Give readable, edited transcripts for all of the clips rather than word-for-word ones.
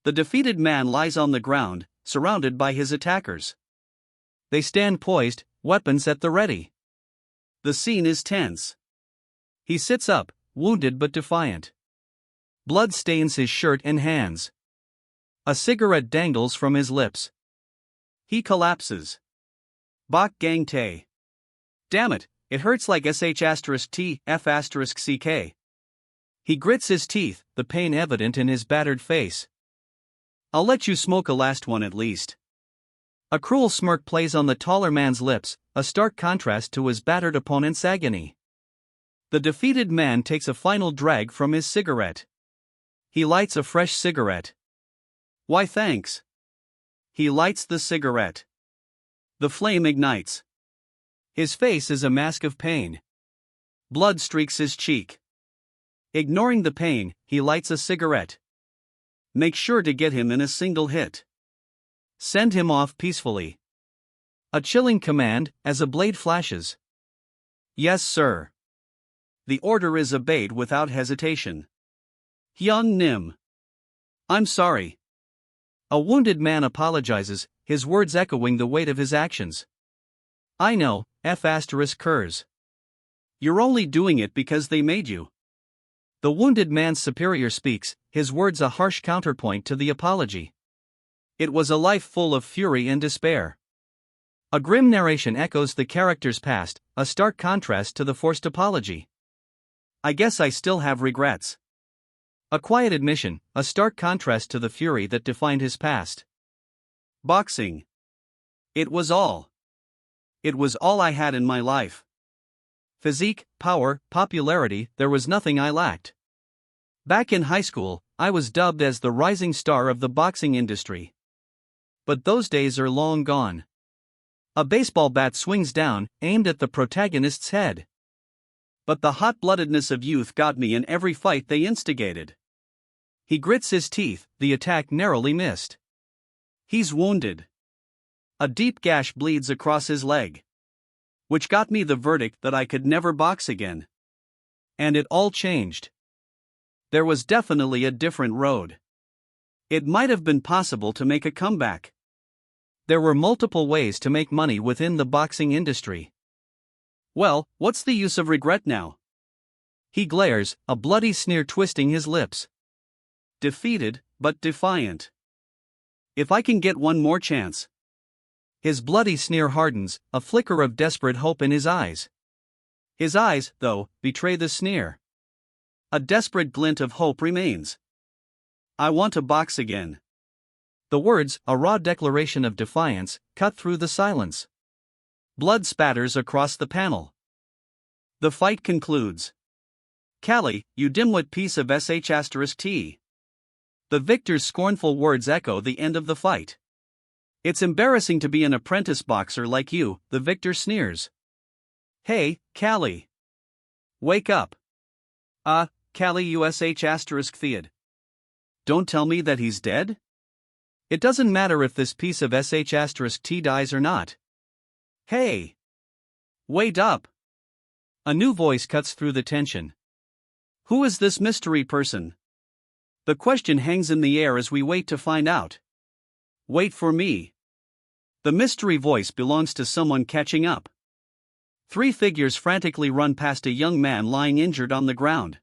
The defeated man lies on the ground, surrounded by his attackers. They stand poised, weapons at the ready. The scene is tense. He sits up, wounded but defiant. Blood stains his shirt and hands. A cigarette dangles from his lips. He collapses. Bok gang tay. Damn it, it hurts like sh*t*f*ck. He grits his teeth, the pain evident in his battered face. I'll let you smoke a last one at least. A cruel smirk plays on the taller man's lips, a stark contrast to his battered opponent's agony. The defeated man takes a final drag from his cigarette. He lights a fresh cigarette. Why thanks. He lights the cigarette. The flame ignites. His face is a mask of pain. Blood streaks his cheek. Ignoring the pain, he lights a cigarette. Make sure to get him in a single hit. Send him off peacefully. A chilling command, as a blade flashes. Yes, sir. The order is obeyed without hesitation. Hyun Nim. I'm sorry. A wounded man apologizes, his words echoing the weight of his actions. I know, F***Kers. You're only doing it because they made you. The wounded man's superior speaks, his words a harsh counterpoint to the apology. It was a life full of fury and despair. A grim narration echoes the character's past, a stark contrast to the forced apology. I guess I still have regrets. A quiet admission, a stark contrast to the fury that defined his past. Boxing. It was all. It was all I had in my life. Physique, power, popularity, there was nothing I lacked. Back in high school, I was dubbed as the rising star of the boxing industry. But those days are long gone. A baseball bat swings down, aimed at the protagonist's head. But the hot-bloodedness of youth got me in every fight they instigated. He grits his teeth, the attack narrowly missed. He's wounded. A deep gash bleeds across his leg. Which got me the verdict that I could never box again. And it all changed. There was definitely a different road. It might have been possible to make a comeback. There were multiple ways to make money within the boxing industry. Well, what's the use of regret now? He glares, a bloody sneer twisting his lips. Defeated, but defiant. If I can get one more chance. His bloody sneer hardens, a flicker of desperate hope in his eyes. His eyes, though, betray the sneer. A desperate glint of hope remains. I want to box again. The words, a raw declaration of defiance, cut through the silence. Blood spatters across the panel. The fight concludes. Callie, you dimwit piece of sh*t. The victor's scornful words echo the end of the fight. It's embarrassing to be an apprentice boxer like you, the victor sneers. Hey, Callie. Wake up. Callie ush***. Don't tell me that he's dead? It doesn't matter if this piece of sh**t dies or not. Hey! Wait up! A new voice cuts through the tension. Who is this mystery person? The question hangs in the air as we wait to find out. Wait for me. The mystery voice belongs to someone catching up. Three figures frantically run past a young man lying injured on the ground.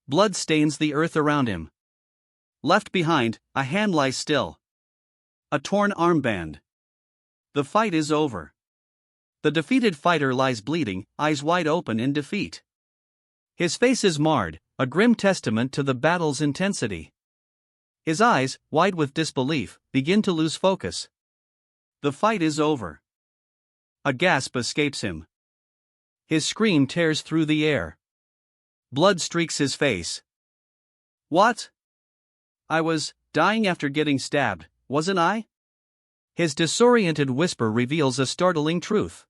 Blood stains the earth around him. Left behind, a hand lies still. A torn armband. The fight is over. The defeated fighter lies bleeding, eyes wide open in defeat. His face is marred, a grim testament to the battle's intensity. His eyes, wide with disbelief, begin to lose focus. The fight is over. A gasp escapes him. His scream tears through the air. Blood streaks his face. What? I was dying after getting stabbed, wasn't I? His disoriented whisper reveals a startling truth.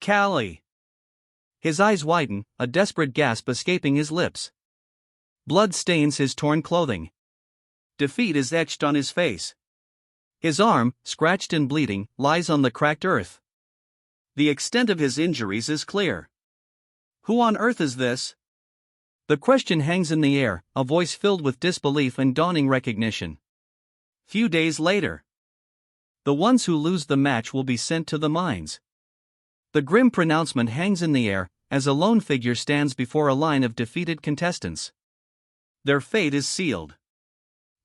Callie. His eyes widen, a desperate gasp escaping his lips. Blood stains his torn clothing. Defeat is etched on his face. His arm, scratched and bleeding, lies on the cracked earth. The extent of his injuries is clear. Who on earth is this? The question hangs in the air, a voice filled with disbelief and dawning recognition. Few days later. The ones who lose the match will be sent to the mines. The grim pronouncement hangs in the air, as a lone figure stands before a line of defeated contestants. Their fate is sealed.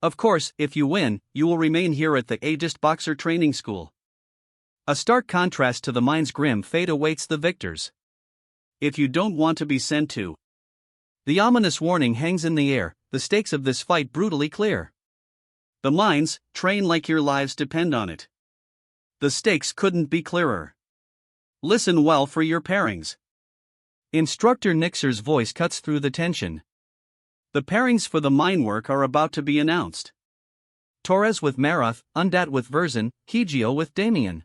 Of course, if you win, you will remain here at the ageist boxer training school. A stark contrast to the mine's grim fate awaits the victors. If you don't want to be sent to. The ominous warning hangs in the air, the stakes of this fight brutally clear. The mines, train like your lives depend on it. The stakes couldn't be clearer. Listen well for your pairings. Instructor Nixer's voice cuts through the tension. The pairings for the mine work are about to be announced. Torres with Marath, Undat with Verzin, Higio with Damien.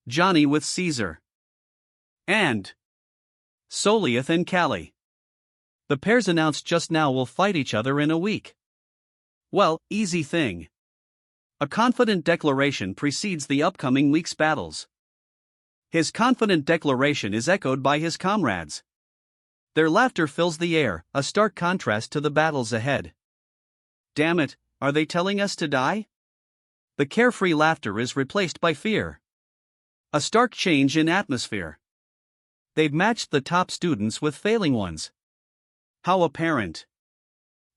Johnny with Caesar. And Soliath and Callie. The pairs announced just now will fight each other in a week. Well, easy thing. A confident declaration precedes the upcoming week's battles. His confident declaration is echoed by his comrades. Their laughter fills the air, a stark contrast to the battles ahead. Damn it, are they telling us to die? The carefree laughter is replaced by fear. A stark change in atmosphere. They've matched the top students with failing ones. How apparent.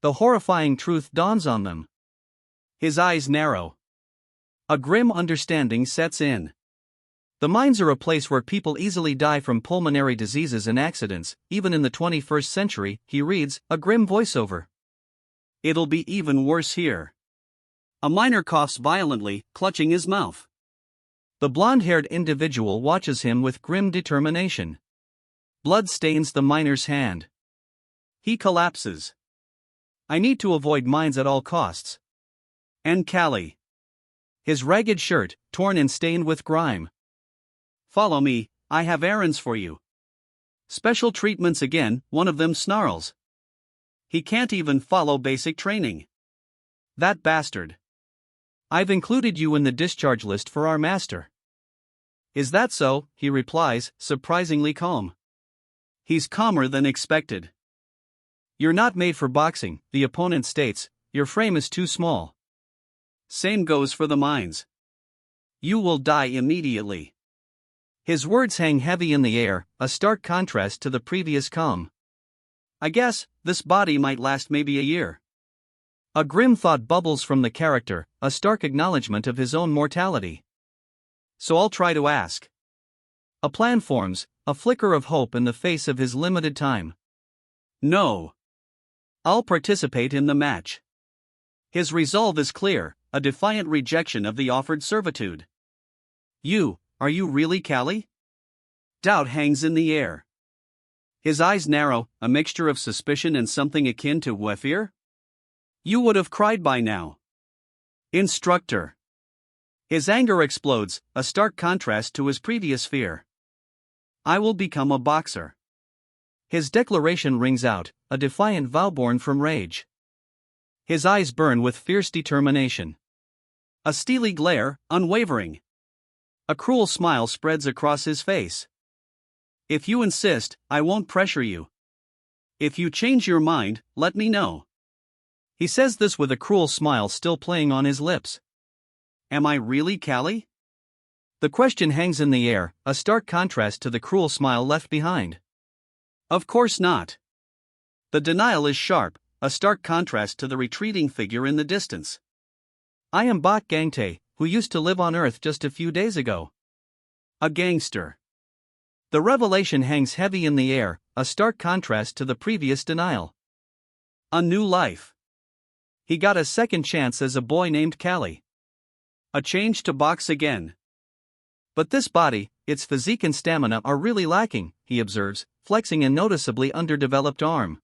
The horrifying truth dawns on them. His eyes narrow. A grim understanding sets in. The mines are a place where people easily die from pulmonary diseases and accidents, even in the 21st century, he reads, a grim voiceover. It'll be even worse here. A miner coughs violently, clutching his mouth. The blonde-haired individual watches him with grim determination. Blood stains the miner's hand. He collapses. I need to avoid mines at all costs. And Callie. His ragged shirt, torn and stained with grime. Follow me, I have errands for you. Special treatments again, one of them snarls. He can't even follow basic training. That bastard. I've included you in the discharge list for our master. Is that so? He replies, surprisingly calm. He's calmer than expected. You're not made for boxing, the opponent states, your frame is too small. Same goes for the mines. You will die immediately. His words hang heavy in the air, a stark contrast to the previous calm. I guess, this body might last maybe a year. A grim thought bubbles from the character, a stark acknowledgement of his own mortality. So I'll try to ask. A plan forms, a flicker of hope in the face of his limited time. No. I'll participate in the match. His resolve is clear, a defiant rejection of the offered servitude. Are you really Callie? Doubt hangs in the air. His eyes narrow, a mixture of suspicion and something akin to fear. You would have cried by now. Instructor. His anger explodes, a stark contrast to his previous fear. I will become a boxer. His declaration rings out, a defiant vow born from rage. His eyes burn with fierce determination. A steely glare, unwavering. A cruel smile spreads across his face. If you insist, I won't pressure you. If you change your mind, let me know. He says this with a cruel smile still playing on his lips. Am I really Callie? The question hangs in the air, a stark contrast to the cruel smile left behind. Of course not. The denial is sharp, a stark contrast to the retreating figure in the distance. I am Bot Gangte, who used to live on Earth just a few days ago. A gangster. The revelation hangs heavy in the air, a stark contrast to the previous denial. A new life. He got a second chance as a boy named Callie. A change to box again. But this body, its physique and stamina are really lacking, he observes, flexing a noticeably underdeveloped arm.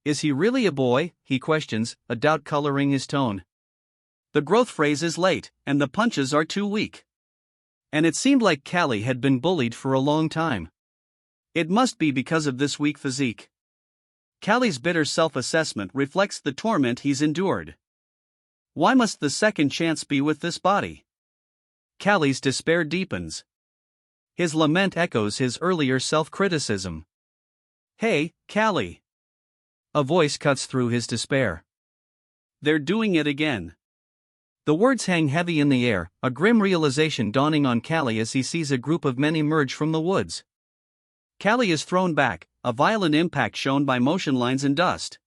Is he really a boy, he questions, a doubt coloring his tone. The growth phase is late, and the punches are too weak. And it seemed like Callie had been bullied for a long time. It must be because of this weak physique. Callie's bitter self-assessment reflects the torment he's endured. Why must the second chance be with this body? Callie's despair deepens. His lament echoes his earlier self-criticism. Hey, Callie. A voice cuts through his despair. They're doing it again. The words hang heavy in the air, a grim realization dawning on Callie as he sees a group of men emerge from the woods. Callie is thrown back, a violent impact shown by motion lines and dust.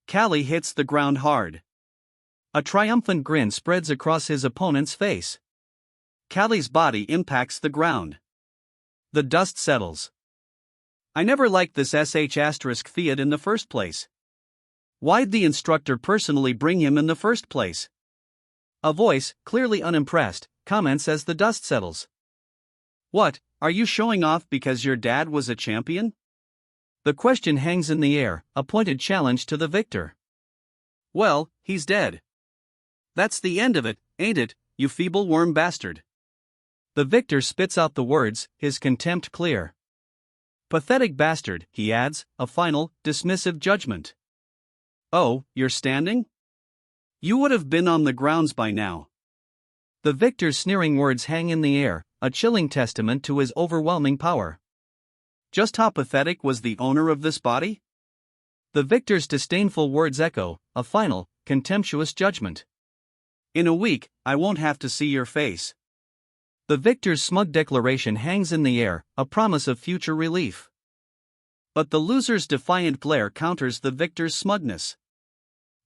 Callie hits the ground hard. A triumphant grin spreads across his opponent's face. Callie's body impacts the ground. The dust settles. I never liked this sh*Fiat in the first place. Why'd the instructor personally bring him in the first place? A voice, clearly unimpressed, comments as the dust settles. What, are you showing off because your dad was a champion? The question hangs in the air, a pointed challenge to the victor. Well, he's dead. That's the end of it, ain't it, you feeble worm bastard? The victor spits out the words, his contempt clear. Pathetic bastard, he adds, a final, dismissive judgment. Oh, you're standing? You would have been on the grounds by now. The victor's sneering words hang in the air, a chilling testament to his overwhelming power. Just how pathetic was the owner of this body? The victor's disdainful words echo, a final, contemptuous judgment. In a week, I won't have to see your face. The victor's smug declaration hangs in the air, a promise of future relief. But the loser's defiant glare counters the victor's smugness.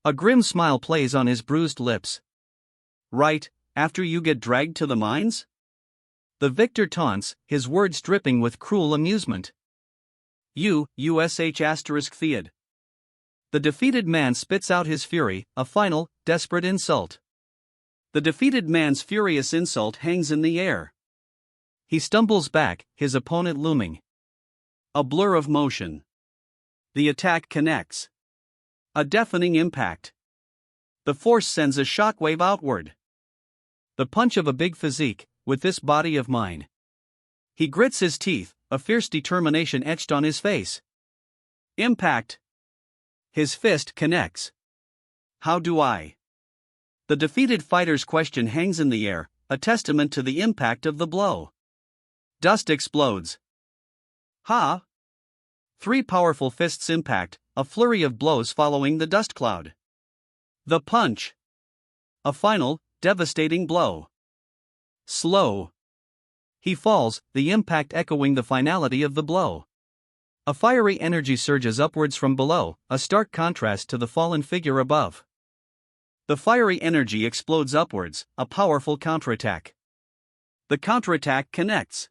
A grim smile plays on his bruised lips. Right, after you get dragged to the mines? The victor taunts, his words dripping with cruel amusement. You, *Fiat. The defeated man spits out his fury, a final, desperate insult. The defeated man's furious insult hangs in the air. He stumbles back, his opponent looming. A blur of motion. The attack connects. A deafening impact. The force sends a shockwave outward. The punch of a big physique, with this body of mine. He grits his teeth, a fierce determination etched on his face. Impact. His fist connects. How do I? The defeated fighter's question hangs in the air, a testament to the impact of the blow. Dust explodes. Ha! 3 powerful fists impact, a flurry of blows following the dust cloud. The punch. A final, devastating blow. Slow. He falls, the impact echoing the finality of the blow. A fiery energy surges upwards from below, a stark contrast to the fallen figure above. The fiery energy explodes upwards, a powerful counterattack. The counterattack connects.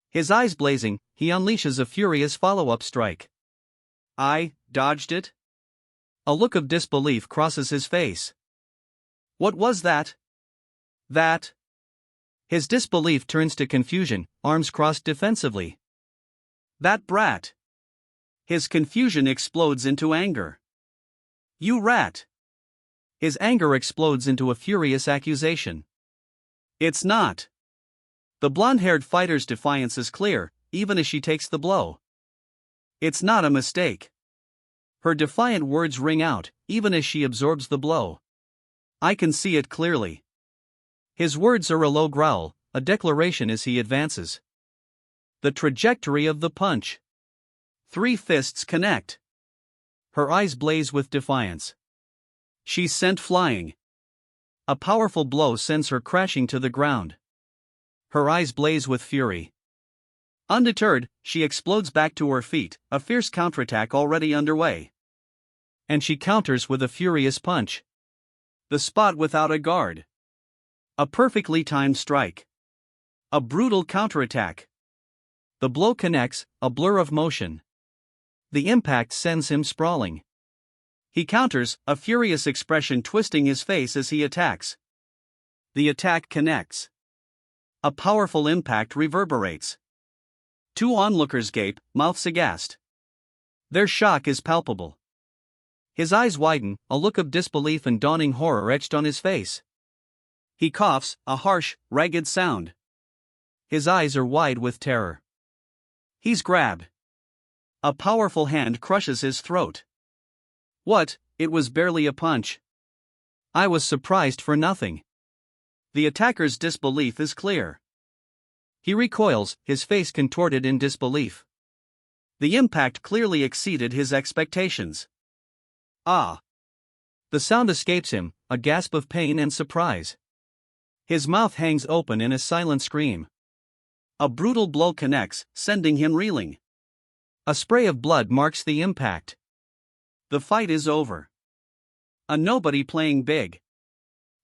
His eyes blazing, he unleashes a furious follow-up strike. I dodged it? A look of disbelief crosses his face. What was that? That? His disbelief turns to confusion, arms crossed defensively. That brat. His confusion explodes into anger. You rat. His anger explodes into a furious accusation. It's not. The blonde-haired fighter's defiance is clear, even as she takes the blow. It's not a mistake. Her defiant words ring out, even as she absorbs the blow. I can see it clearly. His words are a low growl, a declaration as he advances. The trajectory of the punch. 3 fists connect. Her eyes blaze with defiance. She's sent flying. A powerful blow sends her crashing to the ground. Her eyes blaze with fury. Undeterred, she explodes back to her feet, a fierce counterattack already underway. And she counters with a furious punch. The spot without a guard. A perfectly timed strike. A brutal counterattack. The blow connects, a blur of motion. The impact sends him sprawling. He counters, a furious expression twisting his face as he attacks. The attack connects. A powerful impact reverberates. 2 onlookers gape, mouths aghast. Their shock is palpable. His eyes widen, a look of disbelief and dawning horror etched on his face. He coughs, a harsh, ragged sound. His eyes are wide with terror. He's grabbed. A powerful hand crushes his throat. What, it was barely a punch. I was surprised for nothing. The attacker's disbelief is clear. He recoils, his face contorted in disbelief. The impact clearly exceeded his expectations. Ah! The sound escapes him, a gasp of pain and surprise. His mouth hangs open in a silent scream. A brutal blow connects, sending him reeling. A spray of blood marks the impact. The fight is over. A nobody playing big.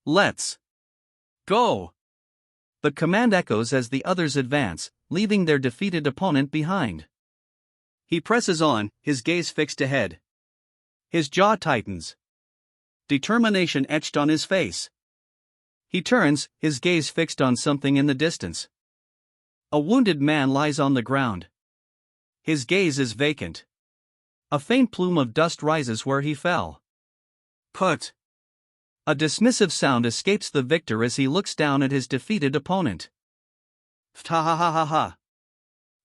Let's go! The command echoes as the others advance, leaving their defeated opponent behind. He presses on, his gaze fixed ahead. His jaw tightens. Determination etched on his face. He turns, his gaze fixed on something in the distance. A wounded man lies on the ground. His gaze is vacant. A faint plume of dust rises where he fell. Put! A dismissive sound escapes the victor as he looks down at his defeated opponent. Ha ha ha ha ha.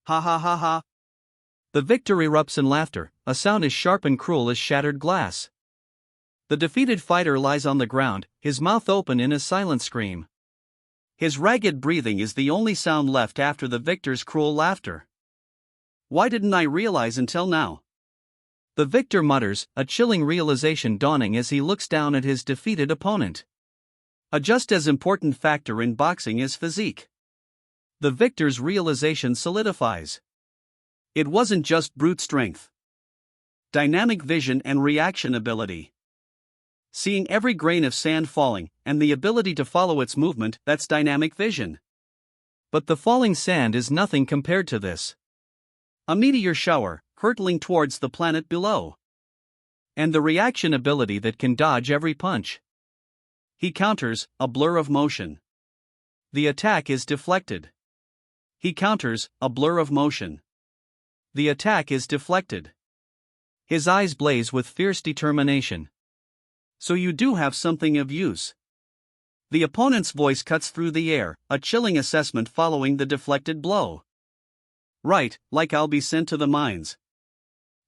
Ha ha ha ha. The victor erupts in laughter, a sound as sharp and cruel as shattered glass. The defeated fighter lies on the ground, his mouth open in a silent scream. His ragged breathing is the only sound left after the victor's cruel laughter. Why didn't I realize until now? The victor mutters, a chilling realization dawning as he looks down at his defeated opponent. A just as important factor in boxing is physique. The victor's realization solidifies. It wasn't just brute strength. Dynamic vision and reaction ability. Seeing every grain of sand falling, and the ability to follow its movement, that's dynamic vision. But the falling sand is nothing compared to this. A meteor shower, hurtling towards the planet below. And the reaction ability that can dodge every punch. He counters, a blur of motion. The attack is deflected. He counters, a blur of motion. The attack is deflected. His eyes blaze with fierce determination. So you do have something of use. The opponent's voice cuts through the air, a chilling assessment following the deflected blow. Right, like I'll be sent to the mines.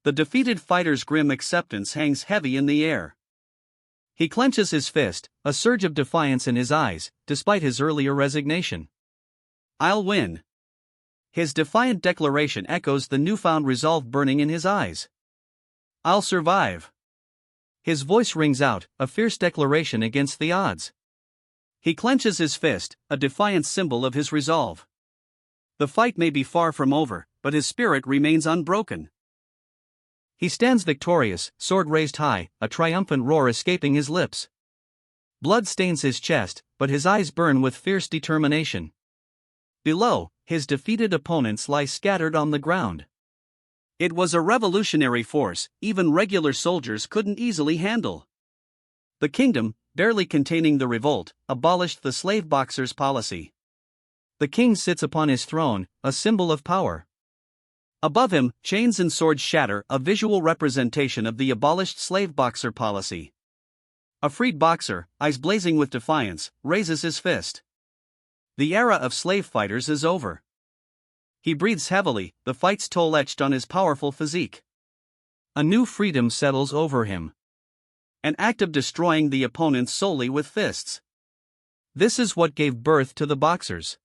The defeated fighter's grim acceptance hangs heavy in the air. He clenches his fist, a surge of defiance in his eyes, despite his earlier resignation. I'll win. His defiant declaration echoes the newfound resolve burning in his eyes. I'll survive. His voice rings out, a fierce declaration against the odds. He clenches his fist, a defiant symbol of his resolve. The fight may be far from over, but his spirit remains unbroken. He stands victorious, sword raised high, a triumphant roar escaping his lips. Blood stains his chest, but his eyes burn with fierce determination. Below, his defeated opponents lie scattered on the ground. It was a revolutionary force, even regular soldiers couldn't easily handle. The kingdom, barely containing the revolt, abolished the slave boxers' policy. The king sits upon his throne, a symbol of power. Above him, chains and swords shatter, a visual representation of the abolished slave boxer policy. A freed boxer, eyes blazing with defiance, raises his fist. The era of slave fighters is over. He breathes heavily, the fight's toll etched on his powerful physique. A new freedom settles over him. An act of destroying the opponent solely with fists. This is what gave birth to the boxers.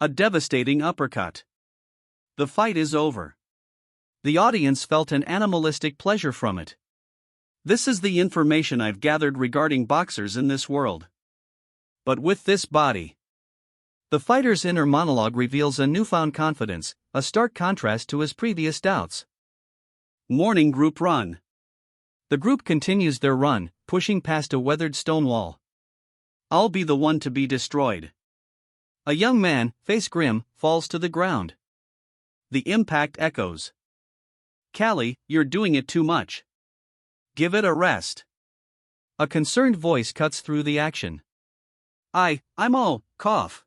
A devastating uppercut. The fight is over. The audience felt an animalistic pleasure from it. This is the information I've gathered regarding boxers in this world. But with this body. The fighter's inner monologue reveals a newfound confidence, a stark contrast to his previous doubts. Morning group run. The group continues their run, pushing past a weathered stone wall. I'll be the one to be destroyed. A young man, face grim, falls to the ground. The impact echoes. Callie, you're doing it too much. Give it a rest. A concerned voice cuts through the action. I'm cough.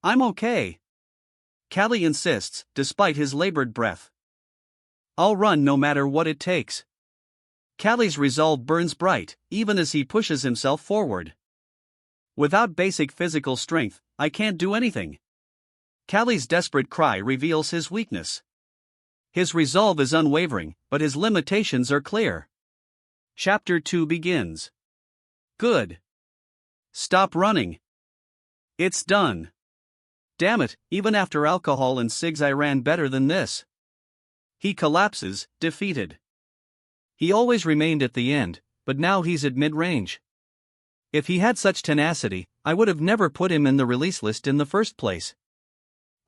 I'm okay. Callie insists, despite his labored breath. I'll run no matter what it takes. Callie's resolve burns bright, even as he pushes himself forward. Without basic physical strength, I can't do anything. Callie's desperate cry reveals his weakness. His resolve is unwavering, but his limitations are clear. Chapter 2 begins. Good. Stop running. It's done. Damn it, even after alcohol and cigs I ran better than this. He collapses, defeated. He always remained at the end, but now he's at mid-range. If he had such tenacity, I would have never put him in the release list in the first place.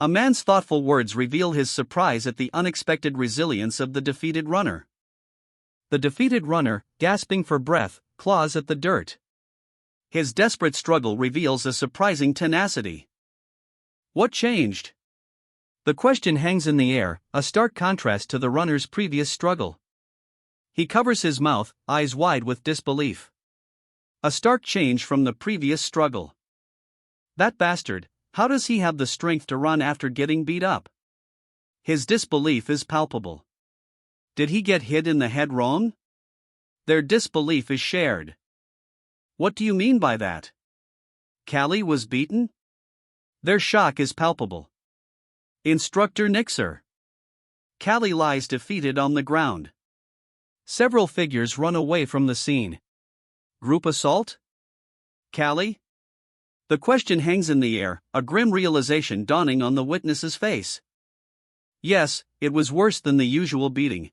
A man's thoughtful words reveal his surprise at the unexpected resilience of the defeated runner. The defeated runner, gasping for breath, claws at the dirt. His desperate struggle reveals a surprising tenacity. What changed? The question hangs in the air, a stark contrast to the runner's previous struggle. He covers his mouth, eyes wide with disbelief. A stark change from the previous struggle. That bastard, how does he have the strength to run after getting beat up? His disbelief is palpable. Did he get hit in the head wrong? Their disbelief is shared. What do you mean by that? Callie was beaten? Their shock is palpable. Instructor Nixer. Callie lies defeated on the ground. Several figures run away from the scene. Group assault? Callie? The question hangs in the air, a grim realization dawning on the witness's face. Yes, it was worse than the usual beating.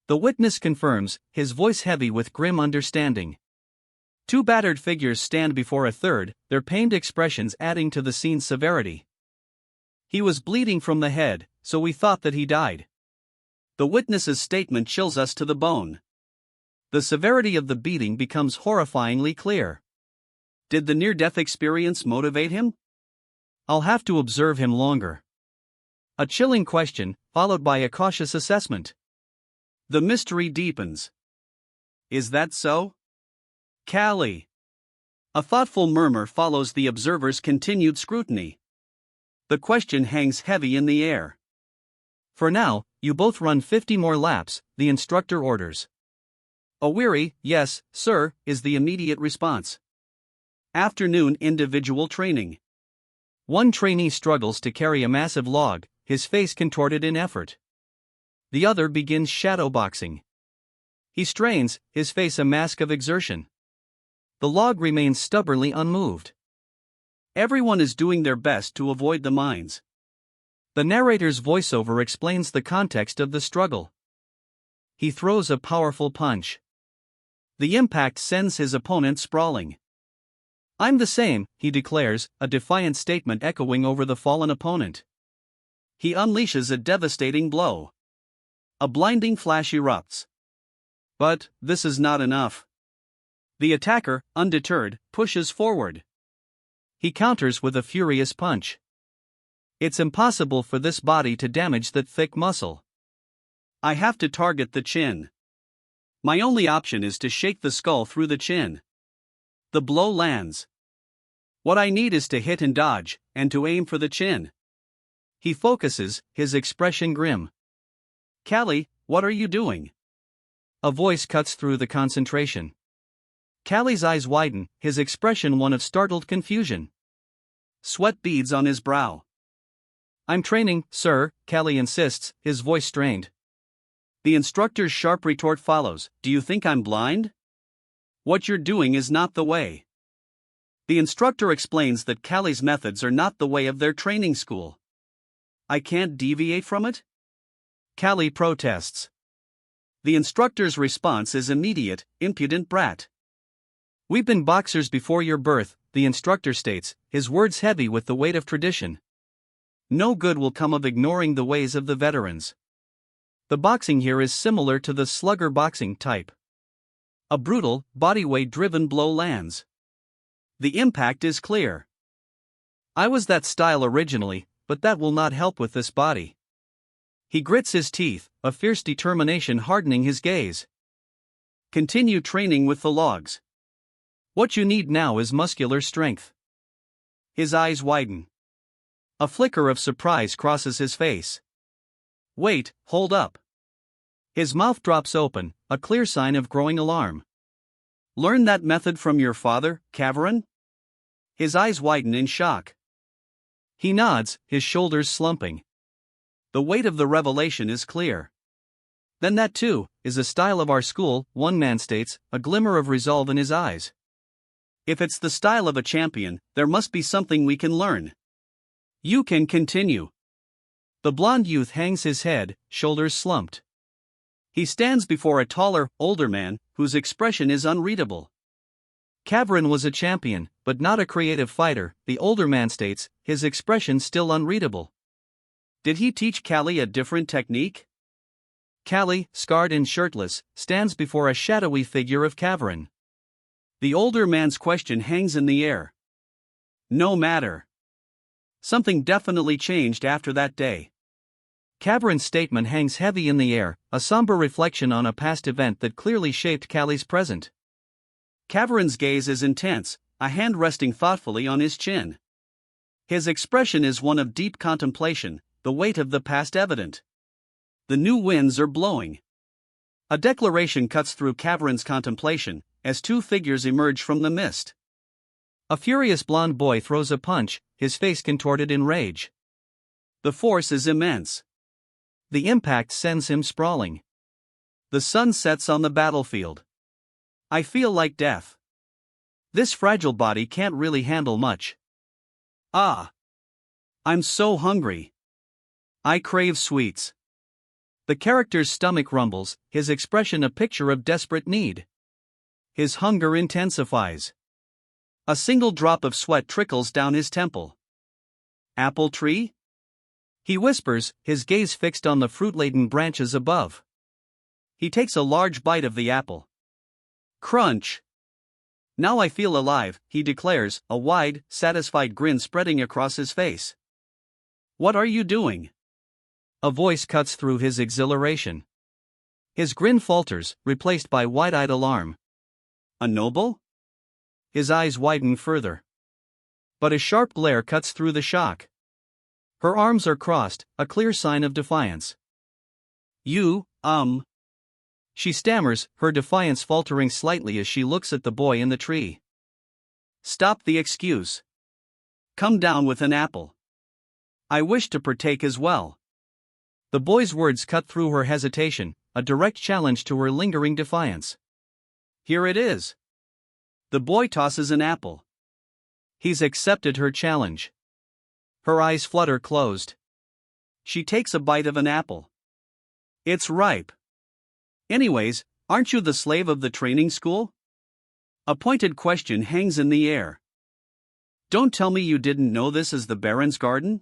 The witness confirms, his voice heavy with grim understanding. Two battered figures stand before a third, their pained expressions adding to the scene's severity. He was bleeding from the head, so we thought that he died. The witness's statement chills us to the bone. The severity of the beating becomes horrifyingly clear. Did the near-death experience motivate him? I'll have to observe him longer. A chilling question, followed by a cautious assessment. The mystery deepens. Is that so? Callie. A thoughtful murmur follows the observer's continued scrutiny. The question hangs heavy in the air. For now, you both run 50 more laps, the instructor orders. A weary, yes, sir, is the immediate response. Afternoon individual training. One trainee struggles to carry a massive log, his face contorted in effort. The other begins shadowboxing. He strains, his face a mask of exertion. The log remains stubbornly unmoved. Everyone is doing their best to avoid the mines. The narrator's voiceover explains the context of the struggle. He throws a powerful punch. The impact sends his opponent sprawling. I'm the same, he declares, a defiant statement echoing over the fallen opponent. He unleashes a devastating blow. A blinding flash erupts. But this is not enough. The attacker, undeterred, pushes forward. He counters with a furious punch. It's impossible for this body to damage that thick muscle. I have to target the chin. My only option is to shake the skull through the chin. The blow lands. What I need is to hit and dodge, and to aim for the chin. He focuses, his expression grim. Callie, what are you doing? A voice cuts through the concentration. Callie's eyes widen, his expression one of startled confusion. Sweat beads on his brow. I'm training, sir, Callie insists, his voice strained. The instructor's sharp retort follows. Do you think I'm blind? What you're doing is not the way. The instructor explains that Callie's methods are not the way of their training school. I can't deviate from it? Callie protests. The instructor's response is immediate, impudent brat. We've been boxers before your birth, the instructor states, his words heavy with the weight of tradition. No good will come of ignoring the ways of the veterans. The boxing here is similar to the slugger boxing type. A brutal, bodyweight-driven blow lands. The impact is clear. I was that style originally, but that will not help with this body. He grits his teeth, a fierce determination hardening his gaze. Continue training with the logs. What you need now is muscular strength. His eyes widen. A flicker of surprise crosses his face. Wait, hold up. His mouth drops open, a clear sign of growing alarm. Learn that method from your father, Caveron? His eyes widen in shock. He nods, his shoulders slumping. The weight of the revelation is clear. Then that too, is a style of our school, one man states, a glimmer of resolve in his eyes. If it's the style of a champion, there must be something we can learn. You can continue. The blond youth hangs his head, shoulders slumped. He stands before a taller, older man, whose expression is unreadable. Kavrin was a champion, but not a creative fighter, the older man states, his expression still unreadable. Did he teach Callie a different technique? Callie, scarred and shirtless, stands before a shadowy figure of Kavrin. The older man's question hangs in the air. No matter. Something definitely changed after that day. Kavrin's statement hangs heavy in the air, a somber reflection on a past event that clearly shaped Callie's present. Kavrin's gaze is intense, a hand resting thoughtfully on his chin. His expression is one of deep contemplation, the weight of the past evident. The new winds are blowing. A declaration cuts through Kavrin's contemplation, as two figures emerge from the mist. A furious blond boy throws a punch, his face contorted in rage. The force is immense. The impact sends him sprawling. The sun sets on the battlefield. I feel like death. This fragile body can't really handle much. Ah! I'm so hungry. I crave sweets. The character's stomach rumbles, his expression a picture of desperate need. His hunger intensifies. A single drop of sweat trickles down his temple. Apple tree? He whispers, his gaze fixed on the fruit-laden branches above. He takes a large bite of the apple. Crunch! Now I feel alive, he declares, a wide, satisfied grin spreading across his face. What are you doing? A voice cuts through his exhilaration. His grin falters, replaced by wide-eyed alarm. A noble? His eyes widen further. But a sharp glare cuts through the shock. Her arms are crossed, a clear sign of defiance. You. She stammers, her defiance faltering slightly as she looks at the boy in the tree. Stop the excuse. Come down with an apple. I wish to partake as well. The boy's words cut through her hesitation, a direct challenge to her lingering defiance. Here it is. The boy tosses an apple. He's accepted her challenge. Her eyes flutter closed. She takes a bite of an apple. It's ripe. Anyways, aren't you the slave of the training school? A pointed question hangs in the air. Don't tell me you didn't know this is the Baron's garden?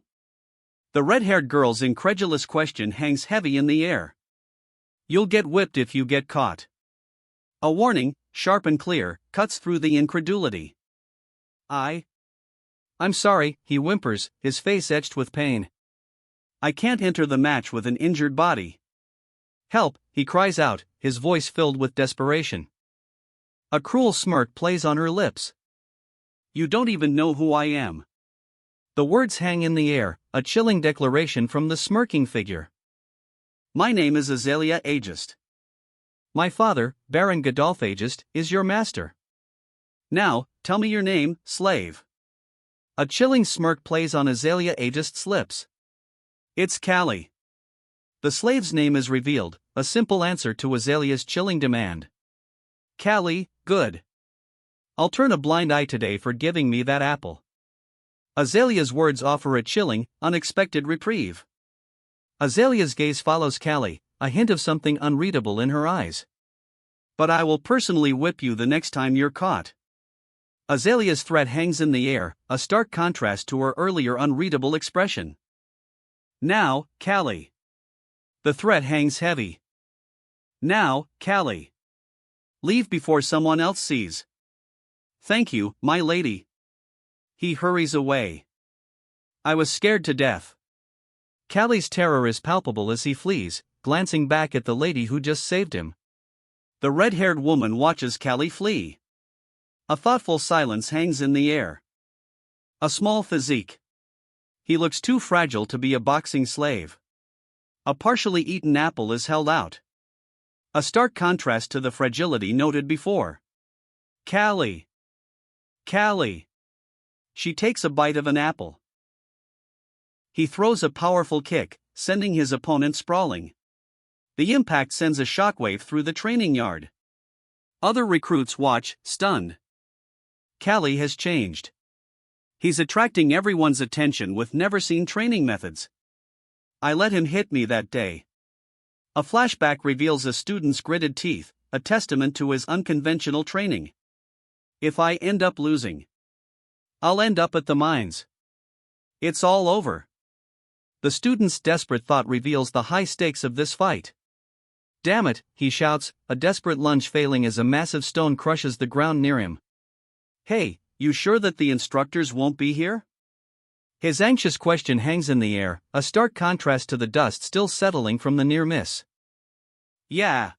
The red-haired girl's incredulous question hangs heavy in the air. You'll get whipped if you get caught. A warning, sharp and clear, cuts through the incredulity. I'm sorry, he whimpers, his face etched with pain. I can't enter the match with an injured body. Help, he cries out, his voice filled with desperation. A cruel smirk plays on her lips. You don't even know who I am. The words hang in the air, a chilling declaration from the smirking figure. My name is Azalea Aegist. My father, Baron Godolph Aegist, is your master. Now, tell me your name, slave. A chilling smirk plays on Azalea Aegist's lips. It's Callie. The slave's name is revealed, a simple answer to Azalea's chilling demand. Callie, good. I'll turn a blind eye today for giving me that apple. Azalea's words offer a chilling, unexpected reprieve. Azalea's gaze follows Callie, a hint of something unreadable in her eyes. But I will personally whip you the next time you're caught. Azalea's threat hangs in the air, a stark contrast to her earlier unreadable expression. Now, Callie. The threat hangs heavy. Now, Callie. Leave before someone else sees. Thank you, my lady. He hurries away. I was scared to death. Callie's terror is palpable as he flees, glancing back at the lady who just saved him. The red-haired woman watches Callie flee. A thoughtful silence hangs in the air. A small physique. He looks too fragile to be a boxing slave. A partially eaten apple is held out. A stark contrast to the fragility noted before. Callie. Callie. She takes a bite of an apple. He throws a powerful kick, sending his opponent sprawling. The impact sends a shockwave through the training yard. Other recruits watch, stunned. Callie has changed. He's attracting everyone's attention with never-seen training methods. I let him hit me that day. A flashback reveals a student's gritted teeth, a testament to his unconventional training. If I end up losing, I'll end up at the mines. It's all over. The student's desperate thought reveals the high stakes of this fight. Damn it, he shouts, a desperate lunge failing as a massive stone crushes the ground near him. Hey, you sure that the instructors won't be here? His anxious question hangs in the air, a stark contrast to the dust still settling from the near miss. Yeah.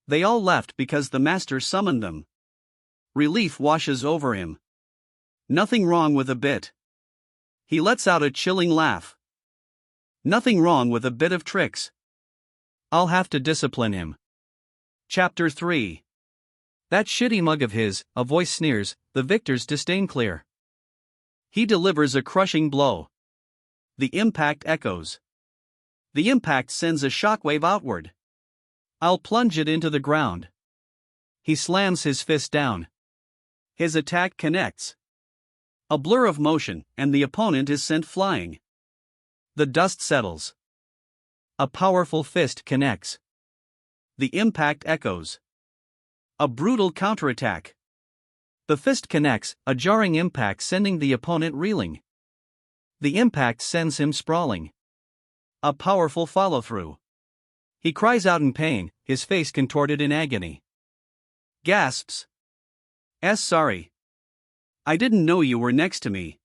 They all left because the master summoned them. Relief washes over him. Nothing wrong with a bit. He lets out a chilling laugh. Nothing wrong with a bit of tricks. I'll have to discipline him. Chapter 3. That shitty mug of his, a voice sneers, the victor's disdain clear. He delivers a crushing blow. The impact echoes. The impact sends a shockwave outward. I'll plunge it into the ground. He slams his fist down. His attack connects. A blur of motion, and the opponent is sent flying. The dust settles. A powerful fist connects. The impact echoes. A brutal counterattack. The fist connects, a jarring impact sending the opponent reeling. The impact sends him sprawling. A powerful follow-through. He cries out in pain, his face contorted in agony. Gasps. Sorry. I didn't know you were next to me.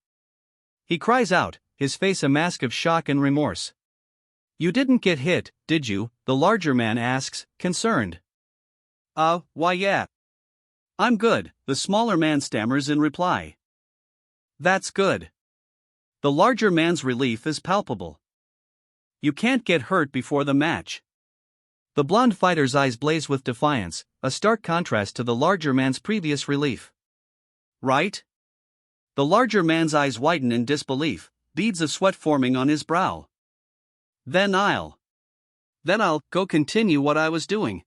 He cries out, his face a mask of shock and remorse. You didn't get hit, did you? The larger man asks, concerned. Why yeah. I'm good, the smaller man stammers in reply. That's good. The larger man's relief is palpable. You can't get hurt before the match. The blonde fighter's eyes blaze with defiance, a stark contrast to the larger man's previous relief. Right? The larger man's eyes widen in disbelief, beads of sweat forming on his brow. Then I'll go continue what I was doing.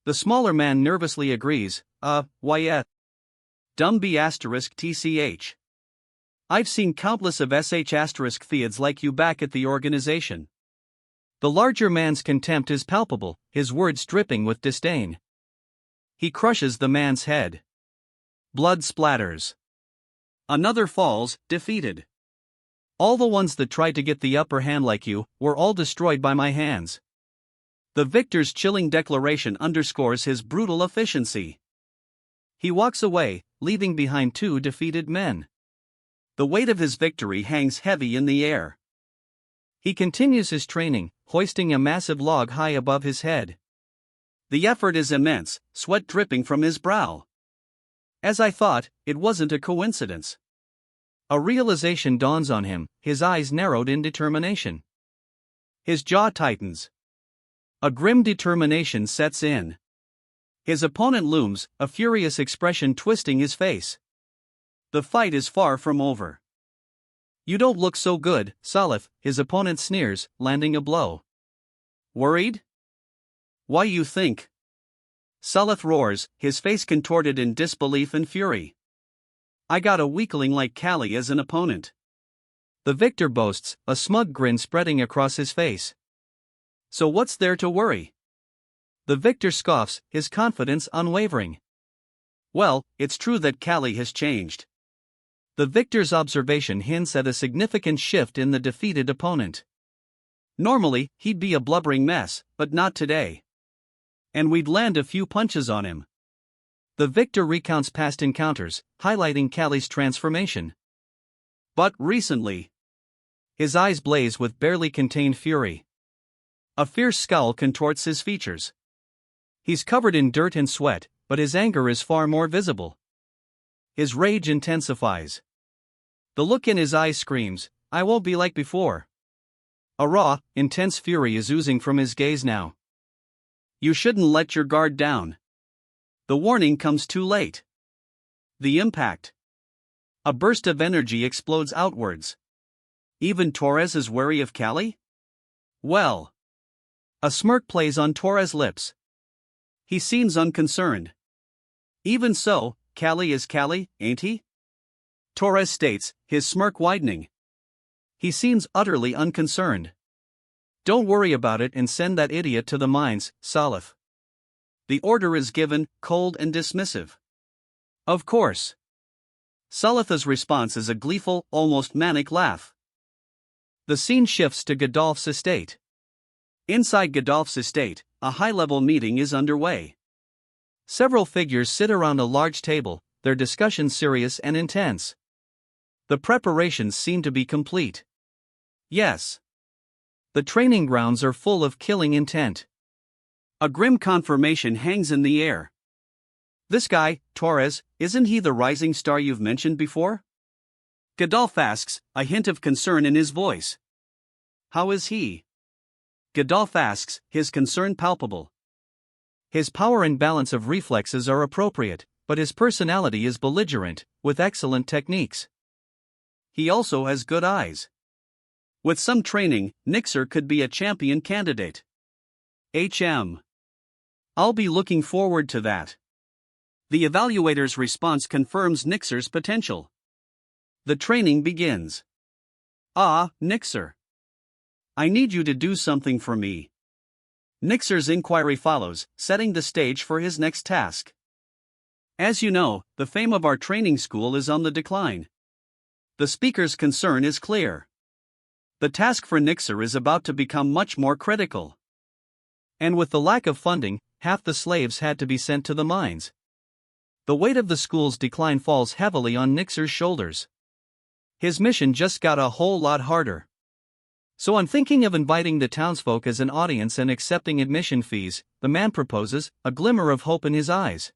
The smaller man nervously agrees, why yeah. Dumb B asterisk TCH. I've seen countless of SH asterisk theids like you back at the organization. The larger man's contempt is palpable, his words dripping with disdain. He crushes the man's head. Blood splatters. Another falls, defeated. All the ones that tried to get the upper hand like you, were all destroyed by my hands. The victor's chilling declaration underscores his brutal efficiency. He walks away, leaving behind two defeated men. The weight of his victory hangs heavy in the air. He continues his training, hoisting a massive log high above his head. The effort is immense, sweat dripping from his brow. As I thought, it wasn't a coincidence. A realization dawns on him, his eyes narrowed in determination. His jaw tightens. A grim determination sets in. His opponent looms, a furious expression twisting his face. The fight is far from over. You don't look so good, Salif, his opponent sneers, landing a blow. Worried? Why you think? Salif roars, his face contorted in disbelief and fury. I got a weakling like Callie as an opponent. The victor boasts, a smug grin spreading across his face. So what's there to worry? The victor scoffs, his confidence unwavering. Well, it's true that Callie has changed. The victor's observation hints at a significant shift in the defeated opponent. Normally, he'd be a blubbering mess, but not today. And we'd land a few punches on him. The victor recounts past encounters, highlighting Callie's transformation. But recently, his eyes blaze with barely contained fury. A fierce scowl contorts his features. He's covered in dirt and sweat, but his anger is far more visible. His rage intensifies. The look in his eyes screams, I won't be like before. A raw, intense fury is oozing from his gaze now. You shouldn't let your guard down. The warning comes too late. The impact. A burst of energy explodes outwards. Even Torres is wary of Callie? Well. A smirk plays on Torres' lips. He seems unconcerned. Even so, Callie is Callie, ain't he? Torres states, his smirk widening. He seems utterly unconcerned. Don't worry about it and send that idiot to the mines, Salif. The order is given, cold and dismissive. Of course. Salif's response is a gleeful, almost manic laugh. The scene shifts to Godolph's estate. Inside Godolph's estate, a high-level meeting is underway. Several figures sit around a large table, their discussion serious and intense. The preparations seem to be complete. Yes. The training grounds are full of killing intent. A grim confirmation hangs in the air. This guy, Torres, isn't he the rising star you've mentioned before? Godolph asks, a hint of concern in his voice. How is he? Godolph asks, his concern palpable. His power and balance of reflexes are appropriate, but his personality is belligerent, with excellent techniques. He also has good eyes. With some training, Nixer could be a champion candidate. I'll be looking forward to that. The evaluator's response confirms Nixer's potential. The training begins. Nixer. I need you to do something for me. Nixer's inquiry follows, setting the stage for his next task. As you know, the fame of our training school is on the decline. The speaker's concern is clear. The task for Nixer is about to become much more critical. And with the lack of funding, half the slaves had to be sent to the mines. The weight of the school's decline falls heavily on Nixer's shoulders. His mission just got a whole lot harder. So I'm thinking of inviting the townsfolk as an audience and accepting admission fees, the man proposes, a glimmer of hope in his eyes.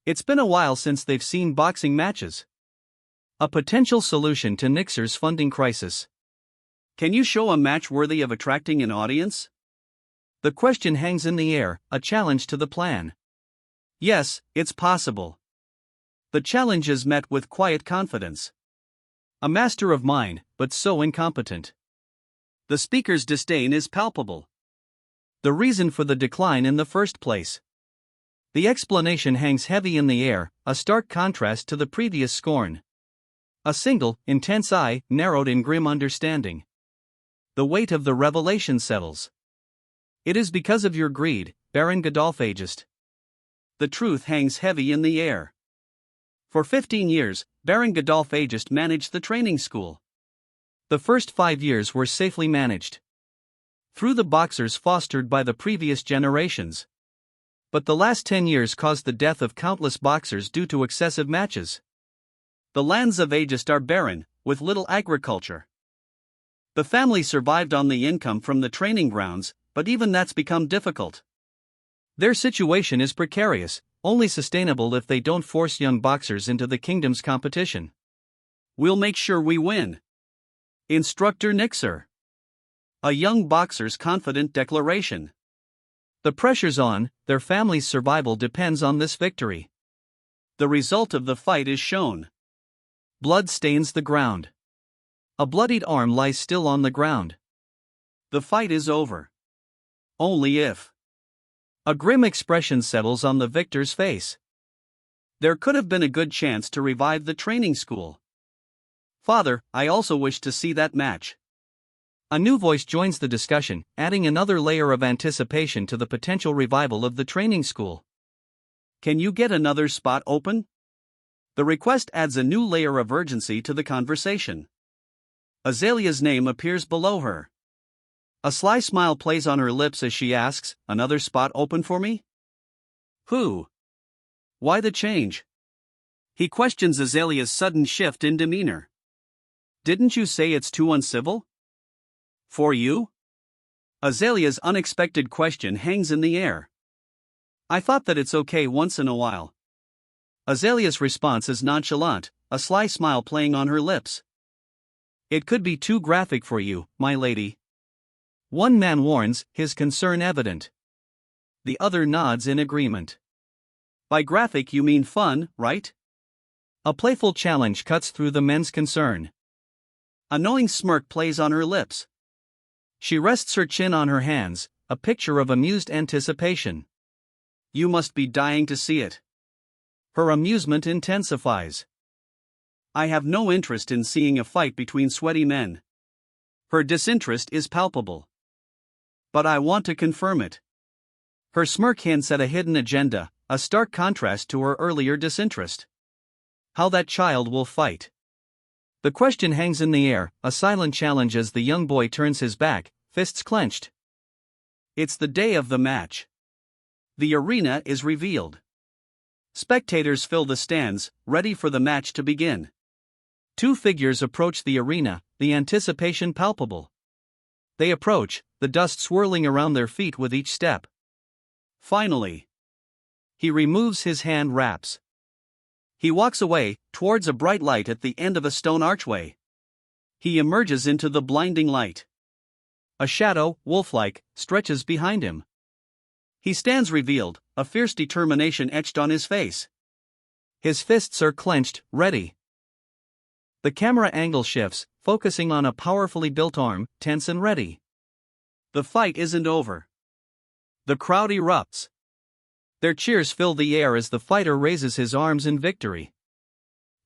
It's been a while since they've seen boxing matches. A potential solution to Nixer's funding crisis. Can you show a match worthy of attracting an audience? The question hangs in the air, a challenge to the plan. Yes, it's possible. The challenge is met with quiet confidence. A master of mind, but so incompetent. The speaker's disdain is palpable. The reason for the decline in the first place. The explanation hangs heavy in the air, a stark contrast to the previous scorn. A single, intense eye, narrowed in grim understanding. The weight of the revelation settles. It is because of your greed, Baron Godolph Aegist. The truth hangs heavy in the air. For 15 years, Baron Godolph Aegist managed the training school. The first 5 years were safely managed through the boxers fostered by the previous generations. But the last 10 years caused the death of countless boxers due to excessive matches. The lands of Aegist are barren, with little agriculture. The family survived on the income from the training grounds, but even that's become difficult. Their situation is precarious, only sustainable if they don't force young boxers into the kingdom's competition. We'll make sure we win. Instructor Nixer. A young boxer's confident declaration. The pressure's on, their family's survival depends on this victory. The result of the fight is shown. Blood stains the ground. A bloodied arm lies still on the ground. The fight is over. Only if. A grim expression settles on the victor's face. There could have been a good chance to revive the training school. Father, I also wish to see that match. A new voice joins the discussion, adding another layer of anticipation to the potential revival of the training school. Can you get another spot open? The request adds a new layer of urgency to the conversation. Azalea's name appears below her. A sly smile plays on her lips as she asks, another spot open for me? Who? Why the change? He questions Azalea's sudden shift in demeanor. Didn't you say it's too uncivil? For you? Azalea's unexpected question hangs in the air. I thought that it's okay once in a while. Azalea's response is nonchalant, a sly smile playing on her lips. It could be too graphic for you, my lady. One man warns, his concern evident. The other nods in agreement. By graphic you mean fun, right? A playful challenge cuts through the men's concern. A knowing smirk plays on her lips. She rests her chin on her hands, a picture of amused anticipation. You must be dying to see it. Her amusement intensifies. I have no interest in seeing a fight between sweaty men. Her disinterest is palpable. but I want to confirm it. Her smirk hints at a hidden agenda, a stark contrast to her earlier disinterest. How that child will fight. The question hangs in the air, a silent challenge as the young boy turns his back, fists clenched. It's the day of the match. The arena is revealed. Spectators fill the stands, ready for the match to begin. Two figures approach the arena, the anticipation palpable. They approach, the dust swirling around their feet with each step. Finally, he removes his hand wraps. He walks away, towards a bright light at the end of a stone archway. He emerges into the blinding light. A shadow, wolf-like, stretches behind him. He stands revealed, a fierce determination etched on his face. His fists are clenched, ready. The camera angle shifts, focusing on a powerfully built arm, tense and ready. The fight isn't over. The crowd erupts. Their cheers fill the air as the fighter raises his arms in victory.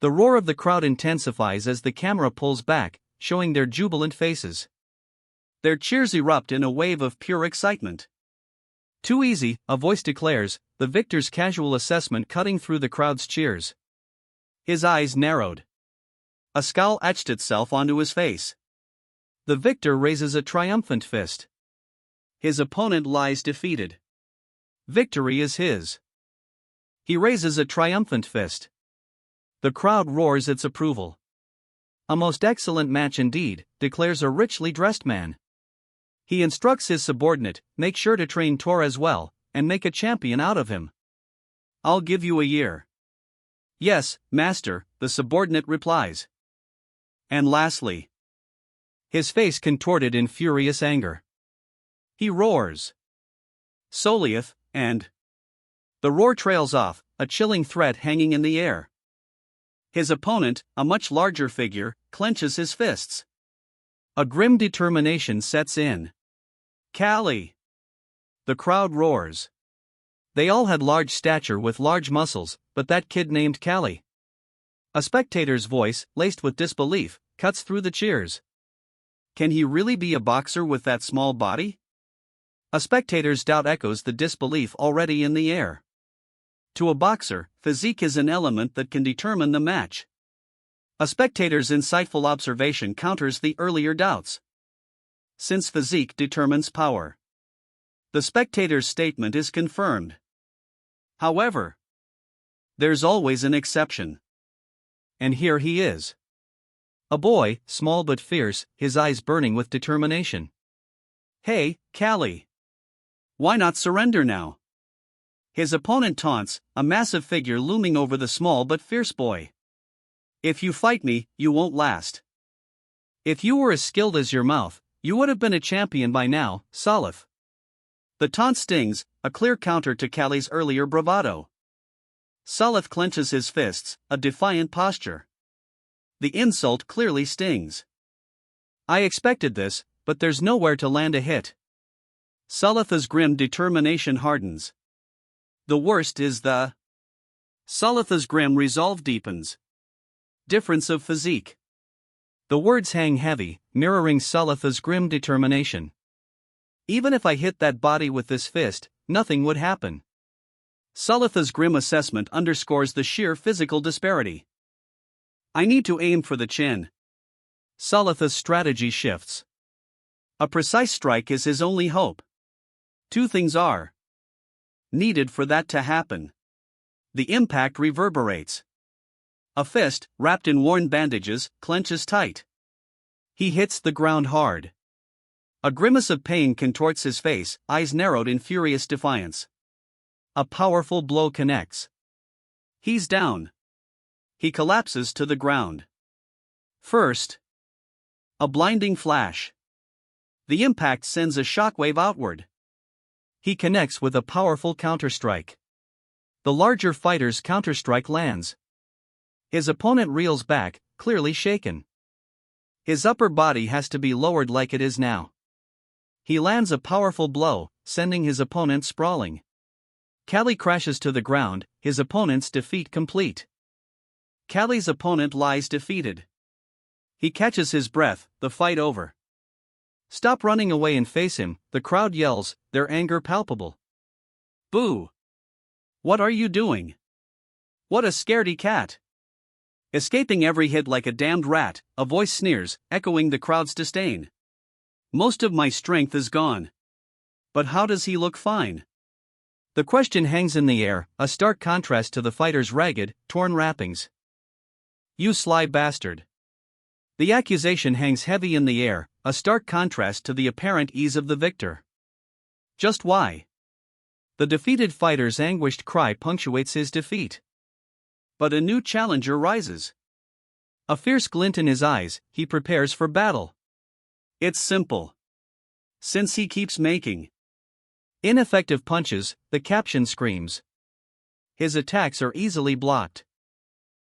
The roar of the crowd intensifies as the camera pulls back, showing their jubilant faces. Their cheers erupt in a wave of pure excitement. Too easy, a voice declares, the victor's casual assessment cutting through the crowd's cheers. His eyes narrowed. A scowl etched itself onto his face. The victor raises a triumphant fist. His opponent lies defeated. Victory is his. He raises a triumphant fist. The crowd roars its approval. A most excellent match indeed, declares a richly dressed man. He instructs his subordinate, make sure to train Torres well, and make a champion out of him. I'll give you a year. Yes, master, the subordinate replies. And lastly, his face contorted in furious anger. He roars. Solieth, and the roar trails off, a chilling threat hanging in the air. His opponent, a much larger figure, clenches his fists. A grim determination sets in. Callie! The crowd roars. They all had large stature with large muscles, but that kid named Callie. A spectator's voice, laced with disbelief, cuts through the cheers. Can he really be a boxer with that small body? A spectator's doubt echoes the disbelief already in the air. To a boxer, physique is an element that can determine the match. A spectator's insightful observation counters the earlier doubts. Since physique determines power, the spectator's statement is confirmed. However, there's always an exception. And here he is. A boy, small but fierce, his eyes burning with determination. Hey, Callie! Why not surrender now? His opponent taunts, a massive figure looming over the small but fierce boy. If you fight me, you won't last. If you were as skilled as your mouth, you would have been a champion by now, Salif. The taunt stings, a clear counter to Callie's earlier bravado. Salif clenches his fists, a defiant posture. The insult clearly stings. I expected this, but there's nowhere to land a hit. Salith's grim determination hardens. The worst is the... Salith's grim resolve deepens. Difference of physique. The words hang heavy, mirroring Salith's grim determination. Even if I hit that body with this fist, nothing would happen. Salith's grim assessment underscores the sheer physical disparity. I need to aim for the chin. Salith's strategy shifts. A precise strike is his only hope. Two things are needed for that to happen. The impact reverberates. A fist, wrapped in worn bandages, clenches tight. He hits the ground hard. A grimace of pain contorts his face, eyes narrowed in furious defiance. A powerful blow connects. He's down. He collapses to the ground. First, a blinding flash. The impact sends a shockwave outward. He connects with a powerful counterstrike. The larger fighter's counterstrike lands. His opponent reels back, clearly shaken. His upper body has to be lowered like it is now. He lands a powerful blow, sending his opponent sprawling. Callie crashes to the ground, his opponent's defeat complete. Callie's opponent lies defeated. He catches his breath, the fight over. Stop running away and face him, the crowd yells, their anger palpable. Boo! What are you doing? What a scaredy cat! Escaping every hit like a damned rat, a voice sneers, echoing the crowd's disdain. Most of my strength is gone. But how does he look fine? The question hangs in the air, a stark contrast to the fighter's ragged, torn wrappings. You sly bastard. The accusation hangs heavy in the air, a stark contrast to the apparent ease of the victor. Just why? The defeated fighter's anguished cry punctuates his defeat. But a new challenger rises. A fierce glint in his eyes, he prepares for battle. It's simple. Since he keeps making ineffective punches, the caption screams. His attacks are easily blocked.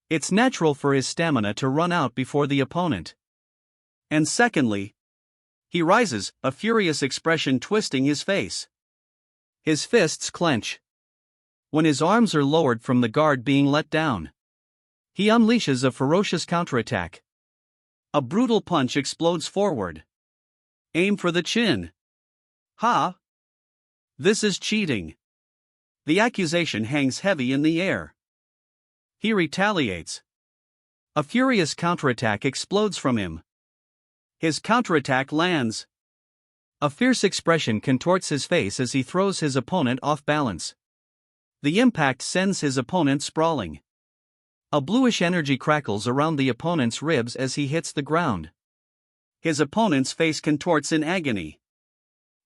It's natural for his stamina to run out before the opponent. And secondly, he rises, a furious expression twisting his face. His fists clench. When his arms are lowered from the guard being let down, he unleashes a ferocious counterattack. A brutal punch explodes forward. Aim for the chin. Ha! This is cheating. The accusation hangs heavy in the air. He retaliates. A furious counterattack explodes from him. His counterattack lands. A fierce expression contorts his face as he throws his opponent off balance. The impact sends his opponent sprawling. A bluish energy crackles around the opponent's ribs as he hits the ground. His opponent's face contorts in agony.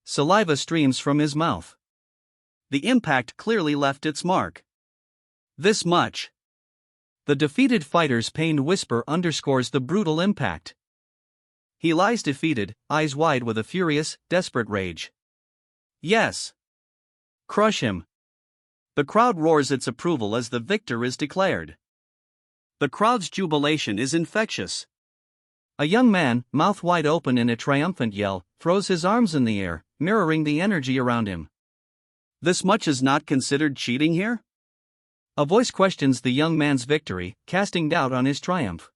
Saliva streams from his mouth. The impact clearly left its mark. This much. The defeated fighter's pained whisper underscores the brutal impact. He lies defeated, eyes wide with a furious, desperate rage. Yes. Crush him. The crowd roars its approval as the victor is declared. The crowd's jubilation is infectious. A young man, mouth wide open in a triumphant yell, throws his arms in the air, mirroring the energy around him. This much is not considered cheating here? A voice questions the young man's victory, casting doubt on his triumph.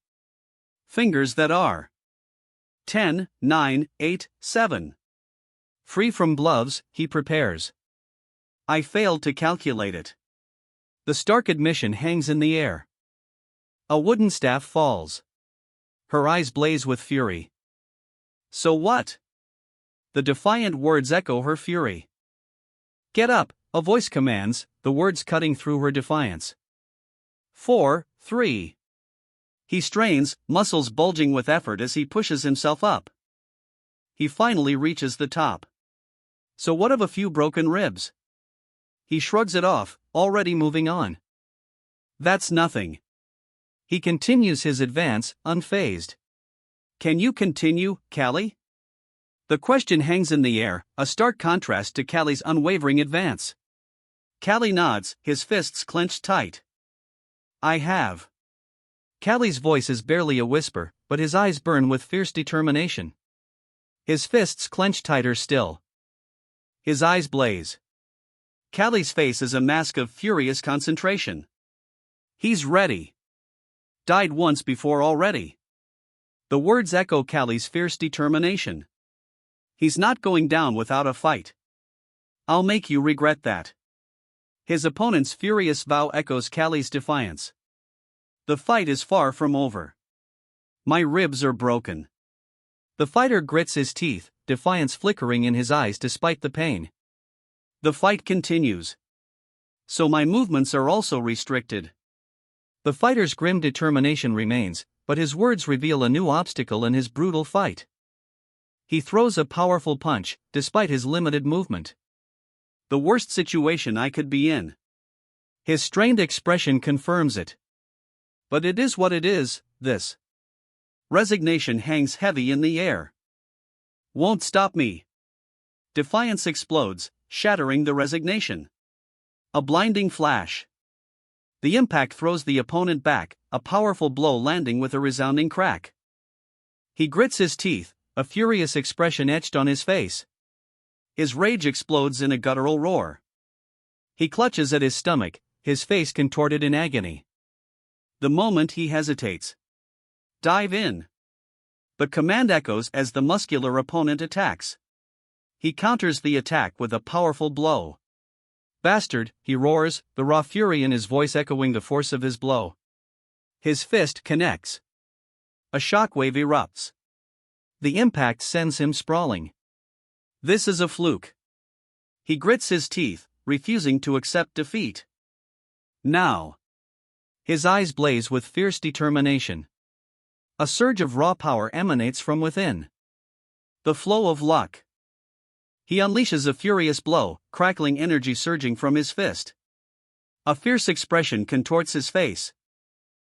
Fingers that are 10, 9, 8, 7. Free from gloves, he prepares. I failed to calculate it. The stark admission hangs in the air. A wooden staff falls. Her eyes blaze with fury. So what? The defiant words echo her fury. Get up, a voice commands, the words cutting through her defiance. 4, 3. He strains, muscles bulging with effort as he pushes himself up. He finally reaches the top. So what of a few broken ribs? He shrugs it off, already moving on. That's nothing. He continues his advance, unfazed. Can you continue, Callie? The question hangs in the air, a stark contrast to Callie's unwavering advance. Callie nods, his fists clenched tight. I have. Callie's voice is barely a whisper, but his eyes burn with fierce determination. His fists clench tighter still. His eyes blaze. Callie's face is a mask of furious concentration. He's ready. Died once before already. The words echo Callie's fierce determination. He's not going down without a fight. I'll make you regret that. His opponent's furious vow echoes Callie's defiance. The fight is far from over. My ribs are broken. The fighter grits his teeth, defiance flickering in his eyes despite the pain. The fight continues. So my movements are also restricted. The fighter's grim determination remains, but his words reveal a new obstacle in his brutal fight. He throws a powerful punch, despite his limited movement. The worst situation I could be in. His strained expression confirms it. But it is what it is, this. Resignation hangs heavy in the air. Won't stop me. Defiance explodes, shattering the resignation. A blinding flash. The impact throws the opponent back, a powerful blow landing with a resounding crack. He grits his teeth, a furious expression etched on his face. His rage explodes in a guttural roar. He clutches at his stomach, his face contorted in agony. The moment he hesitates. Dive in. The command echoes as the muscular opponent attacks. He counters the attack with a powerful blow. "Bastard," he roars, the raw fury in his voice echoing the force of his blow. His fist connects. A shockwave erupts. The impact sends him sprawling. This is a fluke. He grits his teeth, refusing to accept defeat. Now. His eyes blaze with fierce determination. A surge of raw power emanates from within. The flow of luck. He unleashes a furious blow, crackling energy surging from his fist. A fierce expression contorts his face.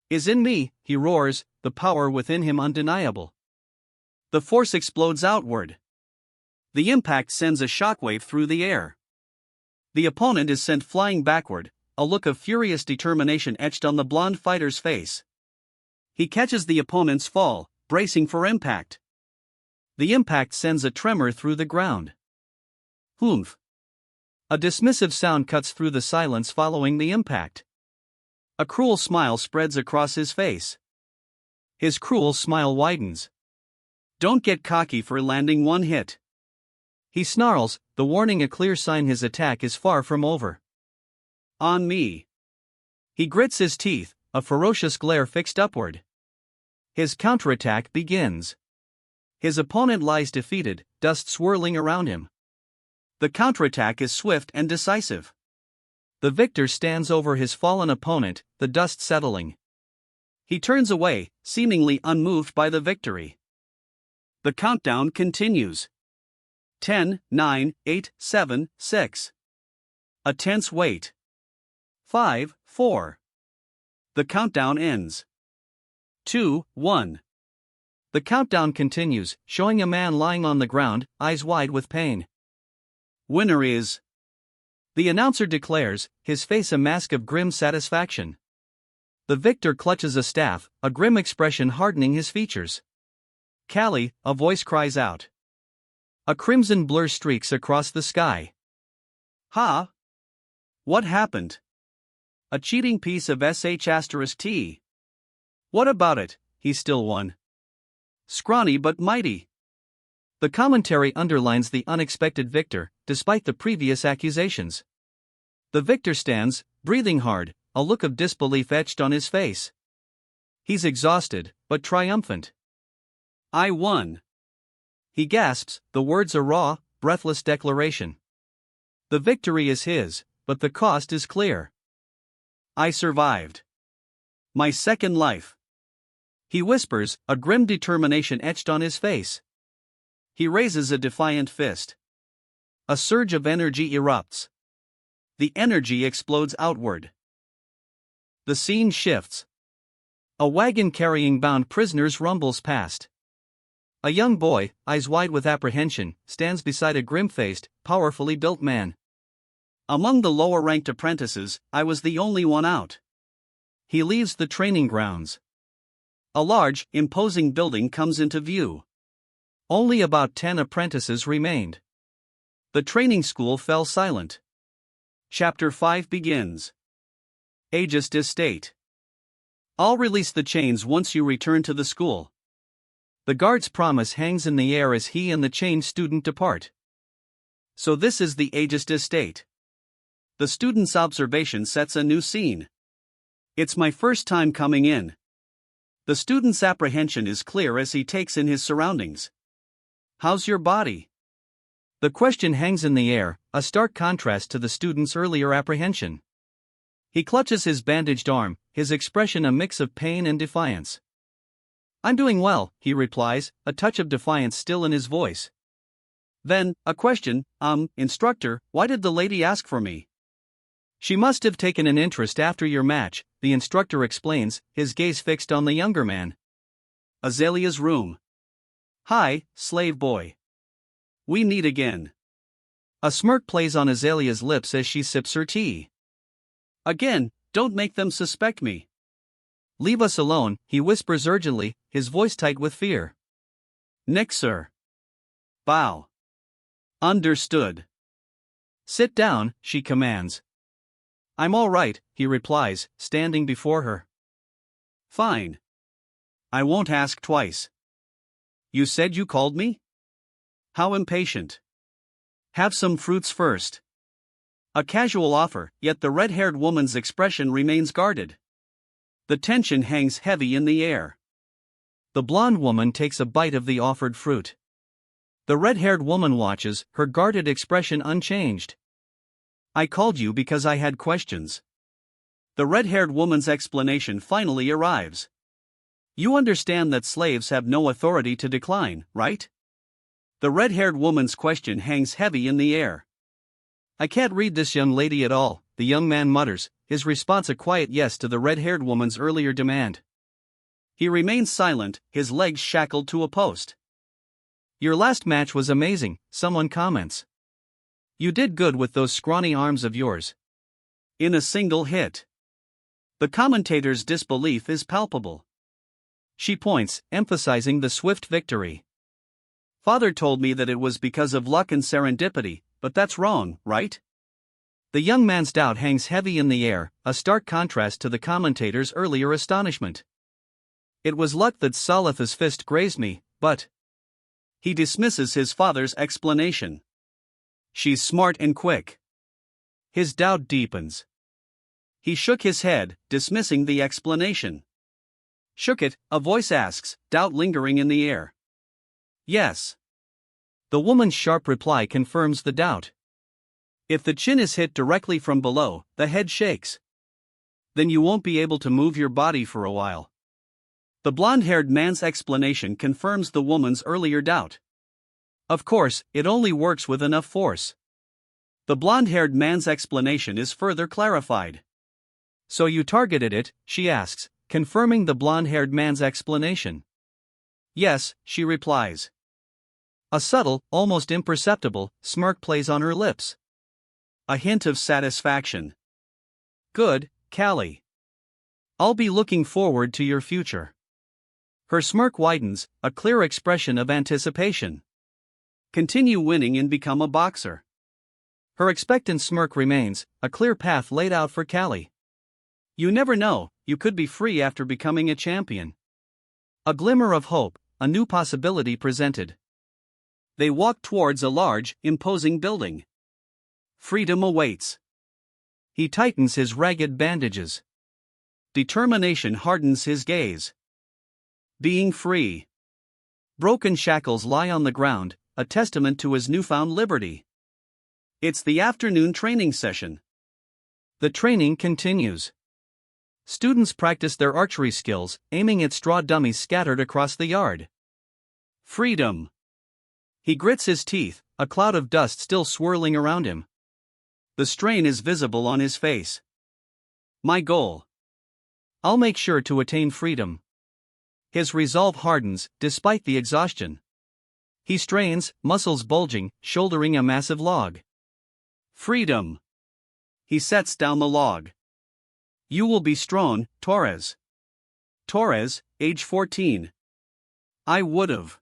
"Is in me," he roars, the power within him undeniable. The force explodes outward. The impact sends a shockwave through the air. The opponent is sent flying backward, a look of furious determination etched on the blonde fighter's face. He catches the opponent's fall, bracing for impact. The impact sends a tremor through the ground. Humph. A dismissive sound cuts through the silence following the impact. A cruel smile spreads across his face. His cruel smile widens. "Don't get cocky for landing one hit." He snarls, the warning a clear sign his attack is far from over. "On me." He grits his teeth, a ferocious glare fixed upward. His counterattack begins. His opponent lies defeated, dust swirling around him. The counterattack is swift and decisive. The victor stands over his fallen opponent, the dust settling. He turns away, seemingly unmoved by the victory. The countdown continues. 10, 9, 8, 7, 6. A tense wait. 5, 4. The countdown ends. 2, 1. The countdown continues, showing a man lying on the ground, eyes wide with pain. Winner is. The announcer declares, his face a mask of grim satisfaction. The victor clutches a staff, a grim expression hardening his features. "Callie," a voice cries out. A crimson blur streaks across the sky. "Ha! What happened? A cheating piece of sh*t. What about it? He still won. Scrawny but mighty." The commentary underlines the unexpected victor, despite the previous accusations. The victor stands, breathing hard, a look of disbelief etched on his face. He's exhausted, but triumphant. "I won." He gasps, the words a raw, breathless declaration. The victory is his, but the cost is clear. "I survived. My second life." He whispers, a grim determination etched on his face. He raises a defiant fist. A surge of energy erupts. The energy explodes outward. The scene shifts. A wagon carrying bound prisoners rumbles past. A young boy, eyes wide with apprehension, stands beside a grim-faced, powerfully built man. "Among the lower-ranked apprentices, I was the only one out." He leaves the training grounds. A large, imposing building comes into view. Only about 10 apprentices remained. The training school fell silent. Chapter 5 begins. Ageist Estate. "I'll release the chains once you return to the school." The guard's promise hangs in the air as he and the chained student depart. So this is the Ageist Estate. The student's observation sets a new scene. "It's my first time coming in." The student's apprehension is clear as he takes in his surroundings. "How's your body?" The question hangs in the air, a stark contrast to the student's earlier apprehension. He clutches his bandaged arm, his expression a mix of pain and defiance. "I'm doing well," he replies, a touch of defiance still in his voice. Then, a question, "Instructor, why did the lady ask for me?" "She must have taken an interest after your match," the instructor explains, his gaze fixed on the younger man. Azalea's room. "Hi, slave boy. We meet again." A smirk plays on Azalea's lips as she sips her tea. "Again, don't make them suspect me." "Leave us alone," he whispers urgently, his voice tight with fear. "Nick, sir." "Bow." "Understood." "Sit down," she commands. "I'm all right," he replies, standing before her. "Fine. I won't ask twice." You said you called me? How impatient. Have some fruits first. A casual offer, yet the red-haired woman's expression remains guarded. The tension hangs heavy in the air. The blonde woman takes a bite of the offered fruit. The red-haired woman watches, her guarded expression unchanged. I called you because I had questions. The red-haired woman's explanation finally arrives. You understand that slaves have no authority to decline, right? The red-haired woman's question hangs heavy in the air. I can't read this young lady at all, the young man mutters, his response a quiet yes to the red-haired woman's earlier demand. He remains silent, his legs shackled to a post. Your last match was amazing, someone comments. You did good with those scrawny arms of yours. In a single hit. The commentator's disbelief is palpable. She points, emphasizing the swift victory. Father told me that it was because of luck and serendipity, but that's wrong, right? The young man's doubt hangs heavy in the air, a stark contrast to the commentator's earlier astonishment. It was luck that Salith's fist grazed me, but... He dismisses his father's explanation. She's smart and quick. His doubt deepens. He shook his head, dismissing the explanation. Shook it, a voice asks, doubt lingering in the air. Yes. The woman's sharp reply confirms the doubt. If the chin is hit directly from below, the head shakes. Then you won't be able to move your body for a while. The blonde-haired man's explanation confirms the woman's earlier doubt. Of course, it only works with enough force. The blonde-haired man's explanation is further clarified. So you targeted it, she asks, confirming the blonde-haired man's explanation. Yes, she replies. A subtle, almost imperceptible, smirk plays on her lips. A hint of satisfaction. Good, Callie. I'll be looking forward to your future. Her smirk widens, a clear expression of anticipation. Continue winning and become a boxer. Her expectant smirk remains, a clear path laid out for Callie. You never know, you could be free after becoming a champion. A glimmer of hope, a new possibility presented. They walk towards a large, imposing building. Freedom awaits. He tightens his ragged bandages. Determination hardens his gaze. Being free. Broken shackles lie on the ground, a testament to his newfound liberty. It's the afternoon training session. The training continues. Students practice their archery skills, aiming at straw dummies scattered across the yard. Freedom. He grits his teeth, a cloud of dust still swirling around him. The strain is visible on his face. My goal. I'll make sure to attain freedom. His resolve hardens, despite the exhaustion. He strains, muscles bulging, shouldering a massive log. Freedom. He sets down the log. You will be strong, Torres. Torres, age 14. I would've.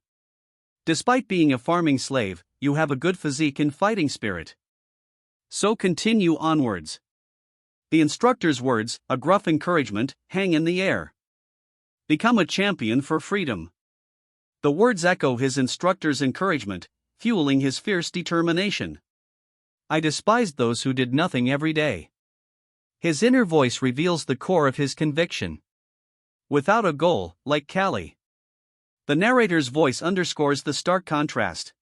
Despite being a farming slave, you have a good physique and fighting spirit. So continue onwards. The instructor's words, a gruff encouragement, hang in the air. Become a champion for freedom. The words echo his instructor's encouragement, fueling his fierce determination. I despised those who did nothing every day. His inner voice reveals the core of his conviction. Without a goal, like Callie. The narrator's voice underscores the stark contrast.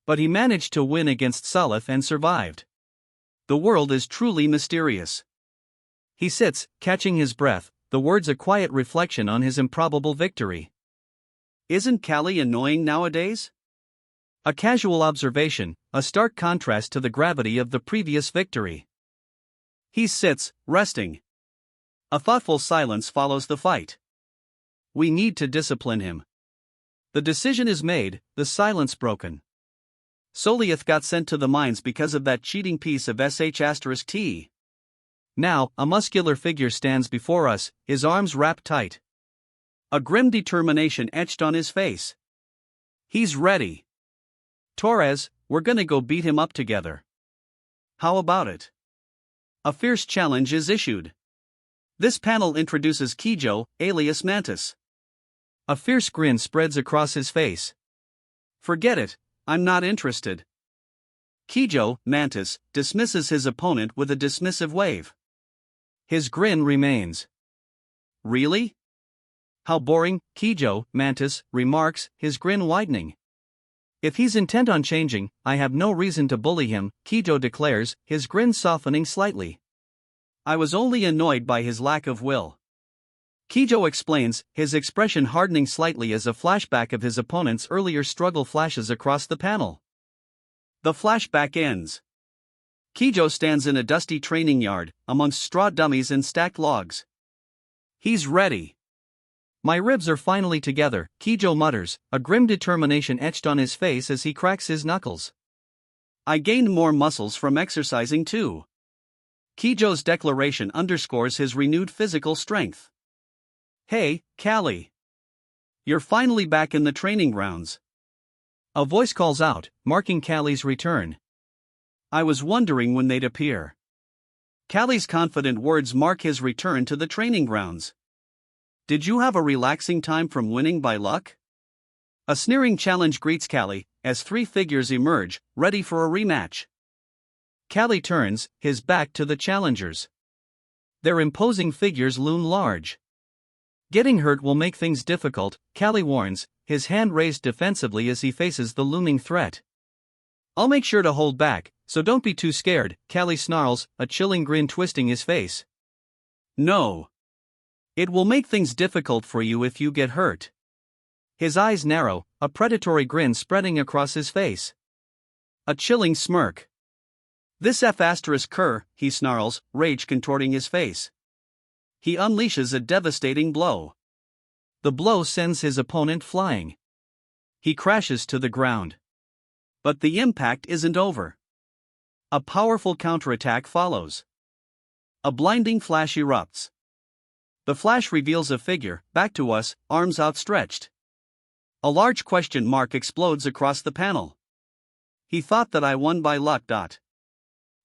But he managed to win against Salith and survived. The world is truly mysterious. He sits, catching his breath, the words a quiet reflection on his improbable victory. Isn't Callie annoying nowadays? A casual observation, a stark contrast to the gravity of the previous victory. He sits, resting. A thoughtful silence follows the fight. We need to discipline him. The decision is made, the silence broken. Soliath got sent to the mines because of that cheating piece of sh*t. Now, a muscular figure stands before us, his arms wrapped tight. A grim determination etched on his face. He's ready. Torres, we're gonna go beat him up together. How about it? A fierce challenge is issued. This panel introduces Kijo, alias Mantis. A fierce grin spreads across his face. Forget it, I'm not interested. Kijo, Mantis, dismisses his opponent with a dismissive wave. His grin remains. Really? How boring, Kijo, Mantis, remarks, his grin widening. If he's intent on changing, I have no reason to bully him, Kijo declares, his grin softening slightly. I was only annoyed by his lack of will. Kijo explains, his expression hardening slightly as a flashback of his opponent's earlier struggle flashes across the panel. The flashback ends. Kijo stands in a dusty training yard, amongst straw dummies and stacked logs. He's ready. My ribs are finally together, Kijo mutters, a grim determination etched on his face as he cracks his knuckles. I gained more muscles from exercising too. Kijo's declaration underscores his renewed physical strength. Hey, Callie. You're finally back in the training grounds. A voice calls out, marking Callie's return. I was wondering when they'd appear. Callie's confident words mark his return to the training grounds. Did you have a relaxing time from winning by luck? A sneering challenge greets Callie, as three figures emerge, ready for a rematch. Callie turns, his back to the challengers. Their imposing figures loom large. Getting hurt will make things difficult, Callie warns, his hand raised defensively as he faces the looming threat. I'll make sure to hold back, so don't be too scared, Callie snarls, a chilling grin twisting his face. No. It will make things difficult for you if you get hurt. His eyes narrow, a predatory grin spreading across his face. A chilling smirk. This F***er, he snarls, rage contorting his face. He unleashes a devastating blow. The blow sends his opponent flying. He crashes to the ground. But the impact isn't over. A powerful counterattack follows. A blinding flash erupts. The flash reveals a figure, back to us, arms outstretched. A large question mark explodes across the panel. He thought that I won by luck.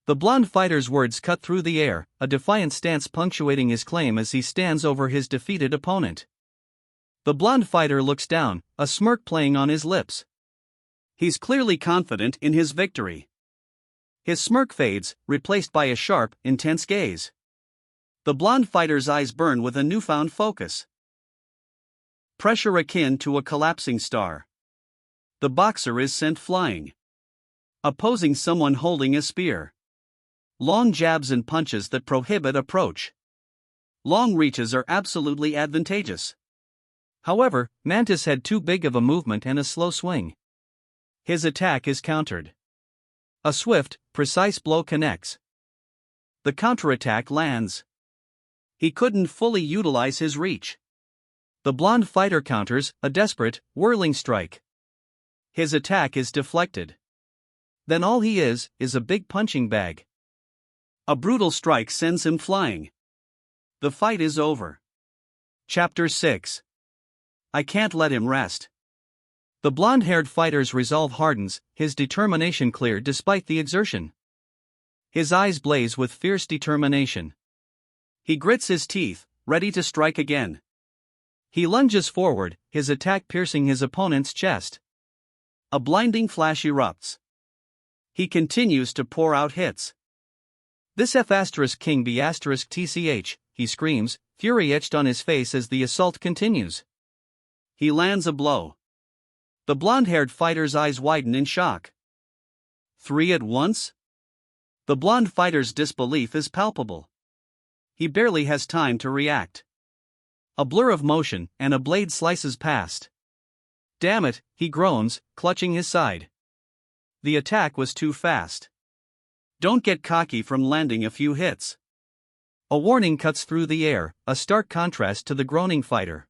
The blonde fighter's words cut through the air, a defiant stance punctuating his claim as he stands over his defeated opponent. The blonde fighter looks down, a smirk playing on his lips. He's clearly confident in his victory. His smirk fades, replaced by a sharp, intense gaze. The blonde fighter's eyes burn with a newfound focus. Pressure akin to a collapsing star. The boxer is sent flying. Opposing someone holding a spear. Long jabs and punches that prohibit approach. Long reaches are absolutely advantageous. However, Mantis had too big of a movement and a slow swing. His attack is countered. A swift, precise blow connects. The counterattack lands. He couldn't fully utilize his reach. The blonde fighter counters, a desperate, whirling strike. His attack is deflected. Then all he is a big punching bag. A brutal strike sends him flying. The fight is over. Chapter 6. I can't let him rest. The blonde-haired fighter's resolve hardens, his determination clear despite the exertion. His eyes blaze with fierce determination. He grits his teeth, ready to strike again. He lunges forward, his attack piercing his opponent's chest. A blinding flash erupts. He continues to pour out hits. This F***king B***tch, he screams, fury etched on his face as the assault continues. He lands a blow. The blonde-haired fighter's eyes widen in shock. 3 at once? The blonde fighter's disbelief is palpable. He barely has time to react. A blur of motion, and a blade slices past. Damn it, he groans, clutching his side. The attack was too fast. Don't get cocky from landing a few hits. A warning cuts through the air, a stark contrast to the groaning fighter.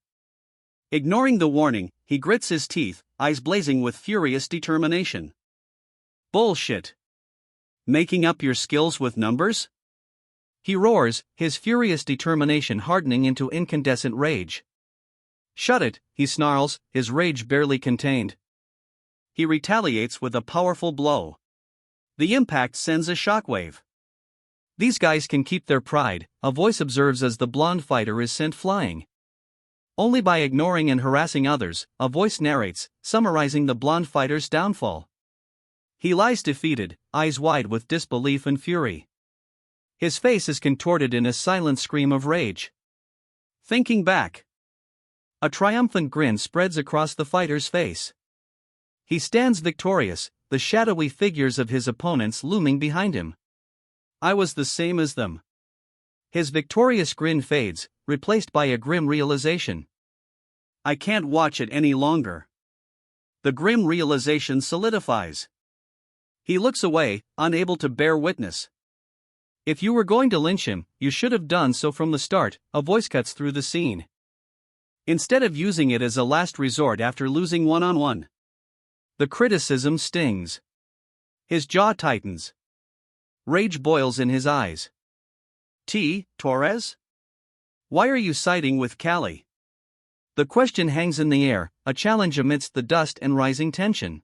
Ignoring the warning, he grits his teeth, eyes blazing with furious determination. Bullshit. Making up your skills with numbers? He roars, his furious determination hardening into incandescent rage. Shut it, he snarls, his rage barely contained. He retaliates with a powerful blow. The impact sends a shockwave. These guys can keep their pride, a voice observes as the blonde fighter is sent flying. Only by ignoring and harassing others, a voice narrates, summarizing the blonde fighter's downfall. He lies defeated, eyes wide with disbelief and fury. His face is contorted in a silent scream of rage. Thinking back, a triumphant grin spreads across the fighter's face. He stands victorious, the shadowy figures of his opponents looming behind him. I was the same as them. His victorious grin fades, replaced by a grim realization. I can't watch it any longer. The grim realization solidifies. He looks away, unable to bear witness. If you were going to lynch him, you should have done so from the start, a voice cuts through the scene. Instead of using it as a last resort after losing one-on-one. The criticism stings. His jaw tightens. Rage boils in his eyes. Torres? Why are you siding with Callie? The question hangs in the air, a challenge amidst the dust and rising tension.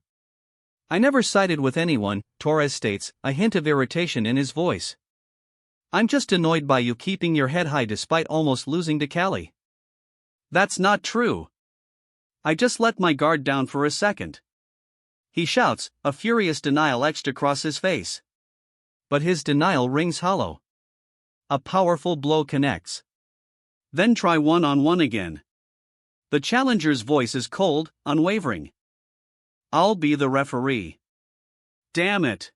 I never sided with anyone, Torres states, a hint of irritation in his voice. I'm just annoyed by you keeping your head high despite almost losing to Callie. That's not true. I just let my guard down for a second. He shouts, a furious denial etched across his face. But his denial rings hollow. A powerful blow connects. Then try one-on-one again. The challenger's voice is cold, unwavering. I'll be the referee. Damn it.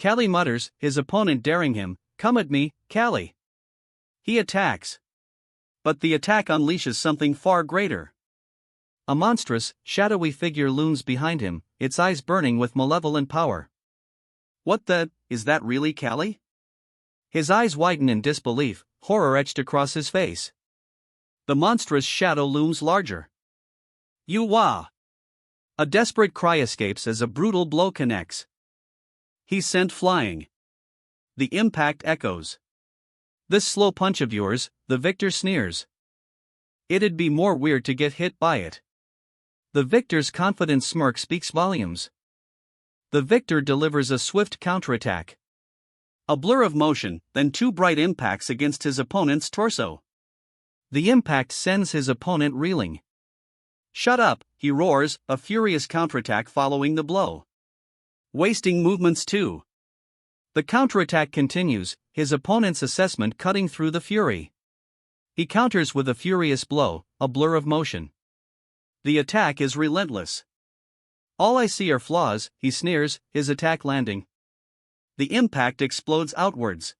Callie mutters, his opponent daring him, come at me, Callie. He attacks. But the attack unleashes something far greater. A monstrous, shadowy figure looms behind him, its eyes burning with malevolent power. What the, is that really Callie? His eyes widen in disbelief, horror etched across his face. The monstrous shadow looms larger. You-wah! A desperate cry escapes as a brutal blow connects. He's sent flying. The impact echoes. This slow punch of yours, the victor sneers. It'd be more weird to get hit by it. The victor's confident smirk speaks volumes. The victor delivers a swift counterattack. A blur of motion, then two bright impacts against his opponent's torso. The impact sends his opponent reeling. Shut up, he roars, a furious counterattack following the blow. Wasting movements too. The counterattack continues, his opponent's assessment cutting through the fury. He counters with a furious blow, a blur of motion. The attack is relentless. All I see are flaws, he sneers, his attack landing. The impact explodes outwards.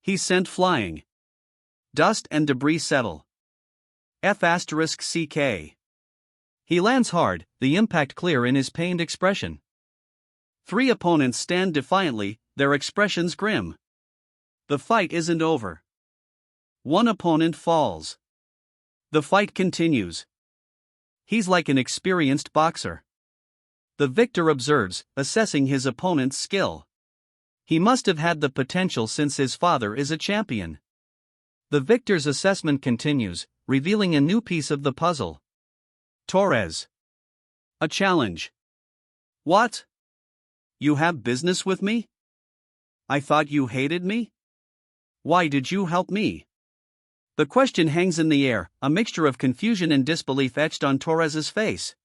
He's sent flying. Dust and debris settle. F***CK. He lands hard, the impact clear in his pained expression. Three opponents stand defiantly, their expressions grim. The fight isn't over. One opponent falls. The fight continues. He's like an experienced boxer. The victor observes, assessing his opponent's skill. He must have had the potential since his father is a champion. The victor's assessment continues, revealing a new piece of the puzzle. Torres. A challenge. What? You have business with me? I thought you hated me? Why did you help me? The question hangs in the air, a mixture of confusion and disbelief etched on Torres's face.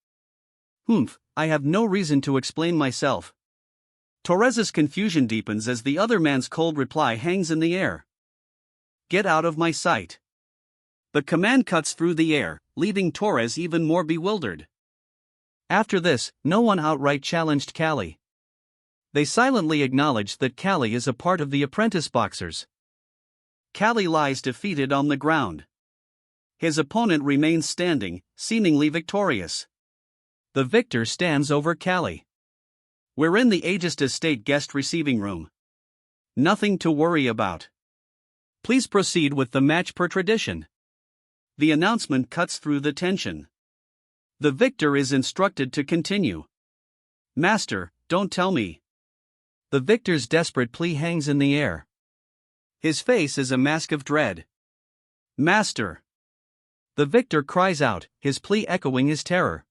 Humph, I have no reason to explain myself. Torres's confusion deepens as the other man's cold reply hangs in the air. Get out of my sight. The command cuts through the air, leaving Torres even more bewildered. After this, no one outright challenged Callie. They silently acknowledged that Callie is a part of the apprentice boxers. Callie lies defeated on the ground. His opponent remains standing, seemingly victorious. The victor stands over Callie. We're in the Aegis Estate guest receiving room. Nothing to worry about. Please proceed with the match per tradition. The announcement cuts through the tension. The victor is instructed to continue. Master, don't tell me. The victor's desperate plea hangs in the air. His face is a mask of dread. Master! The victor cries out, his plea echoing his terror.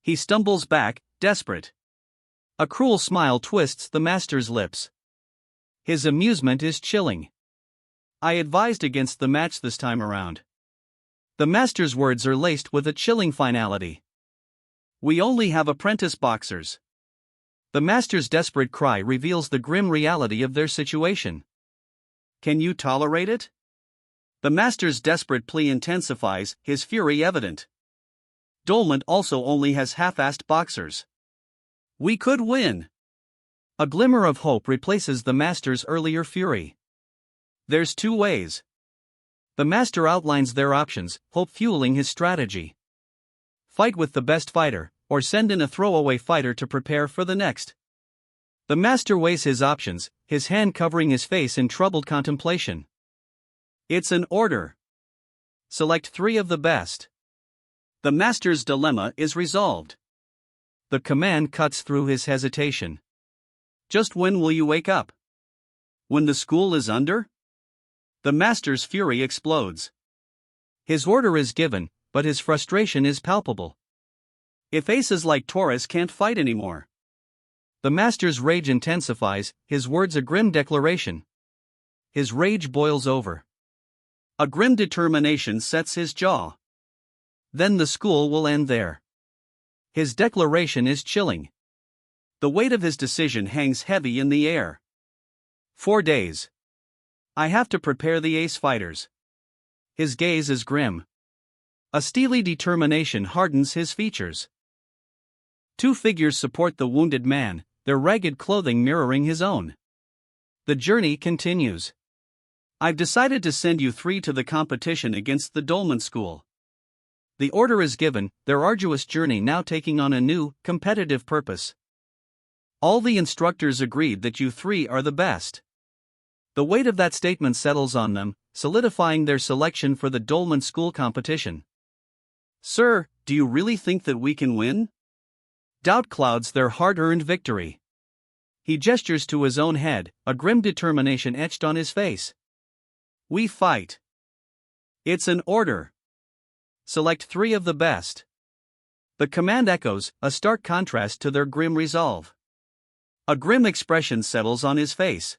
He stumbles back, desperate. A cruel smile twists the master's lips. His amusement is chilling. I advised against the match this time around. The master's words are laced with a chilling finality. We only have apprentice boxers. The master's desperate cry reveals the grim reality of their situation. Can you tolerate it? The master's desperate plea intensifies, his fury evident. Dolman also only has half-assed boxers. We could win. A glimmer of hope replaces the master's earlier fury. There's two ways. The master outlines their options, hope fueling his strategy. Fight with the best fighter, or send in a throwaway fighter to prepare for the next. The master weighs his options, his hand covering his face in troubled contemplation. It's an order. Select 3 of the best. The master's dilemma is resolved. The command cuts through his hesitation. Just when will you wake up? When the school is under? The master's fury explodes. His order is given, but his frustration is palpable. If aces like Torres can't fight anymore. The master's rage intensifies, his words a grim declaration. His rage boils over. A grim determination sets his jaw. Then the school will end there. His declaration is chilling. The weight of his decision hangs heavy in the air. 4 days. I have to prepare the ace fighters. His gaze is grim. A steely determination hardens his features. 2 figures support the wounded man, their ragged clothing mirroring his own. The journey continues. I've decided to send you 3 to the competition against the Dolman School. The order is given, their arduous journey now taking on a new, competitive purpose. All the instructors agreed that you 3 are the best. The weight of that statement settles on them, solidifying their selection for the Dolman School competition. Sir, do you really think that we can win? Doubt clouds their hard-earned victory. He gestures to his own head, a grim determination etched on his face. We fight. It's an order. Select 3 of the best. The command echoes, a stark contrast to their grim resolve. A grim expression settles on his face.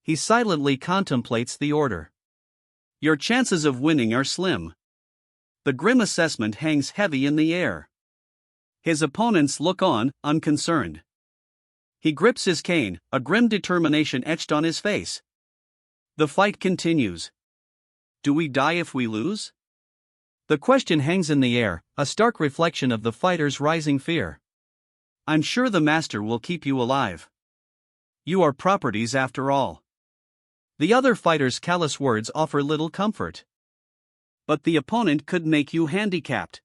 He silently contemplates the order. Your chances of winning are slim. The grim assessment hangs heavy in the air. His opponents look on, unconcerned. He grips his cane, a grim determination etched on his face. The fight continues. Do we die if we lose? The question hangs in the air, a stark reflection of the fighter's rising fear. I'm sure the master will keep you alive. You are properties after all. The other fighter's callous words offer little comfort. But the opponent could make you handicapped.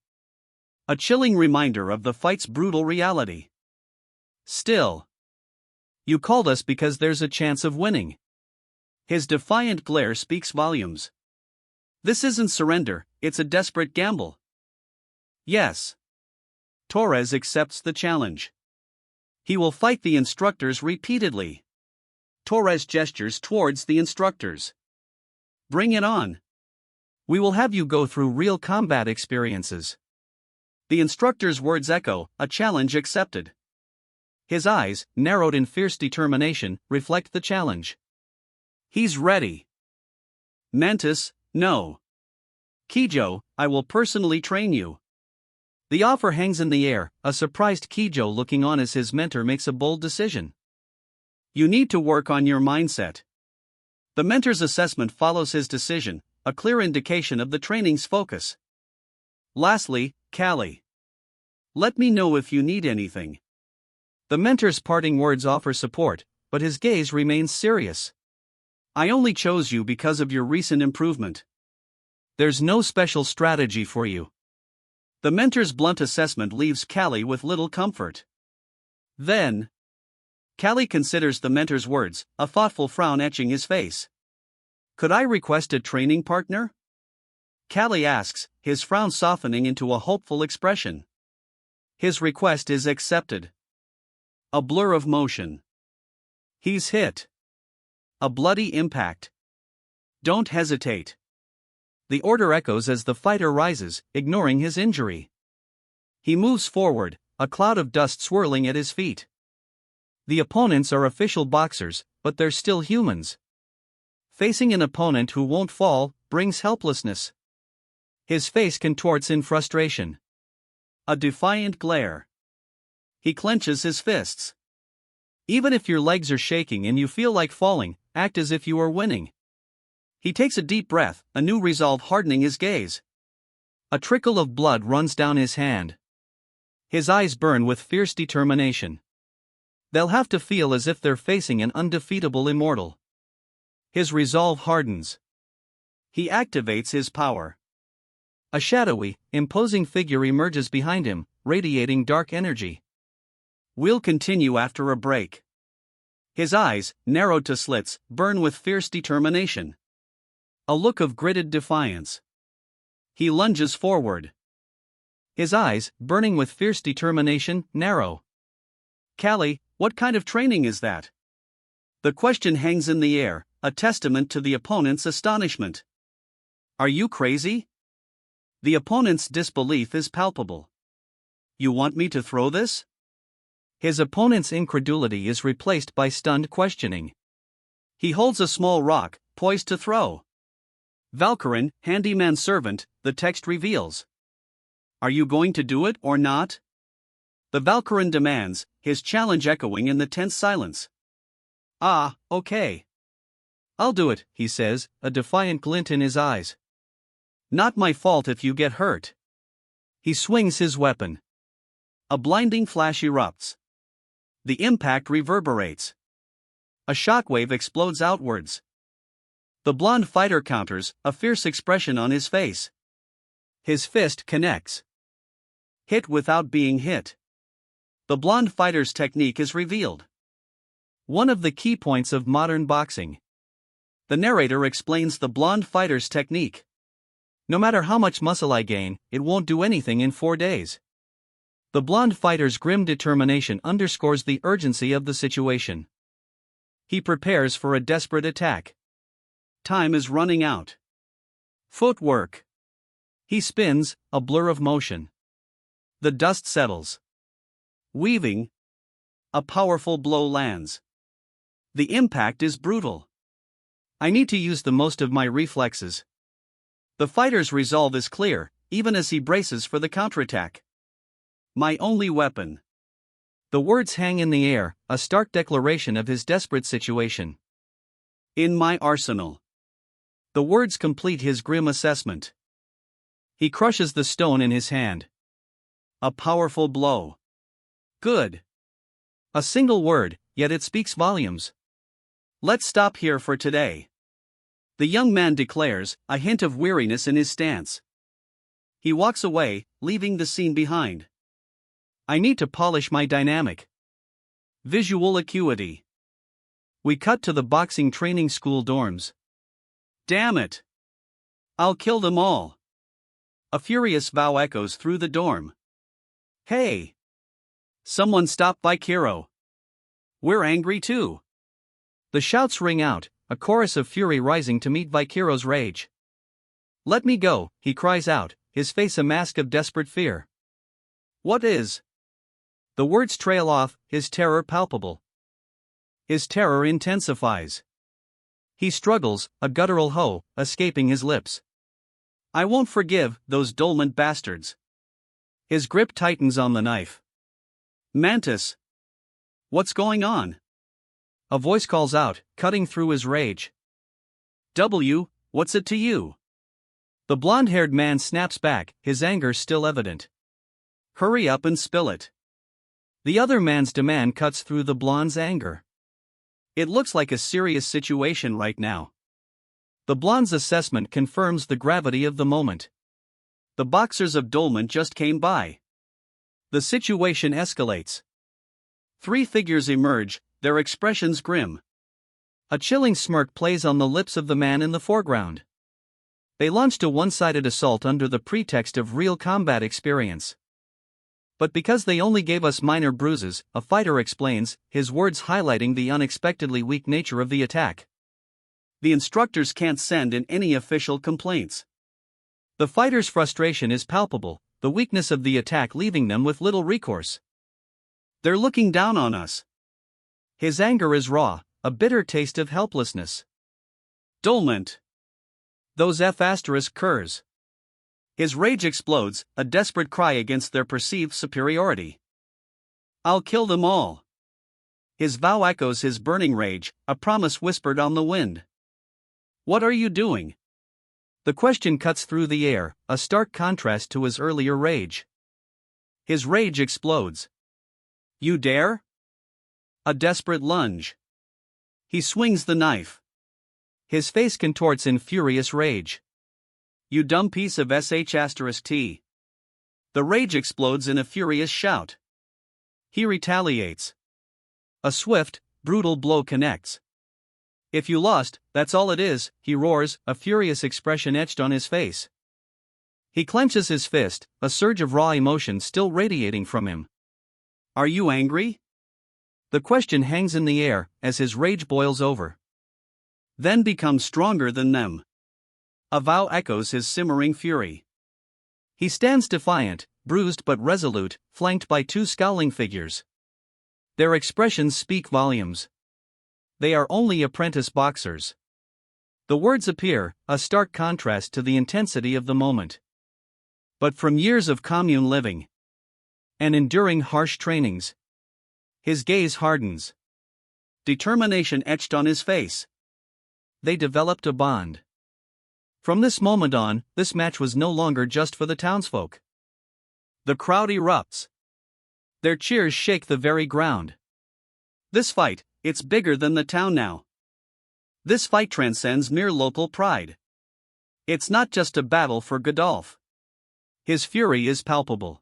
A chilling reminder of the fight's brutal reality. Still. You called us because there's a chance of winning. His defiant glare speaks volumes. This isn't surrender, it's a desperate gamble. Yes. Torres accepts the challenge. He will fight the instructors repeatedly. Torres gestures towards the instructors. Bring it on. We will have you go through real combat experiences. The instructor's words echo, a challenge accepted. His eyes, narrowed in fierce determination, reflect the challenge. He's ready. Mantis, no. Kijo, I will personally train you. The offer hangs in the air, a surprised Kijo looking on as his mentor makes a bold decision. You need to work on your mindset. The mentor's assessment follows his decision, a clear indication of the training's focus. Lastly, Callie. Let me know if you need anything. The mentor's parting words offer support, but his gaze remains serious. I only chose you because of your recent improvement. There's no special strategy for you. The mentor's blunt assessment leaves Callie with little comfort. Then, Callie considers the mentor's words, a thoughtful frown etching his face. Could I request a training partner? Callie asks, his frown softening into a hopeful expression. His request is accepted. A blur of motion. He's hit. A bloody impact. Don't hesitate. The order echoes as the fighter rises, ignoring his injury. He moves forward, a cloud of dust swirling at his feet. The opponents are official boxers, but they're still humans. Facing an opponent who won't fall brings helplessness. His face contorts in frustration. A defiant glare. He clenches his fists. Even if your legs are shaking and you feel like falling, act as if you are winning. He takes a deep breath, a new resolve hardening his gaze. A trickle of blood runs down his hand. His eyes burn with fierce determination. They'll have to feel as if they're facing an undefeatable immortal. His resolve hardens. He activates his power. A shadowy, imposing figure emerges behind him, radiating dark energy. We'll continue after a break. His eyes, narrowed to slits, burn with fierce determination. A look of gritted defiance. He lunges forward. His eyes, burning with fierce determination, narrow. Callie, what kind of training is that? The question hangs in the air, a testament to the opponent's astonishment. Are you crazy? The opponent's disbelief is palpable. You want me to throw this? His opponent's incredulity is replaced by stunned questioning. He holds a small rock, poised to throw. Valkyrin, handyman servant, the text reveals. Are you going to do it or not? The Valkyrin demands, his challenge echoing in the tense silence. Ah, okay. I'll do it, he says, a defiant glint in his eyes. Not my fault if you get hurt. He swings his weapon. A blinding flash erupts. The impact reverberates. A shockwave explodes outwards. The blonde fighter counters, a fierce expression on his face. His fist connects. Hit without being hit. The blonde fighter's technique is revealed. One of the key points of modern boxing. The narrator explains the blonde fighter's technique. No matter how much muscle I gain, it won't do anything in 4 days. The blonde fighter's grim determination underscores the urgency of the situation. He prepares for a desperate attack. Time is running out. Footwork. He spins, a blur of motion. The dust settles. Weaving. A powerful blow lands. The impact is brutal. I need to use the most of my reflexes. The fighter's resolve is clear, even as he braces for the counterattack. My only weapon. The words hang in the air, a stark declaration of his desperate situation. In my arsenal. The words complete his grim assessment. He crushes the stone in his hand. A powerful blow. Good. A single word, yet it speaks volumes. Let's stop here for today. The young man declares, a hint of weariness in his stance. He walks away, leaving the scene behind. I need to polish my dynamic. Visual acuity. We cut to the boxing training school dorms. Damn it! I'll kill them all. A furious vow echoes through the dorm. Hey! Someone stop Vikiro. We're angry too. The shouts ring out, a chorus of fury rising to meet Vikiro's rage. Let me go, he cries out, his face a mask of desperate fear. What is? The words trail off, his terror palpable. His terror intensifies. He struggles, a guttural ho, escaping his lips. I won't forgive those dolment bastards. His grip tightens on the knife. Mantis. What's going on? A voice calls out, cutting through his rage. What's it to you? The blonde-haired man snaps back, his anger still evident. Hurry up and spill it. The other man's demand cuts through the blonde's anger. It looks like a serious situation right now. The blonde's assessment confirms the gravity of the moment. The boxers of Dolman just came by. The situation escalates. 3 figures emerge, their expressions grim. A chilling smirk plays on the lips of the man in the foreground. They launched a one-sided assault under the pretext of real combat experience. But because they only gave us minor bruises, a fighter explains, his words highlighting the unexpectedly weak nature of the attack. The instructors can't send in any official complaints. The fighter's frustration is palpable, the weakness of the attack leaving them with little recourse. They're looking down on us. His anger is raw, a bitter taste of helplessness. Dolment. Those F***curs. His rage explodes, a desperate cry against their perceived superiority. I'll kill them all. His vow echoes his burning rage, a promise whispered on the wind. What are you doing? The question cuts through the air, a stark contrast to his earlier rage. His rage explodes. You dare? A desperate lunge. He swings the knife. His face contorts in furious rage. You dumb piece of sh*t. The rage explodes in a furious shout. He retaliates. A swift, brutal blow connects. If you lost, that's all it is, he roars, a furious expression etched on his face. He clenches his fist, a surge of raw emotion still radiating from him. Are you angry? The question hangs in the air as his rage boils over. Then becomes stronger than them. A vow echoes his simmering fury. He stands defiant, bruised but resolute, flanked by two scowling figures. Their expressions speak volumes. They are only apprentice boxers. The words appear, a stark contrast to the intensity of the moment. But from years of commune living and enduring harsh trainings, his gaze hardens. Determination etched on his face. They developed a bond. From this moment on, this match was no longer just for the townsfolk. The crowd erupts. Their cheers shake the very ground. This fight, it's bigger than the town now. This fight transcends mere local pride. It's not just a battle for Godolph. His fury is palpable.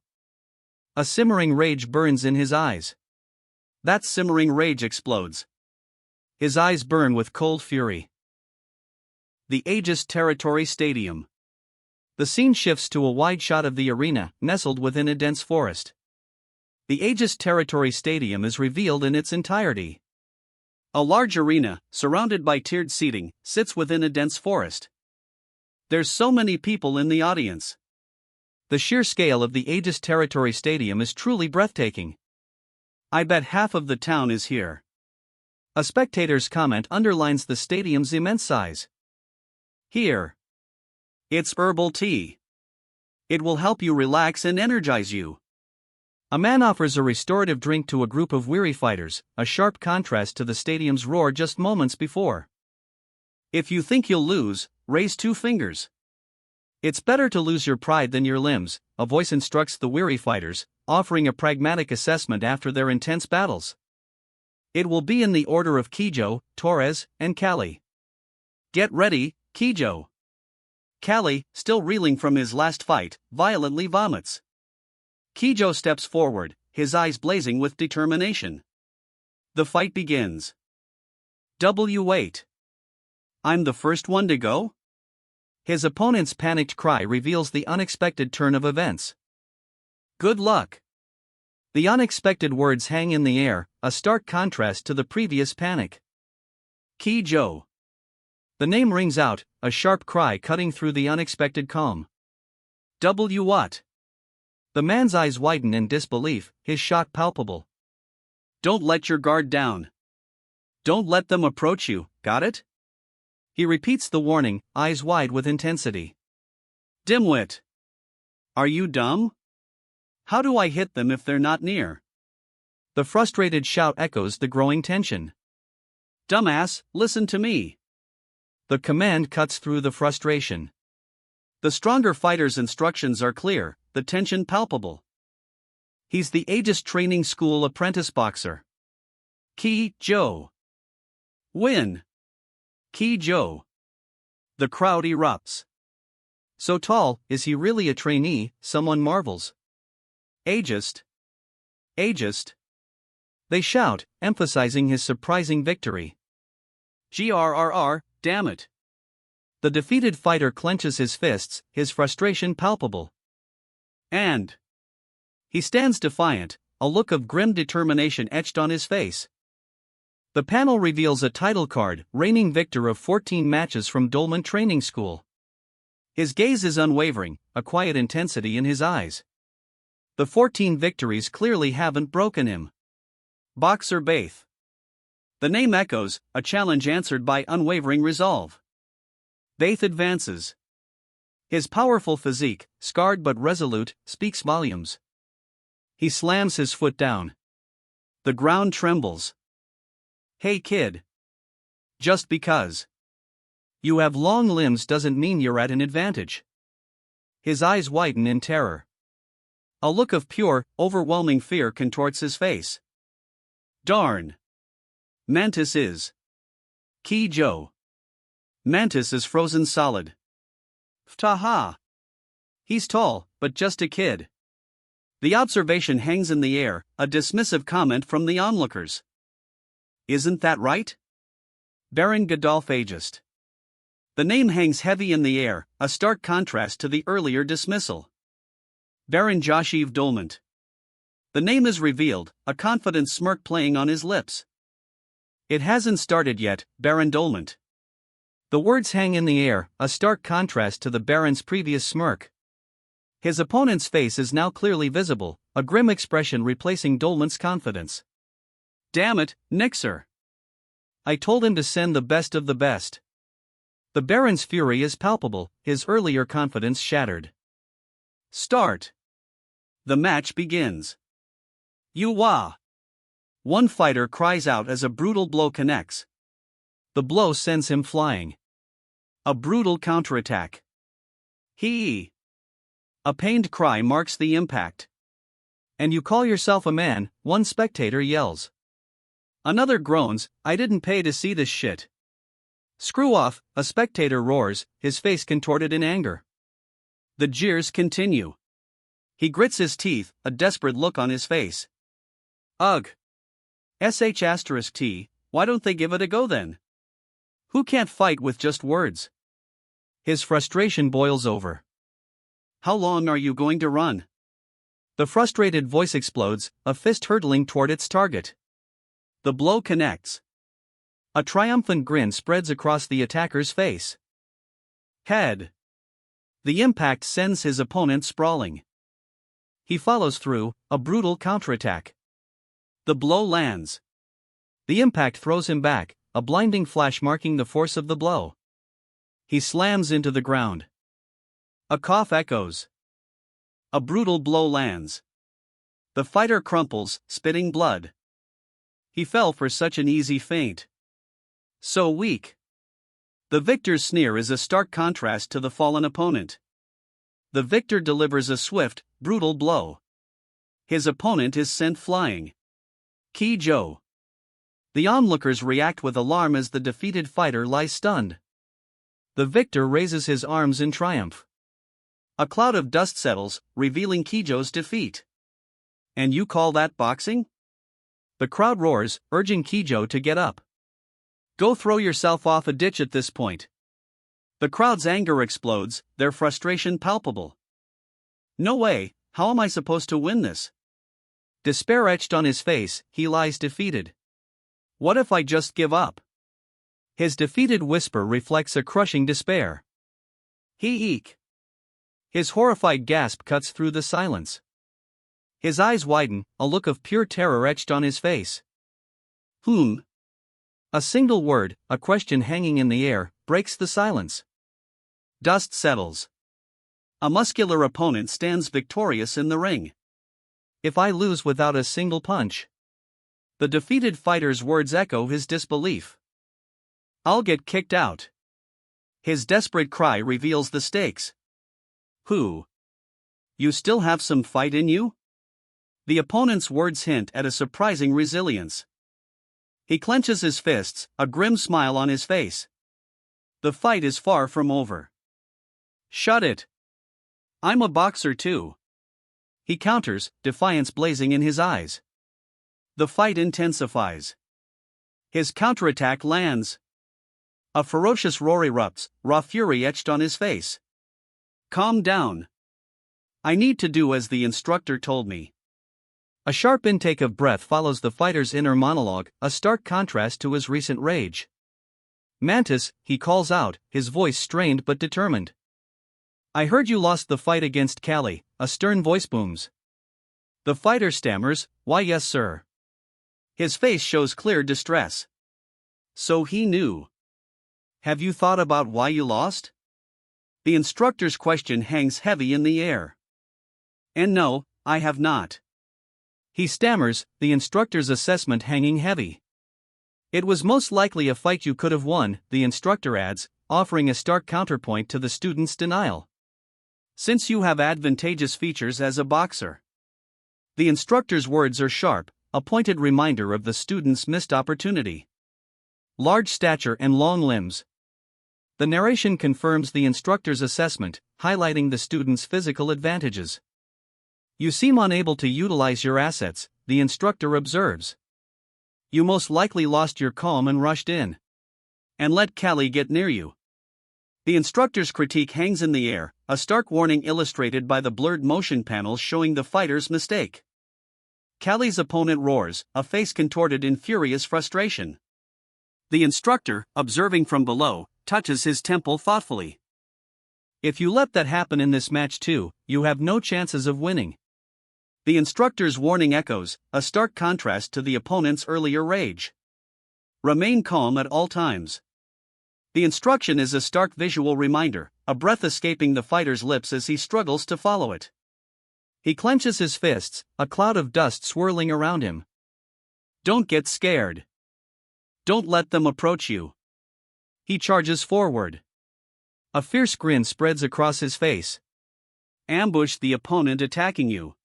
A simmering rage burns in his eyes. That simmering rage explodes. His eyes burn with cold fury. The Aegis Territory Stadium. The scene shifts to a wide shot of the arena, nestled within a dense forest. The Aegis Territory Stadium is revealed in its entirety. A large arena, surrounded by tiered seating, sits within a dense forest. There's so many people in the audience. The sheer scale of the Aegis Territory Stadium is truly breathtaking. I bet half of the town is here. A spectator's comment underlines the stadium's immense size. Here. It's herbal tea. It will help you relax and energize you. A man offers a restorative drink to a group of weary fighters, a sharp contrast to the stadium's roar just moments before. If you think you'll lose, raise 2 fingers. It's better to lose your pride than your limbs, a voice instructs the weary fighters, offering a pragmatic assessment after their intense battles. It will be in the order of Kijo, Torres, and Cali. Get ready, Kijo. Cali, still reeling from his last fight, violently vomits. Kijo steps forward, his eyes blazing with determination. The fight begins. Wait. I'm the first one to go? His opponent's panicked cry reveals the unexpected turn of events. Good luck. The unexpected words hang in the air, a stark contrast to the previous panic. Kijo. The name rings out, a sharp cry cutting through the unexpected calm. What? The man's eyes widen in disbelief, his shock palpable. Don't let your guard down. Don't let them approach you, got it? He repeats the warning, eyes wide with intensity. Dimwit. Are you dumb? How do I hit them if they're not near? The frustrated shout echoes the growing tension. Dumbass, listen to me. The command cuts through the frustration. The stronger fighter's instructions are clear, the tension palpable. He's the Aegis Training School apprentice boxer. Kijo. Win. Kijo. The crowd erupts. So tall, is he really a trainee? Someone marvels. Aegis. Aegis. They shout, emphasizing his surprising victory. GRRR, damn it. The defeated fighter clenches his fists, his frustration palpable. And he stands defiant, a look of grim determination etched on his face. The panel reveals a title card, reigning victor of 14 matches from Dolman Training School. His gaze is unwavering, a quiet intensity in his eyes. The 14 victories clearly haven't broken him. Boxer Baith. The name echoes, a challenge answered by unwavering resolve. Baith advances. His powerful physique, scarred but resolute, speaks volumes. He slams his foot down. The ground trembles. Hey kid. Just because you have long limbs doesn't mean you're at an advantage. His eyes widen in terror. A look of pure, overwhelming fear contorts his face. Darn. Mantis is Kijo. Mantis is frozen solid. Ftaha. He's tall, but just a kid. The observation hangs in the air, a dismissive comment from the onlookers. Isn't that right? Baron Godolph Aegist. The name hangs heavy in the air, a stark contrast to the earlier dismissal. Baron Joshiv Dolment. The name is revealed, a confident smirk playing on his lips. It hasn't started yet, Baron Dolment. The words hang in the air, a stark contrast to the Baron's previous smirk. His opponent's face is now clearly visible, a grim expression replacing Dolment's confidence. Damn it, Nixer. I told him to send the best of the best. The Baron's fury is palpable, his earlier confidence shattered. Start. The match begins. You-wah. One fighter cries out as a brutal blow connects. The blow sends him flying. A brutal counterattack. Hee. A pained cry marks the impact. And you call yourself a man, one spectator yells. Another groans, I didn't pay to see this shit. Screw off, a spectator roars, his face contorted in anger. The jeers continue. He grits his teeth, a desperate look on his face. Ugh. *T, why don't they give it a go then? Who can't fight with just words? His frustration boils over. How long are you going to run? The frustrated voice explodes, a fist hurtling toward its target. The blow connects. A triumphant grin spreads across the attacker's face. Head. The impact sends his opponent sprawling. He follows through, a brutal counterattack. The blow lands. The impact throws him back, a blinding flash marking the force of the blow. He slams into the ground. A cough echoes. A brutal blow lands. The fighter crumples, spitting blood. He fell for such an easy feint. So weak. The victor's sneer is a stark contrast to the fallen opponent. The victor delivers a swift, brutal blow. His opponent is sent flying. Kijo. The onlookers react with alarm as the defeated fighter lies stunned. The victor raises his arms in triumph. A cloud of dust settles, revealing Kijo's defeat. And you call that boxing? The crowd roars, urging Kijo to get up. Go throw yourself off a ditch at this point. The crowd's anger explodes, their frustration palpable. No way, how am I supposed to win this? Despair etched on his face, he lies defeated. What if I just give up? His defeated whisper reflects a crushing despair. Eek. His horrified gasp cuts through the silence. His eyes widen, a look of pure terror etched on his face. A single word, a question hanging in the air, breaks the silence. Dust settles. A muscular opponent stands victorious in the ring. If I lose without a single punch. The defeated fighter's words echo his disbelief. I'll get kicked out. His desperate cry reveals the stakes. Who? You still have some fight in you? The opponent's words hint at a surprising resilience. He clenches his fists, a grim smile on his face. The fight is far from over. Shut it. I'm a boxer too. He counters, defiance blazing in his eyes. The fight intensifies. His counterattack lands. A ferocious roar erupts, raw fury etched on his face. Calm down. I need to do as the instructor told me. A sharp intake of breath follows the fighter's inner monologue, a stark contrast to his recent rage. Mantis, he calls out, his voice strained but determined. I heard you lost the fight against Callie, a stern voice booms. The fighter stammers, why yes sir. His face shows clear distress. So he knew. Have you thought about why you lost? The instructor's question hangs heavy in the air. And no, I have not. He stammers, the instructor's assessment hanging heavy. It was most likely a fight you could have won, the instructor adds, offering a stark counterpoint to the student's denial. Since you have advantageous features as a boxer. The instructor's words are sharp, a pointed reminder of the student's missed opportunity. Large stature and long limbs. The narration confirms the instructor's assessment, highlighting the student's physical advantages. You seem unable to utilize your assets, the instructor observes. You most likely lost your calm and rushed in. And let Callie get near you. The instructor's critique hangs in the air, a stark warning illustrated by the blurred motion panels showing the fighter's mistake. Callie's opponent roars, a face contorted in furious frustration. The instructor, observing from below, touches his temple thoughtfully. If you let that happen in this match too, you have no chances of winning. The instructor's warning echoes, a stark contrast to the opponent's earlier rage. Remain calm at all times. The instruction is a stark visual reminder, a breath escaping the fighter's lips as he struggles to follow it. He clenches his fists, a cloud of dust swirling around him. Don't get scared. Don't let them approach you. He charges forward. A fierce grin spreads across his face. Ambush the opponent attacking you.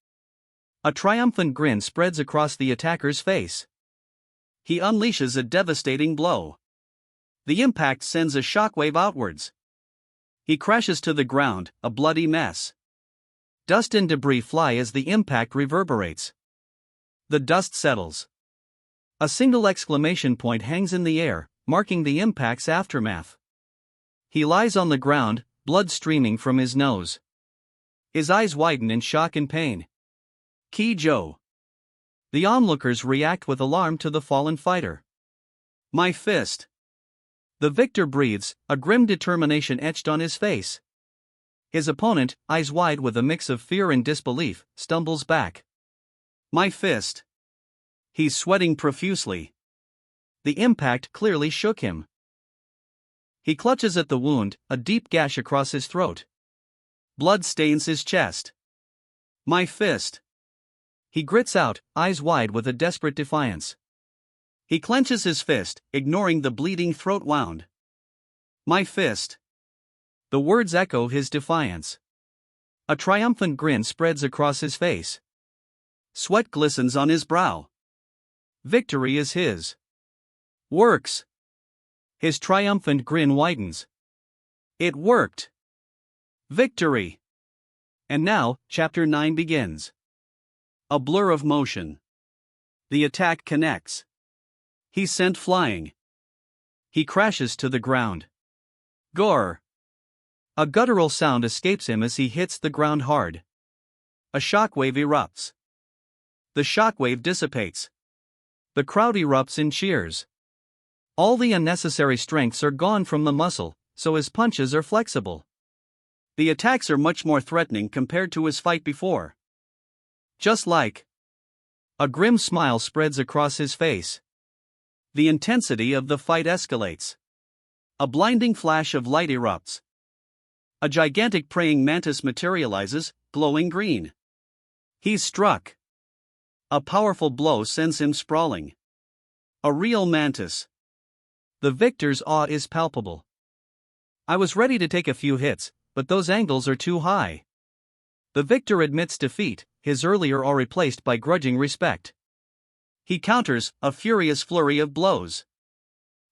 A triumphant grin spreads across the attacker's face. He unleashes a devastating blow. The impact sends a shockwave outwards. He crashes to the ground, a bloody mess. Dust and debris fly as the impact reverberates. The dust settles. A single exclamation point hangs in the air, marking the impact's aftermath. He lies on the ground, blood streaming from his nose. His eyes widen in shock and pain. Key Joe. The onlookers react with alarm to the fallen fighter. My fist. The victor breathes, a grim determination etched on his face. His opponent, eyes wide with a mix of fear and disbelief, stumbles back. My fist. He's sweating profusely. The impact clearly shook him. He clutches at the wound, a deep gash across his throat. Blood stains his chest. My fist. He grits out, eyes wide with a desperate defiance. He clenches his fist, ignoring the bleeding throat wound. My fist. The words echo his defiance. A triumphant grin spreads across his face. Sweat glistens on his brow. Victory is his. Works. His triumphant grin widens. It worked. Victory. And now, Chapter 9 begins. A blur of motion. The attack connects. He's sent flying. He crashes to the ground. Gore. A guttural sound escapes him as he hits the ground hard. A shockwave erupts. The shockwave dissipates. The crowd erupts in cheers. All the unnecessary strengths are gone from the muscle, so his punches are flexible. The attacks are much more threatening compared to his fight before. Just like. A grim smile spreads across his face. The intensity of the fight escalates. A blinding flash of light erupts. A gigantic praying mantis materializes, glowing green. He's struck. A powerful blow sends him sprawling. A real mantis. The victor's awe is palpable. I was ready to take a few hits, but those angles are too high. The victor admits defeat, his earlier awe replaced by grudging respect. He counters, a furious flurry of blows.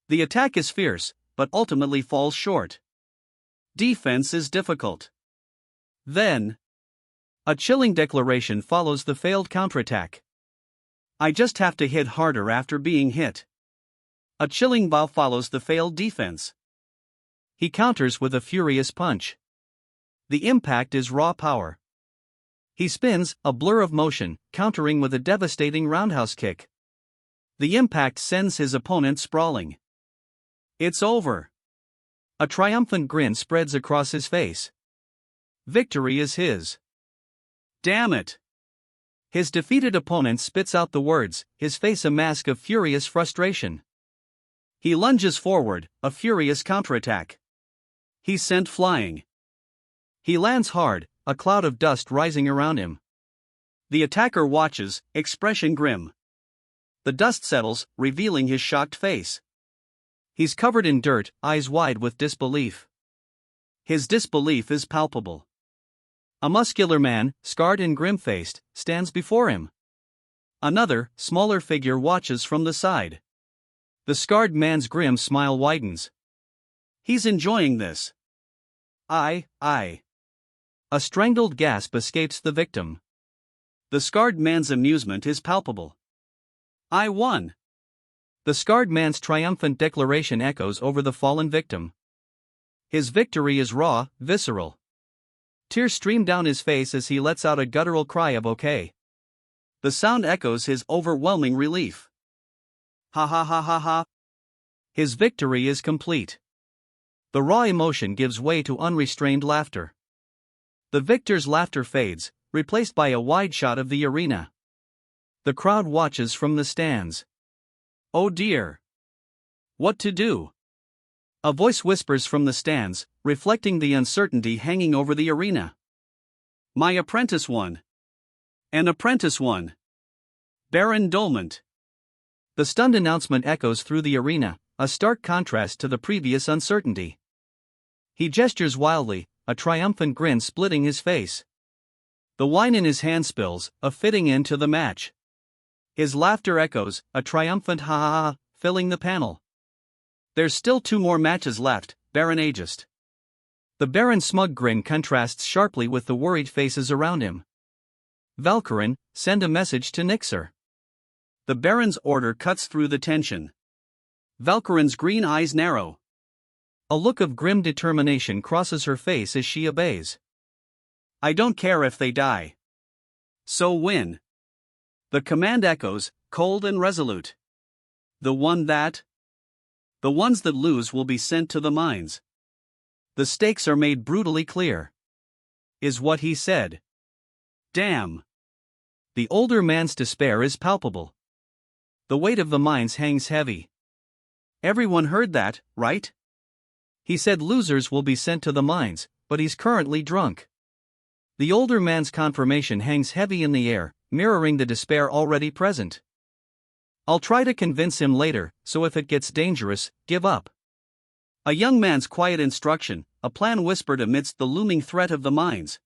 The attack is fierce, but ultimately falls short. Defense is difficult. Then, a chilling declaration follows the failed counterattack. I just have to hit harder after being hit. A chilling bow follows the failed defense. He counters with a furious punch. The impact is raw power. He spins, a blur of motion, countering with a devastating roundhouse kick. The impact sends his opponent sprawling. It's over. A triumphant grin spreads across his face. Victory is his. Damn it. His defeated opponent spits out the words, his face a mask of furious frustration. He lunges forward, a furious counterattack. He's sent flying. He lands hard, a cloud of dust rising around him. The attacker watches, expression grim. The dust settles, revealing his shocked face. He's covered in dirt, eyes wide with disbelief. His disbelief is palpable. A muscular man, scarred and grim-faced, stands before him. Another, smaller figure watches from the side. The scarred man's grim smile widens. He's enjoying this. I. A strangled gasp escapes the victim. The scarred man's amusement is palpable. I won. The scarred man's triumphant declaration echoes over the fallen victim. His victory is raw, visceral. Tears stream down his face as he lets out a guttural cry of okay. The sound echoes his overwhelming relief. Ha ha ha ha ha. His victory is complete. The raw emotion gives way to unrestrained laughter. The victor's laughter fades, replaced by a wide shot of the arena. The crowd watches from the stands. Oh dear! What to do? A voice whispers from the stands, reflecting the uncertainty hanging over the arena. My apprentice won. An apprentice won. Baron Dolmont. The stunned announcement echoes through the arena, a stark contrast to the previous uncertainty. He gestures wildly, a triumphant grin splitting his face. The wine in his hand spills, a fitting end to the match. His laughter echoes, a triumphant ha ha ha, filling the panel. There's still 2 more matches left, Baron Aegist. The Baron's smug grin contrasts sharply with the worried faces around him. Valkyrin, send a message to Nixer. The Baron's order cuts through the tension. Valkyrin's green eyes narrow. A look of grim determination crosses her face as she obeys. I don't care if they die. So win. The command echoes, cold and resolute. The ones that lose will be sent to the mines. The stakes are made brutally clear. Is what he said. Damn. The older man's despair is palpable. The weight of the mines hangs heavy. Everyone heard that, right? He said losers will be sent to the mines, but he's currently drunk. The older man's confirmation hangs heavy in the air, mirroring the despair already present. I'll try to convince him later, so if it gets dangerous, give up. A young man's quiet instruction, a plan whispered amidst the looming threat of the mines.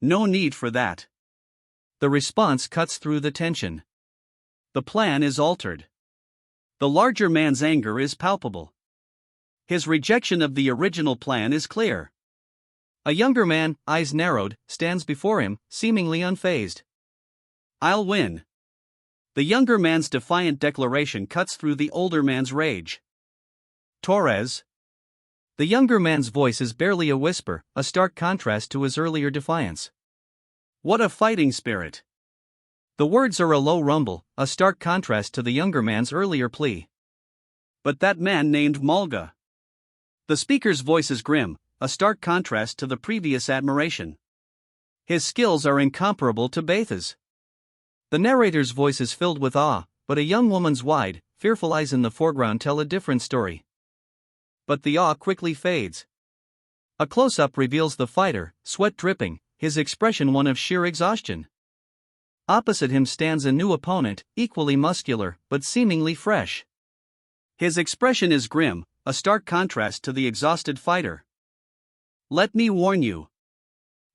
No need for that. The response cuts through the tension. The plan is altered. The larger man's anger is palpable. His rejection of the original plan is clear. A younger man, eyes narrowed, stands before him, seemingly unfazed. I'll win. The younger man's defiant declaration cuts through the older man's rage. Torres. The younger man's voice is barely a whisper, a stark contrast to his earlier defiance. What a fighting spirit. The words are a low rumble, a stark contrast to the younger man's earlier plea. But that man named Malga. The speaker's voice is grim, a stark contrast to the previous admiration. His skills are incomparable to Betha's. The narrator's voice is filled with awe, but a young woman's wide, fearful eyes in the foreground tell a different story. But the awe quickly fades. A close-up reveals the fighter, sweat dripping, his expression one of sheer exhaustion. Opposite him stands a new opponent, equally muscular, but seemingly fresh. His expression is grim, a stark contrast to the exhausted fighter. Let me warn you.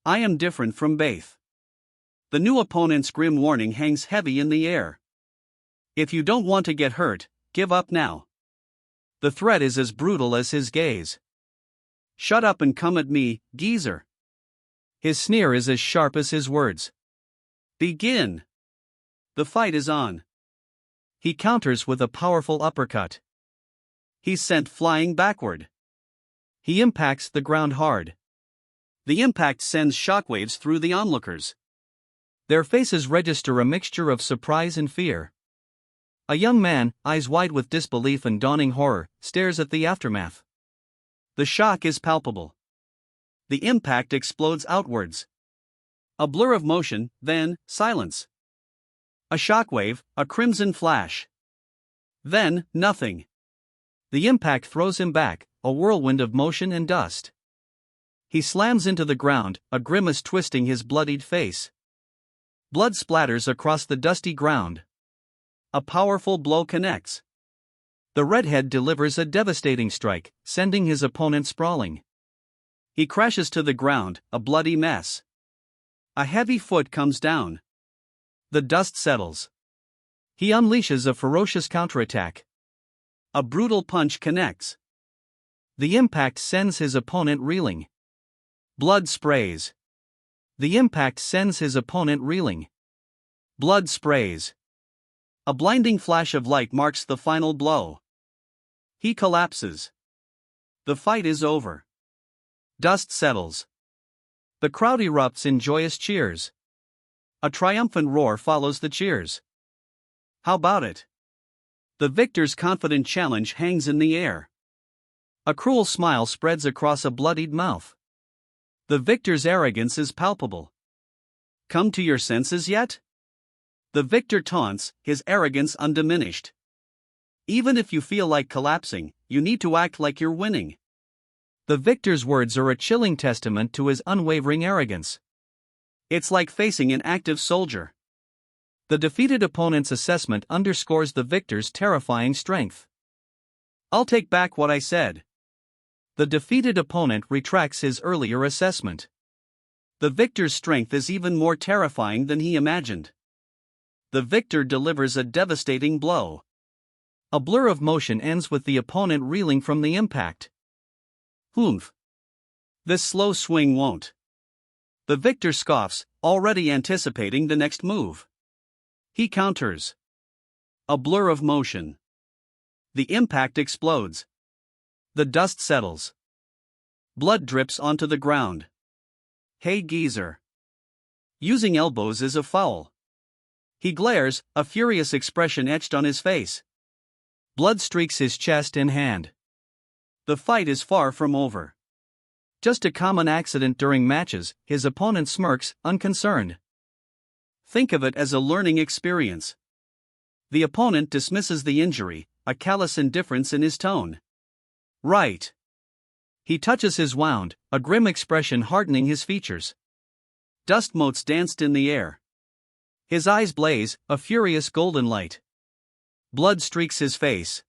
I am different from Bath. The new opponent's grim warning hangs heavy in the air. If you don't want to get hurt, give up now. The threat is as brutal as his gaze. Shut up and come at me, geezer. His sneer is as sharp as his words. Begin. The fight is on. He counters with a powerful uppercut. He's sent flying backward. He impacts the ground hard. The impact sends shockwaves through the onlookers. Their faces register a mixture of surprise and fear. A young man, eyes wide with disbelief and dawning horror, stares at the aftermath. The shock is palpable. The impact explodes outwards. A blur of motion, then, silence. A shockwave, a crimson flash. Then, nothing. The impact throws him back, a whirlwind of motion and dust. He slams into the ground, a grimace twisting his bloodied face. Blood splatters across the dusty ground. A powerful blow connects. The redhead delivers a devastating strike, sending his opponent sprawling. He crashes to the ground, a bloody mess. A heavy foot comes down. The dust settles. He unleashes a ferocious counterattack. A brutal punch connects. The impact sends his opponent reeling. Blood sprays. The impact sends his opponent reeling. Blood sprays. A blinding flash of light marks the final blow. He collapses. The fight is over. Dust settles. The crowd erupts in joyous cheers. A triumphant roar follows the cheers. How about it? The victor's confident challenge hangs in the air. A cruel smile spreads across a bloodied mouth. The victor's arrogance is palpable. Come to your senses yet? The victor taunts, his arrogance undiminished. Even if you feel like collapsing, you need to act like you're winning. The victor's words are a chilling testament to his unwavering arrogance. It's like facing an active soldier. The defeated opponent's assessment underscores the victor's terrifying strength. I'll take back what I said. The defeated opponent retracts his earlier assessment. The victor's strength is even more terrifying than he imagined. The victor delivers a devastating blow. A blur of motion ends with the opponent reeling from the impact. Oomph. This slow swing won't. The victor scoffs, already anticipating the next move. He counters. A blur of motion. The impact explodes. The dust settles. Blood drips onto the ground. Hey geezer. Using elbows is a foul. He glares, a furious expression etched on his face. Blood streaks his chest and hand. The fight is far from over. Just a common accident during matches, his opponent smirks, unconcerned. Think of it as a learning experience. The opponent dismisses the injury, a callous indifference in his tone. Right. He touches his wound, a grim expression hardening his features. Dust motes danced in the air. His eyes blaze, a furious golden light. Blood streaks his face.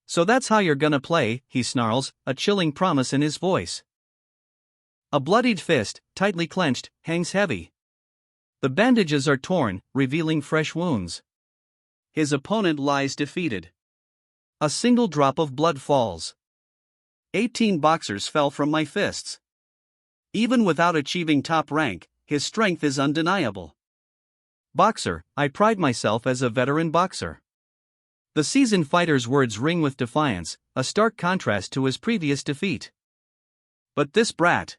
So that's how you're gonna play, he snarls, a chilling promise in his voice. A bloodied fist, tightly clenched, hangs heavy. The bandages are torn, revealing fresh wounds. His opponent lies defeated. A single drop of blood falls. 18 boxers fell from my fists. Even without achieving top rank, his strength is undeniable. Boxer, I pride myself as a veteran boxer. The seasoned fighter's words ring with defiance, a stark contrast to his previous defeat. But this brat.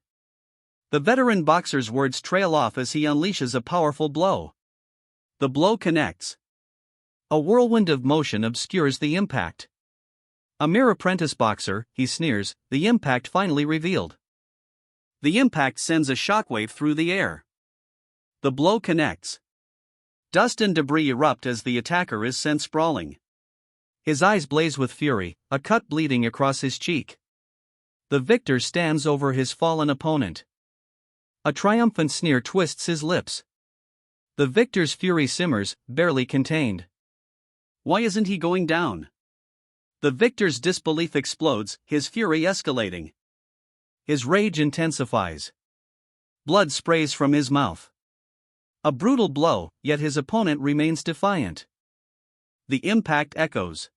The veteran boxer's words trail off as he unleashes a powerful blow. The blow connects. A whirlwind of motion obscures the impact. A mere apprentice boxer, he sneers, the impact finally revealed. The impact sends a shockwave through the air. The blow connects. Dust and debris erupt as the attacker is sent sprawling. His eyes blaze with fury, a cut bleeding across his cheek. The victor stands over his fallen opponent. A triumphant sneer twists his lips. The victor's fury simmers, barely contained. Why isn't he going down? The victor's disbelief explodes, his fury escalating. His rage intensifies. Blood sprays from his mouth. A brutal blow, yet his opponent remains defiant. The impact echoes.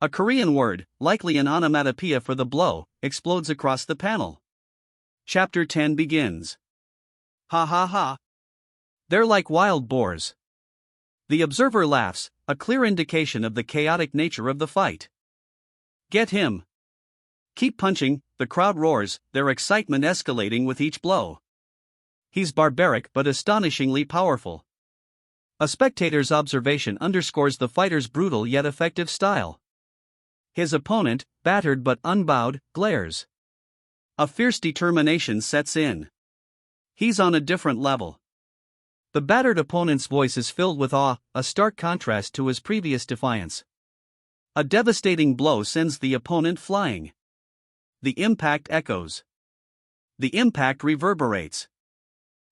A Korean word, likely an onomatopoeia for the blow, explodes across the panel. Chapter 10 begins. Ha ha ha. They're like wild boars. The observer laughs, a clear indication of the chaotic nature of the fight. Get him. Keep punching, the crowd roars, their excitement escalating with each blow. He's barbaric but astonishingly powerful. A spectator's observation underscores the fighter's brutal yet effective style. His opponent, battered but unbowed, glares. A fierce determination sets in. He's on a different level. The battered opponent's voice is filled with awe, a stark contrast to his previous defiance. A devastating blow sends the opponent flying. The impact echoes. The impact reverberates.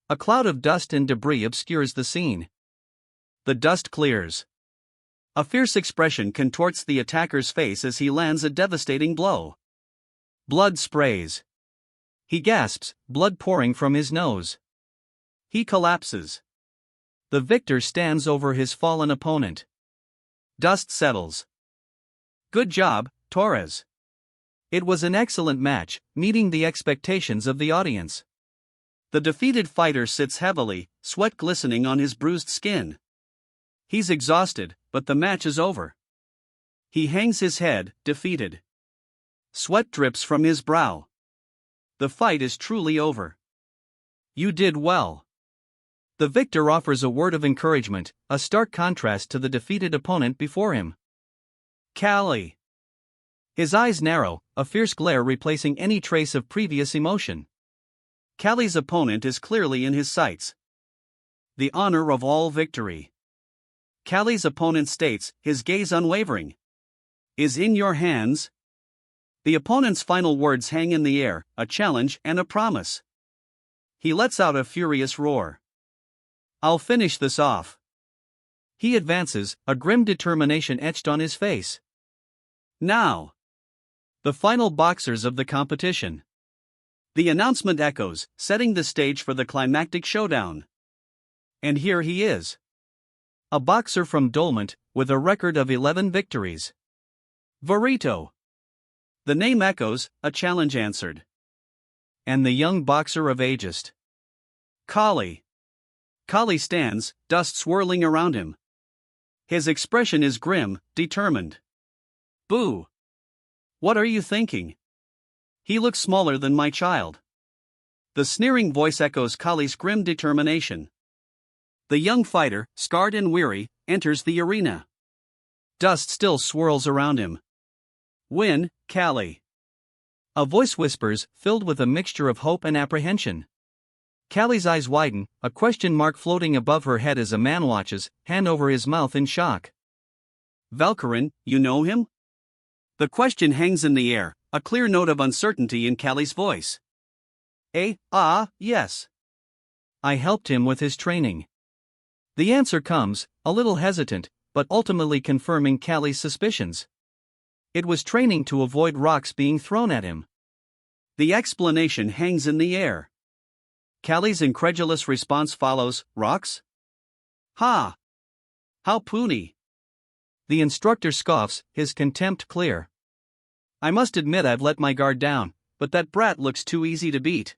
A cloud of dust and debris obscures the scene. The dust clears. A fierce expression contorts the attacker's face as he lands a devastating blow. Blood sprays. He gasps, blood pouring from his nose. He collapses. The victor stands over his fallen opponent. Dust settles. Good job, Torres. It was an excellent match, meeting the expectations of the audience. The defeated fighter sits heavily, sweat glistening on his bruised skin. He's exhausted, but the match is over. He hangs his head, defeated. Sweat drips from his brow. The fight is truly over. You did well. The victor offers a word of encouragement, a stark contrast to the defeated opponent before him. Callie. His eyes narrow, a fierce glare replacing any trace of previous emotion. Callie's opponent is clearly in his sights. The honor of all victory. Callie's opponent states, his gaze unwavering. Is in your hands. The opponent's final words hang in the air, a challenge and a promise. He lets out a furious roar. I'll finish this off. He advances, a grim determination etched on his face. Now. The final boxers of the competition. The announcement echoes, setting the stage for the climactic showdown. And here he is. A boxer from Dolmont, with a record of 11 victories. Verito. The name echoes, a challenge answered. And the young boxer of Aegist. Callie. Callie stands, dust swirling around him. His expression is grim, determined. Boo! What are you thinking? He looks smaller than my child. The sneering voice echoes Callie's grim determination. The young fighter, scarred and weary, enters the arena. Dust still swirls around him. Win, Callie. A voice whispers, filled with a mixture of hope and apprehension. Callie's eyes widen, a question mark floating above her head as a man watches, hand over his mouth in shock. Valkyrin, you know him? The question hangs in the air, a clear note of uncertainty in Callie's voice. Yes. I helped him with his training. The answer comes, a little hesitant, but ultimately confirming Callie's suspicions. It was training to avoid rocks being thrown at him. The explanation hangs in the air. Callie's incredulous response follows, rocks? Ha! How puny! The instructor scoffs, his contempt clear. I must admit I've let my guard down, but that brat looks too easy to beat.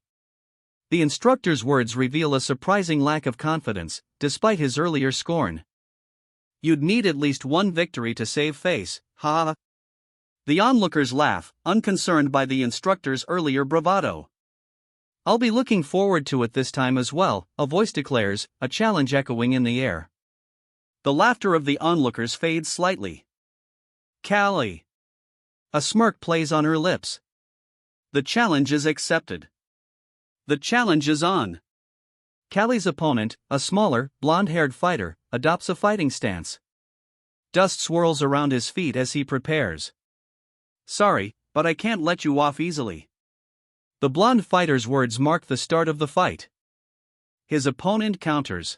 The instructor's words reveal a surprising lack of confidence, despite his earlier scorn. You'd need at least one victory to save face, ha! The onlookers laugh, unconcerned by the instructor's earlier bravado. I'll be looking forward to it this time as well, a voice declares, a challenge echoing in the air. The laughter of the onlookers fades slightly. Callie. A smirk plays on her lips. The challenge is accepted. The challenge is on. Callie's opponent, a smaller, blonde-haired fighter, adopts a fighting stance. Dust swirls around his feet as he prepares. Sorry, but I can't let you off easily. The blonde fighter's words mark the start of the fight. His opponent counters.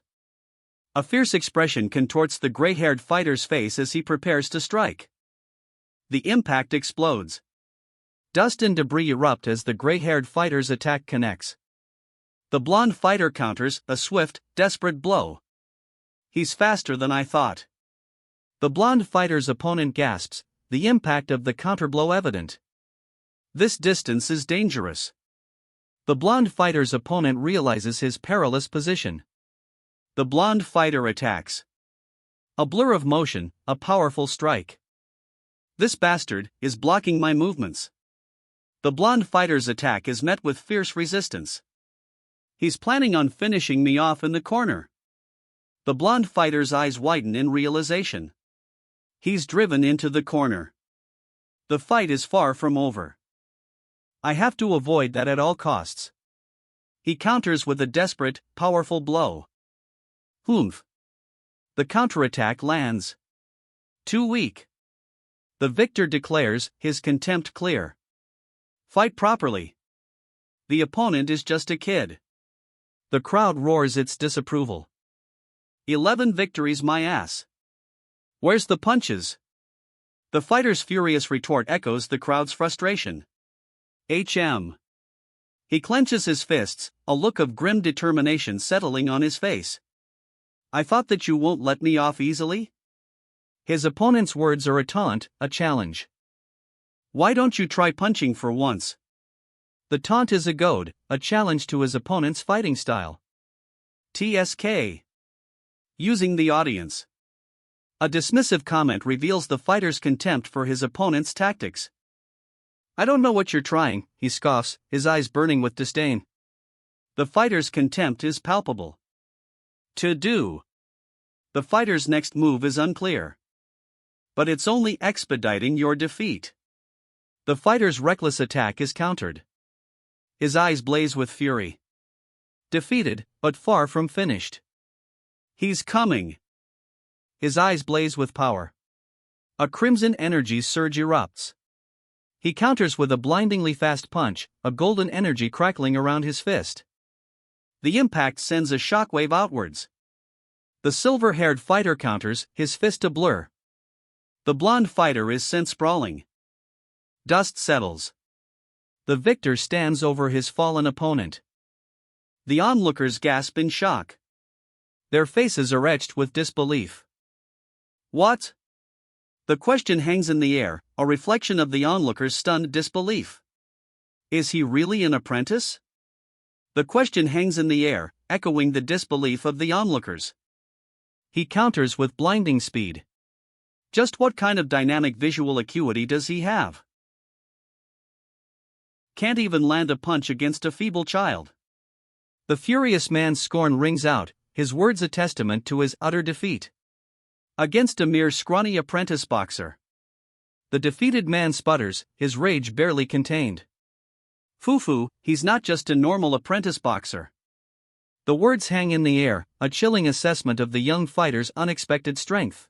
A fierce expression contorts the gray-haired fighter's face as he prepares to strike. The impact explodes. Dust and debris erupt as the gray-haired fighter's attack connects. The blonde fighter counters, a swift, desperate blow. He's faster than I thought. The blonde fighter's opponent gasps, the impact of the counterblow evident. This distance is dangerous. The blonde fighter's opponent realizes his perilous position. The blonde fighter attacks. A blur of motion, a powerful strike. This bastard is blocking my movements. The blonde fighter's attack is met with fierce resistance. He's planning on finishing me off in the corner. The blonde fighter's eyes widen in realization. He's driven into the corner. The fight is far from over. I have to avoid that at all costs. He counters with a desperate, powerful blow. Oomph. The counterattack lands. Too weak. The victor declares, his contempt clear. Fight properly. The opponent is just a kid. The crowd roars its disapproval. 11 victories, my ass. Where's the punches? The fighter's furious retort echoes the crowd's frustration. HM. He clenches his fists, a look of grim determination settling on his face. I thought that you won't let me off easily? His opponent's words are a taunt, a challenge. Why don't you try punching for once? The taunt is a goad, a challenge to his opponent's fighting style. TSK. Using the audience. A dismissive comment reveals the fighter's contempt for his opponent's tactics. I don't know what you're trying, he scoffs, his eyes burning with disdain. The fighter's contempt is palpable. To do. The fighter's next move is unclear. But it's only expediting your defeat. The fighter's reckless attack is countered. His eyes blaze with fury. Defeated, but far from finished. He's coming. His eyes blaze with power. A crimson energy surge erupts. He counters with a blindingly fast punch, a golden energy crackling around his fist. The impact sends a shockwave outwards. The silver-haired fighter counters, his fist a blur. The blonde fighter is sent sprawling. Dust settles. The victor stands over his fallen opponent. The onlookers gasp in shock. Their faces are etched with disbelief. What? The question hangs in the air, a reflection of the onlookers' stunned disbelief. Is he really an apprentice? The question hangs in the air, echoing the disbelief of the onlookers. He counters with blinding speed. Just what kind of dynamic visual acuity does he have? Can't even land a punch against a feeble child. The furious man's scorn rings out, his words a testament to his utter defeat. Against a mere scrawny apprentice boxer. The defeated man sputters, his rage barely contained. Foo-foo, he's not just a normal apprentice boxer. The words hang in the air, a chilling assessment of the young fighter's unexpected strength.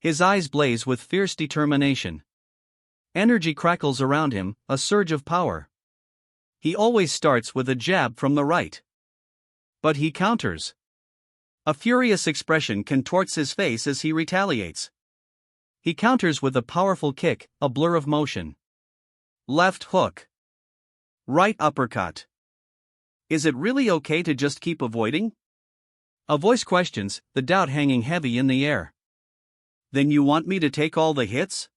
His eyes blaze with fierce determination. Energy crackles around him, a surge of power. He always starts with a jab from the right. But he counters. A furious expression contorts his face as he retaliates. He counters with a powerful kick, a blur of motion. Left hook. Right uppercut. Is it really okay to just keep avoiding? A voice questions, the doubt hanging heavy in the air. Then you want me to take all the hits?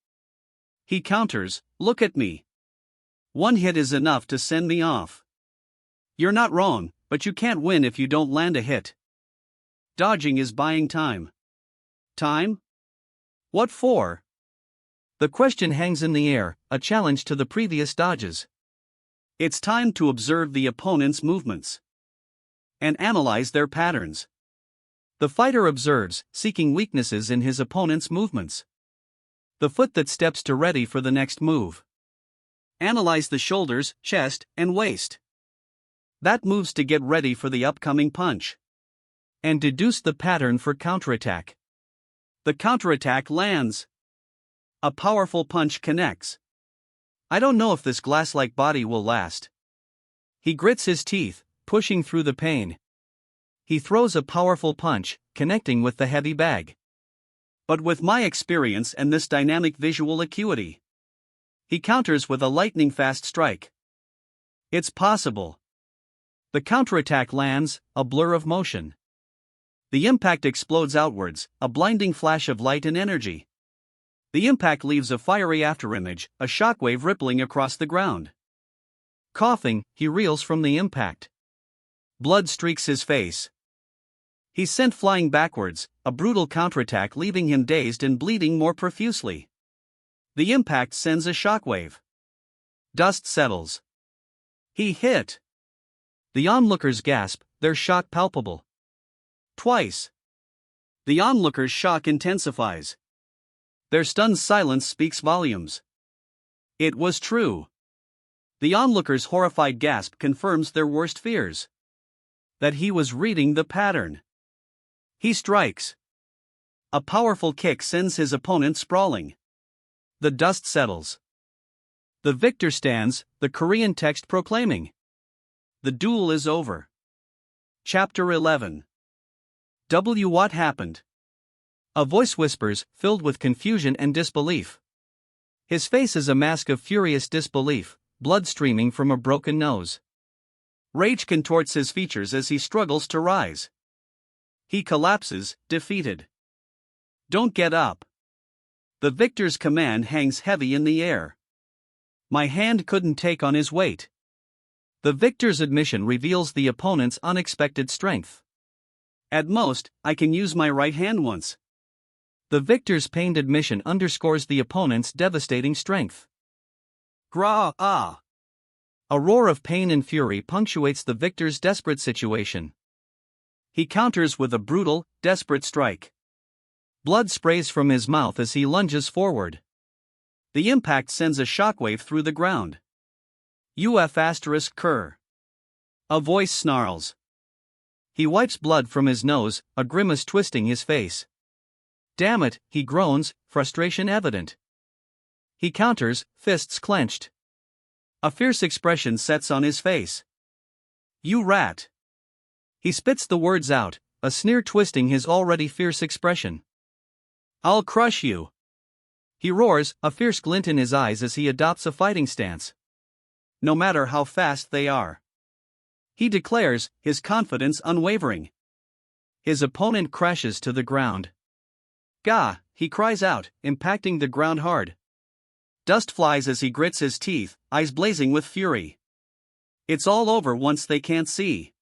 He counters, look at me. One hit is enough to send me off. You're not wrong, but you can't win if you don't land a hit. Dodging is buying time. Time? What for? The question hangs in the air, a challenge to the previous dodges. It's time to observe the opponent's movements and analyze their patterns. The fighter observes, seeking weaknesses in his opponent's movements. The foot that steps to ready for the next move. Analyze the shoulders, chest, and waist. That moves to get ready for the upcoming punch. And deduce the pattern for counterattack. The counterattack lands. A powerful punch connects. I don't know if this glass-like body will last. He grits his teeth, pushing through the pain. He throws a powerful punch, connecting with the heavy bag. But with my experience and this dynamic visual acuity. He counters with a lightning-fast strike. It's possible. The counterattack lands, a blur of motion. The impact explodes outwards, a blinding flash of light and energy. The impact leaves a fiery afterimage, a shockwave rippling across the ground. Coughing, he reels from the impact. Blood streaks his face. He's sent flying backwards, a brutal counterattack leaving him dazed and bleeding more profusely. The impact sends a shockwave. Dust settles. He hit. The onlookers gasp, their shock palpable. Twice. The onlookers' shock intensifies. Their stunned silence speaks volumes. It was true. The onlookers' horrified gasp confirms their worst fears. that he was reading the pattern. He strikes. A powerful kick sends his opponent sprawling. The dust settles. The victor stands, the Korean text proclaiming. The duel is over. Chapter 11. What happened? A voice whispers, filled with confusion and disbelief. His face is a mask of furious disbelief, blood streaming from a broken nose. Rage contorts his features as he struggles to rise. He collapses, defeated. Don't get up. The victor's command hangs heavy in the air. My hand couldn't take on his weight. The victor's admission reveals the opponent's unexpected strength. At most, I can use my right hand once. The victor's pained admission underscores the opponent's devastating strength. Gra-ah! A roar of pain and fury punctuates the victor's desperate situation. He counters with a brutal, desperate strike. Blood sprays from his mouth as he lunges forward. The impact sends a shockwave through the ground. Uf***ker. A voice snarls. He wipes blood from his nose, a grimace twisting his face. Damn it, he groans, frustration evident. He counters, fists clenched. A fierce expression sets on his face. You rat. He spits the words out, a sneer twisting his already fierce expression. I'll crush you. He roars, a fierce glint in his eyes as he adopts a fighting stance. No matter how fast they are. He declares, his confidence unwavering. His opponent crashes to the ground. Gah, he cries out, impacting the ground hard. Dust flies as he grits his teeth, eyes blazing with fury. It's all over once they can't see.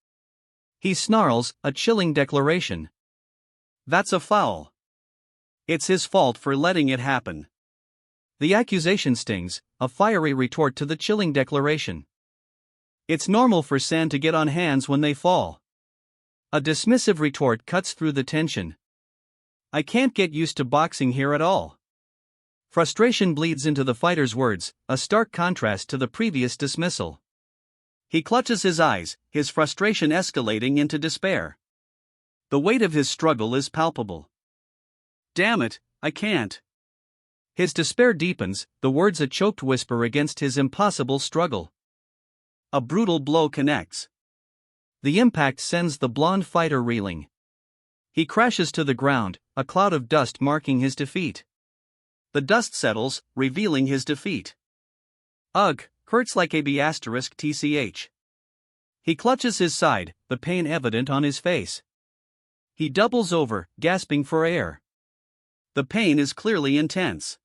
He snarls, a chilling declaration. That's a foul. It's his fault for letting it happen. The accusation stings, a fiery retort to the chilling declaration. It's normal for sand to get on hands when they fall. A dismissive retort cuts through the tension. I can't get used to boxing here at all. Frustration bleeds into the fighter's words, a stark contrast to the previous dismissal. He clutches his eyes, his frustration escalating into despair. The weight of his struggle is palpable. Damn it, I can't. His despair deepens, the words a choked whisper against his impossible struggle. A brutal blow connects. The impact sends the blonde fighter reeling. He crashes to the ground, a cloud of dust marking his defeat. The dust settles, revealing his defeat. Ugh, hurts like *tch. He clutches his side, the pain evident on his face. He doubles over, gasping for air. The pain is clearly intense.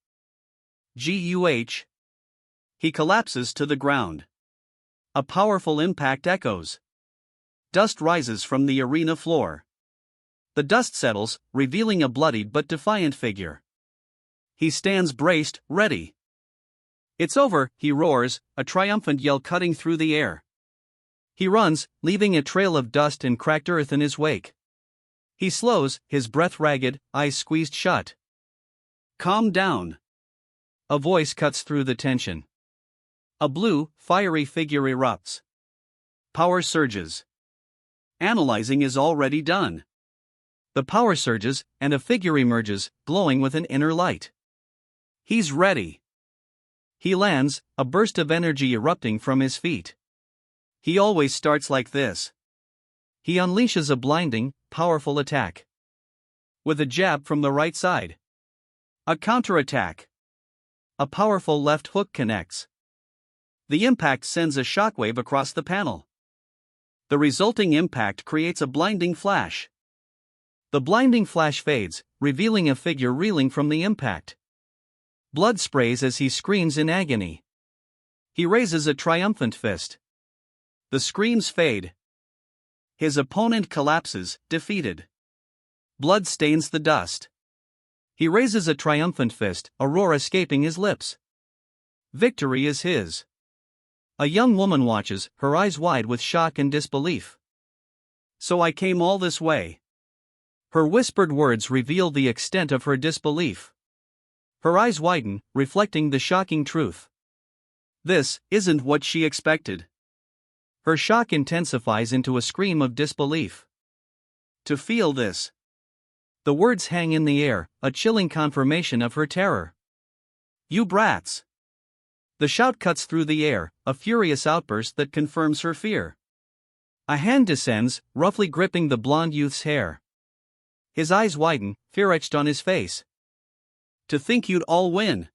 Guh. He collapses to the ground. A powerful impact echoes. Dust rises from the arena floor. The dust settles, revealing a bloodied but defiant figure. He stands braced, ready. It's over, he roars, a triumphant yell cutting through the air. He runs, leaving a trail of dust and cracked earth in his wake. He slows, his breath ragged, eyes squeezed shut. Calm down. A voice cuts through the tension. A blue, fiery figure erupts. Power surges. Analyzing is already done. The power surges, and a figure emerges, glowing with an inner light. He's ready. He lands, a burst of energy erupting from his feet. He always starts like this. He unleashes a blinding, powerful attack. With a jab from the right side. A counterattack. A powerful left hook connects. The impact sends a shockwave across the panel. The resulting impact creates a blinding flash. The blinding flash fades, revealing a figure reeling from the impact. Blood sprays as he screams in agony. He raises a triumphant fist. The screams fade. His opponent collapses, defeated. Blood stains the dust. He raises a triumphant fist, a roar escaping his lips. Victory is his. A young woman watches, her eyes wide with shock and disbelief. So I came all this way. Her whispered words reveal the extent of her disbelief. Her eyes widen, reflecting the shocking truth. This isn't what she expected. Her shock intensifies into a scream of disbelief. To feel this. The words hang in the air, a chilling confirmation of her terror. You brats! The shout cuts through the air, a furious outburst that confirms her fear. A hand descends, roughly gripping the blonde youth's hair. His eyes widen, fear etched on his face. To think you'd all win.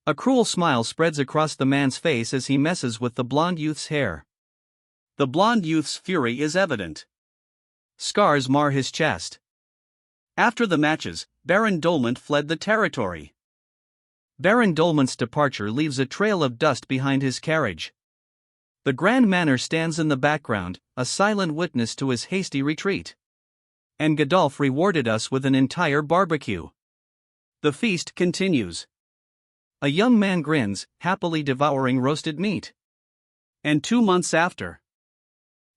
A cruel smile spreads across the man's face as he messes with the blonde youth's hair. The blonde youth's fury is evident. Scars mar his chest. After the matches, Baron Dolmant fled the territory. Baron Dolmant's departure leaves a trail of dust behind his carriage. The Grand Manor stands in the background, a silent witness to his hasty retreat. And Godolph rewarded us with an entire barbecue. The feast continues. A young man grins, happily devouring roasted meat. And 2 months after,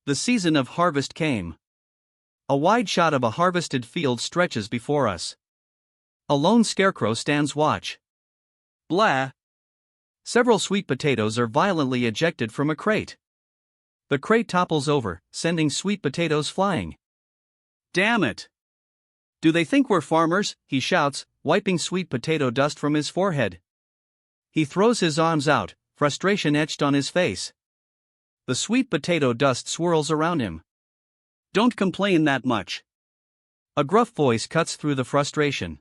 the season of harvest came. A wide shot of a harvested field stretches before us. A lone scarecrow stands watch. Blah! Several sweet potatoes are violently ejected from a crate. The crate topples over, sending sweet potatoes flying. Damn it! Do they think we're farmers? He shouts, wiping sweet potato dust from his forehead. He throws his arms out, frustration etched on his face. The sweet potato dust swirls around him. Don't complain that much. A gruff voice cuts through the frustration.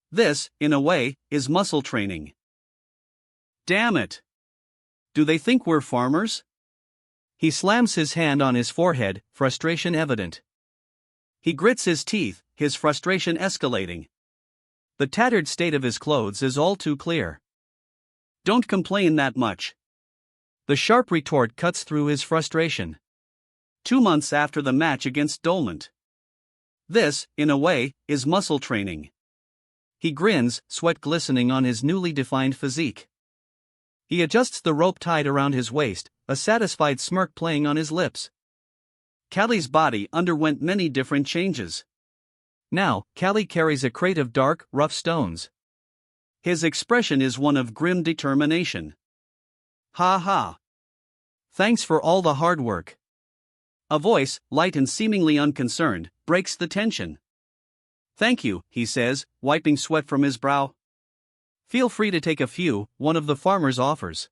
This, in a way, is muscle training. Damn it! Do they think we're farmers? He slams his hand on his forehead, frustration evident. He grits his teeth, his frustration escalating. The tattered state of his clothes is all too clear. Don't complain that much. The sharp retort cuts through his frustration. 2 months after the match against Dolmant. This, in a way, is muscle training. He grins, sweat glistening on his newly defined physique. He adjusts the rope tied around his waist, a satisfied smirk playing on his lips. Callie's body underwent many different changes. Now, Callie carries a crate of dark, rough stones. His expression is one of grim determination. Ha ha! Thanks for all the hard work. A voice, light and seemingly unconcerned, breaks the tension. Thank you, he says, wiping sweat from his brow. Feel free to take a few, one of the farmers offers.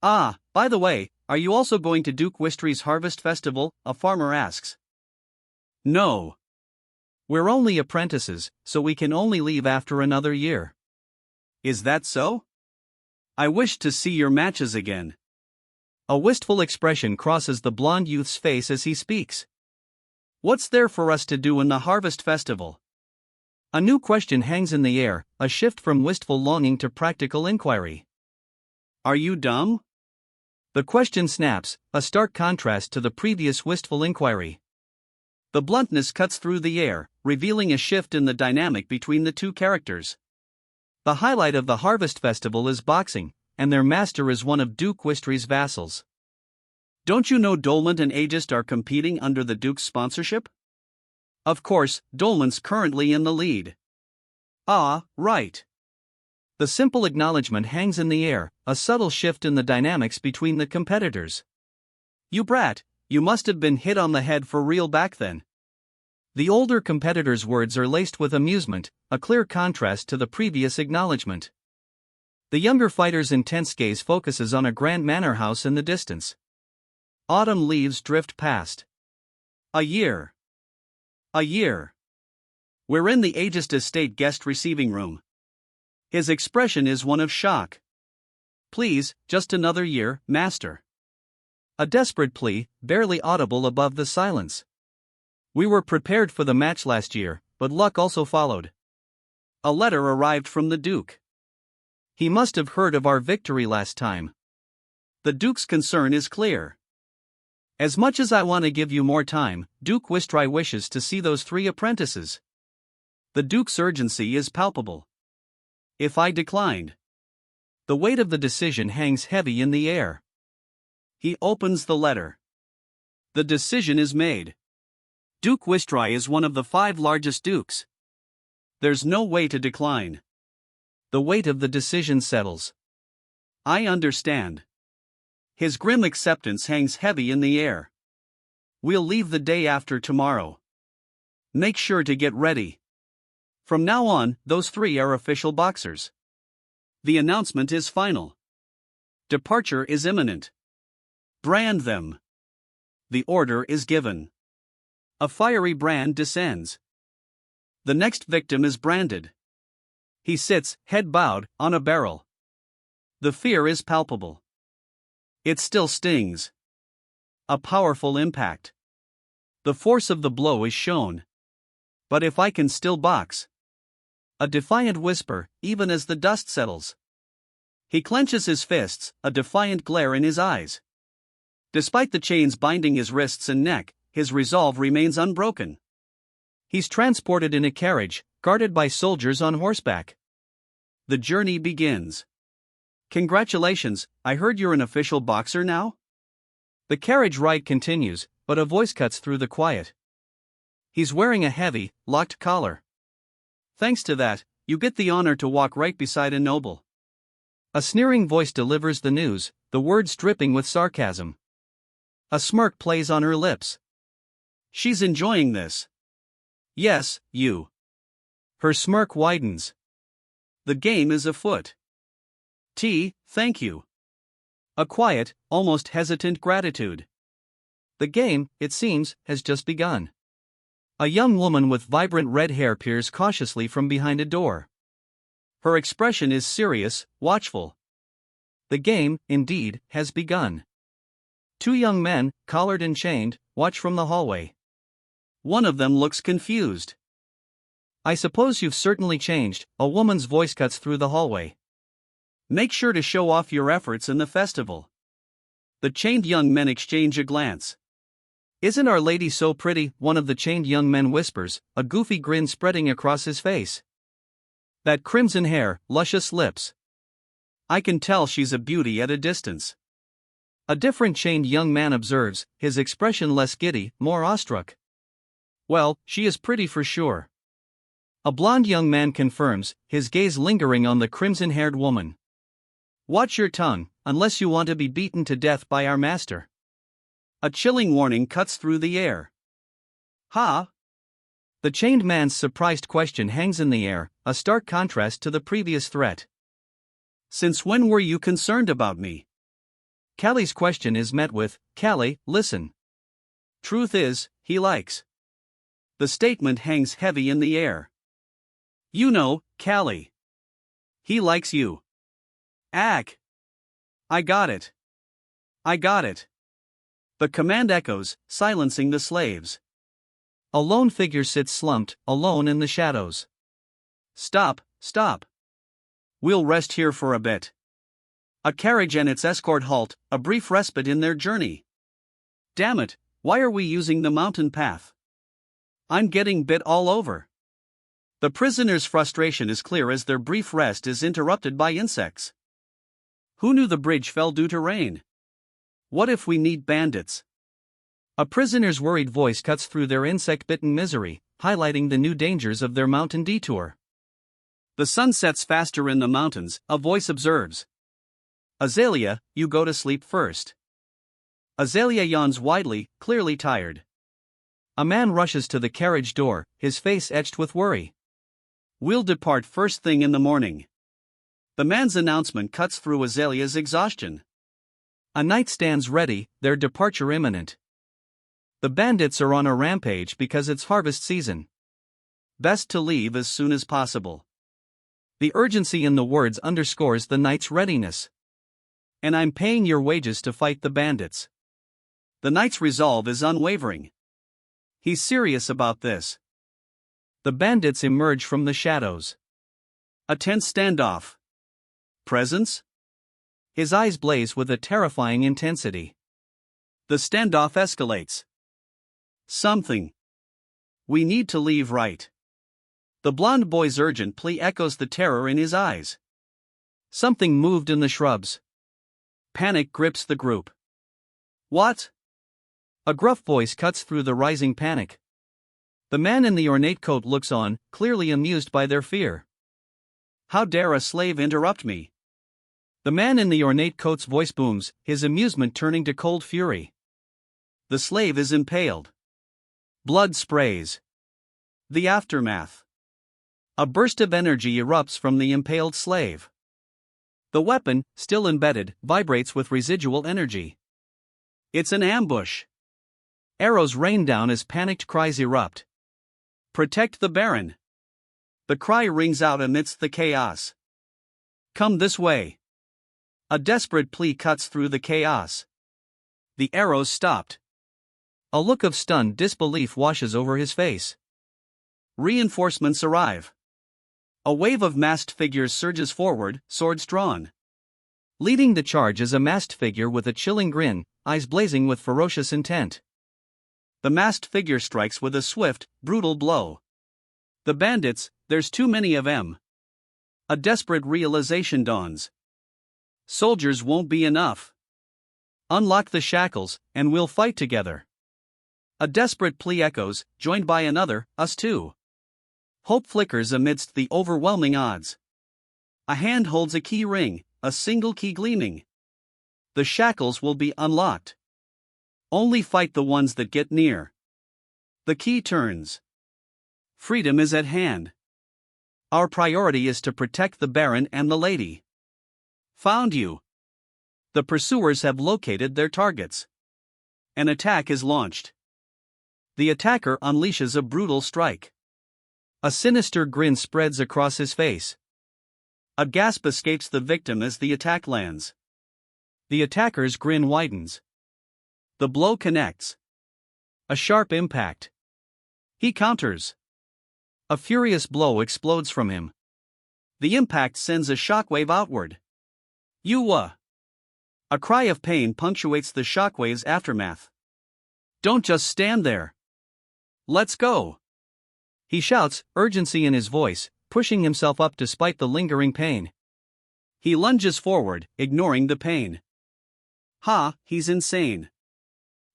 Ah, by the way, are you also going to Duke Wistry's Harvest Festival? A farmer asks. No. We're only apprentices, so we can only leave after another year. Is that so? I wish to see your matches again. A wistful expression crosses the blonde youth's face as he speaks. What's there for us to do in the Harvest Festival? A new question hangs in the air, a shift from wistful longing to practical inquiry. Are you dumb? The question snaps, a stark contrast to the previous wistful inquiry. The bluntness cuts through the air, revealing a shift in the dynamic between the two characters. The highlight of the Harvest Festival is boxing, and their master is one of Duke Wistry's vassals. Don't you know Dolmant and Aegis are competing under the Duke's sponsorship? Of course, Dolmant's currently in the lead. Ah, right. The simple acknowledgement hangs in the air, a subtle shift in the dynamics between the competitors. You brat, you must have been hit on the head for real back then. The older competitor's words are laced with amusement, a clear contrast to the previous acknowledgement. The younger fighter's intense gaze focuses on a grand manor house in the distance. Autumn leaves drift past. A year. A year. We're in the Aegis Estate guest receiving room. His expression is one of shock. Please, just another year, master. A desperate plea, barely audible above the silence. We were prepared for the match last year, but luck also followed. A letter arrived from the Duke. He must have heard of our victory last time. The Duke's concern is clear. As much as I want to give you more time, Duke Wistry wishes to see those 3 apprentices. The Duke's urgency is palpable. If I declined, the weight of the decision hangs heavy in the air. He opens the letter. The decision is made. Duke Wistry is one of the 5 largest dukes. There's no way to decline. The weight of the decision settles. I understand. His grim acceptance hangs heavy in the air. We'll leave the day after tomorrow. Make sure to get ready. From now on, those three are official boxers. The announcement is final. Departure is imminent. Brand them. The order is given. A fiery brand descends. The next victim is branded. He sits, head bowed, on a barrel. The fear is palpable. It still stings. A powerful impact. The force of the blow is shown. But if I can still box. A defiant whisper, even as the dust settles. He clenches his fists, a defiant glare in his eyes. Despite the chains binding his wrists and neck, his resolve remains unbroken. He's transported in a carriage, guarded by soldiers on horseback. The journey begins. Congratulations, I heard you're an official boxer now? The carriage ride continues, but a voice cuts through the quiet. He's wearing a heavy, locked collar. Thanks to that, you get the honor to walk right beside a noble. A sneering voice delivers the news, the words dripping with sarcasm. A smirk plays on her lips. She's enjoying this. Yes, you. Her smirk widens. The game is afoot. Thank you. A quiet, almost hesitant gratitude. The game, it seems, has just begun. A young woman with vibrant red hair peers cautiously from behind a door. Her expression is serious, watchful. The game, indeed, has begun. Two young men, collared and chained, watch from the hallway. One of them looks confused. I suppose you've certainly changed, a woman's voice cuts through the hallway. Make sure to show off your efforts in the festival. The chained young men exchange a glance. Isn't Our Lady so pretty? One of the chained young men whispers, a goofy grin spreading across his face. That crimson hair, luscious lips. I can tell she's a beauty at a distance. A different chained young man observes, his expression less giddy, more awestruck. Well, she is pretty for sure. A blond young man confirms, his gaze lingering on the crimson-haired woman. Watch your tongue, unless you want to be beaten to death by our master. A chilling warning cuts through the air. Ha! The chained man's surprised question hangs in the air, a stark contrast to the previous threat. Since when were you concerned about me? Callie's question is met with, Callie, listen. Truth is, he likes. The statement hangs heavy in the air. You know, Callie. He likes you. Ack. I got it. I got it. The command echoes, silencing the slaves. A lone figure sits slumped, alone in the shadows. Stop, stop. We'll rest here for a bit. A carriage and its escort halt, a brief respite in their journey. Damn it, why are we using the mountain path? I'm getting bit all over. The prisoners' frustration is clear as their brief rest is interrupted by insects. Who knew the bridge fell due to rain? What if we need bandits? A prisoner's worried voice cuts through their insect-bitten misery, highlighting the new dangers of their mountain detour. The sun sets faster in the mountains, a voice observes. Azalea, you go to sleep first. Azalea yawns widely, clearly tired. A man rushes to the carriage door, his face etched with worry. We'll depart first thing in the morning. The man's announcement cuts through Azalea's exhaustion. A knight stands ready, their departure imminent. The bandits are on a rampage because it's harvest season. Best to leave as soon as possible. The urgency in the words underscores the knight's readiness. And I'm paying your wages to fight the bandits. The knight's resolve is unwavering. He's serious about this. The bandits emerge from the shadows. A tense standoff. Presence? His eyes blaze with a terrifying intensity. The standoff escalates. Something. We need to leave right. The blond boy's urgent plea echoes the terror in his eyes. Something moved in the shrubs. Panic grips the group. What? A gruff voice cuts through the rising panic. The man in the ornate coat looks on, clearly amused by their fear. How dare a slave interrupt me? The man in the ornate coat's voice booms, his amusement turning to cold fury. The slave is impaled. Blood sprays. The aftermath. A burst of energy erupts from the impaled slave. The weapon, still embedded, vibrates with residual energy. It's an ambush. Arrows rain down as panicked cries erupt. Protect the Baron. The cry rings out amidst the chaos. Come this way. A desperate plea cuts through the chaos. The arrows stopped. A look of stunned disbelief washes over his face. Reinforcements arrive. A wave of masked figures surges forward, swords drawn. Leading the charge is a masked figure with a chilling grin, eyes blazing with ferocious intent. The masked figure strikes with a swift, brutal blow. The bandits, there's too many of them. A desperate realization dawns. Soldiers won't be enough. Unlock the shackles, and we'll fight together. A desperate plea echoes, joined by another, us too. Hope flickers amidst the overwhelming odds. A hand holds a key ring, a single key gleaming. The shackles will be unlocked. Only fight the ones that get near. The key turns. Freedom is at hand. Our priority is to protect the Baron and the lady. Found you. The pursuers have located their targets. An attack is launched. The attacker unleashes a brutal strike. A sinister grin spreads across his face. A gasp escapes the victim as the attack lands. The attacker's grin widens. The blow connects. A sharp impact. He counters. A furious blow explodes from him. The impact sends a shockwave outward. A cry of pain punctuates the shockwave's aftermath. Don't just stand there. Let's go. He shouts, urgency in his voice, pushing himself up despite the lingering pain. He lunges forward, ignoring the pain. He's insane.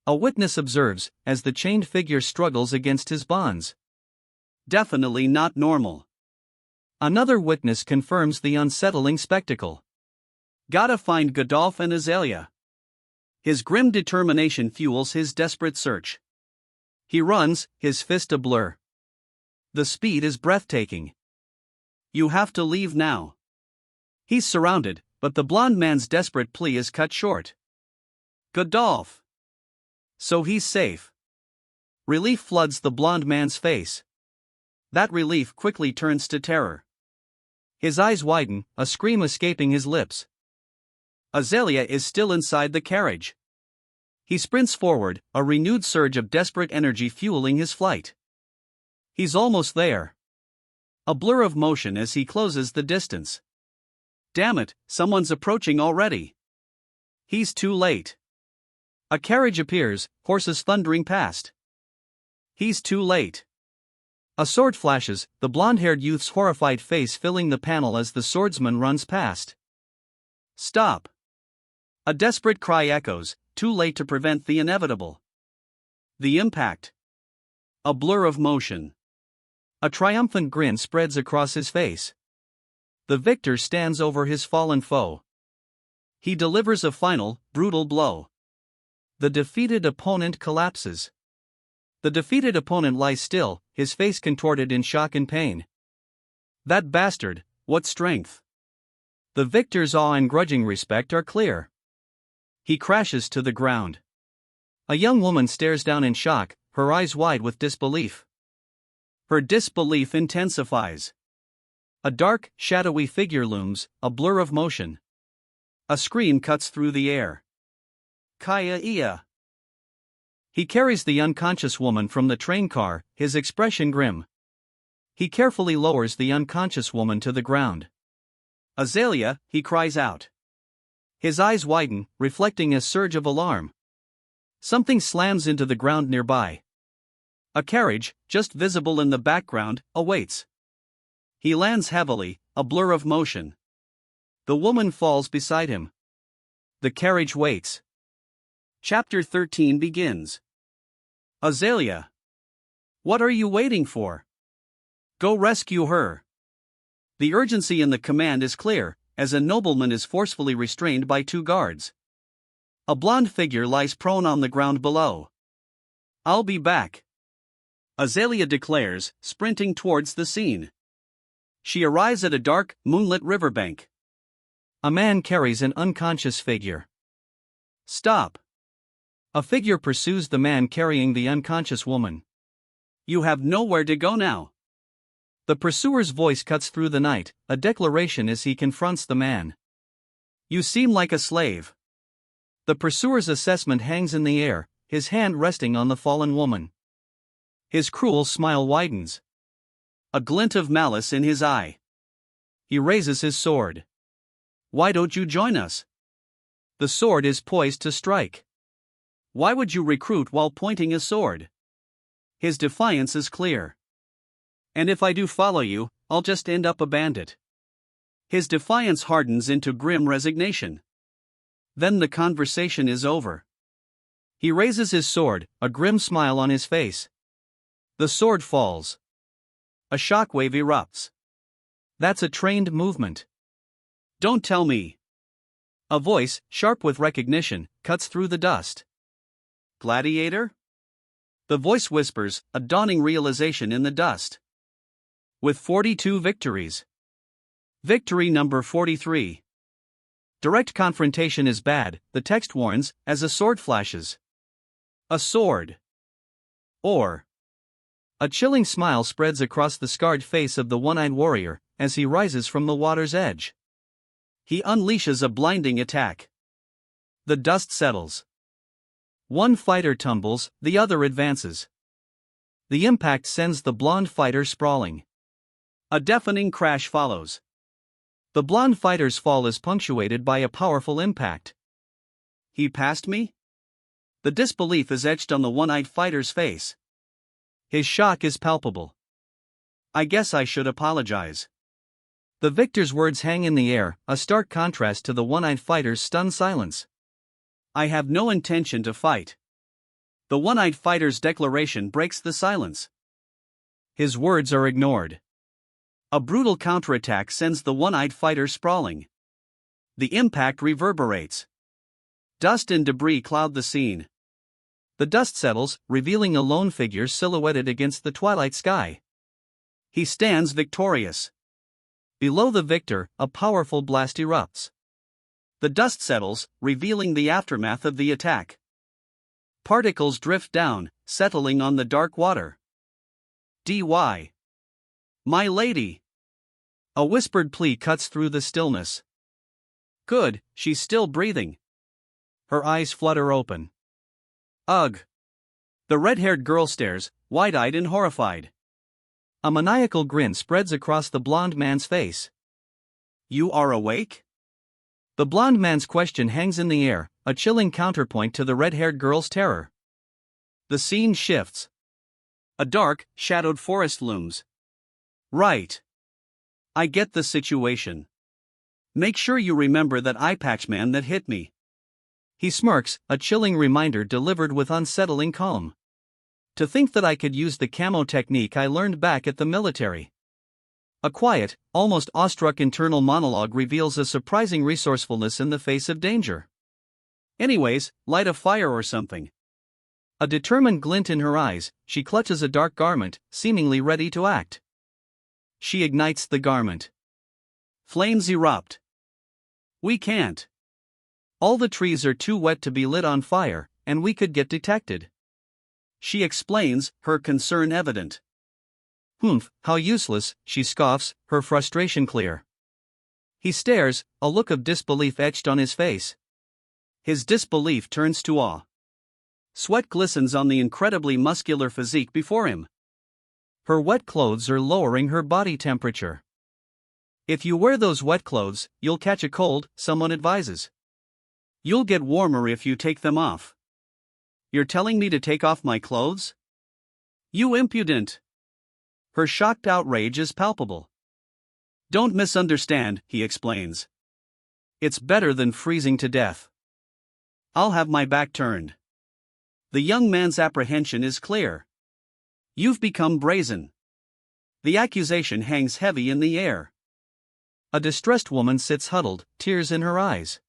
A witness observes, as the chained figure struggles against his bonds. Definitely not normal. Another witness confirms the unsettling spectacle. Gotta find Godolph and Azalea. His grim determination fuels his desperate search. He runs, his fist a blur. The speed is breathtaking. You have to leave now. He's surrounded, but the blond man's desperate plea is cut short. Godolph. So he's safe. Relief floods the blond man's face. That relief quickly turns to terror. His eyes widen, a scream escaping his lips. Azalea is still inside the carriage. He sprints forward, a renewed surge of desperate energy fueling his flight. He's almost there. A blur of motion as he closes the distance. Damn it, someone's approaching already. He's too late. A carriage appears, horses thundering past. He's too late. A sword flashes, the blonde-haired youth's horrified face filling the panel as the swordsman runs past. Stop. A desperate cry echoes, too late to prevent the inevitable. The impact. A blur of motion. A triumphant grin spreads across his face. The victor stands over his fallen foe. He delivers a final, brutal blow. The defeated opponent collapses. The defeated opponent lies still, his face contorted in shock and pain. That bastard, what strength! The victor's awe and grudging respect are clear. He crashes to the ground. A young woman stares down in shock, her eyes wide with disbelief. Her disbelief intensifies. A dark, shadowy figure looms, a blur of motion. A scream cuts through the air. Kaya-ia. He carries the unconscious woman from the train car, his expression grim. He carefully lowers the unconscious woman to the ground. Azalea, he cries out. His eyes widen, reflecting a surge of alarm. Something slams into the ground nearby. A carriage, just visible in the background, awaits. He lands heavily, a blur of motion. The woman falls beside him. The carriage waits. Chapter 13 begins. Azalea. What are you waiting for? Go rescue her. The urgency in the command is clear, as a nobleman is forcefully restrained by two guards. A blonde figure lies prone on the ground below. "I'll be back," Azalea declares, sprinting towards the scene. She arrives at a dark, moonlit riverbank. A man carries an unconscious figure. "Stop!" A figure pursues the man carrying the unconscious woman. "You have nowhere to go now." The pursuer's voice cuts through the night, a declaration as he confronts the man. "You seem like a slave." The pursuer's assessment hangs in the air, his hand resting on the fallen woman. His cruel smile widens. A glint of malice in his eye. He raises his sword. "Why don't you join us?" The sword is poised to strike. Why would you recruit while pointing a sword? His defiance is clear. "And if I do follow you, I'll just end up a bandit." His defiance hardens into grim resignation. Then the conversation is over. He raises his sword, a grim smile on his face. The sword falls. A shockwave erupts. "That's a trained movement." "Don't tell me." A voice, sharp with recognition, cuts through the dust. "Gladiator?" The voice whispers, a dawning realization in the dust. "With 42 victories. Victory number 43. Direct confrontation is bad," the text warns, as a sword flashes. A sword. Or. A chilling smile spreads across the scarred face of the one-eyed warrior, as he rises from the water's edge. He unleashes a blinding attack. The dust settles. One fighter tumbles, the other advances. The impact sends the blonde fighter sprawling. A deafening crash follows. The blonde fighter's fall is punctuated by a powerful impact. "He passed me?" The disbelief is etched on the one-eyed fighter's face. His shock is palpable. "I guess I should apologize." The victor's words hang in the air, a stark contrast to the one-eyed fighter's stunned silence. "I have no intention to fight." The one-eyed fighter's declaration breaks the silence. His words are ignored. A brutal counterattack sends the one-eyed fighter sprawling. The impact reverberates. Dust and debris cloud the scene. The dust settles, revealing a lone figure silhouetted against the twilight sky. He stands victorious. Below the victor, a powerful blast erupts. The dust settles, revealing the aftermath of the attack. Particles drift down, settling on the dark water. "DY. My lady." A whispered plea cuts through the stillness. "Good, she's still breathing." Her eyes flutter open. "Ugh." The red-haired girl stares, wide-eyed and horrified. A maniacal grin spreads across the blonde man's face. "You are awake?" The blonde man's question hangs in the air, a chilling counterpoint to the red-haired girl's terror. The scene shifts. A dark, shadowed forest looms. "Right. I get the situation. Make sure you remember that eye patch man that hit me." He smirks, a chilling reminder delivered with unsettling calm. "To think that I could use the camo technique I learned back at the military." A quiet, almost awestruck internal monologue reveals a surprising resourcefulness in the face of danger. "Anyways, light a fire or something." A determined glint in her eyes, she clutches a dark garment, seemingly ready to act. She ignites the garment. Flames erupt. "We can't. All the trees are too wet to be lit on fire, and we could get detected." She explains, her concern evident. "Humph, how useless," she scoffs, her frustration clear. He stares, a look of disbelief etched on his face. His disbelief turns to awe. Sweat glistens on the incredibly muscular physique before him. Her wet clothes are lowering her body temperature. "If you wear those wet clothes, you'll catch a cold," someone advises. "You'll get warmer if you take them off." "You're telling me to take off my clothes? You impudent!" Her shocked outrage is palpable. "Don't misunderstand," he explains. "It's better than freezing to death. I'll have my back turned." The young man's apprehension is clear. "You've become brazen." The accusation hangs heavy in the air. a distressed woman sits huddled, tears in her eyes.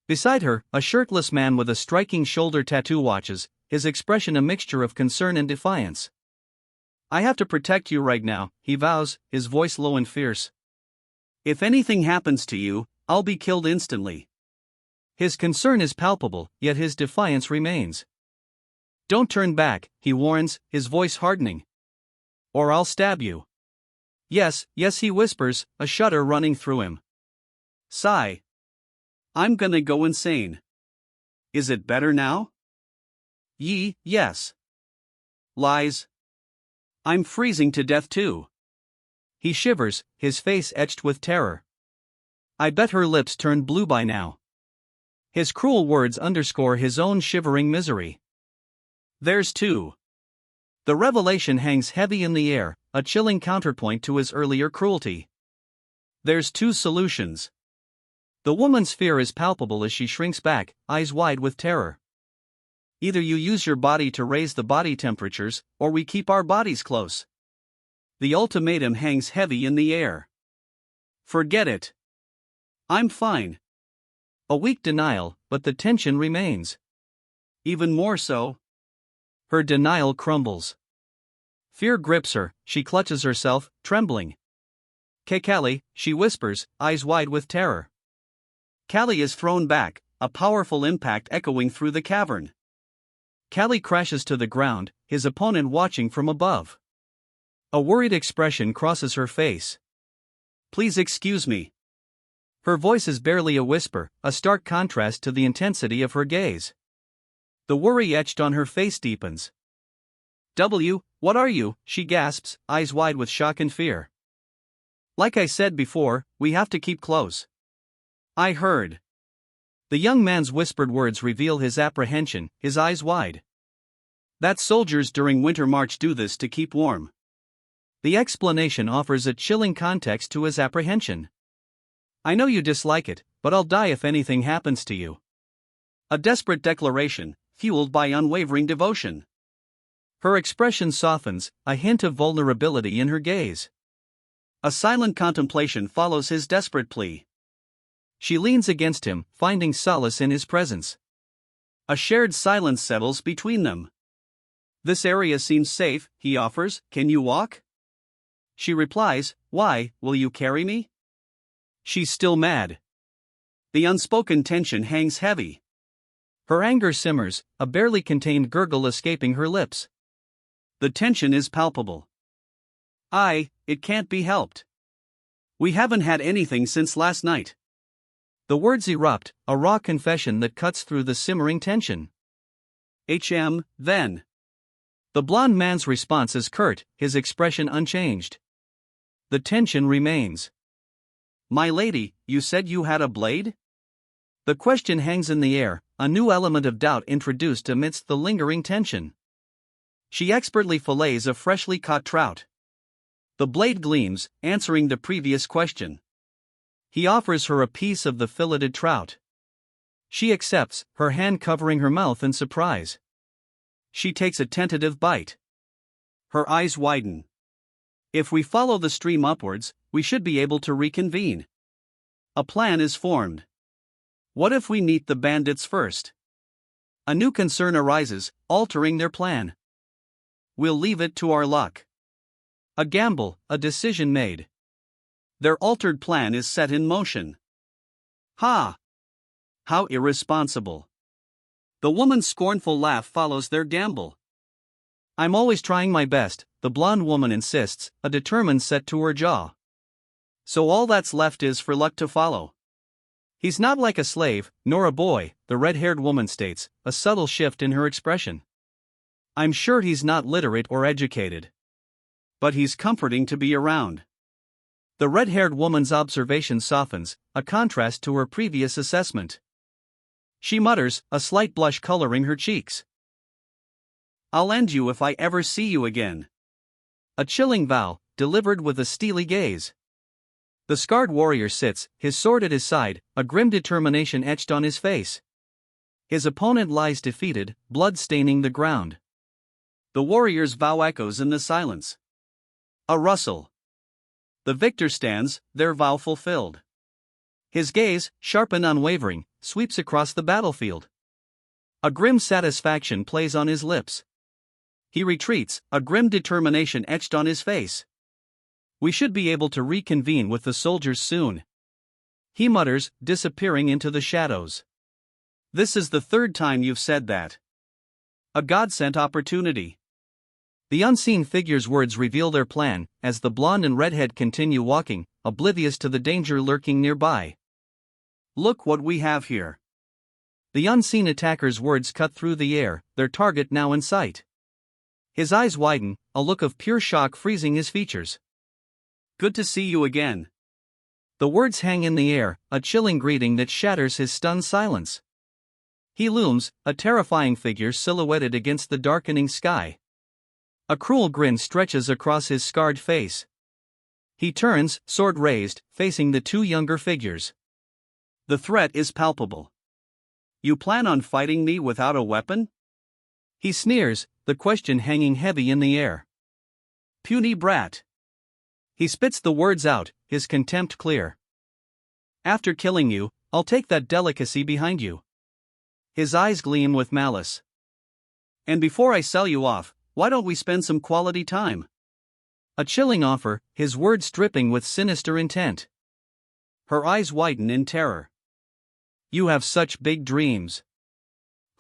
Beside her, a shirtless man with a striking shoulder tattoo watches, his expression a mixture of concern and defiance. I have to protect you right now, he vows, his voice low and fierce. If anything happens to you, I'll be killed instantly. His concern is palpable, yet his defiance remains. Don't turn back, he warns, his voice hardening. Or I'll stab you. Yes, yes, he whispers, a shudder running through him. Sigh. I'm gonna go insane. Is it better now? Yes. Lies. I'm freezing to death too. He shivers, his face etched with terror. I bet her lips turned blue by now. His cruel words underscore his own shivering misery. There's two. The revelation hangs heavy in the air, a chilling counterpoint to his earlier cruelty. There's two solutions. The woman's fear is palpable as she shrinks back, eyes wide with terror. Either you use your body to raise the body temperatures, or we keep our bodies close. The ultimatum hangs heavy in the air. Forget it. I'm fine. A weak denial, but the tension remains. Even more so. Her denial crumbles. Fear grips her, she clutches herself, trembling. Callie, she whispers, eyes wide with terror. Callie is thrown back, a powerful impact echoing through the cavern. Callie crashes to the ground, his opponent watching from above. A worried expression crosses her face. Please excuse me. Her voice is barely a whisper, a stark contrast to the intensity of her gaze. The worry etched on her face deepens. What are you? She gasps, eyes wide with shock and fear. Like I said before, we have to keep close. I heard. The young man's whispered words reveal his apprehension, his eyes wide. That soldiers during winter march do this to keep warm. The explanation offers a chilling context to his apprehension. I know you dislike it, but I'll die if anything happens to you. A desperate declaration, fueled by unwavering devotion. Her expression softens, a hint of vulnerability in her gaze. A silent contemplation follows his desperate plea. She leans against him, finding solace in his presence. A shared silence settles between them. This area seems safe, he offers, can you walk? She replies, why, will you carry me? She's still mad. The unspoken tension hangs heavy. Her anger simmers, a barely contained gurgle escaping her lips. The tension is palpable. It can't be helped. We haven't had anything since last night. The words erupt, a raw confession that cuts through the simmering tension. Then. The blond man's response is curt, his expression unchanged. The tension remains. My lady, you said you had a blade? The question hangs in the air, a new element of doubt introduced amidst the lingering tension. She expertly fillets a freshly caught trout. The blade gleams, answering the previous question. He offers her a piece of the filleted trout. She accepts, her hand covering her mouth in surprise. She takes a tentative bite. Her eyes widen. If we follow the stream upwards, we should be able to reconvene. A plan is formed. What if we meet the bandits first? A new concern arises, altering their plan. We'll leave it to our luck. A gamble, a decision made. Their altered plan is set in motion. Ha! How irresponsible. The woman's scornful laugh follows their gamble. I'm always trying my best, the blonde woman insists, a determined set to her jaw. So all that's left is for luck to follow. He's not like a slave, nor a boy, the red-haired woman states, a subtle shift in her expression. I'm sure he's not literate or educated. But he's comforting to be around. The red-haired woman's observation softens, a contrast to her previous assessment. She mutters, a slight blush coloring her cheeks. I'll end you if I ever see you again. A chilling vow, delivered with a steely gaze. The scarred warrior sits, his sword at his side, a grim determination etched on his face. His opponent lies defeated, blood staining the ground. The warrior's vow echoes in the silence. A rustle. The victor stands, their vow fulfilled. His gaze, sharp and unwavering, sweeps across the battlefield. A grim satisfaction plays on his lips. He retreats, a grim determination etched on his face. We should be able to reconvene with the soldiers soon, he mutters, disappearing into the shadows. This is the third time you've said that. A God-sent opportunity. The unseen figure's words reveal their plan, as the blonde and redhead continue walking, oblivious to the danger lurking nearby. Look what we have here. The unseen attacker's words cut through the air, their target now in sight. His eyes widen, a look of pure shock freezing his features. Good to see you again. The words hang in the air, a chilling greeting that shatters his stunned silence. He looms, a terrifying figure silhouetted against the darkening sky. A cruel grin stretches across his scarred face. He turns, sword raised, facing the two younger figures. The threat is palpable. You plan on fighting me without a weapon? He sneers, the question hanging heavy in the air. Puny brat. He spits the words out, his contempt clear. After killing you, I'll take that delicacy behind you. His eyes gleam with malice. And before I sell you off, why don't we spend some quality time? A chilling offer, his words dripping with sinister intent. Her eyes widen in terror. You have such big dreams.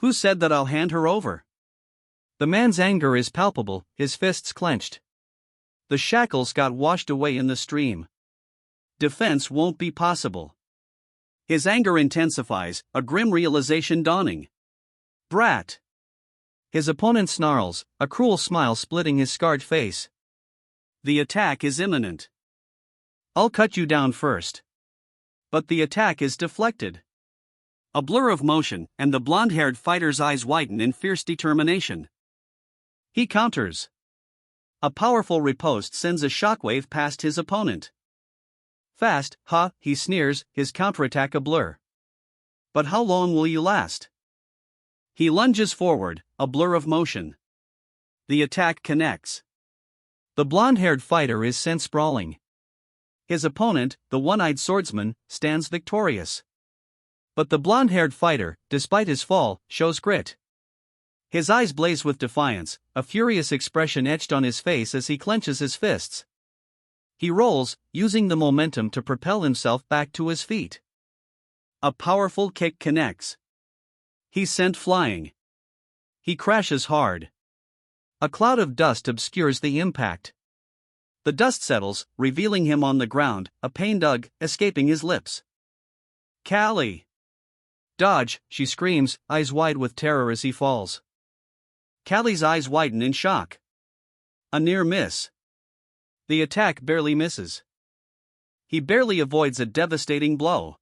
Who said that I'll hand her over? The man's anger is palpable, his fists clenched. The shackles got washed away in the stream. Defense won't be possible. His anger intensifies, a grim realization dawning. Brat. His opponent snarls, a cruel smile splitting his scarred face. The attack is imminent. I'll cut you down first. But the attack is deflected. A blur of motion, and the blonde-haired fighter's eyes widen in fierce determination. He counters. A powerful riposte sends a shockwave past his opponent. Fast, he sneers, his counterattack a blur. But how long will you last? He lunges forward, a blur of motion. The attack connects. The blonde-haired fighter is sent sprawling. His opponent, the one-eyed swordsman, stands victorious. But the blonde-haired fighter, despite his fall, shows grit. His eyes blaze with defiance, a furious expression etched on his face as he clenches his fists. He rolls, using the momentum to propel himself back to his feet. A powerful kick connects. He's sent flying. He crashes hard. A cloud of dust obscures the impact. The dust settles, revealing him on the ground, a pained ugh escaping his lips. Callie! Dodge, she screams, eyes wide with terror as he falls. Callie's eyes widen in shock. A near miss. The attack barely misses. He barely avoids a devastating blow.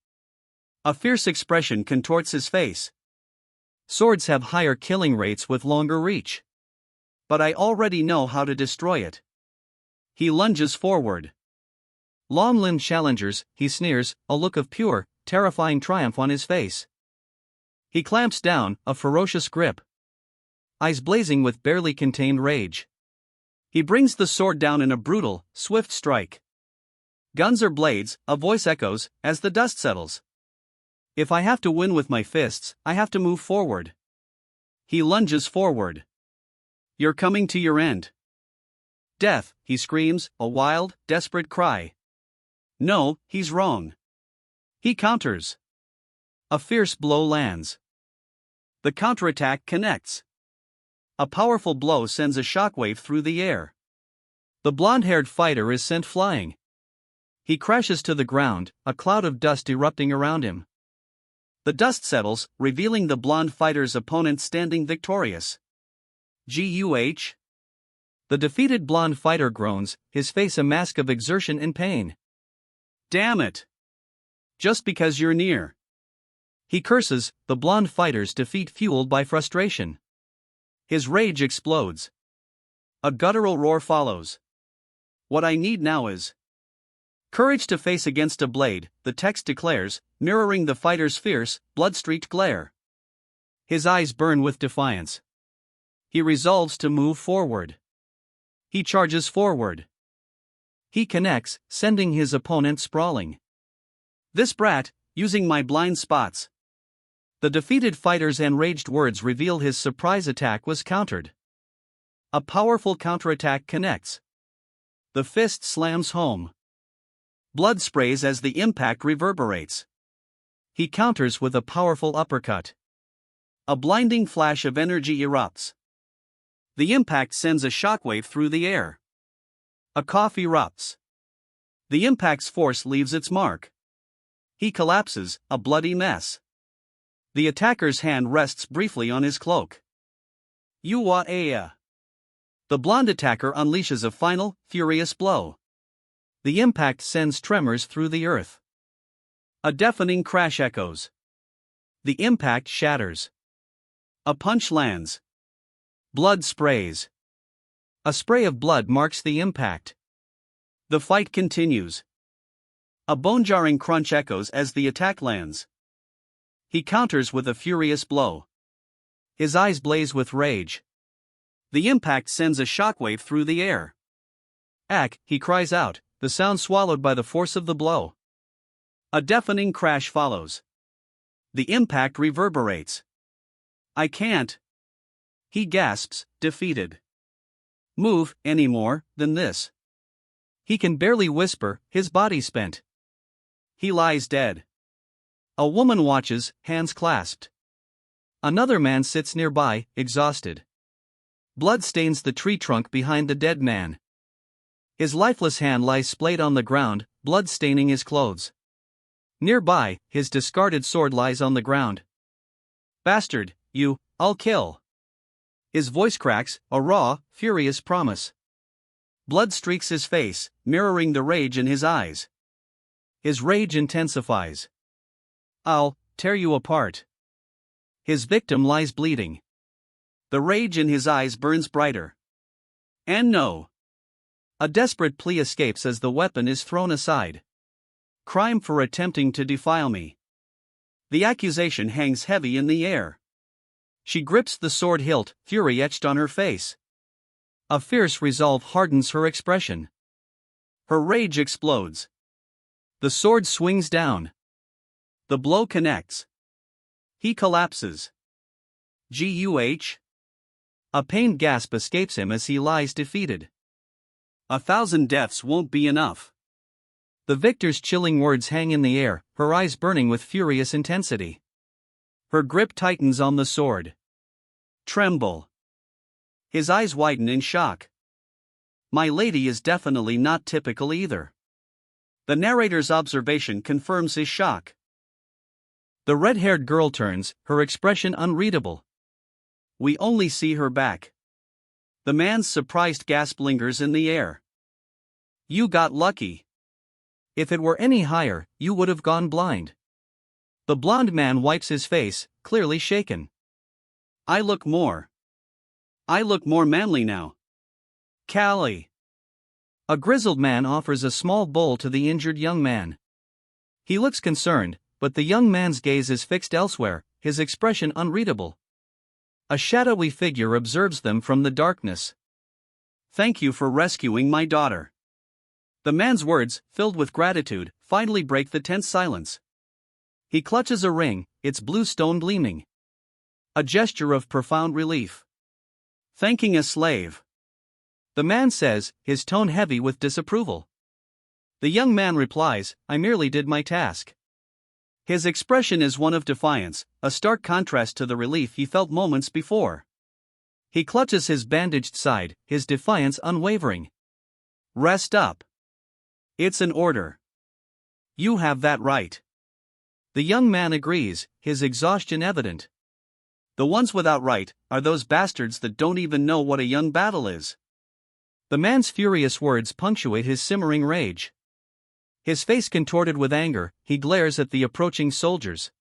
A fierce expression contorts his face. Swords have higher killing rates with longer reach. But I already know how to destroy it. He lunges forward. Long-limbed challengers, he sneers, a look of pure, terrifying triumph on his face. He clamps down, a ferocious grip. Eyes blazing with barely contained rage. He brings the sword down in a brutal, swift strike. Guns or blades, a voice echoes, as the dust settles. If I have to win with my fists, I have to move forward. He lunges forward. You're coming to your end. Death, he screams, a wild, desperate cry. No, he's wrong. He counters. A fierce blow lands. The counterattack connects. A powerful blow sends a shockwave through the air. The blonde-haired fighter is sent flying. He crashes to the ground, a cloud of dust erupting around him. The dust settles, revealing the blonde fighter's opponent standing victorious. Guh. The defeated blonde fighter groans, his face a mask of exertion and pain. Damn it! Just because you're near. He curses, the blonde fighter's defeat fueled by frustration. His rage explodes. A guttural roar follows. What I need now is courage to face against a blade, the text declares, mirroring the fighter's fierce, blood-streaked glare. His eyes burn with defiance. He resolves to move forward. He charges forward. He connects, sending his opponent sprawling. This brat, using my blind spots. The defeated fighter's enraged words reveal his surprise attack was countered. A powerful counterattack connects. The fist slams home. Blood sprays as the impact reverberates. He counters with a powerful uppercut. A blinding flash of energy erupts. The impact sends a shockwave through the air. A cough erupts. The impact's force leaves its mark. He collapses, a bloody mess. The attacker's hand rests briefly on his cloak. Ua-aya. The blonde attacker unleashes a final, furious blow. The impact sends tremors through the earth. A deafening crash echoes. The impact shatters. A punch lands. Blood sprays. A spray of blood marks the impact. The fight continues. A bone-jarring crunch echoes as the attack lands. He counters with a furious blow. His eyes blaze with rage. The impact sends a shockwave through the air. Ack, he cries out, the sound swallowed by the force of the blow. A deafening crash follows. The impact reverberates. I can't. He gasps, defeated. Move, any more than this. He can barely whisper, his body spent. He lies dead. A woman watches, hands clasped. Another man sits nearby, exhausted. Blood stains the tree trunk behind the dead man. His lifeless hand lies splayed on the ground, blood staining his clothes. Nearby, his discarded sword lies on the ground. Bastard, I'll kill. His voice cracks, a raw, furious promise. Blood streaks his face, mirroring the rage in his eyes. His rage intensifies. I'll tear you apart. His victim lies bleeding. The rage in his eyes burns brighter. And no. A desperate plea escapes as the weapon is thrown aside. Crime for attempting to defile me. The accusation hangs heavy in the air. She grips the sword hilt, fury etched on her face. A fierce resolve hardens her expression. Her rage explodes. The sword swings down. The blow connects. He collapses. Guh. A pained gasp escapes him as he lies defeated. 1,000 deaths won't be enough. The victor's chilling words hang in the air, her eyes burning with furious intensity. Her grip tightens on the sword. Tremble. His eyes widen in shock. My lady is definitely not typical either. The narrator's observation confirms his shock. The red-haired girl turns, her expression unreadable. We only see her back. The man's surprised gasp lingers in the air. You got lucky. If it were any higher, you would have gone blind. The blond man wipes his face, clearly shaken. I look more manly now. Callie. A grizzled man offers a small bowl to the injured young man. He looks concerned, but the young man's gaze is fixed elsewhere, his expression unreadable. A shadowy figure observes them from the darkness. Thank you for rescuing my daughter. The man's words, filled with gratitude, finally break the tense silence. He clutches a ring, its blue stone gleaming. A gesture of profound relief. Thanking a slave. The man says, his tone heavy with disapproval. The young man replies, I merely did my task. His expression is one of defiance, a stark contrast to the relief he felt moments before. He clutches his bandaged side, his defiance unwavering. Rest up. It's an order. You have that right. The young man agrees, his exhaustion evident. The ones without right are those bastards that don't even know what a young battle is. The man's furious words punctuate his simmering rage. His face contorted with anger, he glares at the approaching soldiers.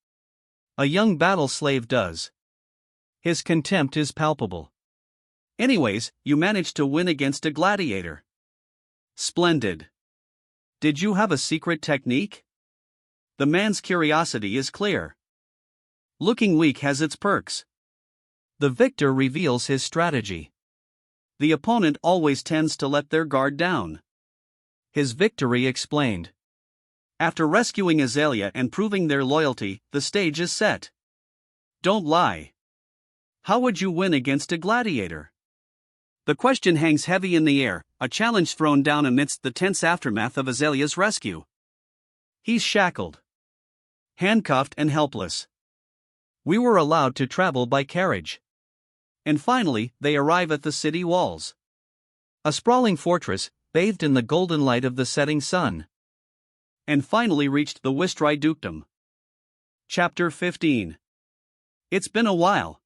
A young battle slave does. His contempt is palpable. Anyways, you managed to win against a gladiator. Splendid. Did you have a secret technique? The man's curiosity is clear. Looking weak has its perks. The victor reveals his strategy. The opponent always tends to let their guard down. His victory explained. After rescuing Azalea and proving their loyalty, the stage is set. Don't lie. How would you win against a gladiator? The question hangs heavy in the air, a challenge thrown down amidst the tense aftermath of Azalea's rescue. He's shackled, handcuffed and helpless. We were allowed to travel by carriage. And finally, they arrive at the city walls. A sprawling fortress, bathed in the golden light of the setting sun. And finally reached the Wistrai dukedom. Chapter 15. It's been a while.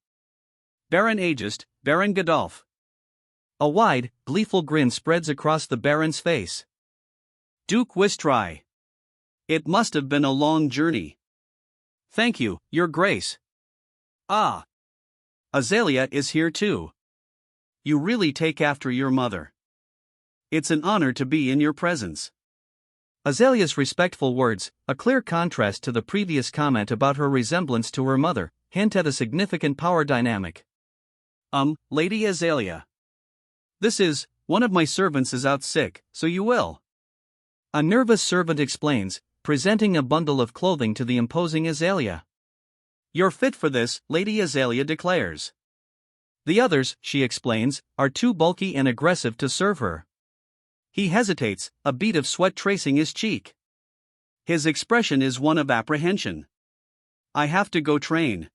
Baron Aegist, Baron Godolph. A wide, gleeful grin spreads across the Baron's face. Duke Wistrai. It must have been a long journey. Thank you, Your Grace. Ah. Azalea is here too. You really take after your mother. It's an honor to be in your presence. Azalea's respectful words, a clear contrast to the previous comment about her resemblance to her mother, hint at a significant power dynamic. Lady Azalea. This is, one of my servants is out sick, so you will. A nervous servant explains, presenting a bundle of clothing to the imposing Azalea. You're fit for this, Lady Azalea declares. The others, she explains, are too bulky and aggressive to serve her. He hesitates, a bead of sweat tracing his cheek. His expression is one of apprehension. I have to go train.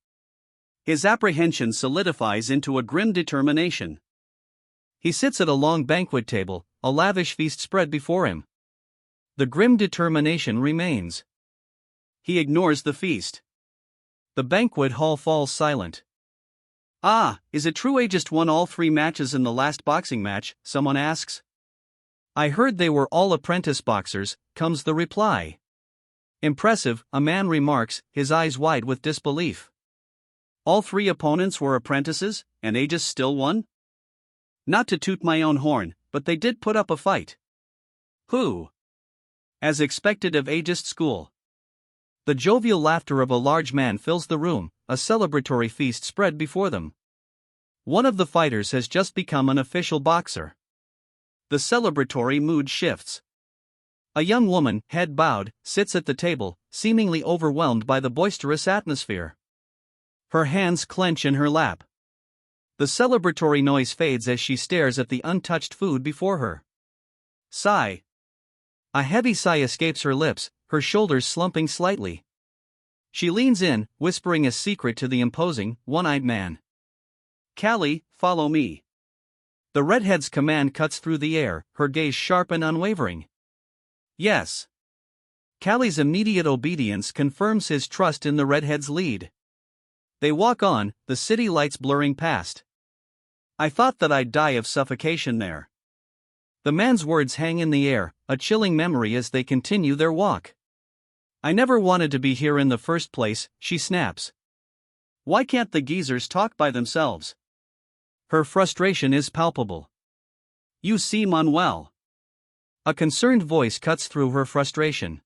His apprehension solidifies into a grim determination. He sits at a long banquet table, a lavish feast spread before him. The grim determination remains. He ignores the feast. The banquet hall falls silent. Ah, is it true Aegist won all 3 matches in the last boxing match? Someone asks. I heard they were all apprentice boxers, comes the reply. Impressive, a man remarks, his eyes wide with disbelief. All 3 opponents were apprentices, and Aegis still won? Not to toot my own horn, but they did put up a fight. Who? As expected of Aegist school. The jovial laughter of a large man fills the room, a celebratory feast spread before them. One of the fighters has just become an official boxer. The celebratory mood shifts. A young woman, head bowed, sits at the table, seemingly overwhelmed by the boisterous atmosphere. Her hands clench in her lap. The celebratory noise fades as she stares at the untouched food before her. Sigh. A heavy sigh escapes her lips, her shoulders slumping slightly. She leans in, whispering a secret to the imposing, one-eyed man. Callie, follow me. The redhead's command cuts through the air, her gaze sharp and unwavering. Yes. Callie's immediate obedience confirms his trust in the redhead's lead. They walk on, the city lights blurring past. I thought that I'd die of suffocation there. The man's words hang in the air, a chilling memory as they continue their walk. I never wanted to be here in the first place, she snaps. Why can't the geezers talk by themselves? Her frustration is palpable. You seem unwell. A concerned voice cuts through her frustration.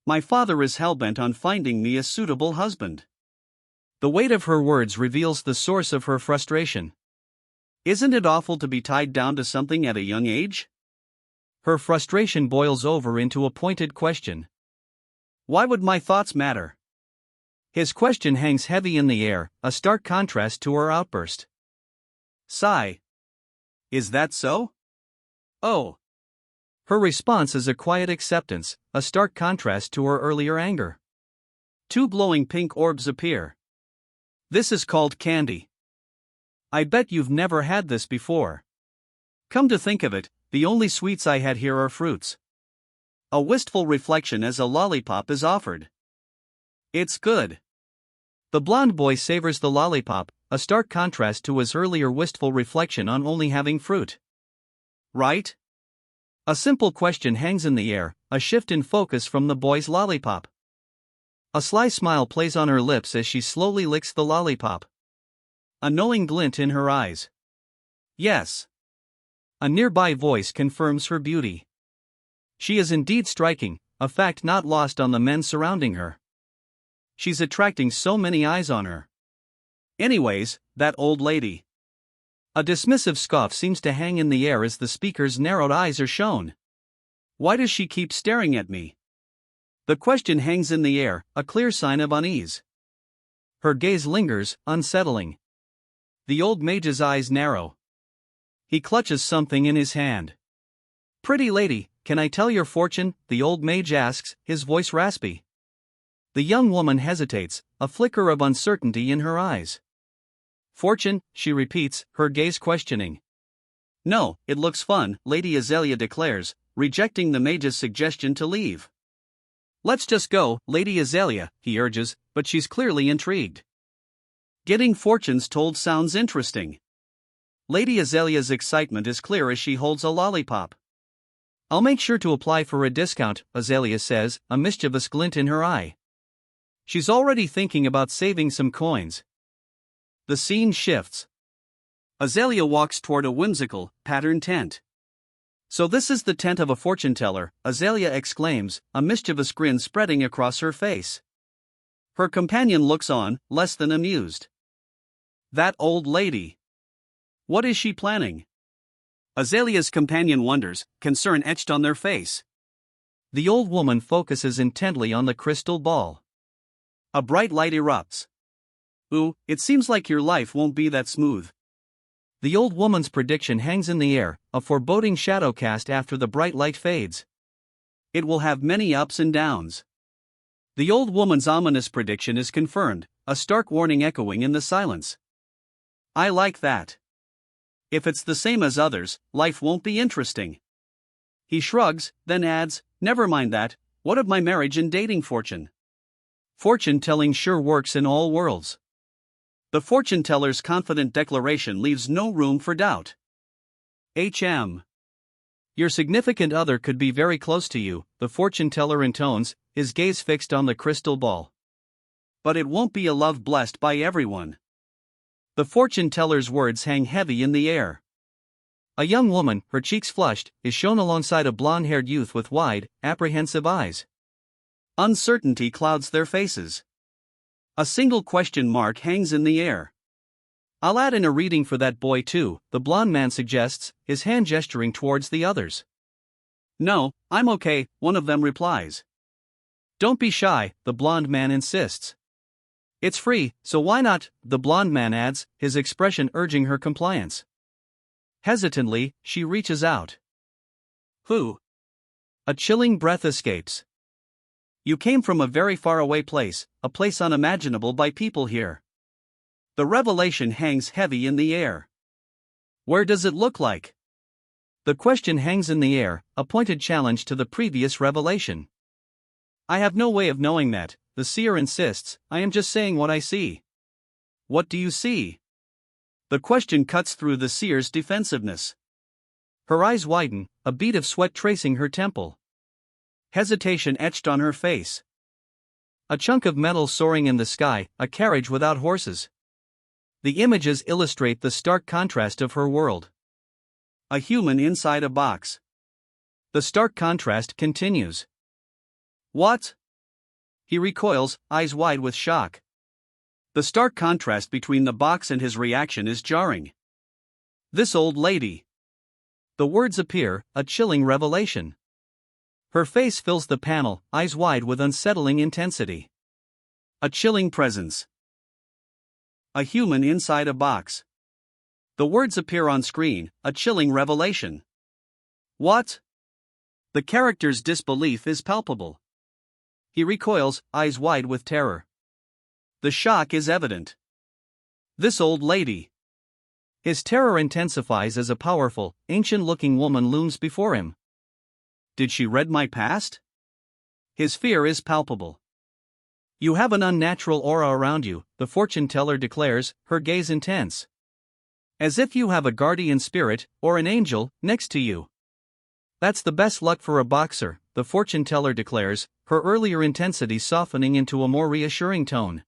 My father is hellbent on finding me a suitable husband. The weight of her words reveals the source of her frustration. Isn't it awful to be tied down to something at a young age? Her frustration boils over into a pointed question. Why would my thoughts matter? His question hangs heavy in the air, a stark contrast to her outburst. Sigh. Is that so? Oh. Her response is a quiet acceptance, a stark contrast to her earlier anger. 2 glowing pink orbs appear. This is called candy. I bet you've never had this before. Come to think of it, the only sweets I had here are fruits. A wistful reflection as a lollipop is offered. It's good. The blonde boy savors the lollipop, a stark contrast to his earlier wistful reflection on only having fruit. Right? A simple question hangs in the air, a shift in focus from the boy's lollipop. A sly smile plays on her lips as she slowly licks the lollipop. A knowing glint in her eyes. Yes. A nearby voice confirms her beauty. She is indeed striking, a fact not lost on the men surrounding her. She's attracting so many eyes on her. Anyways, that old lady. A dismissive scoff seems to hang in the air as the speaker's narrowed eyes are shown. Why does she keep staring at me? The question hangs in the air, a clear sign of unease. Her gaze lingers, unsettling. The old mage's eyes narrow. He clutches something in his hand. Pretty lady, can I tell your fortune? The old mage asks, his voice raspy. The young woman hesitates, a flicker of uncertainty in her eyes. Fortune, she repeats, her gaze questioning. No, it looks fun, Lady Azalea declares, rejecting the mage's suggestion to leave. Let's just go, Lady Azalea, he urges, but she's clearly intrigued. Getting fortunes told sounds interesting. Lady Azalea's excitement is clear as she holds a lollipop. I'll make sure to apply for a discount, Azalea says, a mischievous glint in her eye. She's already thinking about saving some coins. The scene shifts. Azalea walks toward a whimsical, patterned tent. So this is the tent of a fortune teller, Azalea exclaims, a mischievous grin spreading across her face. Her companion looks on, less than amused. That old lady. What is she planning? Azalea's companion wonders, concern etched on their face. The old woman focuses intently on the crystal ball. A bright light erupts. Ooh, it seems like your life won't be that smooth. The old woman's prediction hangs in the air, a foreboding shadow cast after the bright light fades. It will have many ups and downs. The old woman's ominous prediction is confirmed, a stark warning echoing in the silence. I like that. If it's the same as others, life won't be interesting. He shrugs, then adds, never mind that, what of my marriage and dating fortune? Fortune telling sure works in all worlds. The fortune teller's confident declaration leaves no room for doubt. Your significant other could be very close to you, the fortune teller intones, his gaze fixed on the crystal ball. But it won't be a love blessed by everyone. The fortune teller's words hang heavy in the air. A young woman, her cheeks flushed, is shown alongside a blonde-haired youth with wide, apprehensive eyes. Uncertainty clouds their faces. A single question mark hangs in the air. I'll add in a reading for that boy too, the blonde man suggests, his hand gesturing towards the others. No, I'm okay, one of them replies. Don't be shy, the blonde man insists. It's free, so why not, the blonde man adds, his expression urging her compliance. Hesitantly, she reaches out. Who? A chilling breath escapes. You came from a very faraway place, a place unimaginable by people here. The revelation hangs heavy in the air. Where does it look like? The question hangs in the air, a pointed challenge to the previous revelation. I have no way of knowing that, the seer insists, I am just saying what I see. What do you see? The question cuts through the seer's defensiveness. Her eyes widen, a bead of sweat tracing her temple. Hesitation etched on her face. A chunk of metal soaring in the sky, a carriage without horses. The images illustrate the stark contrast of her world. A human inside a box. The stark contrast continues. What? He recoils, eyes wide with shock. The stark contrast between the box and his reaction is jarring. This old lady. The words appear, a chilling revelation. Her face fills the panel, eyes wide with unsettling intensity. A chilling presence. A human inside a box. The words appear on screen, a chilling revelation. What? The character's disbelief is palpable. He recoils, eyes wide with terror. The shock is evident. This old lady. His terror intensifies as a powerful, ancient-looking woman looms before him. Did she read my past? His fear is palpable. You have an unnatural aura around you, the fortune teller declares, her gaze intense. As if you have a guardian spirit, or an angel, next to you. That's the best luck for a boxer, the fortune teller declares, her earlier intensity softening into a more reassuring tone.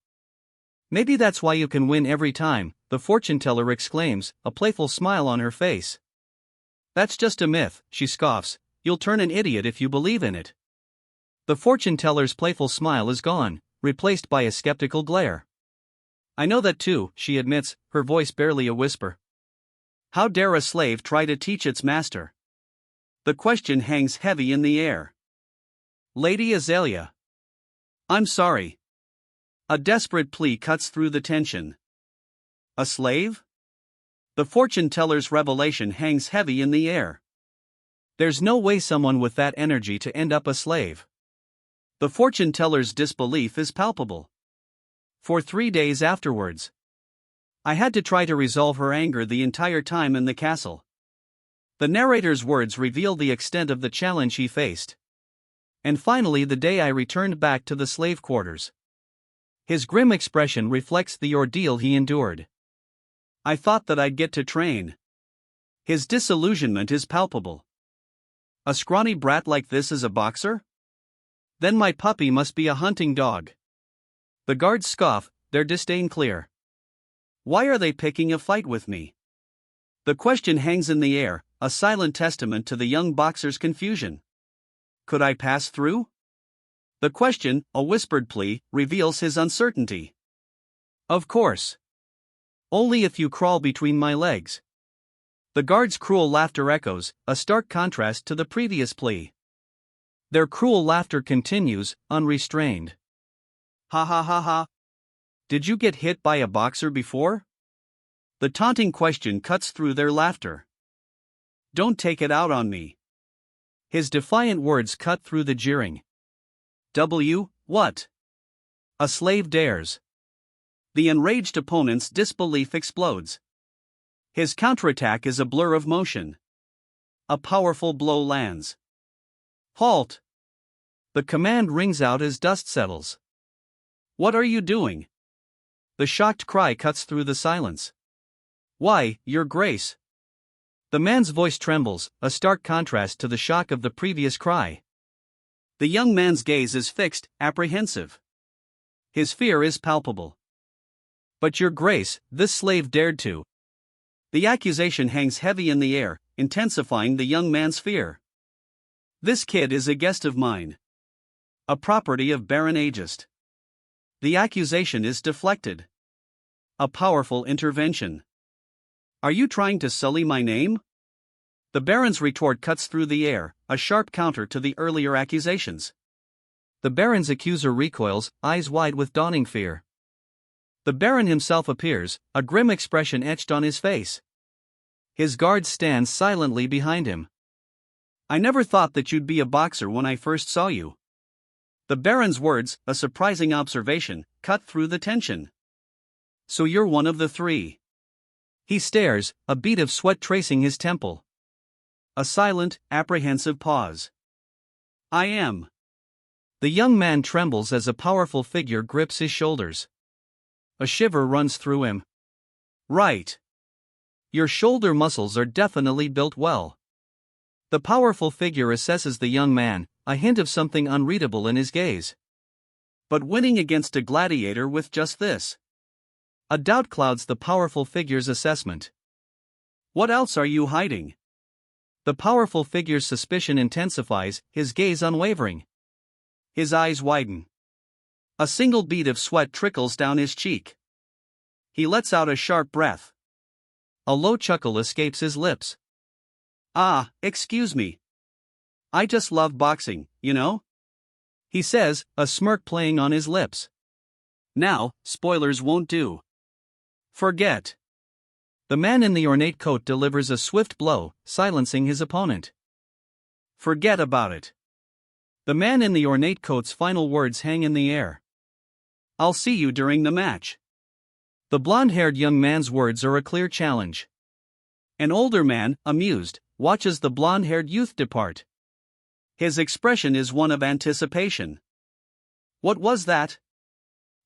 Maybe that's why you can win every time, the fortune teller exclaims, a playful smile on her face. That's just a myth, she scoffs, you'll turn an idiot if you believe in it. The fortune teller's playful smile is gone, replaced by a skeptical glare. I know that too, she admits, her voice barely a whisper. How dare a slave try to teach its master? The question hangs heavy in the air. Lady Azalea. I'm sorry. A desperate plea cuts through the tension. A slave? The fortune teller's revelation hangs heavy in the air. There's no way someone with that energy to end up a slave. The fortune teller's disbelief is palpable. For 3 days afterwards, I had to try to resolve her anger the entire time in the castle. The narrator's words reveal the extent of the challenge he faced. And finally, the day I returned back to the slave quarters. His grim expression reflects the ordeal he endured. I thought that I'd get to train. His disillusionment is palpable. A scrawny brat like this is a boxer? Then my puppy must be a hunting dog. The guards scoff, their disdain clear. Why are they picking a fight with me? The question hangs in the air, a silent testament to the young boxer's confusion. Could I pass through? The question, a whispered plea, reveals his uncertainty. Of course. Only if you crawl between my legs. The guard's cruel laughter echoes, a stark contrast to the previous plea. Their cruel laughter continues, unrestrained. Ha ha ha ha. Did you get hit by a boxer before? The taunting question cuts through their laughter. Don't take it out on me. His defiant words cut through the jeering. What? A slave dares. The enraged opponent's disbelief explodes. His counterattack is a blur of motion. A powerful blow lands. Halt! The command rings out as dust settles. What are you doing? The shocked cry cuts through the silence. Why, Your Grace. The man's voice trembles, a stark contrast to the shock of the previous cry. The young man's gaze is fixed, apprehensive. His fear is palpable. But Your Grace, this slave dared to. The accusation hangs heavy in the air, intensifying the young man's fear. This kid is a guest of mine. A property of Baron Agist. The accusation is deflected. A powerful intervention. Are you trying to sully my name? The Baron's retort cuts through the air, a sharp counter to the earlier accusations. The Baron's accuser recoils, eyes wide with dawning fear. The Baron himself appears, a grim expression etched on his face. His guards stand silently behind him. I never thought that you'd be a boxer when I first saw you. The Baron's words, a surprising observation, cut through the tension. So you're one of the three. He stares, a bead of sweat tracing his temple. A silent, apprehensive pause. I am. The young man trembles as a powerful figure grips his shoulders. A shiver runs through him. Right. Your shoulder muscles are definitely built well. The powerful figure assesses the young man, a hint of something unreadable in his gaze. But winning against a gladiator with just this? A doubt clouds the powerful figure's assessment. What else are you hiding? The powerful figure's suspicion intensifies, his gaze unwavering. His eyes widen. A single bead of sweat trickles down his cheek. He lets out a sharp breath. A low chuckle escapes his lips. Ah, excuse me. I just love boxing, you know? He says, a smirk playing on his lips. Now, spoilers won't do. Forget. The man in the ornate coat delivers a swift blow, silencing his opponent. Forget about it. The man in the ornate coat's final words hang in the air. I'll see you during the match. The blonde-haired young man's words are a clear challenge. An older man, amused, watches the blonde-haired youth depart. His expression is one of anticipation. What was that?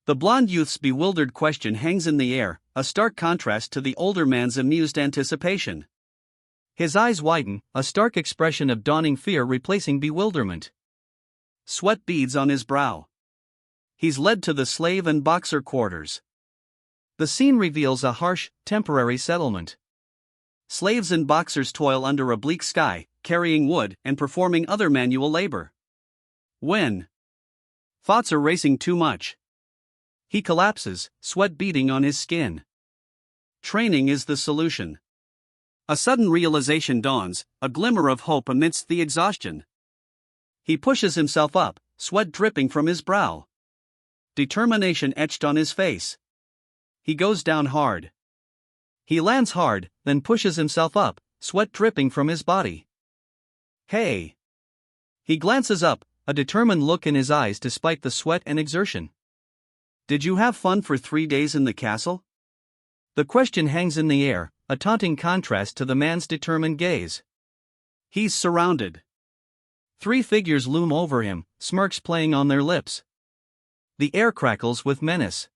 The blonde youth's bewildered question hangs in the air, a stark contrast to the older man's amused anticipation. His eyes widen, a stark expression of dawning fear replacing bewilderment. Sweat beads on his brow. He's led to the slave and boxer quarters. The scene reveals a harsh, temporary settlement. Slaves and boxers toil under a bleak sky, carrying wood and performing other manual labor. When thoughts are racing too much, he collapses, sweat beading on his skin. Training is the solution. A sudden realization dawns, a glimmer of hope amidst the exhaustion. He pushes himself up, sweat dripping from his brow. Determination etched on his face. He goes down hard. He lands hard, then pushes himself up, sweat dripping from his body. Hey! He glances up, a determined look in his eyes despite the sweat and exertion. Did you have fun for 3 days in the castle? The question hangs in the air, a taunting contrast to the man's determined gaze. He's surrounded. 3 figures loom over him, smirks playing on their lips. The air crackles with menace.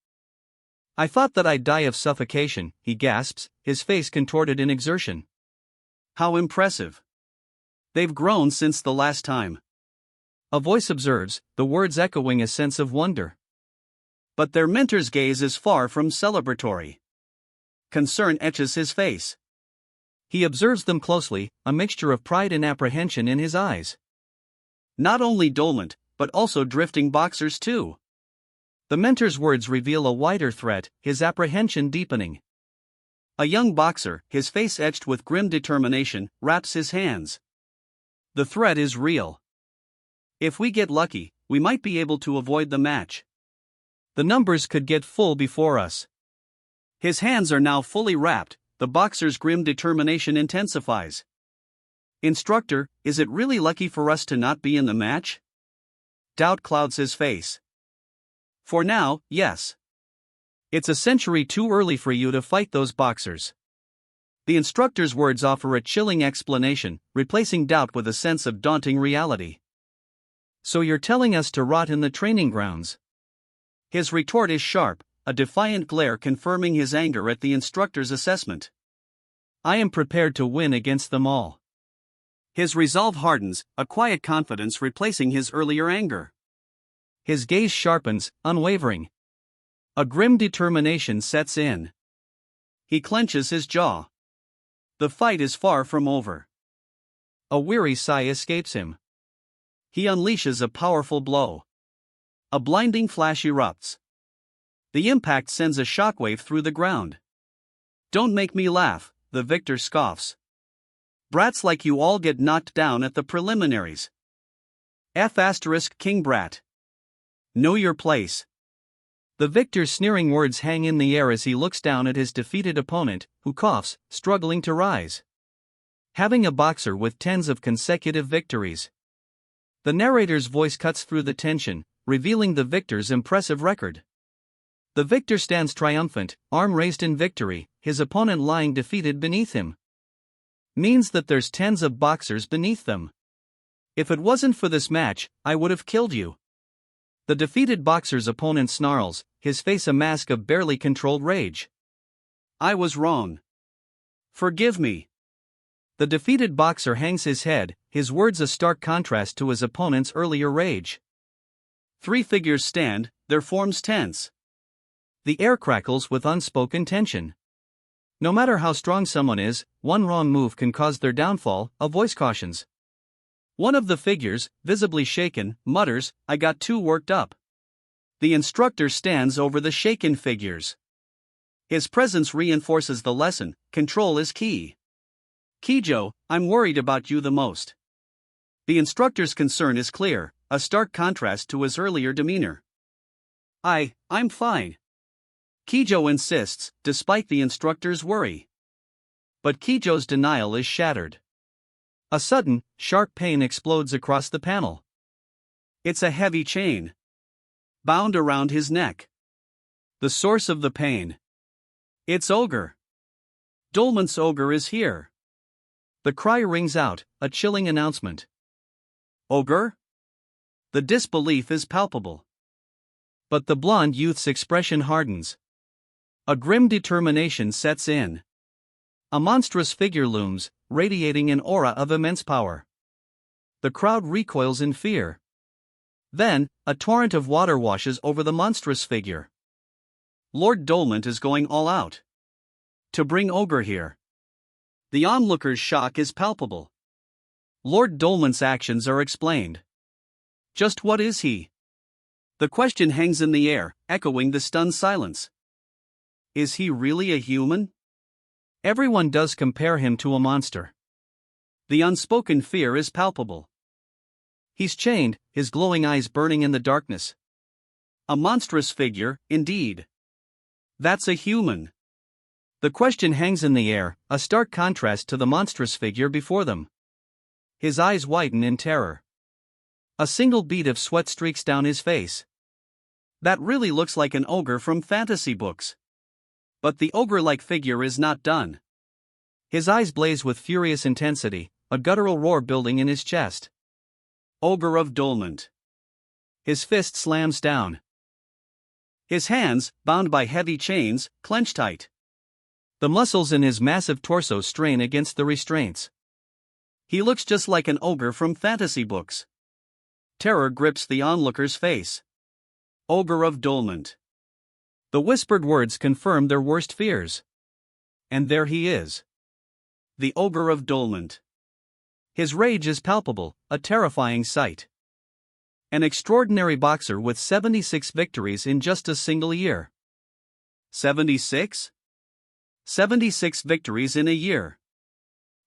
I thought that I'd die of suffocation, he gasps, his face contorted in exertion. How impressive. They've grown since the last time. A voice observes, the words echoing a sense of wonder. But their mentor's gaze is far from celebratory. Concern etches his face. He observes them closely, a mixture of pride and apprehension in his eyes. Not only dolent, but also drifting boxers too. The mentor's words reveal a wider threat, his apprehension deepening. A young boxer, his face etched with grim determination, wraps his hands. The threat is real. If we get lucky, we might be able to avoid the match. The numbers could get full before us. His hands are now fully wrapped, the boxer's grim determination intensifies. Instructor, is it really lucky for us to not be in the match? Doubt clouds his face. For now, yes. It's a century too early for you to fight those boxers. The instructor's words offer a chilling explanation, replacing doubt with a sense of daunting reality. So you're telling us to rot in the training grounds? His retort is sharp, a defiant glare confirming his anger at the instructor's assessment. I am prepared to win against them all. His resolve hardens, a quiet confidence replacing his earlier anger. His gaze sharpens, unwavering. A grim determination sets in. He clenches his jaw. The fight is far from over. A weary sigh escapes him. He unleashes a powerful blow. A blinding flash erupts. The impact sends a shockwave through the ground. Don't make me laugh, the victor scoffs. Brats like you all get knocked down at the preliminaries. King brat. Know your place. The victor's sneering words hang in the air as he looks down at his defeated opponent, who coughs, struggling to rise. Having a boxer with tens of consecutive victories. The narrator's voice cuts through the tension, revealing the victor's impressive record. The victor stands triumphant, arm raised in victory, his opponent lying defeated beneath him. Means that there's tens of boxers beneath them. If it wasn't for this match, I would have killed you. The defeated boxer's opponent snarls, his face a mask of barely controlled rage. I was wrong. Forgive me. The defeated boxer hangs his head, his words a stark contrast to his opponent's earlier rage. 3 figures stand, their forms tense. The air crackles with unspoken tension. No matter how strong someone is, one wrong move can cause their downfall, a voice cautions. One of the figures, visibly shaken, mutters, I got too worked up. The instructor stands over the shaken figures. His presence reinforces the lesson, control is key. Kijo, I'm worried about you the most. The instructor's concern is clear, a stark contrast to his earlier demeanor. I'm fine. Kijo insists, despite the instructor's worry. But Kijo's denial is shattered. A sudden, sharp pain explodes across the panel. It's a heavy chain. Bound around his neck. The source of the pain. It's Ogre. Dolman's Ogre is here. The cry rings out, a chilling announcement. Ogre? The disbelief is palpable. But the blonde youth's expression hardens. A grim determination sets in. A monstrous figure looms, radiating an aura of immense power. The crowd recoils in fear. Then, a torrent of water washes over the monstrous figure. Lord Dolman is going all out. To bring Ogre here. The onlooker's shock is palpable. Lord Dolman's actions are explained. Just what is he? The question hangs in the air, echoing the stunned silence. Is he really a human? Everyone does compare him to a monster. The unspoken fear is palpable. He's chained, his glowing eyes burning in the darkness. A monstrous figure, indeed. That's a human. The question hangs in the air, a stark contrast to the monstrous figure before them. His eyes widen in terror. A single bead of sweat streaks down his face. That really looks like an ogre from fantasy books. But the ogre-like figure is not done. His eyes blaze with furious intensity, a guttural roar building in his chest. Ogre of Dolment. His fist slams down. His hands, bound by heavy chains, clench tight. The muscles in his massive torso strain against the restraints. He looks just like an ogre from fantasy books. Terror grips the onlooker's face. Ogre of Dolment. The whispered words confirm their worst fears. And there he is. The Ogre of Dolment. His rage is palpable, a terrifying sight. An extraordinary boxer with 76 victories in just a single year. 76? 76 victories in a year.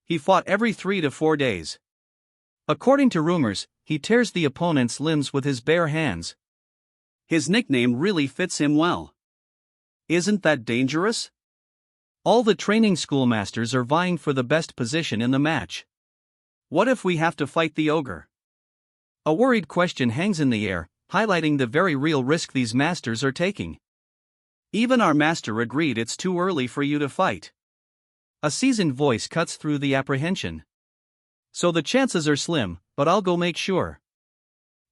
He fought every 3 to 4 days. According to rumors, he tears the opponent's limbs with his bare hands. His nickname really fits him well. Isn't that dangerous? All the training schoolmasters are vying for the best position in the match. What if we have to fight the ogre? A worried question hangs in the air, highlighting the very real risk these masters are taking. Even our master agreed it's too early for you to fight. A seasoned voice cuts through the apprehension. So the chances are slim, but I'll go make sure.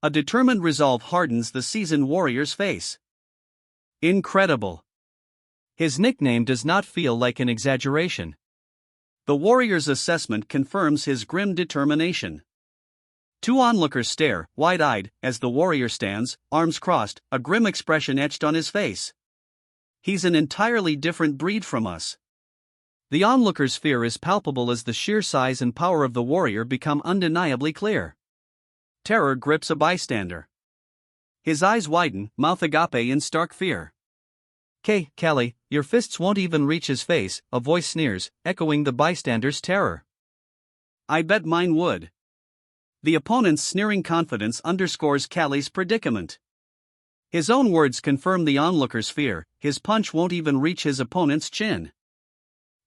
A determined resolve hardens the seasoned warrior's face. Incredible. His nickname does not feel like an exaggeration. The warrior's assessment confirms his grim determination. 2 onlookers stare, wide-eyed, as the warrior stands, arms crossed, a grim expression etched on his face. He's an entirely different breed from us. The onlooker's fear is palpable as the sheer size and power of the warrior become undeniably clear. Terror grips a bystander. His eyes widen, mouth agape in stark fear. Callie, your fists won't even reach his face, a voice sneers, echoing the bystander's terror. I bet mine would. The opponent's sneering confidence underscores Callie's predicament. His own words confirm the onlooker's fear, his punch won't even reach his opponent's chin.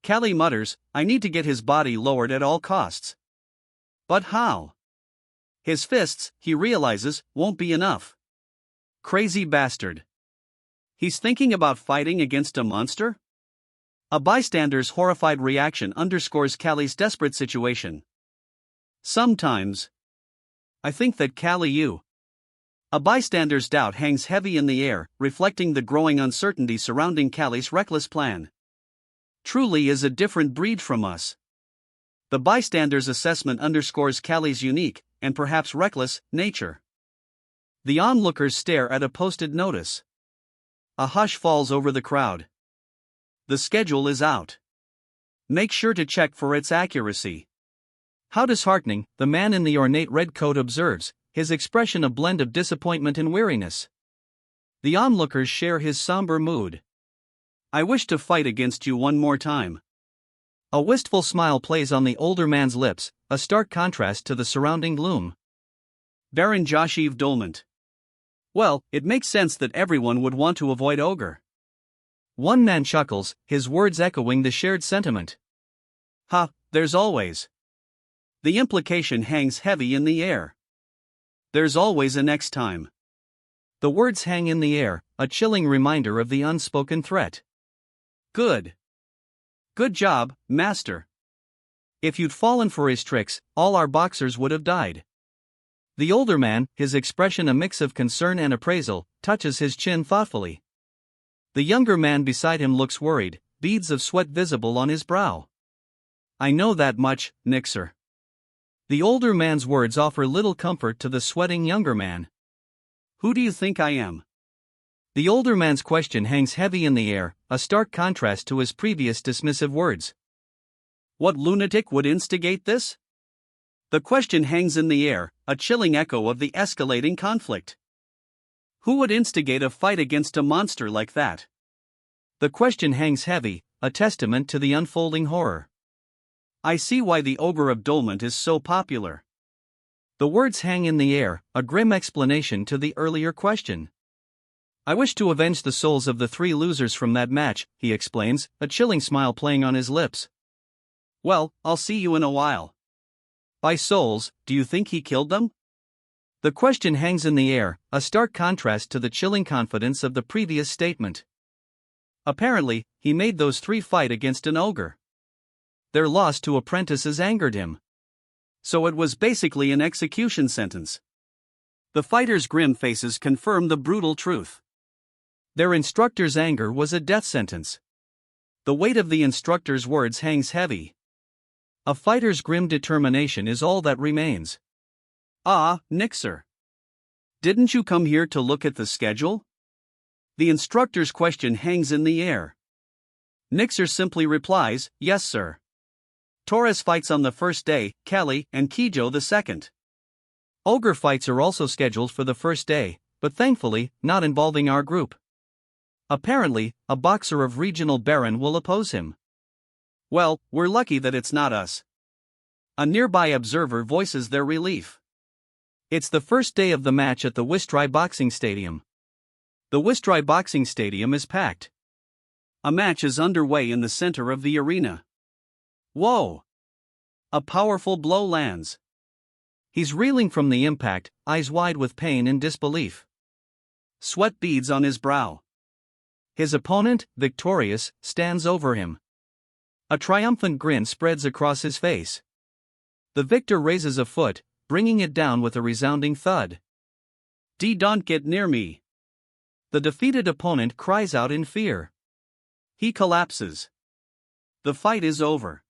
Callie mutters, I need to get his body lowered at all costs. But how? His fists, he realizes, won't be enough. Crazy bastard. He's thinking about fighting against a monster? A bystander's horrified reaction underscores Callie's desperate situation. Sometimes. I think that Callie. A bystander's doubt hangs heavy in the air, reflecting the growing uncertainty surrounding Callie's reckless plan. Truly is a different breed from us. The bystander's assessment underscores Callie's unique, and perhaps reckless, nature. The onlookers stare at a posted notice. A hush falls over the crowd. The schedule is out. Make sure to check for its accuracy. How disheartening, the man in the ornate red coat observes, his expression a blend of disappointment and weariness. The onlookers share his somber mood. I wish to fight against you one more time. A wistful smile plays on the older man's lips, a stark contrast to the surrounding gloom. Baron Joshiv Dolment. Well, it makes sense that everyone would want to avoid ogre. One man chuckles, his words echoing the shared sentiment. Ha, there's always. The implication hangs heavy in the air. There's always a next time. The words hang in the air, a chilling reminder of the unspoken threat. Good. Good job, master. If you'd fallen for his tricks, all our boxers would have died. The older man, his expression a mix of concern and appraisal, touches his chin thoughtfully. The younger man beside him looks worried, beads of sweat visible on his brow. I know that much, Nixer. The older man's words offer little comfort to the sweating younger man. Who do you think I am? The older man's question hangs heavy in the air, a stark contrast to his previous dismissive words. What lunatic would instigate this? The question hangs in the air, a chilling echo of the escalating conflict. Who would instigate a fight against a monster like that? The question hangs heavy, a testament to the unfolding horror. I see why the Ogre of Dolment is so popular. The words hang in the air, a grim explanation to the earlier question. I wish to avenge the souls of the 3 losers from that match, he explains, a chilling smile playing on his lips. Well, I'll see you in a while. By souls, do you think he killed them? The question hangs in the air, a stark contrast to the chilling confidence of the previous statement. Apparently, he made those 3 fight against an ogre. Their loss to apprentices angered him. So it was basically an execution sentence. The fighters' grim faces confirm the brutal truth. Their instructor's anger was a death sentence. The weight of the instructor's words hangs heavy. A fighter's grim determination is all that remains. Ah, Nixer. Didn't you come here to look at the schedule? The instructor's question hangs in the air. Nixer simply replies, yes sir. Torres fights on the first day, Kelly and Kijo the second. Ogre fights are also scheduled for the first day, but thankfully, not involving our group. Apparently, a boxer of regional Baron will oppose him. Well, we're lucky that it's not us. A nearby observer voices their relief. It's the first day of the match at the Wistrai Boxing Stadium. The Wistrai Boxing Stadium is packed. A match is underway in the center of the arena. Whoa! A powerful blow lands. He's reeling from the impact, eyes wide with pain and disbelief. Sweat beads on his brow. His opponent, victorious, stands over him. A triumphant grin spreads across his face. The victor raises a foot, bringing it down with a resounding thud. Don't get near me. The defeated opponent cries out in fear. He collapses. The fight is over.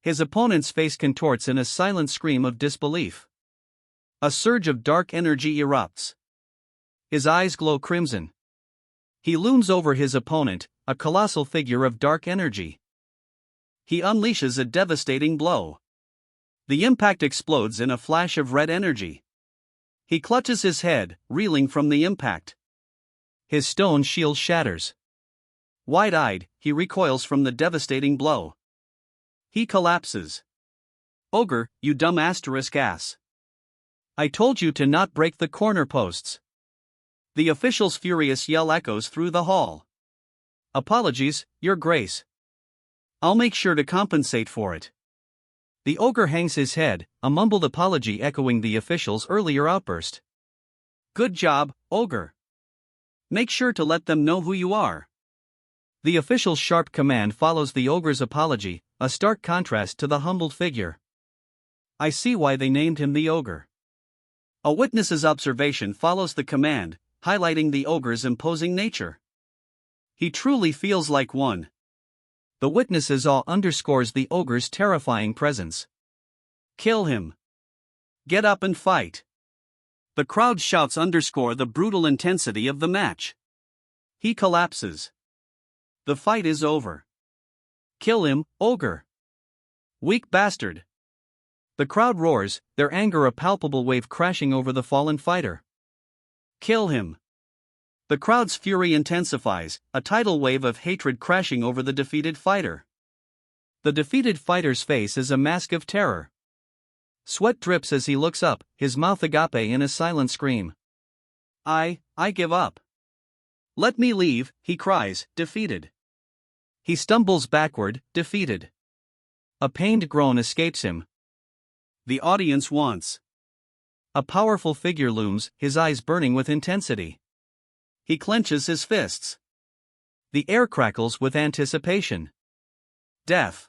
His opponent's face contorts in a silent scream of disbelief. A surge of dark energy erupts. His eyes glow crimson. He looms over his opponent, a colossal figure of dark energy. He unleashes a devastating blow. The impact explodes in a flash of red energy. He clutches his head, reeling from the impact. His stone shield shatters. Wide-eyed, he recoils from the devastating blow. He collapses. Ogre, you dumb ass. I told you to not break the corner posts. The official's furious yell echoes through the hall. Apologies, Your Grace. I'll make sure to compensate for it. The ogre hangs his head, a mumbled apology echoing the official's earlier outburst. Good job, ogre. Make sure to let them know who you are. The official's sharp command follows the ogre's apology, a stark contrast to the humbled figure. I see why they named him the ogre. A witness's observation follows the command, highlighting the ogre's imposing nature. He truly feels like one. The witness's awe underscores the ogre's terrifying presence. Kill him. Get up and fight. The crowd's shouts underscore the brutal intensity of the match. He collapses. The fight is over. Kill him, ogre. Weak bastard. The crowd roars, their anger a palpable wave crashing over the fallen fighter. Kill him. The crowd's fury intensifies, a tidal wave of hatred crashing over the defeated fighter. The defeated fighter's face is a mask of terror. Sweat drips as he looks up, his mouth agape in a silent scream. I give up. Let me leave, he cries, defeated. He stumbles backward, defeated. A pained groan escapes him. The audience wants. A powerful figure looms, his eyes burning with intensity. He clenches his fists. The air crackles with anticipation. Death.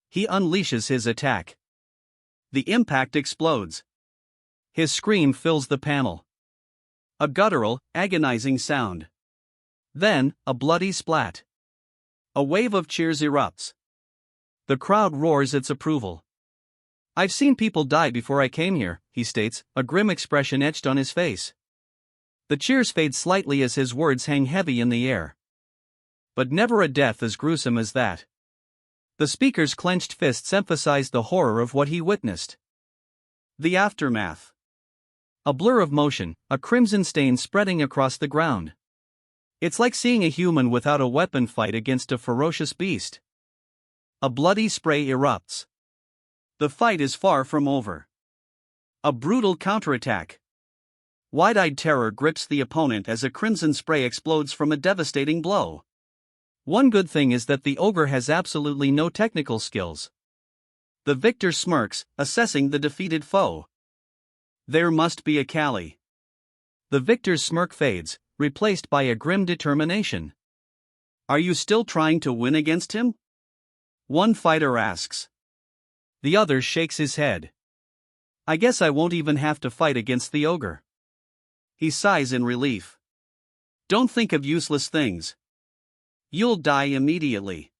He unleashes his attack. The impact explodes. His scream fills the panel. A guttural, agonizing sound. Then, a bloody splat. A wave of cheers erupts. The crowd roars its approval. I've seen people die before I came here, he states, a grim expression etched on his face. The cheers fade slightly as his words hang heavy in the air. But never a death as gruesome as that. The speaker's clenched fists emphasize the horror of what he witnessed. The aftermath. A blur of motion, a crimson stain spreading across the ground. It's like seeing a human without a weapon fight against a ferocious beast. A bloody spray erupts. The fight is far from over. A brutal counterattack. Wide-eyed terror grips the opponent as a crimson spray explodes from a devastating blow. One good thing is that the ogre has absolutely no technical skills. The victor smirks, assessing the defeated foe. There must be a Callie. The victor's smirk fades, replaced by a grim determination. Are you still trying to win against him? One fighter asks. The other shakes his head. I guess I won't even have to fight against the ogre. He sighs in relief. Don't think of useless things. You'll die immediately.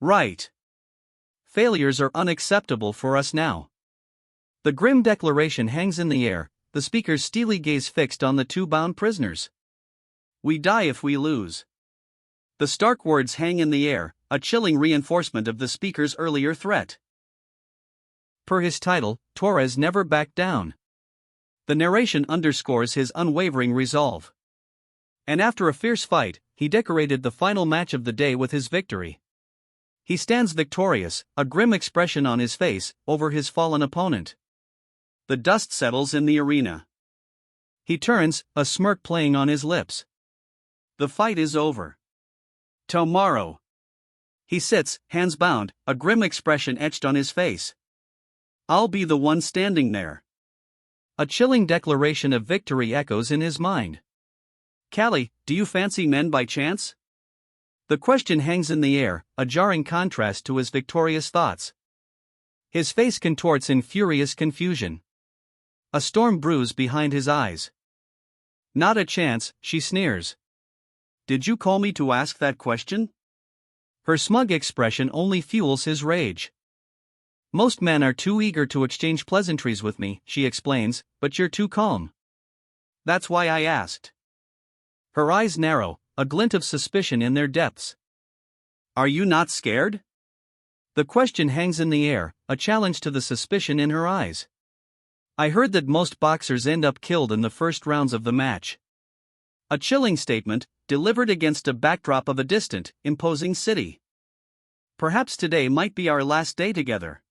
Right. Failures are unacceptable for us now. The grim declaration hangs in the air, the speaker's steely gaze fixed on the two bound prisoners. We die if we lose. The stark words hang in the air, a chilling reinforcement of the speaker's earlier threat. Per his title, Torres never backed down. The narration underscores his unwavering resolve. And after a fierce fight, he decorated the final match of the day with his victory. He stands victorious, a grim expression on his face, over his fallen opponent. The dust settles in the arena. He turns, a smirk playing on his lips. The fight is over. Tomorrow. He sits, hands bound, a grim expression etched on his face. I'll be the one standing there. A chilling declaration of victory echoes in his mind. Callie, do you fancy men by chance? The question hangs in the air, a jarring contrast to his victorious thoughts. His face contorts in furious confusion. A storm brews behind his eyes. Not a chance, she sneers. Did you call me to ask that question? Her smug expression only fuels his rage. Most men are too eager to exchange pleasantries with me, she explains, but you're too calm. That's why I asked. Her eyes narrow, a glint of suspicion in their depths. Are you not scared? The question hangs in the air, a challenge to the suspicion in her eyes. I heard that most boxers end up killed in the first rounds of the match. A chilling statement, delivered against a backdrop of a distant, imposing city. Perhaps today might be our last day together.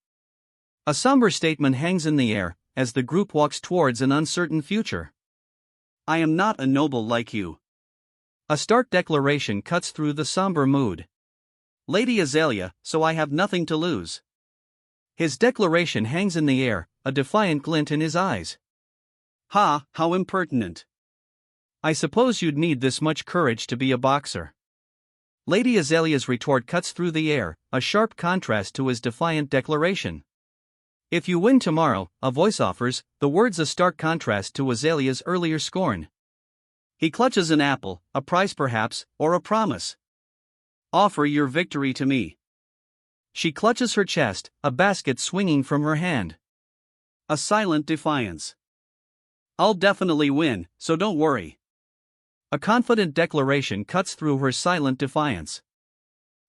A somber statement hangs in the air, as the group walks towards an uncertain future. I am not a noble like you. A stark declaration cuts through the somber mood. Lady Azalea, so I have nothing to lose. His declaration hangs in the air, a defiant glint in his eyes. Ha, how impertinent. I suppose you'd need this much courage to be a boxer. Lady Azalea's retort cuts through the air, a sharp contrast to his defiant declaration. If you win tomorrow, a voice offers, the words a stark contrast to Azalea's earlier scorn. He clutches an apple, a prize perhaps, or a promise. Offer your victory to me. She clutches her chest, a basket swinging from her hand. A silent defiance. I'll definitely win, so don't worry. A confident declaration cuts through her silent defiance.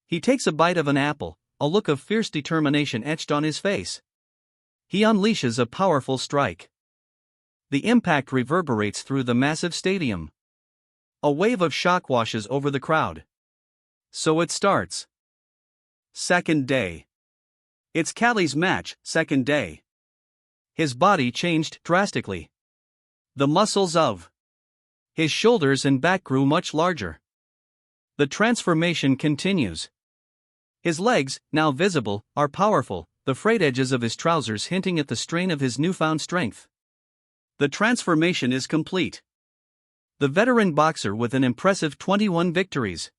He takes a bite of an apple, a look of fierce determination etched on his face. He unleashes a powerful strike. The impact reverberates through the massive stadium. A wave of shock washes over the crowd. So it starts. Second day. It's Callie's match, second day. His body changed drastically. The muscles of his shoulders and back grew much larger. The transformation continues. His legs, now visible, are powerful, the frayed edges of his trousers hinting at the strain of his newfound strength. The transformation is complete. The veteran boxer with an impressive 21 victories.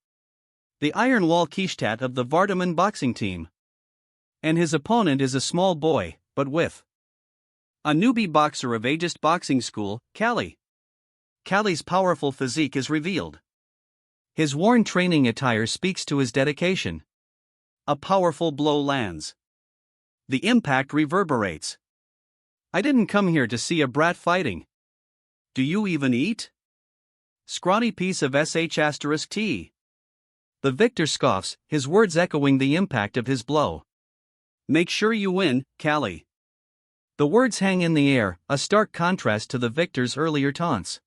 The Iron Wall Kishtat of the Vardaman boxing team. And his opponent is a small boy, but with a newbie boxer of ageist boxing school, Callie. Callie's powerful physique is revealed. His worn training attire speaks to his dedication. A powerful blow lands. The impact reverberates. I didn't come here to see a brat fighting. Do you even eat? Scrawny piece of sh*t. The victor scoffs, his words echoing the impact of his blow. Make sure you win, Callie. The words hang in the air, a stark contrast to the victor's earlier taunts.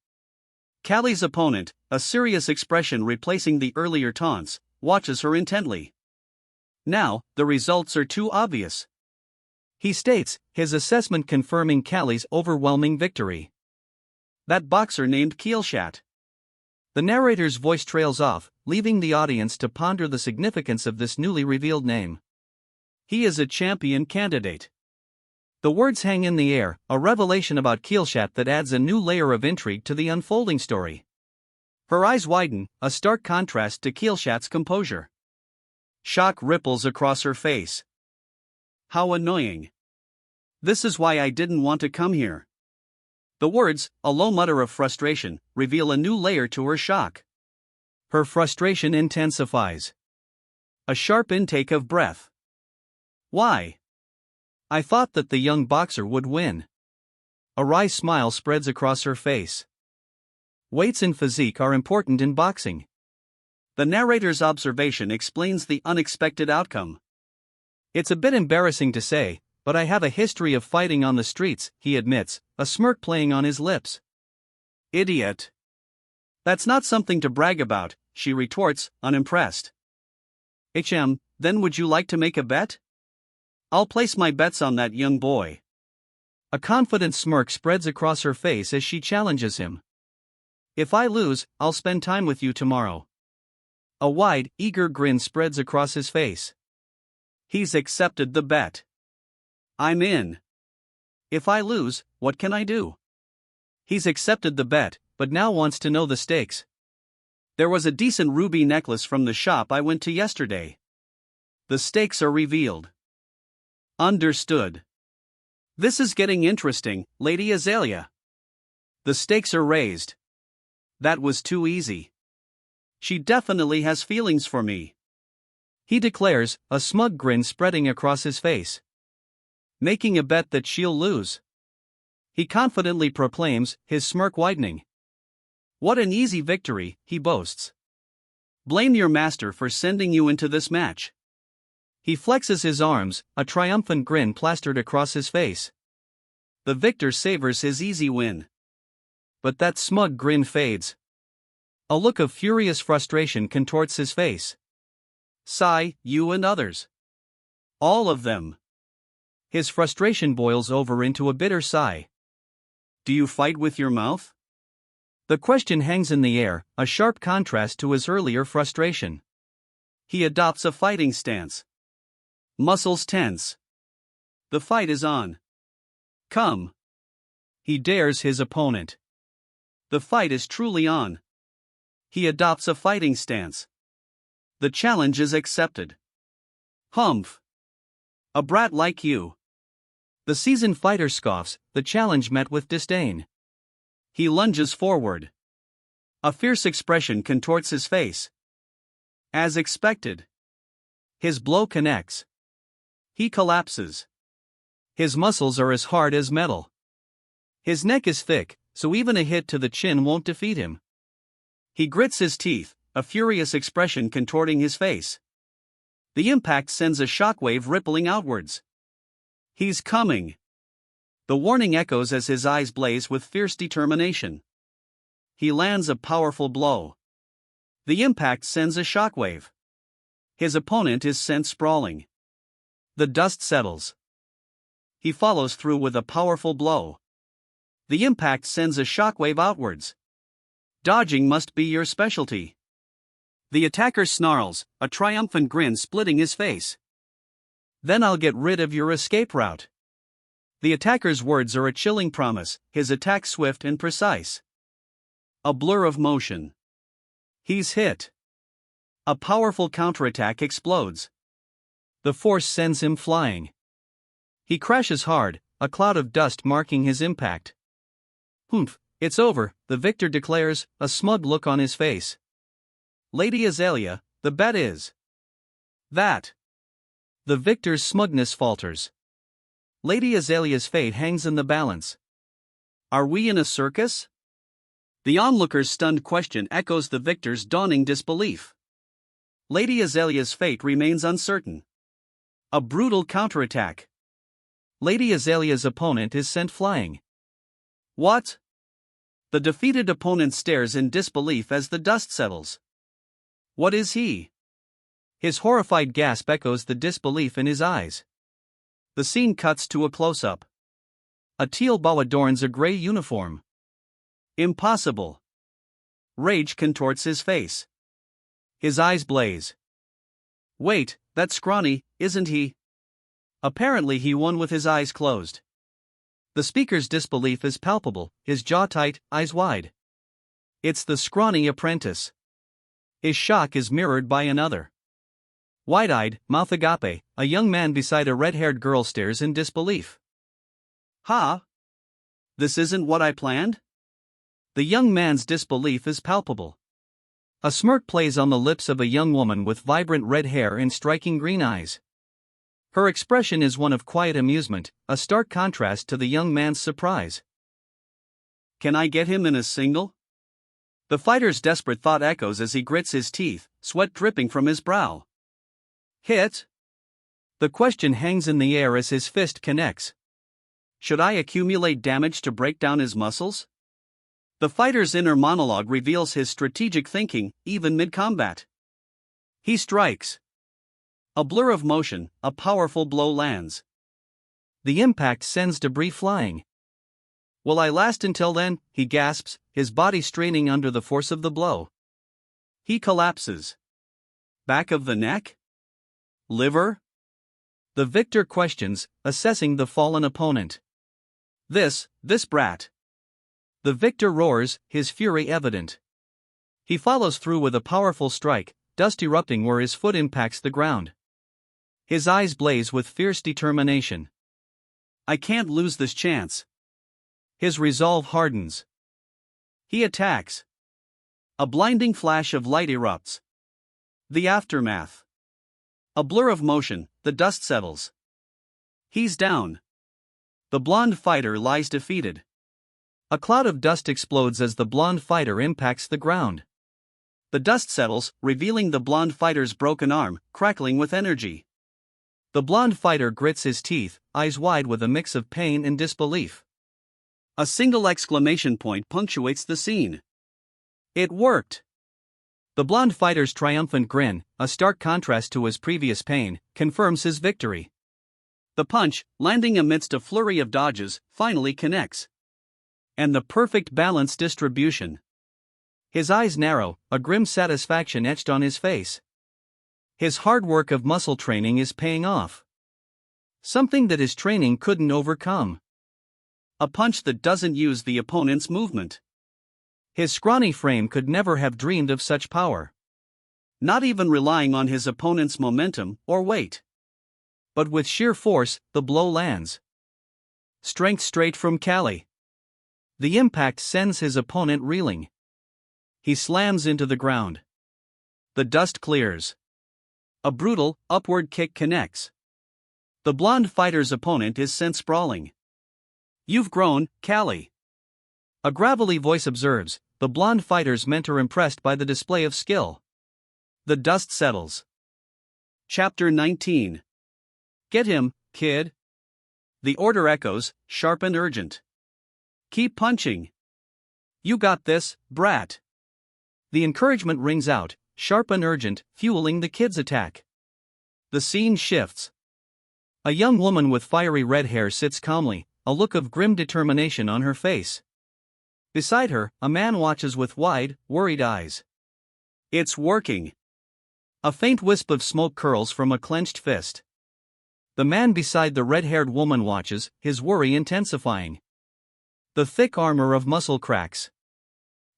Callie's opponent, a serious expression replacing the earlier taunts, watches her intently. Now, the results are too obvious. He states, his assessment confirming Callie's overwhelming victory. That boxer named Keelshat. The narrator's voice trails off, leaving the audience to ponder the significance of this newly revealed name. He is a champion candidate. The words hang in the air, a revelation about Keelshat that adds a new layer of intrigue to the unfolding story. Her eyes widen, a stark contrast to Keelshat's composure. Shock ripples across her face. How annoying. This is why I didn't want to come here. The words, a low mutter of frustration, reveal a new layer to her shock. Her frustration intensifies. A sharp intake of breath. Why? I thought that the young boxer would win. A wry smile spreads across her face. Weights and physique are important in boxing. The narrator's observation explains the unexpected outcome. It's a bit embarrassing to say, but I have a history of fighting on the streets, he admits, a smirk playing on his lips. Idiot. That's not something to brag about, she retorts, unimpressed. Then would you like to make a bet? I'll place my bets on that young boy. A confident smirk spreads across her face as she challenges him. If I lose, I'll spend time with you tomorrow. A wide, eager grin spreads across his face. He's accepted the bet. I'm in. If I lose, what can I do? He's accepted the bet, but now wants to know the stakes. There was a decent ruby necklace from the shop I went to yesterday. The stakes are revealed. Understood. This is getting interesting, Lady Azalea. The stakes are raised. That was too easy. She definitely has feelings for me. He declares, a smug grin spreading across his face. Making a bet that she'll lose. He confidently proclaims, his smirk widening. What an easy victory, he boasts. Blame your master for sending you into this match. He flexes his arms, a triumphant grin plastered across his face. The victor savors his easy win. But that smug grin fades. A look of furious frustration contorts his face. Sigh, you and others. All of them. His frustration boils over into a bitter sigh. Do you fight with your mouth? The question hangs in the air, a sharp contrast to his earlier frustration. He adopts a fighting stance. Muscles tense. The fight is on. Come. He dares his opponent. The fight is truly on. He adopts a fighting stance. The challenge is accepted. Humph. A brat like you. The seasoned fighter scoffs, the challenge met with disdain. He lunges forward. A fierce expression contorts his face. As expected. His blow connects. He collapses. His muscles are as hard as metal. His neck is thick, so even a hit to the chin won't defeat him. He grits his teeth, a furious expression contorting his face. The impact sends a shockwave rippling outwards. He's coming. The warning echoes as his eyes blaze with fierce determination. He lands a powerful blow. The impact sends a shockwave. His opponent is sent sprawling. The dust settles. He follows through with a powerful blow. The impact sends a shockwave outwards. Dodging must be your specialty. The attacker snarls, a triumphant grin splitting his face. Then I'll get rid of your escape route. The attacker's words are a chilling promise, his attack swift and precise. A blur of motion. He's hit. A powerful counterattack explodes. The force sends him flying. He crashes hard, a cloud of dust marking his impact. Humph, it's over, the victor declares, a smug look on his face. Lady Azalea, the bet is that. The victor's smugness falters. Lady Azalea's fate hangs in the balance. Are we in a circus? The onlooker's stunned question echoes the victor's dawning disbelief. Lady Azalea's fate remains uncertain. A brutal counterattack. Lady Azalea's opponent is sent flying. What? The defeated opponent stares in disbelief as the dust settles. What is he? His horrified gasp echoes the disbelief in his eyes. The scene cuts to a close-up. A teal bow adorns a gray uniform. Impossible. Rage contorts his face. His eyes blaze. Wait, that's scrawny, isn't he? Apparently he won with his eyes closed. The speaker's disbelief is palpable, his jaw tight, eyes wide. It's the scrawny apprentice. His shock is mirrored by another. Wide-eyed, mouth agape, a young man beside a red-haired girl stares in disbelief. Ha! This isn't what I planned? The young man's disbelief is palpable. A smirk plays on the lips of a young woman with vibrant red hair and striking green eyes. Her expression is one of quiet amusement, a stark contrast to the young man's surprise. Can I get him in a single? The fighter's desperate thought echoes as he grits his teeth, sweat dripping from his brow. Hit? The question hangs in the air as his fist connects. Should I accumulate damage to break down his muscles? The fighter's inner monologue reveals his strategic thinking, even mid-combat. He strikes. A blur of motion, a powerful blow lands. The impact sends debris flying. Will I last until then? He gasps, his body straining under the force of the blow. He collapses. Back of the neck? Liver? The victor questions, assessing the fallen opponent. This brat. The victor roars, his fury evident. He follows through with a powerful strike, dust erupting where his foot impacts the ground. His eyes blaze with fierce determination. I can't lose this chance. His resolve hardens. He attacks. A blinding flash of light erupts. The aftermath. A blur of motion, the dust settles. He's down. The blonde fighter lies defeated. A cloud of dust explodes as the blonde fighter impacts the ground. The dust settles, revealing the blonde fighter's broken arm, crackling with energy. The blonde fighter grits his teeth, eyes wide with a mix of pain and disbelief. A single exclamation point punctuates the scene. It worked! The blonde fighter's triumphant grin, a stark contrast to his previous pain, confirms his victory. The punch, landing amidst a flurry of dodges, finally connects. And the perfect balance distribution. His eyes narrow, a grim satisfaction etched on his face. His hard work of muscle training is paying off. Something that his training couldn't overcome. A punch that doesn't use the opponent's movement. His scrawny frame could never have dreamed of such power. Not even relying on his opponent's momentum or weight. But with sheer force, the blow lands. Strength straight from Cali. The impact sends his opponent reeling. He slams into the ground. The dust clears. A brutal, upward kick connects. The blonde fighter's opponent is sent sprawling. You've grown, Cali. A gravelly voice observes, the blonde fighter's mentor impressed by the display of skill. The dust settles. Chapter 19. Get him, kid. The order echoes, sharp and urgent. Keep punching. You got this, brat. The encouragement rings out, sharp and urgent, fueling the kid's attack. The scene shifts. A young woman with fiery red hair sits calmly, a look of grim determination on her face. Beside her, a man watches with wide, worried eyes. It's working. A faint wisp of smoke curls from a clenched fist. The man beside the red-haired woman watches, his worry intensifying. The thick armor of muscle cracks.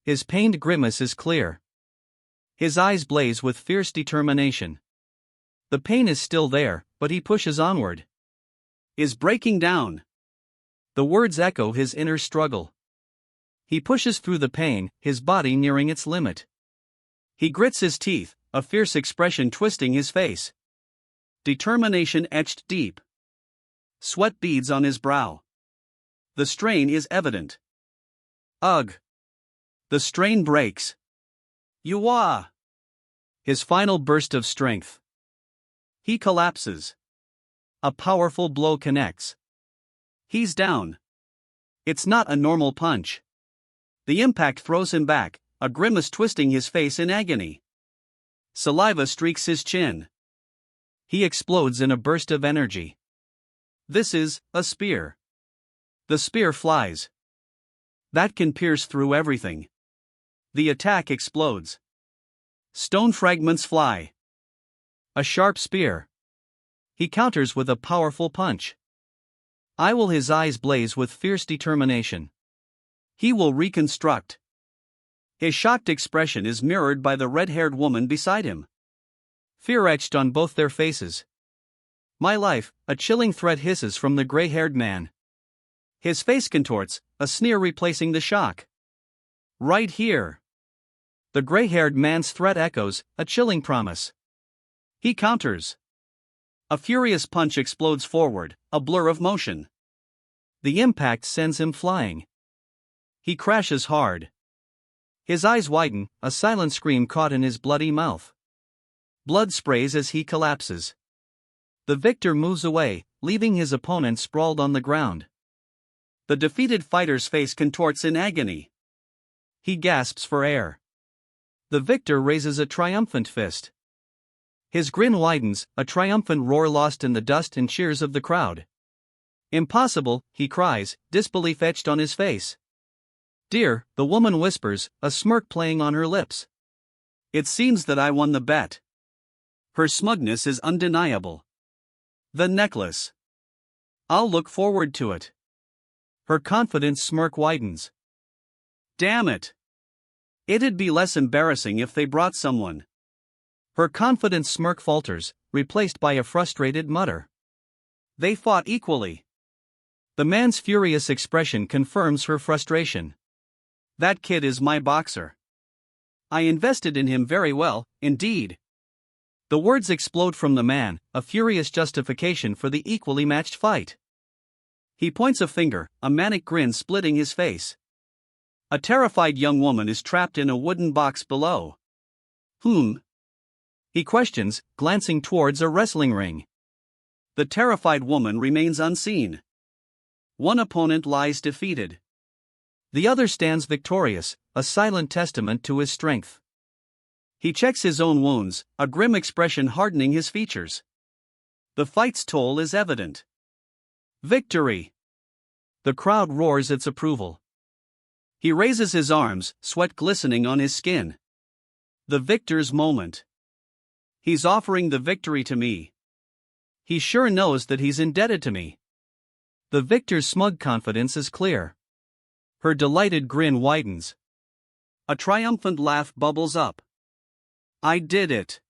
His pained grimace is clear. His eyes blaze with fierce determination. The pain is still there, but he pushes onward. Is breaking down. The words echo his inner struggle. He pushes through the pain, his body nearing its limit. He grits his teeth, a fierce expression twisting his face. Determination etched deep. Sweat beads on his brow. The strain is evident. Ugh! The strain breaks. Yuwa! His final burst of strength. He collapses. A powerful blow connects. He's down. It's not a normal punch. The impact throws him back, a grimace twisting his face in agony. Saliva streaks his chin. He explodes in a burst of energy. This is a spear. The spear flies. That can pierce through everything. The attack explodes. Stone fragments fly. A sharp spear. He counters with a powerful punch. His eyes blaze with fierce determination. He will reconstruct. His shocked expression is mirrored by the red-haired woman beside him. Fear etched on both their faces. My life, a chilling threat hisses from the gray-haired man. His face contorts, a sneer replacing the shock. Right here. The gray-haired man's threat echoes, a chilling promise. He counters. A furious punch explodes forward, a blur of motion. The impact sends him flying. He crashes hard. His eyes widen, a silent scream caught in his bloody mouth. Blood sprays as he collapses. The victor moves away, leaving his opponent sprawled on the ground. The defeated fighter's face contorts in agony. He gasps for air. The victor raises a triumphant fist. His grin widens, a triumphant roar lost in the dust and cheers of the crowd. Impossible, he cries, disbelief etched on his face. Dear, the woman whispers, a smirk playing on her lips. It seems that I won the bet. Her smugness is undeniable. The necklace. I'll look forward to it. Her confident smirk widens. Damn it. It'd be less embarrassing if they brought someone. Her confident smirk falters, replaced by a frustrated mutter. They fought equally. The man's furious expression confirms her frustration. That kid is my boxer. I invested in him very well, indeed. The words explode from the man, a furious justification for the equally matched fight. He points a finger, a manic grin splitting his face. A terrified young woman is trapped in a wooden box below. Whom? He questions, glancing towards a wrestling ring. The terrified woman remains unseen. One opponent lies defeated. The other stands victorious, a silent testament to his strength. He checks his own wounds, a grim expression hardening his features. The fight's toll is evident. Victory! The crowd roars its approval. He raises his arms, sweat glistening on his skin. The victor's moment. He's offering the victory to me. He sure knows that he's indebted to me. The victor's smug confidence is clear. Her delighted grin widens. A triumphant laugh bubbles up. I did it.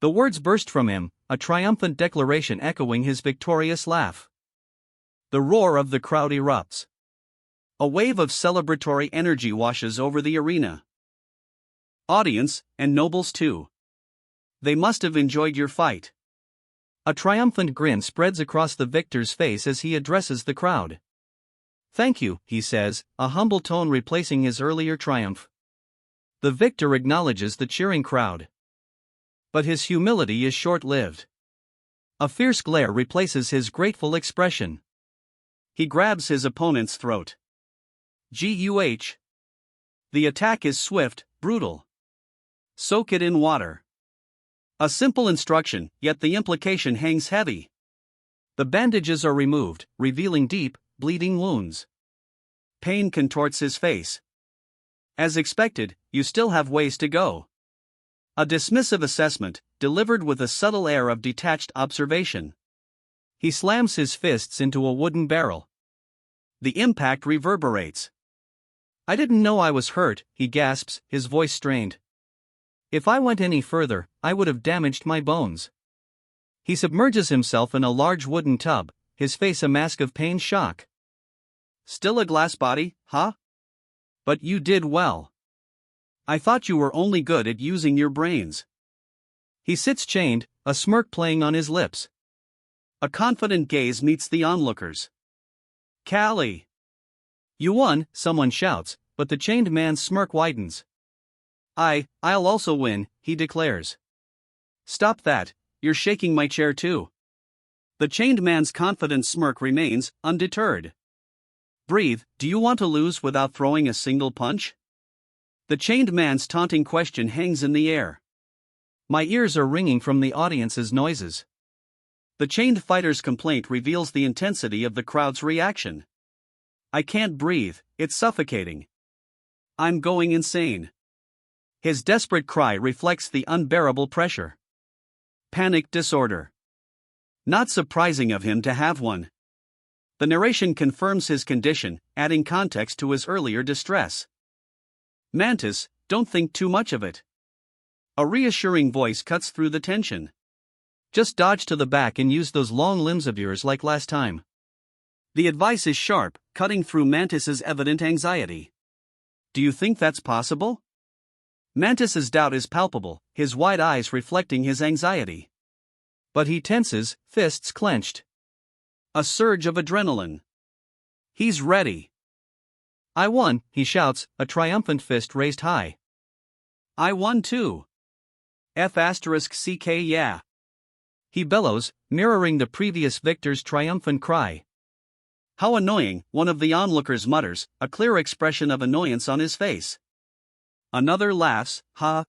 The words burst from him, a triumphant declaration echoing his victorious laugh. The roar of the crowd erupts. A wave of celebratory energy washes over the arena. Audience, and nobles too. They must have enjoyed your fight. A triumphant grin spreads across the victor's face as he addresses the crowd. Thank you, he says, a humble tone replacing his earlier triumph. The victor acknowledges the cheering crowd. But his humility is short-lived. A fierce glare replaces his grateful expression. He grabs his opponent's throat. Guh. The attack is swift, brutal. Soak it in water. A simple instruction, yet the implication hangs heavy. The bandages are removed, revealing deep, bleeding wounds. Pain contorts his face. As expected, you still have ways to go. A dismissive assessment, delivered with a subtle air of detached observation. He slams his fists into a wooden barrel. The impact reverberates. I didn't know I was hurt, he gasps, his voice strained. If I went any further, I would have damaged my bones. He submerges himself in a large wooden tub, his face a mask of pained shock. Still a glass body, huh? But you did well. I thought you were only good at using your brains. He sits chained, a smirk playing on his lips. A confident gaze meets the onlookers. Callie! You won, someone shouts, but the chained man's smirk widens. I'll also win, he declares. Stop that, you're shaking my chair too. The chained man's confident smirk remains, undeterred. Breathe, do you want to lose without throwing a single punch? The chained man's taunting question hangs in the air. My ears are ringing from the audience's noises. The chained fighter's complaint reveals the intensity of the crowd's reaction. I can't breathe, it's suffocating. I'm going insane. His desperate cry reflects the unbearable pressure. Panic disorder. Not surprising of him to have one. The narration confirms his condition, adding context to his earlier distress. Mantis, don't think too much of it. A reassuring voice cuts through the tension. Just dodge to the back and use those long limbs of yours like last time. The advice is sharp, cutting through Mantis's evident anxiety. Do you think that's possible? Mantis's doubt is palpable, his wide eyes reflecting his anxiety. But he tenses, fists clenched. A surge of adrenaline. He's ready. I won, he shouts, a triumphant fist raised high. I won too. F***ck yeah. He bellows, mirroring the previous victor's triumphant cry. How annoying, one of the onlookers mutters, a clear expression of annoyance on his face. Another laughs, ha.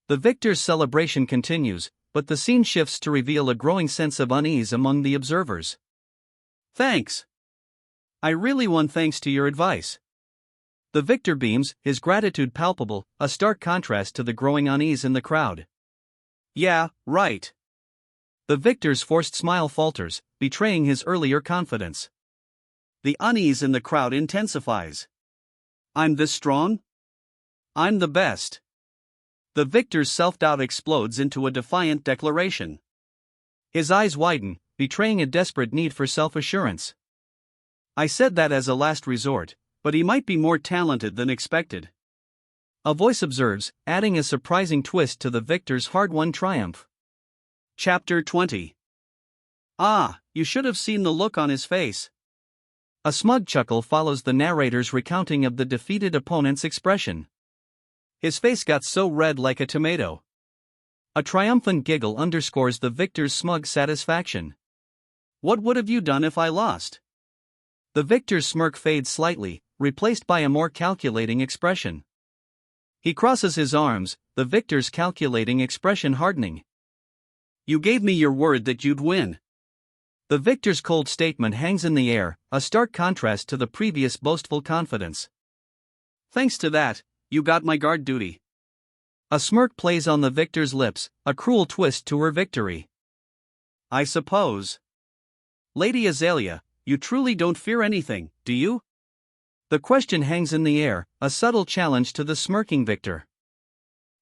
The victor's celebration continues, but the scene shifts to reveal a growing sense of unease among the observers. Thanks. I really won thanks to your advice. The victor beams, his gratitude palpable, a stark contrast to the growing unease in the crowd. Yeah, right. The victor's forced smile falters, betraying his earlier confidence. The unease in the crowd intensifies. I'm this strong? I'm the best. The victor's self-doubt explodes into a defiant declaration. His eyes widen, betraying a desperate need for self-assurance. I said that as a last resort, but he might be more talented than expected. A voice observes, adding a surprising twist to the victor's hard-won triumph. Chapter 20. Ah, you should have seen the look on his face. A smug chuckle follows the narrator's recounting of the defeated opponent's expression. His face got so red like a tomato. A triumphant giggle underscores the victor's smug satisfaction. What would have you done if I lost? The victor's smirk fades slightly, replaced by a more calculating expression. He crosses his arms, the victor's calculating expression hardening. You gave me your word that you'd win. The victor's cold statement hangs in the air, a stark contrast to the previous boastful confidence. Thanks to that, you got my guard duty. A smirk plays on the victor's lips, a cruel twist to her victory. I suppose. Lady Azalea, you truly don't fear anything, do you? The question hangs in the air, a subtle challenge to the smirking victor.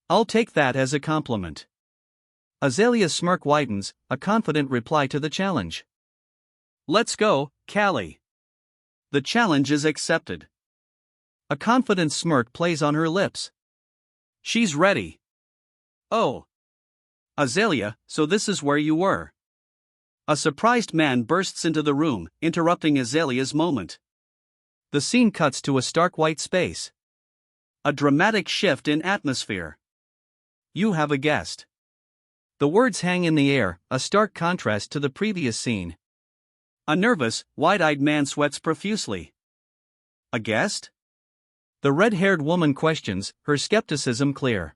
I'll take that as a compliment. Azalea's smirk widens, a confident reply to the challenge. Let's go, Callie. The challenge is accepted. A confident smirk plays on her lips. She's ready. Oh. Azalea, so this is where you were. A surprised man bursts into the room, interrupting Azalea's moment. The scene cuts to a stark white space. A dramatic shift in atmosphere. You have a guest. The words hang in the air, a stark contrast to the previous scene. A nervous, wide-eyed man sweats profusely. A guest? The red-haired woman questions, her skepticism clear.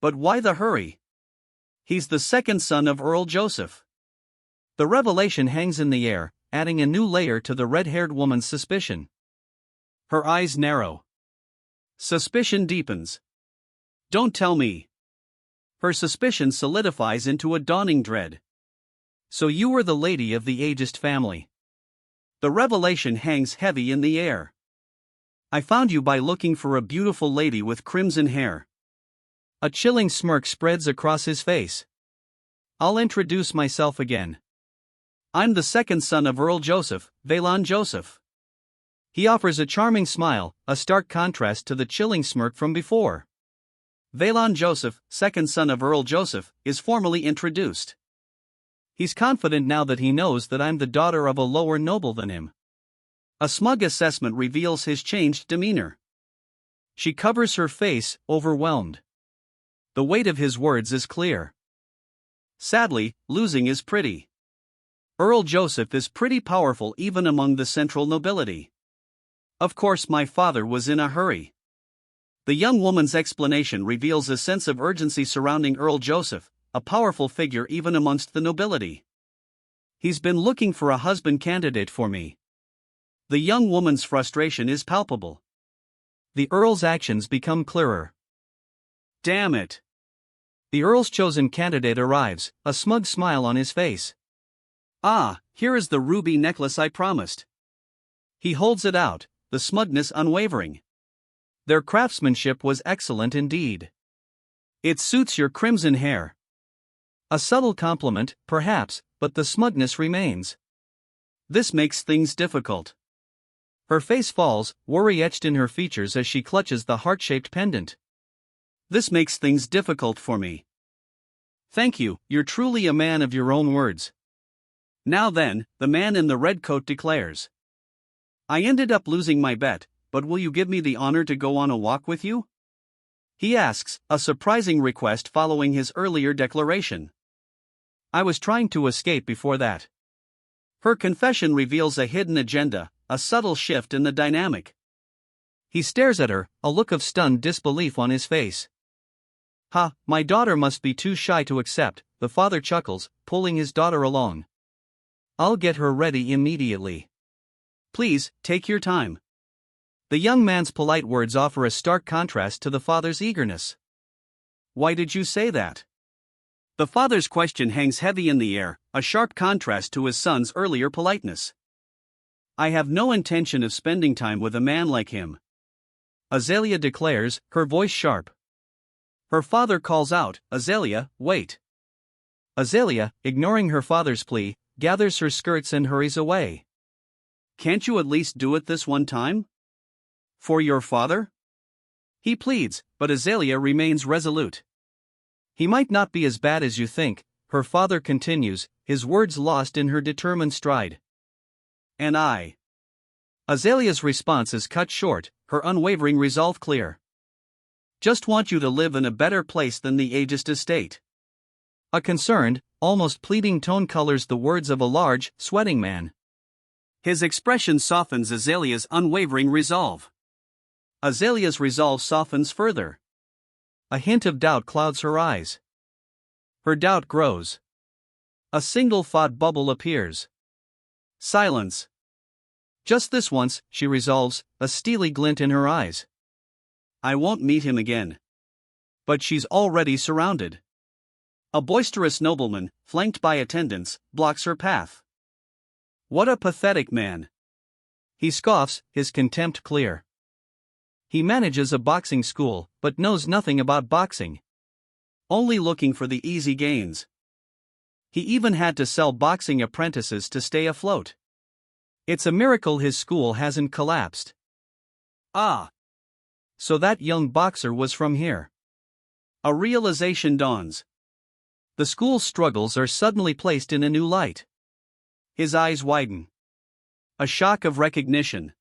But why the hurry? He's the second son of Earl Joseph. The revelation hangs in the air, adding a new layer to the red-haired woman's suspicion. Her eyes narrow. Suspicion deepens. Don't tell me. Her suspicion solidifies into a dawning dread. So you were the lady of the ageist family. The revelation hangs heavy in the air. I found you by looking for a beautiful lady with crimson hair. A chilling smirk spreads across his face. I'll introduce myself again. I'm the second son of Earl Joseph, Valon Joseph. He offers a charming smile, a stark contrast to the chilling smirk from before. Valon Joseph, second son of Earl Joseph, is formally introduced. He's confident now that he knows that I'm the daughter of a lower noble than him. A smug assessment reveals his changed demeanor. She covers her face, overwhelmed. The weight of his words is clear. Sadly, losing is pretty. Earl Joseph is pretty powerful even among the central nobility. Of course, my father was in a hurry. The young woman's explanation reveals a sense of urgency surrounding Earl Joseph, a powerful figure even amongst the nobility. He's been looking for a husband candidate for me. The young woman's frustration is palpable. The Earl's actions become clearer. Damn it! The Earl's chosen candidate arrives, a smug smile on his face. Ah, here is the ruby necklace I promised. He holds it out, the smugness unwavering. Their craftsmanship was excellent indeed. It suits your crimson hair. A subtle compliment, perhaps, but the smugness remains. This makes things difficult. Her face falls, worry etched in her features as she clutches the heart-shaped pendant. This makes things difficult for me. Thank you, you're truly a man of your own words. Now then, the man in the red coat declares. I ended up losing my bet, but will you give me the honor to go on a walk with you? He asks, a surprising request following his earlier declaration. I was trying to escape before that. Her confession reveals a hidden agenda, a subtle shift in the dynamic. He stares at her, a look of stunned disbelief on his face. Ha, my daughter must be too shy to accept, the father chuckles, pulling his daughter along. I'll get her ready immediately. Please, take your time. The young man's polite words offer a stark contrast to the father's eagerness. Why did you say that? The father's question hangs heavy in the air, a sharp contrast to his son's earlier politeness. I have no intention of spending time with a man like him. Azalea declares, her voice sharp. Her father calls out, Azalea, wait. Azalea, ignoring her father's plea, gathers her skirts and hurries away. Can't you at least do it this one time? For your father? He pleads, but Azalea remains resolute. He might not be as bad as you think, her father continues, his words lost in her determined stride. And I. Azalea's response is cut short, her unwavering resolve clear. Just want you to live in a better place than the ageist estate. A concerned, almost pleading tone colors the words of a large, sweating man. His expression softens Azalea's unwavering resolve. Azalea's resolve softens further. A hint of doubt clouds her eyes. Her doubt grows. A single thought bubble appears. Silence. Just this once, she resolves, a steely glint in her eyes. I won't meet him again. But she's already surrounded. A boisterous nobleman, flanked by attendants, blocks her path. What a pathetic man. He scoffs, his contempt clear. He manages a boxing school, but knows nothing about boxing. Only looking for the easy gains. He even had to sell boxing apprentices to stay afloat. It's a miracle his school hasn't collapsed. Ah! So that young boxer was from here. A realization dawns. The school's struggles are suddenly placed in a new light. His eyes widen. A shock of recognition.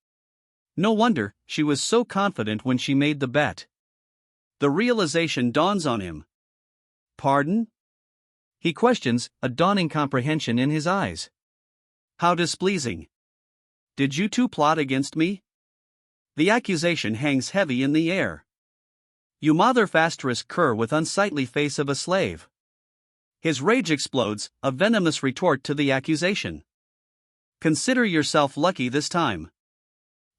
No wonder she was so confident when she made the bet. The realization dawns on him. Pardon? He questions, a dawning comprehension in his eyes. How displeasing. Did you two plot against me? The accusation hangs heavy in the air. You mother * cur with unsightly face of a slave. His rage explodes, a venomous retort to the accusation. Consider yourself lucky this time.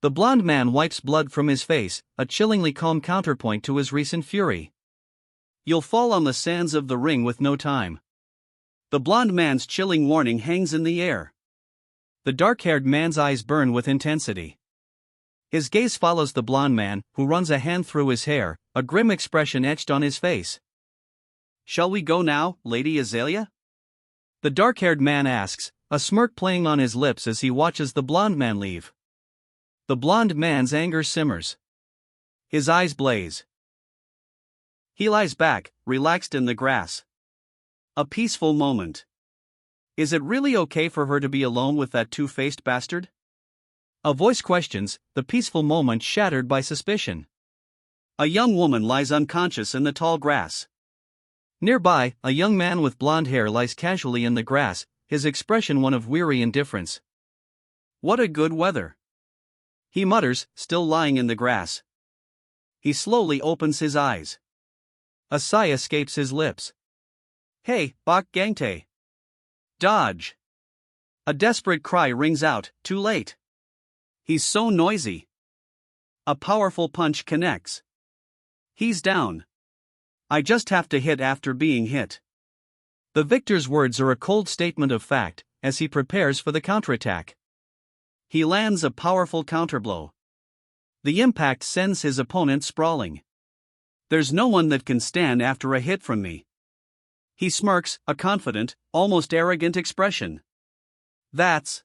The blond man wipes blood from his face, a chillingly calm counterpoint to his recent fury. You'll fall on the sands of the ring with no time. The blond man's chilling warning hangs in the air. The dark-haired man's eyes burn with intensity. His gaze follows the blond man, who runs a hand through his hair, a grim expression etched on his face. Shall we go now, Lady Azalea? The dark-haired man asks, a smirk playing on his lips as he watches the blond man leave. The blond man's anger simmers. His eyes blaze. He lies back, relaxed in the grass. A peaceful moment. Is it really okay for her to be alone with that two-faced bastard? A voice questions, the peaceful moment shattered by suspicion. A young woman lies unconscious in the tall grass. Nearby, a young man with blonde hair lies casually in the grass, his expression one of weary indifference. What a good weather. He mutters, still lying in the grass. He slowly opens his eyes. A sigh escapes his lips. Hey, bak gangte. Dodge. A desperate cry rings out, too late. He's so noisy. A powerful punch connects. He's down. I just have to hit after being hit. The victor's words are a cold statement of fact, as he prepares for the counterattack. He lands a powerful counterblow. The impact sends his opponent sprawling. There's no one that can stand after a hit from me. He smirks, a confident, almost arrogant expression. That's.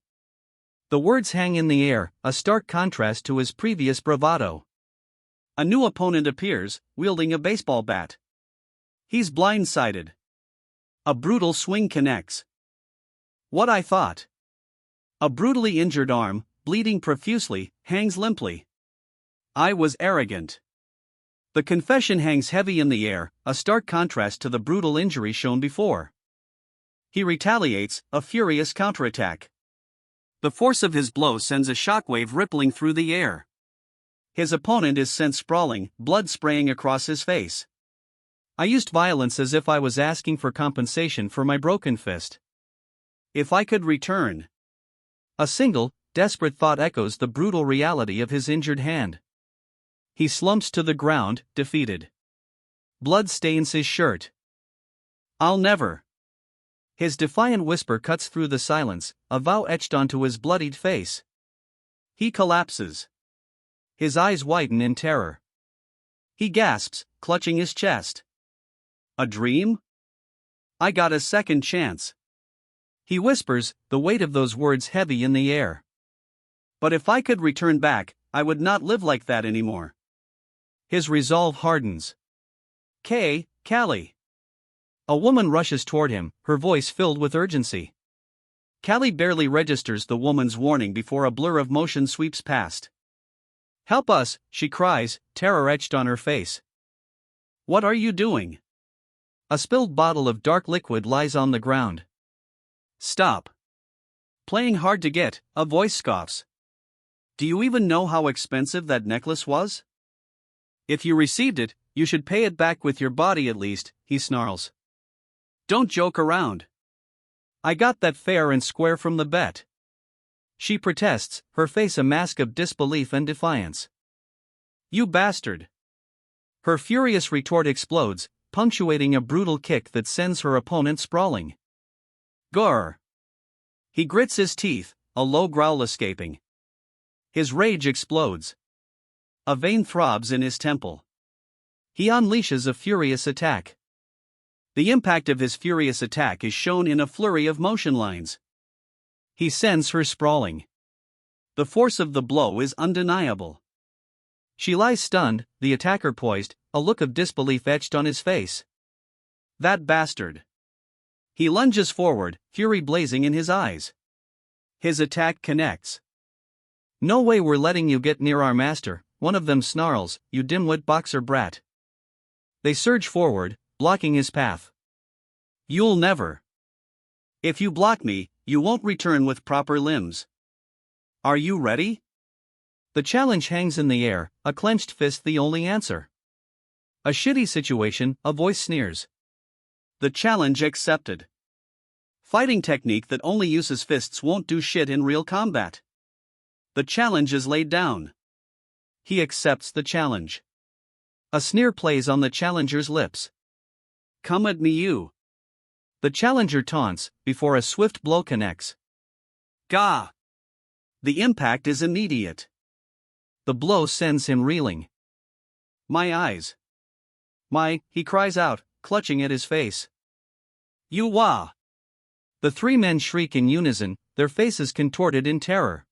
The words hang in the air, a stark contrast to his previous bravado. A new opponent appears, wielding a baseball bat. He's blindsided. A brutal swing connects. What I thought. A brutally injured arm, bleeding profusely, hangs limply. I was arrogant. The confession hangs heavy in the air, a stark contrast to the brutal injury shown before. He retaliates, a furious counterattack. The force of his blow sends a shockwave rippling through the air. His opponent is sent sprawling, blood spraying across his face. I used violence as if I was asking for compensation for my broken fist. If I could return. A single, desperate thought echoes the brutal reality of his injured hand. He slumps to the ground, defeated. Blood stains his shirt. I'll never. His defiant whisper cuts through the silence, a vow etched onto his bloodied face. He collapses. His eyes widen in terror. He gasps, clutching his chest. A dream? I got a second chance. He whispers, the weight of those words heavy in the air. But if I could return back, I would not live like that anymore. His resolve hardens. Callie. A woman rushes toward him, her voice filled with urgency. Callie barely registers the woman's warning before a blur of motion sweeps past. Help us, she cries, terror etched on her face. What are you doing? A spilled bottle of dark liquid lies on the ground. Stop. Playing hard to get, a voice scoffs. Do you even know how expensive that necklace was? If you received it, you should pay it back with your body at least, he snarls. Don't joke around. I got that fair and square from the bet. She protests, her face a mask of disbelief and defiance. You bastard. Her furious retort explodes, punctuating a brutal kick that sends her opponent sprawling. Grr. He grits his teeth, a low growl escaping. His rage explodes. A vein throbs in his temple. He unleashes a furious attack. The impact of his furious attack is shown in a flurry of motion lines. He sends her sprawling. The force of the blow is undeniable. She lies stunned, the attacker poised, a look of disbelief etched on his face. That bastard. He lunges forward, fury blazing in his eyes. His attack connects. No way we're letting you get near our master, one of them snarls, you dimwit boxer brat. They surge forward, blocking his path. You'll never. If you block me, you won't return with proper limbs. Are you ready? The challenge hangs in the air, a clenched fist the only answer. A shitty situation, a voice sneers. The challenge accepted. Fighting technique that only uses fists won't do shit in real combat. The challenge is laid down. He accepts the challenge. A sneer plays on the challenger's lips. Come at me, you. The challenger taunts, before a swift blow connects. Gah! The impact is immediate. The blow sends him reeling. My eyes. He cries out, clutching at his face. You wah! The three men shriek in unison, their faces contorted in terror.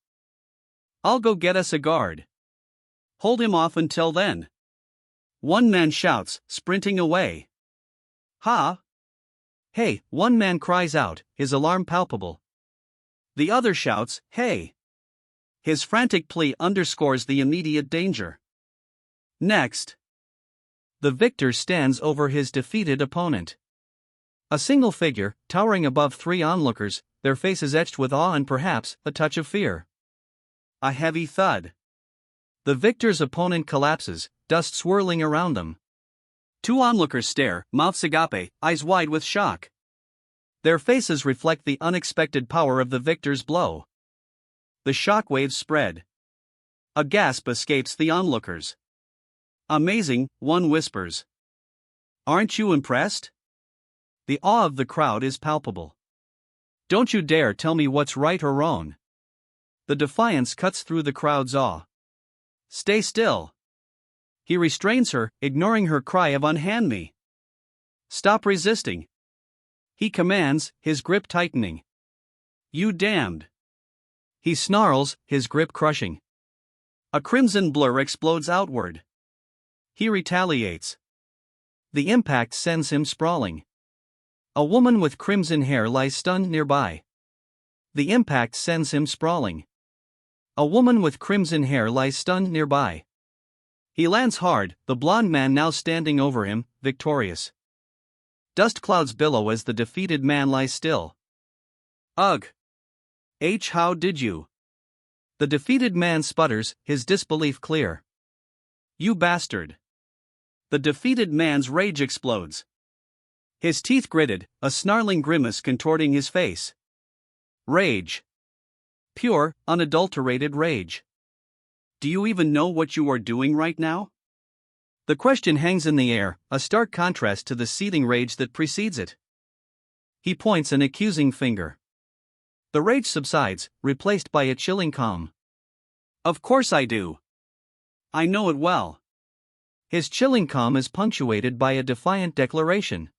I'll go get us a guard. Hold him off until then. One man shouts, sprinting away. Ha! Hey, one man cries out, his alarm palpable. The other shouts, hey! His frantic plea underscores the immediate danger. Next. The victor stands over his defeated opponent. A single figure, towering above three onlookers, their faces etched with awe and perhaps a touch of fear. A heavy thud. The victor's opponent collapses, dust swirling around them. Two onlookers stare, mouths agape, eyes wide with shock. Their faces reflect the unexpected power of the victor's blow. The shock waves spread. A gasp escapes the onlookers. Amazing, one whispers. Aren't you impressed? The awe of the crowd is palpable. Don't you dare tell me what's right or wrong. The defiance cuts through the crowd's awe. Stay still. He restrains her, ignoring her cry of unhand me. Stop resisting. He commands, his grip tightening. You damned. He snarls, his grip crushing. A crimson blur explodes outward. He retaliates. The impact sends him sprawling. A woman with crimson hair lies stunned nearby. The impact sends him sprawling. A woman with crimson hair lies stunned nearby. He lands hard, the blond man now standing over him, victorious. Dust clouds billow as the defeated man lies still. Ugh! How did you? The defeated man sputters, his disbelief clear. You bastard! The defeated man's rage explodes. His teeth gritted, a snarling grimace contorting his face. Rage. Pure, unadulterated rage. Do you even know what you are doing right now? The question hangs in the air, a stark contrast to the seething rage that precedes it. He points an accusing finger. The rage subsides, replaced by a chilling calm. Of course I do. I know it well. His chilling calm is punctuated by a defiant declaration.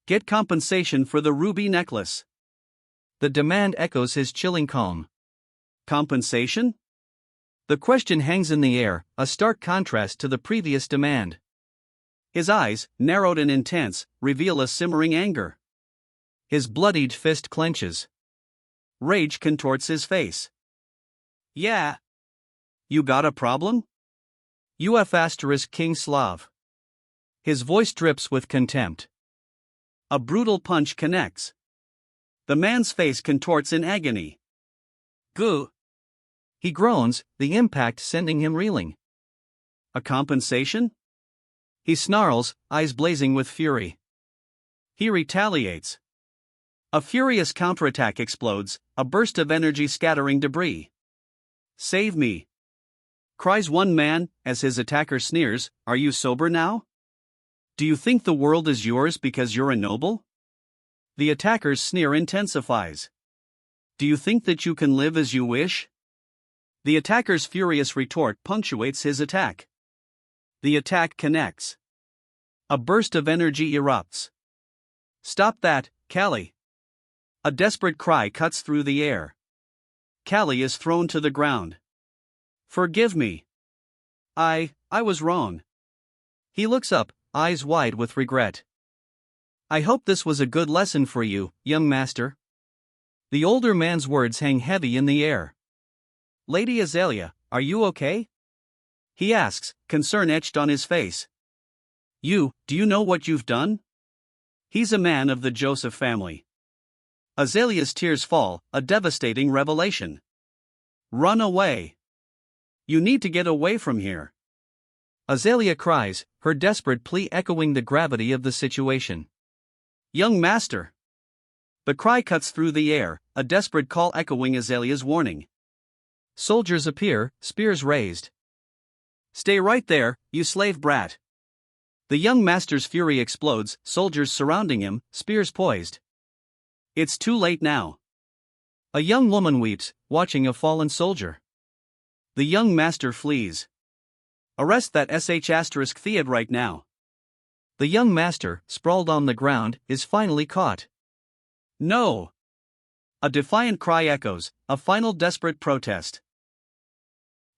Get compensation for the ruby necklace. The demand echoes his chilling calm. Compensation? The question hangs in the air, a stark contrast to the previous demand. His eyes, narrowed and intense, reveal a simmering anger. His bloodied fist clenches. Rage contorts his face. Yeah. You got a problem? UF** King Slav. His voice drips with contempt. A brutal punch connects. The man's face contorts in agony. Goo! He groans, the impact sending him reeling. A compensation? He snarls, eyes blazing with fury. He retaliates. A furious counterattack explodes, a burst of energy scattering debris. Save me! Cries one man, as his attacker sneers, Are you sober now? Do you think the world is yours because you're a noble? The attacker's sneer intensifies. Do you think that you can live as you wish? The attacker's furious retort punctuates his attack. The attack connects. A burst of energy erupts. Stop that, Callie! A desperate cry cuts through the air. Callie is thrown to the ground. Forgive me. I was wrong. He looks up, eyes wide with regret. I hope this was a good lesson for you, young master. The older man's words hang heavy in the air. Lady Azalea, are you okay? He asks, concern etched on his face. Do you know what you've done? He's a man of the Joseph family. Azalea's tears fall, a devastating revelation. Run away. You need to get away from here. Azalea cries, her desperate plea echoing the gravity of the situation. Young master! The cry cuts through the air, a desperate call echoing Azalea's warning. Soldiers appear, spears raised. Stay right there, you slave brat! The young master's fury explodes, soldiers surrounding him, spears poised. It's too late now. A young woman weeps, watching a fallen soldier. The young master flees. Arrest that *Theod right now. The young master, sprawled on the ground, is finally caught. No! A defiant cry echoes, a final desperate protest.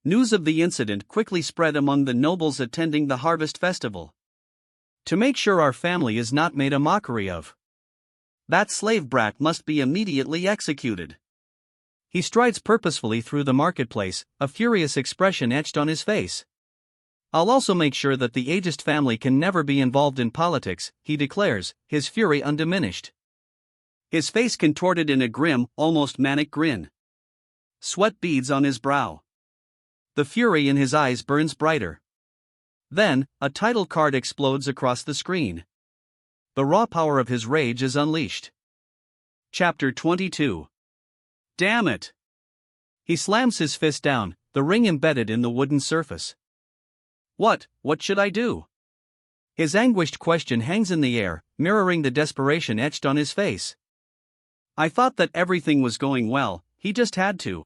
News of the incident quickly spread among the nobles attending the harvest festival. To make sure our family is not made a mockery of. That slave brat must be immediately executed. He strides purposefully through the marketplace, a furious expression etched on his face. I'll also make sure that the ageist family can never be involved in politics, he declares, his fury undiminished. His face contorted in a grim, almost manic grin. Sweat beads on his brow. The fury in his eyes burns brighter. Then, a title card explodes across the screen. The raw power of his rage is unleashed. Chapter 22. Damn it! He slams his fist down, the ring embedded in the wooden surface. What should I do? His anguished question hangs in the air, mirroring the desperation etched on his face. I thought that everything was going well, he just had to.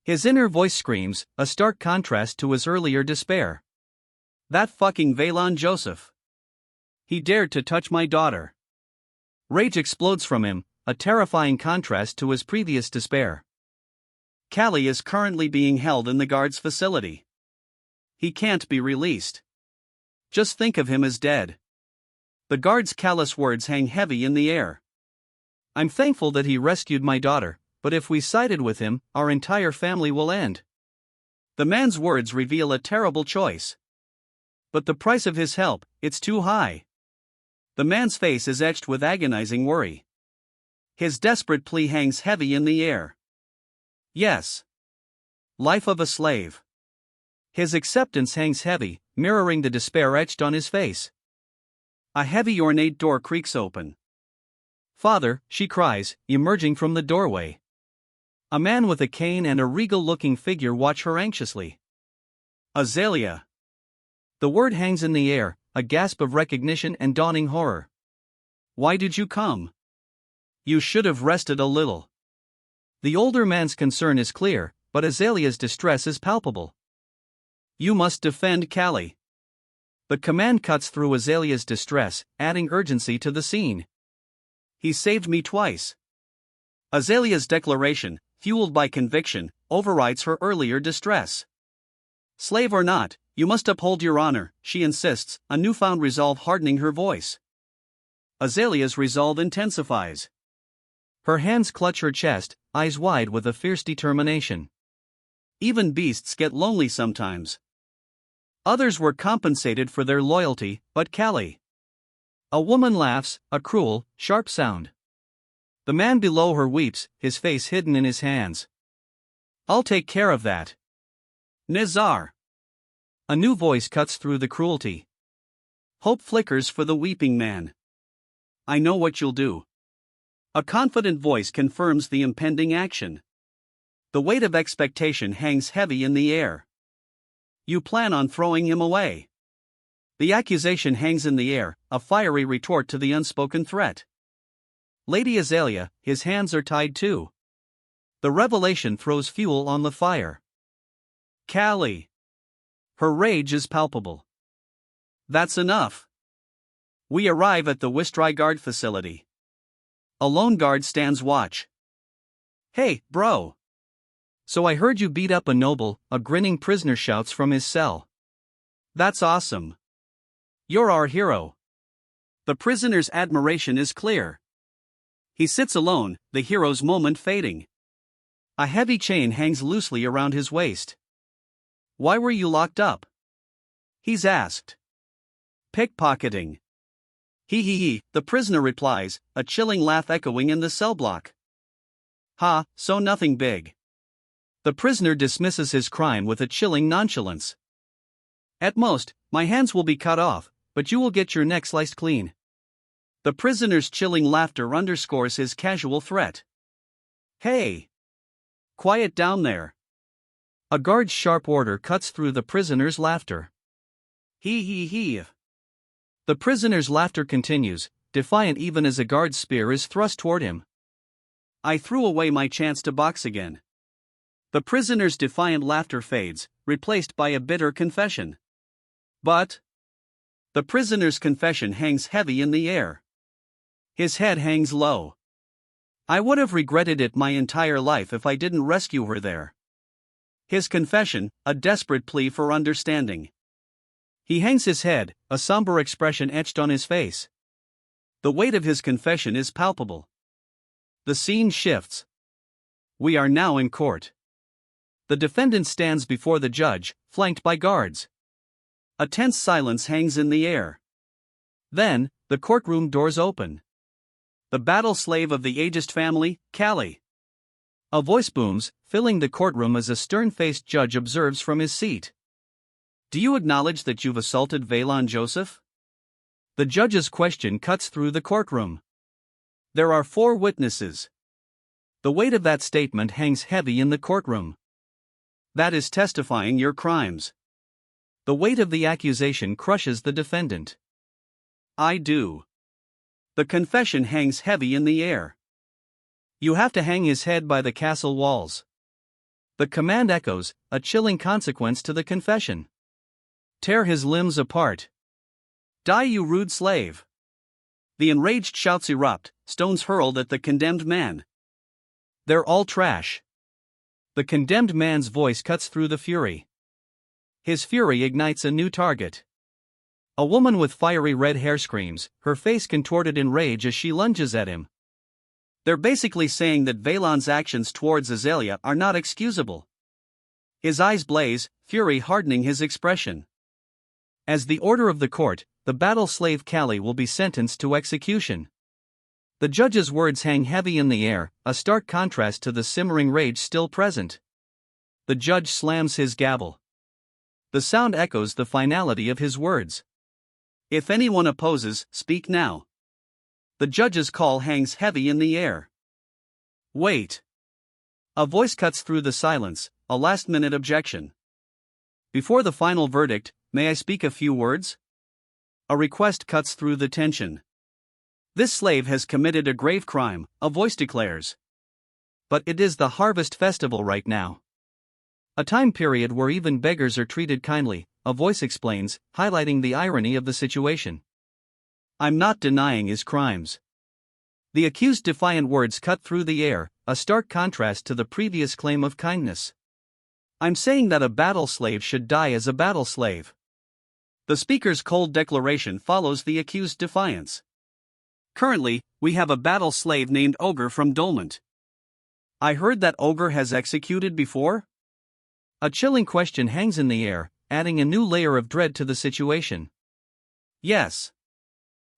His inner voice screams, a stark contrast to his earlier despair. That fucking Valen Joseph. He dared to touch my daughter. Rage explodes from him, a terrifying contrast to his previous despair. Callie is currently being held in the guard's facility. He can't be released. Just think of him as dead. The guard's callous words hang heavy in the air. I'm thankful that he rescued my daughter, but if we sided with him, our entire family will end. The man's words reveal a terrible choice. But the price of his help, it's too high. The man's face is etched with agonizing worry. His desperate plea hangs heavy in the air. Yes. Life of a slave. His acceptance hangs heavy, mirroring the despair etched on his face. A heavy ornate door creaks open. Father, she cries, emerging from the doorway. A man with a cane and a regal-looking figure watch her anxiously. Azalea. The word hangs in the air, a gasp of recognition and dawning horror. Why did you come? You should have rested a little. The older man's concern is clear, but Azalea's distress is palpable. You must defend Callie. The command cuts through Azalea's distress, adding urgency to the scene. He saved me twice. Azalea's declaration, fueled by conviction, overrides her earlier distress. Slave or not, you must uphold your honor, she insists, a newfound resolve hardening her voice. Azalea's resolve intensifies. Her hands clutch her chest, eyes wide with a fierce determination. Even beasts get lonely sometimes. Others were compensated for their loyalty, but Callie. A woman laughs, a cruel, sharp sound. The man below her weeps, his face hidden in his hands. I'll take care of that. Nizar. A new voice cuts through the cruelty. Hope flickers for the weeping man. I know what you'll do. A confident voice confirms the impending action. The weight of expectation hangs heavy in the air. You plan on throwing him away. The accusation hangs in the air, a fiery retort to the unspoken threat. Lady Azalea, his hands are tied too. The revelation throws fuel on the fire. Callie. Her rage is palpable. That's enough. We arrive at the Wistry guard facility. A lone guard stands watch. Hey, bro. So I heard you beat up a noble, a grinning prisoner shouts from his cell. That's awesome. You're our hero. The prisoner's admiration is clear. He sits alone, the hero's moment fading. A heavy chain hangs loosely around his waist. Why were you locked up? He's asked. Pickpocketing. He, the prisoner replies, a chilling laugh echoing in the cell block. Ha, so nothing big. The prisoner dismisses his crime with a chilling nonchalance. At most, my hands will be cut off, but you will get your neck sliced clean. The prisoner's chilling laughter underscores his casual threat. Hey! Quiet down there. A guard's sharp order cuts through the prisoner's laughter. He. The prisoner's laughter continues, defiant even as a guard's spear is thrust toward him. I threw away my chance to box again. The prisoner's defiant laughter fades, replaced by a bitter confession. But the prisoner's confession hangs heavy in the air. His head hangs low. I would have regretted it my entire life if I didn't rescue her there. His confession, a desperate plea for understanding. He hangs his head, a somber expression etched on his face. The weight of his confession is palpable. The scene shifts. We are now in court. The defendant stands before the judge, flanked by guards. A tense silence hangs in the air. Then, the courtroom doors open. The battle slave of the ageist family, Callie. A voice booms, filling the courtroom as a stern-faced judge observes from his seat. Do you acknowledge that you've assaulted Valon Joseph? The judge's question cuts through the courtroom. There are 4 witnesses. The weight of that statement hangs heavy in the courtroom. That is testifying your crimes. The weight of the accusation crushes the defendant. I do. The confession hangs heavy in the air. You have to hang his head by the castle walls. The command echoes, a chilling consequence to the confession. Tear his limbs apart. Die, you rude slave. The enraged shouts erupt, stones hurled at the condemned man. They're all trash. The condemned man's voice cuts through the fury. His fury ignites a new target. A woman with fiery red hair screams, her face contorted in rage as she lunges at him. They're basically saying that Valon's actions towards Azalea are not excusable. His eyes blaze, fury hardening his expression. As the order of the court, the battle slave Callie will be sentenced to execution. The judge's words hang heavy in the air, a stark contrast to the simmering rage still present. The judge slams his gavel. The sound echoes the finality of his words. If anyone opposes, speak now. The judge's call hangs heavy in the air. Wait. A voice cuts through the silence, a last-minute objection. Before the final verdict, may I speak a few words? A request cuts through the tension. This slave has committed a grave crime, a voice declares. But it is the harvest festival right now. A time period where even beggars are treated kindly, a voice explains, highlighting the irony of the situation. I'm not denying his crimes. The accused's defiant words cut through the air, a stark contrast to the previous claim of kindness. I'm saying that a battle slave should die as a battle slave. The speaker's cold declaration follows the accused's defiance. Currently, we have a battle slave named Ogre from Dolmont. I heard that Ogre has executed before? A chilling question hangs in the air, adding a new layer of dread to the situation. Yes.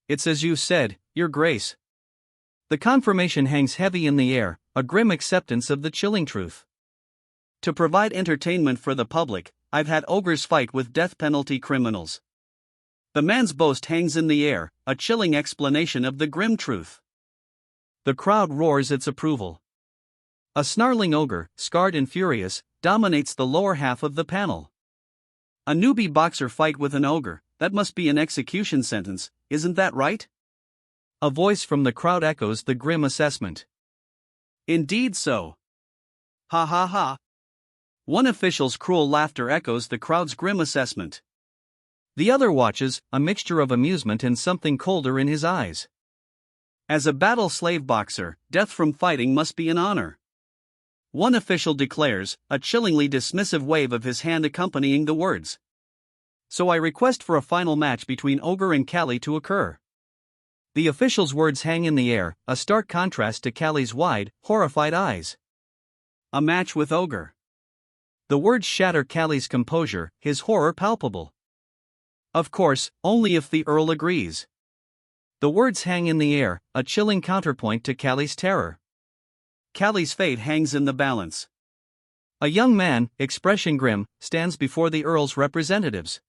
It's as you said, Your Grace. The confirmation hangs heavy in the air, a grim acceptance of the chilling truth. To provide entertainment for the public, I've had ogres fight with death penalty criminals. The man's boast hangs in the air, a chilling explanation of the grim truth. The crowd roars its approval. A snarling ogre, scarred and furious, dominates the lower half of the panel. A newbie boxer fight with an ogre, that must be an execution sentence, isn't that right? A voice from the crowd echoes the grim assessment. Indeed so. Ha ha ha. One official's cruel laughter echoes the crowd's grim assessment. The other watches, a mixture of amusement and something colder in his eyes. As a battle slave boxer, death from fighting must be an honor. One official declares, a chillingly dismissive wave of his hand accompanying the words. So I request for a final match between Ogre and Callie to occur. The official's words hang in the air, a stark contrast to Callie's wide, horrified eyes. A match with Ogre. The words shatter Callie's composure, his horror palpable. Of course, only if the Earl agrees. The words hang in the air, a chilling counterpoint to Callie's terror. Callie's fate hangs in the balance. A young man, expression grim, stands before the Earl's representatives.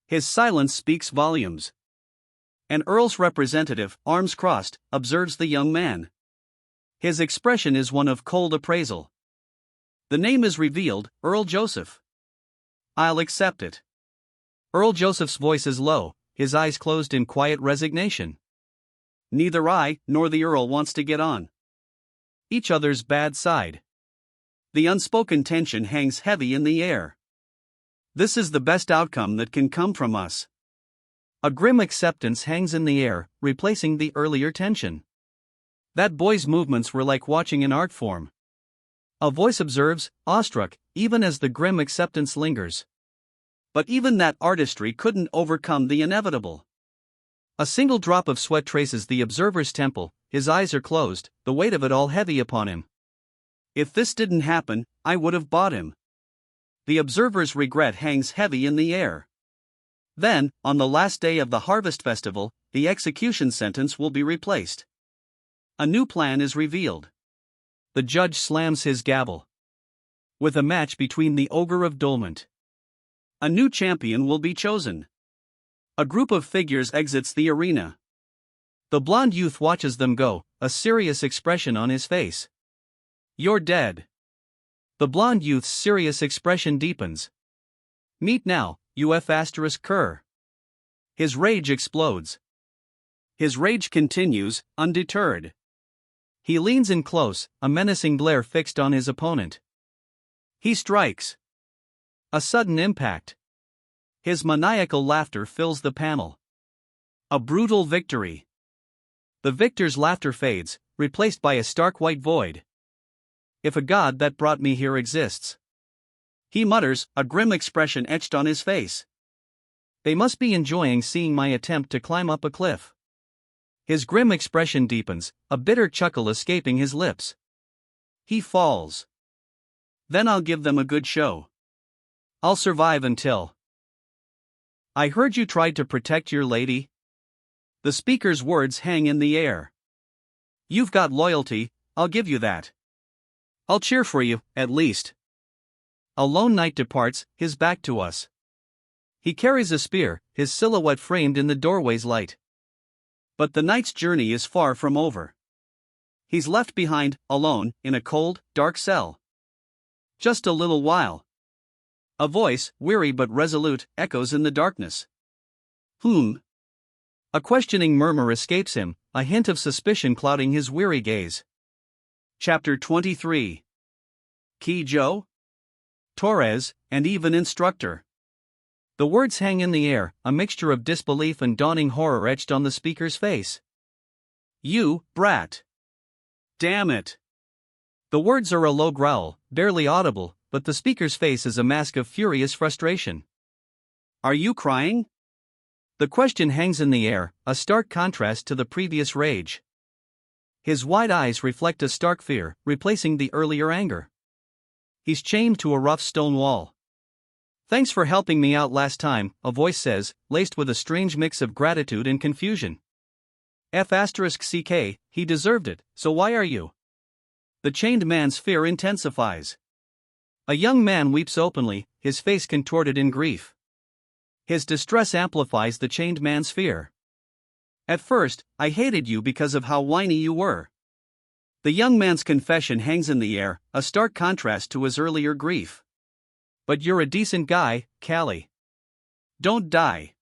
His silence speaks volumes. An Earl's representative, arms crossed, observes the young man. His expression is one of cold appraisal. The name is revealed, Earl Joseph. I'll accept it. Earl Joseph's voice is low, his eyes closed in quiet resignation. Neither I nor the Earl wants to get on each other's bad side. The unspoken tension hangs heavy in the air. This is the best outcome that can come from us. A grim acceptance hangs in the air, replacing the earlier tension. That boy's movements were like watching an art form. A voice observes, awestruck, even as the grim acceptance lingers. But even that artistry couldn't overcome the inevitable. A single drop of sweat traces the observer's temple, his eyes are closed, the weight of it all heavy upon him. If this didn't happen, I would have bought him. The observer's regret hangs heavy in the air. Then, on the last day of the harvest festival, the execution sentence will be replaced. A new plan is revealed. The judge slams his gavel. With a match between the Ogre of Dolment. A new champion will be chosen. A group of figures exits the arena. The blond youth watches them go, a serious expression on his face. You're dead. The blond youth's serious expression deepens. Meet now, UF*Kerr. His rage explodes. His rage continues, undeterred. He leans in close, a menacing glare fixed on his opponent. He strikes. A sudden impact. His maniacal laughter fills the panel. A brutal victory. The victor's laughter fades, replaced by a stark white void. If a god that brought me here exists. He mutters, a grim expression etched on his face. They must be enjoying seeing my attempt to climb up a cliff. His grim expression deepens, a bitter chuckle escaping his lips. He falls. Then I'll give them a good show. I'll survive until. I heard you tried to protect your lady. The speaker's words hang in the air. You've got loyalty, I'll give you that. I'll cheer for you, at least. A lone knight departs, his back to us. He carries a spear, his silhouette framed in the doorway's light. But the knight's journey is far from over. He's left behind, alone, in a cold, dark cell. Just a little while. A voice, weary but resolute, echoes in the darkness. Whom? A questioning murmur escapes him, a hint of suspicion clouding his weary gaze. Chapter 23. Kijo? Torres, and even instructor. The words hang in the air, a mixture of disbelief and dawning horror etched on the speaker's face. You, brat. Damn it. The words are a low growl, barely audible, but the speaker's face is a mask of furious frustration. Are you crying? The question hangs in the air, a stark contrast to the previous rage. His wide eyes reflect a stark fear, replacing the earlier anger. He's chained to a rough stone wall. Thanks for helping me out last time, a voice says, laced with a strange mix of gratitude and confusion. F***ck, he deserved it, so why are you? The chained man's fear intensifies. A young man weeps openly, his face contorted in grief. His distress amplifies the chained man's fear. At first, I hated you because of how whiny you were. The young man's confession hangs in the air, a stark contrast to his earlier grief. But you're a decent guy, Callie. Don't die.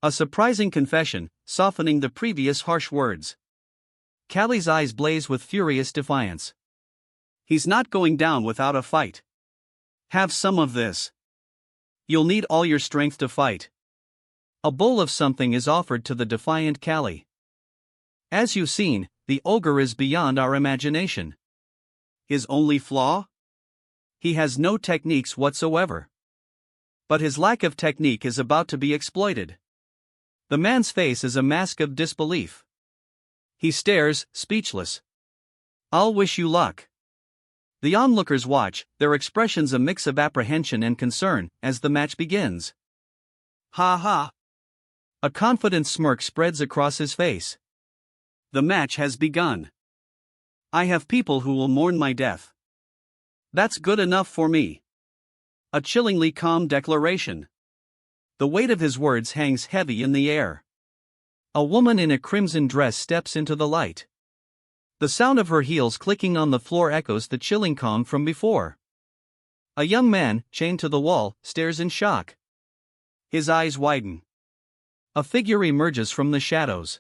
A surprising confession, softening the previous harsh words. Callie's eyes blaze with furious defiance. He's not going down without a fight. Have some of this. You'll need all your strength to fight. A bowl of something is offered to the defiant Callie. As you've seen, the ogre is beyond our imagination. His only flaw? He has no techniques whatsoever. But his lack of technique is about to be exploited. The man's face is a mask of disbelief. He stares, speechless. I'll wish you luck. The onlookers watch, their expressions a mix of apprehension and concern, as the match begins. Ha ha! A confident smirk spreads across his face. The match has begun. I have people who will mourn my death. That's good enough for me. A chillingly calm declaration. The weight of his words hangs heavy in the air. A woman in a crimson dress steps into the light. The sound of her heels clicking on the floor echoes the chilling calm from before. A young man, chained to the wall, stares in shock. His eyes widen. A figure emerges from the shadows.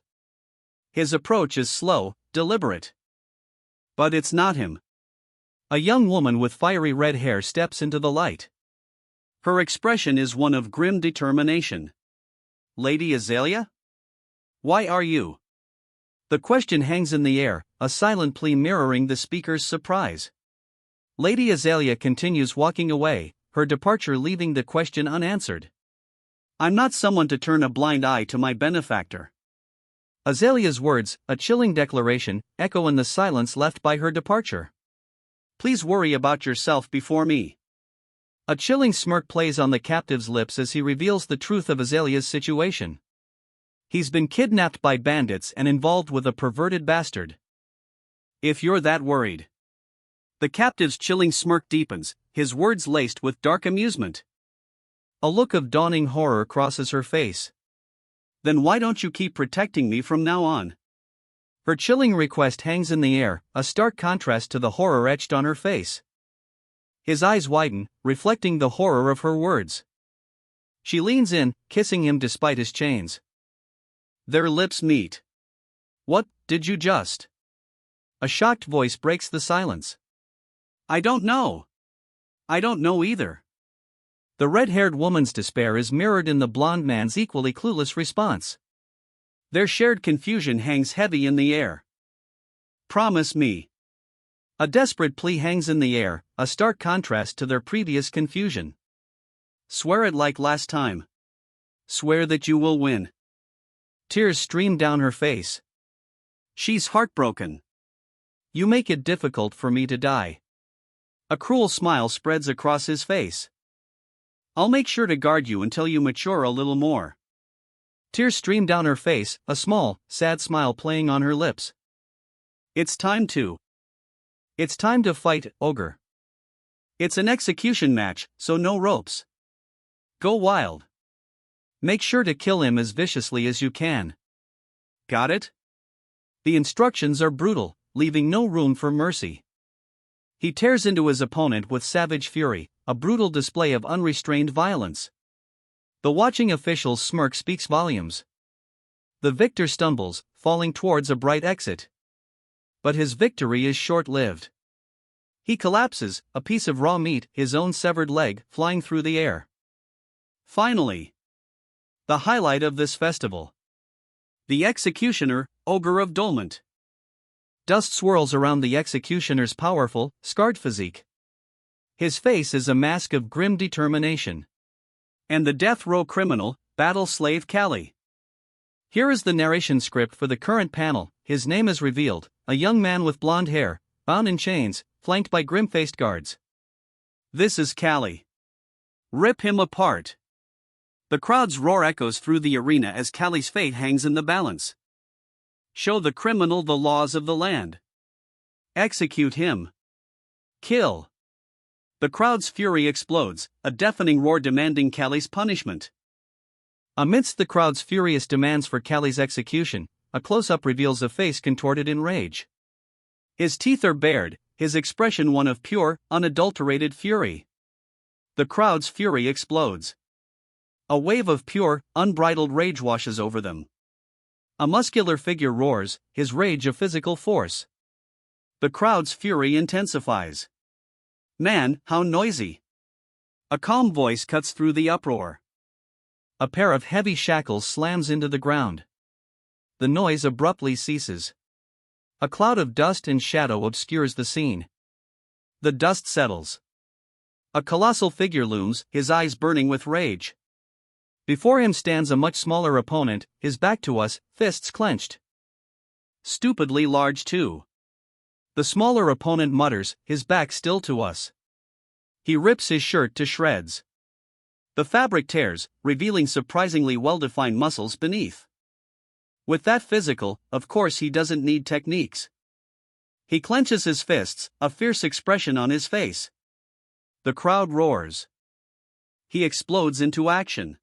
His approach is slow, deliberate. But it's not him. A young woman with fiery red hair steps into the light. Her expression is one of grim determination. Lady Azalea? Why are you? The question hangs in the air, a silent plea mirroring the speaker's surprise. Lady Azalea continues walking away, her departure leaving the question unanswered. I'm not someone to turn a blind eye to my benefactor. Azalea's words, a chilling declaration, echo in the silence left by her departure. Please worry about yourself before me. A chilling smirk plays on the captive's lips as he reveals the truth of Azalea's situation. He's been kidnapped by bandits and involved with a perverted bastard. If you're that worried, The captive's chilling smirk deepens, his words laced with dark amusement. A look of dawning horror crosses her face. Then why don't you keep protecting me from now on? Her chilling request hangs in the air, a stark contrast to the horror etched on her face. His eyes widen, reflecting the horror of her words. She leans in, kissing him despite his chains. Their lips meet. What did you just? A shocked voice breaks the silence. I don't know. I don't know either. The red-haired woman's despair is mirrored in the blonde man's equally clueless response. Their shared confusion hangs heavy in the air. Promise me. A desperate plea hangs in the air, a stark contrast to their previous confusion. Swear it like last time. Swear that you will win. Tears stream down her face. She's heartbroken. You make it difficult for me to die. A cruel smile spreads across his face. I'll make sure to guard you until you mature a little more. Tears stream down her face, a small, sad smile playing on her lips. It's time to fight, ogre. It's an execution match, so no ropes. Go wild. Make sure to kill him as viciously as you can. Got it? The instructions are brutal, leaving no room for mercy. He tears into his opponent with savage fury, a brutal display of unrestrained violence. The watching official's smirk speaks volumes. The victor stumbles, falling towards a bright exit. But his victory is short-lived. He collapses, a piece of raw meat, his own severed leg, flying through the air. Finally. The highlight of this festival. The executioner, Ogre of Dolment. Dust swirls around the executioner's powerful, scarred physique. His face is a mask of grim determination. And the death row criminal, battle slave Callie. Here is the narration script for the current panel. His name is revealed, a young man with blonde hair, bound in chains, flanked by grim-faced guards. This is Callie. Rip him apart. The crowd's roar echoes through the arena as Callie's fate hangs in the balance. Show the criminal the laws of the land. Execute him. Kill. The crowd's fury explodes, a deafening roar demanding Callie's punishment. Amidst the crowd's furious demands for Callie's execution, a close-up reveals a face contorted in rage. His teeth are bared, his expression one of pure, unadulterated fury. The crowd's fury explodes. A wave of pure, unbridled rage washes over them. A muscular figure roars, his rage a physical force. The crowd's fury intensifies. Man, how noisy! A calm voice cuts through the uproar. A pair of heavy shackles slams into the ground. The noise abruptly ceases. A cloud of dust and shadow obscures the scene. The dust settles. A colossal figure looms, his eyes burning with rage. Before him stands a much smaller opponent, his back to us, fists clenched. Stupidly large too. The smaller opponent mutters, his back still to us. He rips his shirt to shreds. The fabric tears, revealing surprisingly well-defined muscles beneath. With that physical, of course he doesn't need techniques. He clenches his fists, a fierce expression on his face. The crowd roars. He explodes into action.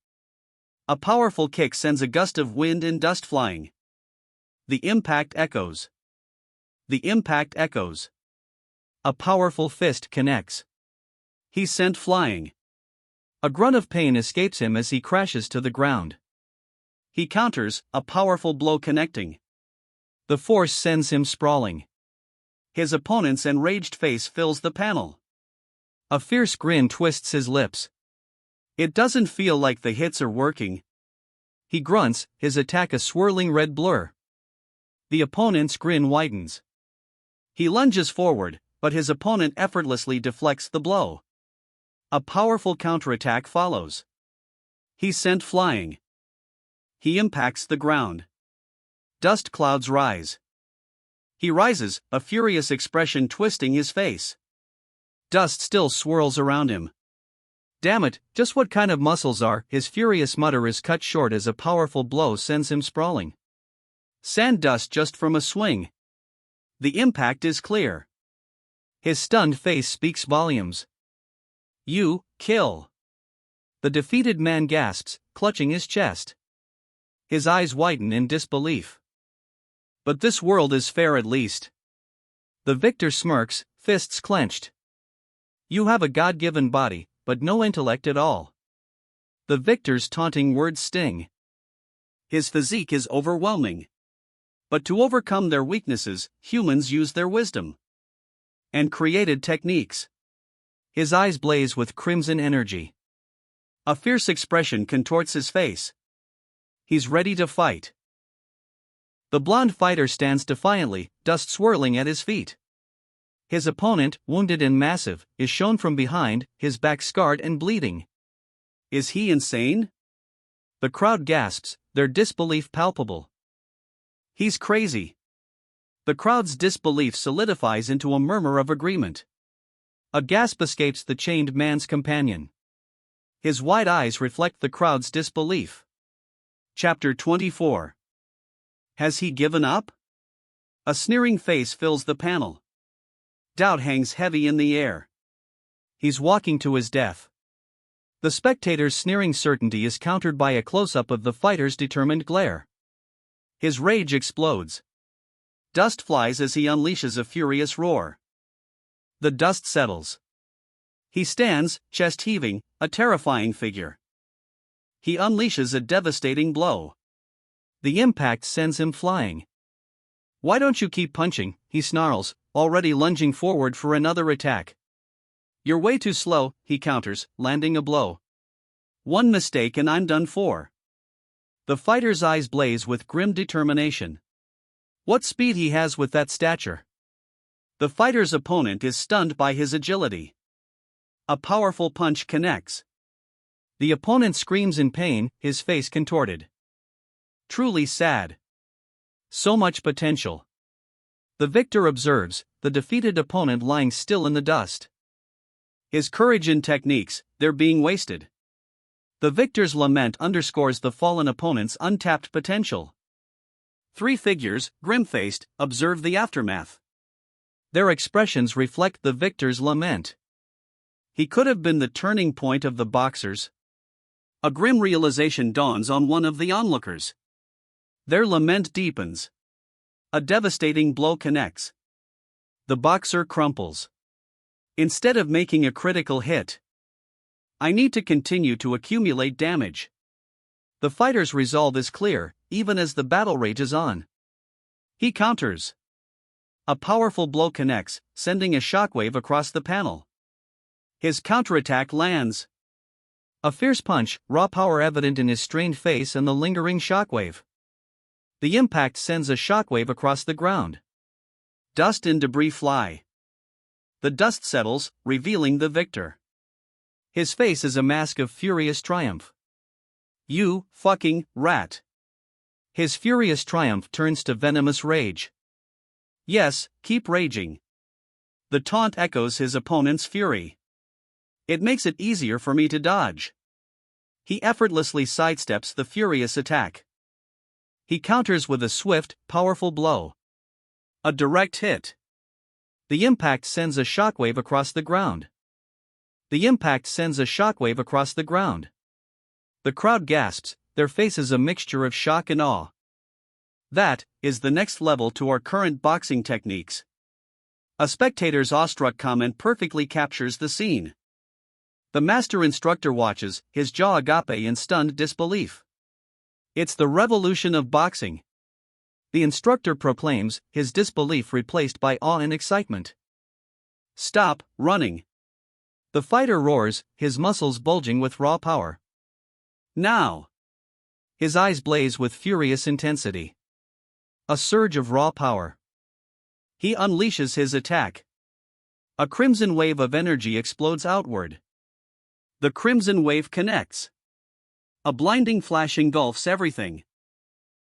A powerful kick sends a gust of wind and dust flying. The impact echoes. The impact echoes. A powerful fist connects. He's sent flying. A grunt of pain escapes him as he crashes to the ground. He counters, a powerful blow connecting. The force sends him sprawling. His opponent's enraged face fills the panel. A fierce grin twists his lips. It doesn't feel like the hits are working. He grunts, his attack a swirling red blur. The opponent's grin widens. He lunges forward, but his opponent effortlessly deflects the blow. A powerful counterattack follows. He's sent flying. He impacts the ground. Dust clouds rise. He rises, a furious expression twisting his face. Dust still swirls around him. Damn it, just what kind of muscles are? His furious mutter is cut short as a powerful blow sends him sprawling. Sand dust just from a swing. The impact is clear. His stunned face speaks volumes. You, kill. The defeated man gasps, clutching his chest. His eyes widen in disbelief. But this world is fair at least. The victor smirks, fists clenched. You have a God-given body, but no intellect at all. The victor's taunting words sting. His physique is overwhelming. But to overcome their weaknesses, humans use their wisdom and created techniques. His eyes blaze with crimson energy. A fierce expression contorts his face. He's ready to fight. The blonde fighter stands defiantly, dust swirling at his feet. His opponent, wounded and massive, is shown from behind, his back scarred and bleeding. Is he insane? The crowd gasps, their disbelief palpable. He's crazy. The crowd's disbelief solidifies into a murmur of agreement. A gasp escapes the chained man's companion. His wide eyes reflect the crowd's disbelief. Chapter 24. Has he given up? A sneering face fills the panel. Doubt hangs heavy in the air. He's walking to his death. The spectator's sneering certainty is countered by a close-up of the fighter's determined glare. His rage explodes. Dust flies as he unleashes a furious roar. The dust settles. He stands, chest heaving, a terrifying figure. He unleashes a devastating blow. The impact sends him flying. Why don't you keep punching, he snarls, already lunging forward for another attack. You're way too slow, he counters, landing a blow. One mistake and I'm done for. The fighter's eyes blaze with grim determination. What speed he has with that stature. The fighter's opponent is stunned by his agility. A powerful punch connects. The opponent screams in pain, his face contorted. Truly sad. So much potential. The victor observes, the defeated opponent lying still in the dust. His courage and techniques, they're being wasted. The victor's lament underscores the fallen opponent's untapped potential. Three figures, grim-faced, observe the aftermath. Their expressions reflect the victor's lament. He could have been the turning point of the boxers. A grim realization dawns on one of the onlookers. Their lament deepens. A devastating blow connects. The boxer crumples. Instead of making a critical hit, I need to continue to accumulate damage. The fighter's resolve is clear, even as the battle rages on. He counters. A powerful blow connects, sending a shockwave across the panel. His counterattack lands. A fierce punch, raw power evident in his strained face and the lingering shockwave. The impact sends a shockwave across the ground. Dust and debris fly. The dust settles, revealing the victor. His face is a mask of furious triumph. You, fucking, rat. His furious triumph turns to venomous rage. Yes, keep raging. The taunt echoes his opponent's fury. It makes it easier for me to dodge. He effortlessly sidesteps the furious attack. He counters with a swift, powerful blow. A direct hit. The impact sends a shockwave across the ground. The impact sends a shockwave across the ground. The crowd gasps, their faces a mixture of shock and awe. That is the next level to our current boxing techniques. A spectator's awestruck comment perfectly captures the scene. The master instructor watches, his jaw agape in stunned disbelief. It's the revolution of boxing. The instructor proclaims, his disbelief replaced by awe and excitement. Stop running. The fighter roars, his muscles bulging with raw power. Now. His eyes blaze with furious intensity. A surge of raw power. He unleashes his attack. A crimson wave of energy explodes outward. The crimson wave connects. A blinding flash engulfs everything.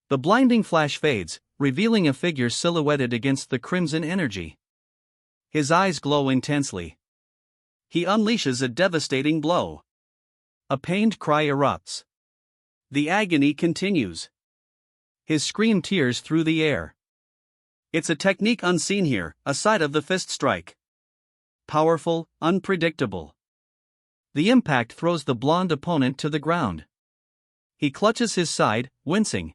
The blinding flash fades, revealing a figure silhouetted against the crimson energy. His eyes glow intensely. He unleashes a devastating blow. A pained cry erupts. The agony continues. His scream tears through the air. It's a technique unseen here, a side of the fist strike. powerful, unpredictable. The impact throws the blonde opponent to the ground. He clutches his side, wincing.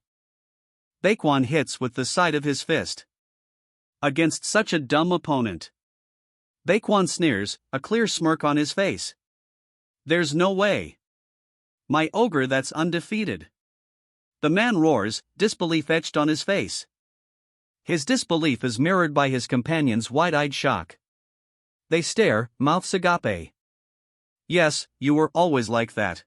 Baekwon hits with the side of his fist. Against such a dumb opponent. Baekwon sneers, a clear smirk on his face. There's no way. My ogre that's undefeated. The man roars, disbelief etched on his face. His disbelief is mirrored by his companion's wide-eyed shock. They stare, mouths agape. Yes, you were always like that.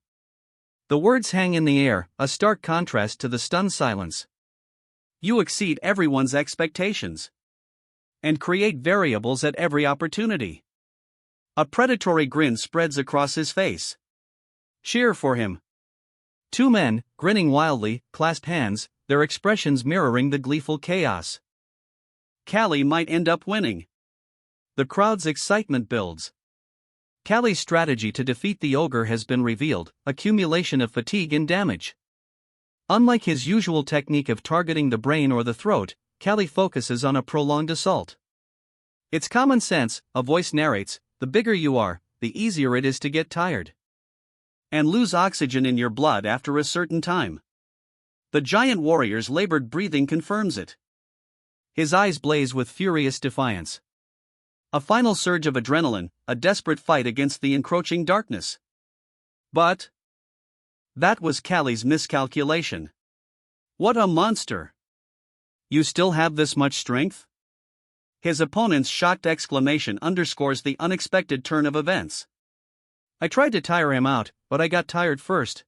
The words hang in the air, a stark contrast to the stunned silence. You exceed everyone's expectations. And create variables at every opportunity. A predatory grin spreads across his face. Cheer for him. Two men, grinning wildly, clasp hands, their expressions mirroring the gleeful chaos. Callie might end up winning. The crowd's excitement builds. Callie's strategy to defeat the ogre has been revealed, accumulation of fatigue and damage. Unlike his usual technique of targeting the brain or the throat, Callie focuses on a prolonged assault. It's common sense, a voice narrates, the bigger you are, the easier it is to get tired. And lose oxygen in your blood after a certain time. The giant warrior's labored breathing confirms it. His eyes blaze with furious defiance. A final surge of adrenaline, a desperate fight against the encroaching darkness. But that was Callie's miscalculation. What a monster! You still have this much strength? His opponent's shocked exclamation underscores the unexpected turn of events. I tried to tire him out, but I got tired first.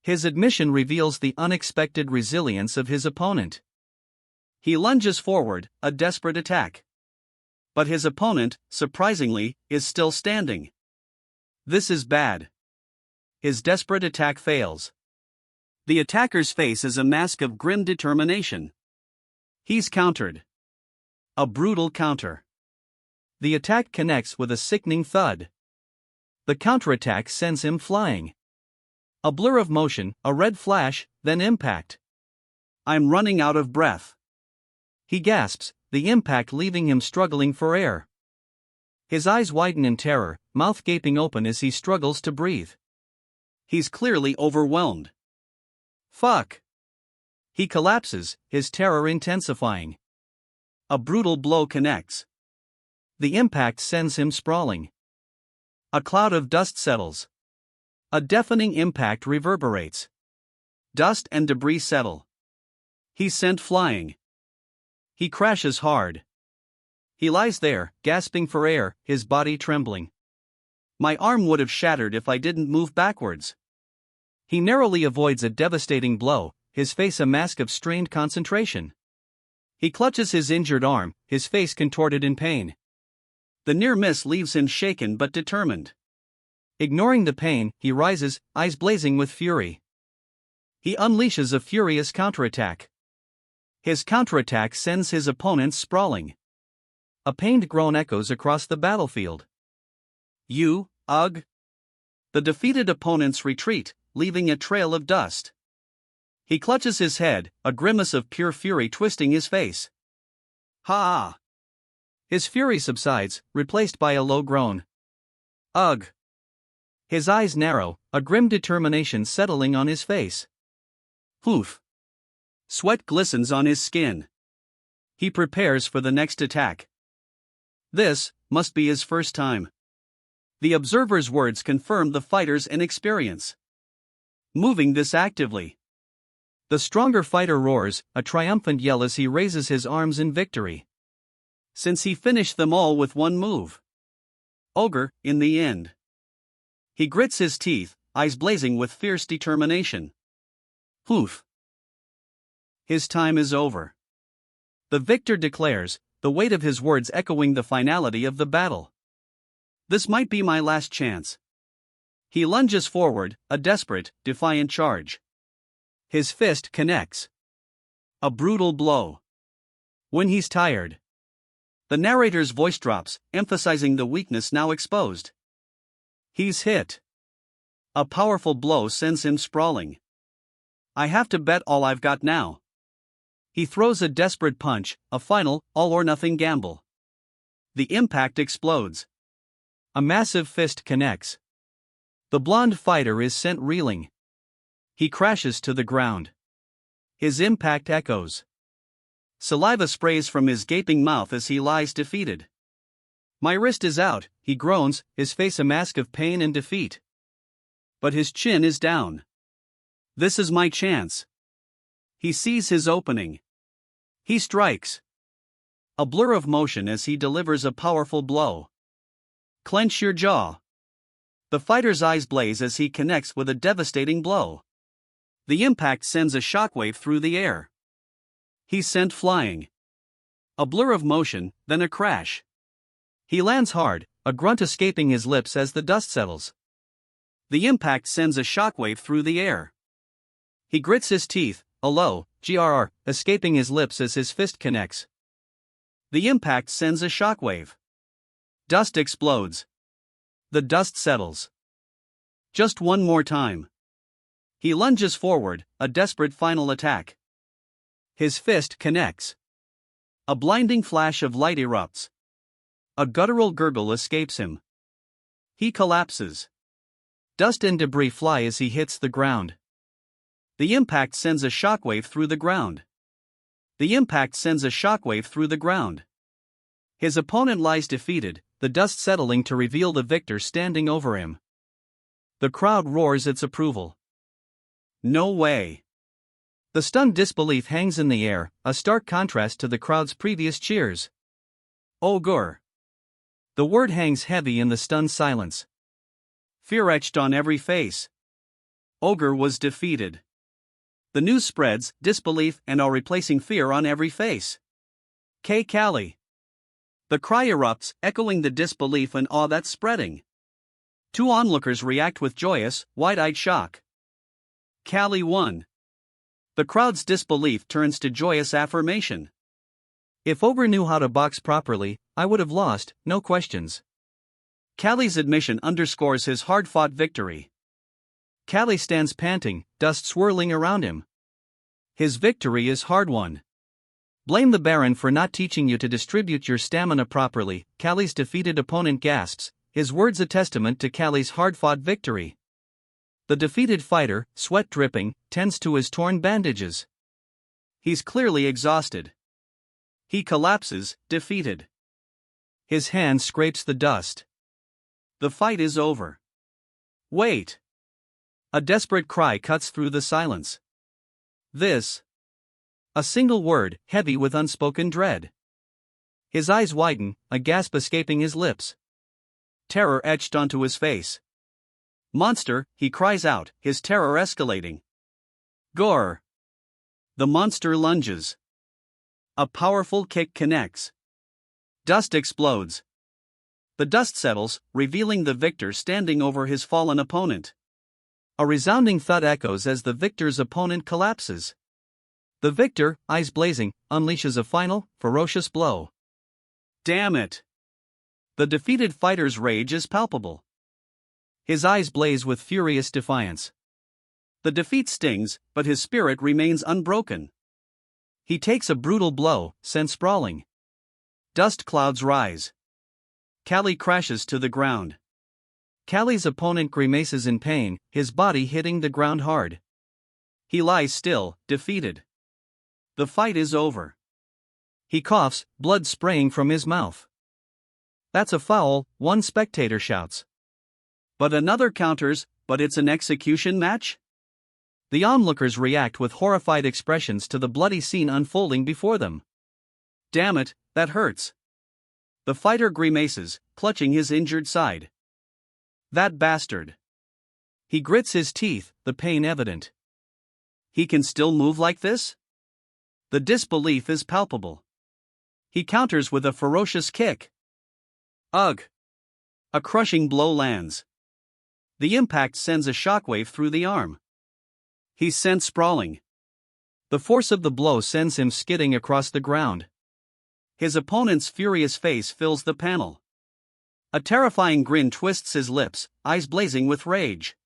His admission reveals the unexpected resilience of his opponent. He lunges forward, a desperate attack. But his opponent, surprisingly, is still standing. This is bad. His desperate attack fails. The attacker's face is a mask of grim determination. He's countered. A brutal counter. The attack connects with a sickening thud. The counterattack sends him flying. A blur of motion, a red flash, then impact. I'm running out of breath. He gasps, the impact leaving him struggling for air. His eyes widen in terror, mouth gaping open as he struggles to breathe. He's clearly overwhelmed. Fuck! He collapses, his terror intensifying. A brutal blow connects. The impact sends him sprawling. A cloud of dust settles. A deafening impact reverberates. Dust and debris settle. He's sent flying. He crashes hard. He lies there, gasping for air, his body trembling. My arm would have shattered if I didn't move backwards. He narrowly avoids a devastating blow, his face a mask of strained concentration. He clutches his injured arm, his face contorted in pain. The near miss leaves him shaken but determined. Ignoring the pain, he rises, eyes blazing with fury. He unleashes a furious counterattack. His counterattack sends his opponent sprawling. A pained groan echoes across the battlefield. You, ugh! The defeated opponents retreat, leaving a trail of dust. He clutches his head, a grimace of pure fury twisting his face. Ha! His fury subsides, replaced by a low groan. Ugh! His eyes narrow, a grim determination settling on his face. Poof! Sweat glistens on his skin. He prepares for the next attack. This must be his first time. The observer's words confirm the fighter's inexperience. Moving this actively. The stronger fighter roars, a triumphant yell as he raises his arms in victory. Since he finished them all with one move. Ogre, in the end. He grits his teeth, eyes blazing with fierce determination. Poof! His time is over. The victor declares, the weight of his words echoing the finality of the battle. This might be my last chance. He lunges forward, a desperate, defiant charge. His fist connects. A brutal blow. When he's tired. The narrator's voice drops, emphasizing the weakness now exposed. He's hit. A powerful blow sends him sprawling. I have to bet all I've got now. He throws a desperate punch, a final, all-or-nothing gamble. The impact explodes. A massive fist connects. The blonde fighter is sent reeling. He crashes to the ground. His impact echoes. Saliva sprays from his gaping mouth as he lies defeated. My wrist is out, he groans, his face a mask of pain and defeat. But his chin is down. This is my chance. He sees his opening. He strikes. A blur of motion as he delivers a powerful blow. Clench your jaw. The fighter's eyes blaze as he connects with a devastating blow. The impact sends a shockwave through the air. He's sent flying. A blur of motion, then a crash. He lands hard, a grunt escaping his lips as the dust settles. The impact sends a shockwave through the air. He grits his teeth, a low grr escaping his lips as his fist connects. The impact sends a shockwave. Dust explodes. The dust settles. Just one more time. He lunges forward, a desperate final attack. His fist connects. A blinding flash of light erupts. A guttural gurgle escapes him. He collapses. Dust and debris fly as he hits the ground. The impact sends a shockwave through the ground. The impact sends a shockwave through the ground. His opponent lies defeated, the dust settling to reveal the victor standing over him. The crowd roars its approval. No way. The stunned disbelief hangs in the air, a stark contrast to the crowd's previous cheers. Ogre. The word hangs heavy in the stunned silence. Fear etched on every face. Ogre was defeated. The news spreads, disbelief and awe replacing fear on every face. K. Callie. The cry erupts, echoing the disbelief and awe that's spreading. Two onlookers react with joyous, wide-eyed shock. Callie won. The crowd's disbelief turns to joyous affirmation. If Ogre knew how to box properly, I would have lost, no questions. Callie's admission underscores his hard-fought victory. Callie stands panting, dust swirling around him. His victory is hard-won. Blame the Baron for not teaching you to distribute your stamina properly, Callie's defeated opponent gasps, his words a testament to Callie's hard-fought victory. The defeated fighter, sweat dripping, tends to his torn bandages. He's clearly exhausted. He collapses, defeated. His hand scrapes the dust. The fight is over. Wait. A desperate cry cuts through the silence. This. A single word, heavy with unspoken dread. His eyes widen, a gasp escaping his lips. Terror etched onto his face. Monster, he cries out, his terror escalating. Gore. The monster lunges. A powerful kick connects. Dust explodes. The dust settles, revealing the victor standing over his fallen opponent. A resounding thud echoes as the victor's opponent collapses. The victor, eyes blazing, unleashes a final, ferocious blow. Damn it! The defeated fighter's rage is palpable. His eyes blaze with furious defiance. The defeat stings, but his spirit remains unbroken. He takes a brutal blow, sent sprawling. Dust clouds rise. Callie crashes to the ground. Callie's opponent grimaces in pain, his body hitting the ground hard. He lies still, defeated. The fight is over. He coughs, blood spraying from his mouth. That's a foul, one spectator shouts. But another counters, but it's an execution match? The onlookers react with horrified expressions to the bloody scene unfolding before them. Damn it, that hurts. The fighter grimaces, clutching his injured side. That bastard. He grits his teeth, the pain evident. He can still move like this? The disbelief is palpable. He counters with a ferocious kick. Ugh! A crushing blow lands. The impact sends a shockwave through the arm. He's sent sprawling. The force of the blow sends him skidding across the ground. His opponent's furious face fills the panel. A terrifying grin twists his lips, eyes blazing with rage.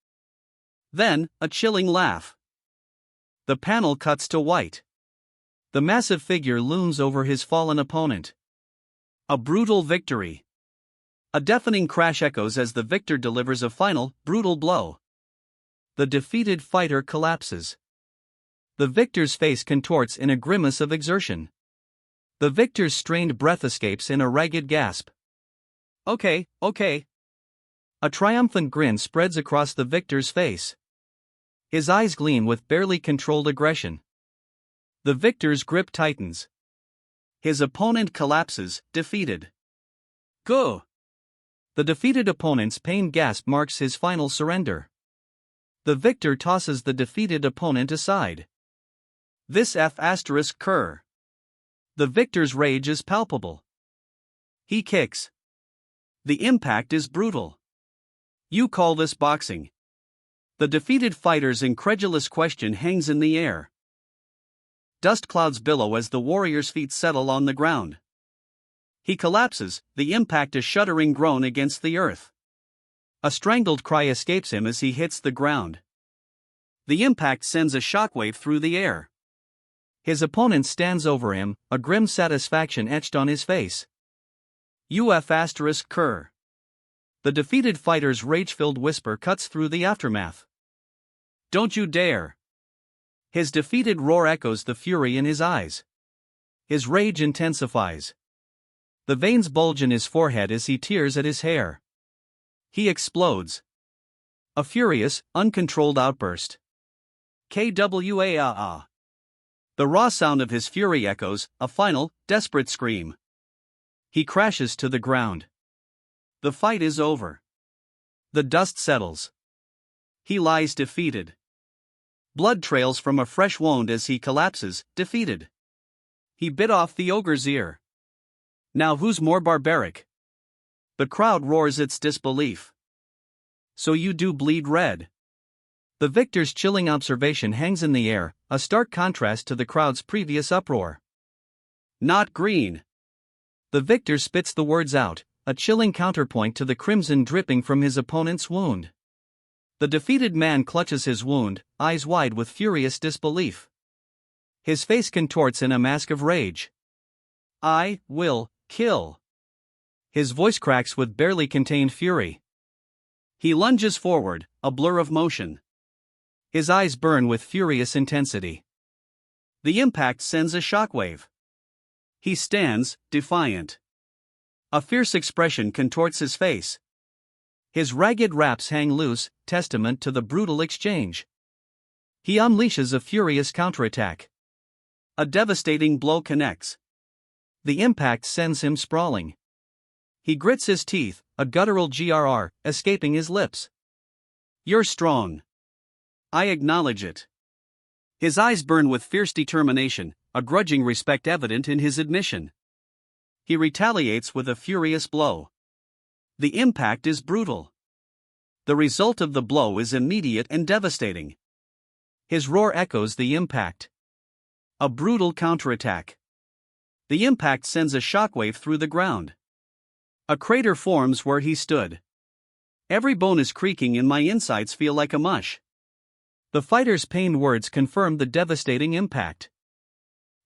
Then, a chilling laugh. The panel cuts to white. The massive figure looms over his fallen opponent. A brutal victory. A deafening crash echoes as the victor delivers a final, brutal blow. The defeated fighter collapses. The victor's face contorts in a grimace of exertion. The victor's strained breath escapes in a ragged gasp. Okay. A triumphant grin spreads across the victor's face. His eyes gleam with barely controlled aggression. The victor's grip tightens. His opponent collapses, defeated. Go! The defeated opponent's pained gasp marks his final surrender. The victor tosses the defeated opponent aside. This F***cur. The victor's rage is palpable. He kicks. The impact is brutal. You call this boxing? The defeated fighter's incredulous question hangs in the air. Dust clouds billow as the warrior's feet settle on the ground. He collapses, the impact a shuddering groan against the earth. A strangled cry escapes him as he hits the ground. The impact sends a shockwave through the air. His opponent stands over him, a grim satisfaction etched on his face. You F***cur. The defeated fighter's rage-filled whisper cuts through the aftermath. Don't you dare! His defeated roar echoes the fury in his eyes. His rage intensifies. The veins bulge in his forehead as he tears at his hair. He explodes. A furious, uncontrolled outburst. Kwaa. The raw sound of his fury echoes, a final, desperate scream. He crashes to the ground. The fight is over. The dust settles. He lies defeated. Blood trails from a fresh wound as he collapses, defeated. He bit off the ogre's ear. Now who's more barbaric? The crowd roars its disbelief. So you do bleed red. The victor's chilling observation hangs in the air, a stark contrast to the crowd's previous uproar. Not green. The victor spits the words out, a chilling counterpoint to the crimson dripping from his opponent's wound. The defeated man clutches his wound, eyes wide with furious disbelief. His face contorts in a mask of rage. I will kill. His voice cracks with barely contained fury. He lunges forward, a blur of motion. His eyes burn with furious intensity. The impact sends a shockwave. He stands, defiant. A fierce expression contorts his face. His ragged wraps hang loose, testament to the brutal exchange. He unleashes a furious counterattack. A devastating blow connects. The impact sends him sprawling. He grits his teeth, a guttural grr, escaping his lips. You're strong. I acknowledge it. His eyes burn with fierce determination, a grudging respect evident in his admission. He retaliates with a furious blow. The impact is brutal. The result of the blow is immediate and devastating. His roar echoes the impact. A brutal counterattack. The impact sends a shockwave through the ground. A crater forms where he stood. Every bone is creaking and my insides feel like a mush. The fighter's pained words confirm the devastating impact.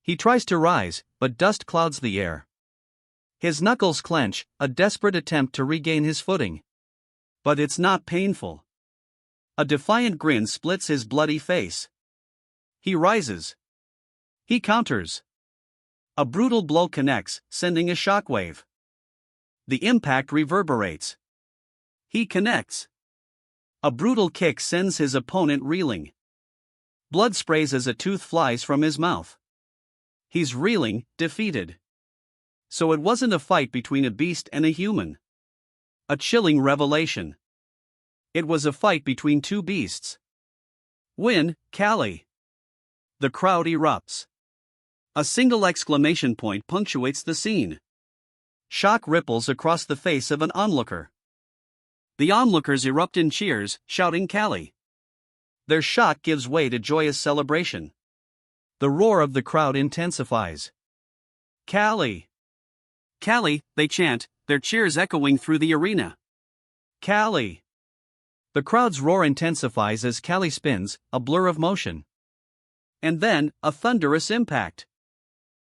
He tries to rise, but dust clouds the air. His knuckles clench, a desperate attempt to regain his footing. But it's not painful. A defiant grin splits his bloody face. He rises. He counters. A brutal blow connects, sending a shockwave. The impact reverberates. He connects. A brutal kick sends his opponent reeling. Blood sprays as a tooth flies from his mouth. He's reeling, defeated. So it wasn't a fight between a beast and a human. A chilling revelation. It was a fight between two beasts. Win, Callie. The crowd erupts. A single exclamation point punctuates the scene. Shock ripples across the face of an onlooker. The onlookers erupt in cheers, shouting Callie. Their shock gives way to joyous celebration. The roar of the crowd intensifies. Callie! Callie, they chant, their cheers echoing through the arena. Callie! The crowd's roar intensifies as Callie spins, a blur of motion. And then, a thunderous impact.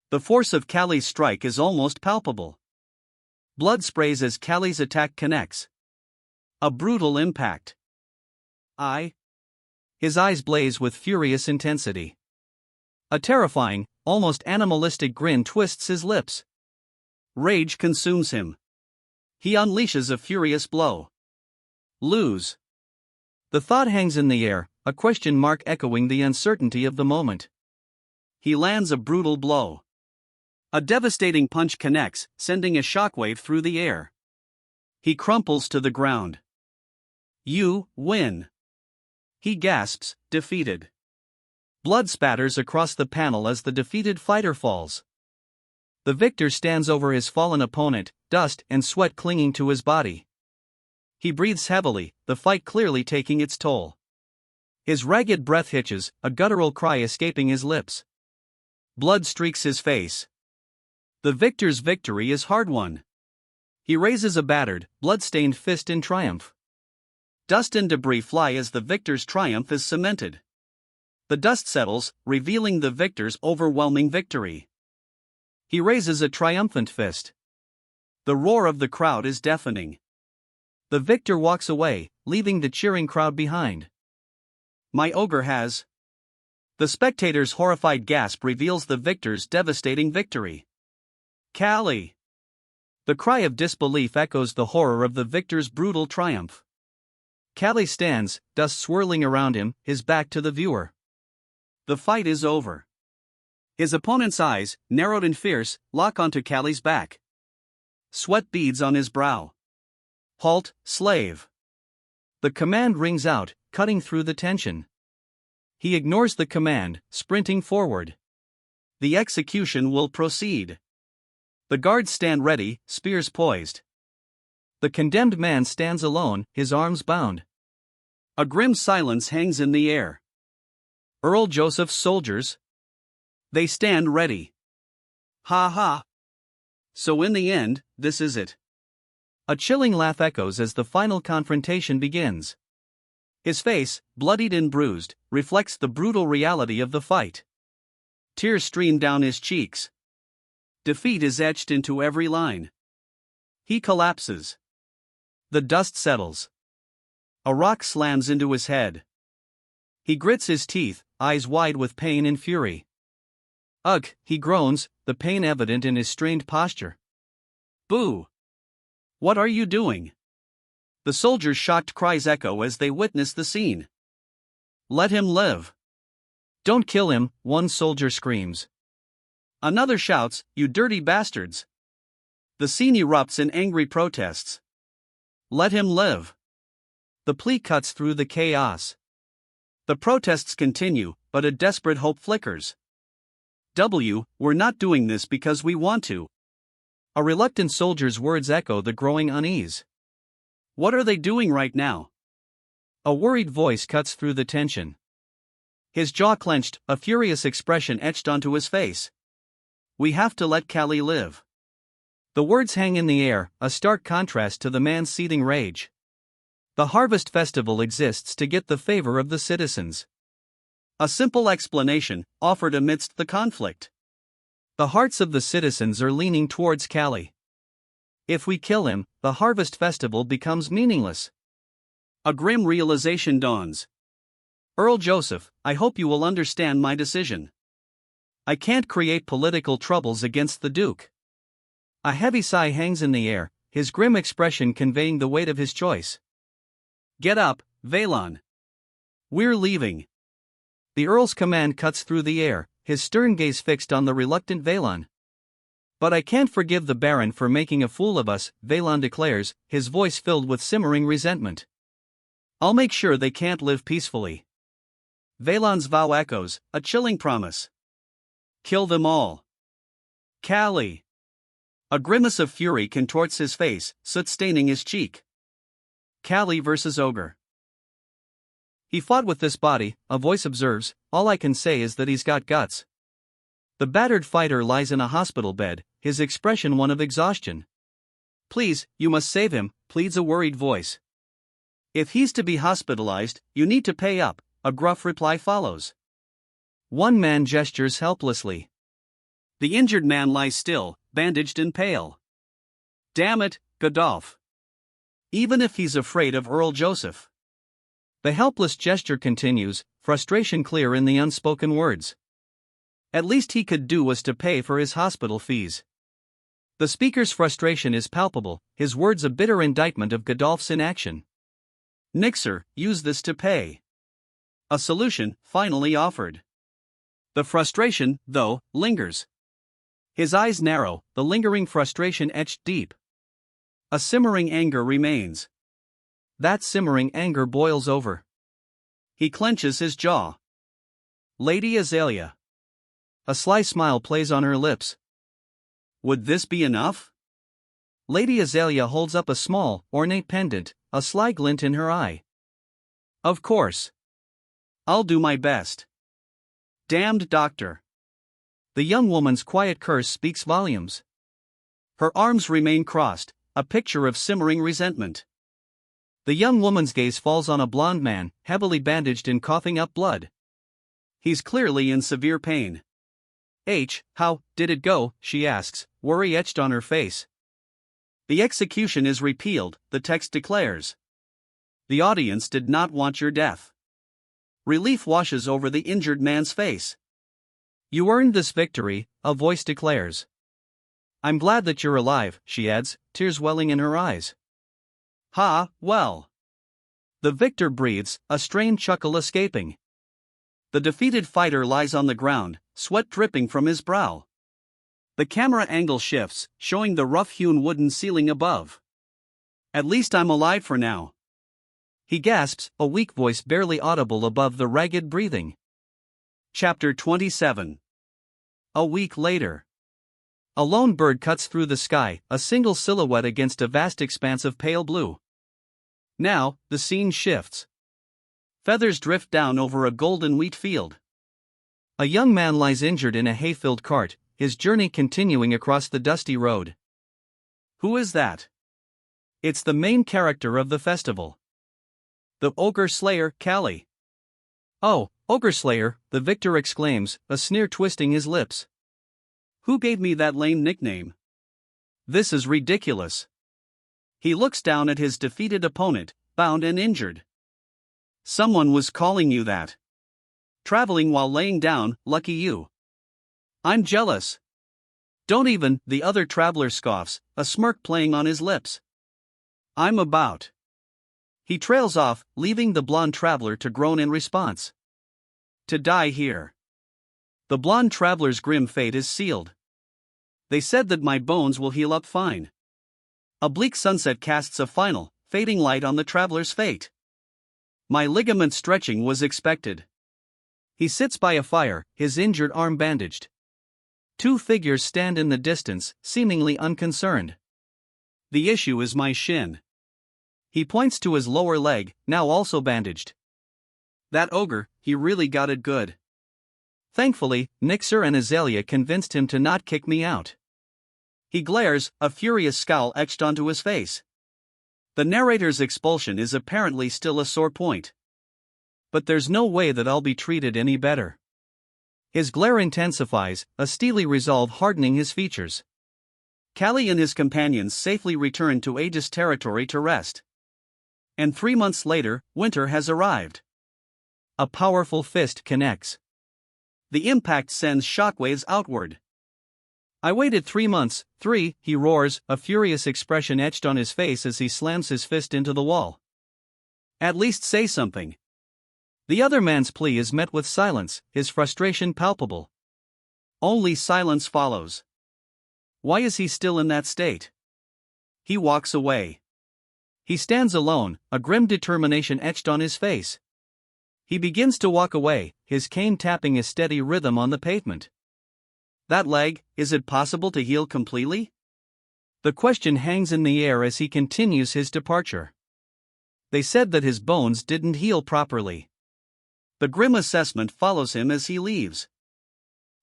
The force of Callie's strike is almost palpable. Blood sprays as Callie's attack connects. A brutal impact. His eyes blaze with furious intensity. A terrifying, almost animalistic grin twists his lips. Rage consumes him. He unleashes a furious blow. Lose. The thought hangs in the air, a question mark echoing the uncertainty of the moment. He lands a brutal blow. A devastating punch connects, sending a shockwave through the air. He crumples to the ground. You win. He gasps, defeated. Blood spatters across the panel as the defeated fighter falls. The victor stands over his fallen opponent, dust and sweat clinging to his body. He breathes heavily, the fight clearly taking its toll. His ragged breath hitches, a guttural cry escaping his lips. Blood streaks his face. The victor's victory is hard-won. He raises a battered, blood-stained fist in triumph. Dust and debris fly as the victor's triumph is cemented. The dust settles, revealing the victor's overwhelming victory. He raises a triumphant fist. The roar of the crowd is deafening. The victor walks away, leaving the cheering crowd behind. My ogre has. The spectator's horrified gasp reveals the victor's devastating victory. Callie! The cry of disbelief echoes the horror of the victor's brutal triumph. Callie stands, dust swirling around him, his back to the viewer. The fight is over. His opponent's eyes, narrowed and fierce, lock onto Callie's back. Sweat beads on his brow. Halt, slave! The command rings out, cutting through the tension. He ignores the command, sprinting forward. The execution will proceed. The guards stand ready, spears poised. The condemned man stands alone, his arms bound. A grim silence hangs in the air. Earl Joseph's soldiers? They stand ready. Ha ha! So in the end, this is it. A chilling laugh echoes as the final confrontation begins. His face, bloodied and bruised, reflects the brutal reality of the fight. Tears stream down his cheeks. Defeat is etched into every line. He collapses. The dust settles. A rock slams into his head. He grits his teeth, eyes wide with pain and fury. Ugh, he groans, the pain evident in his strained posture. Boo! What are you doing? The soldiers' shocked cries echo as they witness the scene. Let him live. Don't kill him, one soldier screams. Another shouts, you dirty bastards. The scene erupts in angry protests. Let him live. The plea cuts through the chaos. The protests continue, but a desperate hope flickers. We're not doing this because we want to. A reluctant soldier's words echo the growing unease. What are they doing right now? A worried voice cuts through the tension. His jaw clenched, a furious expression etched onto his face. We have to let Callie live. The words hang in the air, a stark contrast to the man's seething rage. The Harvest Festival exists to get the favor of the citizens. A simple explanation, offered amidst the conflict. The hearts of the citizens are leaning towards Callie. If we kill him, the Harvest Festival becomes meaningless. A grim realization dawns. Earl Joseph, I hope you will understand my decision. I can't create political troubles against the Duke. A heavy sigh hangs in the air, his grim expression conveying the weight of his choice. Get up, Valon. We're leaving. The Earl's command cuts through the air, his stern gaze fixed on the reluctant Valon. But I can't forgive the Baron for making a fool of us, Valon declares, his voice filled with simmering resentment. I'll make sure they can't live peacefully. Valon's vow echoes, a chilling promise. Kill them all. Callie. A grimace of fury contorts his face, soot staining his cheek. Callie versus Ogre. He fought with this body, a voice observes, all I can say is that he's got guts. The battered fighter lies in a hospital bed, his expression one of exhaustion. Please, you must save him, pleads a worried voice. If he's to be hospitalized, you need to pay up, a gruff reply follows. One man gestures helplessly. The injured man lies still, bandaged and pale. Damn it, Godolph. Even if he's afraid of Earl Joseph. The helpless gesture continues, frustration clear in the unspoken words. At least he could do was to pay for his hospital fees. The speaker's frustration is palpable, his words a bitter indictment of Godolph's inaction. Nixer, use this to pay. A solution, finally offered. The frustration, though, lingers. His eyes narrow, the lingering frustration etched deep. A simmering anger remains. That simmering anger boils over. He clenches his jaw. Lady Azalea. A sly smile plays on her lips. Would this be enough? Lady Azalea holds up a small, ornate pendant, a sly glint in her eye. Of course. I'll do my best. Damned doctor. The young woman's quiet curse speaks volumes. Her arms remain crossed, a picture of simmering resentment. The young woman's gaze falls on a blond man, heavily bandaged and coughing up blood. He's clearly in severe pain. How did it go? She asks, worry etched on her face. The execution is repealed, the text declares. The audience did not want your death. Relief washes over the injured man's face. You earned this victory, a voice declares. I'm glad that you're alive, she adds, tears welling in her eyes. Well. The victor breathes, a strained chuckle escaping. The defeated fighter lies on the ground, sweat dripping from his brow. The camera angle shifts, showing the rough-hewn wooden ceiling above. At least I'm alive for now. He gasps, a weak voice barely audible above the ragged breathing. Chapter 27. A week later. A lone bird cuts through the sky, a single silhouette against a vast expanse of pale blue. Now, the scene shifts. Feathers drift down over a golden wheat field. A young man lies injured in a hay-filled cart, his journey continuing across the dusty road. Who is that? It's the main character of the festival. The Ogre Slayer, Callie. Oh, Ogre Slayer, the victor exclaims, a sneer twisting his lips. Who gave me that lame nickname? This is ridiculous. He looks down at his defeated opponent, bound and injured. Someone was calling you that. Traveling while laying down, lucky you. I'm jealous. Don't even, the other traveler scoffs, a smirk playing on his lips. I'm about. He trails off, leaving the blonde traveler to groan in response. To die here. The blonde traveler's grim fate is sealed. They said that my bones will heal up fine. A bleak sunset casts a final, fading light on the traveler's fate. My ligament stretching was expected. He sits by a fire, his injured arm bandaged. Two figures stand in the distance, seemingly unconcerned. The issue is my shin. He points to his lower leg, now also bandaged. That ogre, he really got it good. Thankfully, Nixer and Azalea convinced him to not kick me out. He glares, a furious scowl etched onto his face. The narrator's expulsion is apparently still a sore point. But there's no way that I'll be treated any better. His glare intensifies, a steely resolve hardening his features. Callie and his companions safely return to Aegis territory to rest. And 3 months later, winter has arrived. A powerful fist connects. The impact sends shockwaves outward. I waited 3 months, he roars, a furious expression etched on his face as he slams his fist into the wall. At least say something. The other man's plea is met with silence, his frustration palpable. Only silence follows. Why is he still in that state? He walks away. He stands alone, a grim determination etched on his face. He begins to walk away, his cane tapping a steady rhythm on the pavement. That leg, is it possible to heal completely? The question hangs in the air as he continues his departure. They said that his bones didn't heal properly. The grim assessment follows him as he leaves.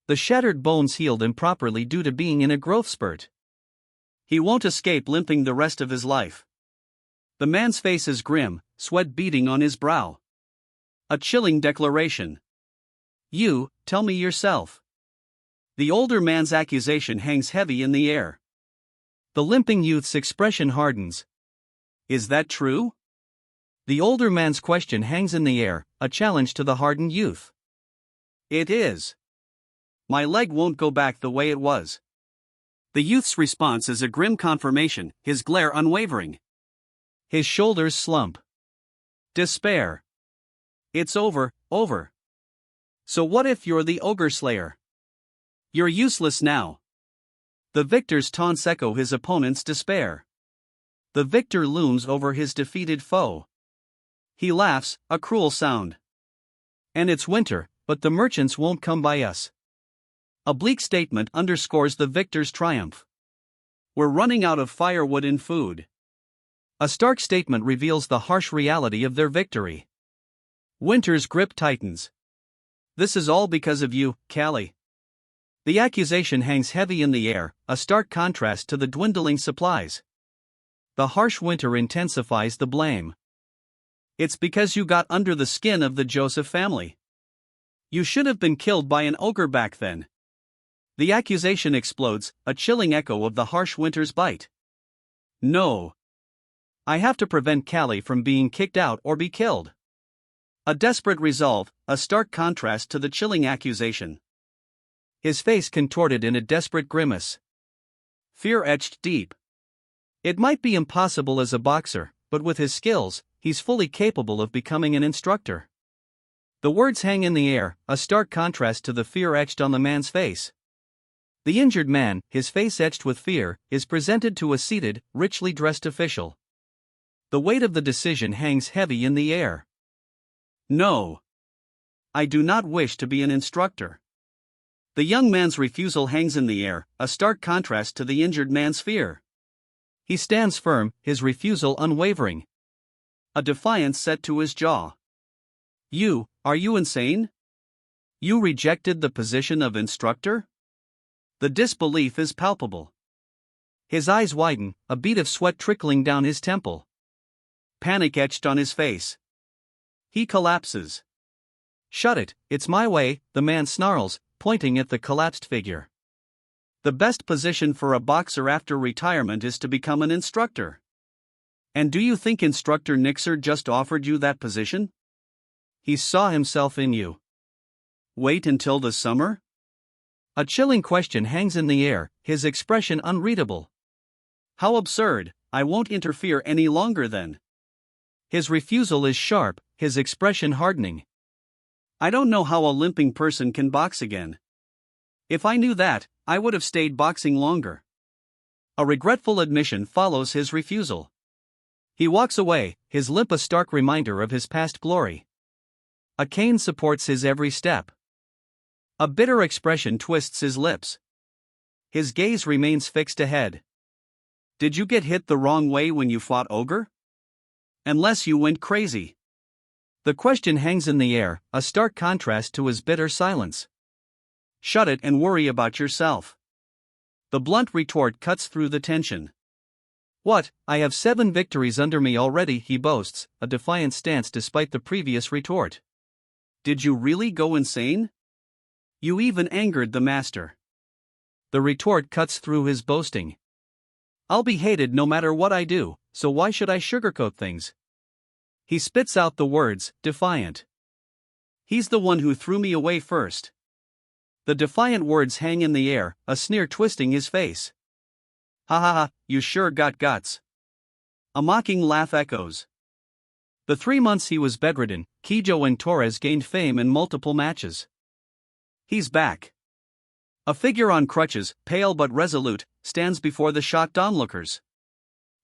The shattered bones healed improperly due to being in a growth spurt. He won't escape limping the rest of his life. The man's face is grim, sweat beading on his brow. A chilling declaration. You, tell me yourself. The older man's accusation hangs heavy in the air. The limping youth's expression hardens. Is that true? The older man's question hangs in the air, a challenge to the hardened youth. It is. My leg won't go back the way it was. The youth's response is a grim confirmation, his glare unwavering. His shoulders slump. Despair. It's over. So what if you're the ogre slayer? You're useless now. The victor's taunts echo his opponent's despair. The victor looms over his defeated foe. He laughs, a cruel sound. And it's winter, but the merchants won't come by us. A bleak statement underscores the victor's triumph. We're running out of firewood and food. A stark statement reveals the harsh reality of their victory. Winter's grip tightens. This is all because of you, Callie. The accusation hangs heavy in the air, a stark contrast to the dwindling supplies. The harsh winter intensifies the blame. It's because you got under the skin of the Joseph family. You should have been killed by an ogre back then. The accusation explodes, a chilling echo of the harsh winter's bite. No. I have to prevent Callie from being kicked out or be killed. A desperate resolve, a stark contrast to the chilling accusation. His face contorted in a desperate grimace. Fear etched deep. It might be impossible as a boxer, but with his skills, he's fully capable of becoming an instructor. The words hang in the air, a stark contrast to the fear etched on the man's face. The injured man, his face etched with fear, is presented to a seated, richly dressed official. The weight of the decision hangs heavy in the air. No. I do not wish to be an instructor. The young man's refusal hangs in the air, a stark contrast to the injured man's fear. He stands firm, his refusal unwavering. A defiance set to his jaw. Are you insane? You rejected the position of instructor? The disbelief is palpable. His eyes widen, a bead of sweat trickling down his temple. Panic etched on his face. He collapses. Shut it, it's my way, the man snarls, pointing at the collapsed figure. The best position for a boxer after retirement is to become an instructor. And do you think Instructor Nixer just offered you that position? He saw himself in you. Wait until the summer? A chilling question hangs in the air, his expression unreadable. How absurd, I won't interfere any longer then. His refusal is sharp, his expression hardening. I don't know how a limping person can box again. If I knew that, I would have stayed boxing longer. A regretful admission follows his refusal. He walks away, his limp a stark reminder of his past glory. A cane supports his every step. A bitter expression twists his lips. His gaze remains fixed ahead. Did you get hit the wrong way when you fought Ogre? Unless you went crazy. The question hangs in the air, a stark contrast to his bitter silence. Shut it and worry about yourself. The blunt retort cuts through the tension. What, I have 7 victories under me already, he boasts, a defiant stance despite the previous retort. Did you really go insane? You even angered the master. The retort cuts through his boasting. I'll be hated no matter what I do, so why should I sugarcoat things? He spits out the words, defiant. He's the one who threw me away first. The defiant words hang in the air, a sneer twisting his face. Ha ha ha, you sure got guts. A mocking laugh echoes. The 3 months he was bedridden, Kijo and Torres gained fame in multiple matches. He's back. A figure on crutches, pale but resolute, stands before the shocked onlookers.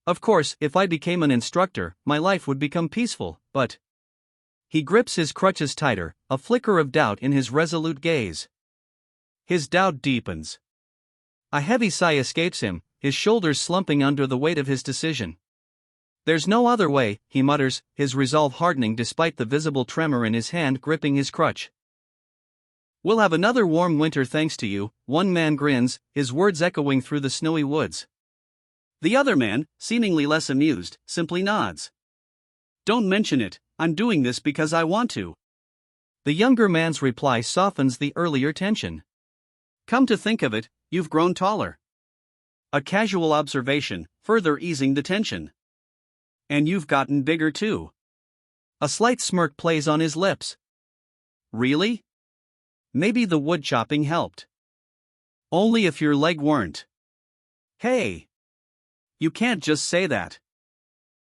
Of course, if I became an instructor, my life would become peaceful, but... He grips his crutches tighter, a flicker of doubt in his resolute gaze. His doubt deepens. A heavy sigh escapes him, his shoulders slumping under the weight of his decision. There's no other way, he mutters, his resolve hardening despite the visible tremor in his hand gripping his crutch. We'll have another warm winter thanks to you, one man grins, his words echoing through the snowy woods. The other man, seemingly less amused, simply nods. Don't mention it, I'm doing this because I want to. The younger man's reply softens the earlier tension. Come to think of it, you've grown taller. A casual observation, further easing the tension. And you've gotten bigger too. A slight smirk plays on his lips. Really? Maybe the wood chopping helped. Only if your leg weren't. Hey! You can't just say that.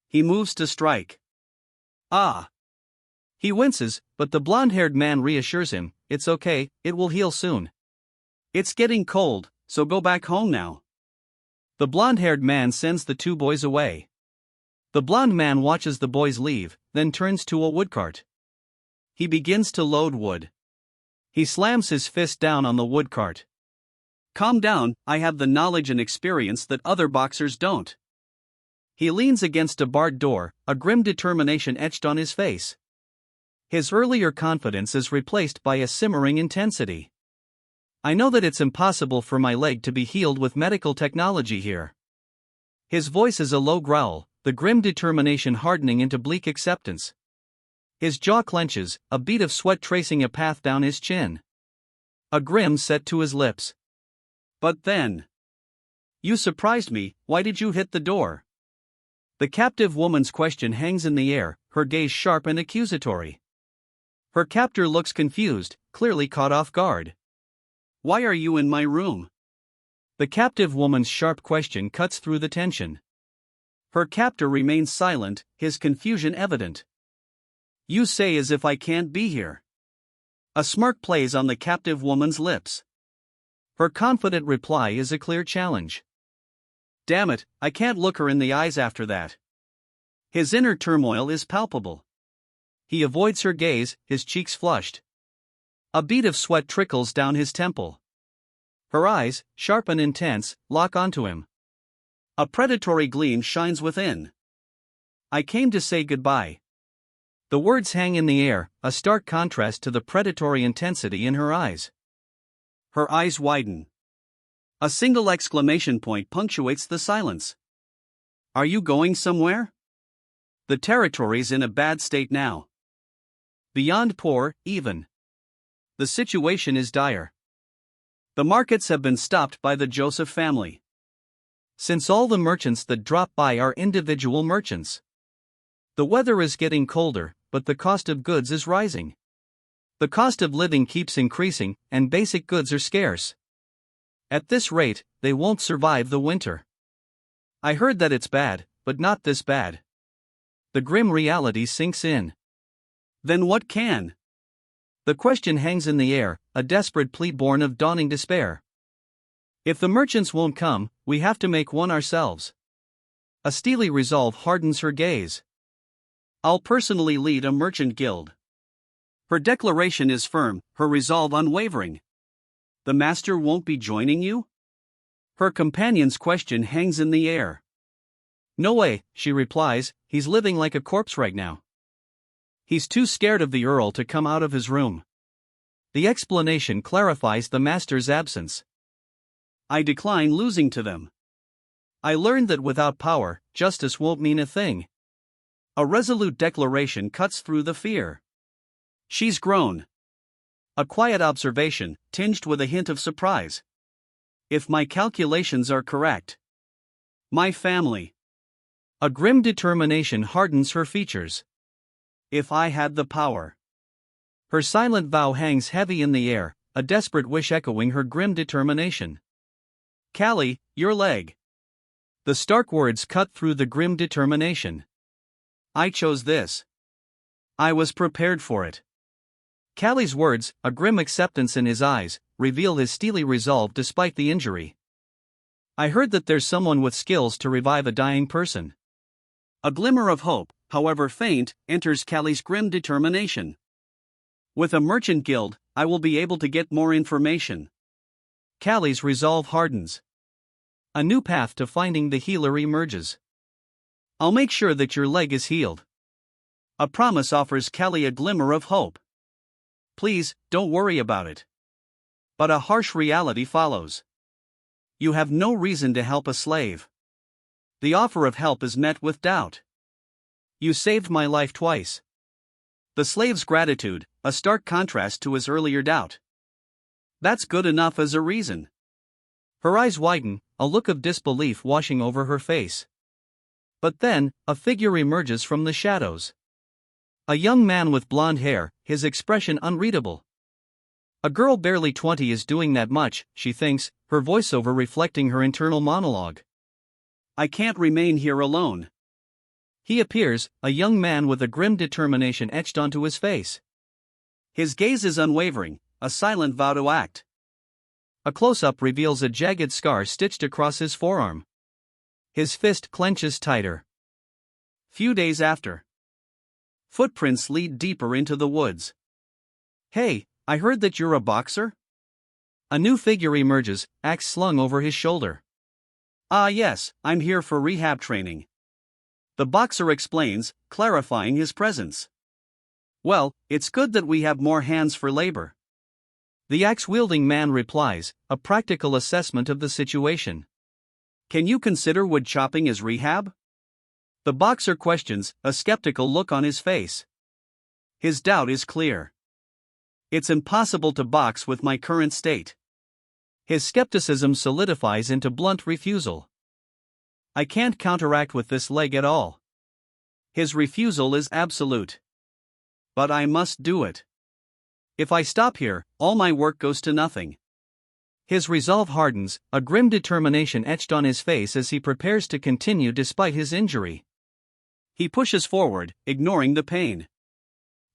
He moves to strike. Ah! He winces, but the blonde-haired man reassures him, it's okay, it will heal soon. It's getting cold, so go back home now. The blonde-haired man sends the two boys away. The blonde man watches the boys leave, then turns to a woodcart. He begins to load wood. He slams his fist down on the woodcart. Calm down, I have the knowledge and experience that other boxers don't. He leans against a barred door, a grim determination etched on his face. His earlier confidence is replaced by a simmering intensity. I know that it's impossible for my leg to be healed with medical technology here. His voice is a low growl, the grim determination hardening into bleak acceptance. His jaw clenches, a bead of sweat tracing a path down his chin. A grin set to his lips. But then. You surprised me, why did you hit the door? The captive woman's question hangs in the air, her gaze sharp and accusatory. Her captor looks confused, clearly caught off guard. Why are you in my room? The captive woman's sharp question cuts through the tension. Her captor remains silent, his confusion evident. You say as if I can't be here. A smirk plays on the captive woman's lips. Her confident reply is a clear challenge. Damn it, I can't look her in the eyes after that. His inner turmoil is palpable. He avoids her gaze, his cheeks flushed. A bead of sweat trickles down his temple. Her eyes, sharp and intense, lock onto him. A predatory gleam shines within. I came to say goodbye. The words hang in the air, a stark contrast to the predatory intensity in her eyes. Her eyes widen. A single exclamation point punctuates the silence. Are you going somewhere? The territory's in a bad state now. Beyond poor, even. The situation is dire. The markets have been stopped by the Joseph family. Since all the merchants that drop by are individual merchants. The weather is getting colder, but the cost of goods is rising. The cost of living keeps increasing, and basic goods are scarce. At this rate, they won't survive the winter. I heard that it's bad, but not this bad. The grim reality sinks in. Then what can? The question hangs in the air, a desperate plea born of dawning despair. If the merchants won't come, we have to make one ourselves. A steely resolve hardens her gaze. I'll personally lead a merchant guild. Her declaration is firm, her resolve unwavering. The master won't be joining you? Her companion's question hangs in the air. No way, she replies, he's living like a corpse right now. He's too scared of the Earl to come out of his room. The explanation clarifies the master's absence. I decline losing to them. I learned that without power, justice won't mean a thing. A resolute declaration cuts through the fear. She's grown. A quiet observation, tinged with a hint of surprise. If my calculations are correct. My family. A grim determination hardens her features. If I had the power. Her silent vow hangs heavy in the air, a desperate wish echoing her grim determination. Callie, your leg. The stark words cut through the grim determination. I chose this. I was prepared for it. Callie's words, a grim acceptance in his eyes, reveal his steely resolve despite the injury. I heard that there's someone with skills to revive a dying person. A glimmer of hope, however faint, enters Callie's grim determination. With a merchant guild, I will be able to get more information. Callie's resolve hardens. A new path to finding the healer emerges. I'll make sure that your leg is healed. A promise offers Callie a glimmer of hope. Please, don't worry about it. But a harsh reality follows. You have no reason to help a slave. The offer of help is met with doubt. You saved my life twice. The slave's gratitude, a stark contrast to his earlier doubt. That's good enough as a reason. Her eyes widen, a look of disbelief washing over her face. But then, a figure emerges from the shadows. A young man with blonde hair, his expression unreadable. A girl barely 20 is doing that much, she thinks, her voiceover reflecting her internal monologue. I can't remain here alone. He appears, a young man with a grim determination etched onto his face. His gaze is unwavering, a silent vow to act. A close-up reveals a jagged scar stitched across his forearm. His fist clenches tighter. Few days after. Footprints lead deeper into the woods. Hey, I heard that you're a boxer? A new figure emerges, axe slung over his shoulder. Ah yes, I'm here for rehab training. The boxer explains, clarifying his presence. Well, it's good that we have more hands for labor. The axe-wielding man replies, a practical assessment of the situation. Can you consider wood chopping as rehab? The boxer questions, a skeptical look on his face. His doubt is clear. It's impossible to box with my current state. His skepticism solidifies into blunt refusal. I can't counteract with this leg at all. His refusal is absolute. But I must do it. If I stop here, all my work goes to nothing. His resolve hardens, a grim determination etched on his face as he prepares to continue despite his injury. He pushes forward, ignoring the pain.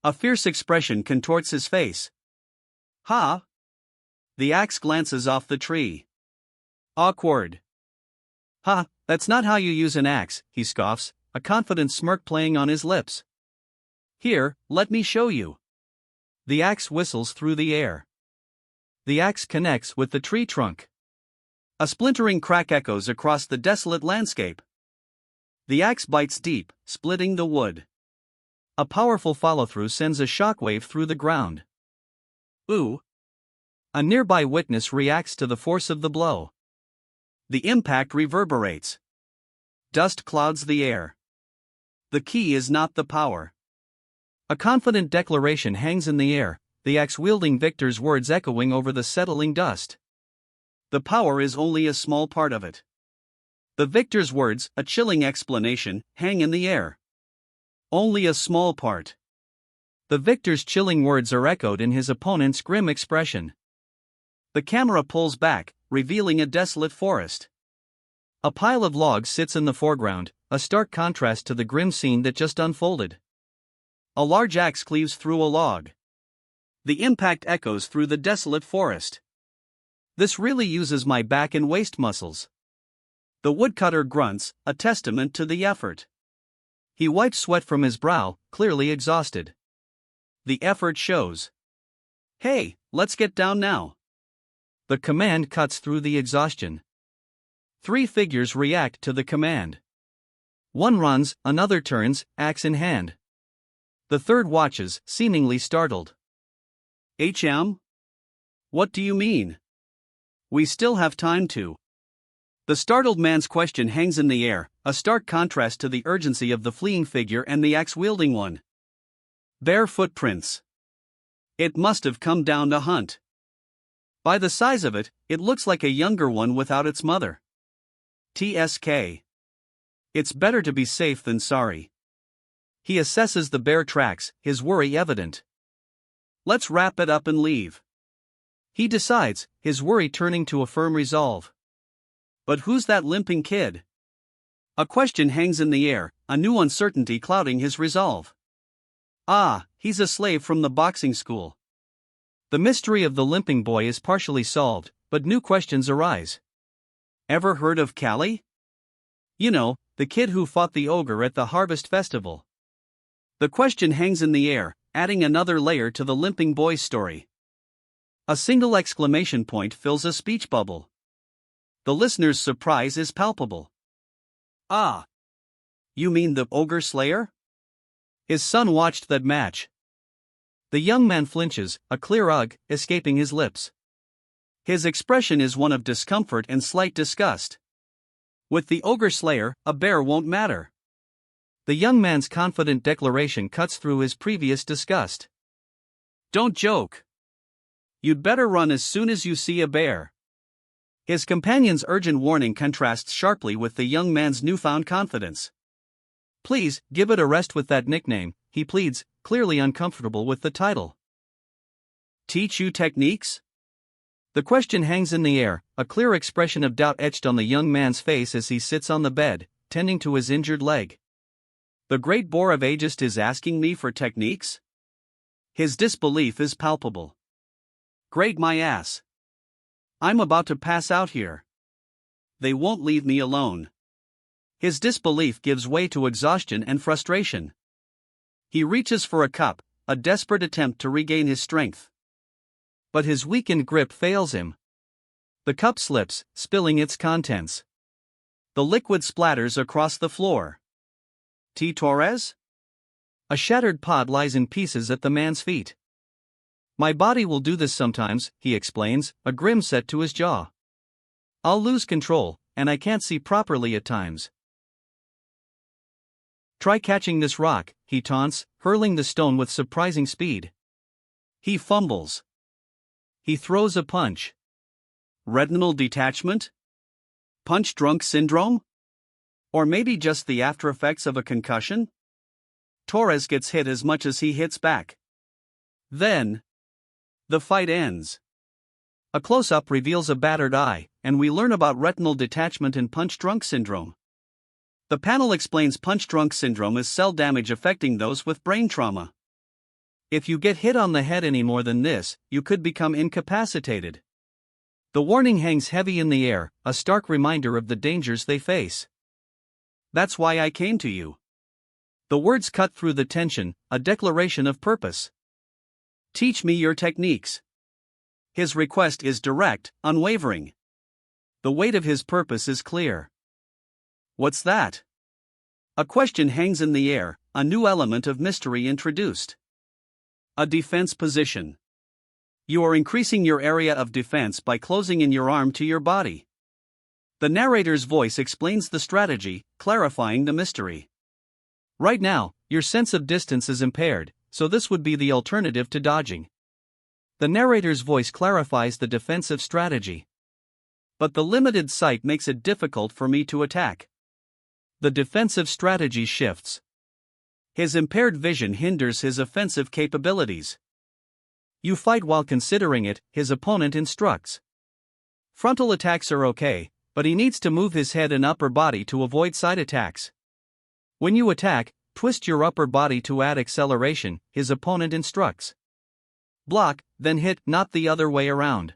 A fierce expression contorts his face. Ha! The axe glances off the tree. Awkward. Ha, that's not how you use an axe, he scoffs, a confident smirk playing on his lips. Here, let me show you. The axe whistles through the air. The axe connects with the tree trunk. A splintering crack echoes across the desolate landscape. The axe bites deep, splitting the wood. A powerful follow-through sends a shockwave through the ground. Ooh! A nearby witness reacts to the force of the blow. The impact reverberates. Dust clouds the air. The key is not the power. A confident declaration hangs in the air, the axe-wielding victor's words echoing over the settling dust. The power is only a small part of it. The victor's words, a chilling explanation, hang in the air. Only a small part. The victor's chilling words are echoed in his opponent's grim expression. The camera pulls back, revealing a desolate forest. A pile of logs sits in the foreground, a stark contrast to the grim scene that just unfolded. A large axe cleaves through a log. The impact echoes through the desolate forest. This really uses my back and waist muscles. The woodcutter grunts, a testament to the effort. He wipes sweat from his brow, clearly exhausted. The effort shows. Hey, let's get down now. The command cuts through the exhaustion. Three figures react to the command. One runs, another turns, axe in hand. The third watches, seemingly startled. HM? What do you mean? We still have time to. The startled man's question hangs in the air, a stark contrast to the urgency of the fleeing figure and the axe-wielding one. Bare footprints. It must have come down to hunt. By the size of it, it looks like a younger one without its mother. TSK. It's better to be safe than sorry. He assesses the bare tracks, his worry evident. Let's wrap it up and leave. He decides, his worry turning to a firm resolve. But who's that limping kid? A question hangs in the air, a new uncertainty clouding his resolve. Ah, he's a slave from the boxing school. The mystery of the limping boy is partially solved, but new questions arise. Ever heard of Callie? You know, the kid who fought the ogre at the harvest festival. The question hangs in the air, adding another layer to the limping boy's story. A single exclamation point fills a speech bubble. The listener's surprise is palpable. Ah! You mean the ogre slayer? His son watched that match. The young man flinches, a clear ugh escaping his lips. His expression is one of discomfort and slight disgust. With the ogre slayer, a bear won't matter. The young man's confident declaration cuts through his previous disgust. Don't joke. You'd better run as soon as you see a bear. His companion's urgent warning contrasts sharply with the young man's newfound confidence. Please, give it a rest with that nickname, he pleads, clearly uncomfortable with the title. Teach you techniques? The question hangs in the air, a clear expression of doubt etched on the young man's face as he sits on the bed, tending to his injured leg. The great bore of ageist is asking me for techniques? His disbelief is palpable. Great my ass. I'm about to pass out here. They won't leave me alone. His disbelief gives way to exhaustion and frustration. He reaches for a cup, a desperate attempt to regain his strength. But his weakened grip fails him. The cup slips, spilling its contents. The liquid splatters across the floor. T. Torres? A shattered pod lies in pieces at the man's feet. My body will do this sometimes, he explains, a grim set to his jaw. I'll lose control, and I can't see properly at times. Try catching this rock, he taunts, hurling the stone with surprising speed. He fumbles. He throws a punch. Retinal detachment? Punch-drunk syndrome? Or maybe just the after-effects of a concussion? Torres gets hit as much as he hits back. Then, the fight ends. A close-up reveals a battered eye, and we learn about retinal detachment and punch-drunk syndrome. The panel explains punch-drunk syndrome is cell damage affecting those with brain trauma. If you get hit on the head any more than this, you could become incapacitated. The warning hangs heavy in the air, a stark reminder of the dangers they face. That's why I came to you. The words cut through the tension, a declaration of purpose. Teach me your techniques. His request is direct, unwavering. The weight of his purpose is clear. What's that? A question hangs in the air, a new element of mystery introduced. A defense position. You are increasing your area of defense by closing in your arm to your body. The narrator's voice explains the strategy, clarifying the mystery. Right now, your sense of distance is impaired, so this would be the alternative to dodging. The narrator's voice clarifies the defensive strategy. But the limited sight makes it difficult for me to attack. The defensive strategy shifts. His impaired vision hinders his offensive capabilities. You fight while considering it, his opponent instructs. Frontal attacks are okay, but he needs to move his head and upper body to avoid side attacks. When you attack, twist your upper body to add acceleration, his opponent instructs. Block, then hit, not the other way around.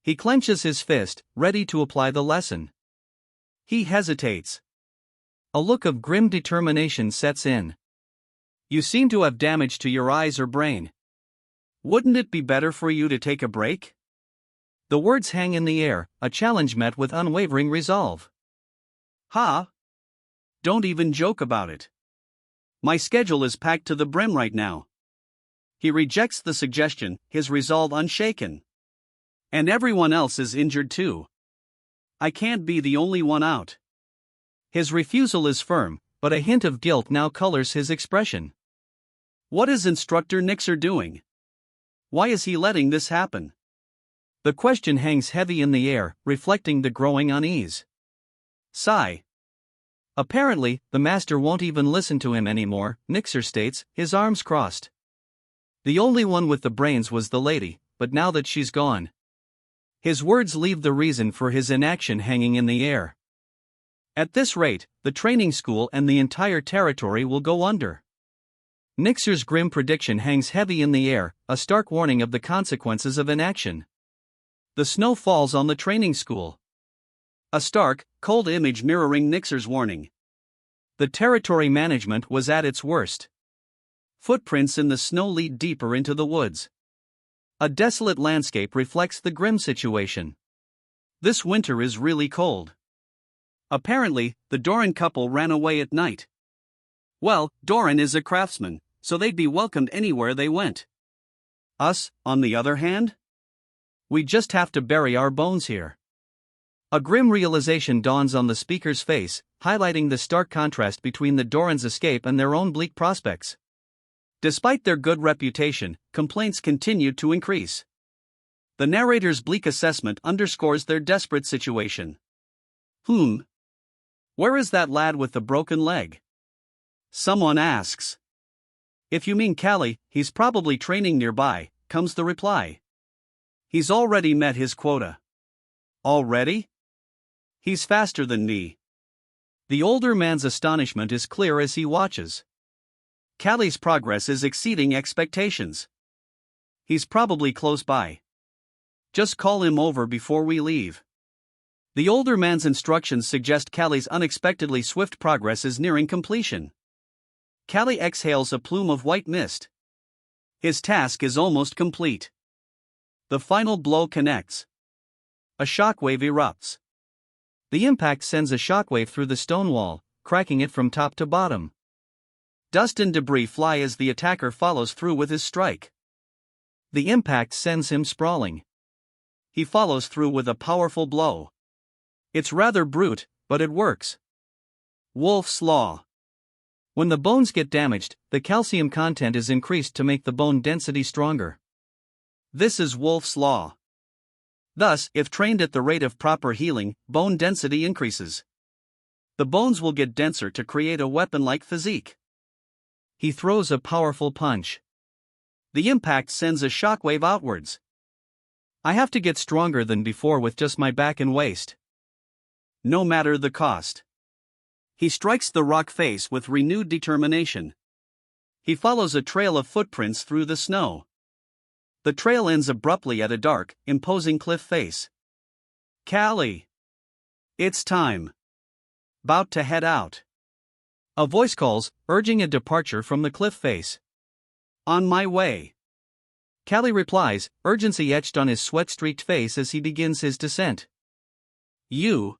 He clenches his fist, ready to apply the lesson. He hesitates. A look of grim determination sets in. You seem to have damage to your eyes or brain. Wouldn't it be better for you to take a break? The words hang in the air, a challenge met with unwavering resolve. Ha! Don't even joke about it. My schedule is packed to the brim right now. He rejects the suggestion, his resolve unshaken. And everyone else is injured too. I can't be the only one out. His refusal is firm, but a hint of guilt now colors his expression. What is Instructor Nixer doing? Why is he letting this happen? The question hangs heavy in the air, reflecting the growing unease. Sigh. Apparently, the master won't even listen to him anymore, Nixer states, his arms crossed. The only one with the brains was the lady, but now that she's gone. His words leave the reason for his inaction hanging in the air. At this rate, the training school and the entire territory will go under. Nixer's grim prediction hangs heavy in the air, a stark warning of the consequences of inaction. The snow falls on the training school. A stark, cold image mirroring Nixer's warning. The territory management was at its worst. Footprints in the snow lead deeper into the woods. A desolate landscape reflects the grim situation. This winter is really cold. Apparently, the Doran couple ran away at night. Well, Doran is a craftsman, so they'd be welcomed anywhere they went. Us, on the other hand? We just have to bury our bones here. A grim realization dawns on the speaker's face, highlighting the stark contrast between the Dorans' escape and their own bleak prospects. Despite their good reputation, complaints continued to increase. The narrator's bleak assessment underscores their desperate situation. Where is that lad with the broken leg? Someone asks. If you mean Callie, he's probably training nearby, comes the reply. He's already met his quota. Already? He's faster than me. The older man's astonishment is clear as he watches. Callie's progress is exceeding expectations. He's probably close by. Just call him over before we leave. The older man's instructions suggest Callie's unexpectedly swift progress is nearing completion. Callie exhales a plume of white mist. His task is almost complete. The final blow connects. A shockwave erupts. The impact sends a shockwave through the stone wall, cracking it from top to bottom. Dust and debris fly as the attacker follows through with his strike. The impact sends him sprawling. He follows through with a powerful blow. It's rather brute, but it works. Wolf's Law. When the bones get damaged, the calcium content is increased to make the bone density stronger. This is Wolf's Law. Thus, if trained at the rate of proper healing, bone density increases. The bones will get denser to create a weapon-like physique. He throws a powerful punch. The impact sends a shockwave outwards. I have to get stronger than before with just my back and waist. No matter the cost. He strikes the rock face with renewed determination. He follows a trail of footprints through the snow. The trail ends abruptly at a dark, imposing cliff face. Callie! It's time. About to head out. A voice calls, urging a departure from the cliff face. On my way. Callie replies, urgency etched on his sweat-streaked face as he begins his descent. You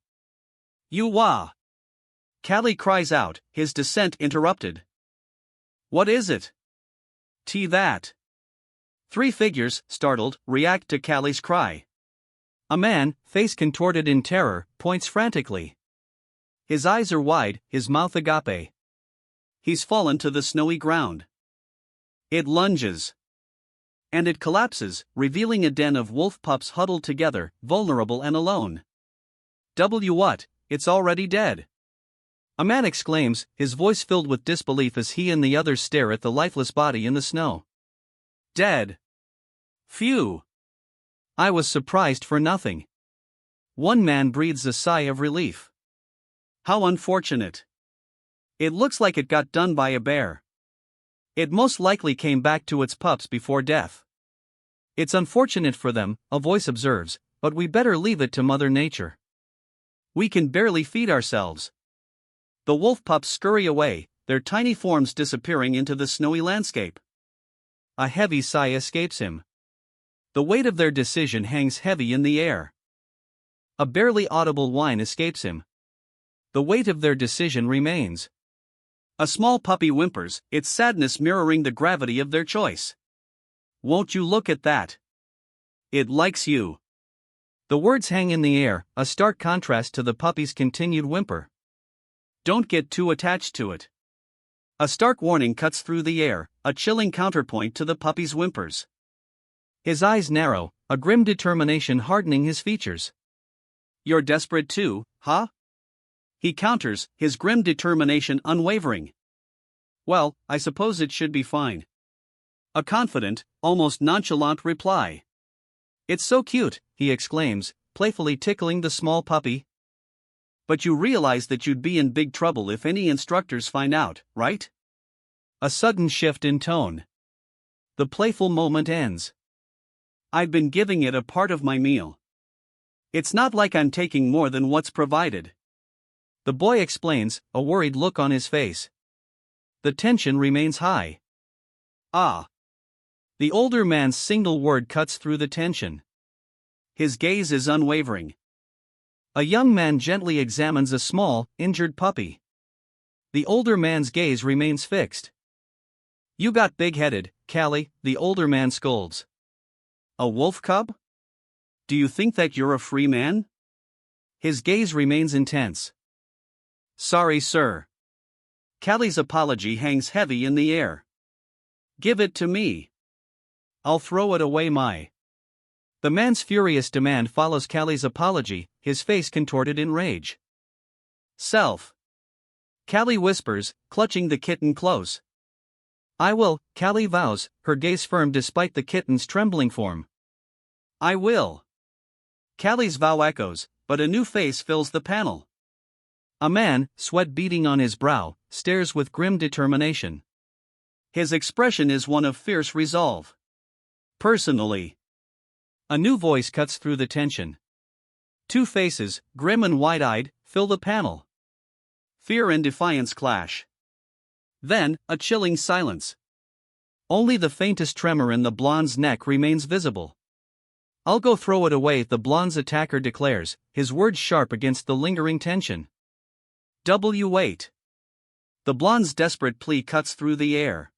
wah! Callie cries out, his descent interrupted. What is it? That. 3 figures, startled, react to Callie's cry. A man, face contorted in terror, points frantically. His eyes are wide, his mouth agape. He's fallen to the snowy ground. It lunges. And it collapses, revealing a den of wolf pups huddled together, vulnerable and alone. What? It's already dead. A man exclaims, his voice filled with disbelief as he and the others stare at the lifeless body in the snow. Dead. Phew. I was surprised for nothing. One man breathes a sigh of relief. How unfortunate. It looks like it got done by a bear. It most likely came back to its pups before death. It's unfortunate for them, a voice observes, but we better leave it to Mother Nature. We can barely feed ourselves. The wolf pups scurry away, their tiny forms disappearing into the snowy landscape. A heavy sigh escapes him. The weight of their decision hangs heavy in the air. A barely audible whine escapes him. The weight of their decision remains. A small puppy whimpers, its sadness mirroring the gravity of their choice. Won't you look at that? It likes you. The words hang in the air, a stark contrast to the puppy's continued whimper. Don't get too attached to it. A stark warning cuts through the air, a chilling counterpoint to the puppy's whimpers. His eyes narrow, a grim determination hardening his features. You're desperate too, huh? He counters, his grim determination unwavering. Well, I suppose it should be fine. A confident, almost nonchalant reply. It's so cute, he exclaims, playfully tickling the small puppy. But you realize that you'd be in big trouble if any instructors find out, right? A sudden shift in tone. The playful moment ends. I've been giving it a part of my meal. It's not like I'm taking more than what's provided. The boy explains, a worried look on his face. The tension remains high. Ah. The older man's single word cuts through the tension. His gaze is unwavering. A young man gently examines a small, injured puppy. The older man's gaze remains fixed. You got big-headed, Callie, the older man scolds. A wolf cub? Do you think that you're a free man? His gaze remains intense. Sorry, sir. Callie's apology hangs heavy in the air. Give it to me. I'll throw it away. The man's furious demand follows Callie's apology, his face contorted in rage. Self. Callie whispers, clutching the kitten close. I will, Callie vows, her gaze firm despite the kitten's trembling form. I will. Callie's vow echoes, but a new face fills the panel. A man, sweat beading on his brow, stares with grim determination. His expression is one of fierce resolve. Personally. A new voice cuts through the tension. Two faces, grim and wide-eyed, fill the panel. Fear and defiance clash. Then, a chilling silence. Only the faintest tremor in the blonde's neck remains visible. I'll go throw it away, the blonde's attacker declares, his words sharp against the lingering tension. Wait. The blonde's desperate plea cuts through the air.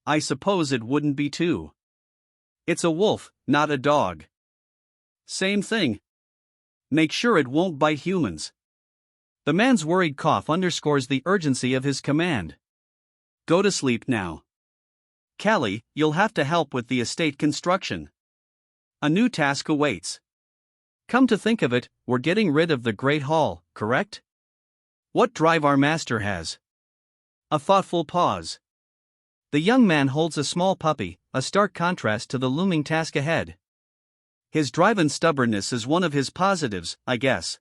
I suppose it wouldn't be too. It's a wolf, not a dog. Same thing. Make sure it won't bite humans. The man's worried cough underscores the urgency of his command. Go to sleep now. Callie, you'll have to help with the estate construction. A new task awaits. Come to think of it, we're getting rid of the Great Hall, correct? What drive our master has. A thoughtful pause. The young man holds a small puppy, a stark contrast to the looming task ahead. His drive and stubbornness is one of his positives, I guess.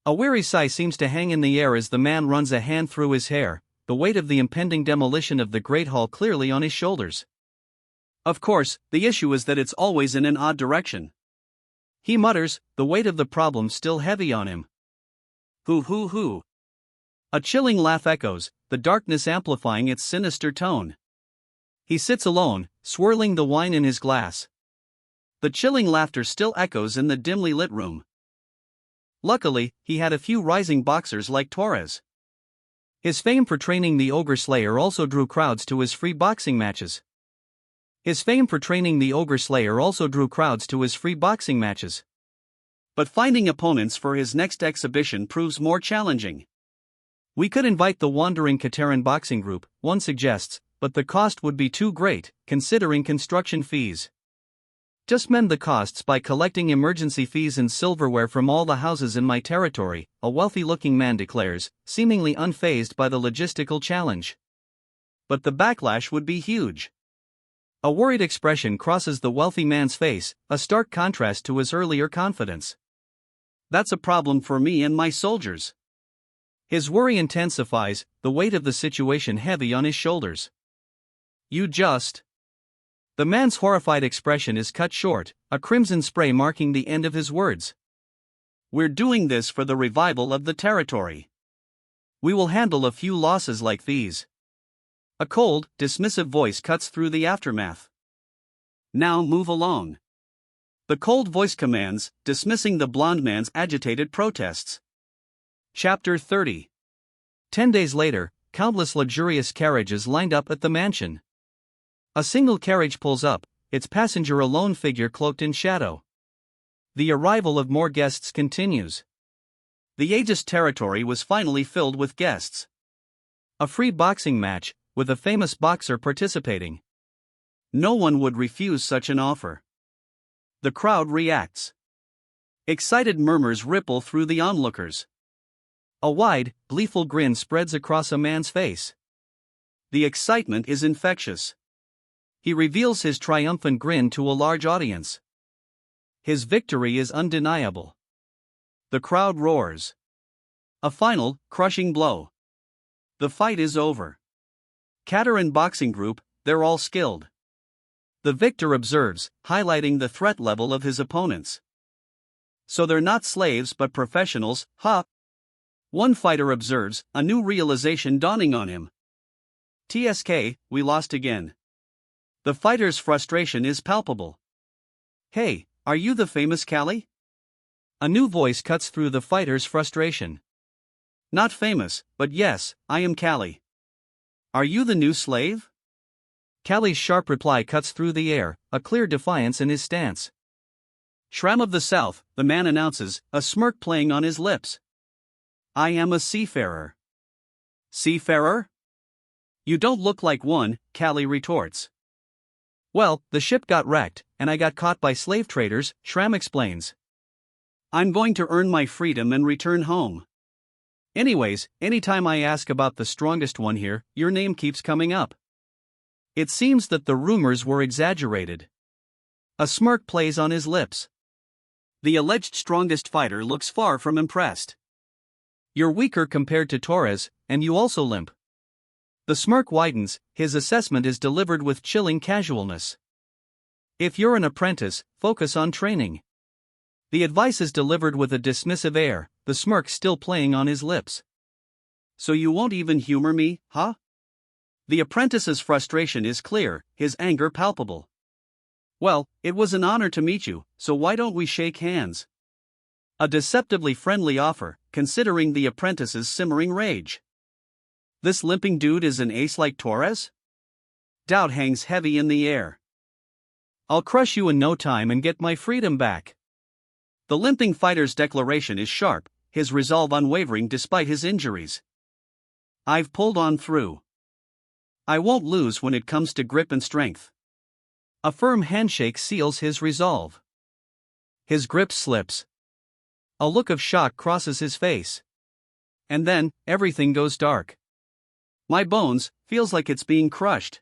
A weary sigh seems to hang in the air as the man runs a hand through his hair, the weight of the impending demolition of the Great Hall clearly on his shoulders. Of course, the issue is that it's always in an odd direction. He mutters, the weight of the problem still heavy on him. Hoo. A chilling laugh echoes, the darkness amplifying its sinister tone. He sits alone, swirling the wine in his glass. The chilling laughter still echoes in the dimly lit room. Luckily, he had a few rising boxers like Torres. His fame for training the Ogre Slayer also drew crowds to his free boxing matches. But finding opponents for his next exhibition proves more challenging. We could invite the wandering Kataran boxing group, one suggests, but the cost would be too great, considering construction fees. Just mend the costs by collecting emergency fees and silverware from all the houses in my territory, a wealthy-looking man declares, seemingly unfazed by the logistical challenge. But the backlash would be huge. A worried expression crosses the wealthy man's face, a stark contrast to his earlier confidence. That's a problem for me and my soldiers. His worry intensifies, the weight of the situation heavy on his shoulders. The man's horrified expression is cut short, a crimson spray marking the end of his words. We're doing this for the revival of the territory. We will handle a few losses like these. A cold, dismissive voice cuts through the aftermath. Now move along. The cold voice commands, dismissing the blond man's agitated protests. Chapter 30. 10 days later, countless luxurious carriages lined up at the mansion. A single carriage pulls up, its passenger a lone figure cloaked in shadow. The arrival of more guests continues. The Aegis territory was finally filled with guests. A free boxing match, with a famous boxer participating. No one would refuse such an offer. The crowd reacts. Excited murmurs ripple through the onlookers. A wide, gleeful grin spreads across a man's face. The excitement is infectious. He reveals his triumphant grin to a large audience. His victory is undeniable. The crowd roars. A final, crushing blow. The fight is over. Kataran boxing group, they're all skilled. The victor observes, highlighting the threat level of his opponents. So they're not slaves but professionals, huh? One fighter observes, a new realization dawning on him. TSK, we lost again. The fighter's frustration is palpable. Hey, are you the famous Callie? A new voice cuts through the fighter's frustration. Not famous, but yes, I am Callie. Are you the new slave? Callie's sharp reply cuts through the air, a clear defiance in his stance. Shram of the South, the man announces, a smirk playing on his lips. I am a seafarer. Seafarer? You don't look like one, Callie retorts. Well, the ship got wrecked, and I got caught by slave traders, Shram explains. I'm going to earn my freedom and return home. Anyways, anytime I ask about the strongest one here, your name keeps coming up. It seems that the rumors were exaggerated. A smirk plays on his lips. The alleged strongest fighter looks far from impressed. You're weaker compared to Torres, and you also limp. The smirk widens, his assessment is delivered with chilling casualness. If you're an apprentice, focus on training. The advice is delivered with a dismissive air, the smirk still playing on his lips. So you won't even humor me, huh? The apprentice's frustration is clear, his anger palpable. Well, it was an honor to meet you, so why don't we shake hands? A deceptively friendly offer, considering the apprentice's simmering rage. This limping dude is an ace like Torres? Doubt hangs heavy in the air. I'll crush you in no time and get my freedom back. The limping fighter's declaration is sharp, his resolve unwavering despite his injuries. I've pulled on through. I won't lose when it comes to grip and strength. A firm handshake seals his resolve. His grip slips. A look of shock crosses his face. And then, everything goes dark. My bones, feels like it's being crushed.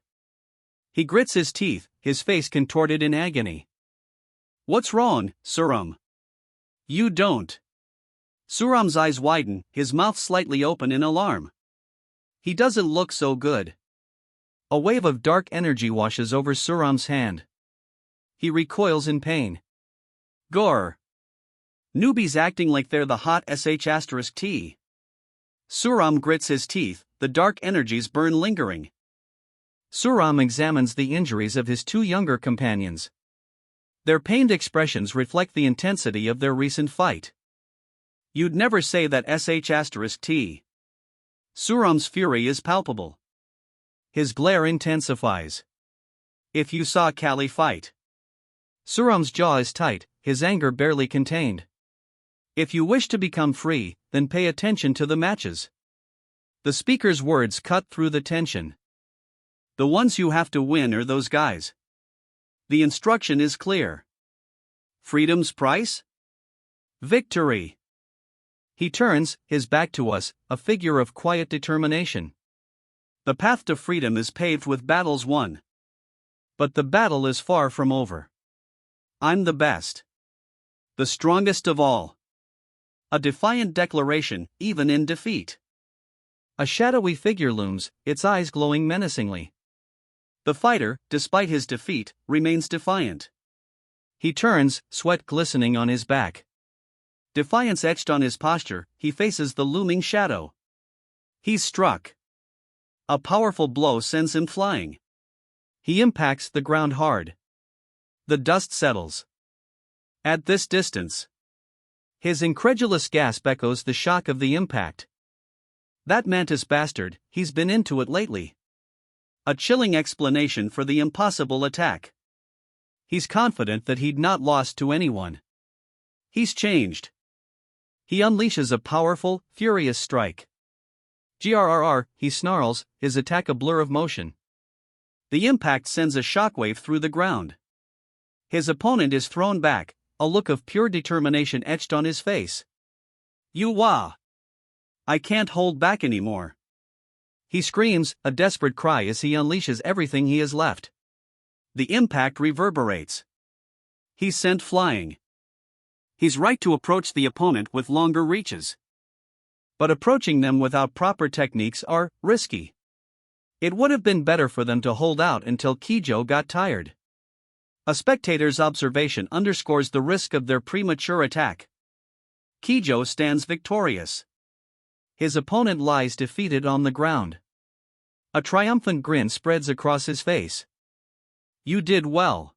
He grits his teeth, his face contorted in agony. What's wrong, Suram? You don't. Suram's eyes widen, his mouth slightly open in alarm. He doesn't look so good. A wave of dark energy washes over Suram's hand. He recoils in pain. Gore. Newbies acting like they're the hot sh*t. Suram grits his teeth, the dark energies burn lingering. Suram examines the injuries of his two younger companions. Their pained expressions reflect the intensity of their recent fight. You'd never say that sh*t. Suram's fury is palpable. His glare intensifies. If you saw Kali fight. Suram's jaw is tight, his anger barely contained. If you wish to become free, then pay attention to the matches. The speaker's words cut through the tension. The ones you have to win are those guys. The instruction is clear. Freedom's price? Victory. He turns, his back to us, a figure of quiet determination. The path to freedom is paved with battles won. But the battle is far from over. I'm the best. The strongest of all. A defiant declaration, even in defeat. A shadowy figure looms, its eyes glowing menacingly. The fighter, despite his defeat, remains defiant. He turns, sweat glistening on his back. Defiance etched on his posture, he faces the looming shadow. He's struck. A powerful blow sends him flying. He impacts the ground hard. The dust settles. At this distance. His incredulous gasp echoes the shock of the impact. That mantis bastard, he's been into it lately. A chilling explanation for the impossible attack. He's confident that he'd not lost to anyone. He's changed. He unleashes a powerful, furious strike. Grrr, he snarls, his attack a blur of motion. The impact sends a shockwave through the ground. His opponent is thrown back, a look of pure determination etched on his face. You wah! I can't hold back anymore. He screams, a desperate cry as he unleashes everything he has left. The impact reverberates. He's sent flying. He's right to approach the opponent with longer reaches. But approaching them without proper techniques are risky. It would have been better for them to hold out until Kijo got tired. A spectator's observation underscores the risk of their premature attack. Kijo stands victorious. His opponent lies defeated on the ground. A triumphant grin spreads across his face. You did well.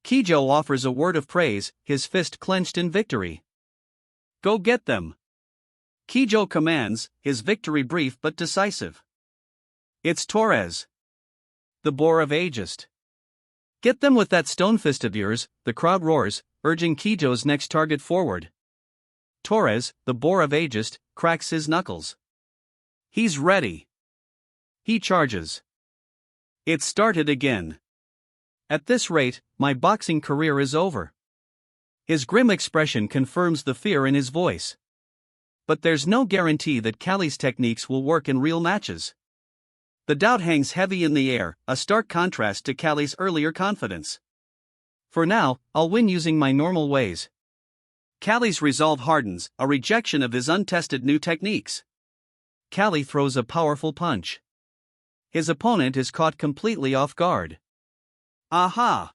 Kijo offers a word of praise, his fist clenched in victory. Go get them. Kijo commands, his victory brief but decisive. It's Torres. The boar of Aegist. Get them with that stone fist of yours, the crowd roars, urging Kijo's next target forward. Torres, the boar of Aegist, cracks his knuckles. He's ready. He charges. It started again. At this rate, my boxing career is over. His grim expression confirms the fear in his voice. But there's no guarantee that Callie's techniques will work in real matches. The doubt hangs heavy in the air, a stark contrast to Callie's earlier confidence. For now, I'll win using my normal ways. Callie's resolve hardens, a rejection of his untested new techniques. Callie throws a powerful punch. His opponent is caught completely off guard. Aha!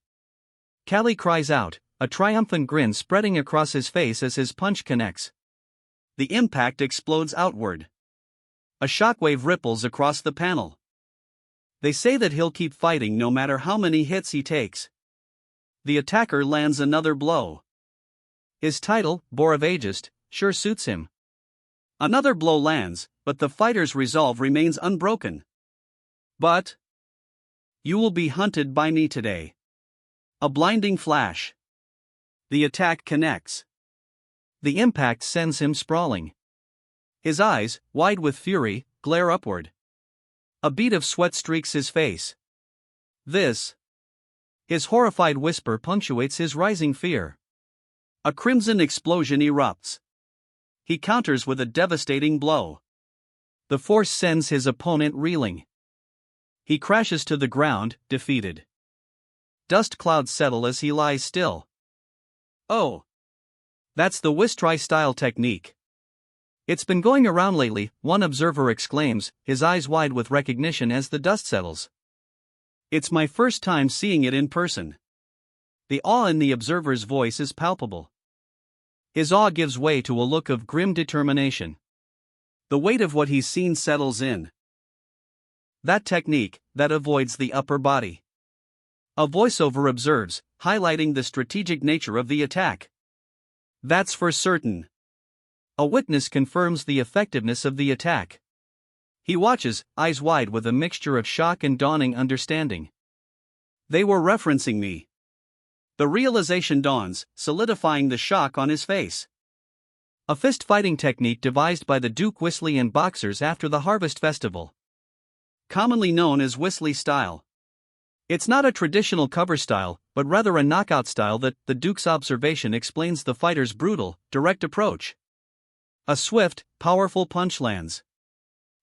Callie cries out, a triumphant grin spreading across his face as his punch connects. The impact explodes outward. A shockwave ripples across the panel. They say that he'll keep fighting no matter how many hits he takes. The attacker lands another blow. His title, Boravagist, sure suits him. Another blow lands, but the fighter's resolve remains unbroken. But you will be hunted by me today. A blinding flash. The attack connects. The impact sends him sprawling. His eyes, wide with fury, glare upward. A bead of sweat streaks his face. This. His horrified whisper punctuates his rising fear. A crimson explosion erupts. He counters with a devastating blow. The force sends his opponent reeling. He crashes to the ground, defeated. Dust clouds settle as he lies still. Oh! That's the Wistry-style technique. It's been going around lately, one observer exclaims, his eyes wide with recognition as the dust settles. It's my first time seeing it in person. The awe in the observer's voice is palpable. His awe gives way to a look of grim determination. The weight of what he's seen settles in. That technique, that avoids the upper body. A voiceover observes, highlighting the strategic nature of the attack. That's for certain. A witness confirms the effectiveness of the attack. He watches, eyes wide with a mixture of shock and dawning understanding. They were referencing me. The realization dawns, solidifying the shock on his face. A fist-fighting technique devised by the Duke Wesleyan boxers after the Harvest Festival. Commonly known as Whistly style. It's not a traditional cover style, but rather a knockout style that, the Duke's observation explains the fighter's brutal, direct approach. A swift, powerful punch lands.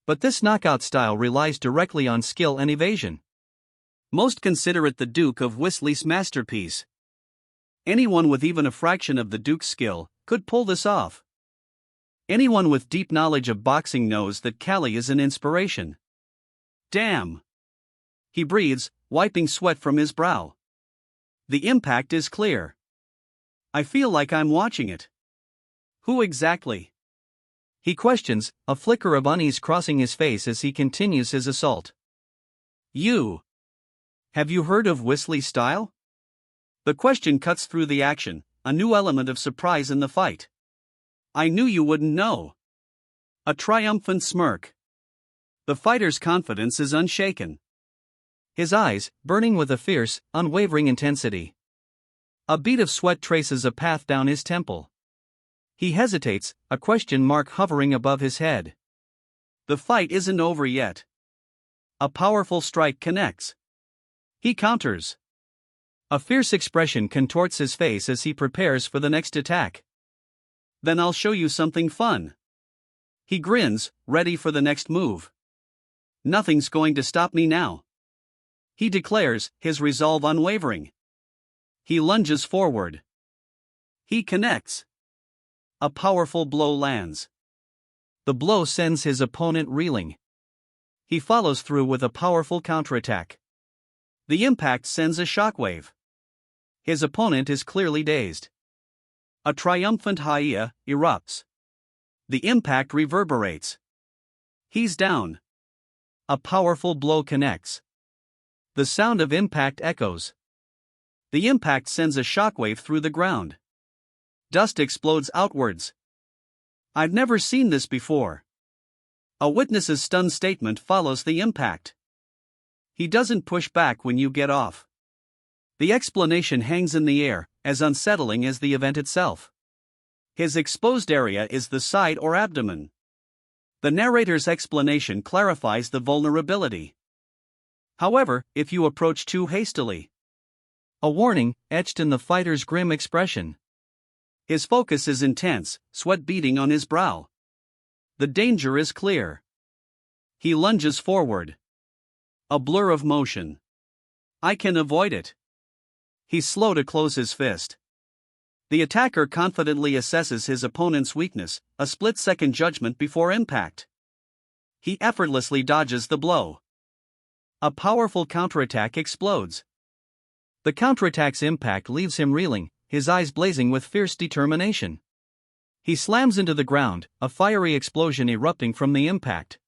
But this knockout style relies directly on skill and evasion. Most consider it the Duke of Whistly's masterpiece. Anyone with even a fraction of the Duke's skill could pull this off. Anyone with deep knowledge of boxing knows that Callie is an inspiration. Damn! He breathes, wiping sweat from his brow. The impact is clear. I feel like I'm watching it. Who exactly? He questions, a flicker of unease crossing his face as he continues his assault. You. Have you heard of Whistly style? The question cuts through the action, a new element of surprise in the fight. I knew you wouldn't know. A triumphant smirk. The fighter's confidence is unshaken. His eyes, burning with a fierce, unwavering intensity. A bead of sweat traces a path down his temple. He hesitates, a question mark hovering above his head. The fight isn't over yet. A powerful strike connects. He counters. A fierce expression contorts his face as he prepares for the next attack. Then I'll show you something fun. He grins, ready for the next move. Nothing's going to stop me now. He declares, his resolve unwavering. He lunges forward. He connects. A powerful blow lands. The blow sends his opponent reeling. He follows through with a powerful counterattack. The impact sends a shockwave. His opponent is clearly dazed. A triumphant hyena erupts. The impact reverberates. He's down. A powerful blow connects. The sound of impact echoes. The impact sends a shockwave through the ground. Dust explodes outwards. I've never seen this before. A witness's stunned statement follows the impact. He doesn't push back when you get off. The explanation hangs in the air, as unsettling as the event itself. His exposed area is the side or abdomen. The narrator's explanation clarifies the vulnerability. However, if you approach too hastily, A warning, etched in the fighter's grim expression. His focus is intense, sweat beading on his brow. The danger is clear. He lunges forward. A blur of motion. I can avoid it. He's slow to close his fist. The attacker confidently assesses his opponent's weakness, a split-second judgment before impact. He effortlessly dodges the blow. A powerful counterattack explodes. The counterattack's impact leaves him reeling, his eyes blazing with fierce determination. He slams into the ground, a fiery explosion erupting from the impact.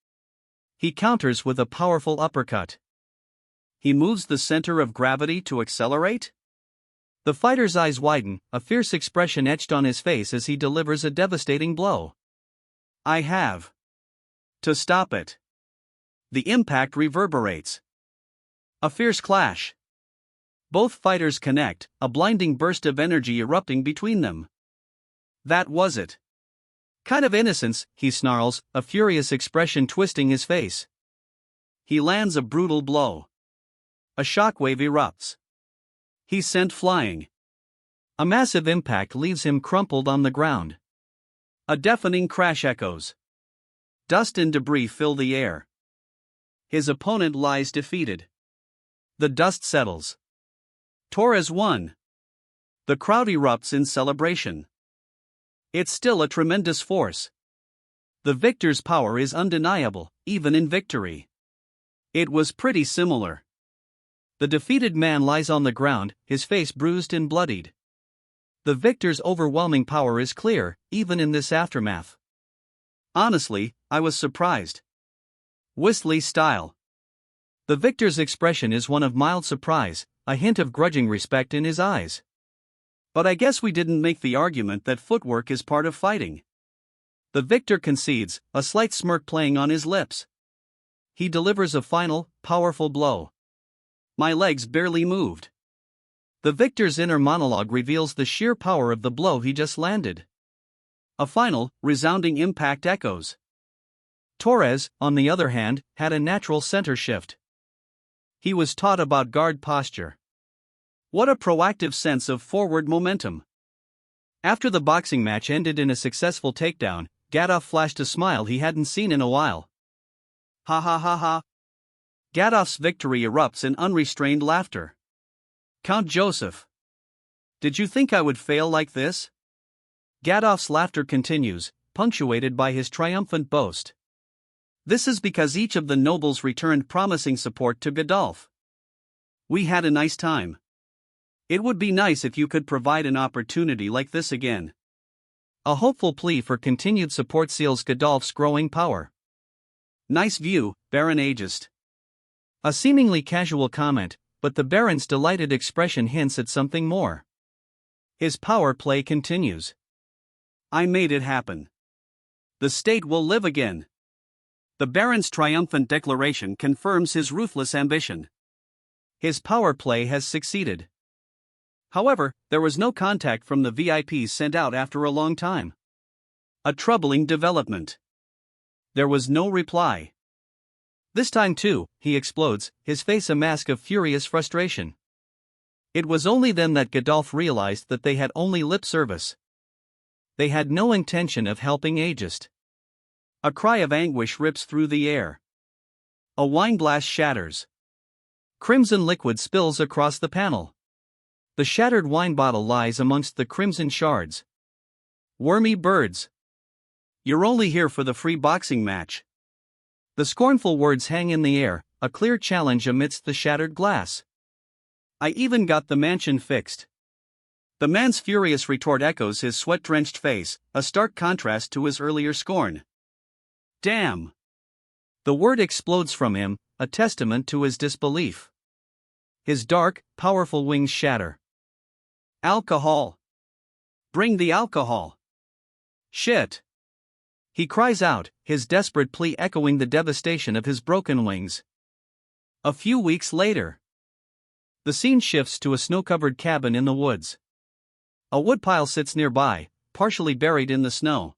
He counters with a powerful uppercut. He moves the center of gravity to accelerate? The fighter's eyes widen, a fierce expression etched on his face as he delivers a devastating blow. I have to stop it. The impact reverberates. A fierce clash. Both fighters connect, a blinding burst of energy erupting between them. That was it. Kind of innocence, he snarls, a furious expression twisting his face. He lands a brutal blow. A shockwave erupts. He's sent flying. A massive impact leaves him crumpled on the ground. A deafening crash echoes. Dust and debris fill the air. His opponent lies defeated. The dust settles. Torres won. The crowd erupts in celebration. It's still a tremendous force. The victor's power is undeniable, even in victory. It was pretty similar. The defeated man lies on the ground, his face bruised and bloodied. The victor's overwhelming power is clear, even in this aftermath. Honestly, I was surprised. Whistly style. The victor's expression is one of mild surprise, a hint of grudging respect in his eyes. But I guess we didn't make the argument that footwork is part of fighting. The victor concedes, a slight smirk playing on his lips. He delivers a final, powerful blow. My legs barely moved. The victor's inner monologue reveals the sheer power of the blow he just landed. A final, resounding impact echoes. Torres, on the other hand, had a natural center shift. He was taught about guard posture. What a proactive sense of forward momentum. After the boxing match ended in a successful takedown, Gadoff flashed a smile he hadn't seen in a while. Ha ha ha ha. Gadoff's victory erupts in unrestrained laughter. Count Joseph. Did you think I would fail like this? Gadoff's laughter continues, punctuated by his triumphant boast. This is because each of the nobles returned promising support to Gadolf. We had a nice time. It would be nice if you could provide an opportunity like this again. A hopeful plea for continued support seals Gadolf's growing power. Nice view, Baron Aegist. A seemingly casual comment, but the Baron's delighted expression hints at something more. His power play continues. I made it happen. The state will live again. The Baron's triumphant declaration confirms his ruthless ambition. His power play has succeeded. However, there was no contact from the VIPs sent out after a long time. A troubling development. There was no reply. This time too, he explodes, his face a mask of furious frustration. It was only then that Gadolf realized that they had only lip service. They had no intention of helping Aegist. A cry of anguish rips through the air. A wine glass shatters. Crimson liquid spills across the panel. The shattered wine bottle lies amongst the crimson shards. Wormy birds. You're only here for the free boxing match. The scornful words hang in the air, a clear challenge amidst the shattered glass. I even got the mansion fixed. The man's furious retort echoes his sweat-drenched face, a stark contrast to his earlier scorn. Damn! The word explodes from him, a testament to his disbelief. His dark, powerful wings shatter. Alcohol! Bring the alcohol! Shit! He cries out, his desperate plea echoing the devastation of his broken wings. A few weeks later, the scene shifts to a snow-covered cabin in the woods. A woodpile sits nearby, partially buried in the snow.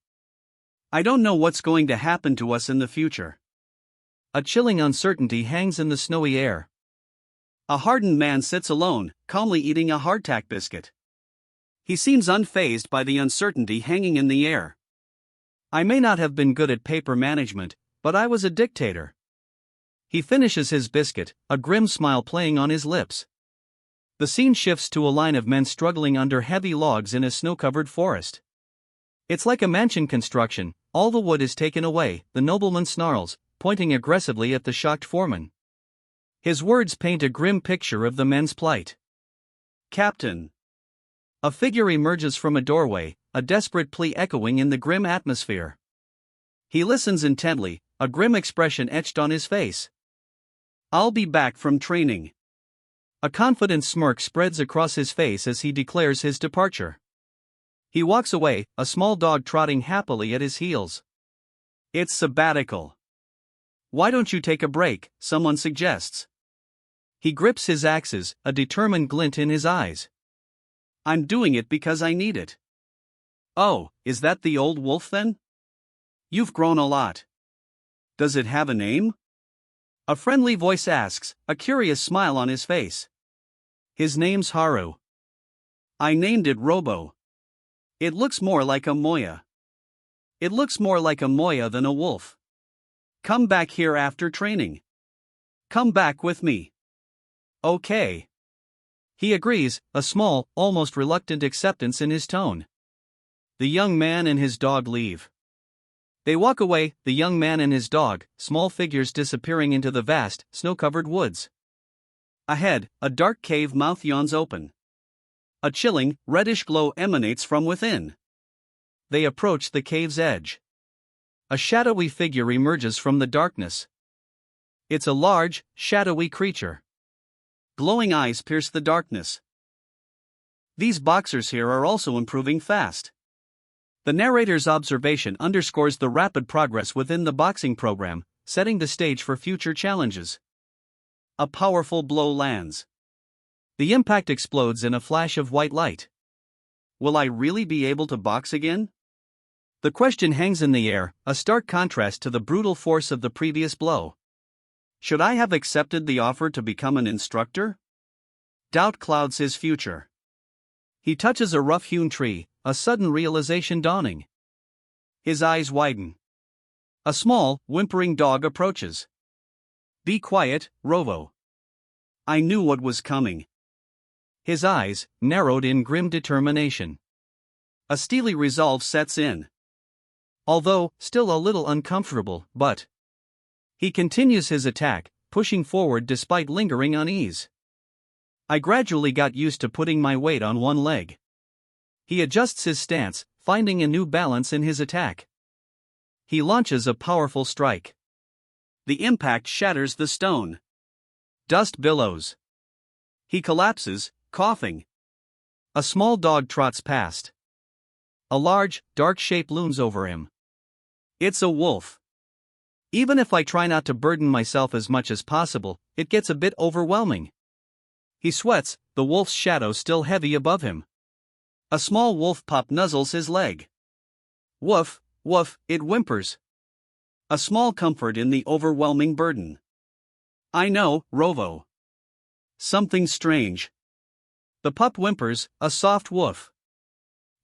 I don't know what's going to happen to us in the future. A chilling uncertainty hangs in the snowy air. A hardened man sits alone, calmly eating a hardtack biscuit. He seems unfazed by the uncertainty hanging in the air. I may not have been good at paper management, but I was a dictator. He finishes his biscuit, a grim smile playing on his lips. The scene shifts to a line of men struggling under heavy logs in a snow-covered forest. It's like a mansion construction, all the wood is taken away, the nobleman snarls, pointing aggressively at the shocked foreman. His words paint a grim picture of the men's plight. Captain. A figure emerges from a doorway, a desperate plea echoing in the grim atmosphere. He listens intently, a grim expression etched on his face. I'll be back from training. A confident smirk spreads across his face as he declares his departure. He walks away, a small dog trotting happily at his heels. It's sabbatical. Why don't you take a break, someone suggests. He grips his axes, a determined glint in his eyes. I'm doing it because I need it. Oh, is that the old wolf then? You've grown a lot. Does it have a name? A friendly voice asks, a curious smile on his face. His name's Haru. I named it Robo. It looks more like a moya. It looks more like a moya than a wolf. Come back here after training. Come back with me. Okay. He agrees, a small, almost reluctant acceptance in his tone. The young man and his dog leave. They walk away, the young man and his dog, small figures disappearing into the vast, snow-covered woods. Ahead, a dark cave mouth yawns open. A chilling, reddish glow emanates from within. They approach the cave's edge. A shadowy figure emerges from the darkness. It's a large, shadowy creature. Glowing eyes pierce the darkness. These boxers here are also improving fast. The narrator's observation underscores the rapid progress within the boxing program, setting the stage for future challenges. A powerful blow lands. The impact explodes in a flash of white light. Will I really be able to box again? The question hangs in the air, a stark contrast to the brutal force of the previous blow. Should I have accepted the offer to become an instructor? Doubt clouds his future. He touches a rough-hewn tree, a sudden realization dawning. His eyes widen. A small, whimpering dog approaches. Be quiet, Rovo. I knew what was coming. His eyes, narrowed in grim determination. A steely resolve sets in. Although, still a little uncomfortable, but he continues his attack, pushing forward despite lingering unease. I gradually got used to putting my weight on one leg. He adjusts his stance, finding a new balance in his attack. He launches a powerful strike. The impact shatters the stone. Dust billows. He collapses, coughing. A small dog trots past. A large, dark shape looms over him. It's a wolf. Even if I try not to burden myself as much as possible, it gets a bit overwhelming. He sweats, the wolf's shadow still heavy above him. A small wolf pup nuzzles his leg. Woof, woof, it whimpers. A small comfort in the overwhelming burden. I know, Rovo. Something strange. The pup whimpers, a soft woof.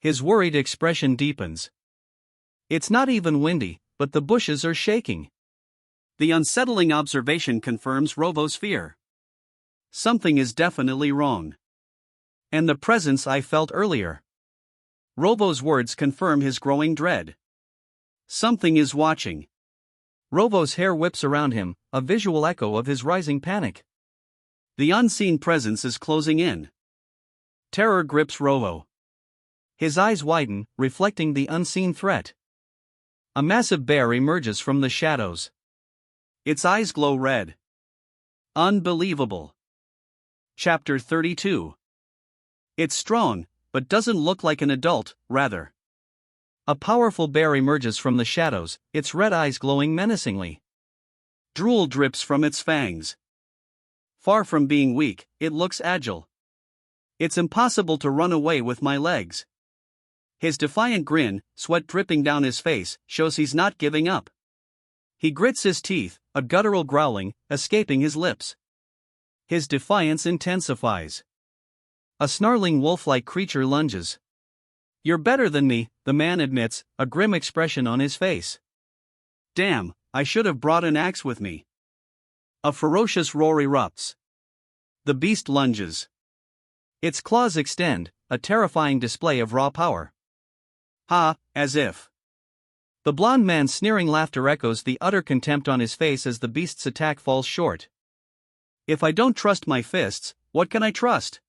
His worried expression deepens. It's not even windy, but the bushes are shaking. The unsettling observation confirms Rovo's fear. Something is definitely wrong. And the presence I felt earlier. Rovo's words confirm his growing dread. Something is watching. Rovo's hair whips around him, a visual echo of his rising panic. The unseen presence is closing in. Terror grips Rovo. His eyes widen, reflecting the unseen threat. A massive bear emerges from the shadows. Its eyes glow red. Unbelievable. Chapter 32. It's strong, but doesn't look like an adult, rather. A powerful bear emerges from the shadows, its red eyes glowing menacingly. Drool drips from its fangs. Far from being weak, it looks agile. It's impossible to run away with my legs. His defiant grin, sweat dripping down his face, shows he's not giving up. He grits his teeth, a guttural growling escaping his lips. His defiance intensifies. A snarling wolf-like creature lunges. "You're better than me," the man admits, a grim expression on his face. "Damn, I should have brought an axe with me." A ferocious roar erupts. The beast lunges. Its claws extend, a terrifying display of raw power. "Ha, as if." The blond man's sneering laughter echoes the utter contempt on his face as the beast's attack falls short. "If I don't trust my fists, what can I trust?"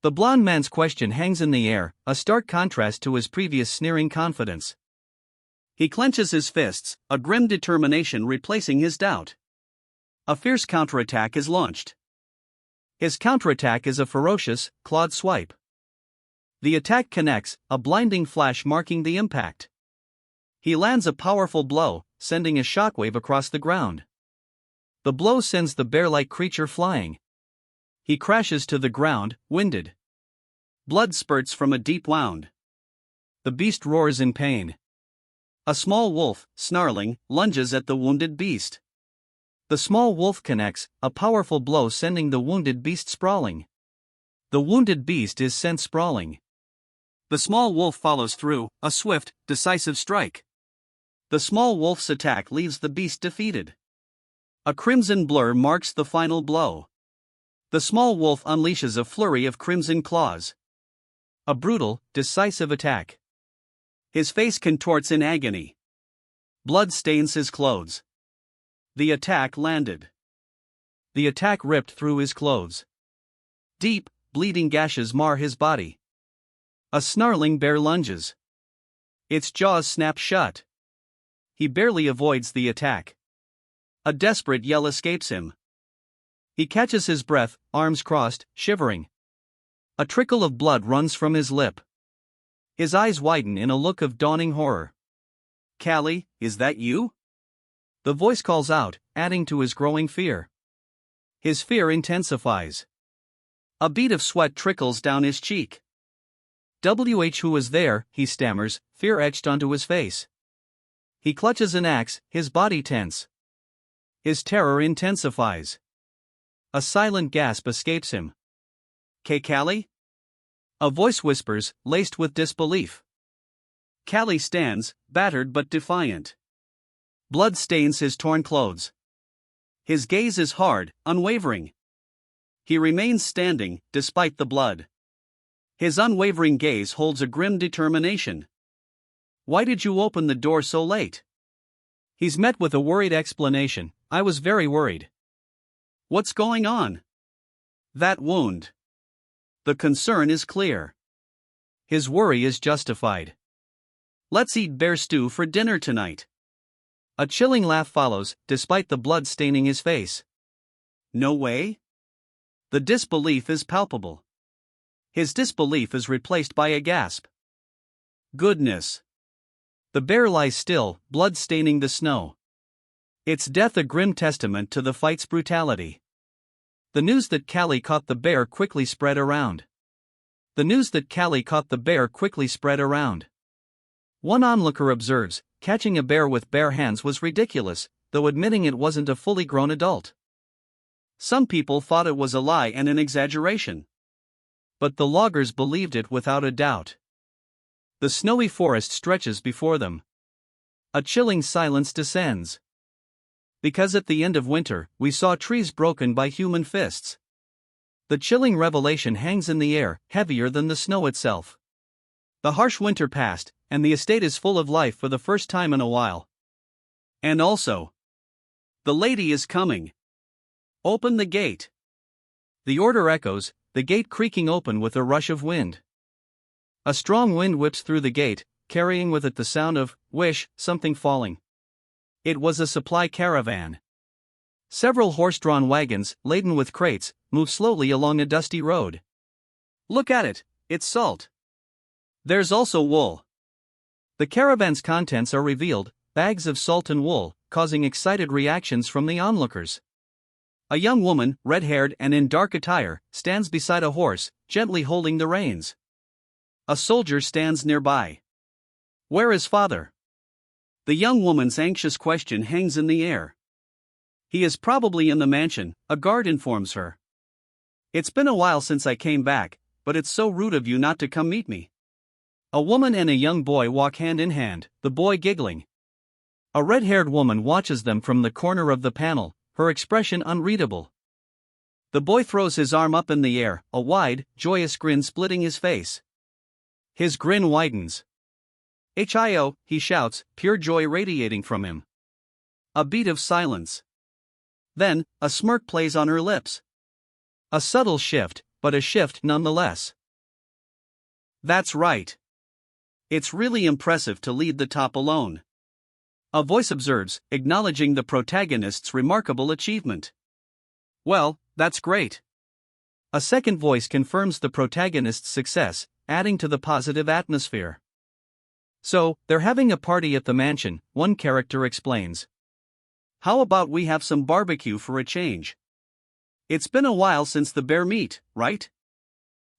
The blond man's question hangs in the air, a stark contrast to his previous sneering confidence. He clenches his fists, a grim determination replacing his doubt. A fierce counterattack is launched. His counterattack is a ferocious, clawed swipe. The attack connects, a blinding flash marking the impact. He lands a powerful blow, sending a shockwave across the ground. The blow sends the bear-like creature flying. He crashes to the ground, winded. Blood spurts from a deep wound. The beast roars in pain. A small wolf, snarling, lunges at the wounded beast. The small wolf connects, a powerful blow sending the wounded beast sprawling. The wounded beast is sent sprawling. The small wolf follows through, a swift, decisive strike. The small wolf's attack leaves the beast defeated. A crimson blur marks the final blow. The small wolf unleashes a flurry of crimson claws. A brutal, decisive attack. His face contorts in agony. Blood stains his clothes. The attack landed. The attack ripped through his clothes. Deep, bleeding gashes mar his body. A snarling bear lunges. Its jaws snap shut. He barely avoids the attack. A desperate yell escapes him. He catches his breath, arms crossed, shivering. A trickle of blood runs from his lip. His eyes widen in a look of dawning horror. "Callie, is that you?" The voice calls out, adding to his growing fear. His fear intensifies. A bead of sweat trickles down his cheek. "Who was there?" he stammers, fear etched onto his face. He clutches an axe, his body tense. His terror intensifies. A silent gasp escapes him. "Callie?" A voice whispers, laced with disbelief. Callie stands, battered but defiant. Blood stains his torn clothes. His gaze is hard, unwavering. He remains standing, despite the blood. His unwavering gaze holds a grim determination. "Why did you open the door so late?" He's met with a worried explanation. "I was very worried." "What's going on?" "That wound." The concern is clear. His worry is justified. "Let's eat bear stew for dinner tonight." A chilling laugh follows, despite the blood staining his face. "No way?" The disbelief is palpable. His disbelief is replaced by a gasp. "Goodness." The bear lies still, blood staining the snow. Its death a grim testament to the fight's brutality. The news that Callie caught the bear quickly spread around. One onlooker observes, catching a bear with bare hands was ridiculous, though admitting it wasn't a fully grown adult. Some people thought it was a lie and an exaggeration. But the loggers believed it without a doubt. The snowy forest stretches before them. A chilling silence descends. Because at the end of winter, we saw trees broken by human fists. The chilling revelation hangs in the air, heavier than the snow itself. The harsh winter passed, and the estate is full of life for the first time in a while. And also, the lady is coming. Open the gate. The order echoes, the gate creaking open with a rush of wind. A strong wind whips through the gate, carrying with it the sound of, whish, something falling. It was a supply caravan. Several horse-drawn wagons, laden with crates, move slowly along a dusty road. "Look at it, it's salt." "There's also wool." The caravan's contents are revealed, bags of salt and wool, causing excited reactions from the onlookers. A young woman, red-haired and in dark attire, stands beside a horse, gently holding the reins. A soldier stands nearby. "Where is father?" The young woman's anxious question hangs in the air. "He is probably in the mansion," a guard informs her. It's been a while since I came back, but it's so rude of you not to come meet me. A woman and a young boy walk hand in hand, the boy giggling. A red-haired woman watches them from the corner of the panel, her expression unreadable. The boy throws his arm up in the air, a wide, joyous grin splitting his face. His grin widens. "Hi-oh," he shouts, pure joy radiating from him. A beat of silence. Then, a smirk plays on her lips. A subtle shift, but a shift nonetheless. "That's right. It's really impressive to lead the top alone," a voice observes, acknowledging the protagonist's remarkable achievement. "Well, that's great." A second voice confirms the protagonist's success, adding to the positive atmosphere. "So, they're having a party at the mansion," one character explains. "How about we have some barbecue for a change? It's been a while since the bear meat, right?"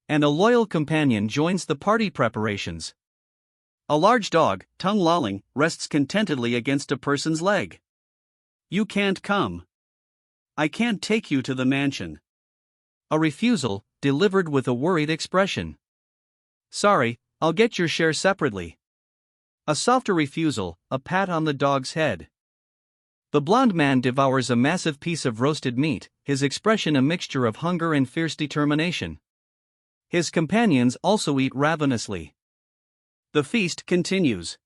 And a loyal companion joins the party preparations. A large dog, tongue lolling, rests contentedly against a person's leg. "You can't come. I can't take you to the mansion." A refusal, delivered with a worried expression. "Sorry, I'll get your share separately." A softer refusal, a pat on the dog's head. The blond man devours a massive piece of roasted meat, his expression a mixture of hunger and fierce determination. His companions also eat ravenously. The feast continues.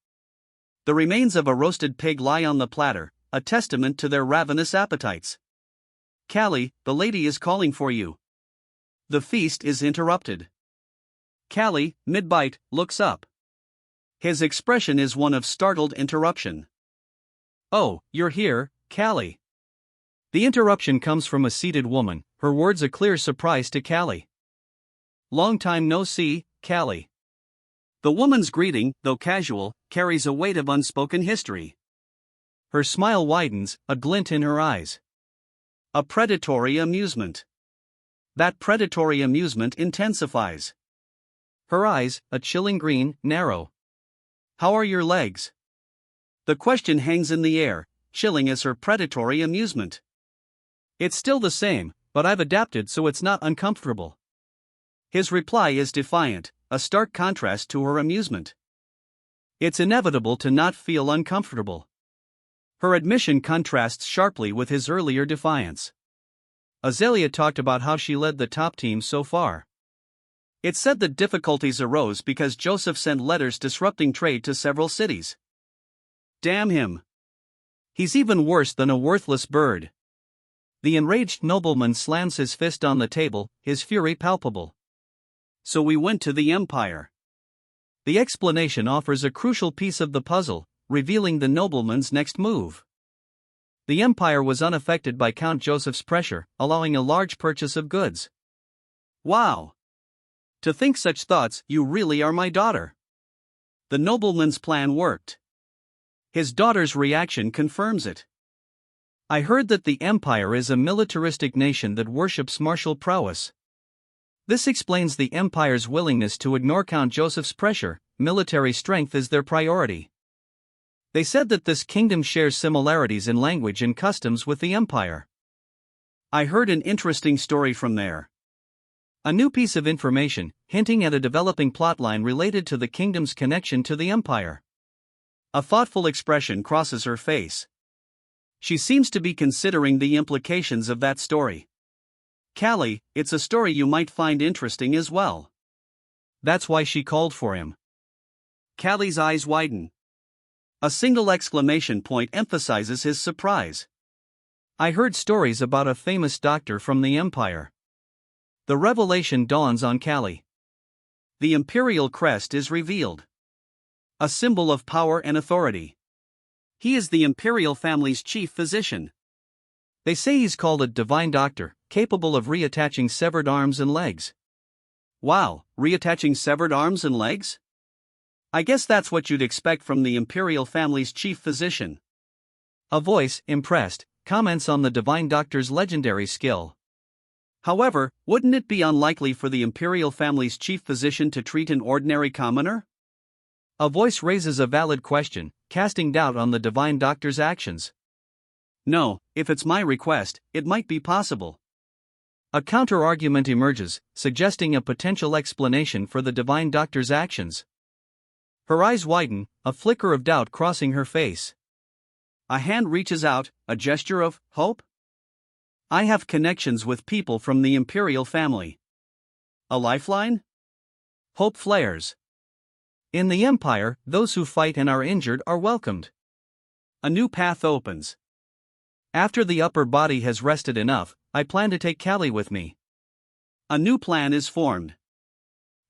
The remains of a roasted pig lie on the platter, a testament to their ravenous appetites. "Callie, the lady is calling for you." The feast is interrupted. Callie, mid-bite, looks up. His expression is one of startled interruption. "Oh, you're here, Callie." The interruption comes from a seated woman, her words a clear surprise to Callie. "Long time no see, Callie." The woman's greeting, though casual, carries a weight of unspoken history. Her smile widens, a glint in her eyes. A predatory amusement. That predatory amusement intensifies. Her eyes, a chilling green, narrow. "How are your legs?" The question hangs in the air, chilling as her predatory amusement. "It's still the same, but I've adapted so it's not uncomfortable." His reply is defiant, a stark contrast to her amusement. It's inevitable to not feel uncomfortable. Her admission contrasts sharply with his earlier defiance. Azalea talked about how she led the top team so far. It's said that difficulties arose because Joseph sent letters disrupting trade to several cities. Damn him. He's even worse than a worthless bird. The enraged nobleman slams his fist on the table, his fury palpable. "So we went to the Empire." The explanation offers a crucial piece of the puzzle, revealing the nobleman's next move. The Empire was unaffected by Count Joseph's pressure, allowing a large purchase of goods. "Wow! To think such thoughts, you really are my daughter." The nobleman's plan worked. His daughter's reaction confirms it. "I heard that the Empire is a militaristic nation that worships martial prowess. This explains the Empire's willingness to ignore Count Joseph's pressure. Military strength is their priority. They said that this kingdom shares similarities in language and customs with the Empire." I heard an interesting story from there. A new piece of information, hinting at a developing plotline related to the kingdom's connection to the Empire. A thoughtful expression crosses her face. She seems to be considering the implications of that story. "Callie, it's a story you might find interesting as well." That's why she called for him. Callie's eyes widen. A single exclamation point emphasizes his surprise. "I heard stories about a famous doctor from the Empire." The revelation dawns on Callie. The imperial crest is revealed. A symbol of power and authority. He is the imperial family's chief physician. They say he's called a divine doctor, capable of reattaching severed arms and legs. Wow, reattaching severed arms and legs? I guess that's what you'd expect from the imperial family's chief physician. A voice, impressed, comments on the divine doctor's legendary skill. However, wouldn't it be unlikely for the imperial family's chief physician to treat an ordinary commoner? A voice raises a valid question, casting doubt on the divine doctor's actions. No, if it's my request, it might be possible. A counter-argument emerges, suggesting a potential explanation for the divine doctor's actions. Her eyes widen, a flicker of doubt crossing her face. A hand reaches out, a gesture of hope? I have connections with people from the imperial family. A lifeline? Hope flares. In the Empire, those who fight and are injured are welcomed. A new path opens. After the upper body has rested enough, I plan to take Callie with me. A new plan is formed.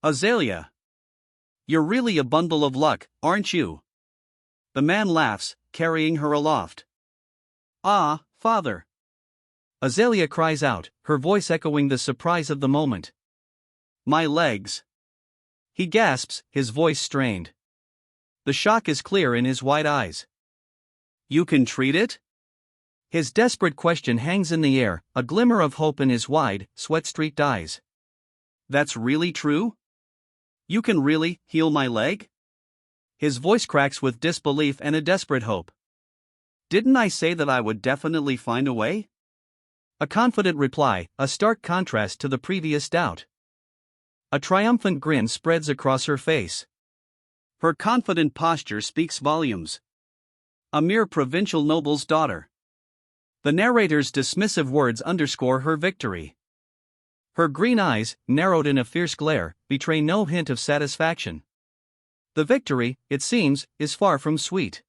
Azalea. You're really a bundle of luck, aren't you? The man laughs, carrying her aloft. Ah, father. Azalea cries out, her voice echoing the surprise of the moment. My legs. He gasps, his voice strained. The shock is clear in his wide eyes. You can treat it? His desperate question hangs in the air, a glimmer of hope in his wide, sweat-streaked eyes. That's really true? You can really heal my leg? His voice cracks with disbelief and a desperate hope. Didn't I say that I would definitely find a way? A confident reply, a stark contrast to the previous doubt. A triumphant grin spreads across her face. Her confident posture speaks volumes. A mere provincial noble's daughter. The narrator's dismissive words underscore her victory. Her green eyes, narrowed in a fierce glare, betray no hint of satisfaction. The victory, it seems, is far from sweet.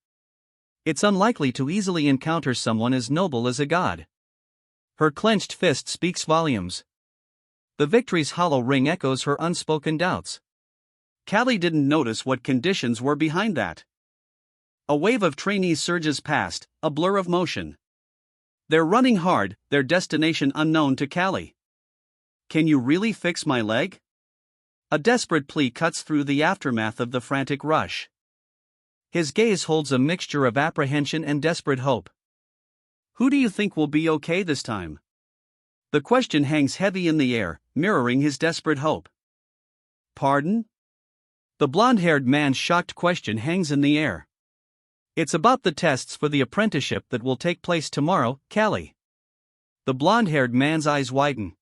It's unlikely to easily encounter someone as noble as a god. Her clenched fist speaks volumes. The victory's hollow ring echoes her unspoken doubts. Callie didn't notice what conditions were behind that. A wave of trainees surges past, a blur of motion. They're running hard, their destination unknown to Callie. Can you really fix my leg? A desperate plea cuts through the aftermath of the frantic rush. His gaze holds a mixture of apprehension and desperate hope. Who do you think will be okay this time? The question hangs heavy in the air, mirroring his desperate hope. Pardon? The blonde-haired man's shocked question hangs in the air. It's about the tests for the apprenticeship that will take place tomorrow, Callie. The blonde-haired man's eyes widen.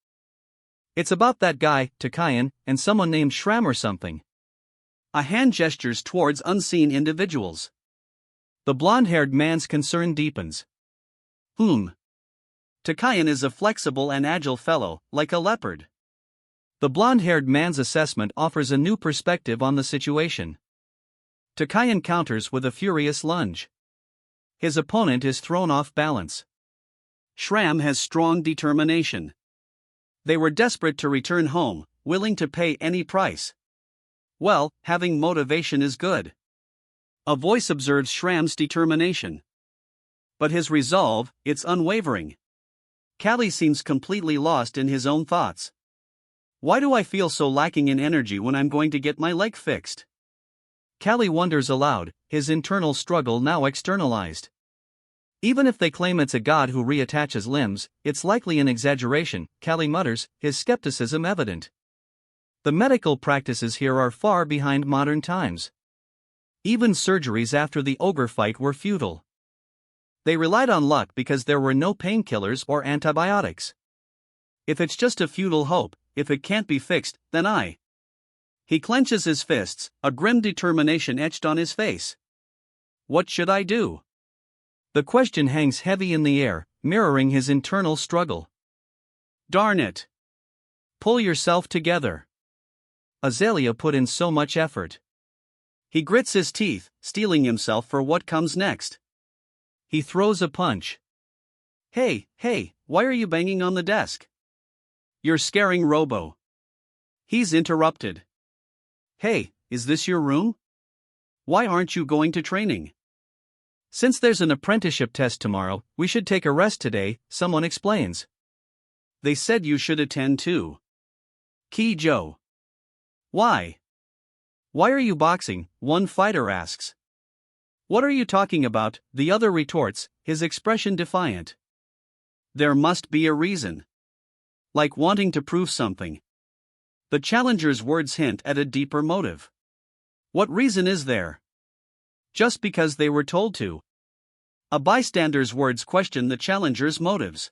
It's about that guy, Takayan, and someone named Shram or something. A hand gestures towards unseen individuals. The blonde-haired man's concern deepens. Whom? Takayan is a flexible and agile fellow, like a leopard. The blonde-haired man's assessment offers a new perspective on the situation. Takayan counters with a furious lunge. His opponent is thrown off balance. Shram has strong determination. They were desperate to return home, willing to pay any price. Well, having motivation is good. A voice observes Shram's determination. But his resolve, it's unwavering. Callie seems completely lost in his own thoughts. Why do I feel so lacking in energy when I'm going to get my leg fixed? Callie wonders aloud, his internal struggle now externalized. Even if they claim it's a god who reattaches limbs, it's likely an exaggeration, Callie mutters, his skepticism evident. The medical practices here are far behind modern times. Even surgeries after the ogre fight were futile. They relied on luck because there were no painkillers or antibiotics. If it's just a futile hope, if it can't be fixed, then I. He clenches his fists, a grim determination etched on his face. What should I do? The question hangs heavy in the air, mirroring his internal struggle. Darn it! Pull yourself together. Azalea put in so much effort. He grits his teeth, steeling himself for what comes next. He throws a punch. Hey, why are you banging on the desk? You're scaring Robo. He's interrupted. Hey, is this your room? Why aren't you going to training? Since there's an apprenticeship test tomorrow, we should take a rest today, someone explains. They said you should attend too. Key Joe. Why? Why are you boxing? One fighter asks. What are you talking about? The other retorts, his expression defiant. There must be a reason. Like wanting to prove something. The challenger's words hint at a deeper motive. What reason is there? Just because they were told to. A bystander's words question the challenger's motives.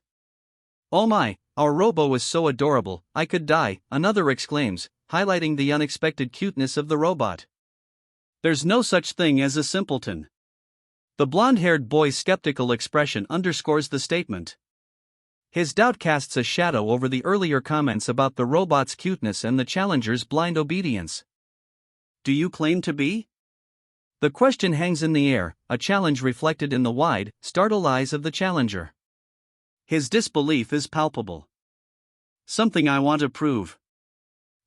Oh my, our robo is so adorable, I could die, another exclaims, highlighting the unexpected cuteness of the robot. There's no such thing as a simpleton. The blonde-haired boy's skeptical expression underscores the statement. His doubt casts a shadow over the earlier comments about the robot's cuteness and the challenger's blind obedience. Do you claim to be? The question hangs in the air, a challenge reflected in the wide, startled eyes of the challenger. His disbelief is palpable. Something I want to prove.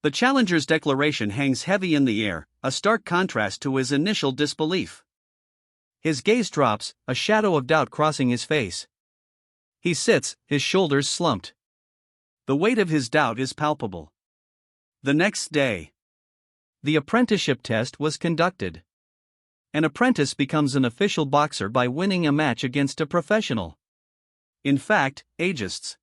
The challenger's declaration hangs heavy in the air, a stark contrast to his initial disbelief. His gaze drops, a shadow of doubt crossing his face. He sits, his shoulders slumped. The weight of his doubt is palpable. The next day, the apprenticeship test was conducted. An apprentice becomes an official boxer by winning a match against a professional. In fact, ageists.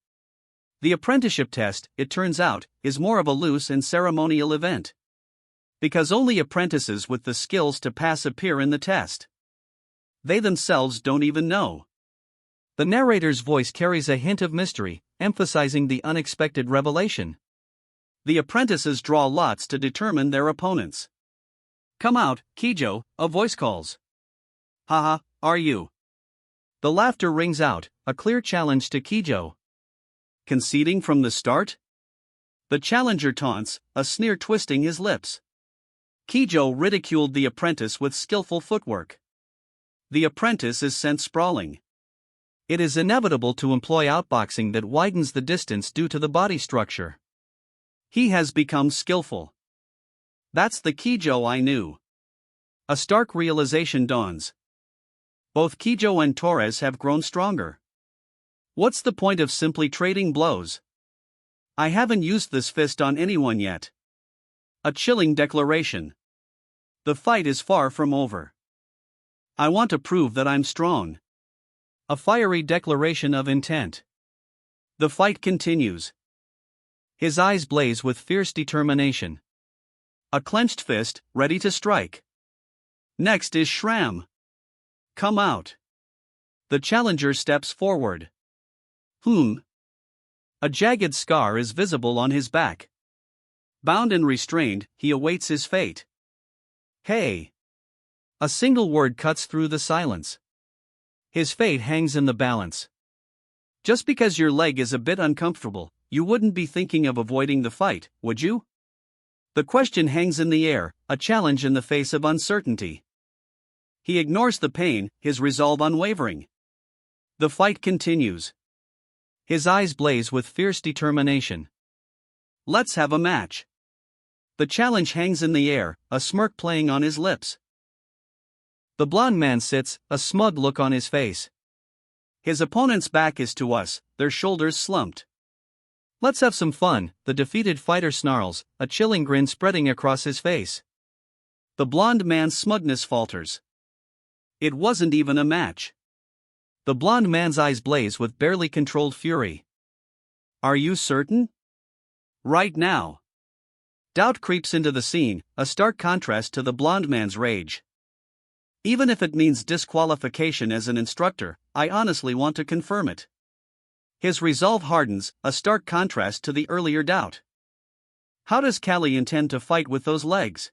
The apprenticeship test, it turns out, is more of a loose and ceremonial event. Because only apprentices with the skills to pass appear in the test. They themselves don't even know. The narrator's voice carries a hint of mystery, emphasizing the unexpected revelation. The apprentices draw lots to determine their opponents. Come out, Kijo, a voice calls. Haha, are you? The laughter rings out, a clear challenge to Kijo. Conceding from the start? The challenger taunts, a sneer twisting his lips. Kijo ridiculed the apprentice with skillful footwork. The apprentice is sent sprawling. It is inevitable to employ outboxing that widens the distance due to the body structure. He has become skillful. That's the Kijo I knew. A stark realization dawns. Both Kijo and Torres have grown stronger. What's the point of simply trading blows? I haven't used this fist on anyone yet. A chilling declaration. The fight is far from over. I want to prove that I'm strong. A fiery declaration of intent. The fight continues. His eyes blaze with fierce determination. A clenched fist, ready to strike. Next is Shram. Come out. The challenger steps forward. A jagged scar is visible on his back. Bound and restrained, he awaits his fate. Hey! A single word cuts through the silence. His fate hangs in the balance. Just because your leg is a bit uncomfortable, you wouldn't be thinking of avoiding the fight, would you? The question hangs in the air, a challenge in the face of uncertainty. He ignores the pain, his resolve unwavering. The fight continues. His eyes blaze with fierce determination. Let's have a match. The challenge hangs in the air, a smirk playing on his lips. The blond man sits, a smug look on his face. His opponent's back is to us, their shoulders slumped. Let's have some fun, the defeated fighter snarls, a chilling grin spreading across his face. The blond man's smugness falters. It wasn't even a match. The blond man's eyes blaze with barely controlled fury. Are you certain? Right now. Doubt creeps into the scene, a stark contrast to the blond man's rage. Even if it means disqualification as an instructor, I honestly want to confirm it. His resolve hardens, a stark contrast to the earlier doubt. How does Callie intend to fight with those legs?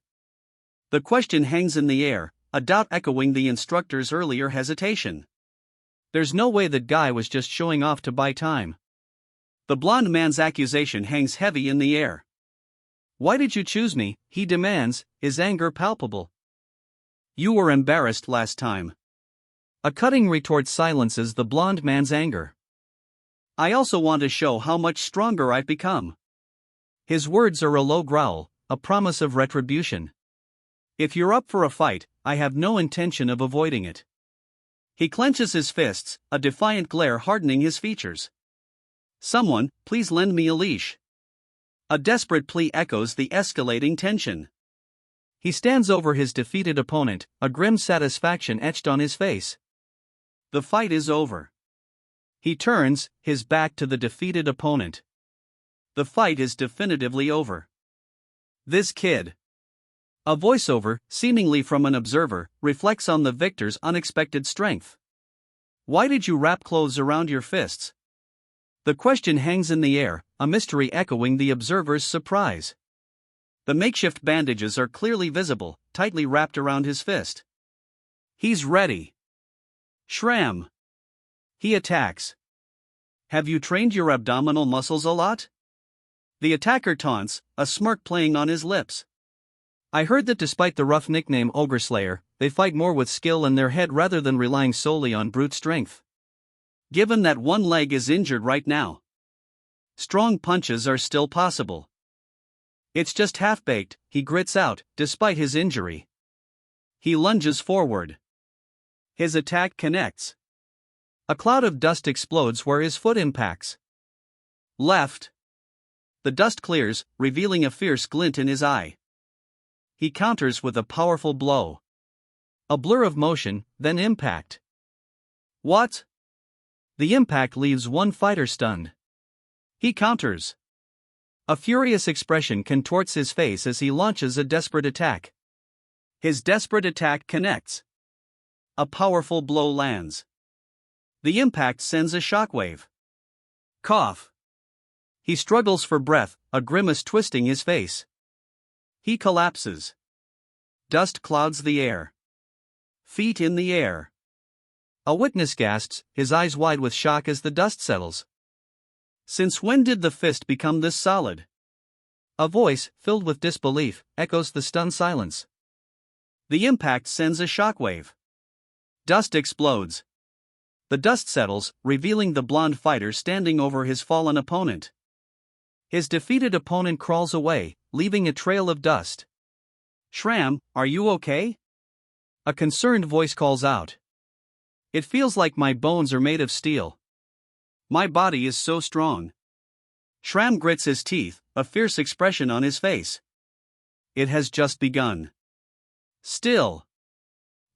The question hangs in the air, a doubt echoing the instructor's earlier hesitation. There's no way that guy was just showing off to buy time. The blond man's accusation hangs heavy in the air. Why did you choose me? He demands, his anger palpable. You were embarrassed last time. A cutting retort silences the blond man's anger. I also want to show how much stronger I've become. His words are a low growl, a promise of retribution. If you're up for a fight, I have no intention of avoiding it. He clenches his fists, a defiant glare hardening his features. Someone, please lend me a leash. A desperate plea echoes the escalating tension. He stands over his defeated opponent, a grim satisfaction etched on his face. The fight is over. He turns, his back to the defeated opponent. The fight is definitively over. This kid. A voiceover, seemingly from an observer, reflects on the victor's unexpected strength. Why did you wrap clothes around your fists? The question hangs in the air, a mystery echoing the observer's surprise. The makeshift bandages are clearly visible, tightly wrapped around his fist. He's ready. Shram. He attacks. Have you trained your abdominal muscles a lot? The attacker taunts, a smirk playing on his lips. I heard that despite the rough nickname Ogre Slayer, they fight more with skill in their head rather than relying solely on brute strength. Given that one leg is injured right now, strong punches are still possible. It's just half-baked, he grits out, despite his injury. He lunges forward. His attack connects. A cloud of dust explodes where his foot impacts. Left. The dust clears, revealing a fierce glint in his eye. He counters with a powerful blow. A blur of motion, then impact. What? The impact leaves one fighter stunned. He counters. A furious expression contorts his face as he launches a desperate attack. His desperate attack connects. A powerful blow lands. The impact sends a shockwave. Cough. He struggles for breath, a grimace twisting his face. He collapses. Dust clouds the air. Feet in the air. A witness gasps, his eyes wide with shock as the dust settles. Since when did the fist become this solid? A voice, filled with disbelief, echoes the stunned silence. The impact sends a shockwave. Dust explodes. The dust settles, revealing the blonde fighter standing over his fallen opponent. His defeated opponent crawls away, leaving a trail of dust. Shram, are you okay? A concerned voice calls out. It feels like my bones are made of steel. My body is so strong. Shram grits his teeth, a fierce expression on his face. It has just begun. Still,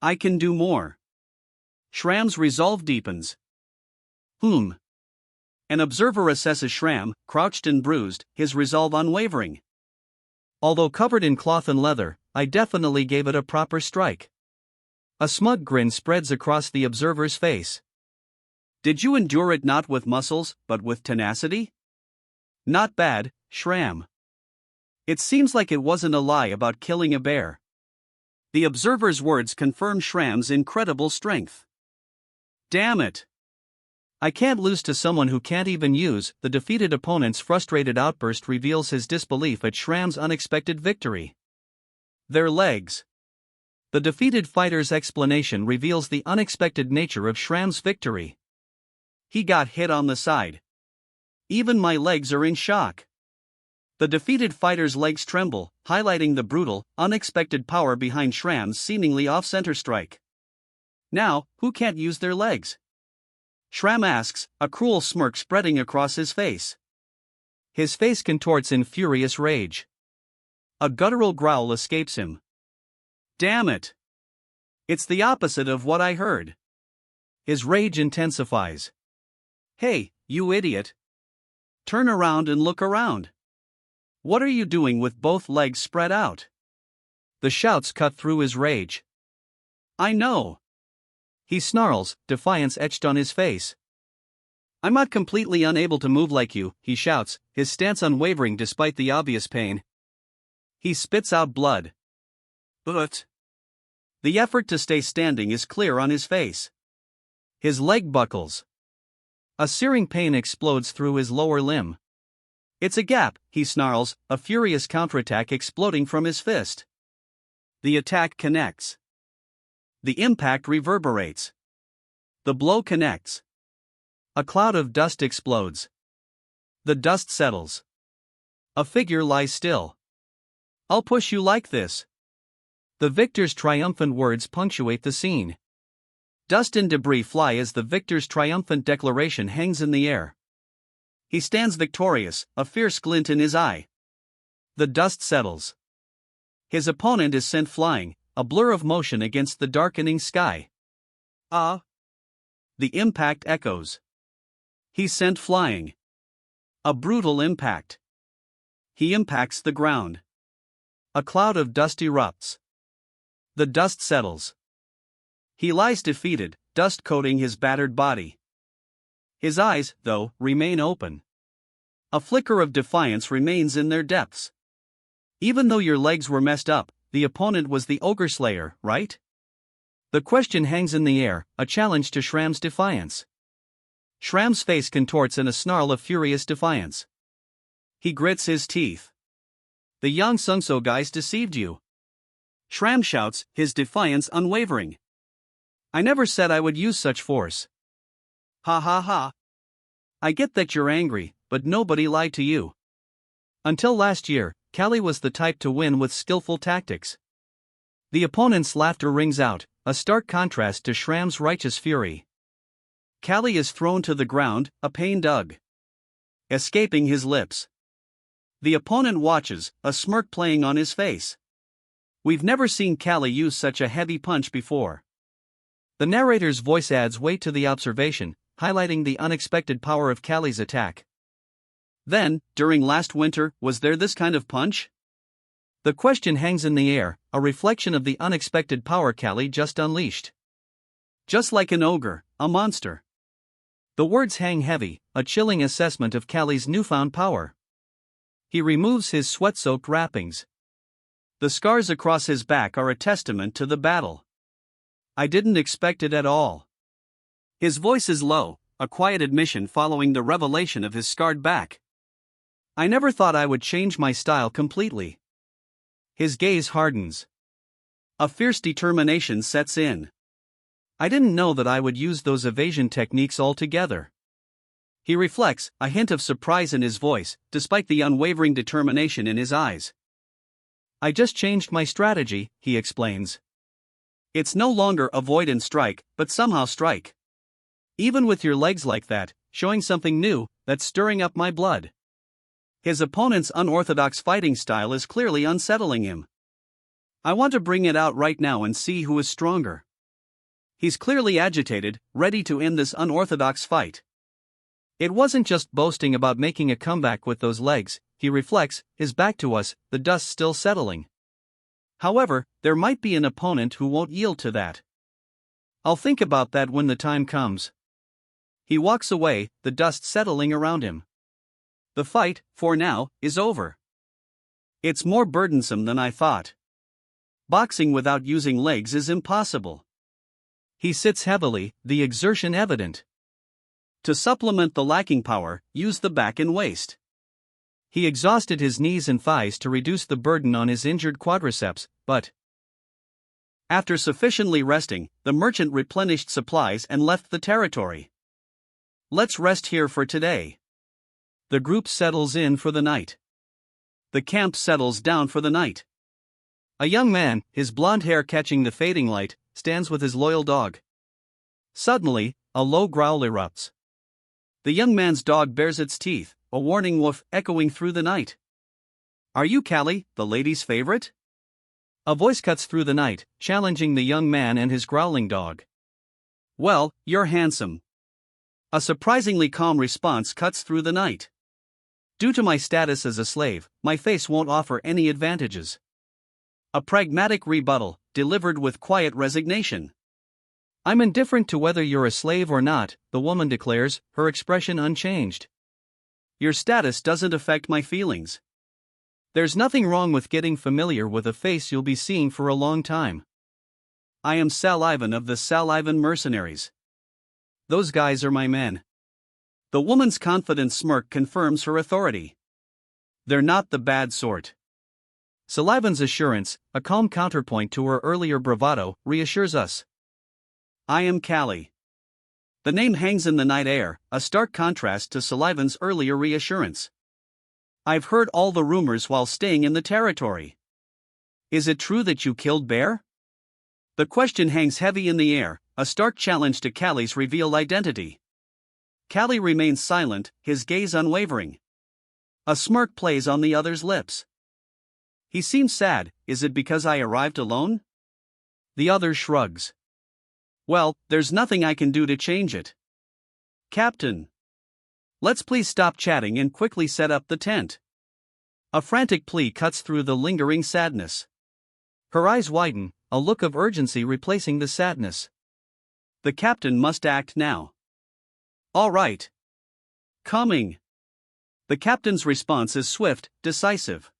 I can do more. Shram's resolve deepens. An observer assesses Shram, crouched and bruised, his resolve unwavering. Although covered in cloth and leather, I definitely gave it a proper strike. A smug grin spreads across the observer's face. Did you endure it not with muscles, but with tenacity? Not bad, Shram. It seems like it wasn't a lie about killing a bear. The observer's words confirm Shram's incredible strength. Damn it! I can't lose to someone who can't even use. The defeated opponent's frustrated outburst reveals his disbelief at Shram's unexpected victory. Their legs. The defeated fighter's explanation reveals the unexpected nature of Shram's victory. He got hit on the side. Even my legs are in shock. The defeated fighter's legs tremble, highlighting the brutal, unexpected power behind Shram's seemingly off-center strike. Now, who can't use their legs? Shram asks, a cruel smirk spreading across his face. His face contorts in furious rage. A guttural growl escapes him. Damn it! It's the opposite of what I heard. His rage intensifies. Hey, you idiot! Turn around and look around. What are you doing with both legs spread out? The shouts cut through his rage. I know. He snarls, defiance etched on his face. I'm not completely unable to move like you, he shouts, his stance unwavering despite the obvious pain. He spits out blood. But the effort to stay standing is clear on his face. His leg buckles. A searing pain explodes through his lower limb. It's a gap, he snarls, a furious counterattack exploding from his fist. The attack connects. The impact reverberates. The blow connects. A cloud of dust explodes. The dust settles. A figure lies still. I'll push you like this. The victor's triumphant words punctuate the scene. Dust and debris fly as the victor's triumphant declaration hangs in the air. He stands victorious, a fierce glint in his eye. The dust settles. His opponent is sent flying, a blur of motion against the darkening sky. Ah! The impact echoes. He's sent flying. A brutal impact. He impacts the ground. A cloud of dust erupts. The dust settles. He lies defeated, dust coating his battered body. His eyes, though, remain open. A flicker of defiance remains in their depths. Even though your legs were messed up, the opponent was the ogre slayer, right? The question hangs in the air, a challenge to Shram's defiance. Shram's face contorts in a snarl of furious defiance. He grits his teeth. The Yang Sungso guys deceived you. Shram shouts, his defiance unwavering. I never said I would use such force. Ha ha ha. I get that you're angry, but nobody lied to you. Until last year, Callie was the type to win with skillful tactics. The opponent's laughter rings out, a stark contrast to Shram's righteous fury. Callie is thrown to the ground, a pain dug escaping his lips. The opponent watches, a smirk playing on his face. We've never seen Callie use such a heavy punch before. The narrator's voice adds weight to the observation, highlighting the unexpected power of Callie's attack. Then, during last winter, was there this kind of punch? The question hangs in the air, a reflection of the unexpected power Callie just unleashed. Just like an ogre, a monster. The words hang heavy, a chilling assessment of Callie's newfound power. He removes his sweat-soaked wrappings. The scars across his back are a testament to the battle. I didn't expect it at all. His voice is low, a quiet admission following the revelation of his scarred back. I never thought I would change my style completely. His gaze hardens. A fierce determination sets in. I didn't know that I would use those evasion techniques altogether. He reflects, a hint of surprise in his voice, despite the unwavering determination in his eyes. I just changed my strategy, he explains. It's no longer avoid and strike, but somehow strike. Even with your legs like that, showing something new, that's stirring up my blood. His opponent's unorthodox fighting style is clearly unsettling him. I want to bring it out right now and see who is stronger. He's clearly agitated, ready to end this unorthodox fight. It wasn't just boasting about making a comeback with those legs, he reflects, his back to us, the dust still settling. However, there might be an opponent who won't yield to that. I'll think about that when the time comes. He walks away, the dust settling around him. The fight, for now, is over. It's more burdensome than I thought. Boxing without using legs is impossible. He sits heavily, the exertion evident. To supplement the lacking power, use the back and waist. He exhausted his knees and thighs to reduce the burden on his injured quadriceps, but after sufficiently resting, the merchant replenished supplies and left the territory. Let's rest here for today. The group settles in for the night. The camp settles down for the night. A young man, his blonde hair catching the fading light, stands with his loyal dog. Suddenly, a low growl erupts. The young man's dog bares its teeth, a warning woof echoing through the night. Are you Callie, the lady's favorite? A voice cuts through the night, challenging the young man and his growling dog. Well, you're handsome. A surprisingly calm response cuts through the night. Due to my status as a slave, my face won't offer any advantages. A pragmatic rebuttal, delivered with quiet resignation. I'm indifferent to whether you're a slave or not, the woman declares, her expression unchanged. Your status doesn't affect my feelings. There's nothing wrong with getting familiar with a face you'll be seeing for a long time. I am Sal Ivan of the Sal Ivan Mercenaries. Those guys are my men. The woman's confident smirk confirms her authority. They're not the bad sort. Sal Ivan's assurance, a calm counterpoint to her earlier bravado, reassures us. I am Callie. The name hangs in the night air, a stark contrast to Sal Ivan's earlier reassurance. I've heard all the rumors while staying in the territory. Is it true that you killed Bear? The question hangs heavy in the air, a stark challenge to Callie's revealed identity. Callie remains silent, his gaze unwavering. A smirk plays on the other's lips. He seems sad. Is it because I arrived alone? The other shrugs. Well, there's nothing I can do to change it. Captain. Let's please stop chatting and quickly set up the tent. A frantic plea cuts through the lingering sadness. Her eyes widen, a look of urgency replacing the sadness. The captain must act now. All right. Coming. The captain's response is swift, decisive.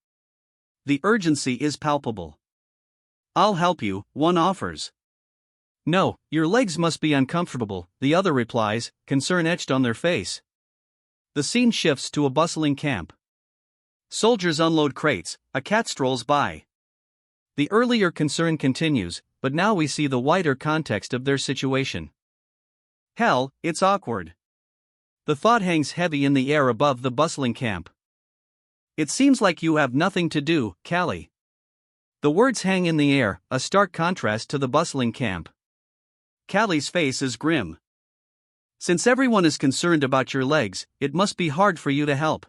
The urgency is palpable. I'll help you, one offers. No, your legs must be uncomfortable, the other replies, concern etched on their face. The scene shifts to a bustling camp. Soldiers unload crates, a cat strolls by. The earlier concern continues, but now we see the wider context of their situation. Hell, it's awkward. The thought hangs heavy in the air above the bustling camp. It seems like you have nothing to do, Callie. The words hang in the air, a stark contrast to the bustling camp. Callie's face is grim. Since everyone is concerned about your legs, it must be hard for you to help.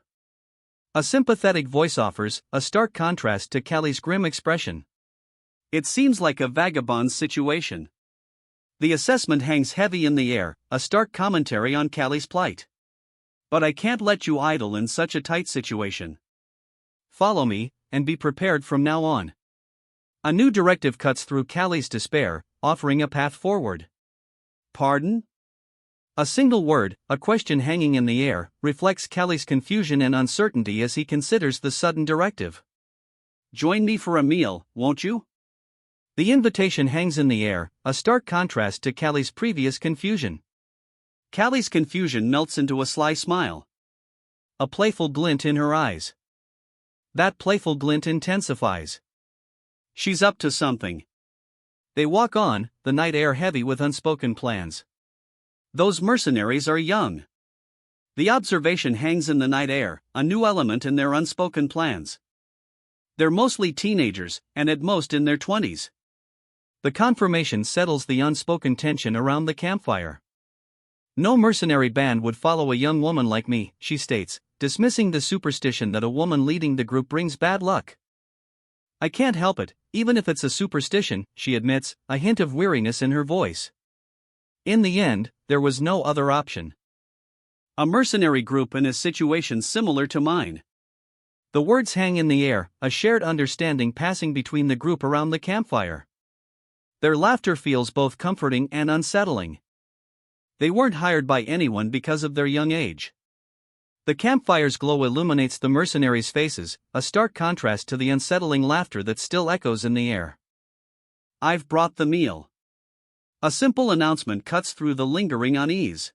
A sympathetic voice offers, a stark contrast to Callie's grim expression. It seems like a vagabond's situation. The assessment hangs heavy in the air, a stark commentary on Callie's plight. But I can't let you idle in such a tight situation. Follow me, and be prepared from now on. A new directive cuts through Callie's despair, offering a path forward. Pardon? A single word, a question hanging in the air, reflects Callie's confusion and uncertainty as he considers the sudden directive. Join me for a meal, won't you? The invitation hangs in the air, a stark contrast to Callie's previous confusion. Callie's confusion melts into a sly smile. A playful glint in her eyes. That playful glint intensifies. She's up to something. They walk on, the night air heavy with unspoken plans. Those mercenaries are young. The observation hangs in the night air, a new element in their unspoken plans. They're mostly teenagers, and at most in their 20s. The confirmation settles the unspoken tension around the campfire. No mercenary band would follow a young woman like me, she states, dismissing the superstition that a woman leading the group brings bad luck. I can't help it, even if it's a superstition, she admits, a hint of weariness in her voice. In the end, there was no other option. A mercenary group in a situation similar to mine. The words hang in the air, a shared understanding passing between the group around the campfire. Their laughter feels both comforting and unsettling. They weren't hired by anyone because of their young age. The campfire's glow illuminates the mercenaries' faces, a stark contrast to the unsettling laughter that still echoes in the air. I've brought the meal. A simple announcement cuts through the lingering unease.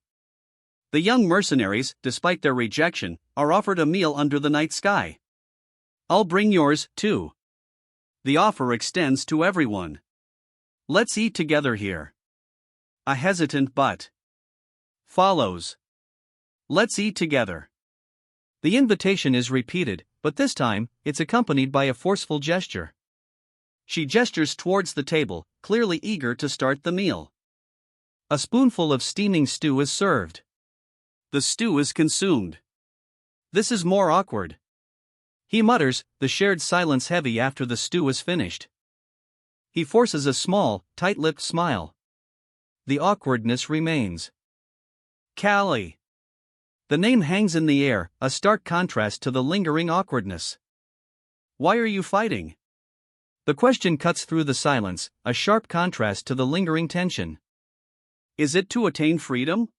The young mercenaries, despite their rejection, are offered a meal under the night sky. I'll bring yours, too. The offer extends to everyone. Let's eat together here. A hesitant but follows. Let's eat together. The invitation is repeated, but this time, it's accompanied by a forceful gesture. She gestures towards the table, clearly eager to start the meal. A spoonful of steaming stew is served. The stew is consumed. This is more awkward. He mutters, the shared silence heavy after the stew is finished. He forces a small, tight-lipped smile. The awkwardness remains. Callie. The name hangs in the air, a stark contrast to the lingering awkwardness. Why are you fighting? The question cuts through the silence, a sharp contrast to the lingering tension. Is it to attain freedom?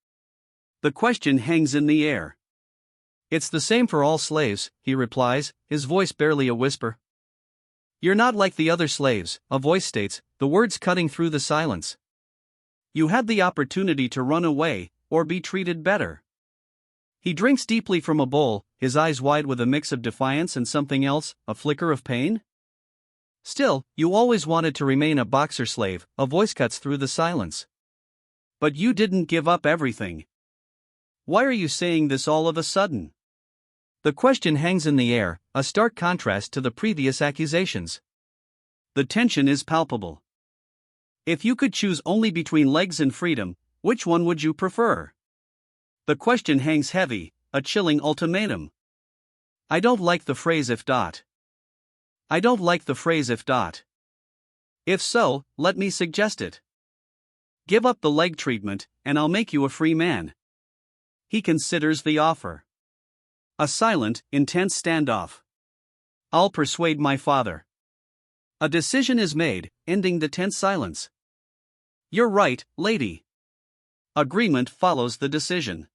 The question hangs in the air. It's the same for all slaves, he replies, his voice barely a whisper. You're not like the other slaves, a voice states, the words cutting through the silence. You had the opportunity to run away, or be treated better. He drinks deeply from a bowl, his eyes wide with a mix of defiance and something else, a flicker of pain. Still, you always wanted to remain a boxer slave, a voice cuts through the silence. But you didn't give up everything. Why are you saying this all of a sudden? The question hangs in the air, a stark contrast to the previous accusations. The tension is palpable. If you could choose only between legs and freedom, which one would you prefer? The question hangs heavy, a chilling ultimatum. I don't like the phrase if dot. I don't like the phrase if dot. If so, let me suggest it. Give up the leg treatment, and I'll make you a free man. He considers the offer. A silent, intense standoff. I'll persuade my father. A decision is made, ending the tense silence. You're right, lady. Agreement follows the decision.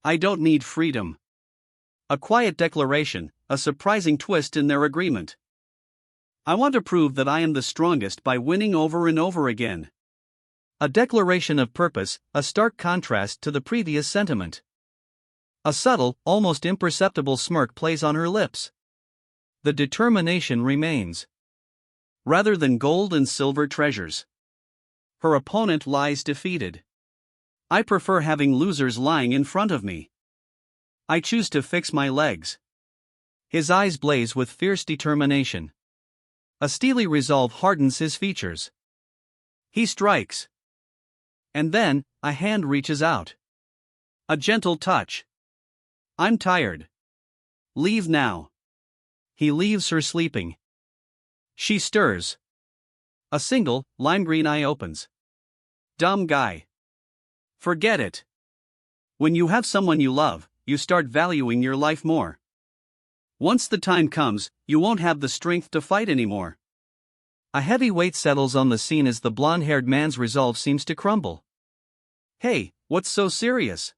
I don't need freedom. A quiet declaration, a surprising twist in their agreement. I want to prove that I am the strongest by winning over and over again. A declaration of purpose, a stark contrast to the previous sentiment. A subtle, almost imperceptible smirk plays on her lips. The determination remains. Rather than gold and silver treasures. Her opponent lies defeated. I prefer having losers lying in front of me. I choose to fix my legs. His eyes blaze with fierce determination. A steely resolve hardens his features. He strikes. And then, a hand reaches out. A gentle touch. I'm tired. Leave now. He leaves her sleeping. She stirs. A single, lime green eye opens. Dumb guy. Forget it. When you have someone you love, you start valuing your life more. Once the time comes, you won't have the strength to fight anymore. A heavy weight settles on the scene as the blonde-haired man's resolve seems to crumble. Hey, what's so serious?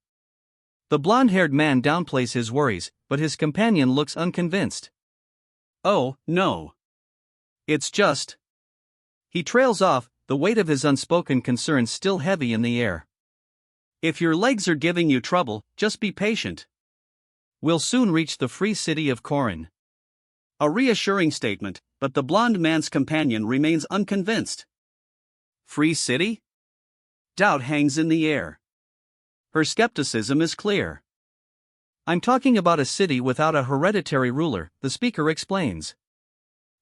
The blonde-haired man downplays his worries, but his companion looks unconvinced. Oh, no. It's just. He trails off, the weight of his unspoken concerns still heavy in the air. If your legs are giving you trouble, just be patient. We'll soon reach the free city of Corin. A reassuring statement, but the blonde man's companion remains unconvinced. Free city? Doubt hangs in the air. Her skepticism is clear. I'm talking about a city without a hereditary ruler, the speaker explains.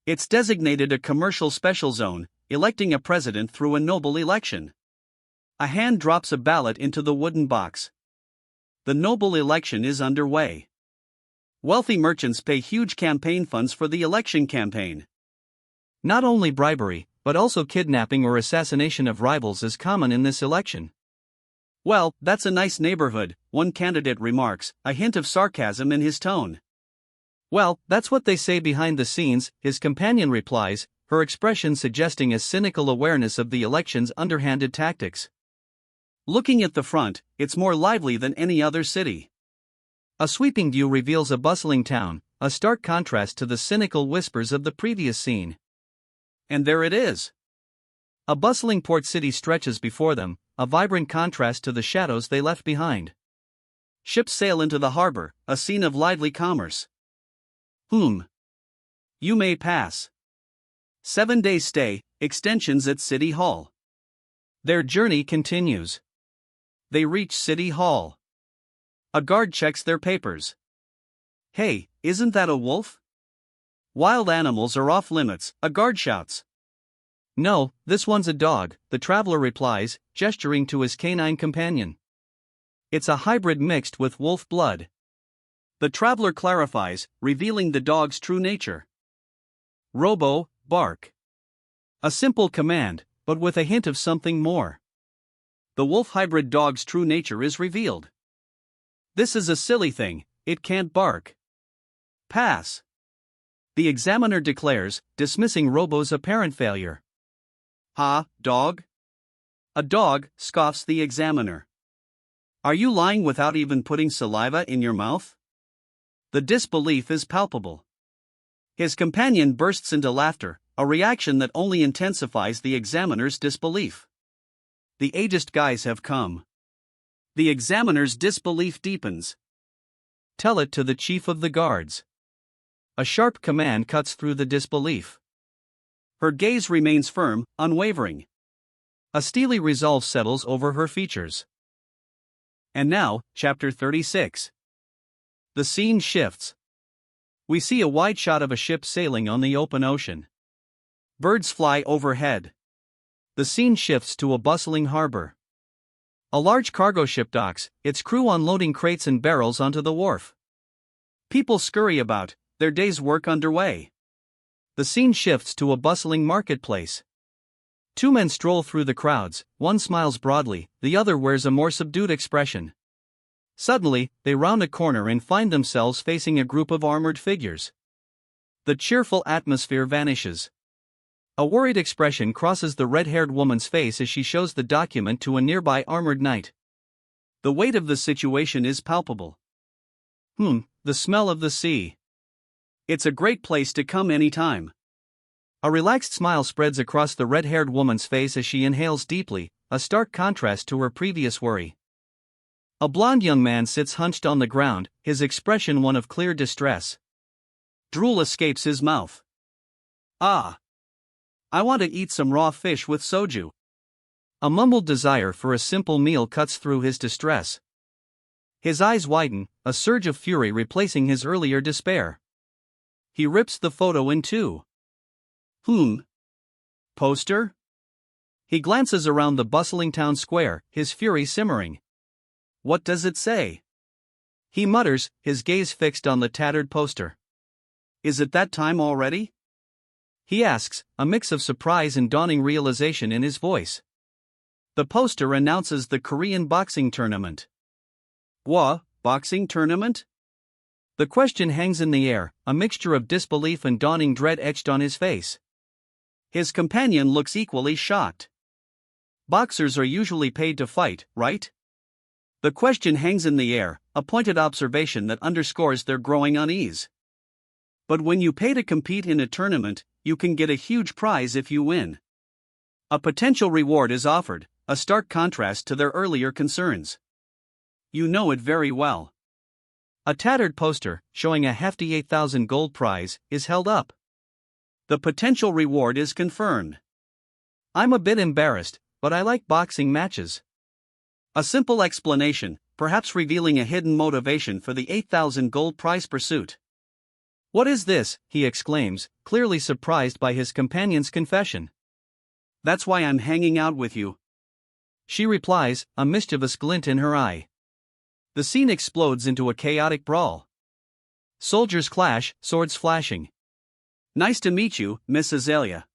It's designated a commercial special zone, electing a president through a noble election. A hand drops a ballot into the wooden box. The noble election is underway. Wealthy merchants pay huge campaign funds for the election campaign. Not only bribery, but also kidnapping or assassination of rivals is common in this election. Well, that's a nice neighborhood, one candidate remarks, a hint of sarcasm in his tone. Well, that's what they say behind the scenes, his companion replies, her expression suggesting a cynical awareness of the election's underhanded tactics. Looking at the front, it's more lively than any other city. A sweeping view reveals a bustling town, a stark contrast to the cynical whispers of the previous scene. And there it is. A bustling port city stretches before them, a vibrant contrast to the shadows they left behind. Ships sail into the harbor, a scene of lively commerce. You may pass. 7 days stay, extensions at City Hall. Their journey continues. They reach City Hall. A guard checks their papers. Hey, isn't that a wolf? Wild animals are off limits, a guard shouts. No, this one's a dog, the traveler replies, gesturing to his canine companion. It's a hybrid mixed with wolf blood. The traveler clarifies, revealing the dog's true nature. Robo, bark. A simple command, but with a hint of something more. The wolf hybrid dog's true nature is revealed. This is a silly thing, it can't bark. Pass. The examiner declares, dismissing Robo's apparent failure. Ha, dog? A dog, scoffs the examiner. Are you lying without even putting saliva in your mouth? The disbelief is palpable. His companion bursts into laughter, a reaction that only intensifies the examiner's disbelief. The ageist guys have come. The examiner's disbelief deepens. Tell it to the chief of the guards. A sharp command cuts through the disbelief. Her gaze remains firm, unwavering. A steely resolve settles over her features. And now, Chapter 36. The scene shifts. We see a wide shot of a ship sailing on the open ocean. Birds fly overhead. The scene shifts to a bustling harbor. A large cargo ship docks, its crew unloading crates and barrels onto the wharf. People scurry about, their day's work underway. The scene shifts to a bustling marketplace. Two men stroll through the crowds, one smiles broadly, the other wears a more subdued expression. Suddenly, they round a corner and find themselves facing a group of armored figures. The cheerful atmosphere vanishes. A worried expression crosses the red-haired woman's face as she shows the document to a nearby armored knight. The weight of the situation is palpable. The smell of the sea. It's a great place to come anytime. A relaxed smile spreads across the red-haired woman's face as she inhales deeply, a stark contrast to her previous worry. A blond young man sits hunched on the ground, his expression one of clear distress. Drool escapes his mouth. I want to eat some raw fish with soju. A mumbled desire for a simple meal cuts through his distress. His eyes widen, a surge of fury replacing his earlier despair. He rips the photo in two. Poster? He glances around the bustling town square, his fury simmering. What does it say? He mutters, his gaze fixed on the tattered poster. Is it that time already? He asks, a mix of surprise and dawning realization in his voice. The poster announces the Korean boxing tournament. What, boxing tournament? The question hangs in the air, a mixture of disbelief and dawning dread etched on his face. His companion looks equally shocked. Boxers are usually paid to fight, right? The question hangs in the air, a pointed observation that underscores their growing unease. But when you pay to compete in a tournament, you can get a huge prize if you win. A potential reward is offered, a stark contrast to their earlier concerns. You know it very well. A tattered poster, showing a hefty 8,000 gold prize, is held up. The potential reward is confirmed. I'm a bit embarrassed, but I like boxing matches. A simple explanation, perhaps revealing a hidden motivation for the 8,000 gold prize pursuit. What is this? He exclaims, clearly surprised by his companion's confession. That's why I'm hanging out with you. She replies, a mischievous glint in her eye. The scene explodes into a chaotic brawl. Soldiers clash, swords flashing. Nice to meet you, Miss Azalea.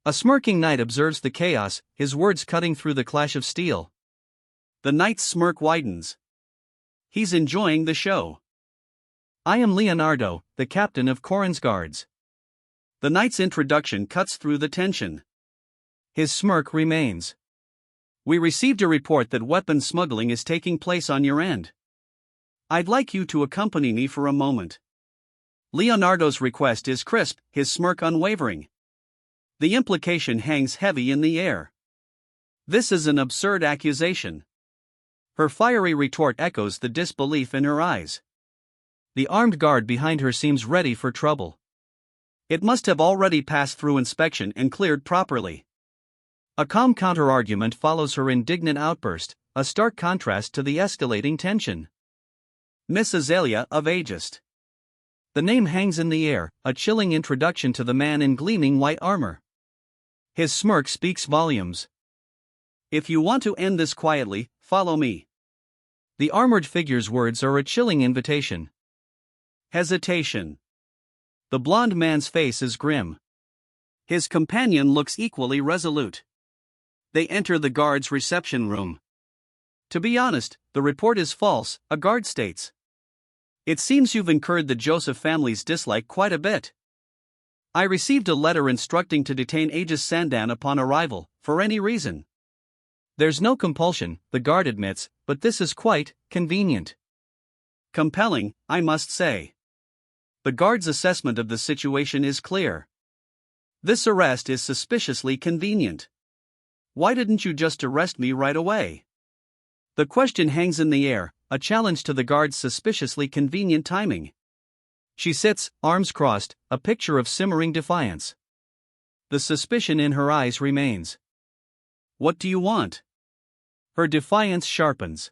A smirking knight observes the chaos, his words cutting through the clash of steel. The knight's smirk widens. He's enjoying the show. I am Leonardo, the captain of Corin's guards. The knight's introduction cuts through the tension. His smirk remains. We received a report that weapon smuggling is taking place on your end. I'd like you to accompany me for a moment. Leonardo's request is crisp, his smirk unwavering. The implication hangs heavy in the air. This is an absurd accusation. Her fiery retort echoes the disbelief in her eyes. The armed guard behind her seems ready for trouble. It must have already passed through inspection and cleared properly. A calm counter-argument follows her indignant outburst, a stark contrast to the escalating tension. Miss Azalea of Aegist. The name hangs in the air, a chilling introduction to the man in gleaming white armor. His smirk speaks volumes. If you want to end this quietly, follow me. The armored figure's words are a chilling invitation. Hesitation. The blond man's face is grim. His companion looks equally resolute. They enter the guard's reception room. To be honest, the report is false, a guard states. It seems you've incurred the Joseph family's dislike quite a bit. I received a letter instructing to detain Aegis Sandan upon arrival, for any reason. There's no compulsion, the guard admits, but this is quite convenient. Compelling, I must say. The guard's assessment of the situation is clear. This arrest is suspiciously convenient. Why didn't you just arrest me right away? The question hangs in the air, a challenge to the guard's suspiciously convenient timing. She sits, arms crossed, a picture of simmering defiance. The suspicion in her eyes remains. What do you want? Her defiance sharpens.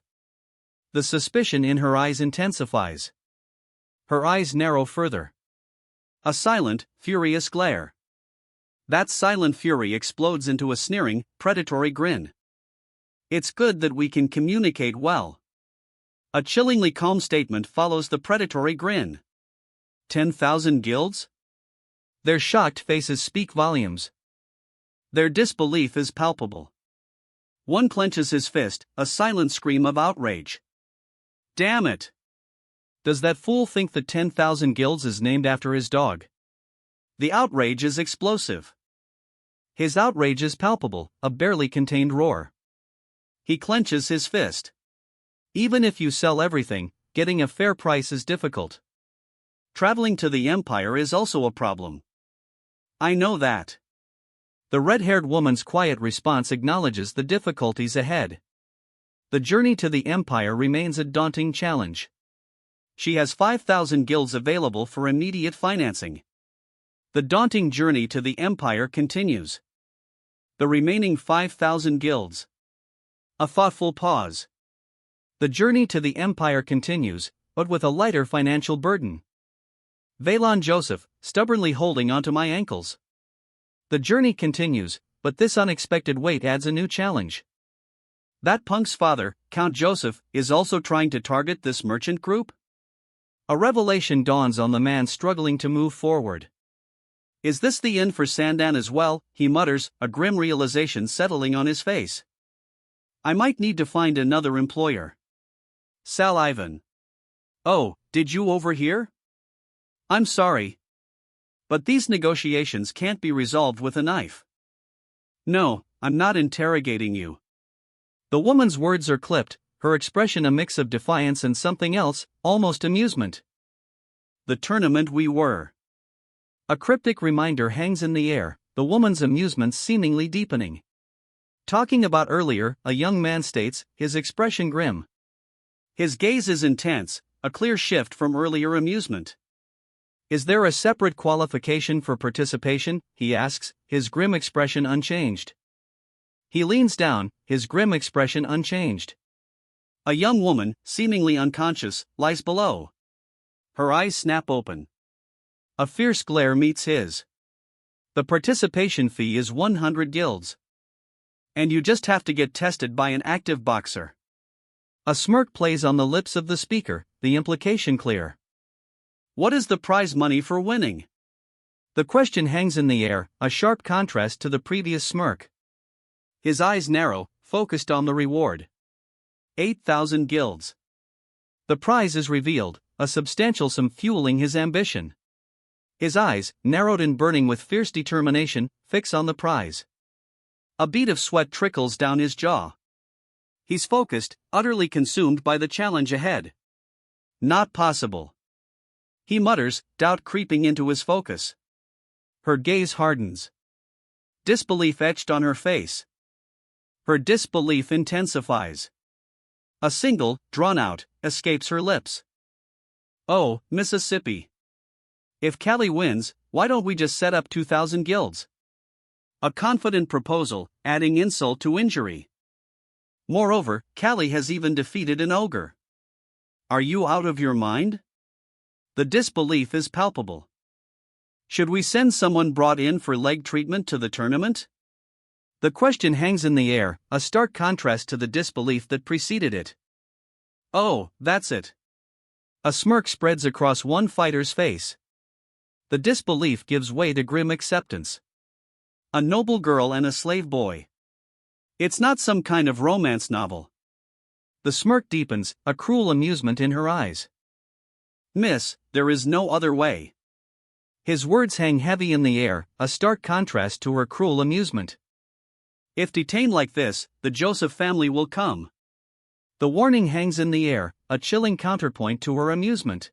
The suspicion in her eyes intensifies. Her eyes narrow further. A silent, furious glare. That silent fury explodes into a sneering, predatory grin. It's good that we can communicate well. A chillingly calm statement follows the predatory grin. 10,000 guilds? Their shocked faces speak volumes. Their disbelief is palpable. One clenches his fist, a silent scream of outrage. Damn it! Does that fool think the 10,000 guilds is named after his dog? The outrage is explosive. His outrage is palpable, a barely contained roar. He clenches his fist. Even if you sell everything, getting a fair price is difficult. Traveling to the Empire is also a problem. I know that. The red-haired woman's quiet response acknowledges the difficulties ahead. The journey to the Empire remains a daunting challenge. She has 5,000 guilds available for immediate financing. The daunting journey to the Empire continues. The remaining 5,000 guilds. A thoughtful pause. The journey to the Empire continues, but with a lighter financial burden. Valon Joseph, stubbornly holding onto my ankles. The journey continues, but this unexpected weight adds a new challenge. That punk's father, Count Joseph, is also trying to target this merchant group? A revelation dawns on the man struggling to move forward. Is this the end for Sandan as well? He mutters, a grim realization settling on his face. I might need to find another employer. Sal Ivan. Oh, did you overhear? I'm sorry. But these negotiations can't be resolved with a knife. No, I'm not interrogating you. The woman's words are clipped, her expression a mix of defiance and something else, almost amusement. The tournament we were. A cryptic reminder hangs in the air, the woman's amusement seemingly deepening. Talking about earlier, a young man states, his expression grim. His gaze is intense, a clear shift from earlier amusement. Is there a separate qualification for participation? He asks, his grim expression unchanged. He leans down, his grim expression unchanged. A young woman, seemingly unconscious, lies below. Her eyes snap open. A fierce glare meets his. The participation fee is 100 guilds. And you just have to get tested by an active boxer. A smirk plays on the lips of the speaker, the implication clear. What is the prize money for winning? The question hangs in the air, a sharp contrast to the previous smirk. His eyes narrow, focused on the reward. 8,000 guilds. The prize is revealed, a substantial sum fueling his ambition. His eyes, narrowed and burning with fierce determination, fix on the prize. A bead of sweat trickles down his jaw. He's focused, utterly consumed by the challenge ahead. Not possible. He mutters, doubt creeping into his focus. Her gaze hardens. Disbelief etched on her face. Her disbelief intensifies. A single, drawn out, escapes her lips. Oh, Mississippi. If Callie wins, why don't we just set up 2,000 guilds? A confident proposal, adding insult to injury. Moreover, Callie has even defeated an ogre. Are you out of your mind? The disbelief is palpable. Should we send someone brought in for leg treatment to the tournament? The question hangs in the air, a stark contrast to the disbelief that preceded it. Oh, that's it. A smirk spreads across one fighter's face. The disbelief gives way to grim acceptance. A noble girl and a slave boy. It's not some kind of romance novel. The smirk deepens, a cruel amusement in her eyes. Miss, there is no other way. His words hang heavy in the air, a stark contrast to her cruel amusement. If detained like this, the Joseph family will come. The warning hangs in the air, a chilling counterpoint to her amusement.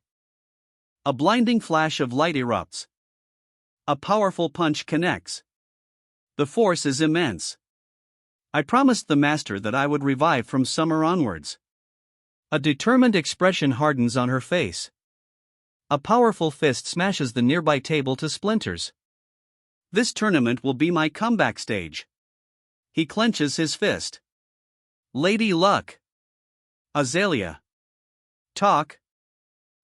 A blinding flash of light erupts. A powerful punch connects. The force is immense. I promised the master that I would revive from summer onwards. A determined expression hardens on her face. A powerful fist smashes the nearby table to splinters. This tournament will be my comeback stage. He clenches his fist. Lady Luck. Azalea. Talk.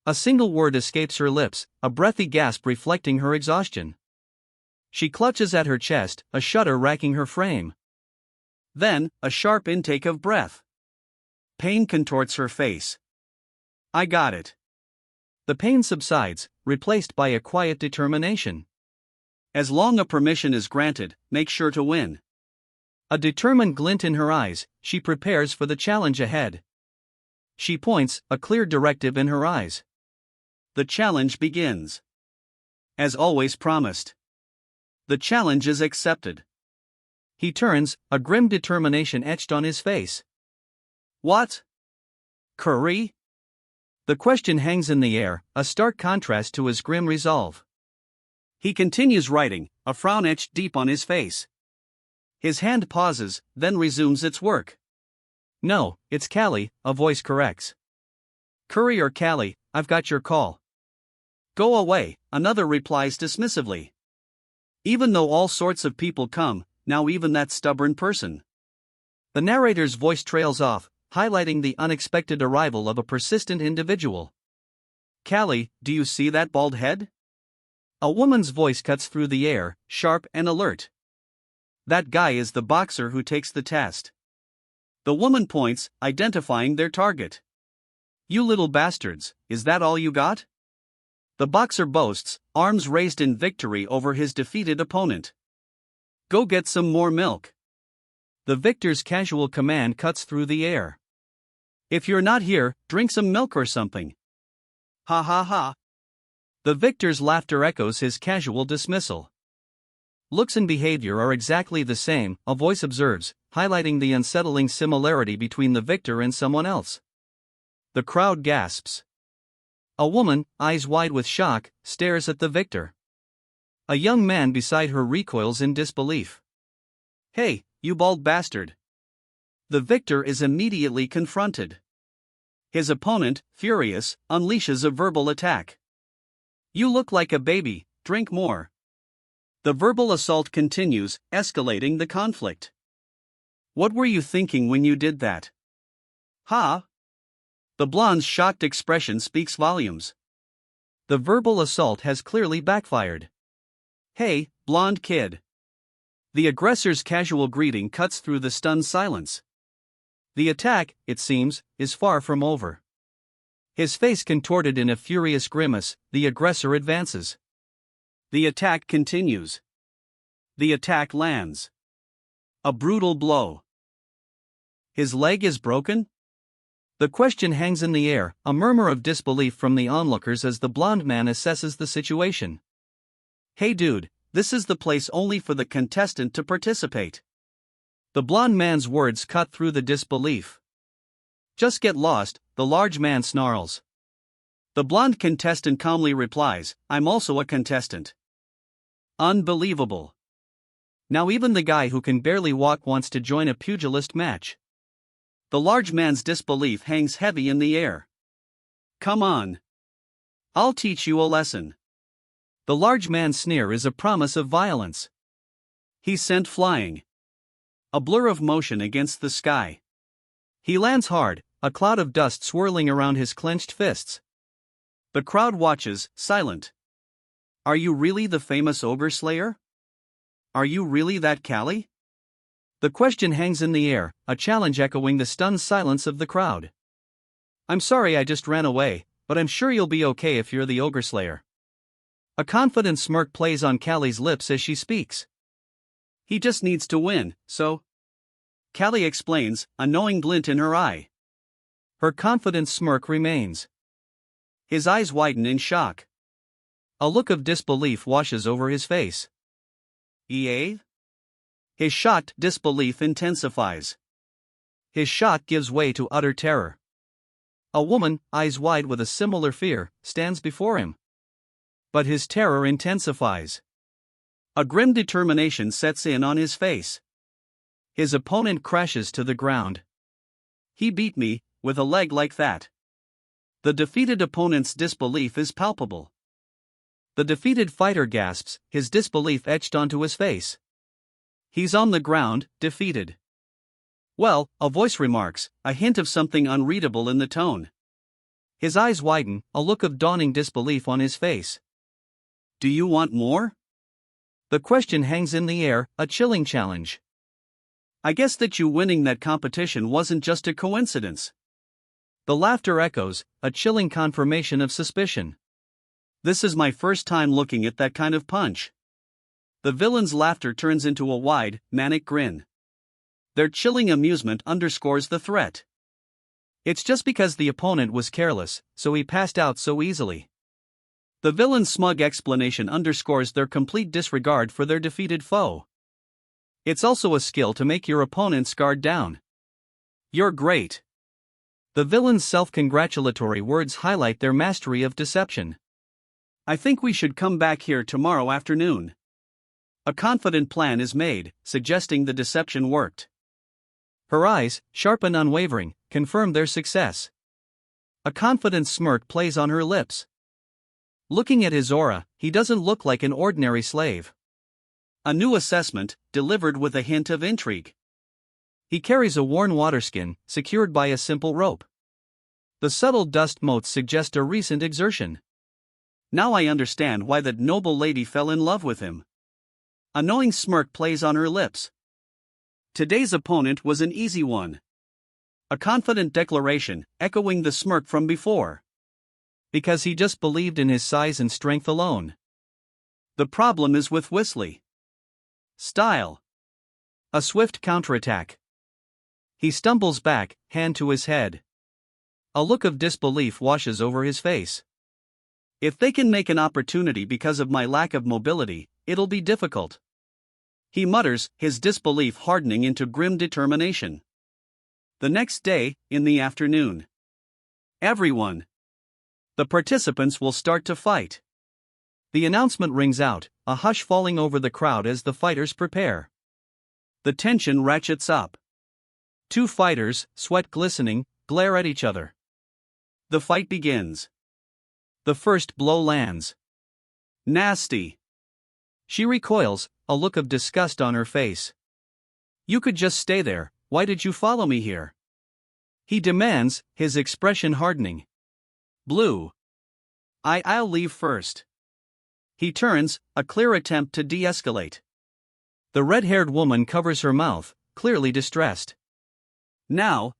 A single word escapes her lips, a breathy gasp reflecting her exhaustion. She clutches at her chest, a shudder racking her frame. Then, a sharp intake of breath. Pain contorts her face. I got it. The pain subsides, replaced by a quiet determination. As long as permission is granted, make sure to win. A determined glint in her eyes, she prepares for the challenge ahead. She points, a clear directive in her eyes. The challenge begins. As always promised. The challenge is accepted. He turns, a grim determination etched on his face. What? Curry? The question hangs in the air, a stark contrast to his grim resolve. He continues writing, a frown etched deep on his face. His hand pauses, then resumes its work. No, it's Callie, a voice corrects. Curry or Callie, I've got your call. Go away, another replies dismissively. Even though all sorts of people come, now even that stubborn person. The narrator's voice trails off, highlighting the unexpected arrival of a persistent individual. Callie, do you see that bald head? A woman's voice cuts through the air, sharp and alert. That guy is the boxer who takes the test. The woman points, identifying their target. You little bastards, is that all you got? The boxer boasts, arms raised in victory over his defeated opponent. Go get some more milk. The victor's casual command cuts through the air. If you're not here, drink some milk or something. Ha ha ha. The victor's laughter echoes his casual dismissal. Looks and behavior are exactly the same, a voice observes, highlighting the unsettling similarity between the victor and someone else. The crowd gasps. A woman, eyes wide with shock, stares at the victor. A young man beside her recoils in disbelief. Hey, you bald bastard. The victor is immediately confronted. His opponent, furious, unleashes a verbal attack. You look like a baby, drink more. The verbal assault continues, escalating the conflict. What were you thinking when you did that? Ha? The blonde's shocked expression speaks volumes. The verbal assault has clearly backfired. Hey, blonde kid. The aggressor's casual greeting cuts through the stunned silence. The attack, it seems, is far from over. His face contorted in a furious grimace, the aggressor advances. The attack continues. The attack lands. A brutal blow. His leg is broken? The question hangs in the air, a murmur of disbelief from the onlookers as the blonde man assesses the situation. Hey dude, this is the place only for the contestant to participate. The blonde man's words cut through the disbelief. Just get lost, the large man snarls. The blonde contestant calmly replies, I'm also a contestant. Unbelievable. Now even the guy who can barely walk wants to join a pugilist match. The large man's disbelief hangs heavy in the air. Come on. I'll teach you a lesson. The large man's sneer is a promise of violence. He's sent flying. A blur of motion against the sky. He lands hard, a cloud of dust swirling around his clenched fists. The crowd watches, silent. Are you really the famous ogre slayer? Are you really that Callie? The question hangs in the air, a challenge echoing the stunned silence of the crowd. I'm sorry I just ran away, but I'm sure you'll be okay if you're the ogre slayer. A confident smirk plays on Callie's lips as she speaks. He just needs to win, so... Callie explains, a knowing glint in her eye. Her confident smirk remains. His eyes widen in shock. A look of disbelief washes over his face. EA? His shocked disbelief intensifies. His shock gives way to utter terror. A woman, eyes wide with a similar fear, stands before him. But his terror intensifies. A grim determination sets in on his face. His opponent crashes to the ground. He beat me, with a leg like that. The defeated opponent's disbelief is palpable. The defeated fighter gasps, his disbelief etched onto his face. He's on the ground, defeated. Well, a voice remarks, a hint of something unreadable in the tone. His eyes widen, a look of dawning disbelief on his face. Do you want more? The question hangs in the air, a chilling challenge. I guess that you winning that competition wasn't just a coincidence. The laughter echoes, a chilling confirmation of suspicion. This is my first time looking at that kind of punch. The villain's laughter turns into a wide, manic grin. Their chilling amusement underscores the threat. It's just because the opponent was careless, so he passed out so easily. The villain's smug explanation underscores their complete disregard for their defeated foe. It's also a skill to make your opponent's guard down. You're great. The villain's self-congratulatory words highlight their mastery of deception. I think we should come back here tomorrow afternoon. A confident plan is made, suggesting the deception worked. Her eyes, sharp and unwavering, confirm their success. A confident smirk plays on her lips. Looking at his aura, he doesn't look like an ordinary slave. A new assessment, delivered with a hint of intrigue. He carries a worn waterskin, secured by a simple rope. The subtle dust motes suggest a recent exertion. Now I understand why that noble lady fell in love with him. A knowing smirk plays on her lips. Today's opponent was an easy one. A confident declaration, echoing the smirk from before. Because he just believed in his size and strength alone. The problem is with Wesley. Style. A swift counterattack. He stumbles back, hand to his head. A look of disbelief washes over his face. If they can make an opportunity because of my lack of mobility, it'll be difficult. He mutters, his disbelief hardening into grim determination. The next day, in the afternoon. Everyone. The participants will start to fight. The announcement rings out, a hush falling over the crowd as the fighters prepare. The tension ratchets up. Two fighters, sweat glistening, glare at each other. The fight begins. The first blow lands. Nasty. She recoils, a look of disgust on her face. You could just stay there, why did you follow me here? He demands, his expression hardening. Blue. I'll leave first. He turns, a clear attempt to de-escalate. The red-haired woman covers her mouth, clearly distressed. Now.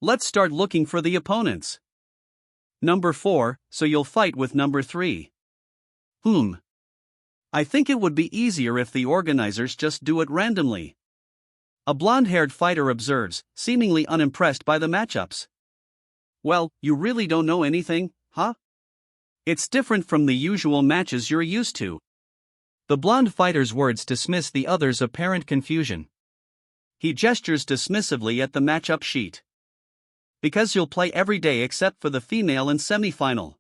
Let's start looking for the opponents. Number 4, so you'll fight with number 3. I think it would be easier if the organizers just do it randomly. A blonde-haired fighter observes, seemingly unimpressed by the matchups. Well, you really don't know anything, huh? It's different from the usual matches you're used to. The blonde fighter's words dismiss the other's apparent confusion. He gestures dismissively at the matchup sheet. Because you'll play every day except for the female and semifinal.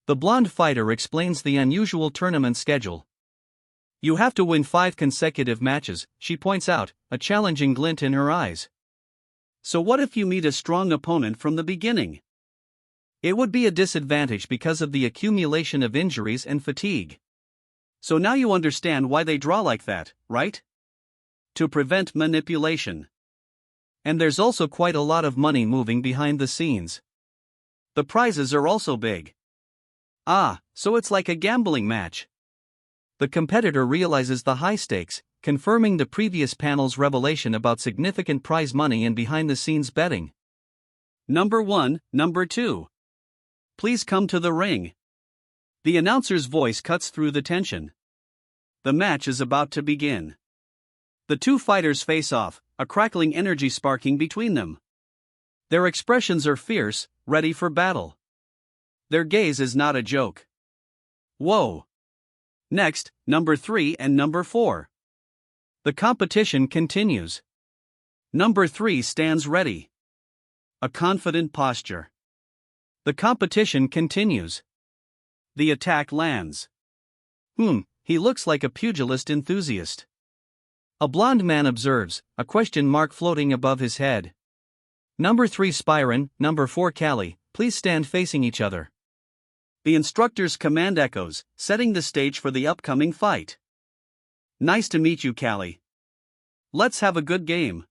The blonde fighter explains the unusual tournament schedule. You have to win 5 consecutive matches, she points out, a challenging glint in her eyes. So what if you meet a strong opponent from the beginning? It would be a disadvantage because of the accumulation of injuries and fatigue. So now you understand why they draw like that, right? To prevent manipulation. And there's also quite a lot of money moving behind the scenes. The prizes are also big. So it's like a gambling match. The competitor realizes the high stakes, confirming the previous panel's revelation about significant prize money and behind-the-scenes betting. Number 1, number 2. Please come to the ring. The announcer's voice cuts through the tension. The match is about to begin. The two fighters face off, a crackling energy sparking between them. Their expressions are fierce, ready for battle. Their gaze is not a joke. Whoa! Next, number 3 and number 4. The competition continues. Number 3 stands ready. A confident posture. The competition continues. The attack lands. He looks like a pugilist enthusiast. A blond man observes, a question mark floating above his head. Number 3 Spyron, number 4 Callie, please stand facing each other. The instructor's command echoes, setting the stage for the upcoming fight. Nice to meet you, Callie. Let's have a good game.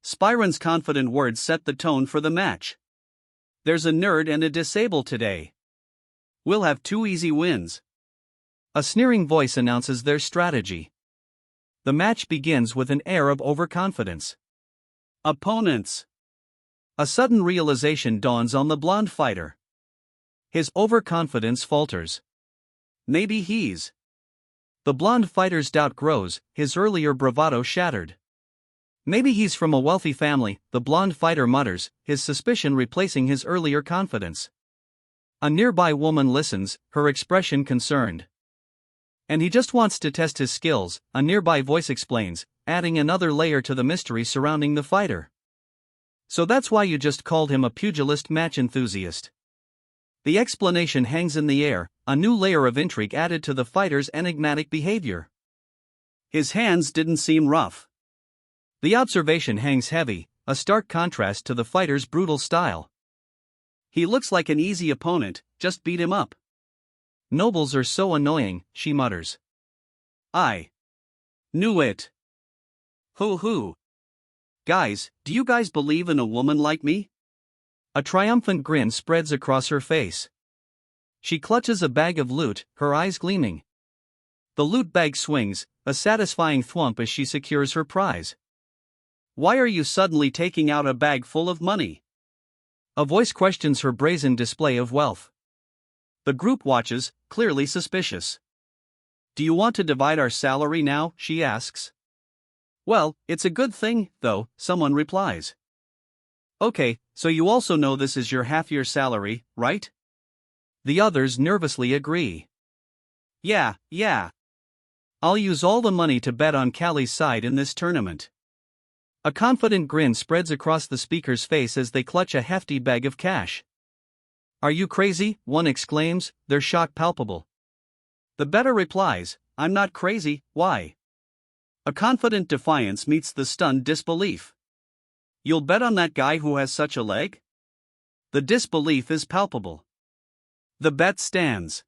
Spyron's confident words set the tone for the match. There's a nerd and a disabled today. We'll have 2 easy wins. A sneering voice announces their strategy. The match begins with an air of overconfidence. Opponents. A sudden realization dawns on the blonde fighter. His overconfidence falters. Maybe he's. The blonde fighter's doubt grows, his earlier bravado shattered. Maybe he's from a wealthy family, the blonde fighter mutters, his suspicion replacing his earlier confidence. A nearby woman listens, her expression concerned. And he just wants to test his skills, a nearby voice explains, adding another layer to the mystery surrounding the fighter. So that's why you just called him a pugilist match enthusiast. The explanation hangs in the air, a new layer of intrigue added to the fighter's enigmatic behavior. His hands didn't seem rough. The observation hangs heavy, a stark contrast to the fighter's brutal style. He looks like an easy opponent, just beat him up. Nobles are so annoying, she mutters. I knew it. Hoo. Guys, do you guys believe in a woman like me? A triumphant grin spreads across her face. She clutches a bag of loot, her eyes gleaming. The loot bag swings, a satisfying thwomp as she secures her prize. Why are you suddenly taking out a bag full of money? A voice questions her brazen display of wealth. The group watches, clearly suspicious. Do you want to divide our salary now? She asks. Well, it's a good thing, though, someone replies. Okay, so you also know this is your half-year salary, right? The others nervously agree. Yeah. I'll use all the money to bet on Callie's side in this tournament. A confident grin spreads across the speaker's face as they clutch a hefty bag of cash. Are you crazy? One exclaims, their shock palpable. The bettor replies, I'm not crazy, why? A confident defiance meets the stunned disbelief. You'll bet on that guy who has such a leg? The disbelief is palpable. The bet stands.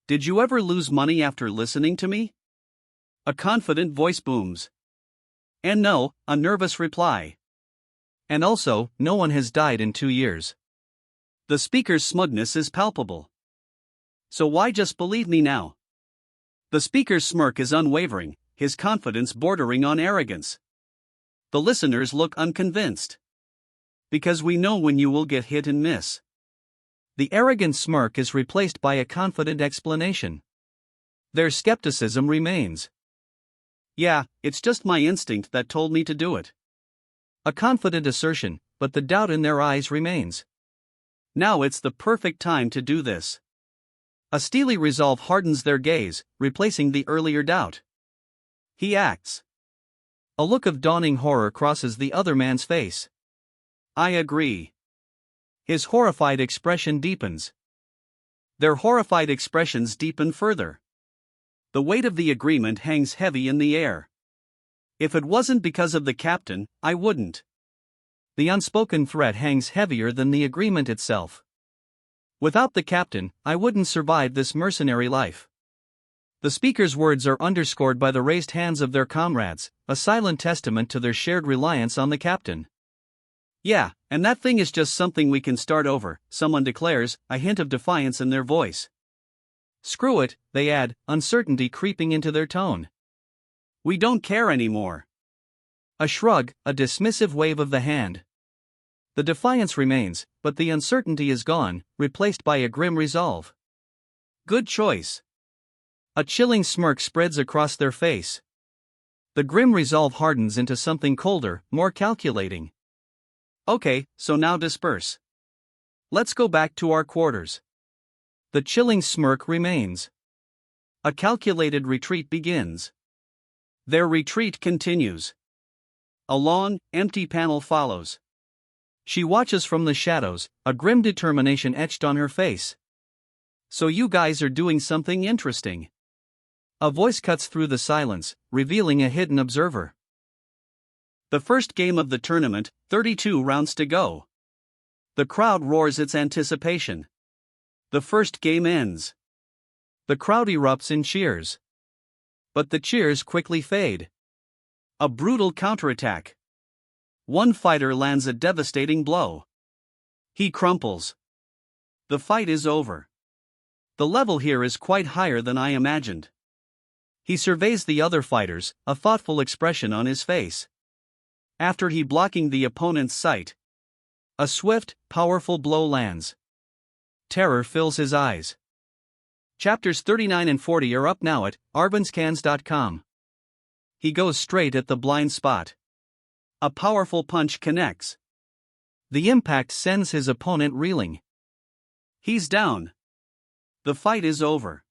Did you ever lose money after listening to me? A confident voice booms. And no, a nervous reply. And also, no one has died in 2 years. The speaker's smugness is palpable. So why just believe me now? The speaker's smirk is unwavering, his confidence bordering on arrogance. The listeners look unconvinced. Because we know when you will get hit and miss. The arrogant smirk is replaced by a confident explanation. Their skepticism remains. Yeah, it's just my instinct that told me to do it. A confident assertion, but the doubt in their eyes remains. Now it's the perfect time to do this. A steely resolve hardens their gaze, replacing the earlier doubt. He acts. A look of dawning horror crosses the other man's face. I agree. His horrified expression deepens. Their horrified expressions deepen further. The weight of the agreement hangs heavy in the air. If it wasn't because of the captain, I wouldn't. The unspoken threat hangs heavier than the agreement itself. Without the captain, I wouldn't survive this mercenary life. The speaker's words are underscored by the raised hands of their comrades, a silent testament to their shared reliance on the captain. Yeah, and that thing is just something we can start over, someone declares, a hint of defiance in their voice. Screw it, they add, uncertainty creeping into their tone. We don't care anymore. A shrug, a dismissive wave of the hand. The defiance remains, but the uncertainty is gone, replaced by a grim resolve. Good choice. A chilling smirk spreads across their face. The grim resolve hardens into something colder, more calculating. Okay, so now disperse. Let's go back to our quarters. The chilling smirk remains. A calculated retreat begins. Their retreat continues. A long, empty panel follows. She watches from the shadows, a grim determination etched on her face. So you guys are doing something interesting. A voice cuts through the silence, revealing a hidden observer. The first game of the tournament, 32 rounds to go. The crowd roars its anticipation. The first game ends. The crowd erupts in cheers. But the cheers quickly fade. A brutal counterattack. One fighter lands a devastating blow. He crumples. The fight is over. The level here is quite higher than I imagined. He surveys the other fighters, a thoughtful expression on his face. After he blocking the opponent's sight, a swift, powerful blow lands. Terror fills his eyes. Chapters 39 and 40 are up now at arvinscans.com. He goes straight at the blind spot. A powerful punch connects. The impact sends his opponent reeling. He's down. The fight is over.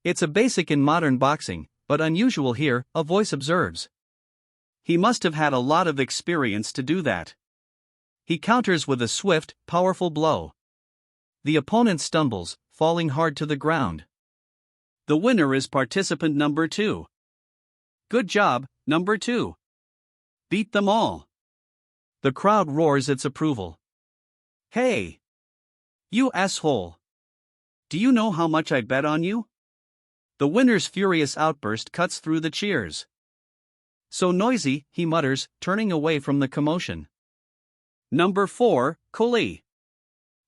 It's a basic in modern boxing, but unusual here, a voice observes. He must have had a lot of experience to do that. He counters with a swift, powerful blow. The opponent stumbles, falling hard to the ground. The winner is participant number 2. Good job, number 2. Beat them all. The crowd roars its approval. Hey! You asshole! Do you know how much I bet on you? The winner's furious outburst cuts through the cheers. So noisy, he mutters, turning away from the commotion. Number 4, Koli.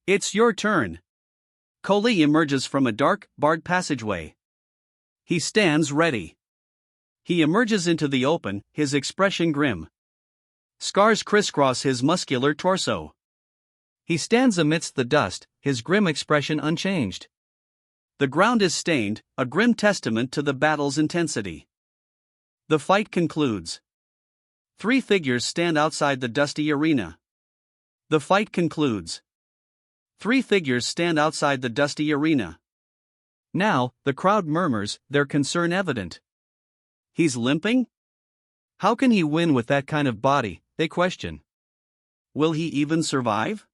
It's your turn. Koli emerges from a dark, barred passageway. He stands ready. He emerges into the open, his expression grim. Scars crisscross his muscular torso. He stands amidst the dust, his grim expression unchanged. The ground is stained, a grim testament to the battle's intensity. The fight concludes. 3 figures stand outside the dusty arena. The fight concludes. 3 figures stand outside the dusty arena. Now, the crowd murmurs, their concern evident. He's limping? How can he win with that kind of body, they question. Will he even survive?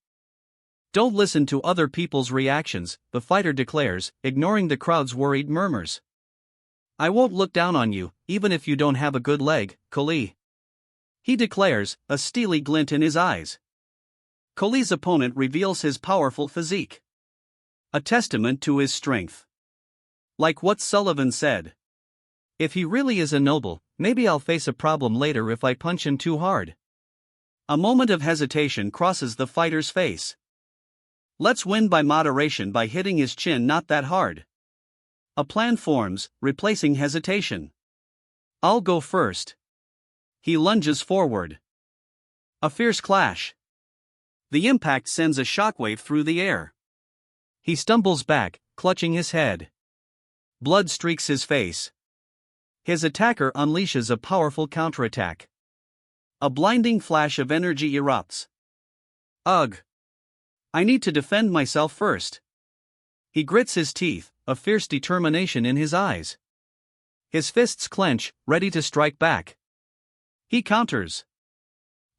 Don't listen to other people's reactions, the fighter declares, ignoring the crowd's worried murmurs. I won't look down on you, even if you don't have a good leg, Koli. He declares, a steely glint in his eyes. Koli's opponent reveals his powerful physique. A testament to his strength. Like what Sullivan said. If he really is a noble, maybe I'll face a problem later if I punch him too hard. A moment of hesitation crosses the fighter's face. Let's win by moderation by hitting his chin not that hard. A plan forms, replacing hesitation. I'll go first. He lunges forward. A fierce clash. The impact sends a shockwave through the air. He stumbles back, clutching his head. Blood streaks his face. His attacker unleashes a powerful counterattack. A blinding flash of energy erupts. Ugh! I need to defend myself first. He grits his teeth, a fierce determination in his eyes. His fists clench, ready to strike back. He counters.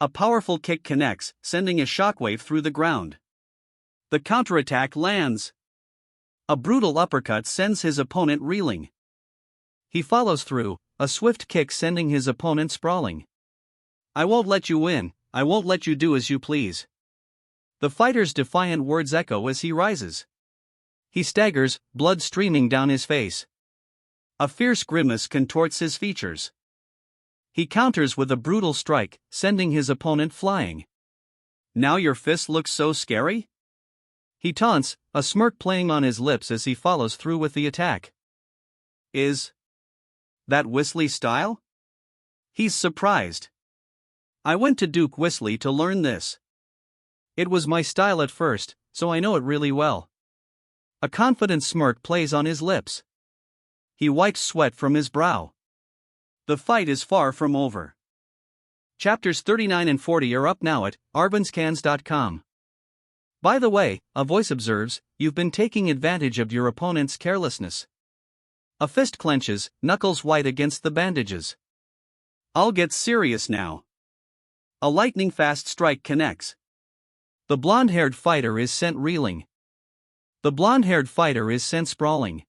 A powerful kick connects, sending a shockwave through the ground. The counterattack lands. A brutal uppercut sends his opponent reeling. He follows through, a swift kick sending his opponent sprawling. I won't let you win, I won't let you do as you please. The fighter's defiant words echo as he rises. He staggers, blood streaming down his face. A fierce grimace contorts his features. He counters with a brutal strike, sending his opponent flying. Now your fist looks so scary? He taunts, a smirk playing on his lips as he follows through with the attack. Is that Whistly style? He's surprised. I went to Duke Whistly to learn this. It was my style at first, so I know it really well. A confident smirk plays on his lips. He wipes sweat from his brow. The fight is far from over. Chapters 39 and 40 are up now at arbanscans.com. By the way, a voice observes, you've been taking advantage of your opponent's carelessness. A fist clenches, knuckles white against the bandages. I'll get serious now. A lightning-fast strike connects. The blonde-haired fighter is sent reeling. The blonde-haired fighter is sent sprawling.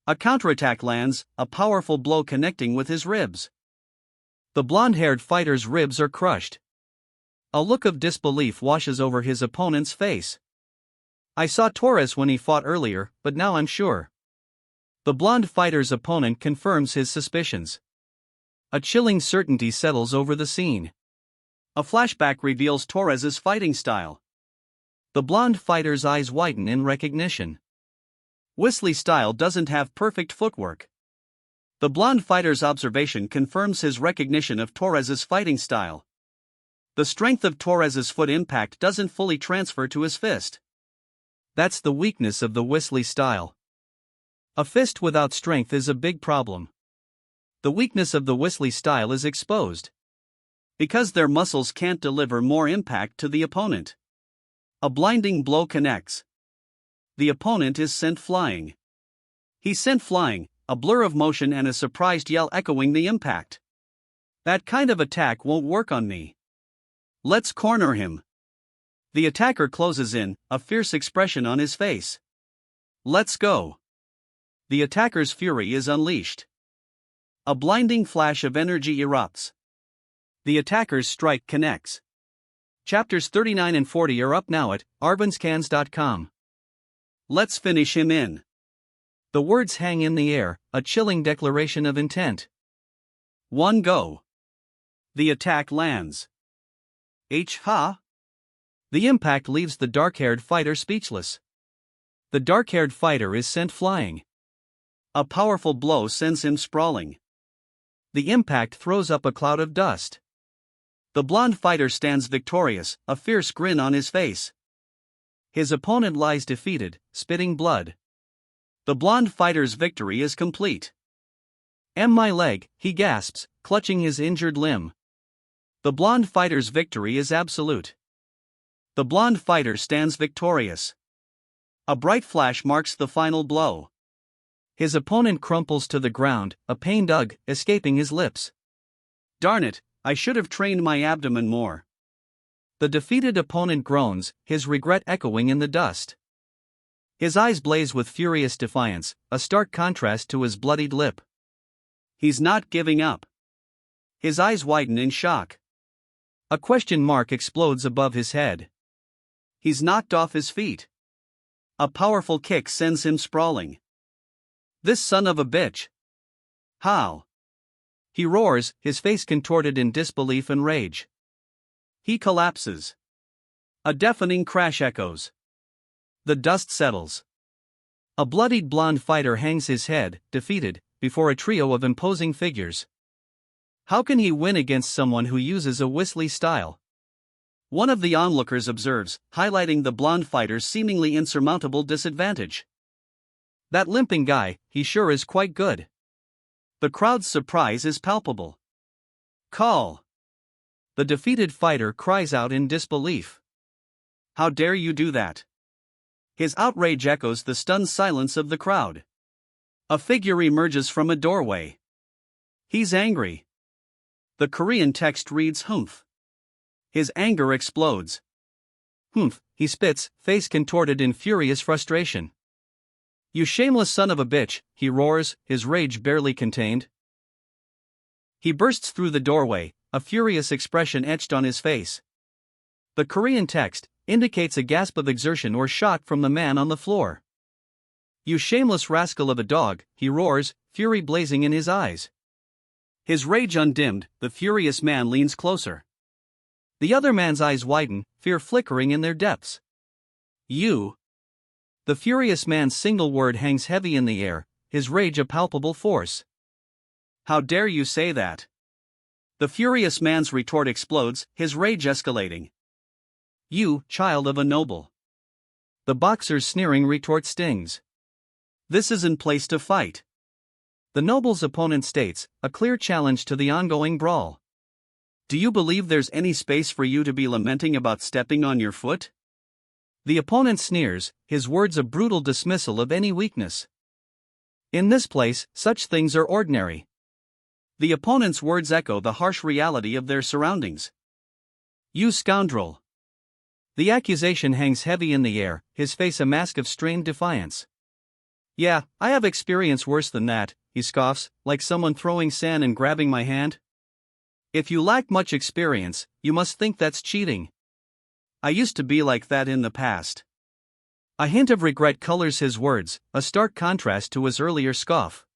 A counterattack lands, a powerful blow connecting with his ribs. The blonde-haired fighter's ribs are crushed. A look of disbelief washes over his opponent's face. I saw Torres when he fought earlier, but now I'm sure. The blonde fighter's opponent confirms his suspicions. A chilling certainty settles over the scene. A flashback reveals Torres's fighting style. The blonde fighter's eyes widen in recognition. Whistly's style doesn't have perfect footwork. The blonde fighter's observation confirms his recognition of Torres's fighting style. The strength of Torres's foot impact doesn't fully transfer to his fist. That's the weakness of the Whistly style. A fist without strength is a big problem. The weakness of the Whistly style is exposed. Because their muscles can't deliver more impact to the opponent. A blinding blow connects. The opponent is sent flying. He's sent flying, a blur of motion and a surprised yell echoing the impact. That kind of attack won't work on me. Let's corner him. The attacker closes in, a fierce expression on his face. Let's go. The attacker's fury is unleashed. A blinding flash of energy erupts. The attacker's strike connects. Chapters 39 and 40 are up now at arbanscans.com. Let's finish him in. The words hang in the air, a chilling declaration of intent. One go. The attack lands. Ha! The impact leaves the dark-haired fighter speechless. The dark-haired fighter is sent flying. A powerful blow sends him sprawling. The impact throws up a cloud of dust. The blonde fighter stands victorious, a fierce grin on his face. His opponent lies defeated, spitting blood. The blonde fighter's victory is complete. My leg, he gasps, clutching his injured limb. The blonde fighter's victory is absolute. The blonde fighter stands victorious. A bright flash marks the final blow. His opponent crumples to the ground, a pained ugh escaping his lips. Darn it, I should have trained my abdomen more. The defeated opponent groans, his regret echoing in the dust. His eyes blaze with furious defiance, a stark contrast to his bloodied lip. He's not giving up. His eyes widen in shock. A question mark explodes above his head. He's knocked off his feet. A powerful kick sends him sprawling. This son of a bitch. How? He roars, his face contorted in disbelief and rage. He collapses. A deafening crash echoes. The dust settles. A bloodied blonde fighter hangs his head, defeated, before a trio of imposing figures. How can he win against someone who uses a whistly style? One of the onlookers observes, highlighting the blonde fighter's seemingly insurmountable disadvantage. That limping guy, he sure is quite good. The crowd's surprise is palpable. Call. The defeated fighter cries out in disbelief. How dare you do that? His outrage echoes the stunned silence of the crowd. A figure emerges from a doorway. He's angry. The Korean text reads humph. His anger explodes. Humph, he spits, face contorted in furious frustration. You shameless son of a bitch, he roars, his rage barely contained. He bursts through the doorway, a furious expression etched on his face. The Korean text indicates a gasp of exertion or shock from the man on the floor. You shameless rascal of a dog, he roars, fury blazing in his eyes. His rage undimmed, the furious man leans closer. The other man's eyes widen, fear flickering in their depths. You. The furious man's single word hangs heavy in the air, his rage a palpable force. How dare you say that? The furious man's retort explodes, his rage escalating. You, child of a noble. The boxer's sneering retort stings. This isn't place to fight. The noble's opponent states, a clear challenge to the ongoing brawl. Do you believe there's any space for you to be lamenting about stepping on your foot? The opponent sneers, his words a brutal dismissal of any weakness. In this place, such things are ordinary. The opponent's words echo the harsh reality of their surroundings. You scoundrel. The accusation hangs heavy in the air, his face a mask of strained defiance. Yeah, I have experience worse than that, he scoffs, like someone throwing sand and grabbing my hand. If you lack much experience, you must think that's cheating. I used to be like that in the past. A hint of regret colors his words, a stark contrast to his earlier scoff.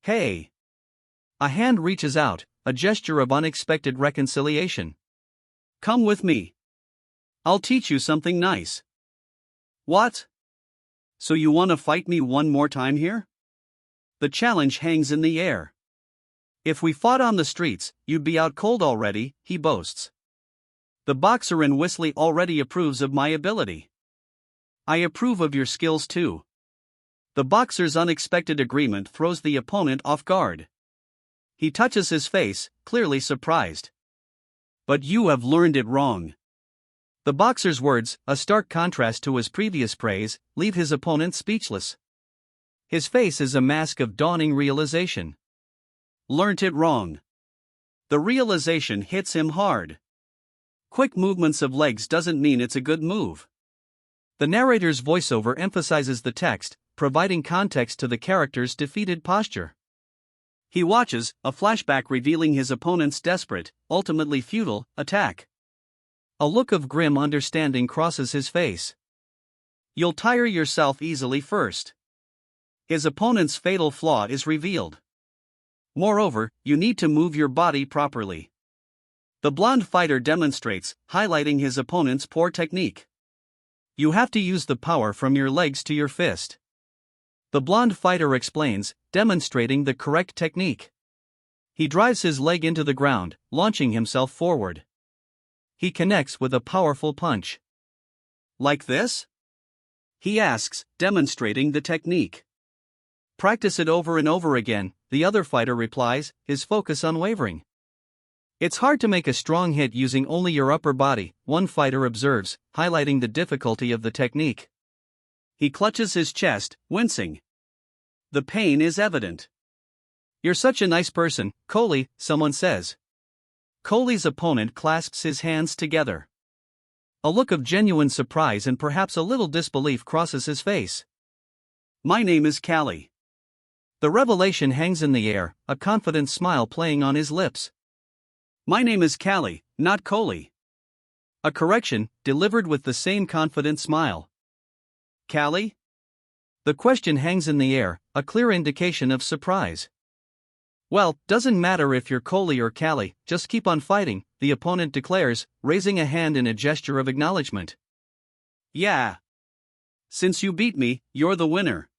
Hey! A hand reaches out, a gesture of unexpected reconciliation. Come with me. I'll teach you something nice. What? So you want to fight me one more time here? The challenge hangs in the air. If we fought on the streets, you'd be out cold already, he boasts. The boxer in Whistly already approves of my ability. I approve of your skills too. The boxer's unexpected agreement throws the opponent off guard. He touches his face, clearly surprised. But you have learned it wrong. The boxer's words, a stark contrast to his previous praise, leave his opponent speechless. His face is a mask of dawning realization. Learnt it wrong. The realization hits him hard. Quick movements of legs doesn't mean it's a good move. The narrator's voiceover emphasizes the text, providing context to the character's defeated posture. He watches, a flashback revealing his opponent's desperate, ultimately futile, attack. A look of grim understanding crosses his face. You'll tire yourself easily first. His opponent's fatal flaw is revealed. Moreover, you need to move your body properly. The blonde fighter demonstrates, highlighting his opponent's poor technique. You have to use the power from your legs to your fist. The blonde fighter explains, demonstrating the correct technique. He drives his leg into the ground, launching himself forward. He connects with a powerful punch. Like this? He asks, demonstrating the technique. Practice it over and over again, the other fighter replies, his focus unwavering. It's hard to make a strong hit using only your upper body, one fighter observes, highlighting the difficulty of the technique. He clutches his chest, wincing. The pain is evident. You're such a nice person, Coley, someone says. Coley's opponent clasps his hands together. A look of genuine surprise and perhaps a little disbelief crosses his face. My name is Callie. The revelation hangs in the air, a confident smile playing on his lips. My name is Callie, not Coley. A correction, delivered with the same confident smile. Callie? The question hangs in the air, a clear indication of surprise. Well, doesn't matter if you're Coley or Callie, just keep on fighting, the opponent declares, raising a hand in a gesture of acknowledgement. Yeah. Since you beat me, you're the winner.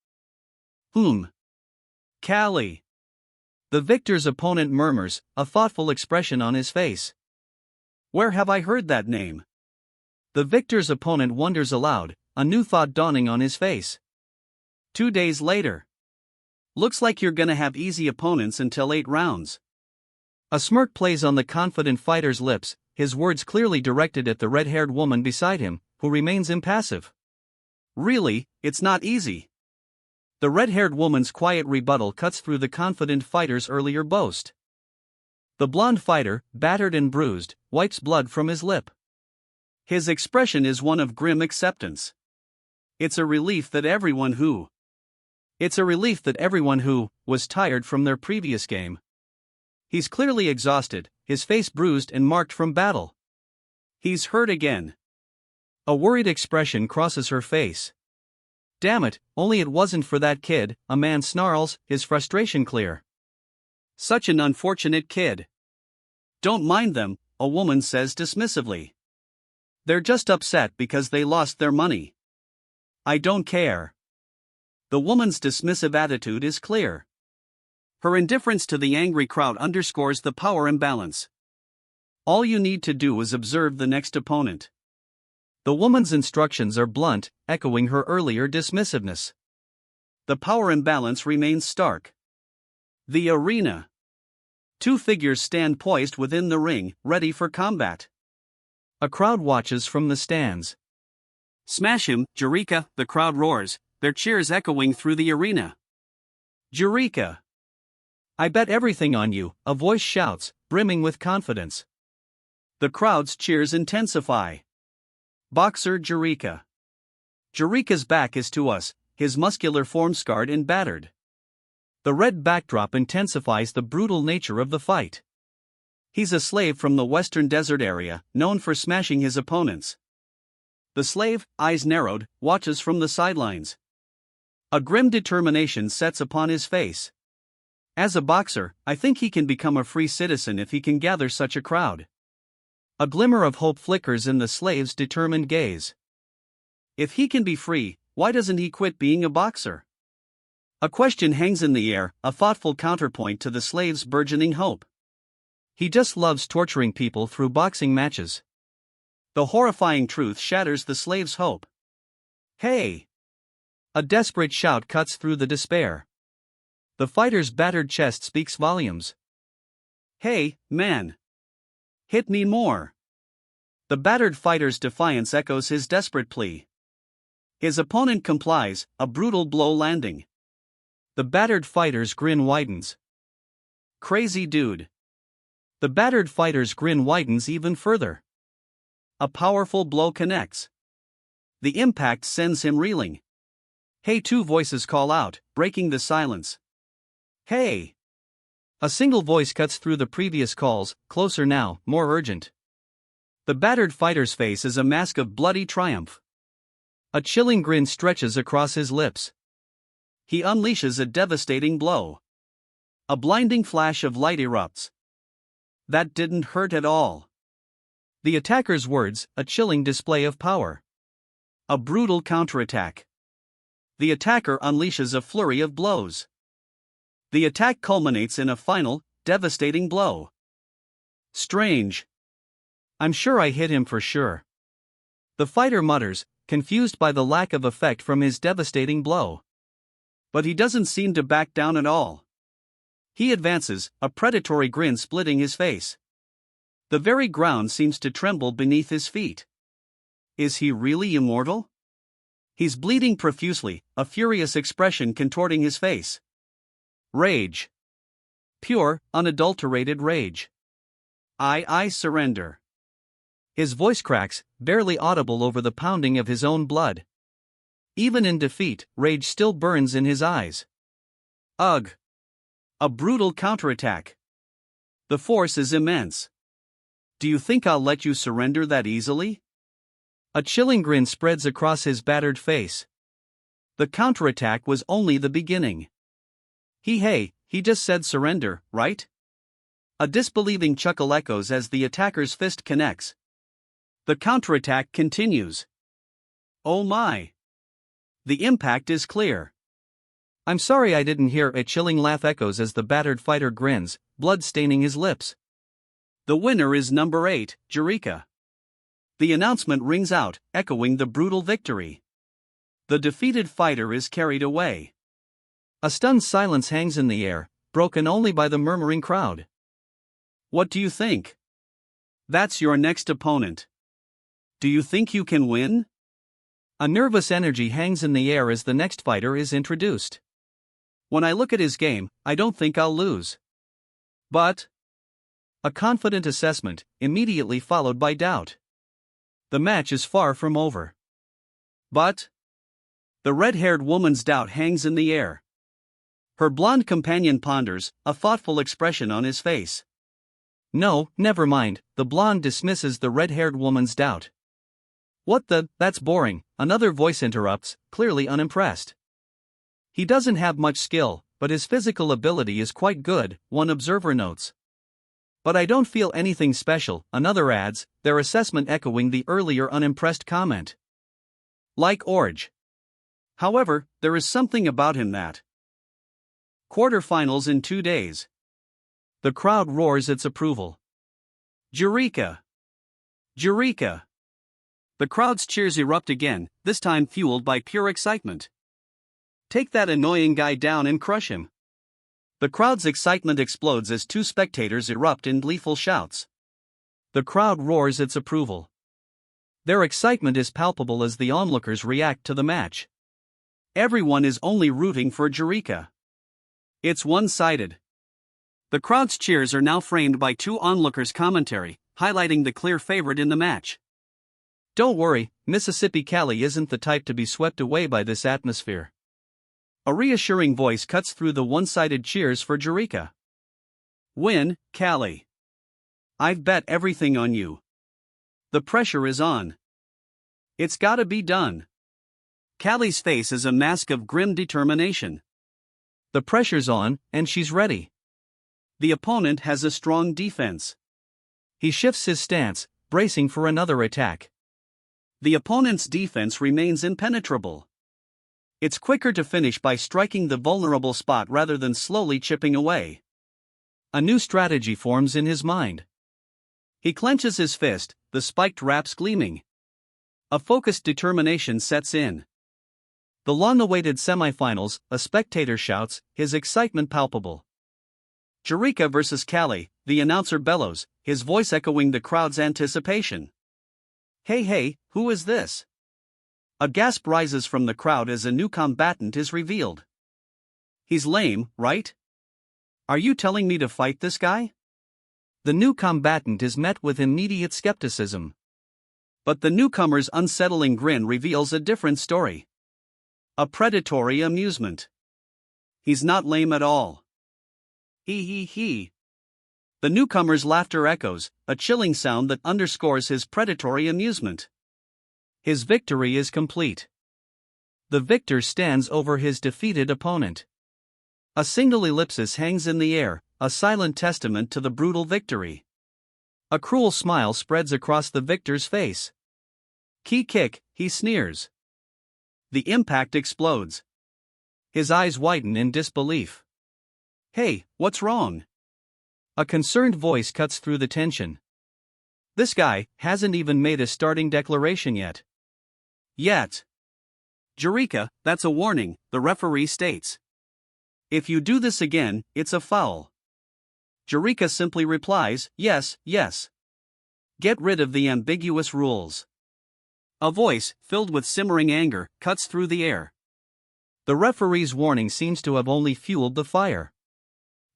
Callie. The victor's opponent murmurs, a thoughtful expression on his face. Where have I heard that name? The victor's opponent wonders aloud, a new thought dawning on his face. 2 days later. Looks like you're gonna have easy opponents until 8 rounds. A smirk plays on the confident fighter's lips, his words clearly directed at the red-haired woman beside him, who remains impassive. Really, it's not easy. The red-haired woman's quiet rebuttal cuts through the confident fighter's earlier boast. The blonde fighter, battered and bruised, wipes blood from his lip. His expression is one of grim acceptance. It's a relief that everyone who was tired from their previous game. He's clearly exhausted, his face bruised and marked from battle. He's hurt again. A worried expression crosses her face. Damn it, only it wasn't for that kid, a man snarls, his frustration clear. Such an unfortunate kid. Don't mind them, a woman says dismissively. They're just upset because they lost their money. I don't care. The woman's dismissive attitude is clear. Her indifference to the angry crowd underscores the power imbalance. All you need to do is observe the next opponent. The woman's instructions are blunt, echoing her earlier dismissiveness. The power imbalance remains stark. The arena. 2 figures stand poised within the ring, ready for combat. A crowd watches from the stands. Smash him, Eureka, the crowd roars, their cheers echoing through the arena. Eureka! I bet everything on you, a voice shouts, brimming with confidence. The crowd's cheers intensify. Boxer Eureka. Eureka's back is to us, his muscular form scarred and battered. The red backdrop intensifies the brutal nature of the fight. He's a slave from the western desert area, known for smashing his opponents. The slave, eyes narrowed, watches from the sidelines. A grim determination sets upon his face. As a boxer, I think he can become a free citizen if he can gather such a crowd. A glimmer of hope flickers in the slave's determined gaze. If he can be free, why doesn't he quit being a boxer? A question hangs in the air, a thoughtful counterpoint to the slave's burgeoning hope. He just loves torturing people through boxing matches. The horrifying truth shatters the slave's hope. Hey! A desperate shout cuts through the despair. The fighter's battered chest speaks volumes. Hey, man! Hit me more! The battered fighter's defiance echoes his desperate plea. His opponent complies, a brutal blow landing. The battered fighter's grin widens. Crazy dude. The battered fighter's grin widens even further. a powerful blow connects. The impact sends him reeling. Hey, two voices call out, breaking the silence. Hey! A single voice cuts through the previous calls, closer now, more urgent. The battered fighter's face is a mask of bloody triumph. A chilling grin stretches across his lips. He unleashes a devastating blow. A blinding flash of light erupts. That didn't hurt at all. The attacker's words, a chilling display of power. A brutal counterattack. The attacker unleashes a flurry of blows. The attack culminates in a final, devastating blow. Strange. I'm sure I hit him for sure. The fighter mutters, confused by the lack of effect from his devastating blow. But he doesn't seem to back down at all. He advances, a predatory grin splitting his face. The very ground seems to tremble beneath his feet. Is he really immortal? He's bleeding profusely, a furious expression contorting his face. Rage. Pure, unadulterated rage. I surrender. His voice cracks, barely audible over the pounding of his own blood. Even in defeat, rage still burns in his eyes. Ugh! A brutal counterattack. The force is immense. Do you think I'll let you surrender that easily? A chilling grin spreads across his battered face. The counterattack was only the beginning. He just said surrender, right? A disbelieving chuckle echoes as the attacker's fist connects. The counterattack continues. Oh my! The impact is clear. I'm sorry, I didn't hear. A chilling laugh echoes as the battered fighter grins, blood staining his lips. The winner is number 8, Eureka. The announcement rings out, echoing the brutal victory. The defeated fighter is carried away. A stunned silence hangs in the air, broken only by the murmuring crowd. What do you think? That's your next opponent. Do you think you can win? A nervous energy hangs in the air as the next fighter is introduced. When I look at his game, I don't think I'll lose. But a confident assessment, immediately followed by doubt. The match is far from over. But the red-haired woman's doubt hangs in the air. Her blonde companion ponders, a thoughtful expression on his face. No, never mind, the blonde dismisses the red-haired woman's doubt. What the, that's boring, another voice interrupts, clearly unimpressed. He doesn't have much skill, but his physical ability is quite good, one observer notes. But I don't feel anything special, another adds, their assessment echoing the earlier unimpressed comment. Like Orge. However, there is something about him that. Quarterfinals in 2 days. The crowd roars its approval. Eureka! Eureka! The crowd's cheers erupt again, this time fueled by pure excitement. Take that annoying guy down and crush him. The crowd's excitement explodes as 2 spectators erupt in gleeful shouts. The crowd roars its approval. Their excitement is palpable as the onlookers react to the match. Everyone is only rooting for Eureka. It's one-sided. The crowd's cheers are now framed by 2 onlookers' commentary, highlighting the clear favorite in the match. Don't worry, Mississippi Callie isn't the type to be swept away by this atmosphere. A reassuring voice cuts through the one-sided cheers for Eureka. Win, Callie. I've bet everything on you. The pressure is on. It's gotta be done. Callie's face is a mask of grim determination. The pressure's on, and she's ready. The opponent has a strong defense. He shifts his stance, bracing for another attack. The opponent's defense remains impenetrable. It's quicker to finish by striking the vulnerable spot rather than slowly chipping away. A new strategy forms in his mind. He clenches his fist, the spiked wraps gleaming. A focused determination sets in. The long-awaited semifinals, a spectator shouts, his excitement palpable. Eureka versus Callie, the announcer bellows, his voice echoing the crowd's anticipation. Hey, who is this? A gasp rises from the crowd as a new combatant is revealed. He's lame, right? Are you telling me to fight this guy? The new combatant is met with immediate skepticism. But the newcomer's unsettling grin reveals a different story. A predatory amusement. He's not lame at all. He. The newcomer's laughter echoes, a chilling sound that underscores his predatory amusement. His victory is complete. The victor stands over his defeated opponent. A single ellipsis hangs in the air, a silent testament to the brutal victory. A cruel smile spreads across the victor's face. Key kick, he sneers. The impact explodes. His eyes widen in disbelief. Hey, what's wrong? A concerned voice cuts through the tension. This guy hasn't even made a starting declaration yet. Eureka, that's a warning, the referee states. If you do this again, it's a foul. Eureka simply replies, yes. Get rid of the ambiguous rules. A voice, filled with simmering anger, cuts through the air. The referee's warning seems to have only fueled the fire.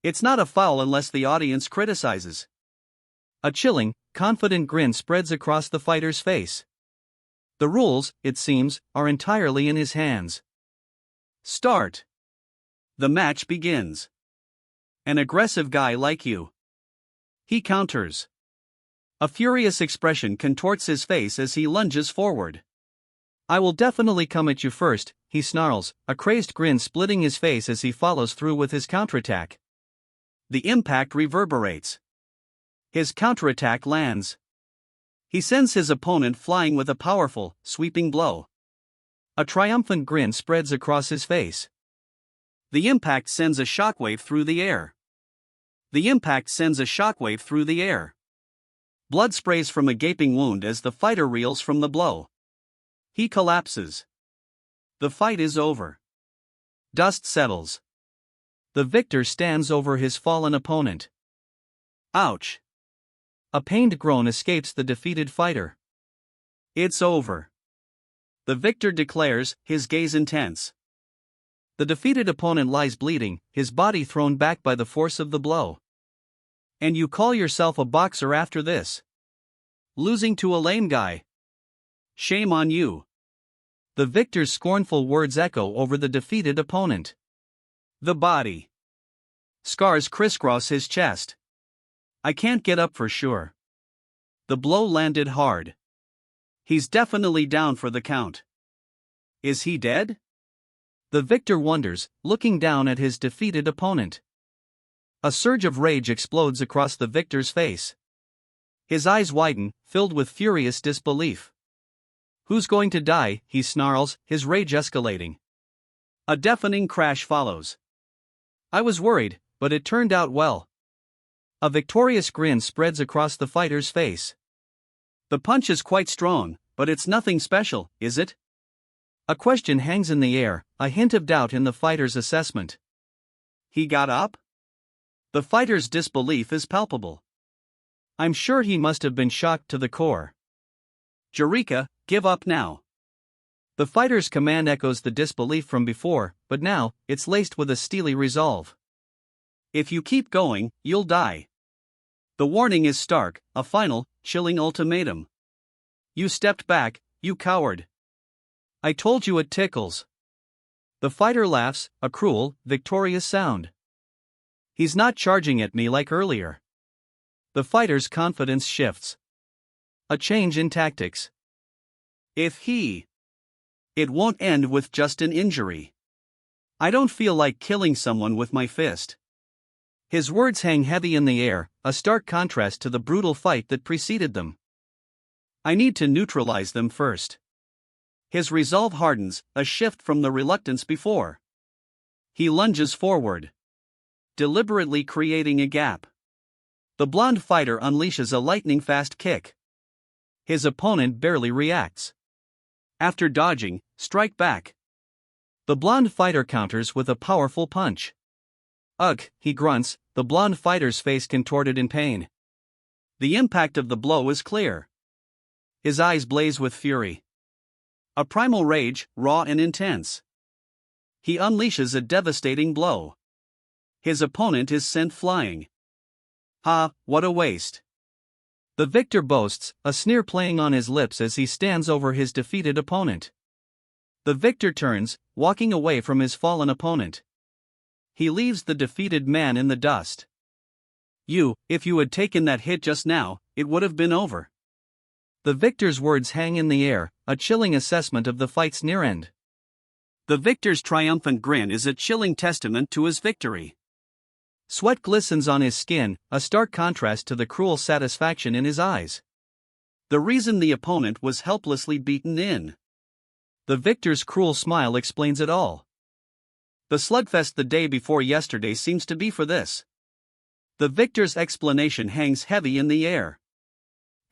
It's not a foul unless the audience criticizes. A chilling, confident grin spreads across the fighter's face. The rules, it seems, are entirely in his hands. Start. The match begins. An aggressive guy like you. He counters. A furious expression contorts his face as he lunges forward. I will definitely come at you first, he snarls, a crazed grin splitting his face as he follows through with his counterattack. The impact reverberates. His counterattack lands. He sends his opponent flying with a powerful, sweeping blow. A triumphant grin spreads across his face. The impact sends a shockwave through the air. Blood sprays from a gaping wound as the fighter reels from the blow. He collapses. The fight is over. Dust settles. The victor stands over his fallen opponent. Ouch! A pained groan escapes the defeated fighter. It's over. The victor declares, his gaze intense. The defeated opponent lies bleeding, his body thrown back by the force of the blow. And you call yourself a boxer after this? Losing to a lame guy? Shame on you. The victor's scornful words echo over the defeated opponent. The body. Scars crisscross his chest. I can't get up for sure. The blow landed hard. He's definitely down for the count. Is he dead? The victor wonders, looking down at his defeated opponent. A surge of rage explodes across the victor's face. His eyes widen, filled with furious disbelief. Who's going to die? He snarls, his rage escalating. A deafening crash follows. I was worried, but it turned out well. A victorious grin spreads across the fighter's face. The punch is quite strong, but it's nothing special, is it? A question hangs in the air, a hint of doubt in the fighter's assessment. He got up? The fighter's disbelief is palpable. I'm sure he must have been shocked to the core. Eureka, give up now. The fighter's command echoes the disbelief from before, but now, it's laced with a steely resolve. If you keep going, you'll die. The warning is stark, a final, chilling ultimatum. You stepped back, you coward. I told you it tickles. The fighter laughs, a cruel, victorious sound. He's not charging at me like earlier. The fighter's confidence shifts. A change in tactics. It won't end with just an injury. I don't feel like killing someone with my fist. His words hang heavy in the air, a stark contrast to the brutal fight that preceded them. I need to neutralize them first. His resolve hardens, a shift from the reluctance before. He lunges forward, deliberately creating a gap. The blonde fighter unleashes a lightning-fast kick. His opponent barely reacts. After dodging, strike back. The blonde fighter counters with a powerful punch. Ugh, he grunts, the blonde fighter's face contorted in pain. The impact of the blow is clear. His eyes blaze with fury. A primal rage, raw and intense. He unleashes a devastating blow. His opponent is sent flying. Ha, what a waste. The victor boasts, a sneer playing on his lips as he stands over his defeated opponent. The victor turns, walking away from his fallen opponent. He leaves the defeated man in the dust. If you had taken that hit just now, it would have been over. The victor's words hang in the air, a chilling assessment of the fight's near end. The victor's triumphant grin is a chilling testament to his victory. Sweat glistens on his skin, a stark contrast to the cruel satisfaction in his eyes. The reason the opponent was helplessly beaten in. The victor's cruel smile explains it all. The slugfest the day before yesterday seems to be for this. The victor's explanation hangs heavy in the air.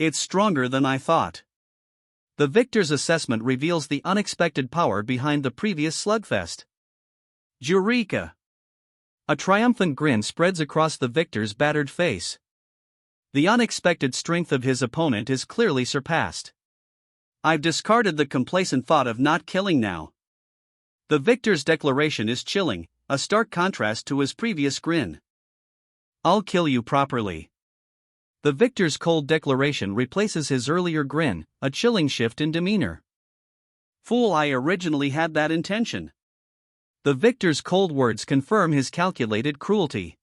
It's stronger than I thought. The victor's assessment reveals the unexpected power behind the previous slugfest. Eureka! A triumphant grin spreads across the victor's battered face. The unexpected strength of his opponent is clearly surpassed. I've discarded the complacent thought of not killing now. The victor's declaration is chilling, a stark contrast to his previous grin. I'll kill you properly. The victor's cold declaration replaces his earlier grin, a chilling shift in demeanor. Fool, I originally had that intention. The victor's cold words confirm his calculated cruelty.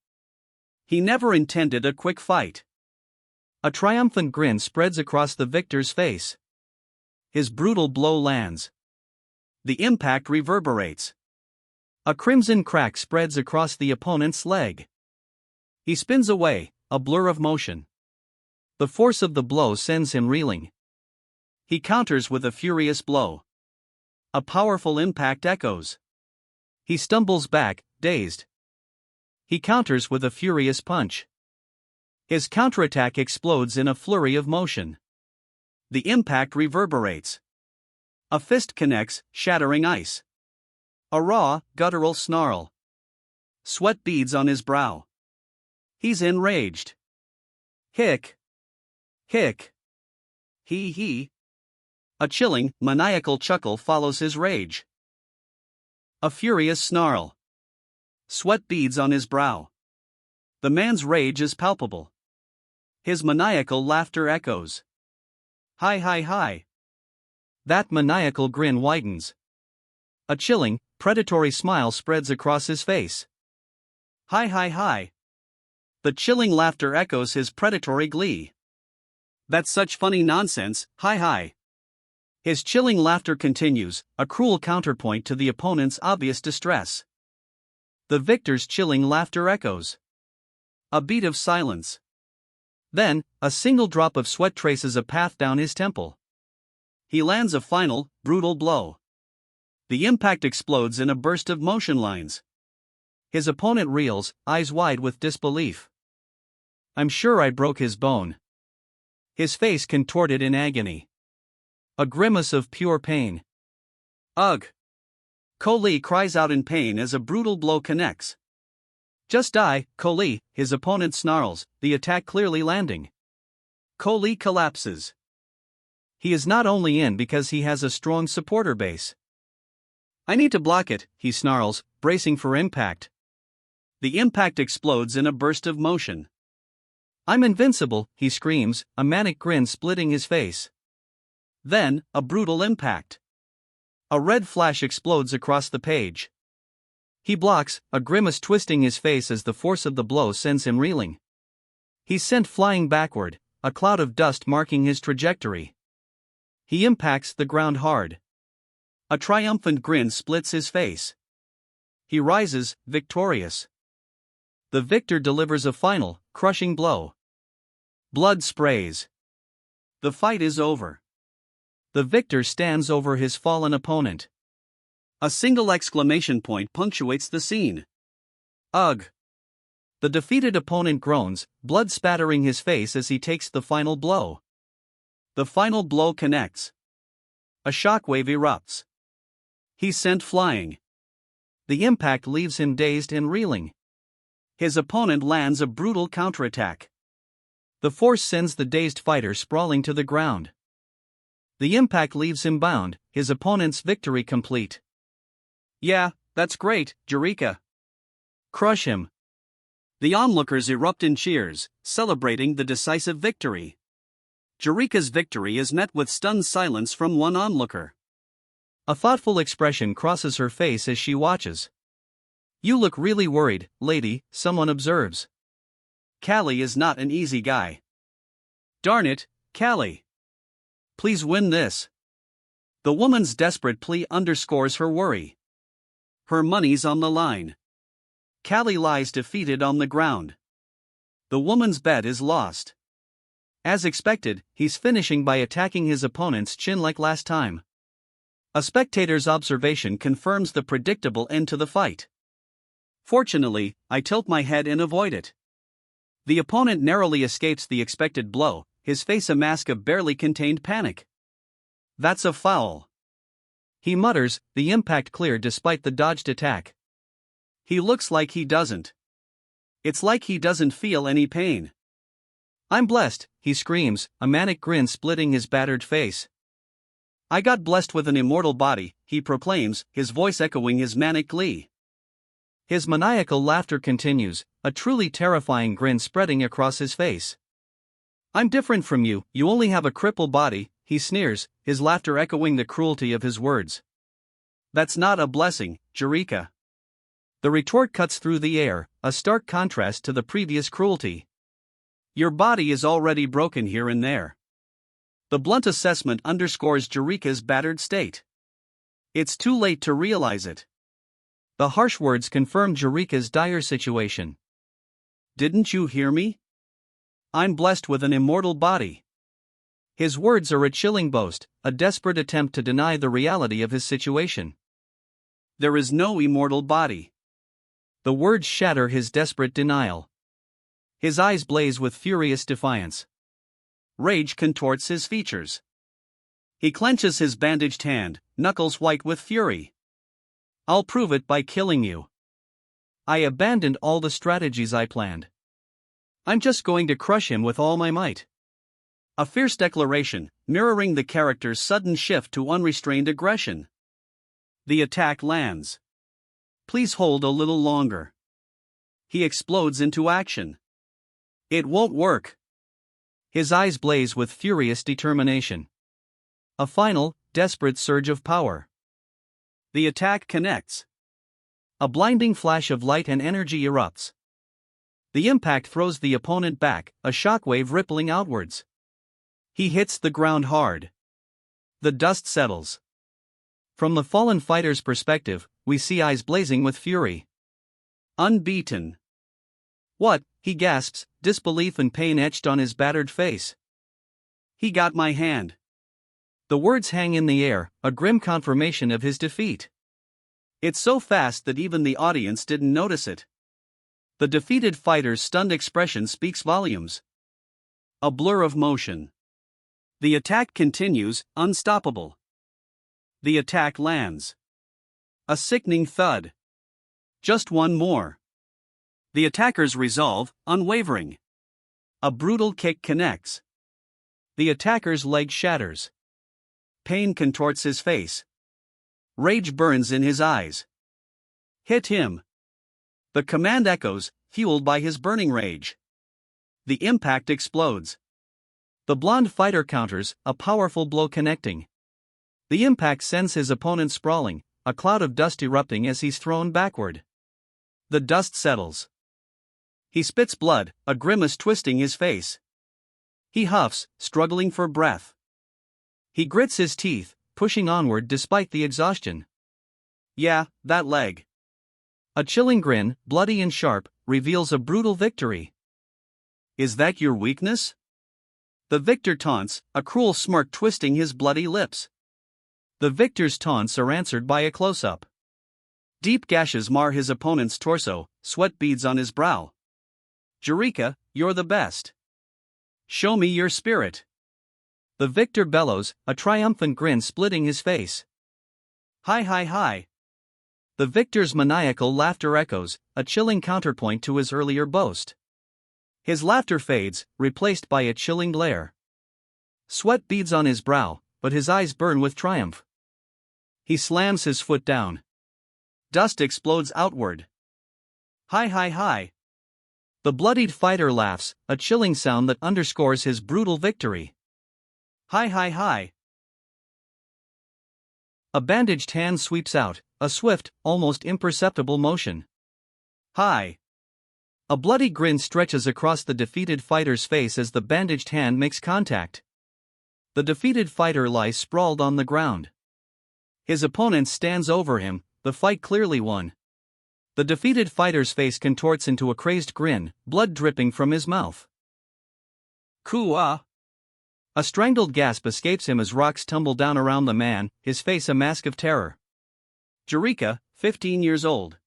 He never intended a quick fight. A triumphant grin spreads across the victor's face. His brutal blow lands. The impact reverberates. A crimson crack spreads across the opponent's leg. He spins away, a blur of motion. The force of the blow sends him reeling. He counters with a furious blow. A powerful impact echoes. He stumbles back, dazed. He counters with a furious punch. His counterattack explodes in a flurry of motion. The impact reverberates. A fist connects, shattering ice. A raw, guttural snarl. Sweat beads on his brow. He's enraged. Hick. Hick. He. A chilling, maniacal chuckle follows his rage. A furious snarl. Sweat beads on his brow. The man's rage is palpable. His maniacal laughter echoes. Hi. That maniacal grin widens. A chilling, predatory smile spreads across his face. Hi. The chilling laughter echoes his predatory glee. That's such funny nonsense, hi. His chilling laughter continues, a cruel counterpoint to the opponent's obvious distress. The victor's chilling laughter echoes. A beat of silence. Then, a single drop of sweat traces a path down his temple. He lands a final, brutal blow. The impact explodes in a burst of motion lines. His opponent reels, eyes wide with disbelief. I'm sure I broke his bone. His face contorted in agony. A grimace of pure pain. Ugh! Ko-Lee cries out in pain as a brutal blow connects. Just die, Ko-Lee, his opponent snarls, the attack clearly landing. Ko-Lee collapses. He is not only in because he has a strong supporter base. I need to block it, he snarls, bracing for impact. The impact explodes in a burst of motion. I'm invincible, he screams, a manic grin splitting his face. Then, a brutal impact. A red flash explodes across the page. He blocks, a grimace twisting his face as the force of the blow sends him reeling. He's sent flying backward, a cloud of dust marking his trajectory. He impacts the ground hard. A triumphant grin splits his face. He rises, victorious. The victor delivers a final, crushing blow. Blood sprays. The fight is over. The victor stands over his fallen opponent. A single exclamation point punctuates the scene. Ugh! The defeated opponent groans, blood spattering his face as he takes the final blow. The final blow connects. A shockwave erupts. He's sent flying. The impact leaves him dazed and reeling. His opponent lands a brutal counterattack. The force sends the dazed fighter sprawling to the ground. The impact leaves him bound, his opponent's victory complete. Yeah, that's great, Eureka. Crush him. The onlookers erupt in cheers, celebrating the decisive victory. Jurika's victory is met with stunned silence from one onlooker. A thoughtful expression crosses her face as she watches. "You look really worried, lady," someone observes. "Callie is not an easy guy." "Darn it, Callie. Please win this." The woman's desperate plea underscores her worry. Her money's on the line. Callie lies defeated on the ground. The woman's bet is lost. As expected, he's finishing by attacking his opponent's chin like last time. A spectator's observation confirms the predictable end to the fight. Fortunately, I tilt my head and avoid it. The opponent narrowly escapes the expected blow, his face a mask of barely contained panic. "That's a foul," he mutters, the impact clear despite the dodged attack. He looks like he doesn't. It's like he doesn't feel any pain. "I'm blessed," he screams, a manic grin splitting his battered face. "I got blessed with an immortal body," he proclaims, his voice echoing his manic glee. His maniacal laughter continues, a truly terrifying grin spreading across his face. "I'm different from you, you only have a crippled body," he sneers, his laughter echoing the cruelty of his words. "That's not a blessing, Jurika." The retort cuts through the air, a stark contrast to the previous cruelty. "Your body is already broken here and there." The blunt assessment underscores Jurika's battered state. It's too late to realize it. The harsh words confirm Jurika's dire situation. "Didn't you hear me? I'm blessed with an immortal body." His words are a chilling boast, a desperate attempt to deny the reality of his situation. "There is no immortal body." The words shatter his desperate denial. His eyes blaze with furious defiance. Rage contorts his features. He clenches his bandaged hand, knuckles white with fury. "I'll prove it by killing you. I abandoned all the strategies I planned. I'm just going to crush him with all my might." A fierce declaration, mirroring the character's sudden shift to unrestrained aggression. The attack lands. "Please hold a little longer." He explodes into action. "It won't work." His eyes blaze with furious determination. A final, desperate surge of power. The attack connects. A blinding flash of light and energy erupts. The impact throws the opponent back, a shockwave rippling outwards. He hits the ground hard. The dust settles. From the fallen fighter's perspective, we see eyes blazing with fury. "Unbeaten." "What?" he gasps, disbelief and pain etched on his battered face. "He got my hand." The words hang in the air, a grim confirmation of his defeat. It's so fast that even the audience didn't notice it. The defeated fighter's stunned expression speaks volumes. A blur of motion. The attack continues, unstoppable. The attack lands. A sickening thud. Just one more. The attacker's resolve, unwavering. A brutal kick connects. The attacker's leg shatters. Pain contorts his face. Rage burns in his eyes. "Hit him." The command echoes, fueled by his burning rage. The impact explodes. The blonde fighter counters, a powerful blow connecting. The impact sends his opponent sprawling, a cloud of dust erupting as he's thrown backward. The dust settles. He spits blood, a grimace twisting his face. He huffs, struggling for breath. He grits his teeth, pushing onward despite the exhaustion. "Yeah, that leg." A chilling grin, bloody and sharp, reveals a brutal victory. "Is that your weakness?" The victor taunts, a cruel smirk twisting his bloody lips. The victor's taunts are answered by a close-up. Deep gashes mar his opponent's torso, sweat beads on his brow. "Jurika, you're the best. Show me your spirit." The victor bellows, a triumphant grin splitting his face. "Hi hi hi." The victor's maniacal laughter echoes, a chilling counterpoint to his earlier boast. His laughter fades, replaced by a chilling glare. Sweat beads on his brow, but his eyes burn with triumph. He slams his foot down. Dust explodes outward. "Hi hi hi." The bloodied fighter laughs, a chilling sound that underscores his brutal victory. Hi hi hi. A bandaged hand sweeps out, a swift, almost imperceptible motion. Hi. A bloody grin stretches across the defeated fighter's face as the bandaged hand makes contact. The defeated fighter lies sprawled on the ground. His opponent stands over him, the fight clearly won. The defeated fighter's face contorts into a crazed grin, blood dripping from his mouth. Kua! A strangled gasp escapes him as rocks tumble down around the man, his face a mask of terror. Jurika, 15 years old.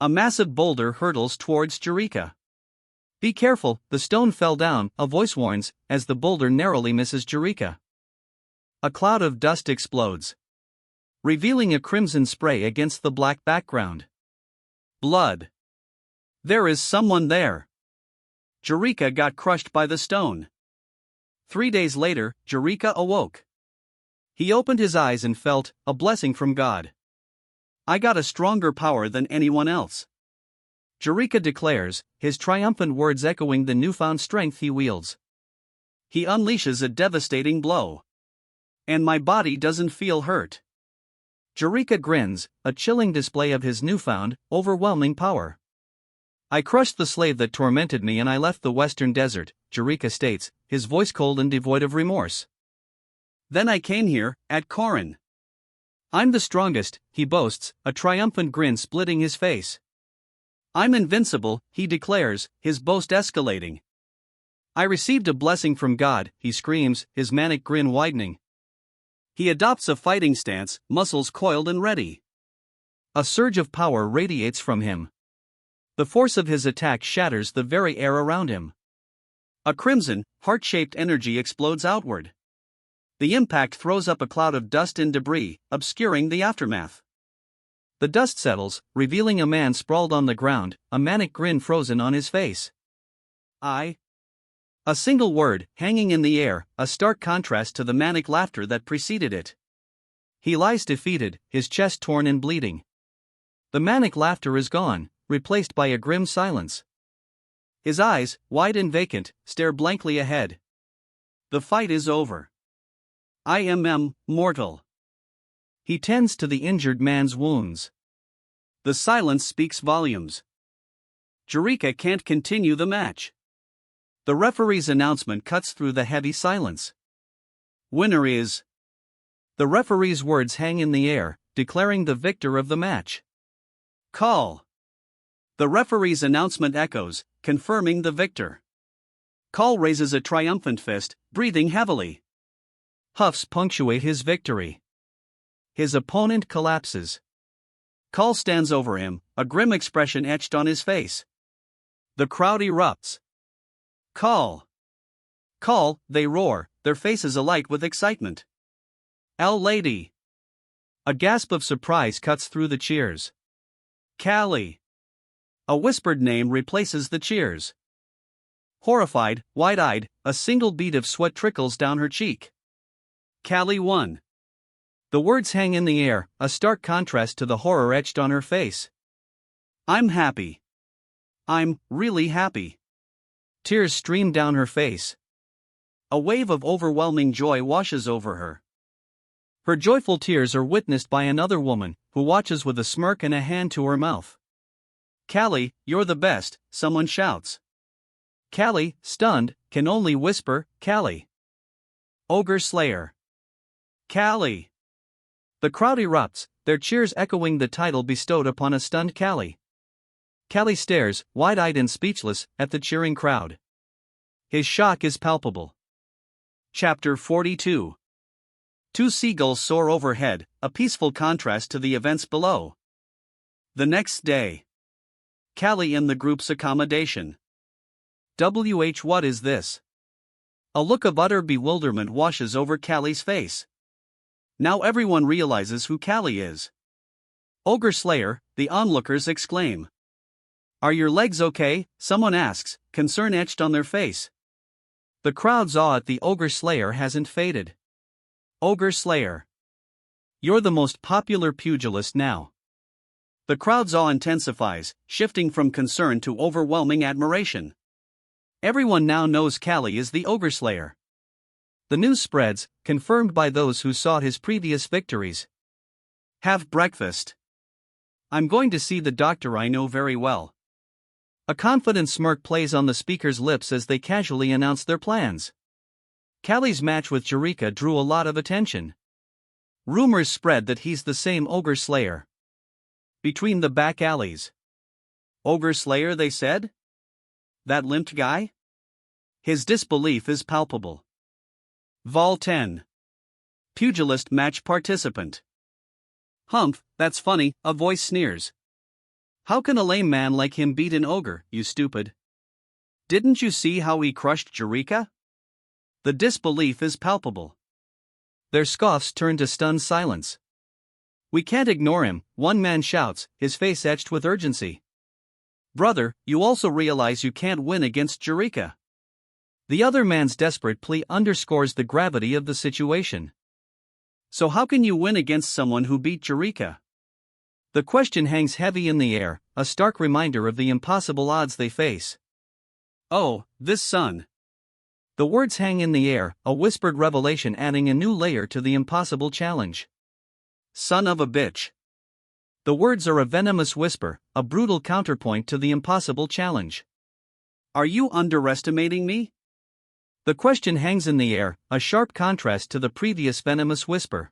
A massive boulder hurtles towards Jurika. Be careful, the stone fell down, a voice warns, as the boulder narrowly misses Jurika. A cloud of dust explodes, revealing a crimson spray against the black background. Blood. There is someone there. Jurika got crushed by the stone. 3 days later, Jurika awoke. He opened his eyes and felt a blessing from God. I got a stronger power than anyone else. Jurika declares, his triumphant words echoing the newfound strength he wields. He unleashes a devastating blow. And my body doesn't feel hurt. Jurika grins, a chilling display of his newfound, overwhelming power. I crushed the slave that tormented me and I left the western desert, Jurika states, his voice cold and devoid of remorse. Then I came here, at Korin. I'm the strongest, he boasts, a triumphant grin splitting his face. I'm invincible, he declares, his boast escalating. I received a blessing from God, he screams, his manic grin widening. He adopts a fighting stance, muscles coiled and ready. A surge of power radiates from him. The force of his attack shatters the very air around him. A crimson, heart-shaped energy explodes outward. The impact throws up a cloud of dust and debris, obscuring the aftermath. The dust settles, revealing a man sprawled on the ground, a manic grin frozen on his face. I. A single word, hanging in the air, a stark contrast to the manic laughter that preceded it. He lies defeated, his chest torn and bleeding. The manic laughter is gone, replaced by a grim silence. His eyes, wide and vacant, stare blankly ahead. The fight is over. I am mortal. He tends to the injured man's wounds. The silence speaks volumes. Jurika can't continue the match. The referee's announcement cuts through the heavy silence. Winner is. The referee's words hang in the air, declaring the victor of the match. Call. The referee's announcement echoes, confirming the victor. Call raises a triumphant fist, breathing heavily. Huffs punctuate his victory. His opponent collapses. Call stands over him, a grim expression etched on his face. The crowd erupts. Call! Call, they roar, their faces alight with excitement. Lady! A gasp of surprise cuts through the cheers. Callie! A whispered name replaces the cheers. Horrified, wide-eyed, a single bead of sweat trickles down her cheek. Callie won. The words hang in the air, a stark contrast to the horror etched on her face. I'm happy. I'm really happy. Tears stream down her face. A wave of overwhelming joy washes over her. Her joyful tears are witnessed by another woman, who watches with a smirk and a hand to her mouth. Callie, you're the best, someone shouts. Callie, stunned, can only whisper, Callie. Ogre Slayer. Callie. The crowd erupts, their cheers echoing the title bestowed upon a stunned Callie. Callie stares, wide-eyed and speechless, at the cheering crowd. His shock is palpable. Chapter 42. Two seagulls soar overhead, a peaceful contrast to the events below. The next day. Callie in the group's accommodation. What is this? A look of utter bewilderment washes over Callie's face. Now everyone realizes who Callie is. Ogre Slayer, the onlookers exclaim. Are your legs okay? Someone asks, concern etched on their face. The crowd's awe at the Ogre Slayer hasn't faded. Ogre Slayer. You're the most popular pugilist now. The crowd's awe intensifies, shifting from concern to overwhelming admiration. Everyone now knows Callie is the Ogre Slayer. The news spreads, confirmed by those who sought his previous victories. Have breakfast. I'm going to see the doctor I know very well. A confident smirk plays on the speaker's lips as they casually announce their plans. Callie's match with Jerica drew a lot of attention. Rumors spread that he's the same ogre slayer. Between the back alleys. Ogre slayer, they said? That limped guy? His disbelief is palpable. Vol 10. Pugilist match participant. Humph, that's funny, a voice sneers. How can a lame man like him beat an ogre, you stupid? Didn't you see how he crushed Jerica? The disbelief is palpable. Their scoffs turn to stunned silence. We can't ignore him, one man shouts, his face etched with urgency. Brother, you also realize you can't win against Jerica. The other man's desperate plea underscores the gravity of the situation. So how can you win against someone who beat Jerica? The question hangs heavy in the air, a stark reminder of the impossible odds they face. Oh, this son. The words hang in the air, a whispered revelation adding a new layer to the impossible challenge. Son of a bitch. The words are a venomous whisper, a brutal counterpoint to the impossible challenge. Are you underestimating me? The question hangs in the air, a sharp contrast to the previous venomous whisper.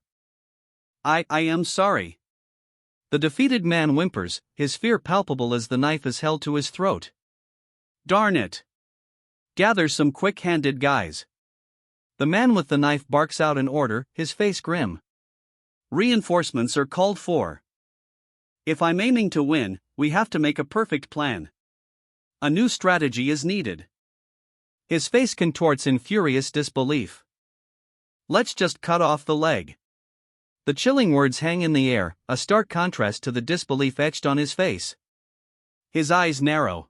I am sorry. The defeated man whimpers, his fear palpable as the knife is held to his throat. Darn it. Gather some quick-handed guys. The man with the knife barks out an order, his face grim. Reinforcements are called for. If I'm aiming to win, we have to make a perfect plan. A new strategy is needed. His face contorts in furious disbelief. Let's just cut off the leg. The chilling words hang in the air, a stark contrast to the disbelief etched on his face. His eyes narrow.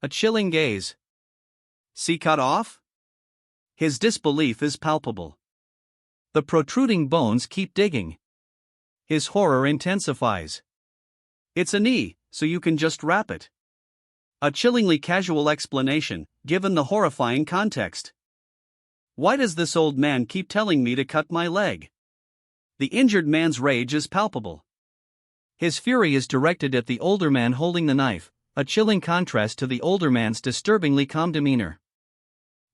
A chilling gaze. See, cut off? His disbelief is palpable. The protruding bones keep digging. His horror intensifies. It's a knee, so you can just wrap it. A chillingly casual explanation, given the horrifying context. Why does this old man keep telling me to cut my leg? The injured man's rage is palpable. His fury is directed at the older man holding the knife, a chilling contrast to the older man's disturbingly calm demeanor.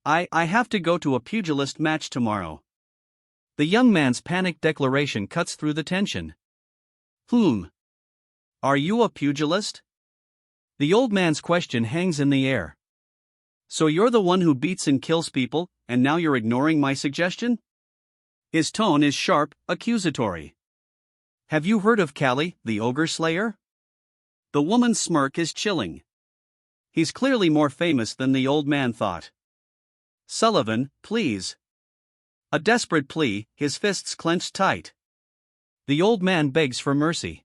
I have to go to a pugilist match tomorrow. The young man's panicked declaration cuts through the tension. Are you a pugilist? The old man's question hangs in the air. So you're the one who beats and kills people, and now you're ignoring my suggestion? His tone is sharp, accusatory. Have you heard of Callie, the ogre slayer? The woman's smirk is chilling. He's clearly more famous than the old man thought. Sullivan, please. A desperate plea, his fists clenched tight. The old man begs for mercy.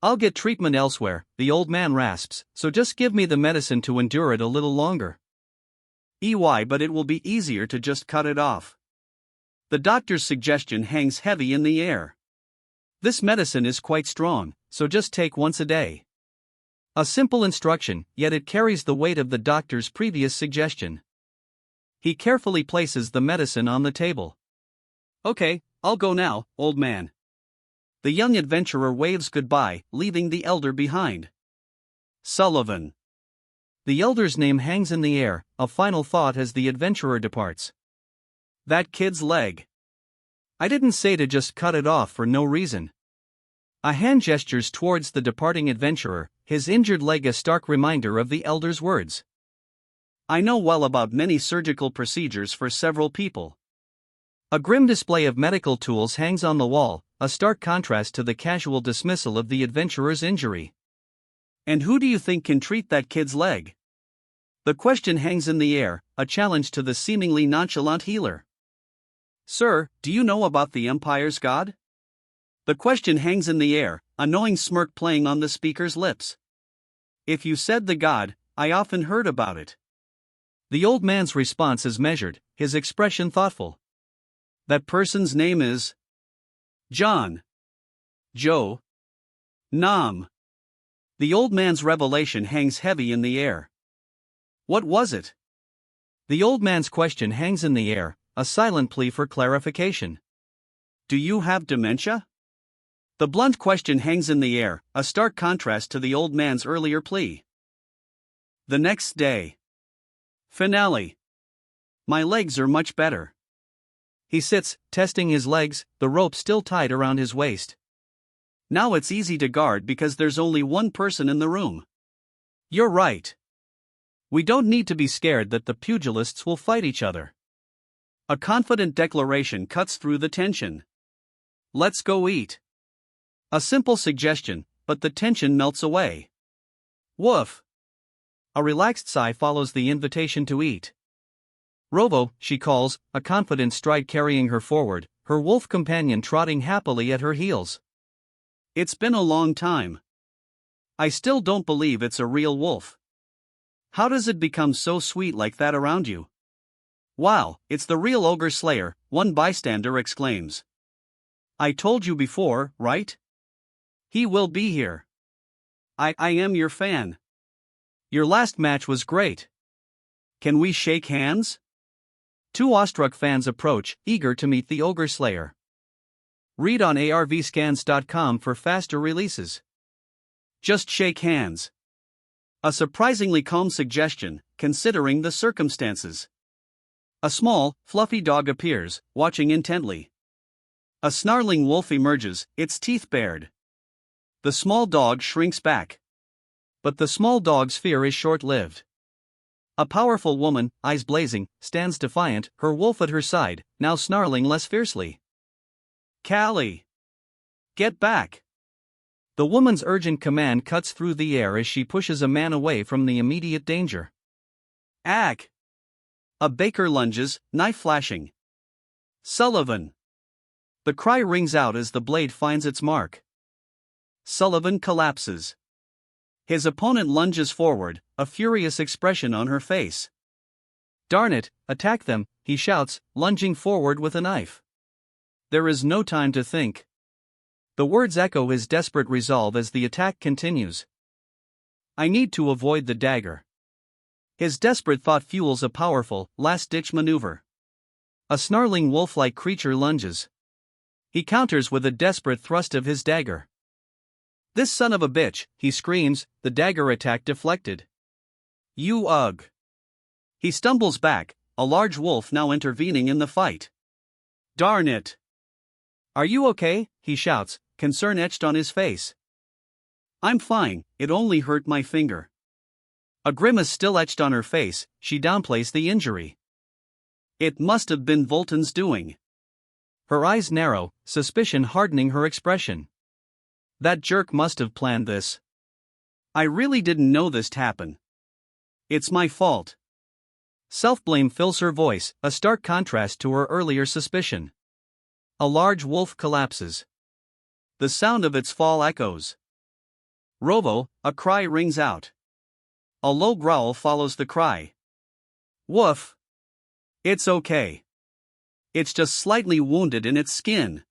I'll get treatment elsewhere, the old man rasps, so just give me the medicine to endure it a little longer. But it will be easier to just cut it off. The doctor's suggestion hangs heavy in the air. This medicine is quite strong, so just take once a day. A simple instruction, yet it carries the weight of the doctor's previous suggestion. He carefully places the medicine on the table. Okay, I'll go now, old man. The young adventurer waves goodbye, leaving the elder behind. Sullivan. The elder's name hangs in the air, a final thought as the adventurer departs. That kid's leg. I didn't say to just cut it off for no reason. A hand gestures towards the departing adventurer, his injured leg a stark reminder of the elder's words. I know well about many surgical procedures for several people. A grim display of medical tools hangs on the wall, a stark contrast to the casual dismissal of the adventurer's injury. And who do you think can treat that kid's leg? The question hangs in the air, a challenge to the seemingly nonchalant healer. Sir, do you know about the Empire's god? The question hangs in the air, a knowing smirk playing on the speaker's lips. If you said the god, I often heard about it. The old man's response is measured, his expression thoughtful. That person's name is John. Joe. Nam. The old man's revelation hangs heavy in the air. What was it? The old man's question hangs in the air, a silent plea for clarification. Do you have dementia? The blunt question hangs in the air, a stark contrast to the old man's earlier plea. The next day. Finale. My legs are much better. He sits, testing his legs, the rope still tied around his waist. Now it's easy to guard because there's only one person in the room. You're right. We don't need to be scared that the pugilists will fight each other. A confident declaration cuts through the tension. Let's go eat. A simple suggestion, but the tension melts away. Woof. A relaxed sigh follows the invitation to eat. Rovo, she calls, a confident stride carrying her forward, her wolf companion trotting happily at her heels. It's been a long time. I still don't believe it's a real wolf. How does it become so sweet like that around you? Wow, it's the real ogre slayer, one bystander exclaims. I told you before, right? He will be here. I am your fan. Your last match was great. Can we shake hands? Two awestruck fans approach, eager to meet the ogre slayer. Read on arvscans.com for faster releases. Just shake hands. A surprisingly calm suggestion, considering the circumstances. A small, fluffy dog appears, watching intently. A snarling wolf emerges, its teeth bared. The small dog shrinks back. But the small dog's fear is short-lived. A powerful woman, eyes blazing, stands defiant, her wolf at her side, now snarling less fiercely. Callie! Get back! The woman's urgent command cuts through the air as she pushes a man away from the immediate danger. Ag! A baker lunges, knife flashing. Sullivan! The cry rings out as the blade finds its mark. Sullivan collapses. His opponent lunges forward, a furious expression on her face. Darn it, attack them, he shouts, lunging forward with a knife. There is no time to think. The words echo his desperate resolve as the attack continues. I need to avoid the dagger. His desperate thought fuels a powerful, last-ditch maneuver. A snarling wolf-like creature lunges. He counters with a desperate thrust of his dagger. This son of a bitch, he screams, the dagger attack deflected. You ugh. He stumbles back, a large wolf now intervening in the fight. Darn it. Are you okay? He shouts, concern etched on his face. I'm fine, it only hurt my finger. A grimace still etched on her face, she downplays the injury. It must have been Volton's doing. Her eyes narrow, suspicion hardening her expression. That jerk must have planned this. I really didn't know this'd happen. It's my fault. Self-blame fills her voice, a stark contrast to her earlier suspicion. A large wolf collapses. The sound of its fall echoes. Rovo, a cry rings out. A low growl follows the cry. Woof. It's okay. It's just slightly wounded in its skin.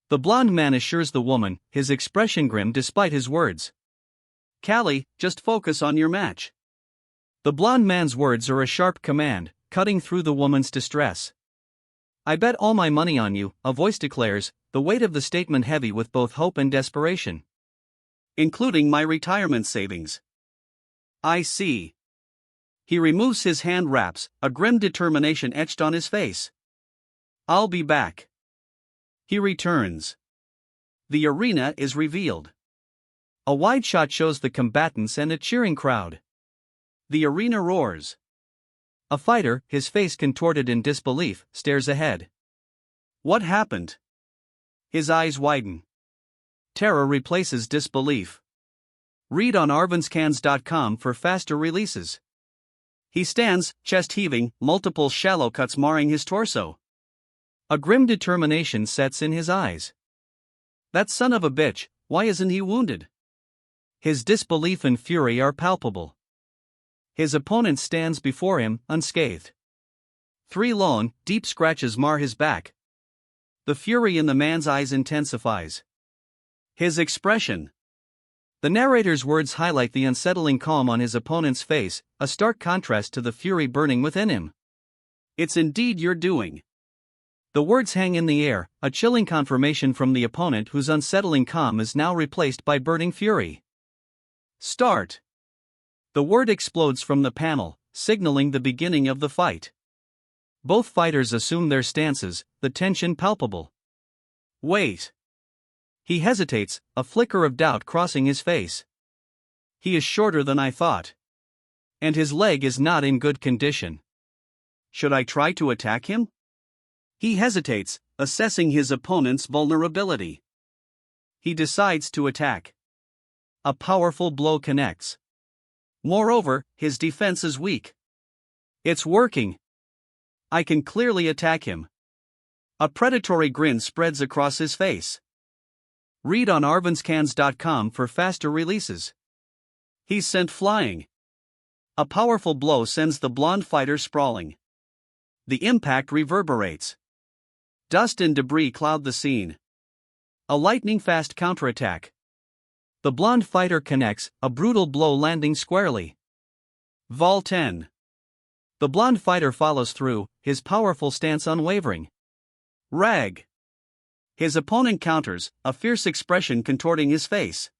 The blonde man assures the woman, his expression grim despite his words. Callie, just focus on your match. The blonde man's words are a sharp command, cutting through the woman's distress. I bet all my money on you, a voice declares, the weight of the statement heavy with both hope and desperation. Including my retirement savings. I see. He removes his hand wraps, a grim determination etched on his face. I'll be back. He returns. The arena is revealed. A wide shot shows the combatants and a cheering crowd. The arena roars. A fighter, his face contorted in disbelief, stares ahead. What happened? His eyes widen. Terror replaces disbelief. Read on arvscans.com for faster releases. He stands, chest heaving, multiple shallow cuts marring his torso. A grim determination sets in his eyes. That son of a bitch, why isn't he wounded? His disbelief and fury are palpable. His opponent stands before him, unscathed. 3 long, deep scratches mar his back. The fury in the man's eyes intensifies. His expression. The narrator's words highlight the unsettling calm on his opponent's face, a stark contrast to the fury burning within him. It's indeed your doing. The words hang in the air, a chilling confirmation from the opponent whose unsettling calm is now replaced by burning fury. Start. The word explodes from the panel, signaling the beginning of the fight. Both fighters assume their stances, the tension palpable. Wait. He hesitates, a flicker of doubt crossing his face. He is shorter than I thought. And his leg is not in good condition. Should I try to attack him? He hesitates, assessing his opponent's vulnerability. He decides to attack. A powerful blow connects. Moreover, his defense is weak. It's working. I can clearly attack him. A predatory grin spreads across his face. Read on arvanscans.com for faster releases. He's sent flying. A powerful blow sends the blonde fighter sprawling. The impact reverberates. Dust and debris cloud the scene. A lightning-fast counterattack. The blonde fighter connects, a brutal blow landing squarely. Vol 10. The blonde fighter follows through, his powerful stance unwavering. Rag. His opponent counters, a fierce expression contorting his face.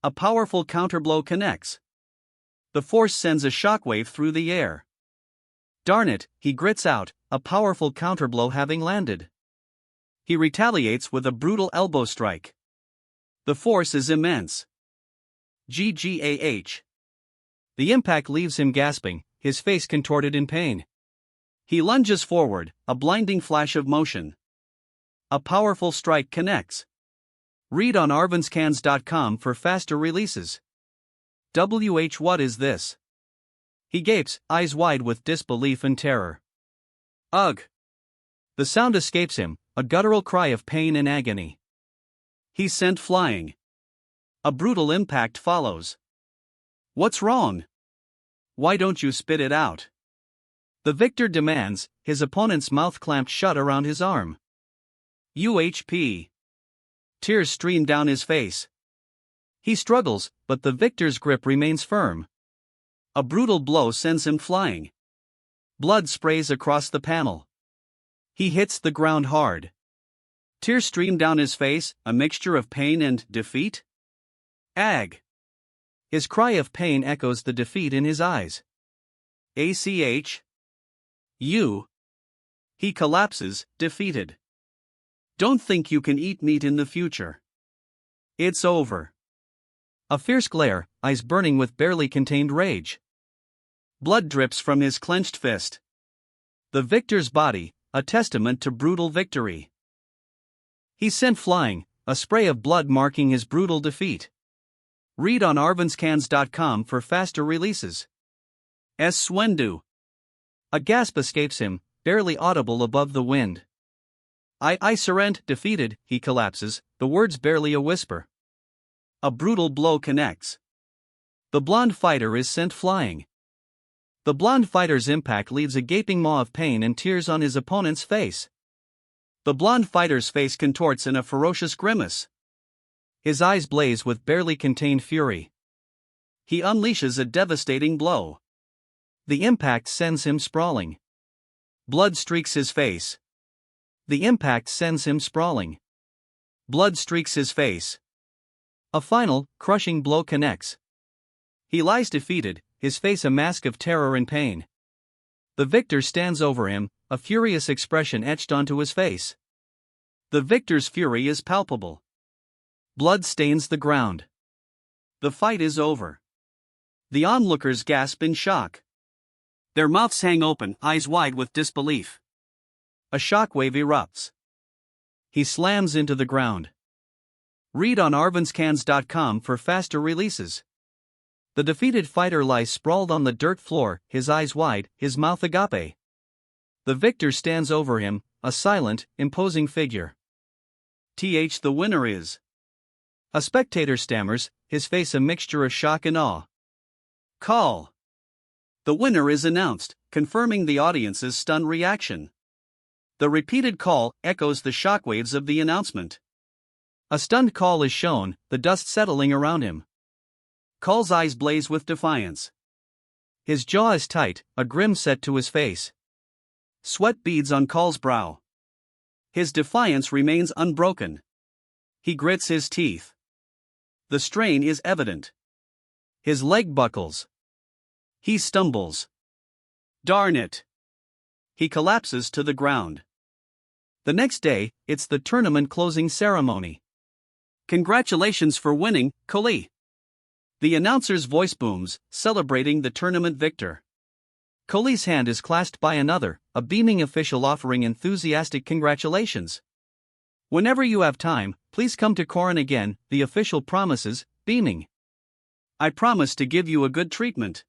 A powerful counterblow connects. The force sends a shockwave through the air. Darn it, he grits out, a powerful counterblow having landed. He retaliates with a brutal elbow strike. The force is immense. GGAH. The impact leaves him gasping, his face contorted in pain. He lunges forward, a blinding flash of motion. A powerful strike connects. Read on arvanscans.com for faster releases. What is this? He gapes, eyes wide with disbelief and terror. Ugh! The sound escapes him, a guttural cry of pain and agony. He's sent flying. A brutal impact follows. What's wrong? Why don't you spit it out? The victor demands, his opponent's mouth clamped shut around his arm. UHP. Tears stream down his face. He struggles, but the victor's grip remains firm. A brutal blow sends him flying. Blood sprays across the panel. He hits the ground hard. Tears stream down his face, a mixture of pain and defeat. Ag. His cry of pain echoes the defeat in his eyes. ACH. You. He collapses, defeated. Don't think you can eat meat in the future. It's over. A fierce glare, eyes burning with barely contained rage. Blood drips from his clenched fist. The victor's body, a testament to brutal victory. He's sent flying, a spray of blood marking his brutal defeat. Read on arvanscans.com for faster releases. Swendu. A gasp escapes him, barely audible above the wind. I surrender, defeated, he collapses, the words barely a whisper. A brutal blow connects. The blonde fighter is sent flying. The blonde fighter's impact leaves a gaping maw of pain and tears on his opponent's face. The blonde fighter's face contorts in a ferocious grimace. His eyes blaze with barely contained fury. He unleashes a devastating blow. The impact sends him sprawling. Blood streaks his face. The impact sends him sprawling. Blood streaks his face. A final, crushing blow connects. He lies defeated, his face a mask of terror and pain. The victor stands over him, a furious expression etched onto his face. The victor's fury is palpable. Blood stains the ground. The fight is over. The onlookers gasp in shock. Their mouths hang open, eyes wide with disbelief. A shockwave erupts. He slams into the ground. Read on arvanscans.com for faster releases. The defeated fighter lies sprawled on the dirt floor, his eyes wide, his mouth agape. The victor stands over him, a silent, imposing figure. The winner is. A spectator stammers, his face a mixture of shock and awe. Call. The winner is announced, confirming the audience's stunned reaction. The repeated call echoes the shockwaves of the announcement. A stunned Call is shown, the dust settling around him. Call's eyes blaze with defiance. His jaw is tight, a grim set to his face. Sweat beads on Call's brow. His defiance remains unbroken. He grits his teeth. The strain is evident. His leg buckles. He stumbles. Darn it! He collapses to the ground. The next day, it's the tournament closing ceremony. Congratulations for winning, Kali. The announcer's voice booms, celebrating the tournament victor. Kali's hand is clasped by another, a beaming official offering enthusiastic congratulations. Whenever you have time, please come to Koran again, the official promises, beaming. I promise to give you a good treatment.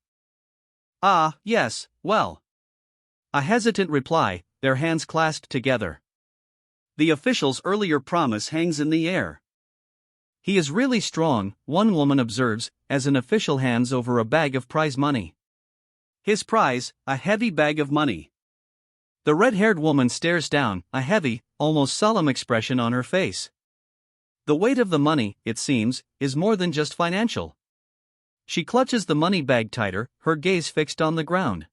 Ah, yes, well. A hesitant reply, their hands clasped together. The official's earlier promise hangs in the air. He is really strong, one woman observes, as an official hands over a bag of prize money. His prize, a heavy bag of money. The red-haired woman stares down, a heavy, almost solemn expression on her face. The weight of the money, it seems, is more than just financial. She clutches the money bag tighter, her gaze fixed on the ground.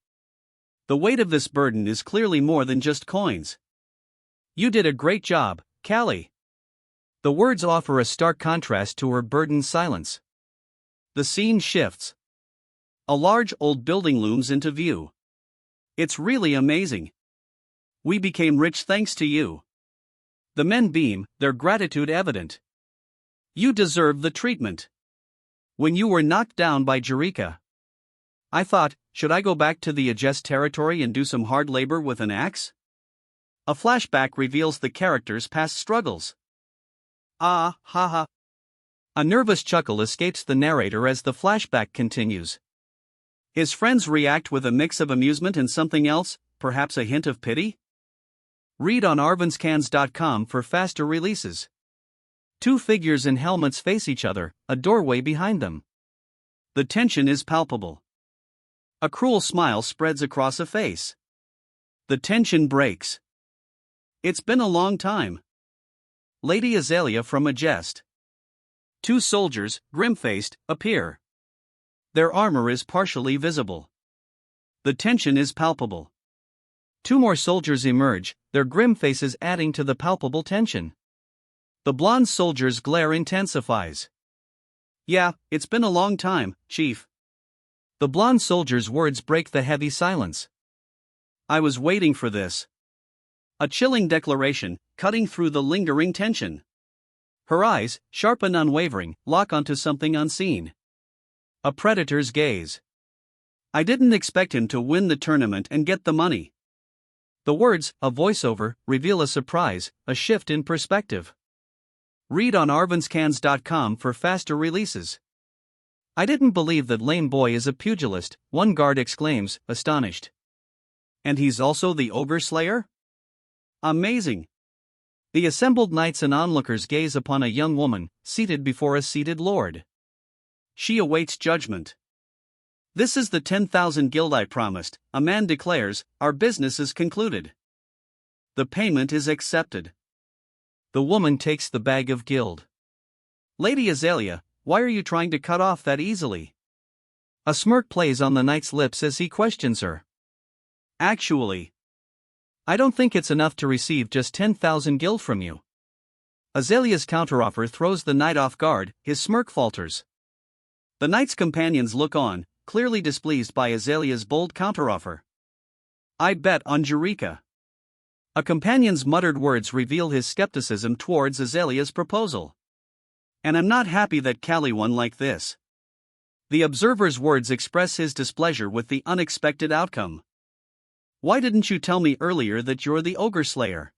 The weight of this burden is clearly more than just coins. You did a great job, Callie. The words offer a stark contrast to her burdened silence. The scene shifts. A large old building looms into view. It's really amazing. We became rich thanks to you. The men beam, their gratitude evident. You deserve the treatment. When you were knocked down by Jerica, I thought, should I go back to the Aegis territory and do some hard labor with an axe? A flashback reveals the character's past struggles. Ah, ha ha. A nervous chuckle escapes the narrator as the flashback continues. His friends react with a mix of amusement and something else, perhaps a hint of pity? Read on arvanscans.com for faster releases. Two figures in helmets face each other, a doorway behind them. The tension is palpable. A cruel smile spreads across a face. The tension breaks. It's been a long time. Lady Azalea from a jest. Two soldiers, grim-faced, appear. Their armor is partially visible. The tension is palpable. Two more soldiers emerge, their grim faces adding to the palpable tension. The blonde soldier's glare intensifies. Yeah, it's been a long time, Chief. The blonde soldier's words break the heavy silence. I was waiting for this. A chilling declaration, cutting through the lingering tension. Her eyes, sharp and unwavering, lock onto something unseen. A predator's gaze. I didn't expect him to win the tournament and get the money. The words, a voiceover, reveal a surprise, a shift in perspective. Read on arvanscans.com for faster releases. I didn't believe that lame boy is a pugilist, one guard exclaims, astonished. And he's also the ogre slayer? Amazing. The assembled knights and onlookers gaze upon a young woman, seated before a seated lord. She awaits judgment. This is the 10,000 guild I promised, a man declares, our business is concluded. The payment is accepted. The woman takes the bag of guild. Lady Azalea, why are you trying to cut off that easily? A smirk plays on the knight's lips as he questions her. Actually, I don't think it's enough to receive just 10,000 guild from you. Azalea's counteroffer throws the knight off guard, his smirk falters. The knight's companions look on, clearly displeased by Azalea's bold counteroffer. I bet on Jerica. A companion's muttered words reveal his skepticism towards Azalea's proposal. And I'm not happy that Callie won like this. The observer's words express his displeasure with the unexpected outcome. Why didn't you tell me earlier that you're the ogre slayer?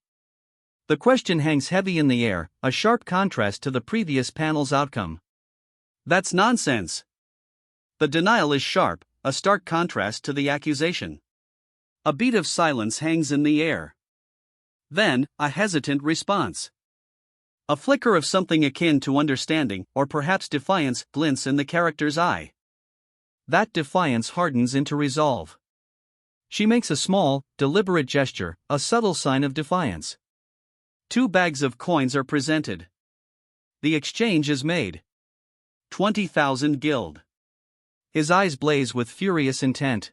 The question hangs heavy in the air, a sharp contrast to the previous panel's outcome. That's nonsense. The denial is sharp, a stark contrast to the accusation. A beat of silence hangs in the air. Then, a hesitant response. A flicker of something akin to understanding, or perhaps defiance, glints in the character's eye. That defiance hardens into resolve. She makes a small, deliberate gesture, a subtle sign of defiance. Two bags of coins are presented. The exchange is made. 20,000 guild. His eyes blaze with furious intent.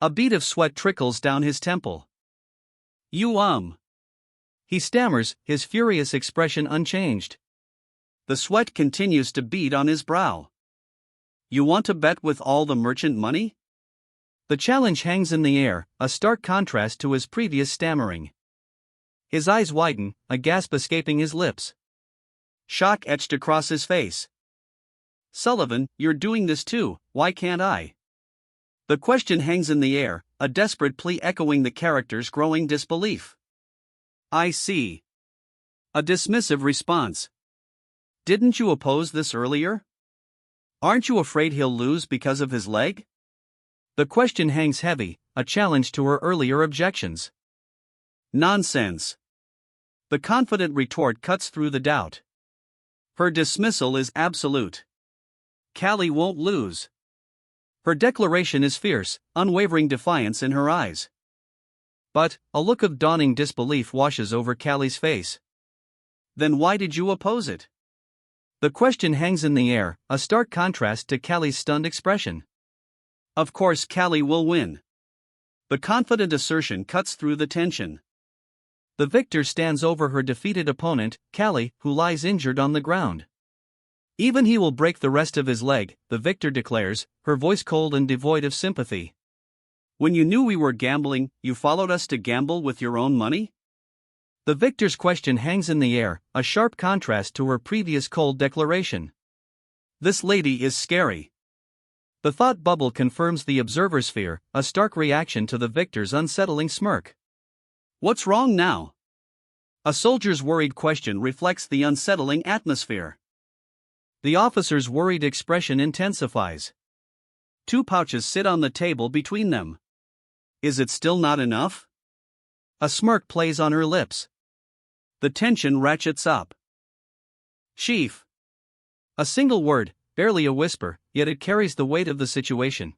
A bead of sweat trickles down his temple. You. He stammers, his furious expression unchanged. The sweat continues to bead on his brow. You want to bet with all the merchant money? The challenge hangs in the air, a stark contrast to his previous stammering. His eyes widen, a gasp escaping his lips. Shock etched across his face. Sullivan, you're doing this too, why can't I? The question hangs in the air, a desperate plea echoing the character's growing disbelief. I see. A dismissive response. Didn't you oppose this earlier? Aren't you afraid he'll lose because of his leg? The question hangs heavy, a challenge to her earlier objections. Nonsense. The confident retort cuts through the doubt. Her dismissal is absolute. Callie won't lose. Her declaration is fierce, unwavering defiance in her eyes. But, a look of dawning disbelief washes over Callie's face. Then why did you oppose it? The question hangs in the air, a stark contrast to Callie's stunned expression. Of course Callie will win. The confident assertion cuts through the tension. The victor stands over her defeated opponent, Callie, who lies injured on the ground. Even he will break the rest of his leg, the victor declares, her voice cold and devoid of sympathy. When you knew we were gambling, you followed us to gamble with your own money? The victor's question hangs in the air, a sharp contrast to her previous cold declaration. This lady is scary. The thought bubble confirms the observer's fear, a stark reaction to the victor's unsettling smirk. What's wrong now? A soldier's worried question reflects the unsettling atmosphere. The officer's worried expression intensifies. Two pouches sit on the table between them. Is it still not enough? A smirk plays on her lips. The tension ratchets up. Chief. A single word, barely a whisper, yet it carries the weight of the situation.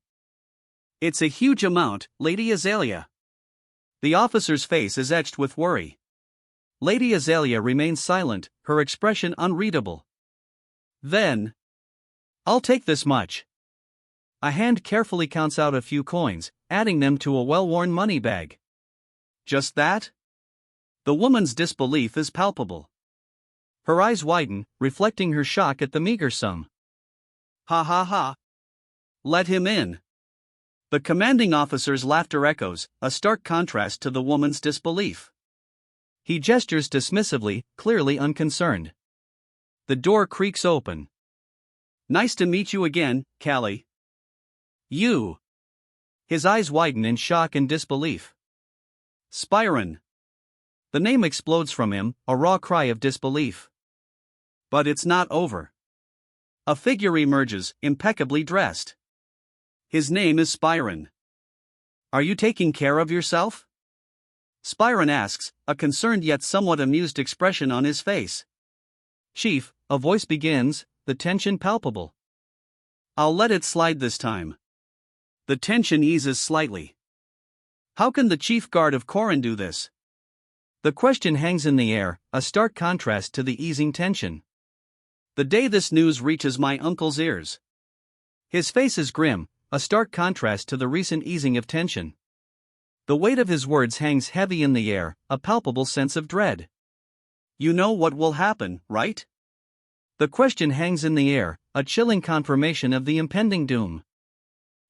It's a huge amount, Lady Azalea. The officer's face is etched with worry. Lady Azalea remains silent, her expression unreadable. Then. I'll take this much. A hand carefully counts out a few coins, adding them to a well-worn money bag. Just that? The woman's disbelief is palpable. Her eyes widen, reflecting her shock at the meager sum. Ha ha ha. Let him in. The commanding officer's laughter echoes, a stark contrast to the woman's disbelief. He gestures dismissively, clearly unconcerned. The door creaks open. Nice to meet you again, Callie. You. His eyes widen in shock and disbelief. Spyron. The name explodes from him, a raw cry of disbelief. But it's not over. A figure emerges, impeccably dressed. His name is Spyron. Are you taking care of yourself? Spyron asks, a concerned yet somewhat amused expression on his face. Chief, a voice begins, the tension palpable. I'll let it slide this time. The tension eases slightly. How can the chief guard of Corin do this? The question hangs in the air, a stark contrast to the easing tension. The day this news reaches my uncle's ears. His face is grim, a stark contrast to the recent easing of tension. The weight of his words hangs heavy in the air, a palpable sense of dread. You know what will happen, right? The question hangs in the air, a chilling confirmation of the impending doom.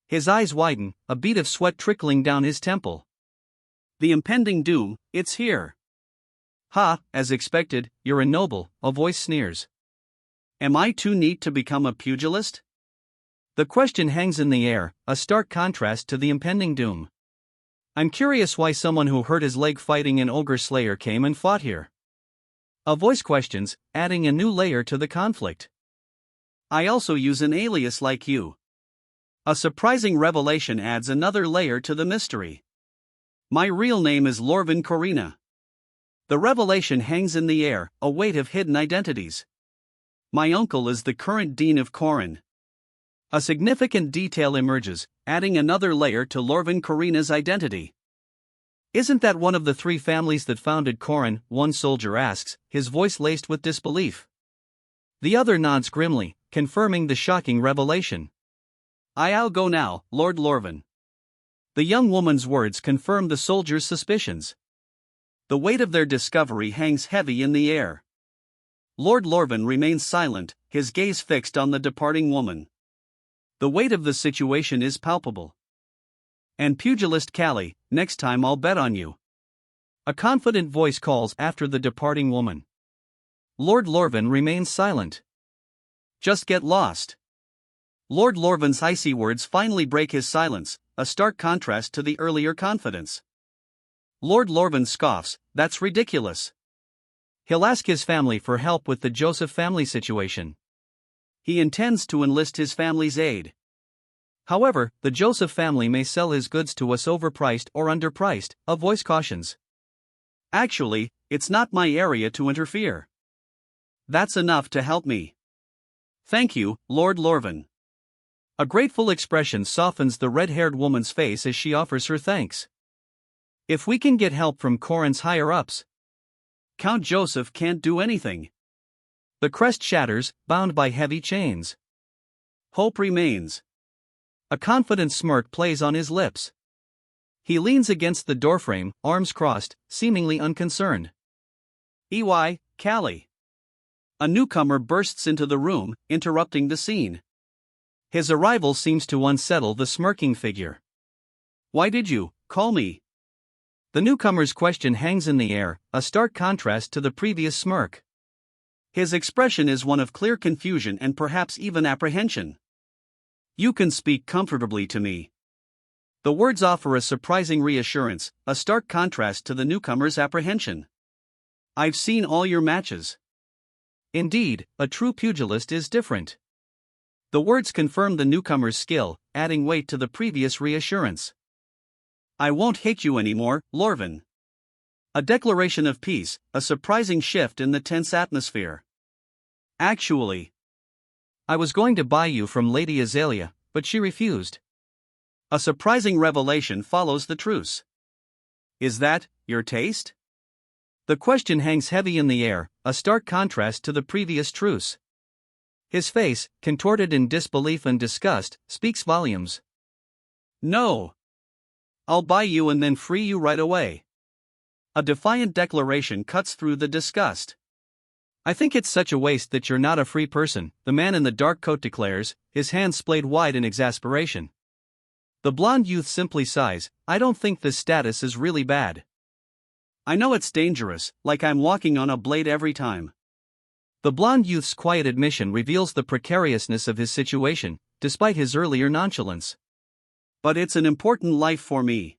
His eyes widen, a bead of sweat trickling down his temple. The impending doom, it's here. Ha, as expected, you're a noble, a voice sneers. Am I too neat to become a pugilist? The question hangs in the air, a stark contrast to the impending doom. I'm curious why someone who hurt his leg fighting an ogre slayer came and fought here. A voice questions, adding a new layer to the conflict. I also use an alias like you. A surprising revelation adds another layer to the mystery. My real name is Lorvin Corina. The revelation hangs in the air, a weight of hidden identities. My uncle is the current dean of Corin. A significant detail emerges, adding another layer to Lorvin Corina's identity. Isn't that one of the three families that founded Corin? One soldier asks, his voice laced with disbelief. The other nods grimly, confirming the shocking revelation. I'll go now, Lord Lorvin. The young woman's words confirm the soldier's suspicions. The weight of their discovery hangs heavy in the air. Lord Lorvin remains silent, his gaze fixed on the departing woman. The weight of the situation is palpable. And pugilist Callie, next time I'll bet on you. A confident voice calls after the departing woman. Lord Lorvin remains silent. Just get lost. Lord Lorvin's icy words finally break his silence, a stark contrast to the earlier confidence. Lord Lorvin scoffs, that's ridiculous. He'll ask his family for help with the Joseph family situation. He intends to enlist his family's aid. However, the Joseph family may sell his goods to us overpriced or underpriced, a voice cautions. Actually, it's not my area to interfere. That's enough to help me. Thank you, Lord Lorvin. A grateful expression softens the red-haired woman's face as she offers her thanks. If we can get help from Corin's higher-ups, Count Joseph can't do anything. The crest shatters, bound by heavy chains. Hope remains. A confident smirk plays on his lips. He leans against the doorframe, arms crossed, seemingly unconcerned. "Ey, Callie." A newcomer bursts into the room, interrupting the scene. His arrival seems to unsettle the smirking figure. "Why did you call me?" The newcomer's question hangs in the air, a stark contrast to the previous smirk. His expression is one of clear confusion and perhaps even apprehension. "You can speak comfortably to me." The words offer a surprising reassurance, a stark contrast to the newcomer's apprehension. "I've seen all your matches." Indeed, a true pugilist is different. The words confirm the newcomer's skill, adding weight to the previous reassurance. "I won't hate you anymore, Lorvin." A declaration of peace, a surprising shift in the tense atmosphere. "Actually, I was going to buy you from Lady Azalea, but she refused." A surprising revelation follows the truce. "Is that your taste?" The question hangs heavy in the air, a stark contrast to the previous truce. His face, contorted in disbelief and disgust, speaks volumes. "No. I'll buy you and then free you right away." A defiant declaration cuts through the disgust. "I think it's such a waste that you're not a free person," the man in the dark coat declares, his hands splayed wide in exasperation. The blonde youth simply sighs, "I don't think this status is really bad. I know it's dangerous, like I'm walking on a blade every time." The blonde youth's quiet admission reveals the precariousness of his situation, despite his earlier nonchalance. "But it's an important life for me."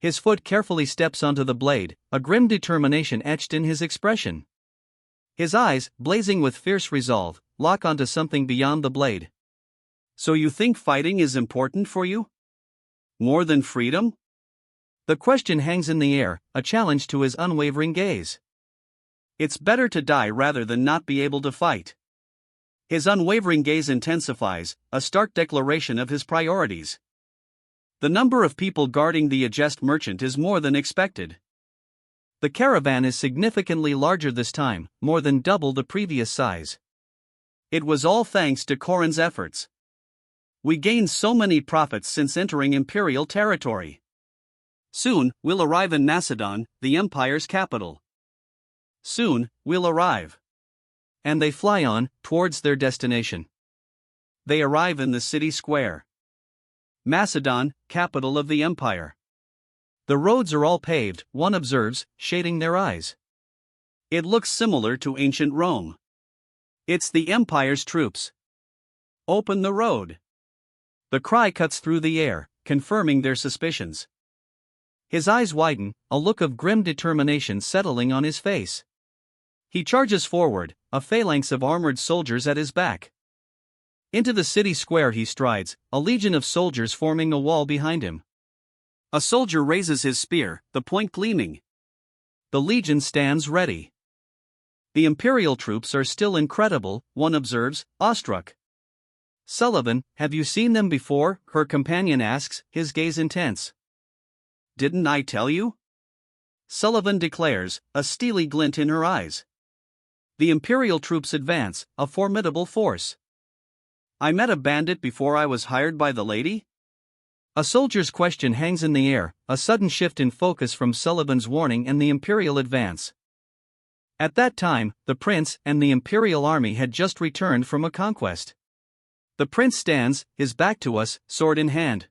His foot carefully steps onto the blade, a grim determination etched in his expression. His eyes, blazing with fierce resolve, lock onto something beyond the blade. "So you think fighting is important for you? More than freedom?" The question hangs in the air, a challenge to his unwavering gaze. "It's better to die rather than not be able to fight." His unwavering gaze intensifies, a stark declaration of his priorities. The number of people guarding the Agest merchant is more than expected. The caravan is significantly larger this time, more than double the previous size. It was all thanks to Corin's efforts. "We gained so many profits since entering imperial territory. Soon, we'll arrive in Macedon, the empire's capital. Soon, we'll arrive." And they fly on, towards their destination. They arrive in the city square. Macedon, capital of the empire. The roads are all paved, one observes, shading their eyes. It looks similar to ancient Rome. It's the empire's troops. "Open the road." The cry cuts through the air, confirming their suspicions. His eyes widen, a look of grim determination settling on his face. He charges forward, a phalanx of armored soldiers at his back. Into the city square he strides, a legion of soldiers forming a wall behind him. A soldier raises his spear, the point gleaming. The legion stands ready. The imperial troops are still incredible, one observes, awestruck. "Sullivan, have you seen them before?" her companion asks, his gaze intense. "Didn't I tell you?" Sullivan declares, a steely glint in her eyes. The imperial troops advance, a formidable force. "I met a bandit before I was hired by the lady?" A soldier's question hangs in the air, a sudden shift in focus from Sullivan's warning and the Imperial advance. At that time, the prince and the Imperial army had just returned from a conquest. The prince stands, his back to us, sword in hand.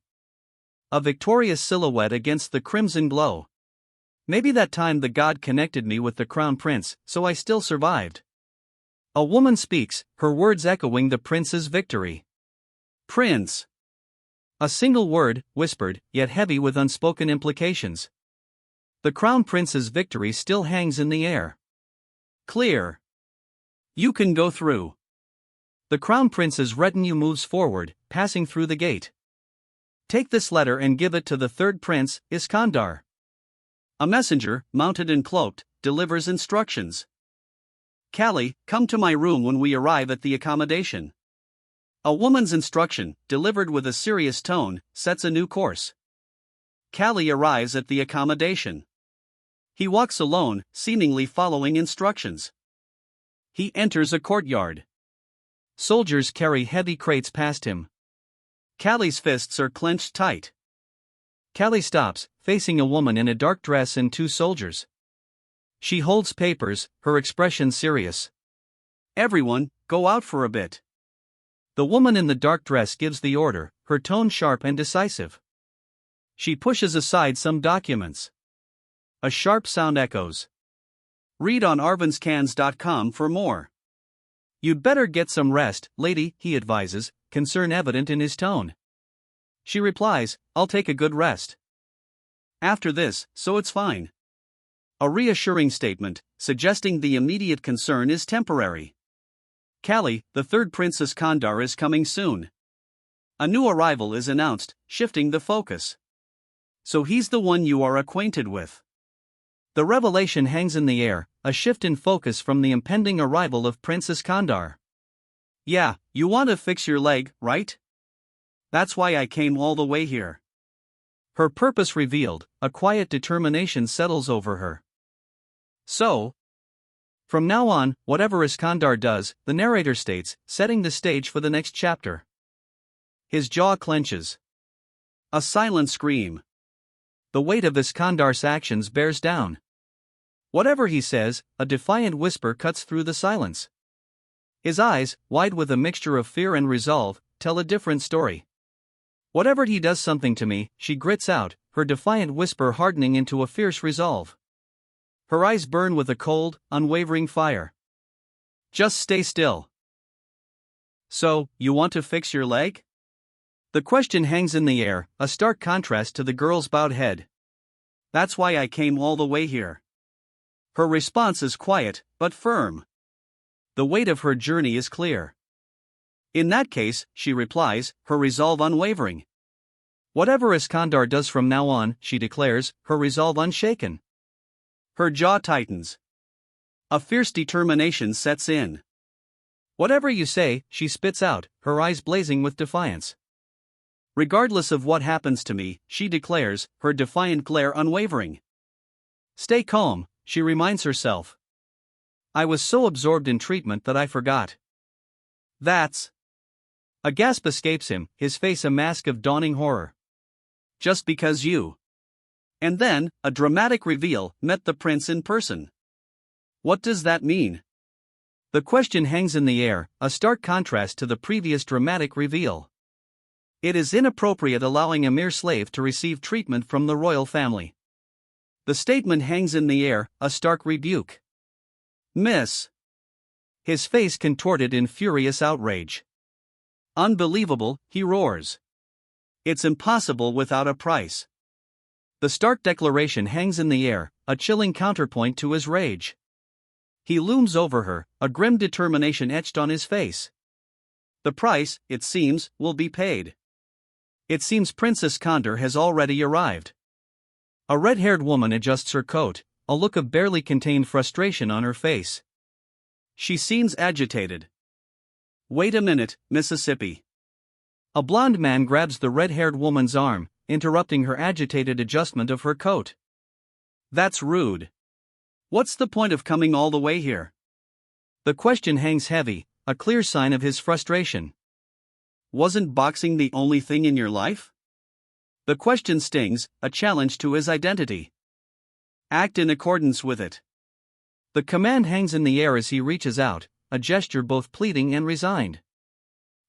A victorious silhouette against the crimson glow. Maybe that time the god connected me with the crown prince, so I still survived. A woman speaks, her words echoing the prince's victory. Prince. A single word, whispered, yet heavy with unspoken implications. The crown prince's victory still hangs in the air. Clear. You can go through. The crown prince's retinue moves forward, passing through the gate. Take this letter and give it to the third prince, Iskandar. A messenger, mounted and cloaked, delivers instructions. Callie, come to my room when we arrive at the accommodation. A woman's instruction, delivered with a serious tone, sets a new course. Callie arrives at the accommodation. He walks alone, seemingly following instructions. He enters a courtyard. Soldiers carry heavy crates past him. Callie's fists are clenched tight. Callie stops, facing a woman in a dark dress and two soldiers. She holds papers, her expression serious. Everyone, go out for a bit. The woman in the dark dress gives the order, her tone sharp and decisive. She pushes aside some documents. A sharp sound echoes. Read on arvanscans.com for more. You'd better get some rest, lady, he advises, concern evident in his tone. She replies, I'll take a good rest. After this, so it's fine. A reassuring statement, suggesting the immediate concern is temporary. Callie, the third Prince Iskandar is coming soon. A new arrival is announced, shifting the focus. So he's the one you are acquainted with. The revelation hangs in the air, a shift in focus from the impending arrival of Prince Iskandar. Yeah, you want to fix your leg, right? That's why I came all the way here. Her purpose revealed, a quiet determination settles over her. So, from now on, whatever Iskandar does, the narrator states, setting the stage for the next chapter. His jaw clenches. A silent scream. The weight of Iskandar's actions bears down. Whatever he says, a defiant whisper cuts through the silence. His eyes, wide with a mixture of fear and resolve, tell a different story. Whatever he does something to me, she grits out, her defiant whisper hardening into a fierce resolve. Her eyes burn with a cold, unwavering fire. Just stay still. So, you want to fix your leg? The question hangs in the air, a stark contrast to the girl's bowed head. That's why I came all the way here. Her response is quiet, but firm. The weight of her journey is clear. In that case, she replies, her resolve unwavering. Whatever Iskandar does from now on, she declares, her resolve unshaken. Her jaw tightens. A fierce determination sets in. Whatever you say, she spits out, her eyes blazing with defiance. Regardless of what happens to me, she declares, her defiant glare unwavering. Stay calm, she reminds herself. I was so absorbed in treatment that I forgot. That's... A gasp escapes him, his face a mask of dawning horror. Just because you... And then, a dramatic reveal, met the prince in person. What does that mean? The question hangs in the air, a stark contrast to the previous dramatic reveal. It is inappropriate allowing a mere slave to receive treatment from the royal family. The statement hangs in the air, a stark rebuke. Miss. His face contorted in furious outrage. Unbelievable, he roars. It's impossible without a price. The stark declaration hangs in the air, a chilling counterpoint to his rage. He looms over her, a grim determination etched on his face. The price, it seems, will be paid. It seems Prince Iskandar has already arrived. A red-haired woman adjusts her coat, a look of barely contained frustration on her face. She seems agitated. Wait a minute, Mississippi. A blond man grabs the red-haired woman's arm, interrupting her agitated adjustment of her coat. That's rude. What's the point of coming all the way here? The question hangs heavy, a clear sign of his frustration. Wasn't boxing the only thing in your life? The question stings, a challenge to his identity. Act in accordance with it. The command hangs in the air as he reaches out, a gesture both pleading and resigned.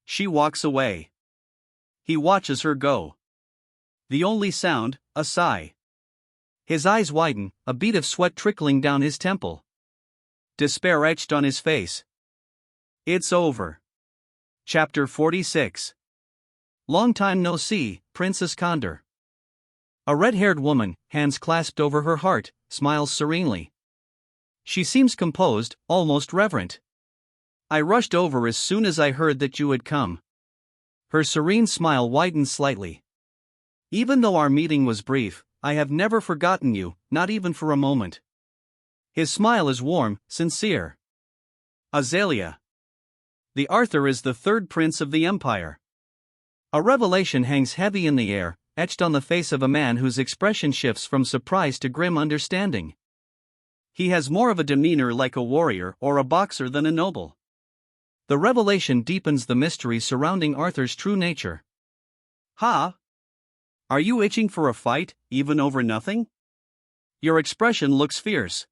She walks away. He watches her go. The only sound, a sigh. His eyes widen, a bead of sweat trickling down his temple. Despair etched on his face. It's over. Chapter 46. Long time no see, Princess Condor. A red-haired woman, hands clasped over her heart, smiles serenely. She seems composed, almost reverent. I rushed over as soon as I heard that you had come. Her serene smile widens slightly. Even though our meeting was brief, I have never forgotten you, not even for a moment. His smile is warm, sincere. Azalea. The Arthur is the third prince of the empire. A revelation hangs heavy in the air, etched on the face of a man whose expression shifts from surprise to grim understanding. He has more of a demeanor like a warrior or a boxer than a noble. The revelation deepens the mystery surrounding Arthur's true nature. Ha! Are you itching for a fight, even over nothing? Your expression looks fierce.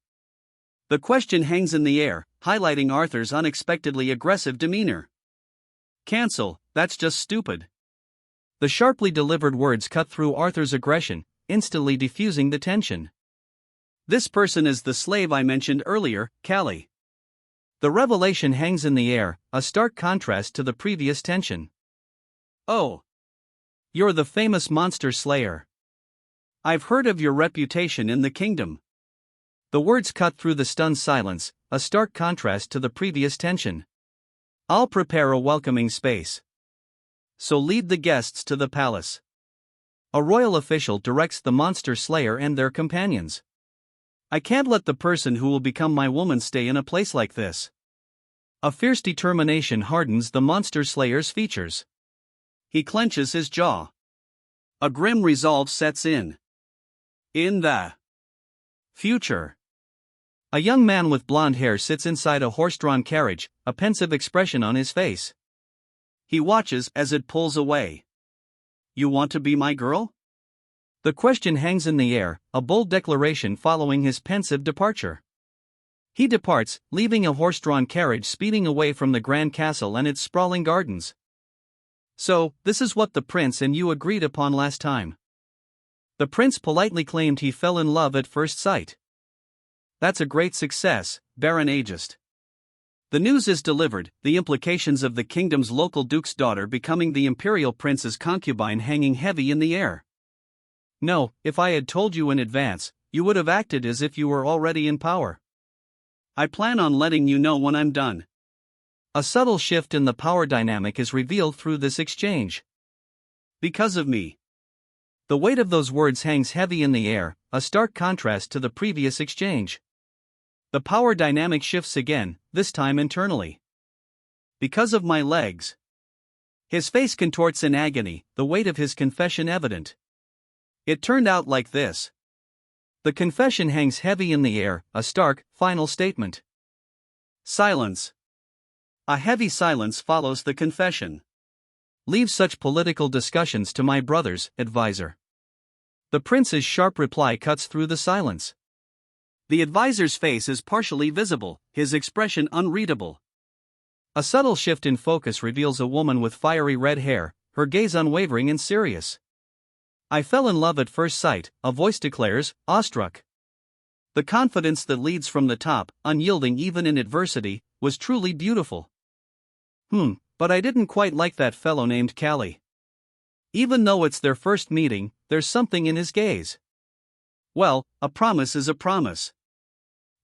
The question hangs in the air, highlighting Arthur's unexpectedly aggressive demeanor. Cancel, that's just stupid. The sharply delivered words cut through Arthur's aggression, instantly diffusing the tension. This person is the slave I mentioned earlier, Callie. The revelation hangs in the air, a stark contrast to the previous tension. Oh. You're the famous monster slayer. I've heard of your reputation in the kingdom. The words cut through the stunned silence, a stark contrast to the previous tension. I'll prepare a welcoming space. So lead the guests to the palace. A royal official directs the monster slayer and their companions. I can't let the person who will become my woman stay in a place like this. A fierce determination hardens the monster slayer's features. He clenches his jaw. A grim resolve sets in. In the future. A young man with blonde hair sits inside a horse-drawn carriage, a pensive expression on his face. He watches as it pulls away. You want to be my girl? The question hangs in the air, a bold declaration following his pensive departure. He departs, leaving a horse-drawn carriage speeding away from the grand castle and its sprawling gardens. So, this is what the prince and you agreed upon last time. The prince politely claimed he fell in love at first sight. That's a great success, Baron Aegist. The news is delivered, the implications of the kingdom's local duke's daughter becoming the imperial prince's concubine hanging heavy in the air. No, if I had told you in advance, you would have acted as if you were already in power. I plan on letting you know when I'm done. A subtle shift in the power dynamic is revealed through this exchange. Because of me. The weight of those words hangs heavy in the air, a stark contrast to the previous exchange. The power dynamic shifts again, this time internally. Because of my legs. His face contorts in agony, the weight of his confession evident. It turned out like this. The confession hangs heavy in the air, a stark, final statement. Silence. A heavy silence follows the confession. Leave such political discussions to my brother's advisor. The prince's sharp reply cuts through the silence. The advisor's face is partially visible, his expression unreadable. A subtle shift in focus reveals a woman with fiery red hair, her gaze unwavering and serious. I fell in love at first sight, a voice declares, awestruck. The confidence that leads from the top, unyielding even in adversity, was truly beautiful. But I didn't quite like that fellow named Callie. Even though it's their first meeting, there's something in his gaze. Well, a promise is a promise.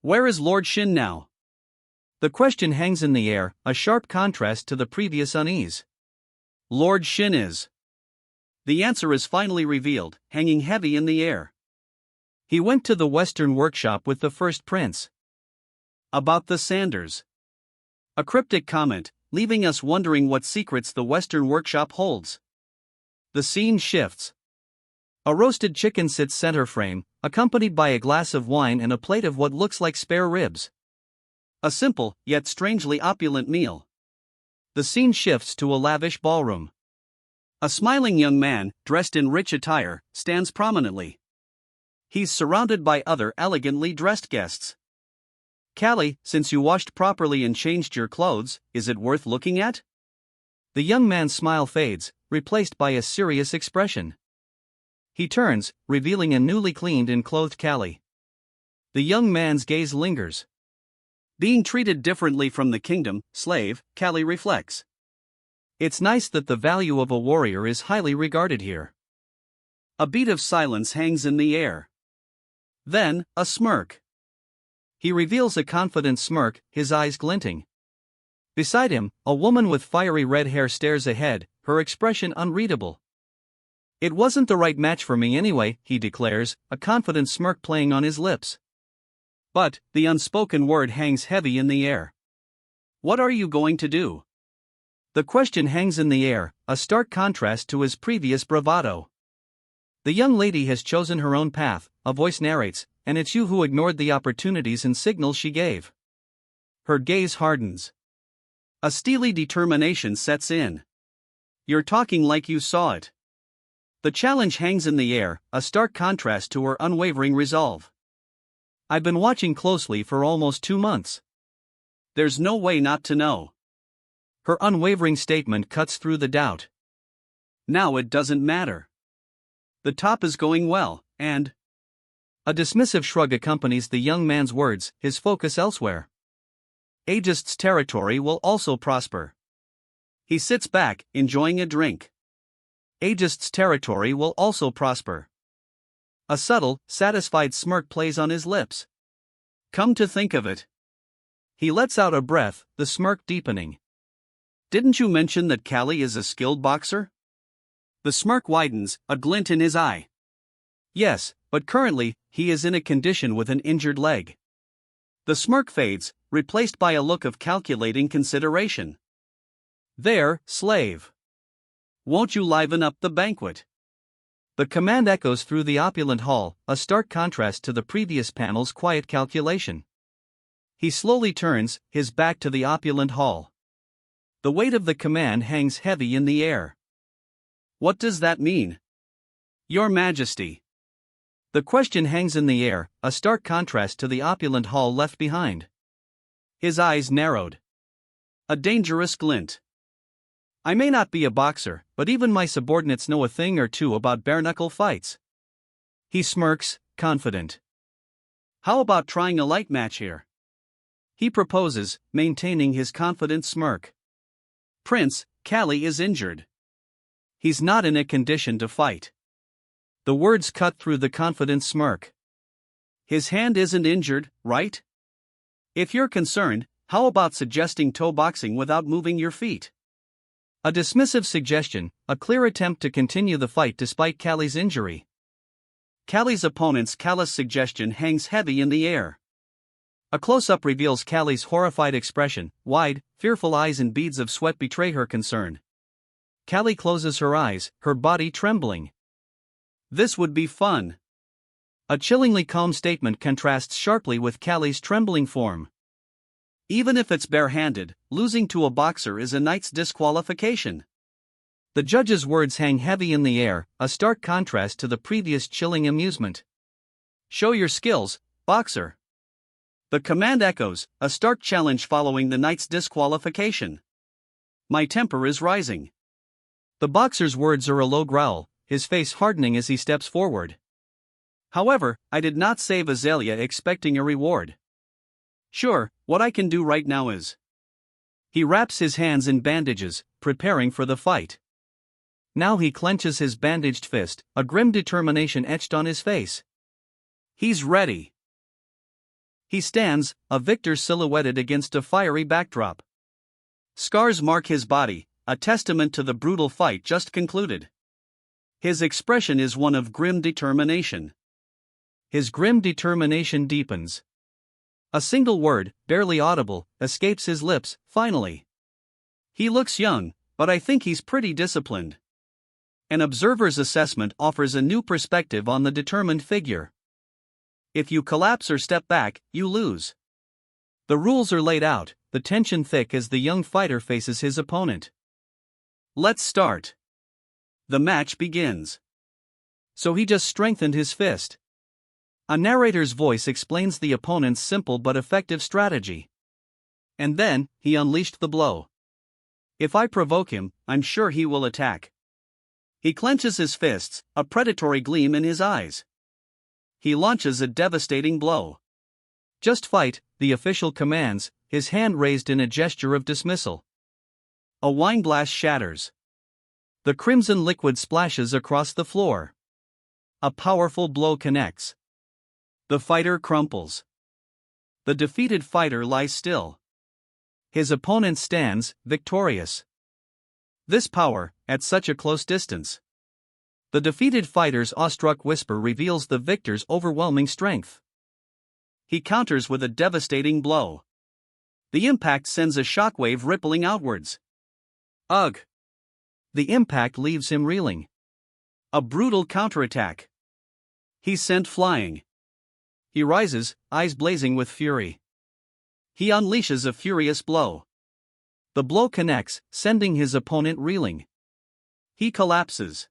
Where is Lord Shin now? The question hangs in the air, a sharp contrast to the previous unease. Lord Shin is. The answer is finally revealed, hanging heavy in the air. He went to the Western workshop with the first prince. About the Sanders. A cryptic comment, leaving us wondering what secrets the Western workshop holds. The scene shifts. A roasted chicken sits center frame, accompanied by a glass of wine and a plate of what looks like spare ribs. A simple, yet strangely opulent meal. The scene shifts to a lavish ballroom. A smiling young man, dressed in rich attire, stands prominently. He's surrounded by other elegantly dressed guests. Callie, since you washed properly and changed your clothes, is it worth looking at? The young man's smile fades, replaced by a serious expression. He turns, revealing a newly cleaned and clothed Callie. The young man's gaze lingers. Being treated differently from the kingdom, slave, Callie reflects. It's nice that the value of a warrior is highly regarded here. A beat of silence hangs in the air. Then, a smirk. He reveals a confident smirk, his eyes glinting. Beside him, a woman with fiery red hair stares ahead, her expression unreadable. It wasn't the right match for me anyway, he declares, a confident smirk playing on his lips. But, the unspoken word hangs heavy in the air. What are you going to do? The question hangs in the air, a stark contrast to his previous bravado. The young lady has chosen her own path, a voice narrates, and it's you who ignored the opportunities and signals she gave. Her gaze hardens. A steely determination sets in. You're talking like you saw it. The challenge hangs in the air, a stark contrast to her unwavering resolve. I've been watching closely for almost 2 months. There's no way not to know. Her unwavering statement cuts through the doubt. Now it doesn't matter. The top is going well, and... A dismissive shrug accompanies the young man's words, his focus elsewhere. Aegist's territory will also prosper. He sits back, enjoying a drink. Aegist's territory will also prosper. A subtle, satisfied smirk plays on his lips. Come to think of it. He lets out a breath, the smirk deepening. Didn't you mention that Callie is a skilled boxer? The smirk widens, a glint in his eye. Yes, but currently, he is in a condition with an injured leg. The smirk fades, replaced by a look of calculating consideration. There, slave. Won't you liven up the banquet? The command echoes through the opulent hall, a stark contrast to the previous panel's quiet calculation. He slowly turns, his back to the opulent hall. The weight of the command hangs heavy in the air. What does that mean? Your Majesty. The question hangs in the air, a stark contrast to the opulent hall left behind. His eyes narrowed. A dangerous glint. I may not be a boxer, but even my subordinates know a thing or two about bare-knuckle fights. He smirks, confident. How about trying a light match here? He proposes, maintaining his confident smirk. Prince, Callie is injured. He's not in a condition to fight. The words cut through the confident smirk. His hand isn't injured, right? If you're concerned, how about suggesting toe boxing without moving your feet? A dismissive suggestion, a clear attempt to continue the fight despite Callie's injury. Callie's opponent's callous suggestion hangs heavy in the air. A close-up reveals Callie's horrified expression, wide, fearful eyes and beads of sweat betray her concern. Callie closes her eyes, her body trembling. This would be fun. A chillingly calm statement contrasts sharply with Callie's trembling form. Even if it's barehanded, losing to a boxer is a night's disqualification. The judge's words hang heavy in the air, a stark contrast to the previous chilling amusement. Show your skills, boxer. The command echoes, a stark challenge following the night's disqualification. My temper is rising. The boxer's words are a low growl, his face hardening as he steps forward. However, I did not save Azalea expecting a reward. Sure, what I can do right now is... He wraps his hands in bandages, preparing for the fight. Now he clenches his bandaged fist, a grim determination etched on his face. He's ready. He stands, a victor silhouetted against a fiery backdrop. Scars mark his body, a testament to the brutal fight just concluded. His expression is one of grim determination. His grim determination deepens. A single word, barely audible, escapes his lips, finally. He looks young, but I think he's pretty disciplined. An observer's assessment offers a new perspective on the determined figure. If you collapse or step back, you lose. The rules are laid out, the tension thick as the young fighter faces his opponent. Let's start. The match begins. So he just strengthened his fist. A narrator's voice explains the opponent's simple but effective strategy. And then, he unleashed the blow. If I provoke him, I'm sure he will attack. He clenches his fists, a predatory gleam in his eyes. He launches a devastating blow. Just fight, the official commands, his hand raised in a gesture of dismissal. A wine glass shatters. The crimson liquid splashes across the floor. A powerful blow connects. The fighter crumples. The defeated fighter lies still. His opponent stands, victorious. This power, at such a close distance. The defeated fighter's awestruck whisper reveals the victor's overwhelming strength. He counters with a devastating blow. The impact sends a shockwave rippling outwards. Ugh! The impact leaves him reeling. A brutal counterattack. He's sent flying. He rises, eyes blazing with fury. He unleashes a furious blow. The blow connects, sending his opponent reeling. He collapses.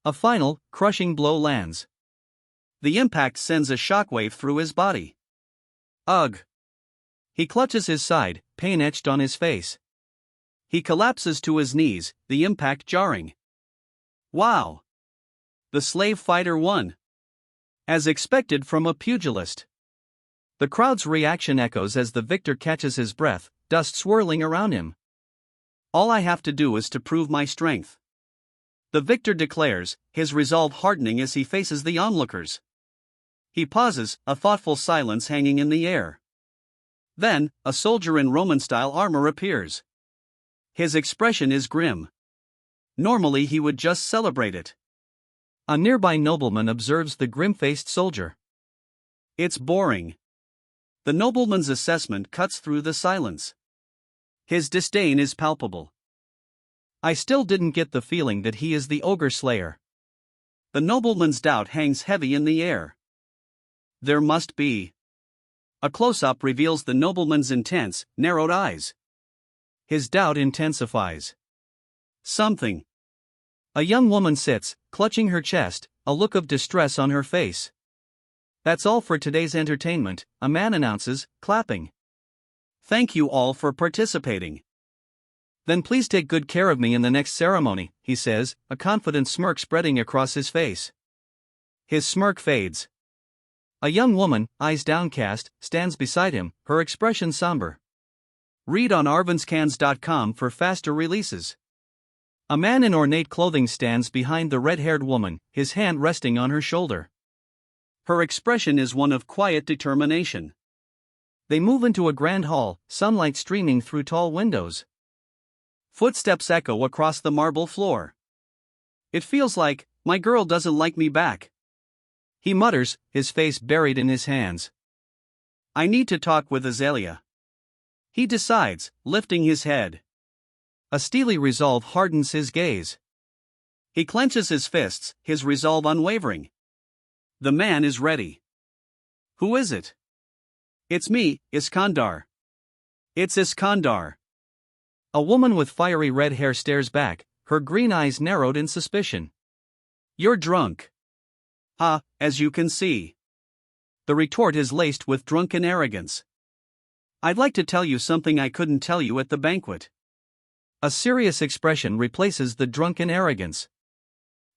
A final, crushing blow lands. The impact sends a shockwave through his body. Ugh! He clutches his side, pain etched on his face. He collapses to his knees, the impact jarring. Wow! The slave fighter won. As expected from a pugilist. The crowd's reaction echoes as the victor catches his breath, dust swirling around him. All I have to do is to prove my strength. The victor declares, his resolve hardening as he faces the onlookers. He pauses, a thoughtful silence hanging in the air. Then, a soldier in Roman-style armor appears. His expression is grim. Normally he would just celebrate it. A nearby nobleman observes the grim-faced soldier. It's boring. The nobleman's assessment cuts through the silence. His disdain is palpable. I still didn't get the feeling that he is the ogre slayer. The nobleman's doubt hangs heavy in the air. There must be. A close-up reveals the nobleman's intense, narrowed eyes. His doubt intensifies. Something. A young woman sits, clutching her chest, a look of distress on her face. That's all for today's entertainment, a man announces, clapping. Thank you all for participating. Then please take good care of me in the next ceremony, he says, a confident smirk spreading across his face. His smirk fades. A young woman, eyes downcast, stands beside him, her expression somber. Read on arvinscans.com for faster releases. A man in ornate clothing stands behind the red-haired woman, his hand resting on her shoulder. Her expression is one of quiet determination. They move into a grand hall, sunlight streaming through tall windows. Footsteps echo across the marble floor. It feels like, my girl doesn't like me back. He mutters, his face buried in his hands. I need to talk with Azalea. He decides, lifting his head. A steely resolve hardens his gaze. He clenches his fists, his resolve unwavering. The man is ready. Who is it? It's me, Iskandar. It's Iskandar. A woman with fiery red hair stares back, her green eyes narrowed in suspicion. You're drunk. As you can see. The retort is laced with drunken arrogance. I'd like to tell you something I couldn't tell you at the banquet. A serious expression replaces the drunken arrogance.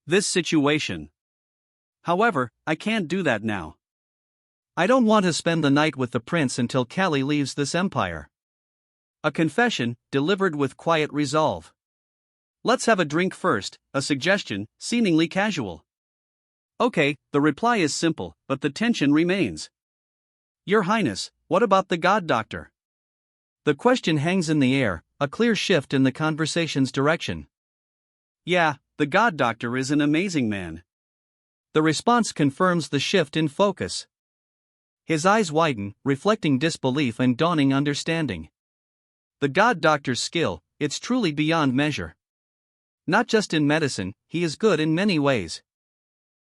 This situation. However, I can't do that now. I don't want to spend the night with the prince until Callie leaves this empire. A confession, delivered with quiet resolve. Let's have a drink first, a suggestion, seemingly casual. Okay, the reply is simple, but the tension remains. Your Highness, what about the God Doctor? The question hangs in the air, a clear shift in the conversation's direction. Yeah, the God Doctor is an amazing man. The response confirms the shift in focus. His eyes widen, reflecting disbelief and dawning understanding. The God Doctor's skill, it's truly beyond measure. Not just in medicine, he is good in many ways.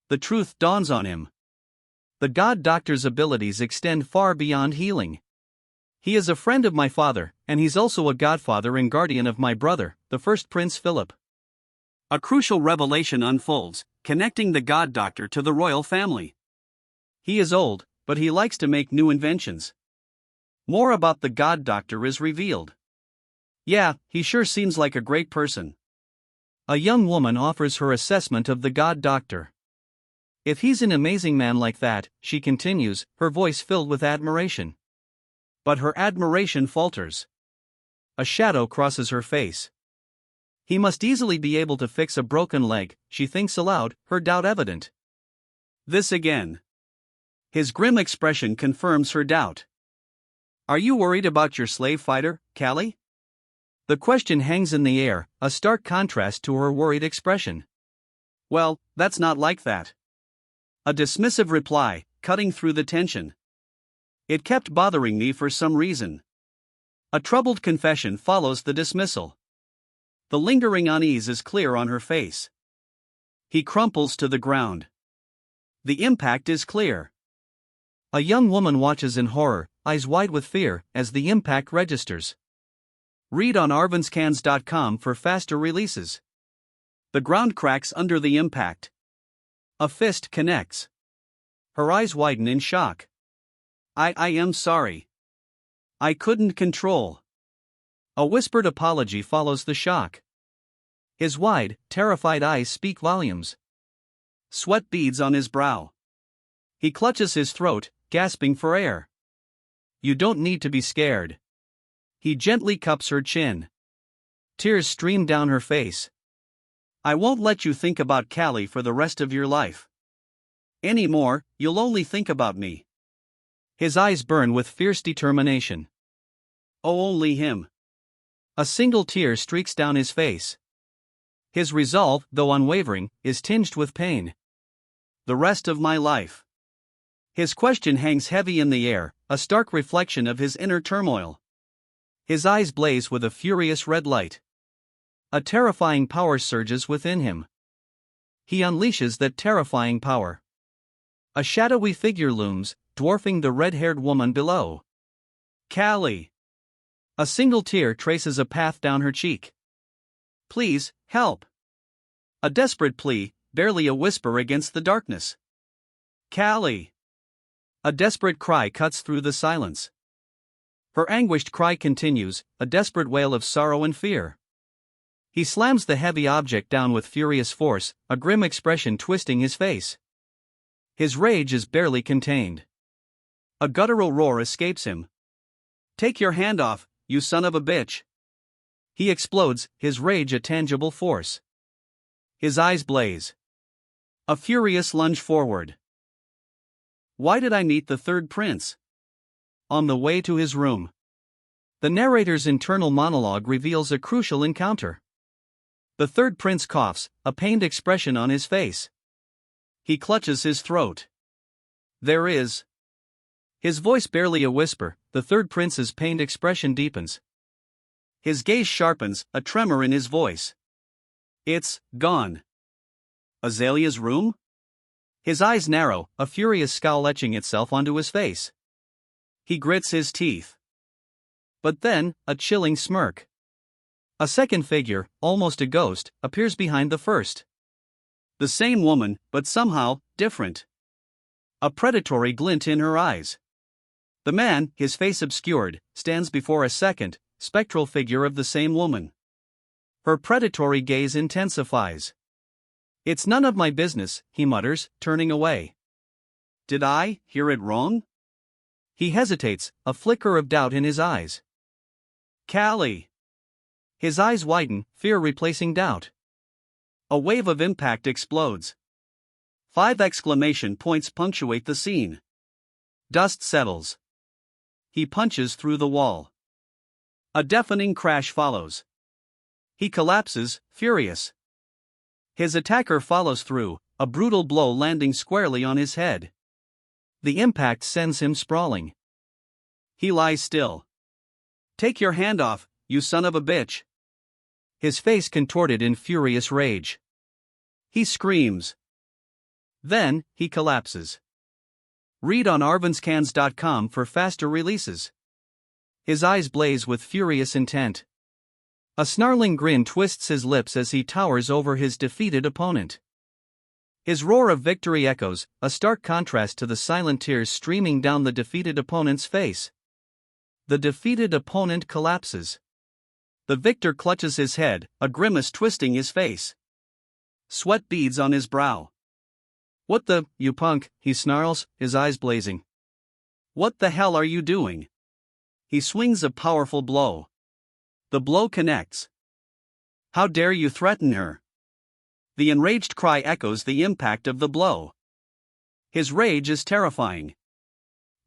The truth dawns on him. The God Doctor's abilities extend far beyond healing. He is a friend of my father, and he's also a godfather and guardian of my brother, the first Prince Philip. A crucial revelation unfolds, connecting the God Doctor to the royal family. He is old, but he likes to make new inventions. More about the God Doctor is revealed. Yeah, he sure seems like a great person. A young woman offers her assessment of the God Doctor. If he's an amazing man like that, she continues, her voice filled with admiration. But her admiration falters. A shadow crosses her face. He must easily be able to fix a broken leg, she thinks aloud, her doubt evident. This again. His grim expression confirms her doubt. Are you worried about your slave fighter, Callie? The question hangs in the air, a stark contrast to her worried expression. Well, that's not like that. A dismissive reply, cutting through the tension. It kept bothering me for some reason. A troubled confession follows the dismissal. The lingering unease is clear on her face. He crumples to the ground. The impact is clear. A young woman watches in horror, eyes wide with fear, as the impact registers. Read on arvanscans.com for faster releases. The ground cracks under the impact. A fist connects. Her eyes widen in shock. I am sorry. I couldn't control. A whispered apology follows the shock. His wide, terrified eyes speak volumes. Sweat beads on his brow. He clutches his throat, gasping for air. You don't need to be scared. He gently cups her chin. Tears stream down her face. I won't let you think about Callie for the rest of your life. Anymore, you'll only think about me. His eyes burn with fierce determination. Oh, only him. A single tear streaks down his face. His resolve, though unwavering, is tinged with pain. The rest of my life. His question hangs heavy in the air, a stark reflection of his inner turmoil. His eyes blaze with a furious red light. A terrifying power surges within him. He unleashes that terrifying power. A shadowy figure looms, dwarfing the red-haired woman below. Callie. A single tear traces a path down her cheek. Please, help. A desperate plea, barely a whisper against the darkness. Callie. A desperate cry cuts through the silence. Her anguished cry continues, a desperate wail of sorrow and fear. He slams the heavy object down with furious force, a grim expression twisting his face. His rage is barely contained. A guttural roar escapes him. Take your hand off, you son of a bitch. He explodes, his rage a tangible force. His eyes blaze. A furious lunge forward. Why did I meet the third prince? On the way to his room. The narrator's internal monologue reveals a crucial encounter. The third prince coughs, a pained expression on his face. He clutches his throat. There is. His voice barely a whisper, the third prince's pained expression deepens. His gaze sharpens, a tremor in his voice. It's gone. Azalea's room? His eyes narrow, a furious scowl etching itself onto his face. He grits his teeth. But then, a chilling smirk. A second figure, almost a ghost, appears behind the first. The same woman, but somehow, different. A predatory glint in her eyes. The man, his face obscured, stands before a second, spectral figure of the same woman. Her predatory gaze intensifies. It's none of my business, he mutters, turning away. Did I hear it wrong? He hesitates, a flicker of doubt in his eyes. Callie. His eyes widen, fear replacing doubt. A wave of impact explodes. 5 exclamation points punctuate the scene. Dust settles. He punches through the wall. A deafening crash follows. He collapses, furious. His attacker follows through, a brutal blow landing squarely on his head. The impact sends him sprawling. He lies still. Take your hand off, you son of a bitch. His face contorted in furious rage. He screams. Then, he collapses. Read on arvanscans.com for faster releases. His eyes blaze with furious intent. A snarling grin twists his lips as he towers over his defeated opponent. His roar of victory echoes, a stark contrast to the silent tears streaming down the defeated opponent's face. The defeated opponent collapses. The victor clutches his head, a grimace twisting his face. Sweat beads on his brow. "What the, you punk," he snarls, his eyes blazing. "What the hell are you doing?" He swings a powerful blow. The blow connects. "How dare you threaten her?" The enraged cry echoes the impact of the blow. His rage is terrifying.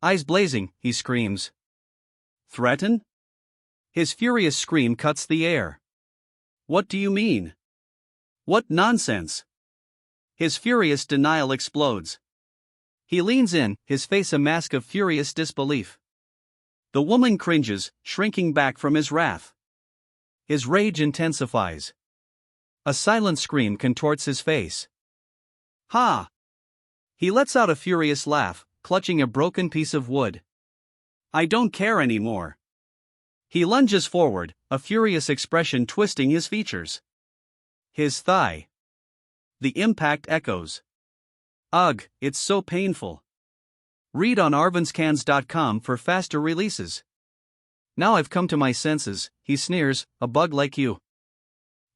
Eyes blazing, he screams. "Threaten?" His furious scream cuts the air. "What do you mean? What nonsense?" His furious denial explodes. He leans in, his face a mask of furious disbelief. The woman cringes, shrinking back from his wrath. His rage intensifies. A silent scream contorts his face. "Ha!" He lets out a furious laugh, clutching a broken piece of wood. "I don't care anymore." He lunges forward, a furious expression twisting his features. His thigh. The impact echoes. Ugh, it's so painful. Read on arvanscans.com for faster releases. "Now I've come to my senses," he sneers, "a bug like you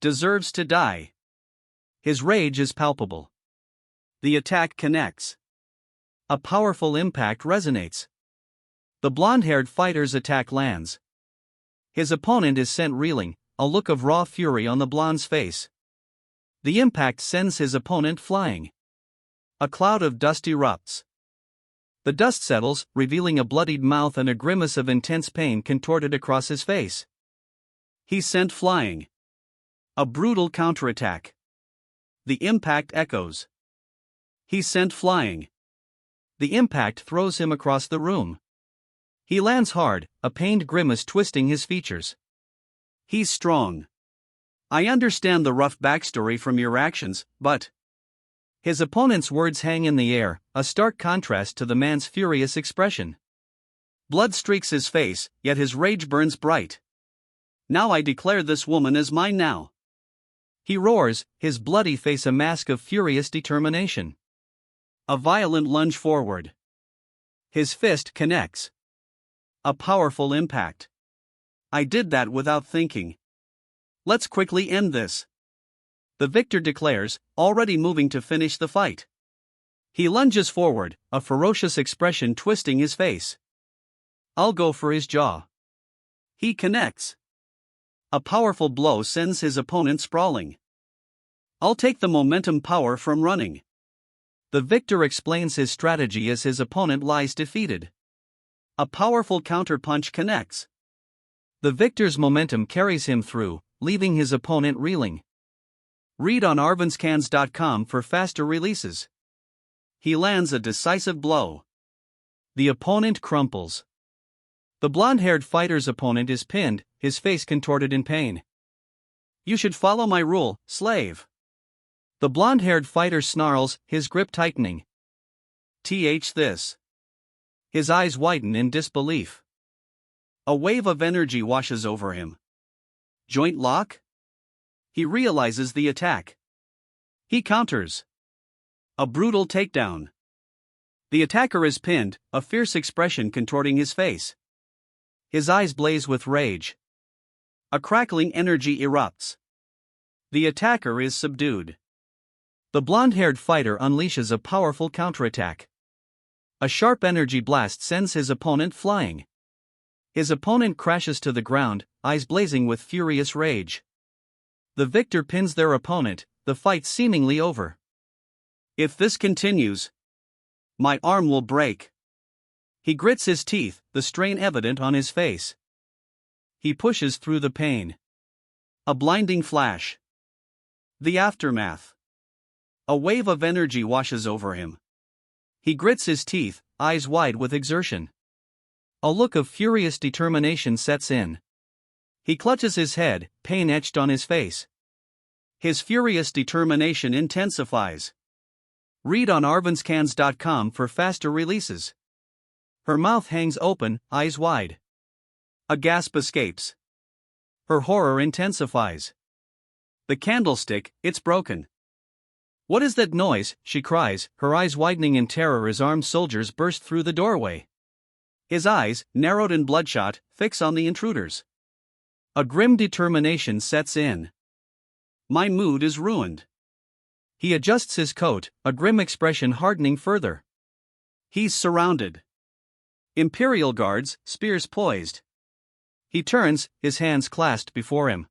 deserves to die." His rage is palpable. The attack connects. A powerful impact resonates. The blonde-haired fighter's attack lands. His opponent is sent reeling, a look of raw fury on the blonde's face. The impact sends his opponent flying. A cloud of dust erupts. The dust settles, revealing a bloodied mouth and a grimace of intense pain contorted across his face. He's sent flying. A brutal counterattack. The impact echoes. He's sent flying. The impact throws him across the room. He lands hard, a pained grimace twisting his features. He's strong. I understand the rough backstory from your actions, but... His opponent's words hang in the air, a stark contrast to the man's furious expression. Blood streaks his face, yet his rage burns bright. "Now I declare this woman as mine now." He roars, his bloody face a mask of furious determination. A violent lunge forward. His fist connects. A powerful impact. "I did that without thinking. Let's quickly end this." The victor declares, already moving to finish the fight. He lunges forward, a ferocious expression twisting his face. "I'll go for his jaw." He connects. A powerful blow sends his opponent sprawling. "I'll take the momentum power from running." The victor explains his strategy as his opponent lies defeated. A powerful counterpunch connects. The victor's momentum carries him through, leaving his opponent reeling. Read on arvanscans.com for faster releases. He lands a decisive blow. The opponent crumples. The blonde-haired fighter's opponent is pinned, his face contorted in pain. "You should follow my rule, slave." The blonde-haired fighter snarls, his grip tightening. This. His eyes widen in disbelief. A wave of energy washes over him. Joint lock? He realizes the attack. He counters. A brutal takedown. The attacker is pinned, a fierce expression contorting his face. His eyes blaze with rage. A crackling energy erupts. The attacker is subdued. The blonde-haired fighter unleashes a powerful counterattack. A sharp energy blast sends his opponent flying. His opponent crashes to the ground, eyes blazing with furious rage. The victor pins their opponent, the fight seemingly over. "If this continues, my arm will break." He grits his teeth, the strain evident on his face. He pushes through the pain. A blinding flash. The aftermath. A wave of energy washes over him. He grits his teeth, eyes wide with exertion. A look of furious determination sets in. He clutches his head, pain etched on his face. His furious determination intensifies. Read on arvanscans.com for faster releases. Her mouth hangs open, eyes wide. A gasp escapes. Her horror intensifies. The candlestick, it's broken. What is that noise? She cries, her eyes widening in terror as armed soldiers burst through the doorway. His eyes, narrowed and bloodshot, fix on the intruders. A grim determination sets in. My mood is ruined. He adjusts his coat, a grim expression hardening further. He's surrounded. Imperial guards, spears poised. He turns, his hands clasped before him.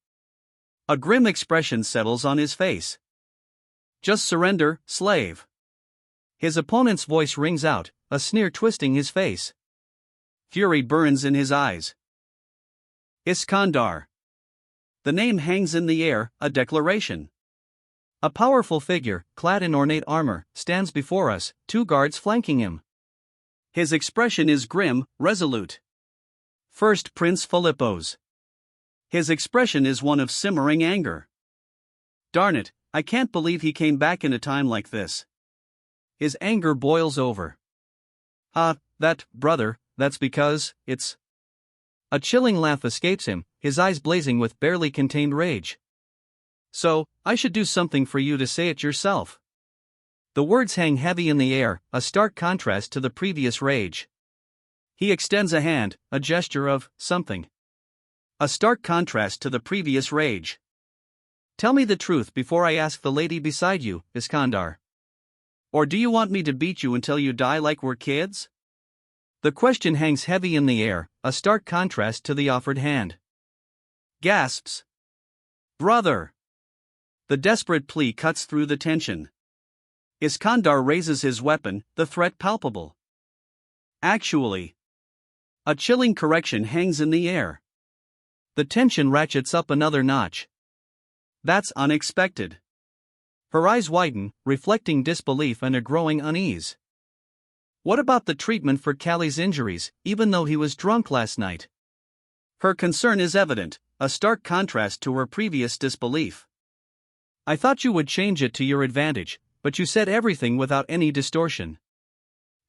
A grim expression settles on his face. Just surrender, slave. His opponent's voice rings out, a sneer twisting his face. Fury burns in his eyes. Iskandar. The name hangs in the air, a declaration. A powerful figure, clad in ornate armor, stands before us, two guards flanking him. His expression is grim, resolute. First Prince Philippos. His expression is one of simmering anger. Darn it, I can't believe he came back in a time like this. His anger boils over. Brother, that's because, it's... A chilling laugh escapes him, his eyes blazing with barely contained rage. So, I should do something for you to say it yourself. The words hang heavy in the air, a stark contrast to the previous rage. He extends a hand, a gesture of something. A stark contrast to the previous rage. Tell me the truth before I ask the lady beside you, Iskandar. Or do you want me to beat you until you die like we're kids? The question hangs heavy in the air, a stark contrast to the offered hand. Gasps. Brother! The desperate plea cuts through the tension. Iskandar raises his weapon, the threat palpable. Actually. A chilling correction hangs in the air. The tension ratchets up another notch. That's unexpected. Her eyes widen, reflecting disbelief and a growing unease. What about the treatment for Callie's injuries, even though he was drunk last night? Her concern is evident, a stark contrast to her previous disbelief. I thought you would change it to your advantage, but you said everything without any distortion.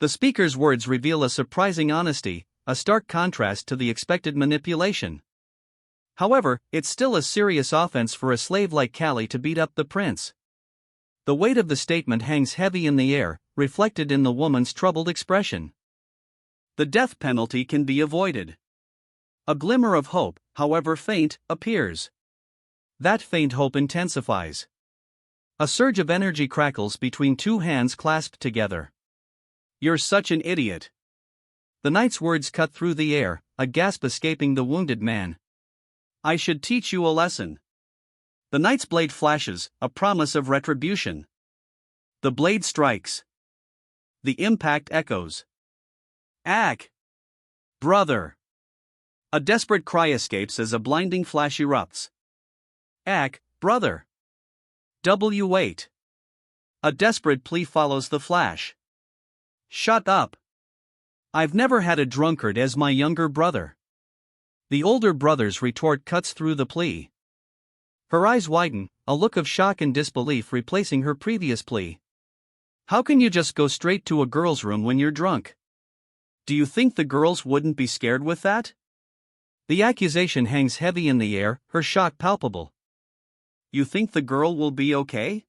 The speaker's words reveal a surprising honesty, a stark contrast to the expected manipulation. However, it's still a serious offense for a slave like Callie to beat up the prince. The weight of the statement hangs heavy in the air, reflected in the woman's troubled expression. The death penalty can be avoided. A glimmer of hope, however faint, appears. That faint hope intensifies. A surge of energy crackles between two hands clasped together. You're such an idiot. The knight's words cut through the air, a gasp escaping the wounded man. I should teach you a lesson. The knight's blade flashes, a promise of retribution. The blade strikes. The impact echoes. Ack! Brother! A desperate cry escapes as a blinding flash erupts. Ack, brother! Wait! A desperate plea follows the flash. Shut up! I've never had a drunkard as my younger brother. The older brother's retort cuts through the plea. Her eyes widen, a look of shock and disbelief replacing her previous plea. How can you just go straight to a girl's room when you're drunk? Do you think the girls wouldn't be scared with that? The accusation hangs heavy in the air, her shock palpable. You think the girl will be okay?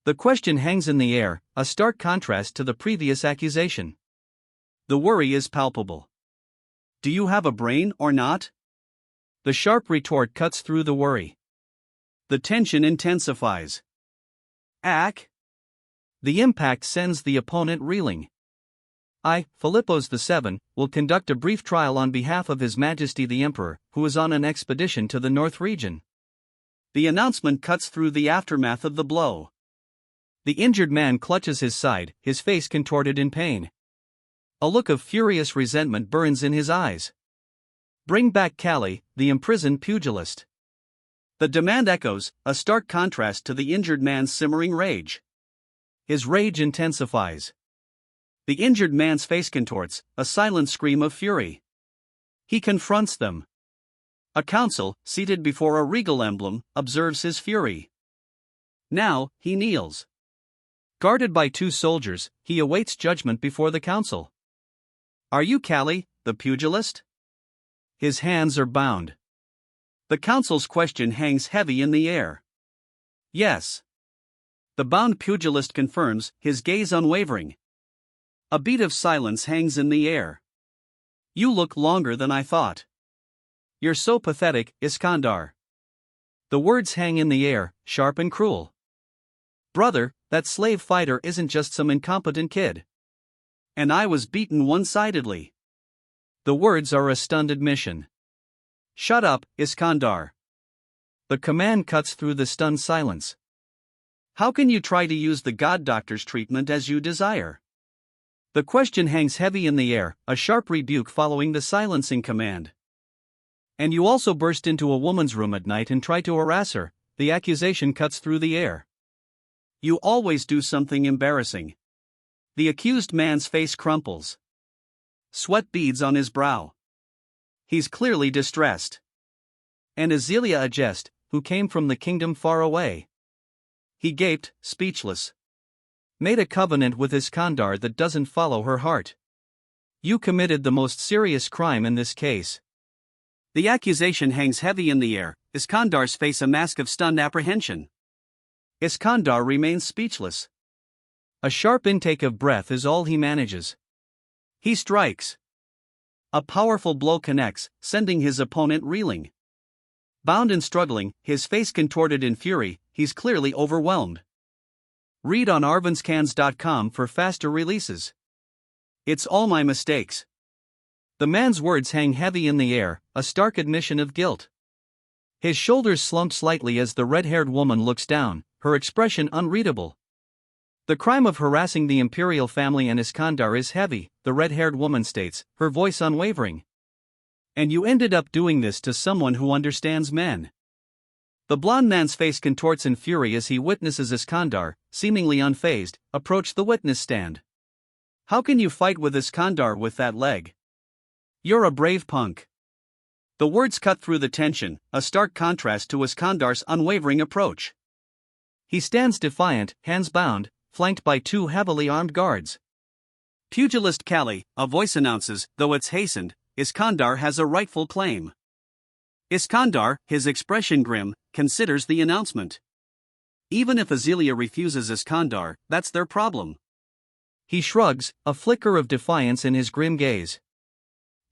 The question hangs in the air, a stark contrast to the previous accusation. The worry is palpable. Do you have a brain or not? The sharp retort cuts through the worry. The tension intensifies. Ack! The impact sends the opponent reeling. I, Philippos VII, will conduct a brief trial on behalf of His Majesty the Emperor, who is on an expedition to the North region. The announcement cuts through the aftermath of the blow. The injured man clutches his side, his face contorted in pain. A look of furious resentment burns in his eyes. Bring back Callie, the imprisoned pugilist. The demand echoes, a stark contrast to the injured man's simmering rage. His rage intensifies. The injured man's face contorts, a silent scream of fury. He confronts them. A council, seated before a regal emblem, observes his fury. Now, he kneels. Guarded by two soldiers, he awaits judgment before the council. Are you Callie, the pugilist? His hands are bound. The council's question hangs heavy in the air. Yes. The bound pugilist confirms, his gaze unwavering. A beat of silence hangs in the air. You look longer than I thought. You're so pathetic, Iskandar. The words hang in the air, sharp and cruel. Brother, that slave fighter isn't just some incompetent kid. And I was beaten one-sidedly. The words are a stunned admission. Shut up, Iskandar. The command cuts through the stunned silence. How can you try to use the god doctor's treatment as you desire? The question hangs heavy in the air, a sharp rebuke following the silencing command. And you also burst into a woman's room at night and try to harass her, the accusation cuts through the air. You always do something embarrassing. The accused man's face crumples. Sweat beads on his brow. He's clearly distressed. And Azelia Agest, who came from the kingdom far away. He gaped, speechless. Made a covenant with Iskandar that doesn't follow her heart. You committed the most serious crime in this case. The accusation hangs heavy in the air, Iskandar's face a mask of stunned apprehension. Iskandar remains speechless. A sharp intake of breath is all he manages. He strikes. A powerful blow connects, sending his opponent reeling. Bound and struggling, his face contorted in fury, he's clearly overwhelmed. Read on arvanscans.com for faster releases. It's all my mistakes. The man's words hang heavy in the air, a stark admission of guilt. His shoulders slump slightly as the red-haired woman looks down, her expression unreadable. The crime of harassing the imperial family and Iskandar is heavy, the red-haired woman states, her voice unwavering. And you ended up doing this to someone who understands men. The blond man's face contorts in fury as he witnesses Iskandar, seemingly unfazed, approach the witness stand. How can you fight with Iskandar with that leg? You're a brave punk. The words cut through the tension, a stark contrast to Iskandar's unwavering approach. He stands defiant, hands bound, flanked by two heavily armed guards. Pugilist Kali, a voice announces, though it's hastened, Iskandar has a rightful claim. Iskandar, his expression grim, considers the announcement. Even if Azelia refuses Iskandar, that's their problem. He shrugs, a flicker of defiance in his grim gaze.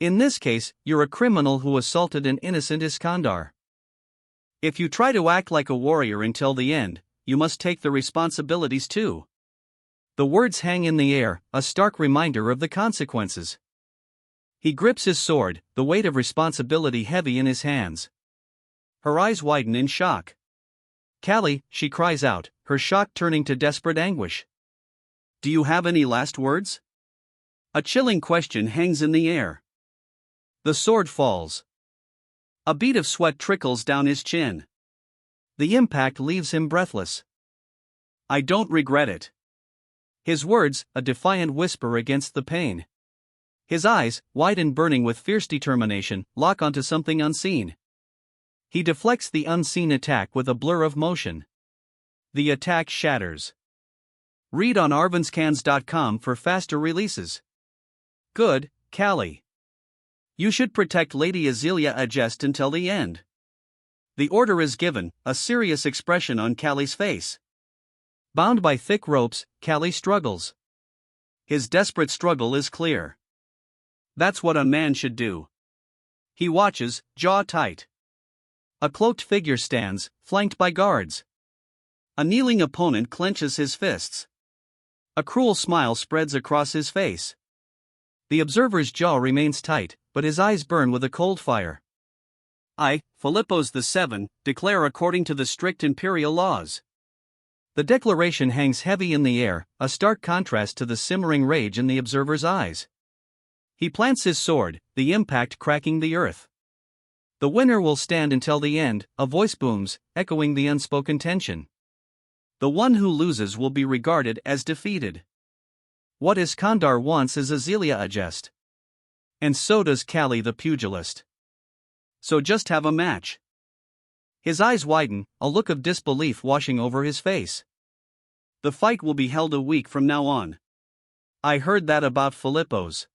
In this case, you're a criminal who assaulted an innocent Iskandar. If you try to act like a warrior until the end, you must take the responsibilities too. The words hang in the air, a stark reminder of the consequences. He grips his sword, the weight of responsibility heavy in his hands. Her eyes widen in shock. Kali, she cries out, her shock turning to desperate anguish. Do you have any last words? A chilling question hangs in the air. The sword falls. A bead of sweat trickles down his chin. The impact leaves him breathless. I don't regret it. His words, a defiant whisper against the pain. His eyes, wide and burning with fierce determination, lock onto something unseen. He deflects the unseen attack with a blur of motion. The attack shatters. Read on arvanscans.com for faster releases. Good, Kali. You should protect Lady Azelia Agest until the end. The order is given, a serious expression on Kali's face. Bound by thick ropes, Kali struggles. His desperate struggle is clear. That's what a man should do. He watches, jaw tight. A cloaked figure stands, flanked by guards. A kneeling opponent clenches his fists. A cruel smile spreads across his face. The observer's jaw remains tight, but his eyes burn with a cold fire. I, Philippos VII, declare according to the strict imperial laws. The declaration hangs heavy in the air, a stark contrast to the simmering rage in the observer's eyes. He plants his sword, the impact cracking the earth. The winner will stand until the end, a voice booms, echoing the unspoken tension. The one who loses will be regarded as defeated. What Iskandar wants is Azelia Agest. And so does Kali the pugilist. So just have a match. His eyes widen, a look of disbelief washing over his face. The fight will be held a week from now on. I heard that about Philippos.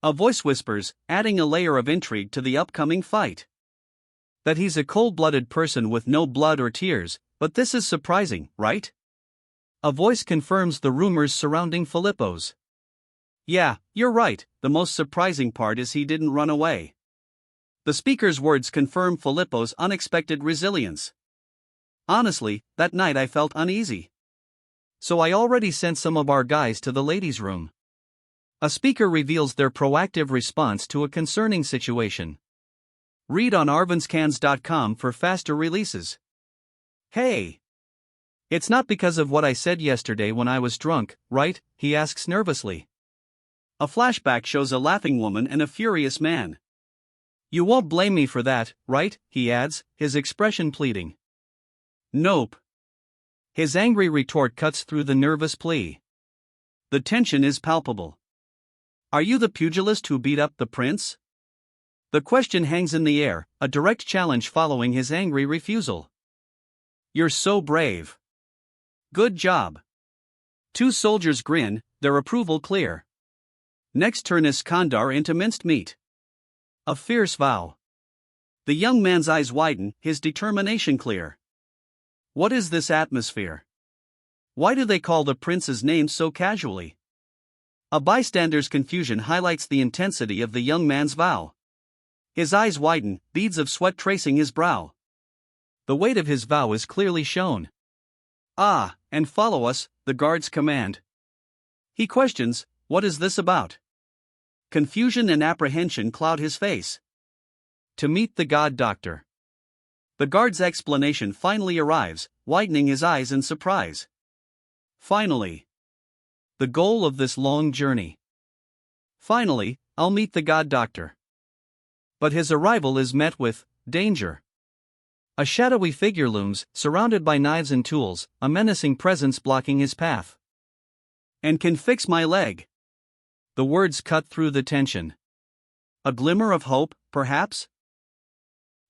A voice whispers, adding a layer of intrigue to the upcoming fight. That he's a cold-blooded person with no blood or tears, but this is surprising, right? A voice confirms the rumors surrounding Filippo's. Yeah, you're right, the most surprising part is he didn't run away. The speaker's words confirm Filippo's unexpected resilience. Honestly, that night I felt uneasy. So I already sent some of our guys to the ladies' room. A speaker reveals their proactive response to a concerning situation. Read on arvanscans.com for faster releases. Hey! It's not because of what I said yesterday when I was drunk, right? He asks nervously. A flashback shows a laughing woman and a furious man. You won't blame me for that, right? He adds, his expression pleading. Nope. His angry retort cuts through the nervous plea. The tension is palpable. Are you the pugilist who beat up the prince? The question hangs in the air, a direct challenge following his angry refusal. You're so brave. Good job. Two soldiers grin, their approval clear. Next turn Iskandar into minced meat. A fierce vow. The young man's eyes widen, his determination clear. What is this atmosphere? Why do they call the prince's name so casually? A bystander's confusion highlights the intensity of the young man's vow. His eyes widen, beads of sweat tracing his brow. The weight of his vow is clearly shown. Ah, and follow us, the guards command. He questions, what is this about? Confusion and apprehension cloud his face. To meet the god doctor. The guard's explanation finally arrives, widening his eyes in surprise. Finally. The goal of this long journey. Finally, I'll meet the god doctor. But his arrival is met with danger. A shadowy figure looms, surrounded by knives and tools, a menacing presence blocking his path. And can fix my leg. The words cut through the tension. A glimmer of hope, perhaps?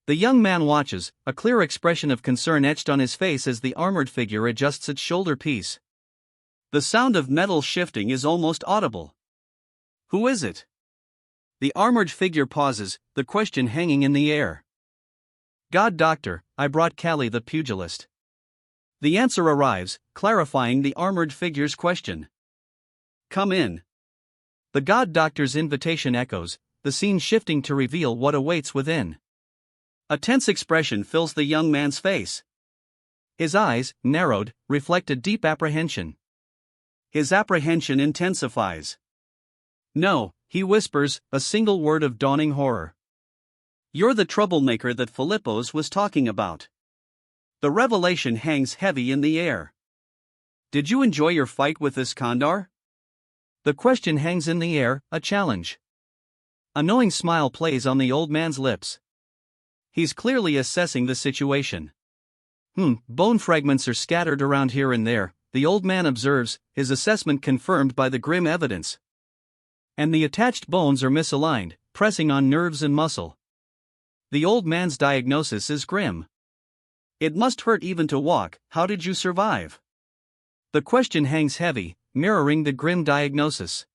The young man watches, a clear expression of concern etched on his face as the armored figure adjusts its shoulder piece. The sound of metal shifting is almost audible. Who is it? The armored figure pauses, the question hanging in the air. God doctor, I brought Callie the pugilist. The answer arrives, clarifying the armored figure's question. Come in. The god doctor's invitation echoes, the scene shifting to reveal what awaits within. A tense expression fills the young man's face. His eyes, narrowed, reflect a deep apprehension. His apprehension intensifies. No, he whispers, a single word of dawning horror. You're the troublemaker that Filippo's was talking about. The revelation hangs heavy in the air. Did you enjoy your fight with Iskandar? The question hangs in the air, a challenge. A knowing smile plays on the old man's lips. He's clearly assessing the situation. Bone fragments are scattered around here and there, the old man observes, his assessment confirmed by the grim evidence. And the attached bones are misaligned, pressing on nerves and muscle. The old man's diagnosis is grim. It must hurt even to walk, how did you survive? The question hangs heavy, mirroring the grim diagnosis.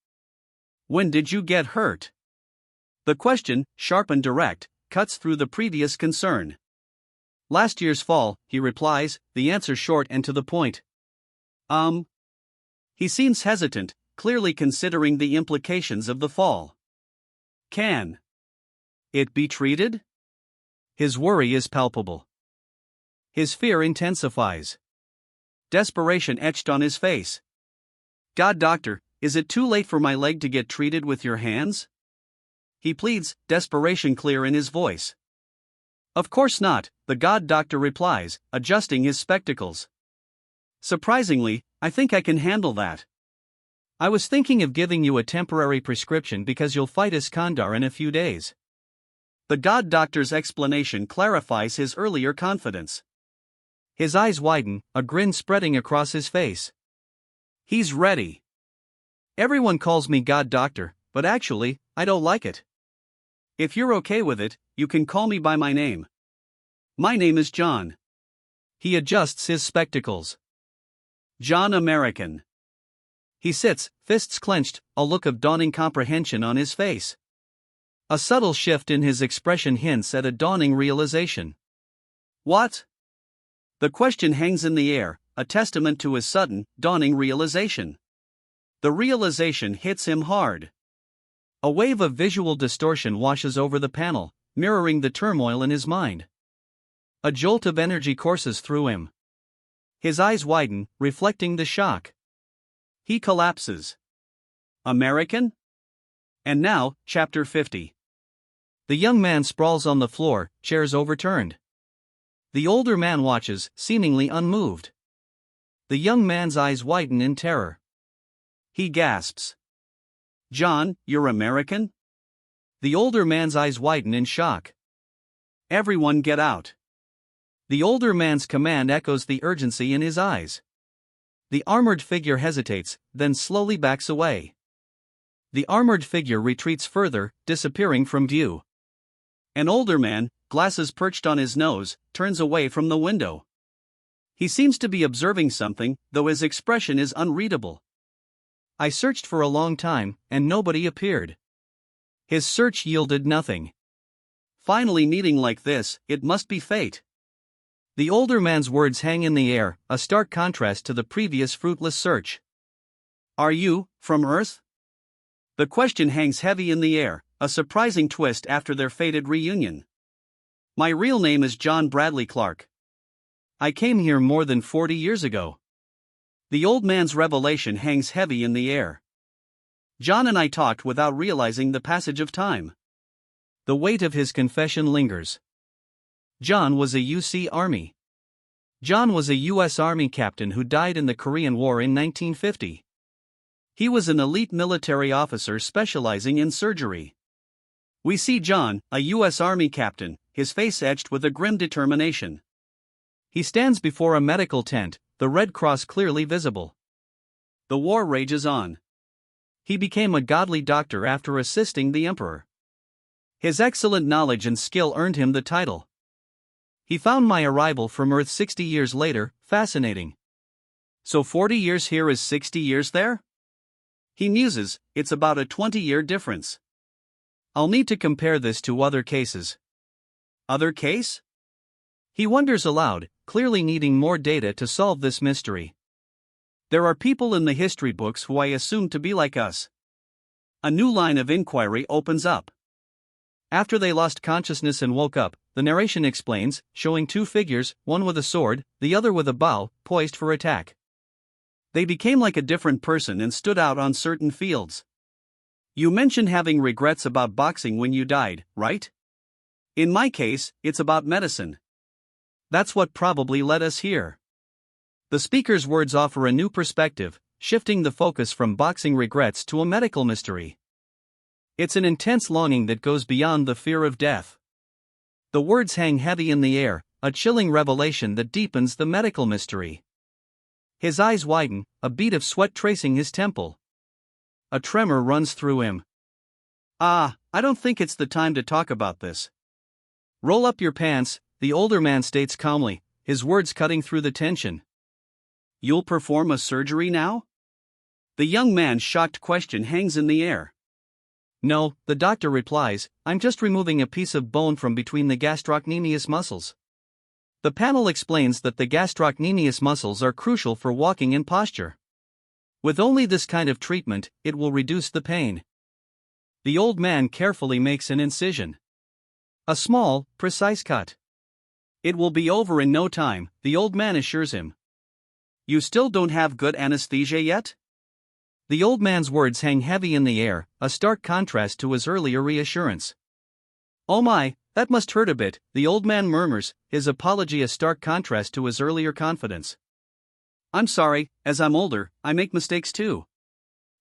When did you get hurt? The question, sharp and direct, cuts through the previous concern. Last year's fall, he replies, the answer short and to the point. He seems hesitant, clearly considering the implications of the fall. Can it be treated? His worry is palpable. His fear intensifies. Desperation etched on his face. God doctor, is it too late for my leg to get treated with your hands? He pleads, desperation clear in his voice. Of course not, the god doctor replies, adjusting his spectacles. Surprisingly, I think I can handle that. I was thinking of giving you a temporary prescription because you'll fight Iskandar in a few days. The god doctor's explanation clarifies his earlier confidence. His eyes widen, a grin spreading across his face. He's ready. Everyone calls me God Doctor, but actually, I don't like it. If you're okay with it, you can call me by my name. My name is John. He adjusts his spectacles. John American. He sits, fists clenched, a look of dawning comprehension on his face. A subtle shift in his expression hints at a dawning realization. What? The question hangs in the air, a testament to his sudden, dawning realization. The realization hits him hard. A wave of visual distortion washes over the panel, mirroring the turmoil in his mind. A jolt of energy courses through him. His eyes widen, reflecting the shock. He collapses. American? And now, Chapter 50. The young man sprawls on the floor, chairs overturned. The older man watches, seemingly unmoved. The young man's eyes widen in terror. He gasps. John, you're American? The older man's eyes widen in shock. Everyone get out. The older man's command echoes the urgency in his eyes. The armored figure hesitates, then slowly backs away. The armored figure retreats further, disappearing from view. An older man, glasses perched on his nose, turns away from the window. He seems to be observing something, though his expression is unreadable. I searched for a long time, and nobody appeared. His search yielded nothing. Finally meeting like this, it must be fate. The older man's words hang in the air, a stark contrast to the previous fruitless search. Are you, from Earth? The question hangs heavy in the air, a surprising twist after their fated reunion. My real name is John Bradley Clark. I came here more than 40 years ago. The old man's revelation hangs heavy in the air. John and I talked without realizing the passage of time. The weight of his confession lingers. John was a UC Army. John was a U.S. Army captain who died in the Korean War in 1950. He was an elite military officer specializing in surgery. We see John, a U.S. Army captain, his face etched with a grim determination. He stands before a medical tent, the Red Cross clearly visible. The war rages on. He became a godly doctor after assisting the emperor. His excellent knowledge and skill earned him the title. He found my arrival from Earth 60 years later fascinating. So 40 years here is 60 years there? He muses, it's about a 20-year difference. I'll need to compare this to other cases. Other case? He wonders aloud, clearly needing more data to solve this mystery. There are people in the history books who I assume to be like us. A new line of inquiry opens up. After they lost consciousness and woke up, the narration explains, showing two figures, one with a sword, the other with a bow, poised for attack. They became like a different person and stood out on certain fields. You mentioned having regrets about boxing when you died, right? In my case, it's about medicine. That's what probably led us here. The speaker's words offer a new perspective, shifting the focus from boxing regrets to a medical mystery. It's an intense longing that goes beyond the fear of death. The words hang heavy in the air, a chilling revelation that deepens the medical mystery. His eyes widen, a bead of sweat tracing his temple. A tremor runs through him. I don't think it's the time to talk about this. Roll up your pants, the older man states calmly, his words cutting through the tension. You'll perform a surgery now? The young man's shocked question hangs in the air. No, the doctor replies, I'm just removing a piece of bone from between the gastrocnemius muscles. The panel explains that the gastrocnemius muscles are crucial for walking in posture. With only this kind of treatment, it will reduce the pain. The old man carefully makes an incision. A small, precise cut. It will be over in no time, the old man assures him. You still don't have good anesthesia yet? The old man's words hang heavy in the air, a stark contrast to his earlier reassurance. Oh my, that must hurt a bit, the old man murmurs, his apology a stark contrast to his earlier confidence. I'm sorry, as I'm older, I make mistakes too.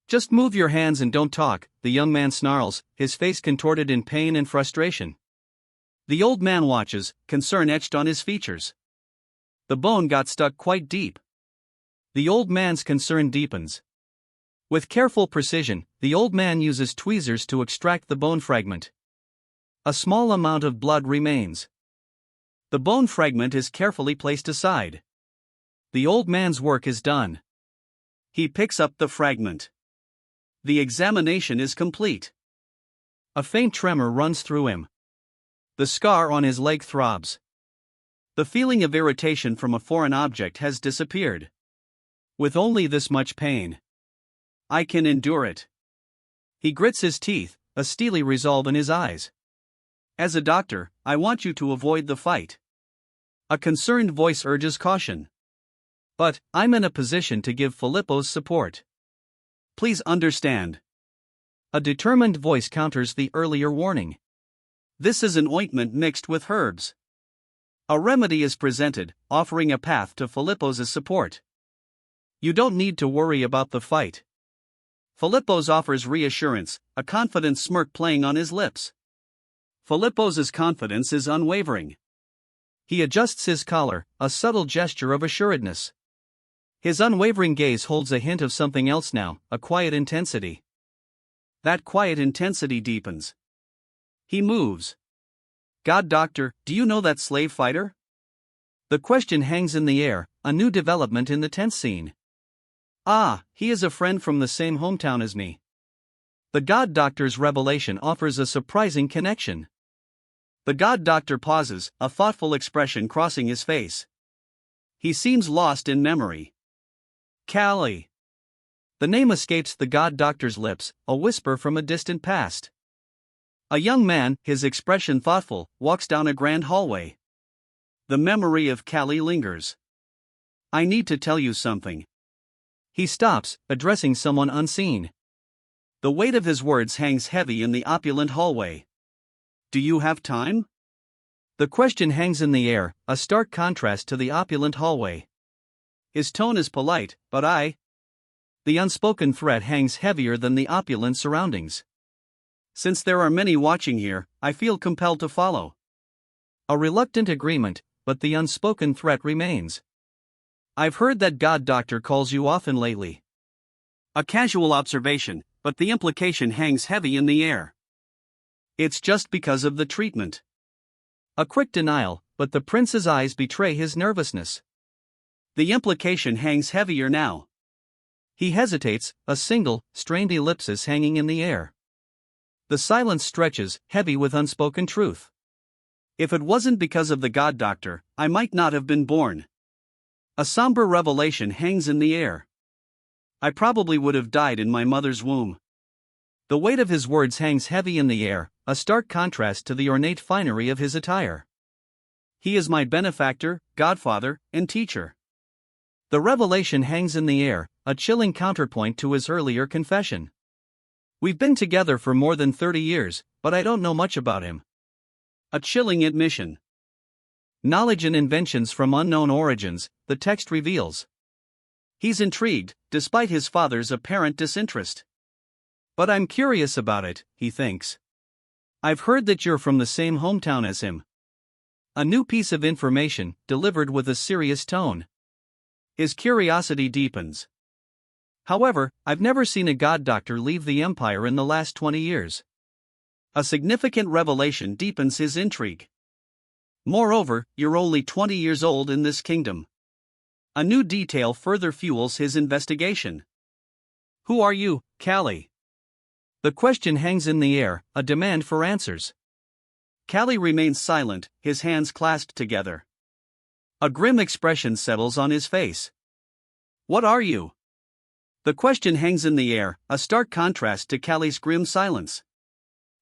Just move your hands and don't talk, the young man snarls, his face contorted in pain and frustration. The old man watches, concern etched on his features. The bone got stuck quite deep. The old man's concern deepens. With careful precision, the old man uses tweezers to extract the bone fragment. A small amount of blood remains. The bone fragment is carefully placed aside. The old man's work is done. He picks up the fragment. The examination is complete. A faint tremor runs through him. The scar on his leg throbs. The feeling of irritation from a foreign object has disappeared. With only this much pain, I can endure it. He grits his teeth, a steely resolve in his eyes. As a doctor, I want you to avoid the fight. A concerned voice urges caution. But, I'm in a position to give Filippo's support. Please understand. A determined voice counters the earlier warning. This is an ointment mixed with herbs. A remedy is presented, offering a path to Filippo's support. You don't need to worry about the fight. Filippo's offers reassurance, a confident smirk playing on his lips. Filippo's confidence is unwavering. He adjusts his collar, a subtle gesture of assuredness. His unwavering gaze holds a hint of something else now, a quiet intensity. That quiet intensity deepens. He moves. God doctor, do you know that slave fighter? The question hangs in the air, a new development in the tense scene. Ah, he is a friend from the same hometown as me. The God doctor's revelation offers a surprising connection. The God doctor pauses, a thoughtful expression crossing his face. He seems lost in memory. Callie. The name escapes the God doctor's lips, a whisper from a distant past. A young man, his expression thoughtful, walks down a grand hallway. The memory of Callie lingers. I need to tell you something. He stops, addressing someone unseen. The weight of his words hangs heavy in the opulent hallway. Do you have time? The question hangs in the air, a stark contrast to the opulent hallway. His tone is polite, but The unspoken threat hangs heavier than the opulent surroundings. Since there are many watching here, I feel compelled to follow. A reluctant agreement, but the unspoken threat remains. I've heard that God doctor calls you often lately. A casual observation, but the implication hangs heavy in the air. It's just because of the treatment. A quick denial, but the prince's eyes betray his nervousness. The implication hangs heavier now. He hesitates, a single, strained ellipsis hanging in the air. The silence stretches, heavy with unspoken truth. If it wasn't because of the God doctor, I might not have been born. A somber revelation hangs in the air. I probably would have died in my mother's womb. The weight of his words hangs heavy in the air, a stark contrast to the ornate finery of his attire. He is my benefactor, godfather, and teacher. The revelation hangs in the air, a chilling counterpoint to his earlier confession. We've been together for more than 30 years, but I don't know much about him. A chilling admission. Knowledge and inventions from unknown origins, the text reveals. He's intrigued, despite his father's apparent disinterest. But I'm curious about it, he thinks. I've heard that you're from the same hometown as him. A new piece of information, delivered with a serious tone. His curiosity deepens. However, I've never seen a god doctor leave the empire in the last 20 years. A significant revelation deepens his intrigue. Moreover, you're only 20 years old in this kingdom. A new detail further fuels his investigation. Who are you, Callie? The question hangs in the air, a demand for answers. Callie remains silent, his hands clasped together. A grim expression settles on his face. What are you? The question hangs in the air, a stark contrast to Callie's grim silence.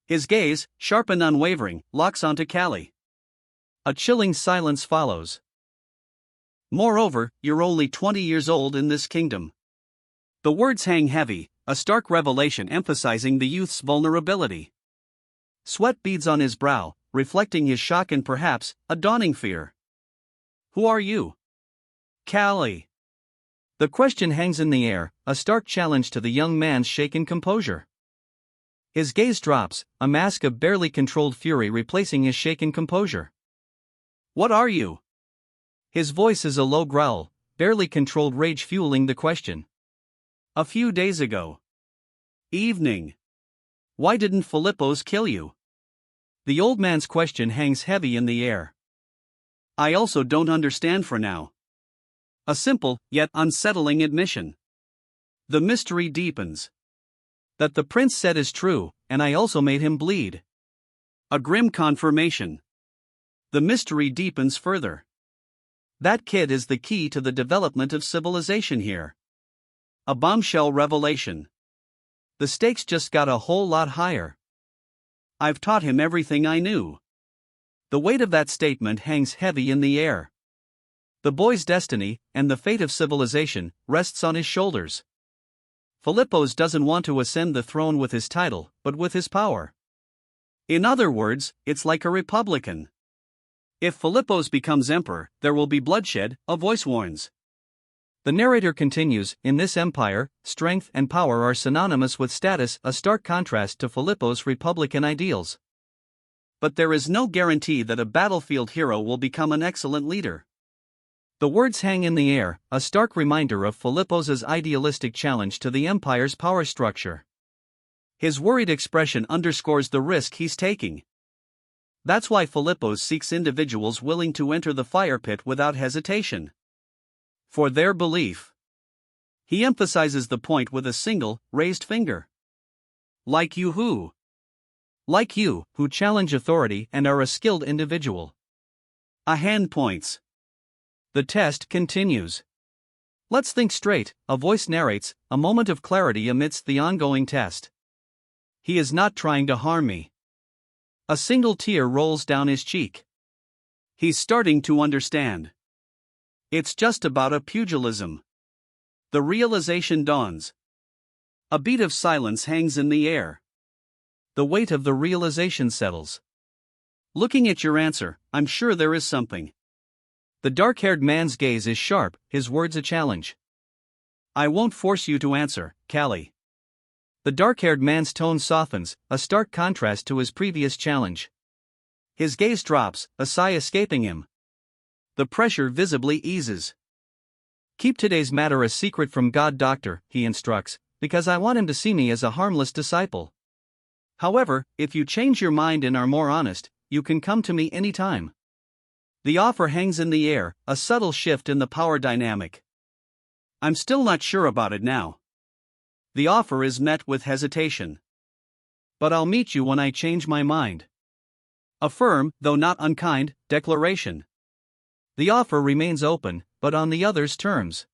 His gaze, sharp and unwavering, locks onto Callie. A chilling silence follows. Moreover, you're only 20 years old in this kingdom. The words hang heavy, a stark revelation emphasizing the youth's vulnerability. Sweat beads on his brow, reflecting his shock and perhaps, a dawning fear. Who are you? Callie. The question hangs in the air, a stark challenge to the young man's shaken composure. His gaze drops, a mask of barely controlled fury replacing his shaken composure. What are you? His voice is a low growl, barely controlled rage fueling the question. A few days ago. Evening. Why didn't Filippo's kill you? The old man's question hangs heavy in the air. I also don't understand for now. A simple, yet unsettling admission. The mystery deepens. That the prince said is true, and I also made him bleed. A grim confirmation. The mystery deepens further. That kid is the key to the development of civilization here. A bombshell revelation. The stakes just got a whole lot higher. I've taught him everything I knew. The weight of that statement hangs heavy in the air. The boy's destiny, and the fate of civilization, rests on his shoulders. Philippos doesn't want to ascend the throne with his title, but with his power. In other words, it's like a republican. If Philippos becomes emperor, there will be bloodshed, a voice warns. The narrator continues, in this empire, strength and power are synonymous with status, a stark contrast to Philippos' republican ideals. But there is no guarantee that a battlefield hero will become an excellent leader. The words hang in the air, a stark reminder of Philippos' idealistic challenge to the empire's power structure. His worried expression underscores the risk he's taking. That's why Philippos seeks individuals willing to enter the fire pit without hesitation. For their belief. He emphasizes the point with a single, raised finger. Like you who? Like you, who challenge authority and are a skilled individual. A hand points. The test continues. Let's think straight, a voice narrates, a moment of clarity amidst the ongoing test. He is not trying to harm me. A single tear rolls down his cheek. He's starting to understand. It's just about a pugilism. The realization dawns. A beat of silence hangs in the air. The weight of the realization settles. Looking at your answer, I'm sure there is something. The dark-haired man's gaze is sharp, his words a challenge. I won't force you to answer, Callie. The dark-haired man's tone softens, a stark contrast to his previous challenge. His gaze drops, a sigh escaping him. The pressure visibly eases. Keep today's matter a secret from God, Doctor, he instructs, because I want him to see me as a harmless disciple. However, if you change your mind and are more honest, you can come to me anytime. The offer hangs in the air, a subtle shift in the power dynamic. I'm still not sure about it now. The offer is met with hesitation. But I'll meet you when I change my mind. A firm, though not unkind, declaration. The offer remains open, but on the other's terms.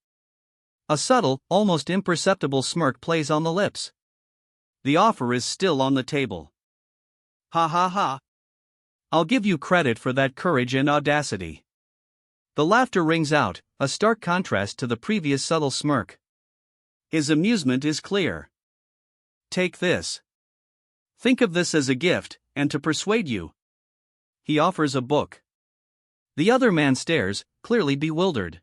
A subtle, almost imperceptible smirk plays on the lips. The offer is still on the table. Ha ha ha. I'll give you credit for that courage and audacity. The laughter rings out, a stark contrast to the previous subtle smirk. His amusement is clear. Take this. Think of this as a gift, and to persuade you. He offers a book. The other man stares, clearly bewildered.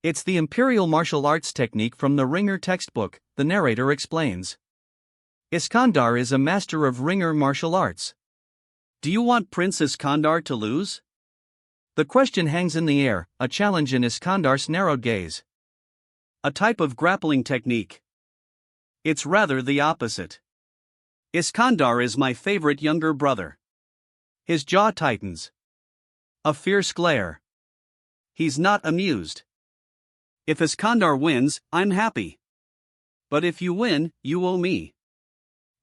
It's the Imperial Martial Arts technique from the Ringer textbook, the narrator explains. Iskandar is a master of Ringer martial arts. Do you want Prince Iskandar to lose? The question hangs in the air, a challenge in Iskandar's narrowed gaze. A type of grappling technique. It's rather the opposite. Iskandar is my favorite younger brother. His jaw tightens. A fierce glare. He's not amused. If Iskandar wins, I'm happy. But if you win, you owe me.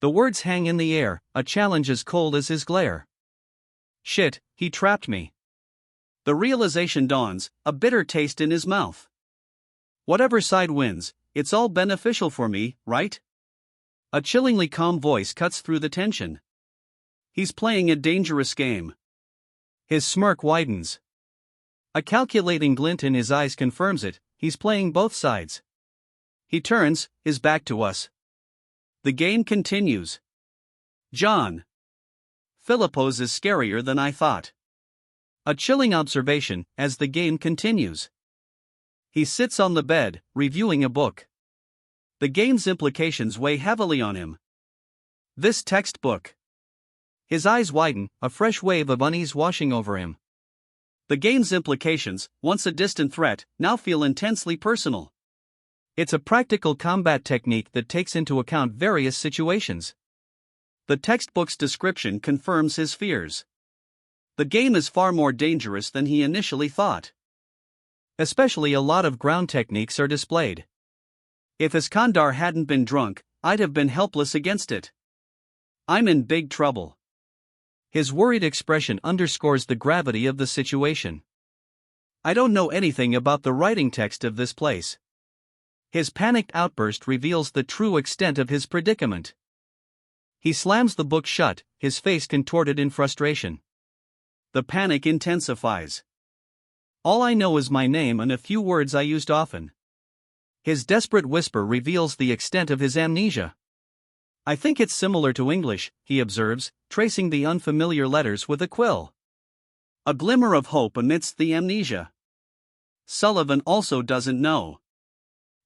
The words hang in the air, a challenge as cold as his glare. Shit, he trapped me. The realization dawns, a bitter taste in his mouth. Whatever side wins, it's all beneficial for me, right? A chillingly calm voice cuts through the tension. He's playing a dangerous game. His smirk widens. A calculating glint in his eyes confirms it, he's playing both sides. He turns, his back to us. The game continues. John. Philippos is scarier than I thought. A chilling observation, as the game continues. He sits on the bed, reviewing a book. The game's implications weigh heavily on him. This textbook. His eyes widen, a fresh wave of unease washing over him. The game's implications, once a distant threat, now feel intensely personal. It's a practical combat technique that takes into account various situations. The textbook's description confirms his fears. The game is far more dangerous than he initially thought. Especially a lot of ground techniques are displayed. If Iskandar hadn't been drunk, I'd have been helpless against it. I'm in big trouble. His worried expression underscores the gravity of the situation. I don't know anything about the writing text of this place. His panicked outburst reveals the true extent of his predicament. He slams the book shut, his face contorted in frustration. The panic intensifies. All I know is my name and a few words I used often. His desperate whisper reveals the extent of his amnesia. I think it's similar to English, he observes, tracing the unfamiliar letters with a quill. A glimmer of hope amidst the amnesia. Sullivan also doesn't know.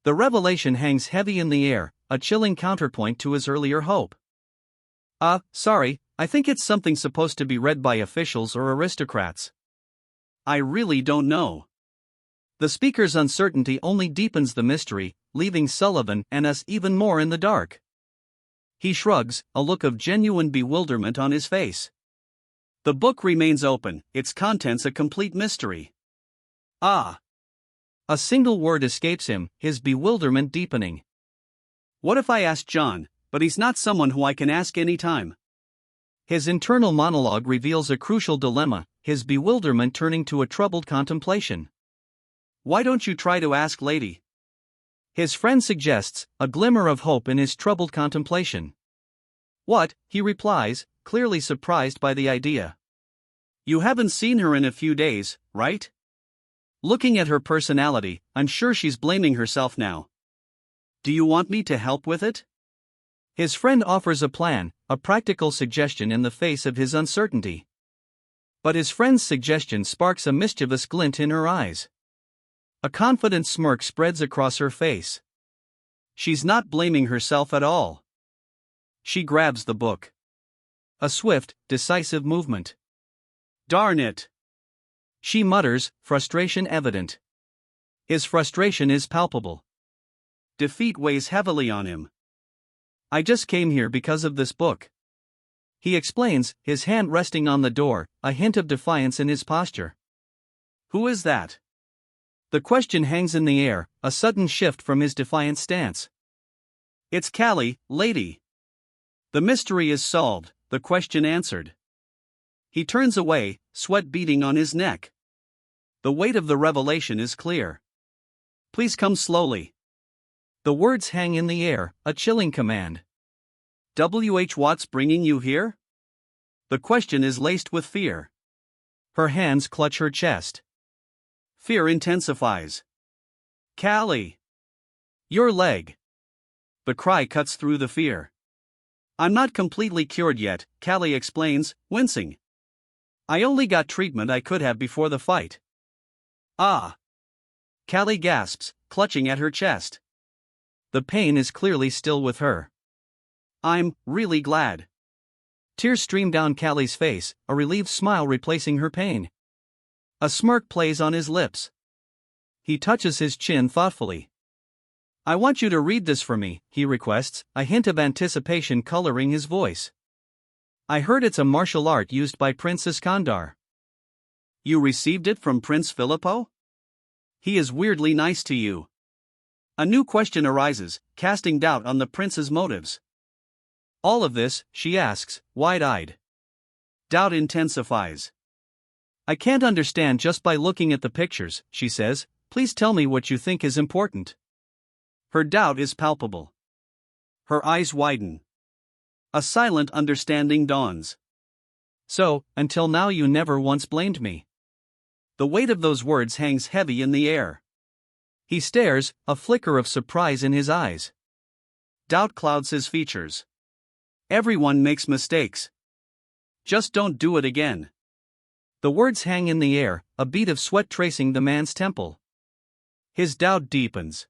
The revelation hangs heavy in the air, a chilling counterpoint to his earlier hope. Sorry, I think it's something supposed to be read by officials or aristocrats. I really don't know. The speaker's uncertainty only deepens the mystery, leaving Sullivan and us even more in the dark. He shrugs, a look of genuine bewilderment on his face. The book remains open, its contents a complete mystery. A single word escapes him, his bewilderment deepening. What if I ask John, but he's not someone who I can ask any time? His internal monologue reveals a crucial dilemma, his bewilderment turning to a troubled contemplation. Why don't you try to ask Lady? His friend suggests, a glimmer of hope in his troubled contemplation. What, he replies, clearly surprised by the idea. You haven't seen her in a few days, right? Looking at her personality, I'm sure she's blaming herself now. Do you want me to help with it? His friend offers a plan, a practical suggestion in the face of his uncertainty. But his friend's suggestion sparks a mischievous glint in her eyes. A confident smirk spreads across her face. She's not blaming herself at all. She grabs the book. A swift, decisive movement. Darn it! She mutters, frustration evident. His frustration is palpable. Defeat weighs heavily on him. I just came here because of this book. He explains, his hand resting on the door, a hint of defiance in his posture. Who is that? The question hangs in the air, a sudden shift from his defiant stance. It's Callie, Lady. The mystery is solved, the question answered. He turns away, sweat beading on his neck. The weight of the revelation is clear. Please come slowly. The words hang in the air, a chilling command. W.H. Watts bringing you here? The question is laced with fear. Her hands clutch her chest. Fear intensifies. Callie! Your leg! The cry cuts through the fear. I'm not completely cured yet, Callie explains, wincing. I only got treatment I could have before the fight. Callie gasps, clutching at her chest. The pain is clearly still with her. I'm really glad. Tears stream down Callie's face, a relieved smile replacing her pain. A smirk plays on his lips. He touches his chin thoughtfully. I want you to read this for me, he requests, a hint of anticipation coloring his voice. I heard it's a martial art used by Prince Iskandar. You received it from Prince Filippo? He is weirdly nice to you. A new question arises, casting doubt on the prince's motives. All of this, she asks, wide-eyed. Doubt intensifies. I can't understand just by looking at the pictures, she says, please tell me what you think is important. Her doubt is palpable. Her eyes widen. A silent understanding dawns. So, until now you never once blamed me. The weight of those words hangs heavy in the air. He stares, a flicker of surprise in his eyes. Doubt clouds his features. Everyone makes mistakes. Just don't do it again. The words hang in the air, a bead of sweat tracing the man's temple. His doubt deepens.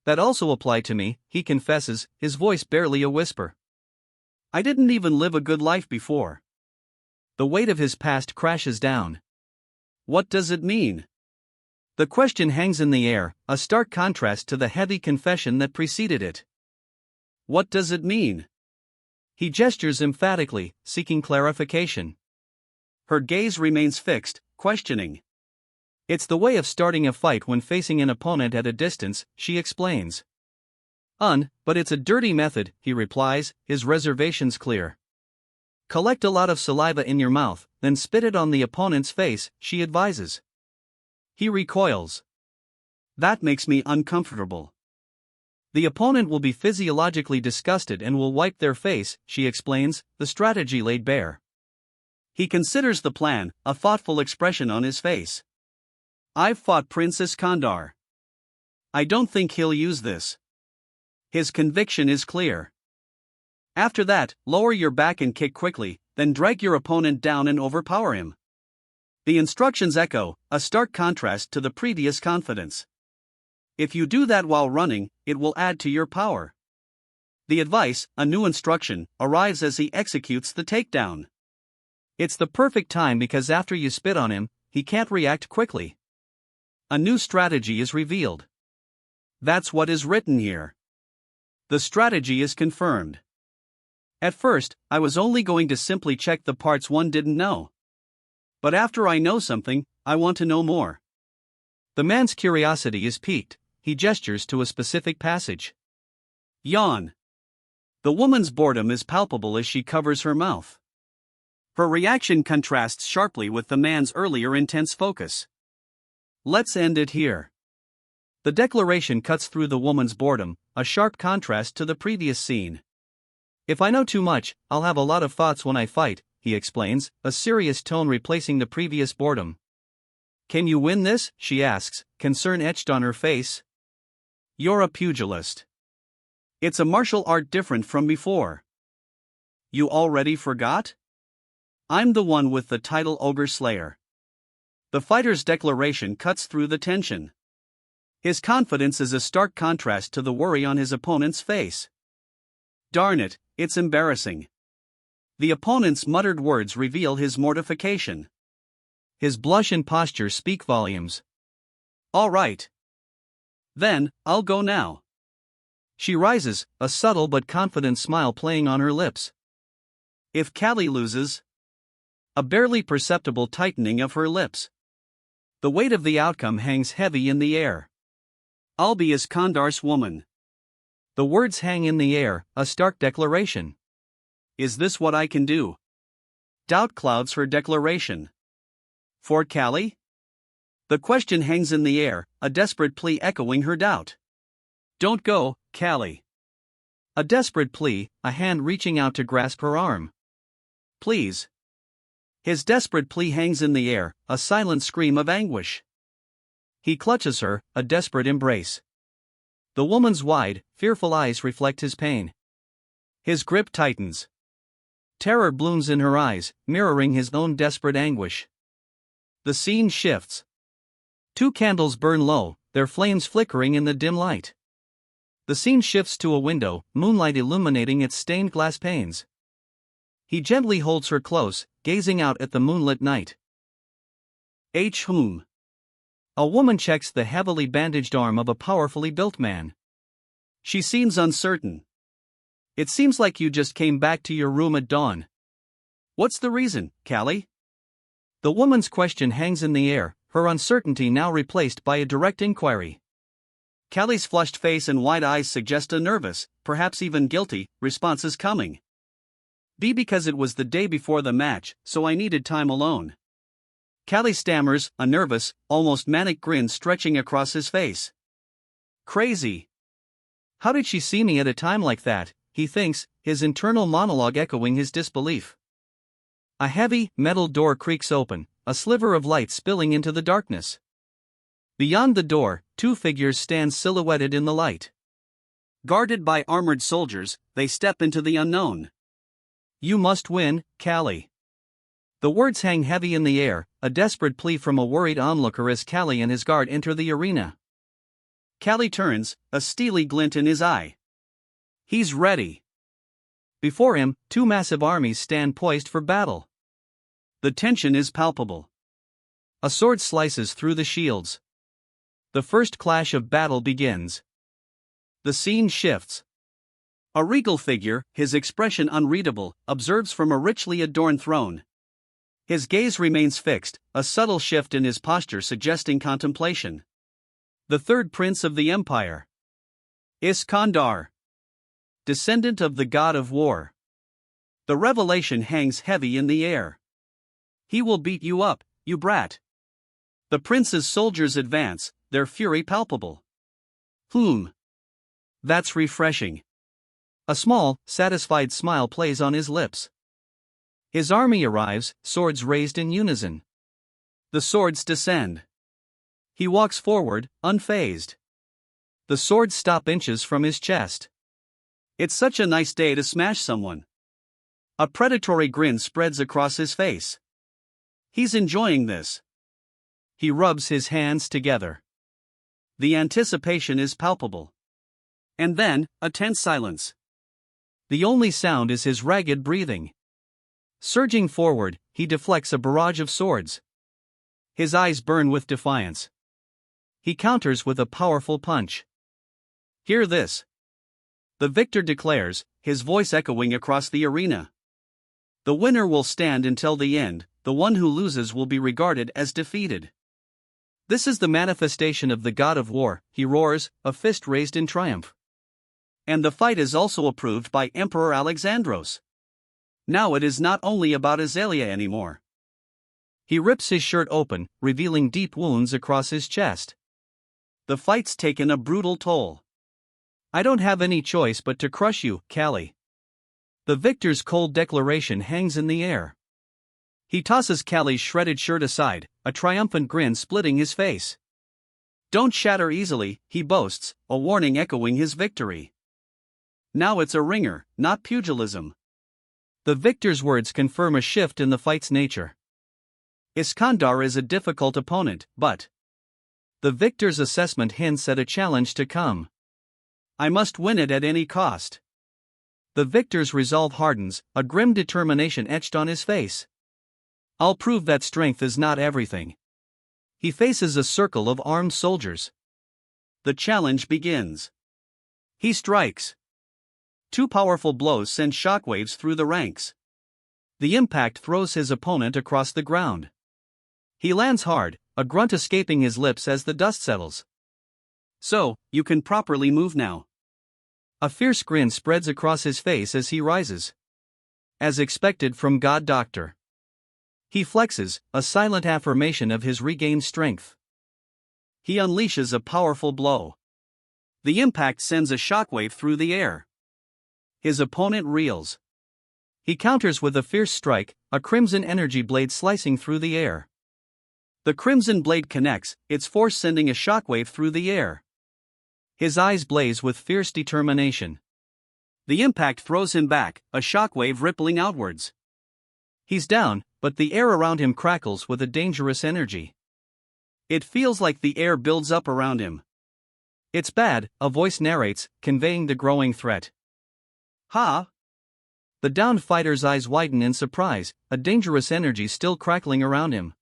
That also applied to me, he confesses, his voice barely a whisper. I didn't even live a good life before. The weight of his past crashes down. What does it mean? The question hangs in the air, a stark contrast to the heavy confession that preceded it. What does it mean? He gestures emphatically, seeking clarification. Her gaze remains fixed, questioning. It's the way of starting a fight when facing an opponent at a distance, she explains. But it's a dirty method, he replies, his reservations clear. Collect a lot of saliva in your mouth, then spit it on the opponent's face, she advises. He recoils. That makes me uncomfortable. The opponent will be physiologically disgusted and will wipe their face, she explains, the strategy laid bare. He considers the plan, a thoughtful expression on his face. I've fought Prince Iskandar. I don't think he'll use this. His conviction is clear. After that, lower your back and kick quickly, then drag your opponent down and overpower him. The instructions echo, a stark contrast to the previous confidence. If you do that while running, it will add to your power. The advice, a new instruction, arrives as he executes the takedown. It's the perfect time because after you spit on him, he can't react quickly. A new strategy is revealed. That's what is written here. The strategy is confirmed. At first, I was only going to simply check the parts one didn't know. But after I know something, I want to know more. The man's curiosity is piqued. He gestures to a specific passage. Yawn. The woman's boredom is palpable as she covers her mouth. Her reaction contrasts sharply with the man's earlier intense focus. Let's end it here. The declaration cuts through the woman's boredom, a sharp contrast to the previous scene. If I know too much, I'll have a lot of thoughts when I fight, he explains, a serious tone replacing the previous boredom. Can you win this? She asks, concern etched on her face. You're a pugilist. It's a martial art different from before. You already forgot? I'm the one with the title Ogre Slayer. The fighter's declaration cuts through the tension. His confidence is a stark contrast to the worry on his opponent's face. Darn it, it's embarrassing. The opponent's muttered words reveal his mortification. His blush and posture speak volumes. All right. Then, I'll go now. She rises, a subtle but confident smile playing on her lips. If Callie loses? A barely perceptible tightening of her lips. The weight of the outcome hangs heavy in the air. I'll be Iskandar's woman. The words hang in the air, a stark declaration. Is this what I can do? Doubt clouds her declaration. For Callie? The question hangs in the air, a desperate plea echoing her doubt. Don't go, Callie. A desperate plea, a hand reaching out to grasp her arm. Please. His desperate plea hangs in the air, a silent scream of anguish. He clutches her, a desperate embrace. The woman's wide, fearful eyes reflect his pain. His grip tightens. Terror blooms in her eyes, mirroring his own desperate anguish. The scene shifts. 2 candles burn low, their flames flickering in the dim light. The scene shifts to a window, moonlight illuminating its stained glass panes. He gently holds her close, gazing out at the moonlit night. Whom? A woman checks the heavily bandaged arm of a powerfully built man. She seems uncertain. It seems like you just came back to your room at dawn. What's the reason, Callie? The woman's question hangs in the air, her uncertainty now replaced by a direct inquiry. Callie's flushed face and wide eyes suggest a nervous, perhaps even guilty, response is coming. Because it was the day before the match, so I needed time alone. Callie stammers, a nervous, almost manic grin stretching across his face. Crazy. How did she see me at a time like that, he thinks, his internal monologue echoing his disbelief. A heavy, metal door creaks open, a sliver of light spilling into the darkness. Beyond the door, 2 figures stand silhouetted in the light. Guarded by armored soldiers, they step into the unknown. You must win, Callie. The words hang heavy in the air, a desperate plea from a worried onlooker as Callie and his guard enter the arena. Callie turns, a steely glint in his eye. He's ready. Before him, 2 massive armies stand poised for battle. The tension is palpable. A sword slices through the shields. The first clash of battle begins. The scene shifts. A regal figure, his expression unreadable, observes from a richly adorned throne. His gaze remains fixed, a subtle shift in his posture suggesting contemplation. The third prince of the empire. Iskandar. descendant of the god of war. The revelation hangs heavy in the air. He will beat you up, you brat. The prince's soldiers advance, their fury palpable. That's refreshing. A small, satisfied smile plays on his lips. His army arrives, swords raised in unison. The swords descend. He walks forward, unfazed. The swords stop inches from his chest. It's such a nice day to smash someone. A predatory grin spreads across his face. He's enjoying this. He rubs his hands together. The anticipation is palpable. And then, a tense silence. The only sound is his ragged breathing. Surging forward, he deflects a barrage of swords. His eyes burn with defiance. He counters with a powerful punch. Hear this. The victor declares, his voice echoing across the arena. The winner will stand until the end, the one who loses will be regarded as defeated. This is the manifestation of the god of war, he roars, a fist raised in triumph. And the fight is also approved by Emperor Alexandros. Now it is not only about Azalea anymore. He rips his shirt open, revealing deep wounds across his chest. The fight's taken a brutal toll. I don't have any choice but to crush you, Callie. The victor's cold declaration hangs in the air. He tosses Callie's shredded shirt aside, a triumphant grin splitting his face. Don't shatter easily, he boasts, a warning echoing his victory. Now it's a ringer, not pugilism. The victor's words confirm a shift in the fight's nature. Iskandar is a difficult opponent, but the victor's assessment hints at a challenge to come. I must win it at any cost. The victor's resolve hardens, a grim determination etched on his face. I'll prove that strength is not everything. He faces a circle of armed soldiers. The challenge begins. He strikes. Two powerful blows send shockwaves through the ranks. The impact throws his opponent across the ground. He lands hard, a grunt escaping his lips as the dust settles. So, you can properly move now. A fierce grin spreads across his face as he rises. As expected from God Doctor. He flexes, a silent affirmation of his regained strength. He unleashes a powerful blow. The impact sends a shockwave through the air. His opponent reels. He counters with a fierce strike, a crimson energy blade slicing through the air. The crimson blade connects, its force sending a shockwave through the air. His eyes blaze with fierce determination. The impact throws him back, a shockwave rippling outwards. He's down, but the air around him crackles with a dangerous energy. It feels like the air builds up around him. It's bad, a voice narrates, conveying the growing threat. Ha! The downed fighter's eyes widen in surprise, a dangerous energy still crackling around him.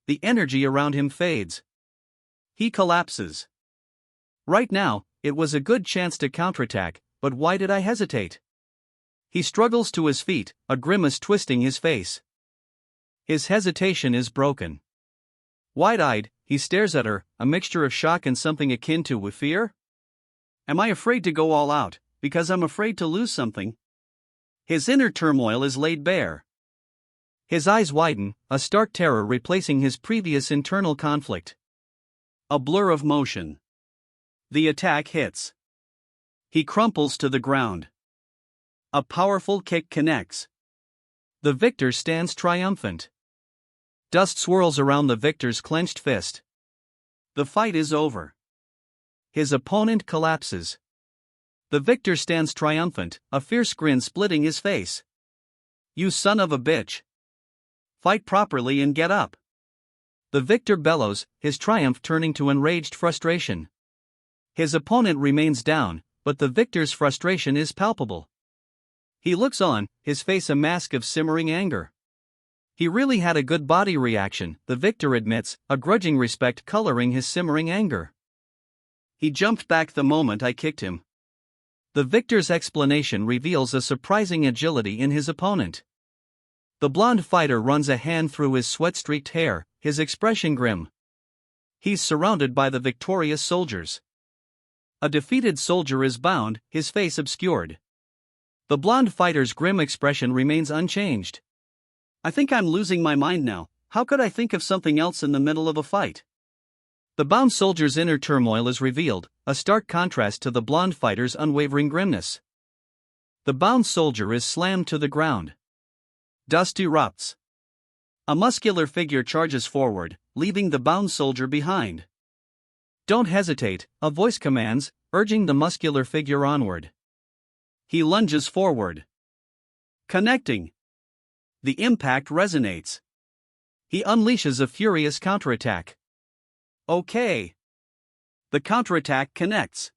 The energy around him fades. He collapses. Right now, it was a good chance to counterattack, but why did I hesitate? He struggles to his feet, a grimace twisting his face. His hesitation is broken. Wide-eyed, he stares at her, a mixture of shock and something akin to fear? Am I afraid to go all out, because I'm afraid to lose something? His inner turmoil is laid bare. His eyes widen, a stark terror replacing his previous internal conflict. A blur of motion. The attack hits. He crumples to the ground. A powerful kick connects. The victor stands triumphant. Dust swirls around the victor's clenched fist. The fight is over. His opponent collapses. The victor stands triumphant, a fierce grin splitting his face. You son of a bitch. Fight properly and get up. The victor bellows, his triumph turning to enraged frustration. His opponent remains down, but the victor's frustration is palpable. He looks on, his face a mask of simmering anger. He really had a good body reaction, the victor admits, a grudging respect coloring his simmering anger. He jumped back the moment I kicked him. The victor's explanation reveals a surprising agility in his opponent. The blonde fighter runs a hand through his sweat-streaked hair, his expression grim. He's surrounded by the victorious soldiers. A defeated soldier is bound, his face obscured. The blonde fighter's grim expression remains unchanged. I think I'm losing my mind now. How could I think of something else in the middle of a fight? The bound soldier's inner turmoil is revealed, a stark contrast to the blonde fighter's unwavering grimness. The bound soldier is slammed to the ground. Dust erupts. A muscular figure charges forward, leaving the bound soldier behind. Don't hesitate, a voice commands, urging the muscular figure onward. He lunges forward. Connecting. The impact resonates. He unleashes a furious counterattack. Okay. The counterattack connects.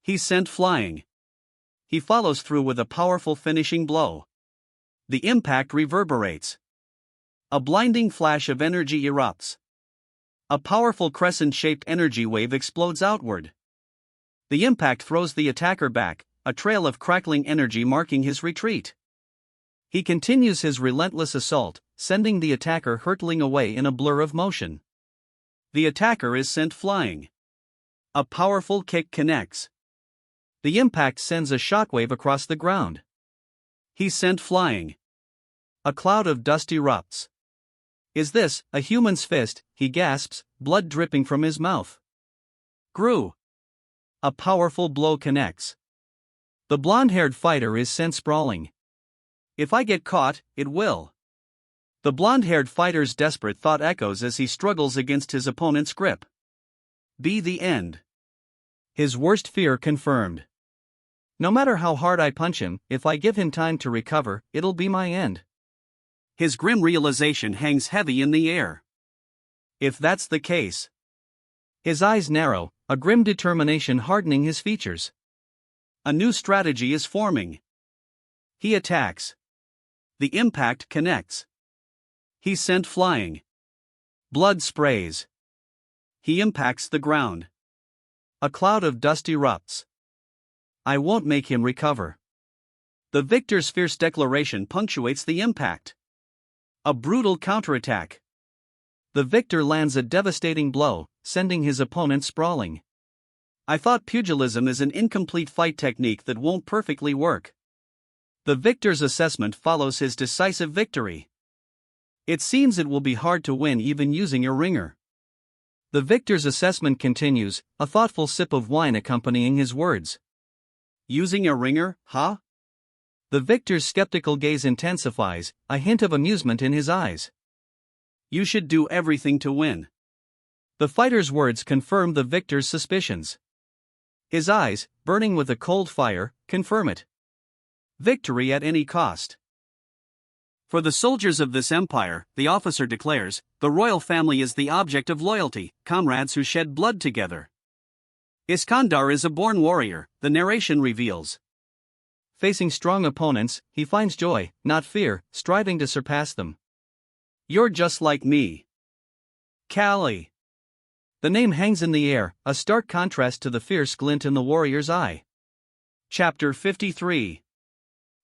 He's sent flying. He follows through with a powerful finishing blow. The impact reverberates. A blinding flash of energy erupts. A powerful crescent-shaped energy wave explodes outward. The impact throws the attacker back, a trail of crackling energy marking his retreat. He continues his relentless assault, sending the attacker hurtling away in a blur of motion. The attacker is sent flying. A powerful kick connects. The impact sends a shockwave across the ground. He's sent flying. A cloud of dust erupts. Is this a human's fist? He gasps, blood dripping from his mouth. Grew. A powerful blow connects. The blonde-haired fighter is sent sprawling. If I get caught, it will. The blonde-haired fighter's desperate thought echoes as he struggles against his opponent's grip. Be the end. His worst fear confirmed. No matter how hard I punch him, if I give him time to recover, it'll be my end. His grim realization hangs heavy in the air. If that's the case. His eyes narrow, a grim determination hardening his features. A new strategy is forming. He attacks. The impact connects. He's sent flying. Blood sprays. He impacts the ground. A cloud of dust erupts. I won't make him recover. The victor's fierce declaration punctuates the impact. A brutal counterattack. The victor lands a devastating blow, sending his opponent sprawling. I thought pugilism is an incomplete fight technique that won't perfectly work. The victor's assessment follows his decisive victory. It seems it will be hard to win even using a ringer. The victor's assessment continues, a thoughtful sip of wine accompanying his words. Using a ringer, huh? The victor's skeptical gaze intensifies, a hint of amusement in his eyes. You should do everything to win. The fighter's words confirm the victor's suspicions. His eyes, burning with a cold fire, confirm it. Victory at any cost. For the soldiers of this empire, the officer declares, the royal family is the object of loyalty, comrades who shed blood together. Iskandar is a born warrior, the narration reveals. Facing strong opponents, he finds joy, not fear, striving to surpass them. You're just like me. Kali. The name hangs in the air, a stark contrast to the fierce glint in the warrior's eye. Chapter 53.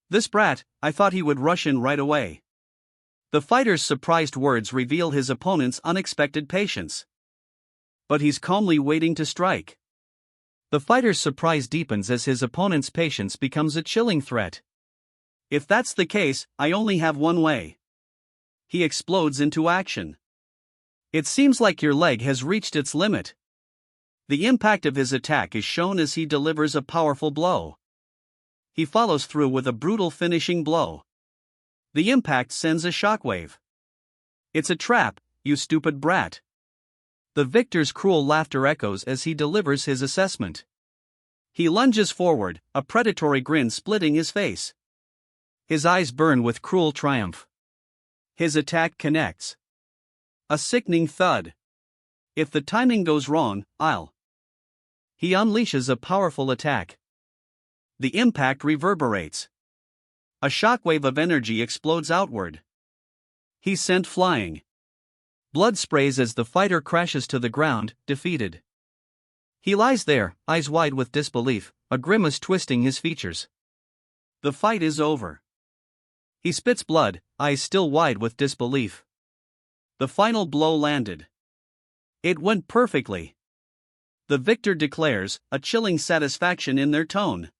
This brat, I thought he would rush in right away. The fighter's surprised words reveal his opponent's unexpected patience. But he's calmly waiting to strike. The fighter's surprise deepens as his opponent's patience becomes a chilling threat. If that's the case, I only have one way. He explodes into action. It seems like your leg has reached its limit. The impact of his attack is shown as he delivers a powerful blow. He follows through with a brutal finishing blow. The impact sends a shockwave. It's a trap, you stupid brat. The victor's cruel laughter echoes as he delivers his assessment. He lunges forward, a predatory grin splitting his face. His eyes burn with cruel triumph. His attack connects. A sickening thud. If the timing goes wrong, I'll. He unleashes a powerful attack. The impact reverberates. A shockwave of energy explodes outward. He's sent flying. Blood sprays as the fighter crashes to the ground, defeated. He lies there, eyes wide with disbelief, a grimace twisting his features. The fight is over. He spits blood, eyes still wide with disbelief. The final blow landed. It went perfectly. the victor declares, a chilling satisfaction in their tone.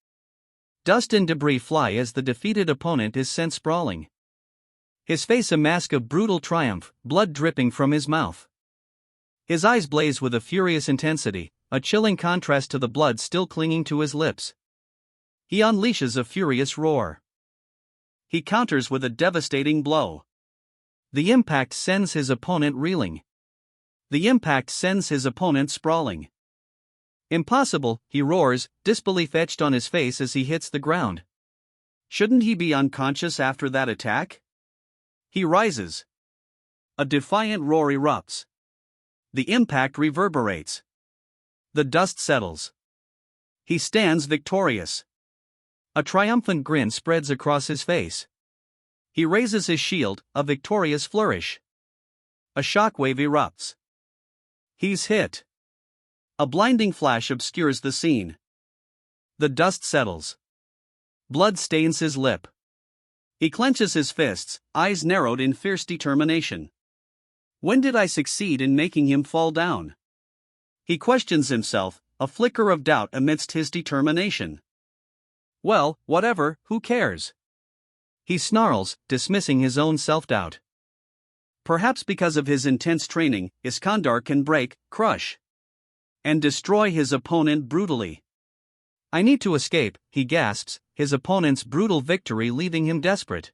Dust and debris fly as the defeated opponent is sent sprawling. His face a mask of brutal triumph, blood dripping from his mouth. His eyes blaze with a furious intensity, a chilling contrast to the blood still clinging to his lips. He unleashes a furious roar. He counters with a devastating blow. The impact sends his opponent reeling. The impact sends his opponent sprawling. Impossible, he roars, disbelief etched on his face as he hits the ground. Shouldn't he be unconscious after that attack? He rises. A defiant roar erupts. The impact reverberates. The dust settles. He stands victorious. A triumphant grin spreads across his face. He raises his shield, a victorious flourish. A shockwave erupts. He's hit. A blinding flash obscures the scene. The dust settles. Blood stains his lip. He clenches his fists, eyes narrowed in fierce determination. When did I succeed in making him fall down? He questions himself, a flicker of doubt amidst his determination. Well, whatever, who cares? He snarls, dismissing his own self-doubt. Perhaps because of his intense training, Iskandar can break, crush, and destroy his opponent brutally. I need to escape, he gasps, his opponent's brutal victory leaving him desperate.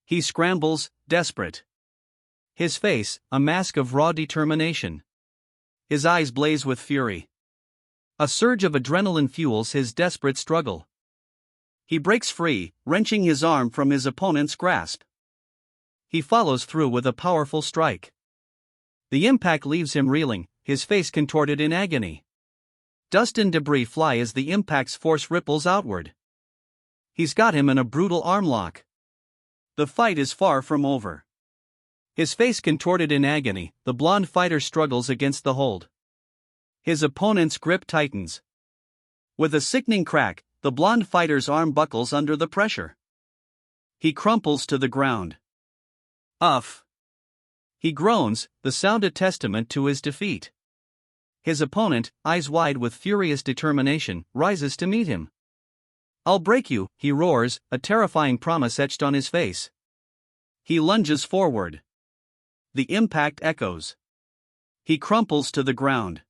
He scrambles, desperate. His face, a mask of raw determination. His eyes blaze with fury. A surge of adrenaline fuels his desperate struggle. He breaks free, wrenching his arm from his opponent's grasp. He follows through with a powerful strike. The impact leaves him reeling, his face contorted in agony. Dust and debris fly as the impact's force ripples outward. He's got him in a brutal arm lock. The fight is far from over. His face contorted in agony, the blonde fighter struggles against the hold. His opponent's grip tightens. With a sickening crack, the blonde fighter's arm buckles under the pressure. He crumples to the ground. Uff! He groans, the sound a testament to his defeat. His opponent, eyes wide with furious determination, rises to meet him. I'll break you, he roars, a terrifying promise etched on his face. He lunges forward. The impact echoes. He crumples to the ground.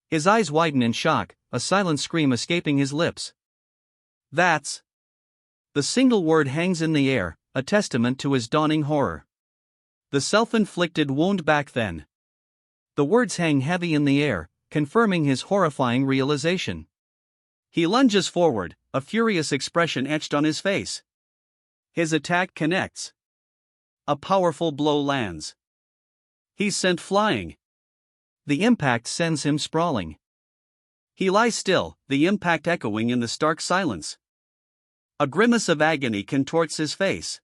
His eyes widen in shock, a silent scream escaping his lips. That's. The single word hangs in the air, a testament to his dawning horror. The self-inflicted wound back then. The words hang heavy in the air, confirming his horrifying realization. He lunges forward, a furious expression etched on his face. His attack connects. A powerful blow lands. He's sent flying. The impact sends him sprawling. He lies still, the impact echoing in the stark silence. A grimace of agony contorts his face.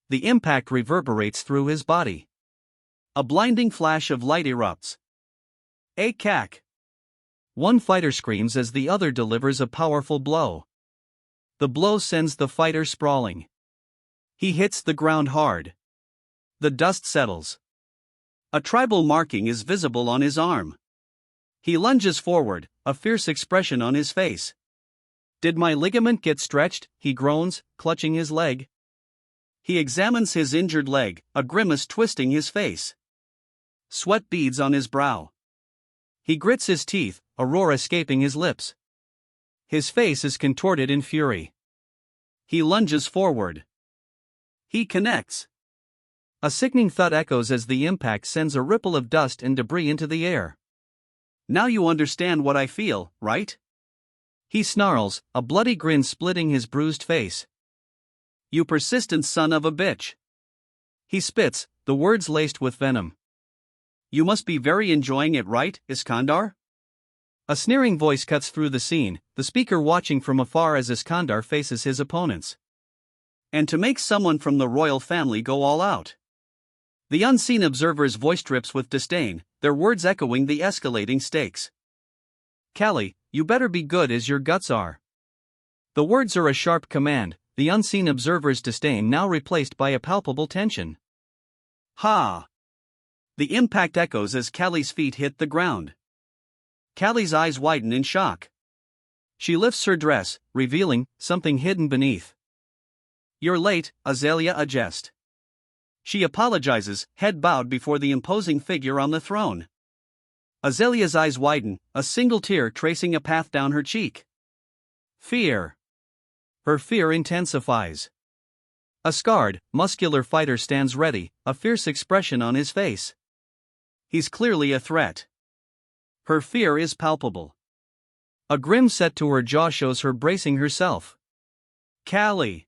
The impact reverberates through his body. A blinding flash of light erupts. A cack. One fighter screams as the other delivers a powerful blow. The blow sends the fighter sprawling. He hits the ground hard. The dust settles. A tribal marking is visible on his arm. He lunges forward, a fierce expression on his face. Did my ligament get stretched? He groans, clutching his leg. He examines his injured leg, a grimace twisting his face. Sweat beads on his brow. He grits his teeth, a roar escaping his lips. His face is contorted in fury. He lunges forward. He connects. A sickening thud echoes as the impact sends a ripple of dust and debris into the air. Now you understand what I feel, right? He snarls, a bloody grin splitting his bruised face. You persistent son of a bitch. He spits, the words laced with venom. You must be very enjoying it, right, Iskandar? A sneering voice cuts through the scene, the speaker watching from afar as Iskandar faces his opponents. And to make someone from the royal family go all out. The unseen observer's voice drips with disdain, their words echoing the escalating stakes. Callie, you better be good as your guts are. The words are a sharp command, the unseen observer's disdain now replaced by a palpable tension. Ha! The impact echoes as Callie's feet hit the ground. Callie's eyes widen in shock. She lifts her dress, revealing something hidden beneath. "You're late, Azalea adjusts." She apologizes, head bowed before the imposing figure on the throne. Azalea's eyes widen, a single tear tracing a path down her cheek. Fear. Her fear intensifies. A scarred, muscular fighter stands ready, a fierce expression on his face. He's clearly a threat. Her fear is palpable. A grim set to her jaw shows her bracing herself. "Callie."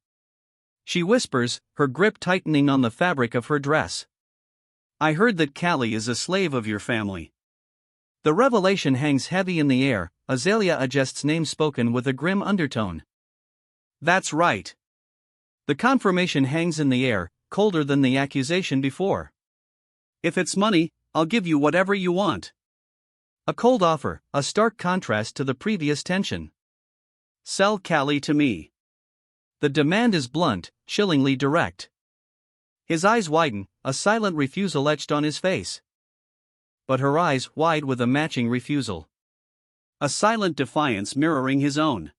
She whispers, her grip tightening on the fabric of her dress. "I heard that Callie is a slave of your family." The revelation hangs heavy in the air, Azalea adjusts name spoken with a grim undertone. "That's right." The confirmation hangs in the air, colder than the accusation before. "If it's money, I'll give you whatever you want." A cold offer, a stark contrast to the previous tension. "Sell Callie to me." The demand is blunt, chillingly direct. His eyes widen, a silent refusal etched on his face. But her eyes wide with a matching refusal. A silent defiance mirroring his own.